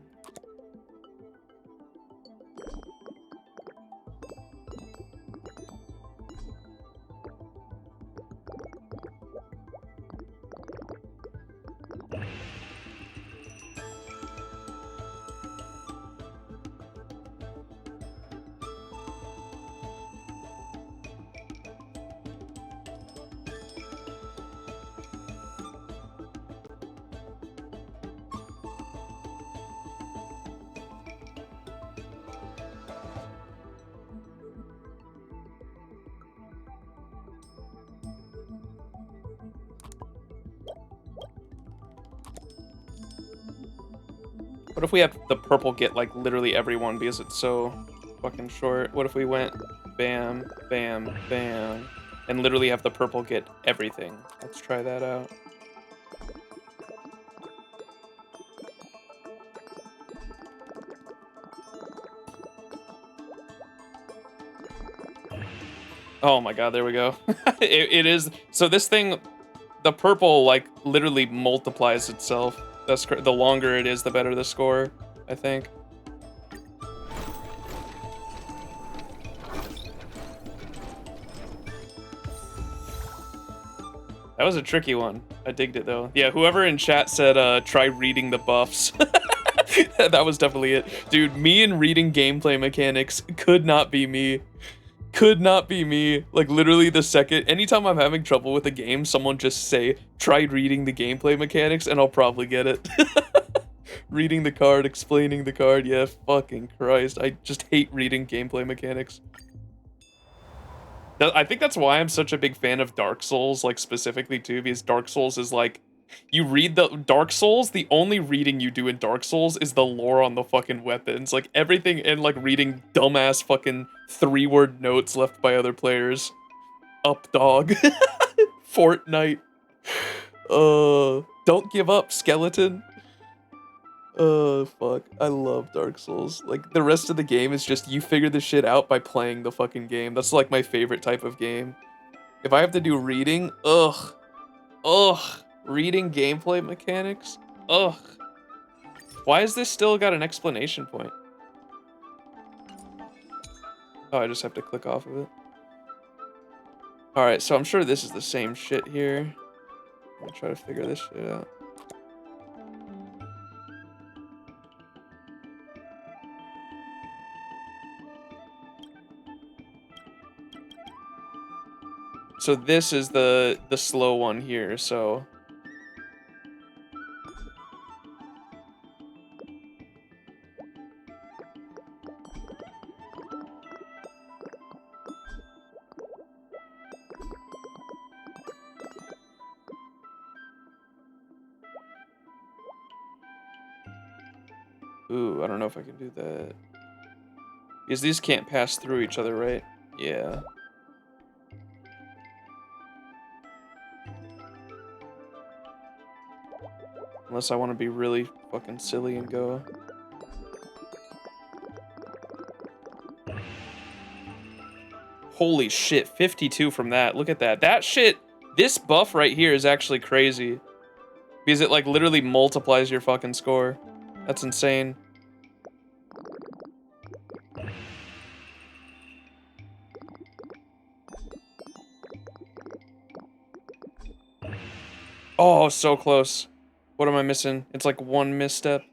What if we have the purple get, like, literally everyone because it's so fucking short? What if we went bam, bam, bam, and literally have the purple get everything? Let's try that out. Oh my god, there we go. It is... So this thing, the purple, like, literally multiplies itself. That's the longer it is, the better the score, I think. That was a tricky one. I digged it, though. Yeah, whoever in chat said, try reading the buffs. That was definitely it. Dude, me and reading gameplay mechanics could not be me. Could not be me. Like, literally the second... Anytime I'm having trouble with a game, someone just say, try reading the gameplay mechanics, and I'll probably get it. Reading the card, explaining the card. Yeah, fucking Christ. I just hate reading gameplay mechanics. I think that's why I'm such a big fan of Dark Souls, like, specifically, too, because Dark Souls is, like... You read the Dark Souls, the only reading you do in Dark Souls is the lore on the fucking weapons. Like, everything in, like, reading dumbass fucking 3-word notes left by other players. Up, dog. Fortnite. Don't give up, skeleton. Fuck. I love Dark Souls. Like, the rest of the game is just you figure this shit out by playing the fucking game. That's, like, my favorite type of game. If I have to do reading, ugh. Ugh. Reading gameplay mechanics? Ugh. Why has this still got an exclamation point? Oh, I just have to click off of it. Alright, so I'm sure this is the same shit here. I'll try to figure this shit out. So this is the slow one here, so... Ooh, I don't know if I can do that. Because these can't pass through each other, right? Yeah. Unless I want to be really fucking silly and go. Holy shit, 52 from that. Look at that. That shit, This buff right here is actually crazy. Because it like literally multiplies your fucking score. That's insane. Oh, so close. What am I missing? It's like one misstep.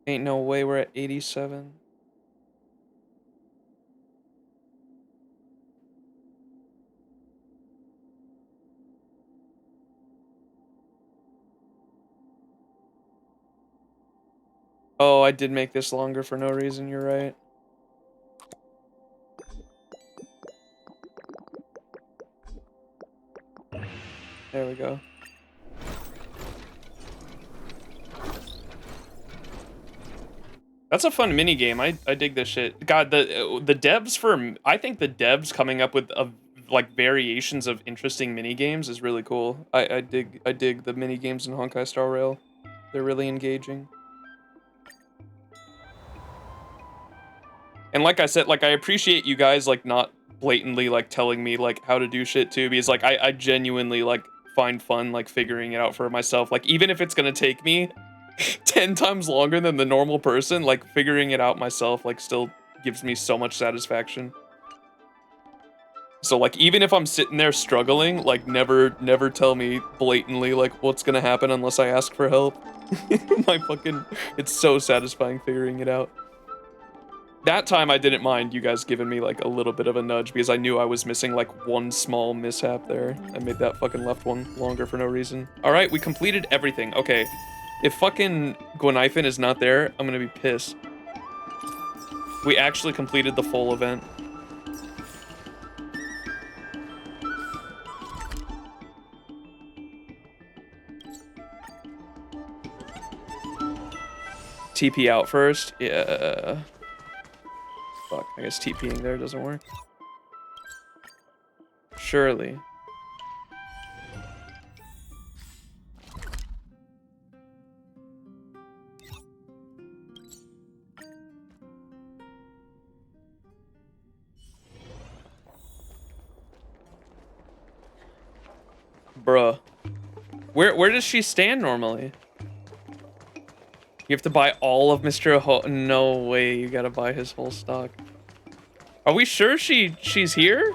Ain't no way we're at 87. Oh, I did make this longer for no reason, you're right. There we go. That's a fun mini game. I dig this shit. God, the devs for I think the devs coming up with like variations of interesting mini games is really cool. I dig the mini games in Honkai Star Rail. They're really engaging. And like I said, like I appreciate you guys like not blatantly like telling me like how to do shit too, because like I genuinely like find fun like figuring it out for myself. Like even if it's gonna take me 10 times longer than the normal person, like figuring it out myself like still gives me so much satisfaction. So like even if I'm sitting there struggling, like never tell me blatantly like what's gonna happen unless I ask for help. It's so satisfying figuring it out. That time I didn't mind you guys giving me like a little bit of a nudge because I knew I was missing like one small mishap there. I made that fucking left one longer for no reason. All right, we completed everything. Okay, if fucking Gwenithan is not there, I'm gonna be pissed. We actually completed the full event. TP out first? Yeah. Fuck, I guess TPing there doesn't work. Surely. Bruh. Where does she stand normally? You have to buy all of Mr. No way, you gotta buy his whole stock. Are we sure she's here?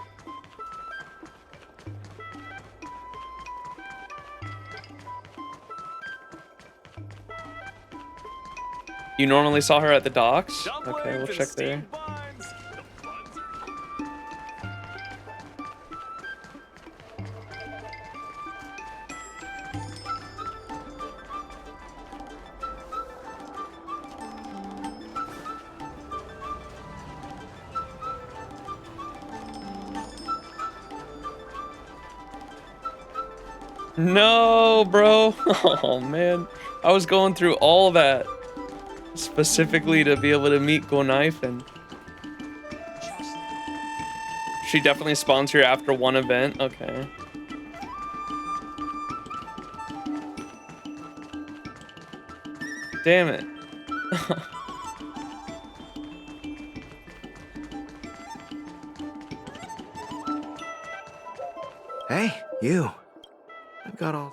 You normally saw her at the docks? Okay, we'll check there. No, bro. Oh, man. I was going through all that specifically to be able to meet Gwenithan. She definitely spawns here after one event. Okay. Damn it. Hey, you. I've got all...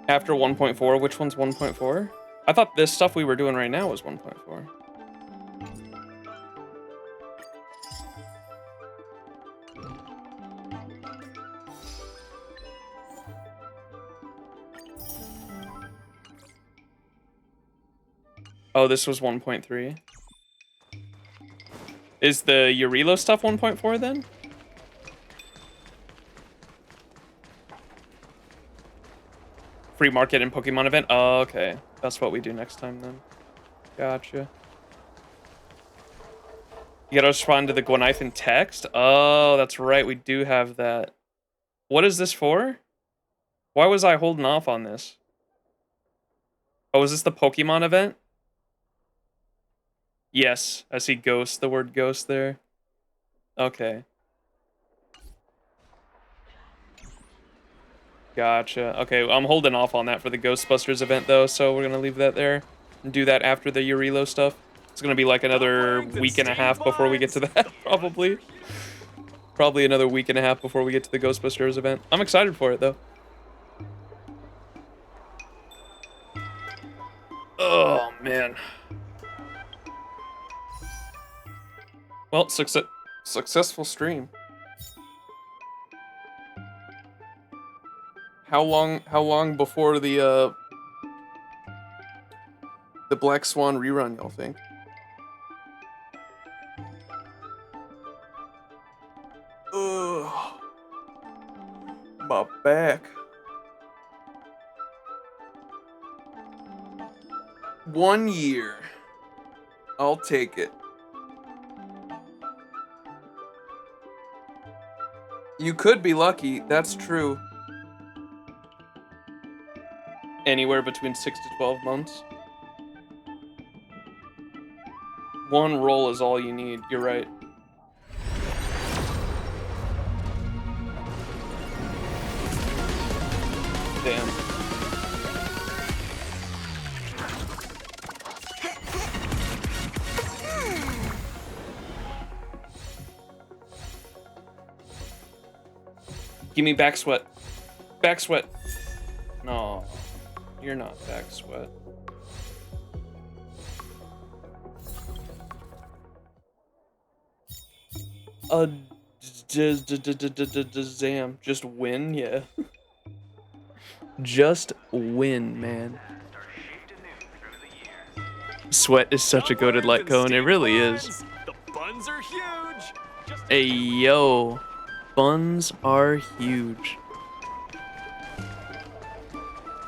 After 1.4, which one's 1.4? I thought this stuff we were doing right now was 1.4. Oh, this was 1.3. Is the Eurilo stuff 1.4 then? Free market and Pokemon event? Oh, okay. That's what we do next time then. Gotcha. You gotta respond to the Gwenithan text? Oh, that's right. We do have that. What is this for? Why was I holding off on this? Oh, is this the Pokemon event? Yes, I see ghost, the word ghost there. Okay. Gotcha. Okay, I'm holding off on that for the Ghostbusters event, though, so we're gonna leave that there and do that after the Urilo stuff. It's gonna be like another week and a half before we get to that, probably. Probably another week and a half before we get to the Ghostbusters event. I'm excited for it, though. Oh, man. Well, successful stream. How long before the Black Swan rerun, y'all think? Ugh. My back. 1 year. I'll take it. You could be lucky, that's true. Anywhere between 6 to 12 months. One roll is all you need, you're right. Damn. Give me back sweat. Back sweat. No, you're not back sweat. Zam. Just win, yeah. Just win, man. Sweat is such a goated light cone. It really is. The buns are huge. Hey, yo. Buns are huge.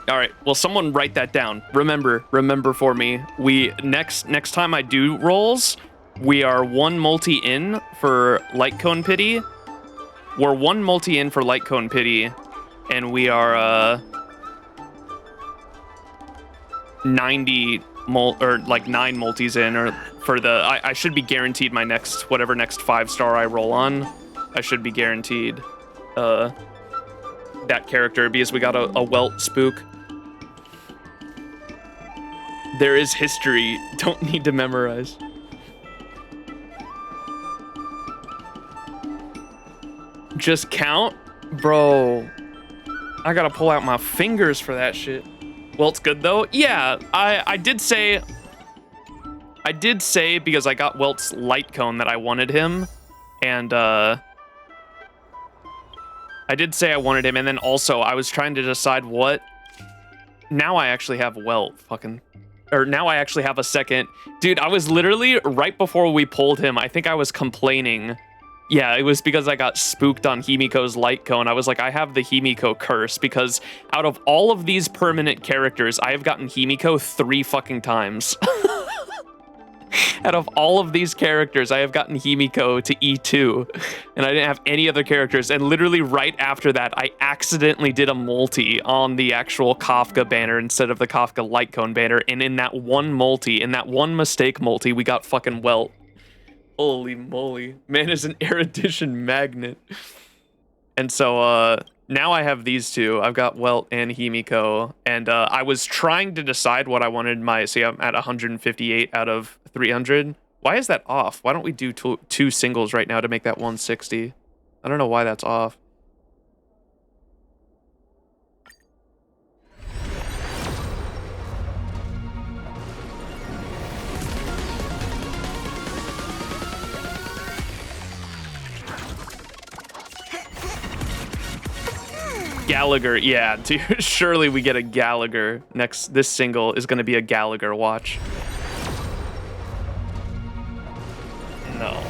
All right, well, someone write that down. Remember for me. We next time I do rolls, we are 1 multi in for light cone pity. We're 1 multi in for light cone pity, and we are 90 or like 9 multis in, or for the I should be guaranteed my next whatever next 5-star I roll on. I should be guaranteed that character because we got a welt spook. There is history. Don't need to memorize. Just count? Bro. I gotta pull out my fingers for that shit. Well, it's good though. Yeah, I did say because I got Welt's light cone that I wanted him. And I did say I wanted him, and then also I was trying to decide what. Now I actually have Welt now I actually have a second. Dude, I was literally, right before we pulled him, I think I was complaining. Yeah, it was because I got spooked on Himiko's light cone. I was like, I have the Himiko curse, because out of all of these permanent characters, I have gotten Himiko 3 fucking times. Out of all of these characters, I have gotten Himiko to E2, and I didn't have any other characters. And literally right after that, I accidentally did a multi on the actual Kafka banner instead of the Kafka light cone banner. And in that one multi, in that one mistake multi, we got fucking Welt. Holy moly. Man is an erudition magnet. And so, now I have these two. I've got Welt and Himiko, and I was trying to decide what I wanted see, I'm at 158 out of 300. Why is that off? Why don't we do two singles right now to make that 160? I don't know why that's off. Gallagher, yeah, dude, surely we get a Gallagher. This single is gonna be a Gallagher watch. No.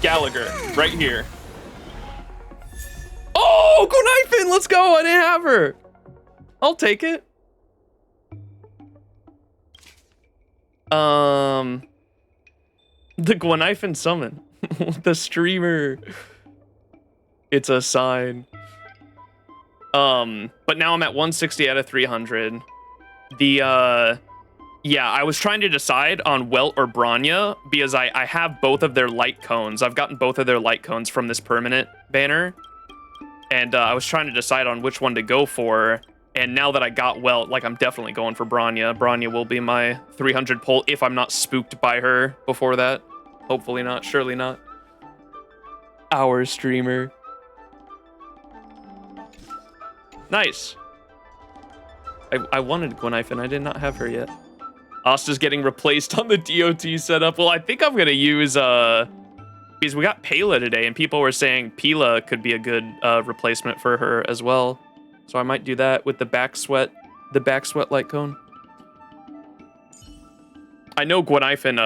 Gallagher, right here. Oh, Gonifin, let's go, I didn't have her. I'll take it. The Gonifin summon. The streamer. It's a sign. But now I'm at 160 out of 300. The, yeah, I was trying to decide on Welt or Bronya because I have both of their light cones. I've gotten both of their light cones from this permanent banner. And I was trying to decide on which one to go for. And now that I got Welt, like, I'm definitely going for Bronya. Bronya will be my 300 pull if I'm not spooked by her before that. Hopefully not. Surely not. Our streamer. Nice. I wanted Gwenaifen, and I did not have her yet. Asta's getting replaced on the DOT setup. Well, I think I'm gonna use because we got Pela today, and people were saying Pela could be a good replacement for her as well. So I might do that with the back sweat light cone. I know Gwenaifen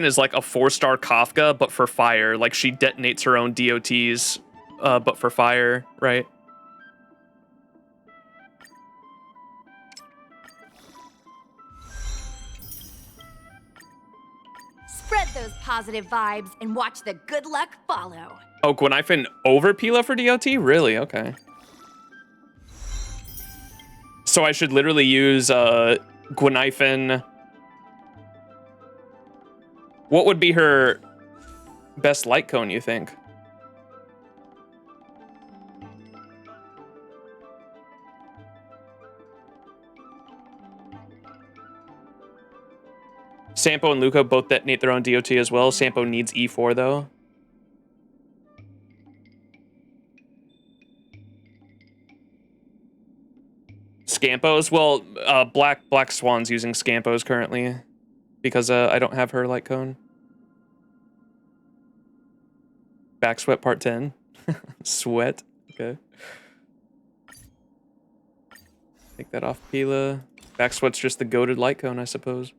is like a 4-star Kafka, but for fire. Like, she detonates her own DOTs, but for fire, right? Spread those positive vibes and watch the good luck follow. Oh, Gwenaifen over Pela for DOT? Really? Okay. So I should literally use Gwenaifen. What would be her best light cone, you think? Sampo and Luca both detonate their own DOT as well. Sampo needs E4 though. Scampos? Well, Black Swan's using Scampos currently because I don't have her light cone. Back sweat part 10. Sweat. Okay. Take that off Pela. Back sweat's just the goated light cone, I suppose.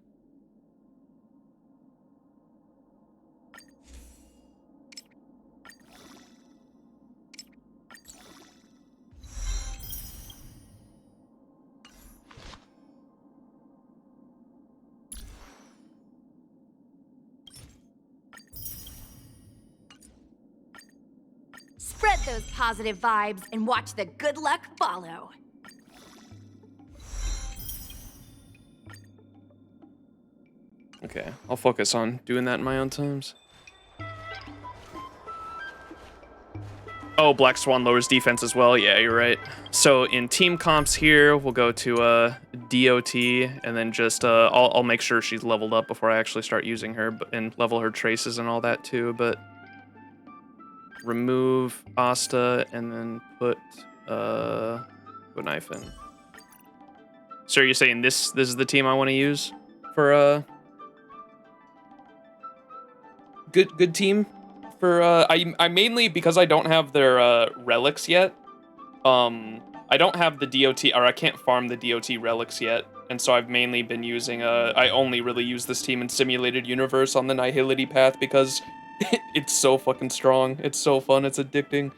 Spread those positive vibes and watch the good luck follow. Okay, I'll focus on doing that in my own times. Oh, Black Swan lowers defense as well. Yeah, you're right. So in team comps here, we'll go to DOT, and then just I'll make sure she's leveled up before I actually start using her, and level her traces and all that too. But remove Asta and then put Gwenaifen. So are you saying this is the team I want to use for good team? For I mainly, because I don't have their relics yet, I don't have the DOT, or I can't farm the DOT relics yet, and so I've mainly been using I only really use this team in Simulated Universe on the Nihility path because it's so fucking strong. It's so fun. It's addicting.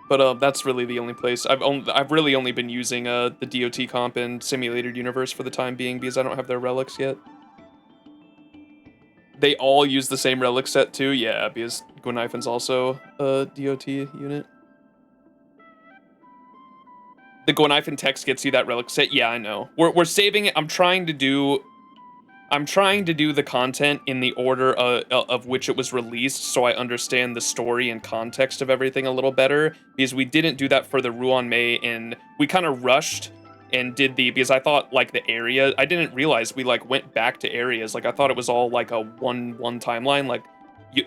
But that's really the only place I've really only been using the DOT comp in Simulated Universe for the time being because I don't have their relics yet. They all use the same relic set too? Yeah, because Gwenaifen's also a DOT unit. The Gwenaifen text gets you that relic set? Yeah, I know. We're saving it. I'm trying to do the content in the order of which it was released so I understand the story and context of everything a little better, because we didn't do that for the Ruan Mei, and we kind of rushed and did because I thought, like, the area, I didn't realize we, like, went back to areas. Like, I thought it was all, like, a one timeline. Like,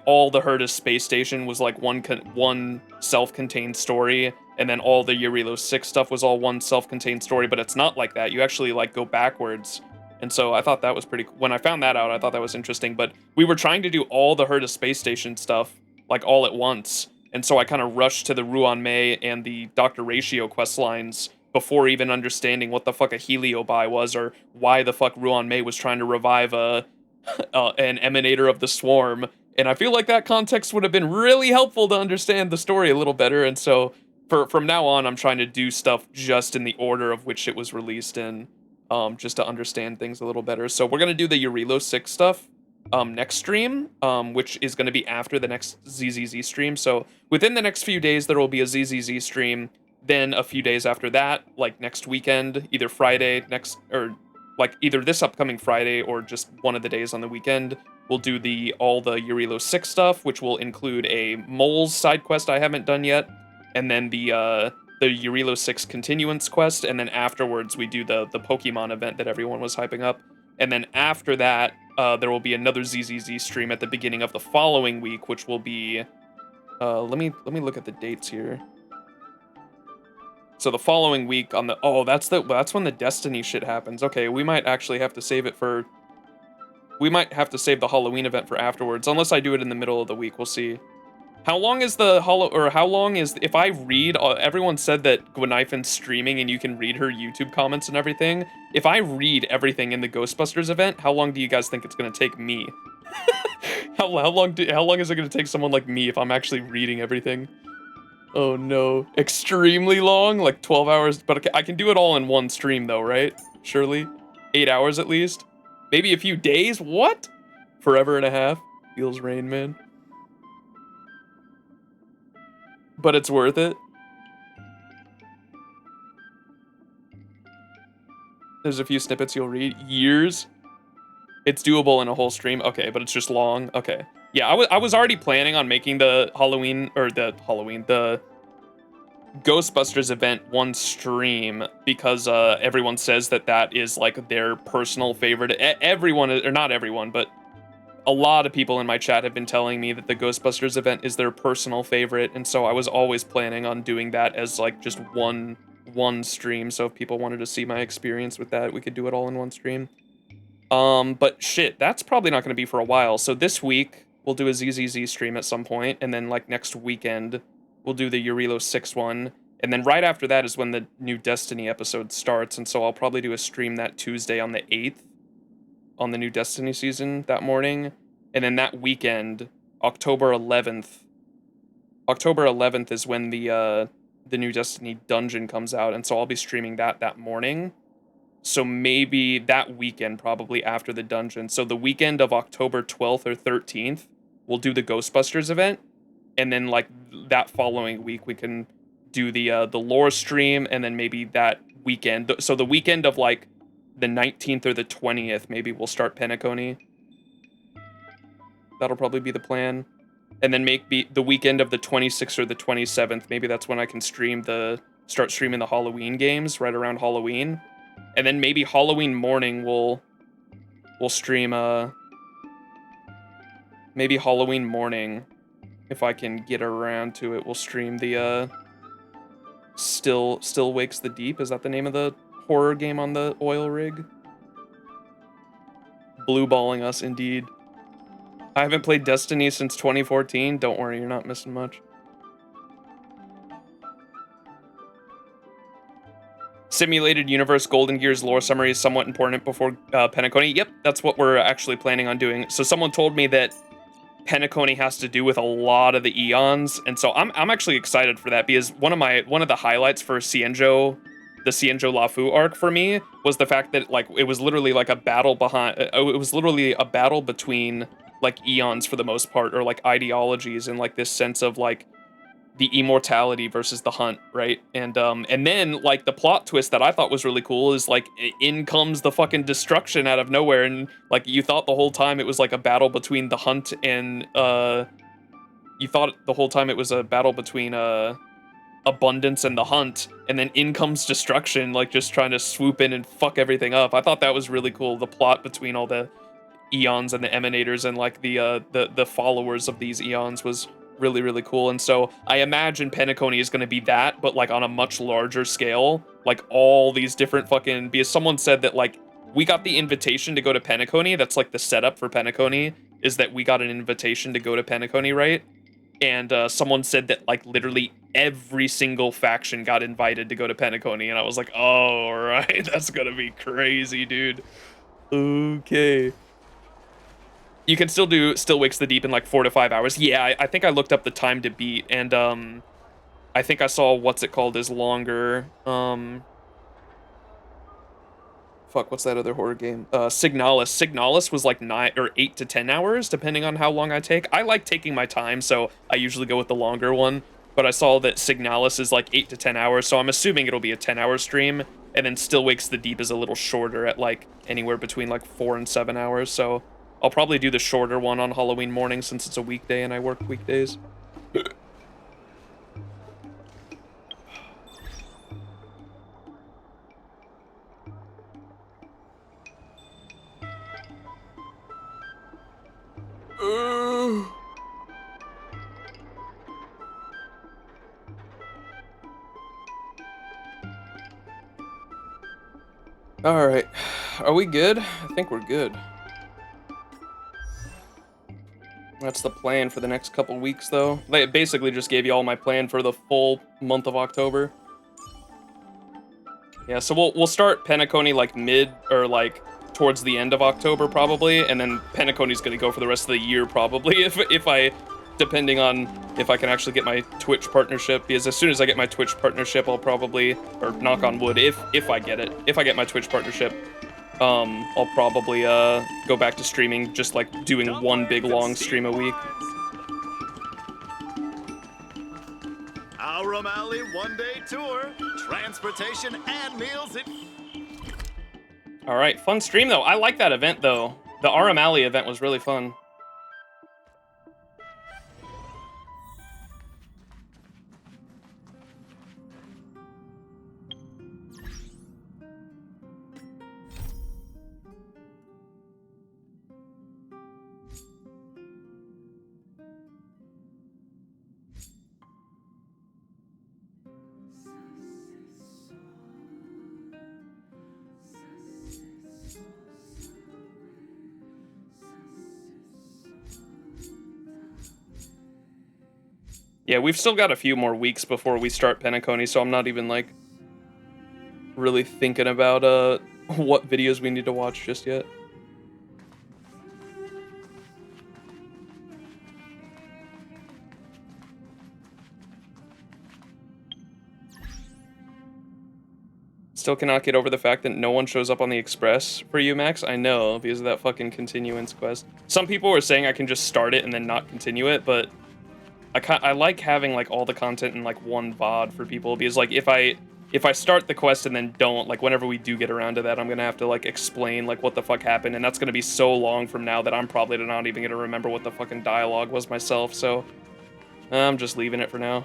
all the Herta space station was, like, one self-contained story, and then all the Eurilo 6 stuff was all one self-contained story, but it's not like that. You actually, like, go backwards. And so I thought that was pretty, when I found that out, I thought that was interesting, but we were trying to do all the Herta space station stuff, like, all at once. And so I kind of rushed to the Ruan Mei and the Dr. Ratio quest lines before even understanding what the fuck a Heliobi was, or why the fuck Ruan Mei was trying to revive an emanator of the swarm. And I feel like that context would have been really helpful to understand the story a little better. And so from now on, I'm trying to do stuff just in the order of which it was released in, just to understand things a little better. So we're going to do the Eurilo 6 stuff next stream, which is going to be after the next ZZZ stream. So within the next few days, there will be a ZZZ stream. Then a few days after that, like next weekend, either Friday or like either this upcoming Friday or just one of the days on the weekend, we'll do all the Yurilo 6 stuff, which will include a Moles side quest I haven't done yet, and then the Yurilo 6 continuance quest, and then afterwards we do the Pokemon event that everyone was hyping up. And then after that, there will be another ZZZ stream at the beginning of the following week, which will be let me look at the dates here. So the following week on the that's when the Destiny shit happens. Okay, we might actually have to save it for we might have to save the Halloween event for afterwards, unless I do it in the middle of the week. We'll see. How long is if I read, everyone said that Gwenifen's streaming and you can read her YouTube comments and everything. If I read everything in the Ghostbusters event, how long do you guys think it's going to take me? How long is it going to take someone like me if I'm actually reading everything? Oh no, extremely long, like 12 hours, but I can do it all in one stream though, right? Surely? 8 hours at least? Maybe a few days? What? Forever and a half? Feels Rain Man. But it's worth it. There's a few snippets you'll read. Years? It's doable in a whole stream? Okay, but it's just long? Okay. Yeah, I was already planning on making the the Ghostbusters event one stream because everyone says that is like their personal favorite. Everyone, or not everyone, but a lot of people in my chat have been telling me that the Ghostbusters event is their personal favorite, and so I was always planning on doing that as like just one stream. So if people wanted to see my experience with that, we could do it all in one stream. But shit, that's probably not going to be for a while. So this week we'll do a ZZZ stream at some point, and then like next weekend we'll do the Yurilo 6 one, and then right after that is when the new Destiny episode starts, and so I'll probably do a stream that Tuesday on the 8th on the new Destiny season that morning, and then that weekend, October 11th is when the new Destiny dungeon comes out, and so I'll be streaming that morning. So maybe that weekend, probably after the dungeon. So the weekend of October 12th or 13th, we'll do the Ghostbusters event, and then like that following week we can do the lore stream, and then maybe that weekend. So the weekend of like the 19th or the 20th, maybe we'll start Penacony. That'll probably be the plan. And then maybe the weekend of the 26th or the 27th, maybe that's when I can start streaming the Halloween games right around Halloween. And then maybe Halloween morning we'll stream maybe Halloween morning, if I can get around to it, we'll stream the Still Wakes the Deep. Is that the name of the horror game on the oil rig? Blue balling us indeed. I haven't played Destiny since 2014. Don't worry, you're not missing much. Simulated Universe Golden Gears lore summary is somewhat important before Penacony. Yep, that's what we're actually planning on doing. So someone told me that Penacony has to do with a lot of the eons, and so I'm actually excited for that, because one of the highlights for XianZhou, the XianZhou Luofu arc for me, was the fact that like it was literally like a battle between like eons for the most part, or like ideologies, and like this sense of like the immortality versus the hunt, right? And then like the plot twist that I thought was really cool is like in comes the fucking destruction out of nowhere, and like you thought the whole time it was like a battle between the hunt and you thought the whole time it was a battle between abundance and the hunt, and then in comes destruction, like just trying to swoop in and fuck everything up. I thought that was really cool, the plot between all the eons and the emanators and like the followers of these eons was really, really cool. And so I imagine Penacony is going to be that, but like on a much larger scale, like all these different fucking, because someone said that like we got the invitation to go to Penacony. That's like the setup for Penacony, is that we got an invitation to go to Penacony, right? And someone said that like literally every single faction got invited to go to Penacony, and I was like, oh, right, that's gonna be crazy, dude. Okay. You can still do Still Wakes the Deep in like 4 to 5 hours. Yeah, I think I looked up the time to beat, and I think I saw what's it called is longer. fuck, what's that other horror game? Signalis. Signalis was like 9 or 8 to 10 hours, depending on how long I take. I like taking my time, so I usually go with the longer one. But I saw that Signalis is like 8 to 10 hours, so I'm assuming it'll be a 10-hour stream. And then Still Wakes the Deep is a little shorter at like anywhere between like 4 and 7 hours. So I'll probably do the shorter one on Halloween morning since it's a weekday and I work weekdays. All right, are we good? I think we're good. That's the plan for the next couple weeks, though. They basically just gave you all my plan for the full month of October. Yeah, so we'll start Penacony like mid or like towards the end of October probably, and then Penacony's gonna go for the rest of the year probably if I, depending on if I can actually get my Twitch partnership, because as soon as I get my Twitch partnership, I'll probably, or knock on wood, if I get it, if I get my Twitch partnership, I'll probably go back to streaming, just like doing one big long stream a week. Aurum Alley one-day tour, transportation and meals. All right, fun stream though. I like that event though. The Aurum Alley event was really fun. Yeah, we've still got a few more weeks before we start Penacony, so I'm not even, like, really thinking about, what videos we need to watch just yet. Still cannot get over the fact that no one shows up on the Express for you, Max. I know, because of that fucking continuance quest. Some people were saying I can just start it and then not continue it, but I like having like all the content in like one VOD for people, because like if I start the quest and then don't, like whenever we do get around to that, I'm gonna have to like explain like what the fuck happened, and that's gonna be so long from now that I'm probably not even gonna remember what the fucking dialogue was myself, so I'm just leaving it for now.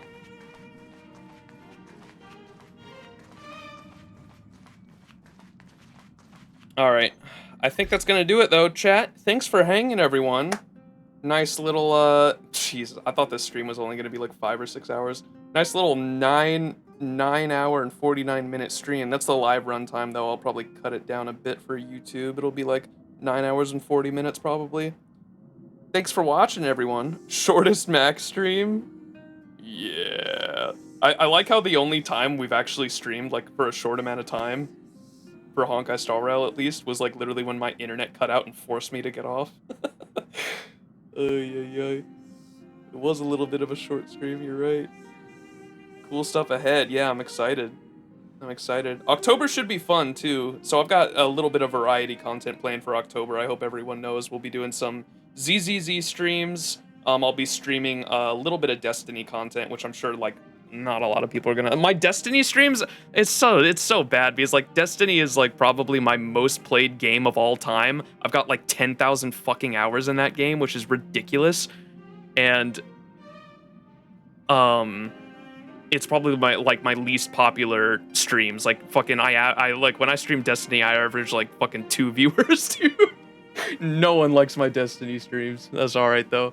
Alright, I think that's gonna do it though, chat. Thanks for hanging, everyone. Nice little, jeez, I thought this stream was only gonna be like 5 or 6 hours. Nice little 9 hour and 49 minute stream. That's the live runtime though. I'll probably cut it down a bit for YouTube. It'll be like 9 hours and 40 minutes probably. Thanks for watching, everyone. Shortest Max stream? Yeah. I like how the only time we've actually streamed like for a short amount of time, for Honkai Star Rail at least, was like literally when my internet cut out and forced me to get off. It was a little bit of a short stream, you're right. Cool stuff ahead. Yeah, I'm excited. I'm excited. October should be fun too. So I've got a little bit of variety content planned for October. I hope everyone knows we'll be doing some ZZZ streams. I'll be streaming a little bit of Destiny content, which I'm sure like not a lot of people are gonna. My Destiny streams, it's so bad because like Destiny is like probably my most played game of all time. I've got like 10,000 fucking hours in that game, which is ridiculous. And it's probably my least popular streams. Like fucking I like when I stream Destiny, I average like fucking 2 viewers too. No one likes my Destiny streams. That's all right though.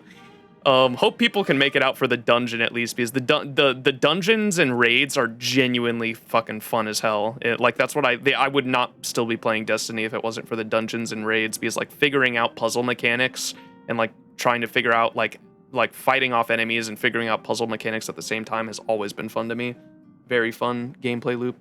Hope people can make it out for the dungeon at least, because the dungeons and raids are genuinely fucking fun as hell. Like that's what I would not still be playing Destiny if it wasn't for the dungeons and raids, because like figuring out puzzle mechanics and like trying to figure out like fighting off enemies and figuring out puzzle mechanics at the same time has always been fun to me. Very fun gameplay loop.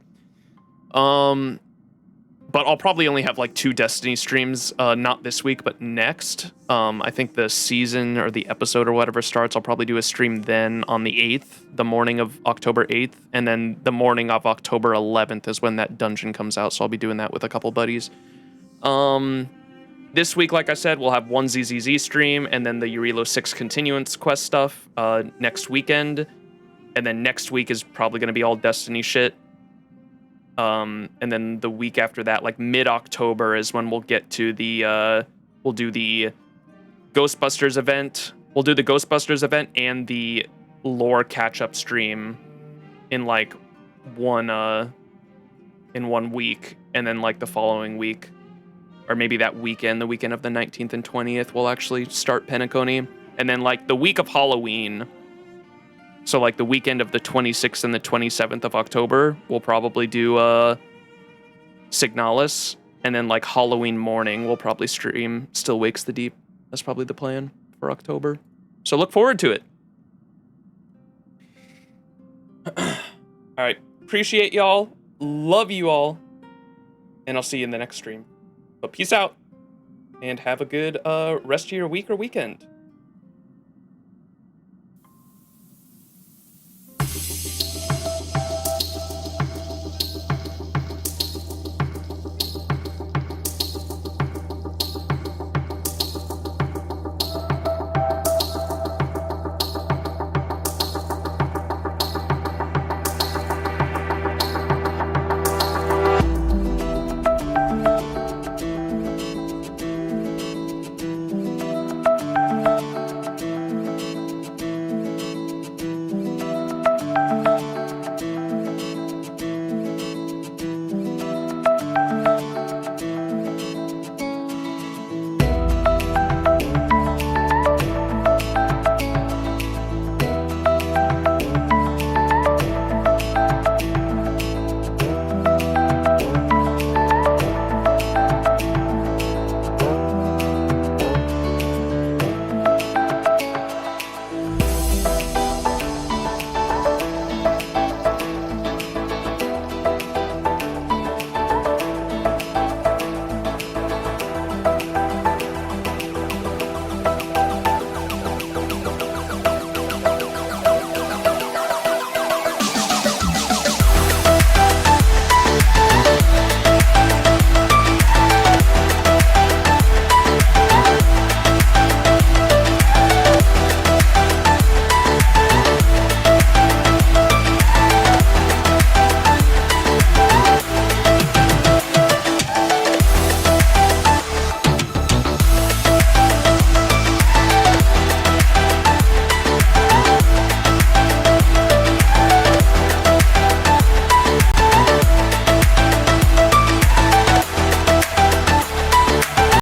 But I'll probably only have like 2 Destiny streams, not this week, but next. I think the season or the episode or whatever starts, I'll probably do a stream then on the 8th, the morning of October 8th, and then the morning of October 11th is when that dungeon comes out, so I'll be doing that with a couple buddies. This week, like I said, we'll have one ZZZ stream, and then the Eurilo 6 continuance quest stuff next weekend, and then next week is probably going to be all Destiny shit. And then the week after that, like mid-October, is when we'll get to the, we'll do the Ghostbusters event. We'll do the Ghostbusters event and the lore catch-up stream in like in 1 week. And then like the following week, or maybe that weekend, the weekend of the 19th and 20th, we'll actually start Penacony. And then like the week of Halloween, so like the weekend of the 26th and the 27th of October, we'll probably do Signalis. And then like Halloween morning, we'll probably stream Still Wakes the Deep. That's probably the plan for October. So look forward to it. All right. Appreciate y'all. Love you all. And I'll see you in the next stream. But peace out. And have a good rest of your week or weekend.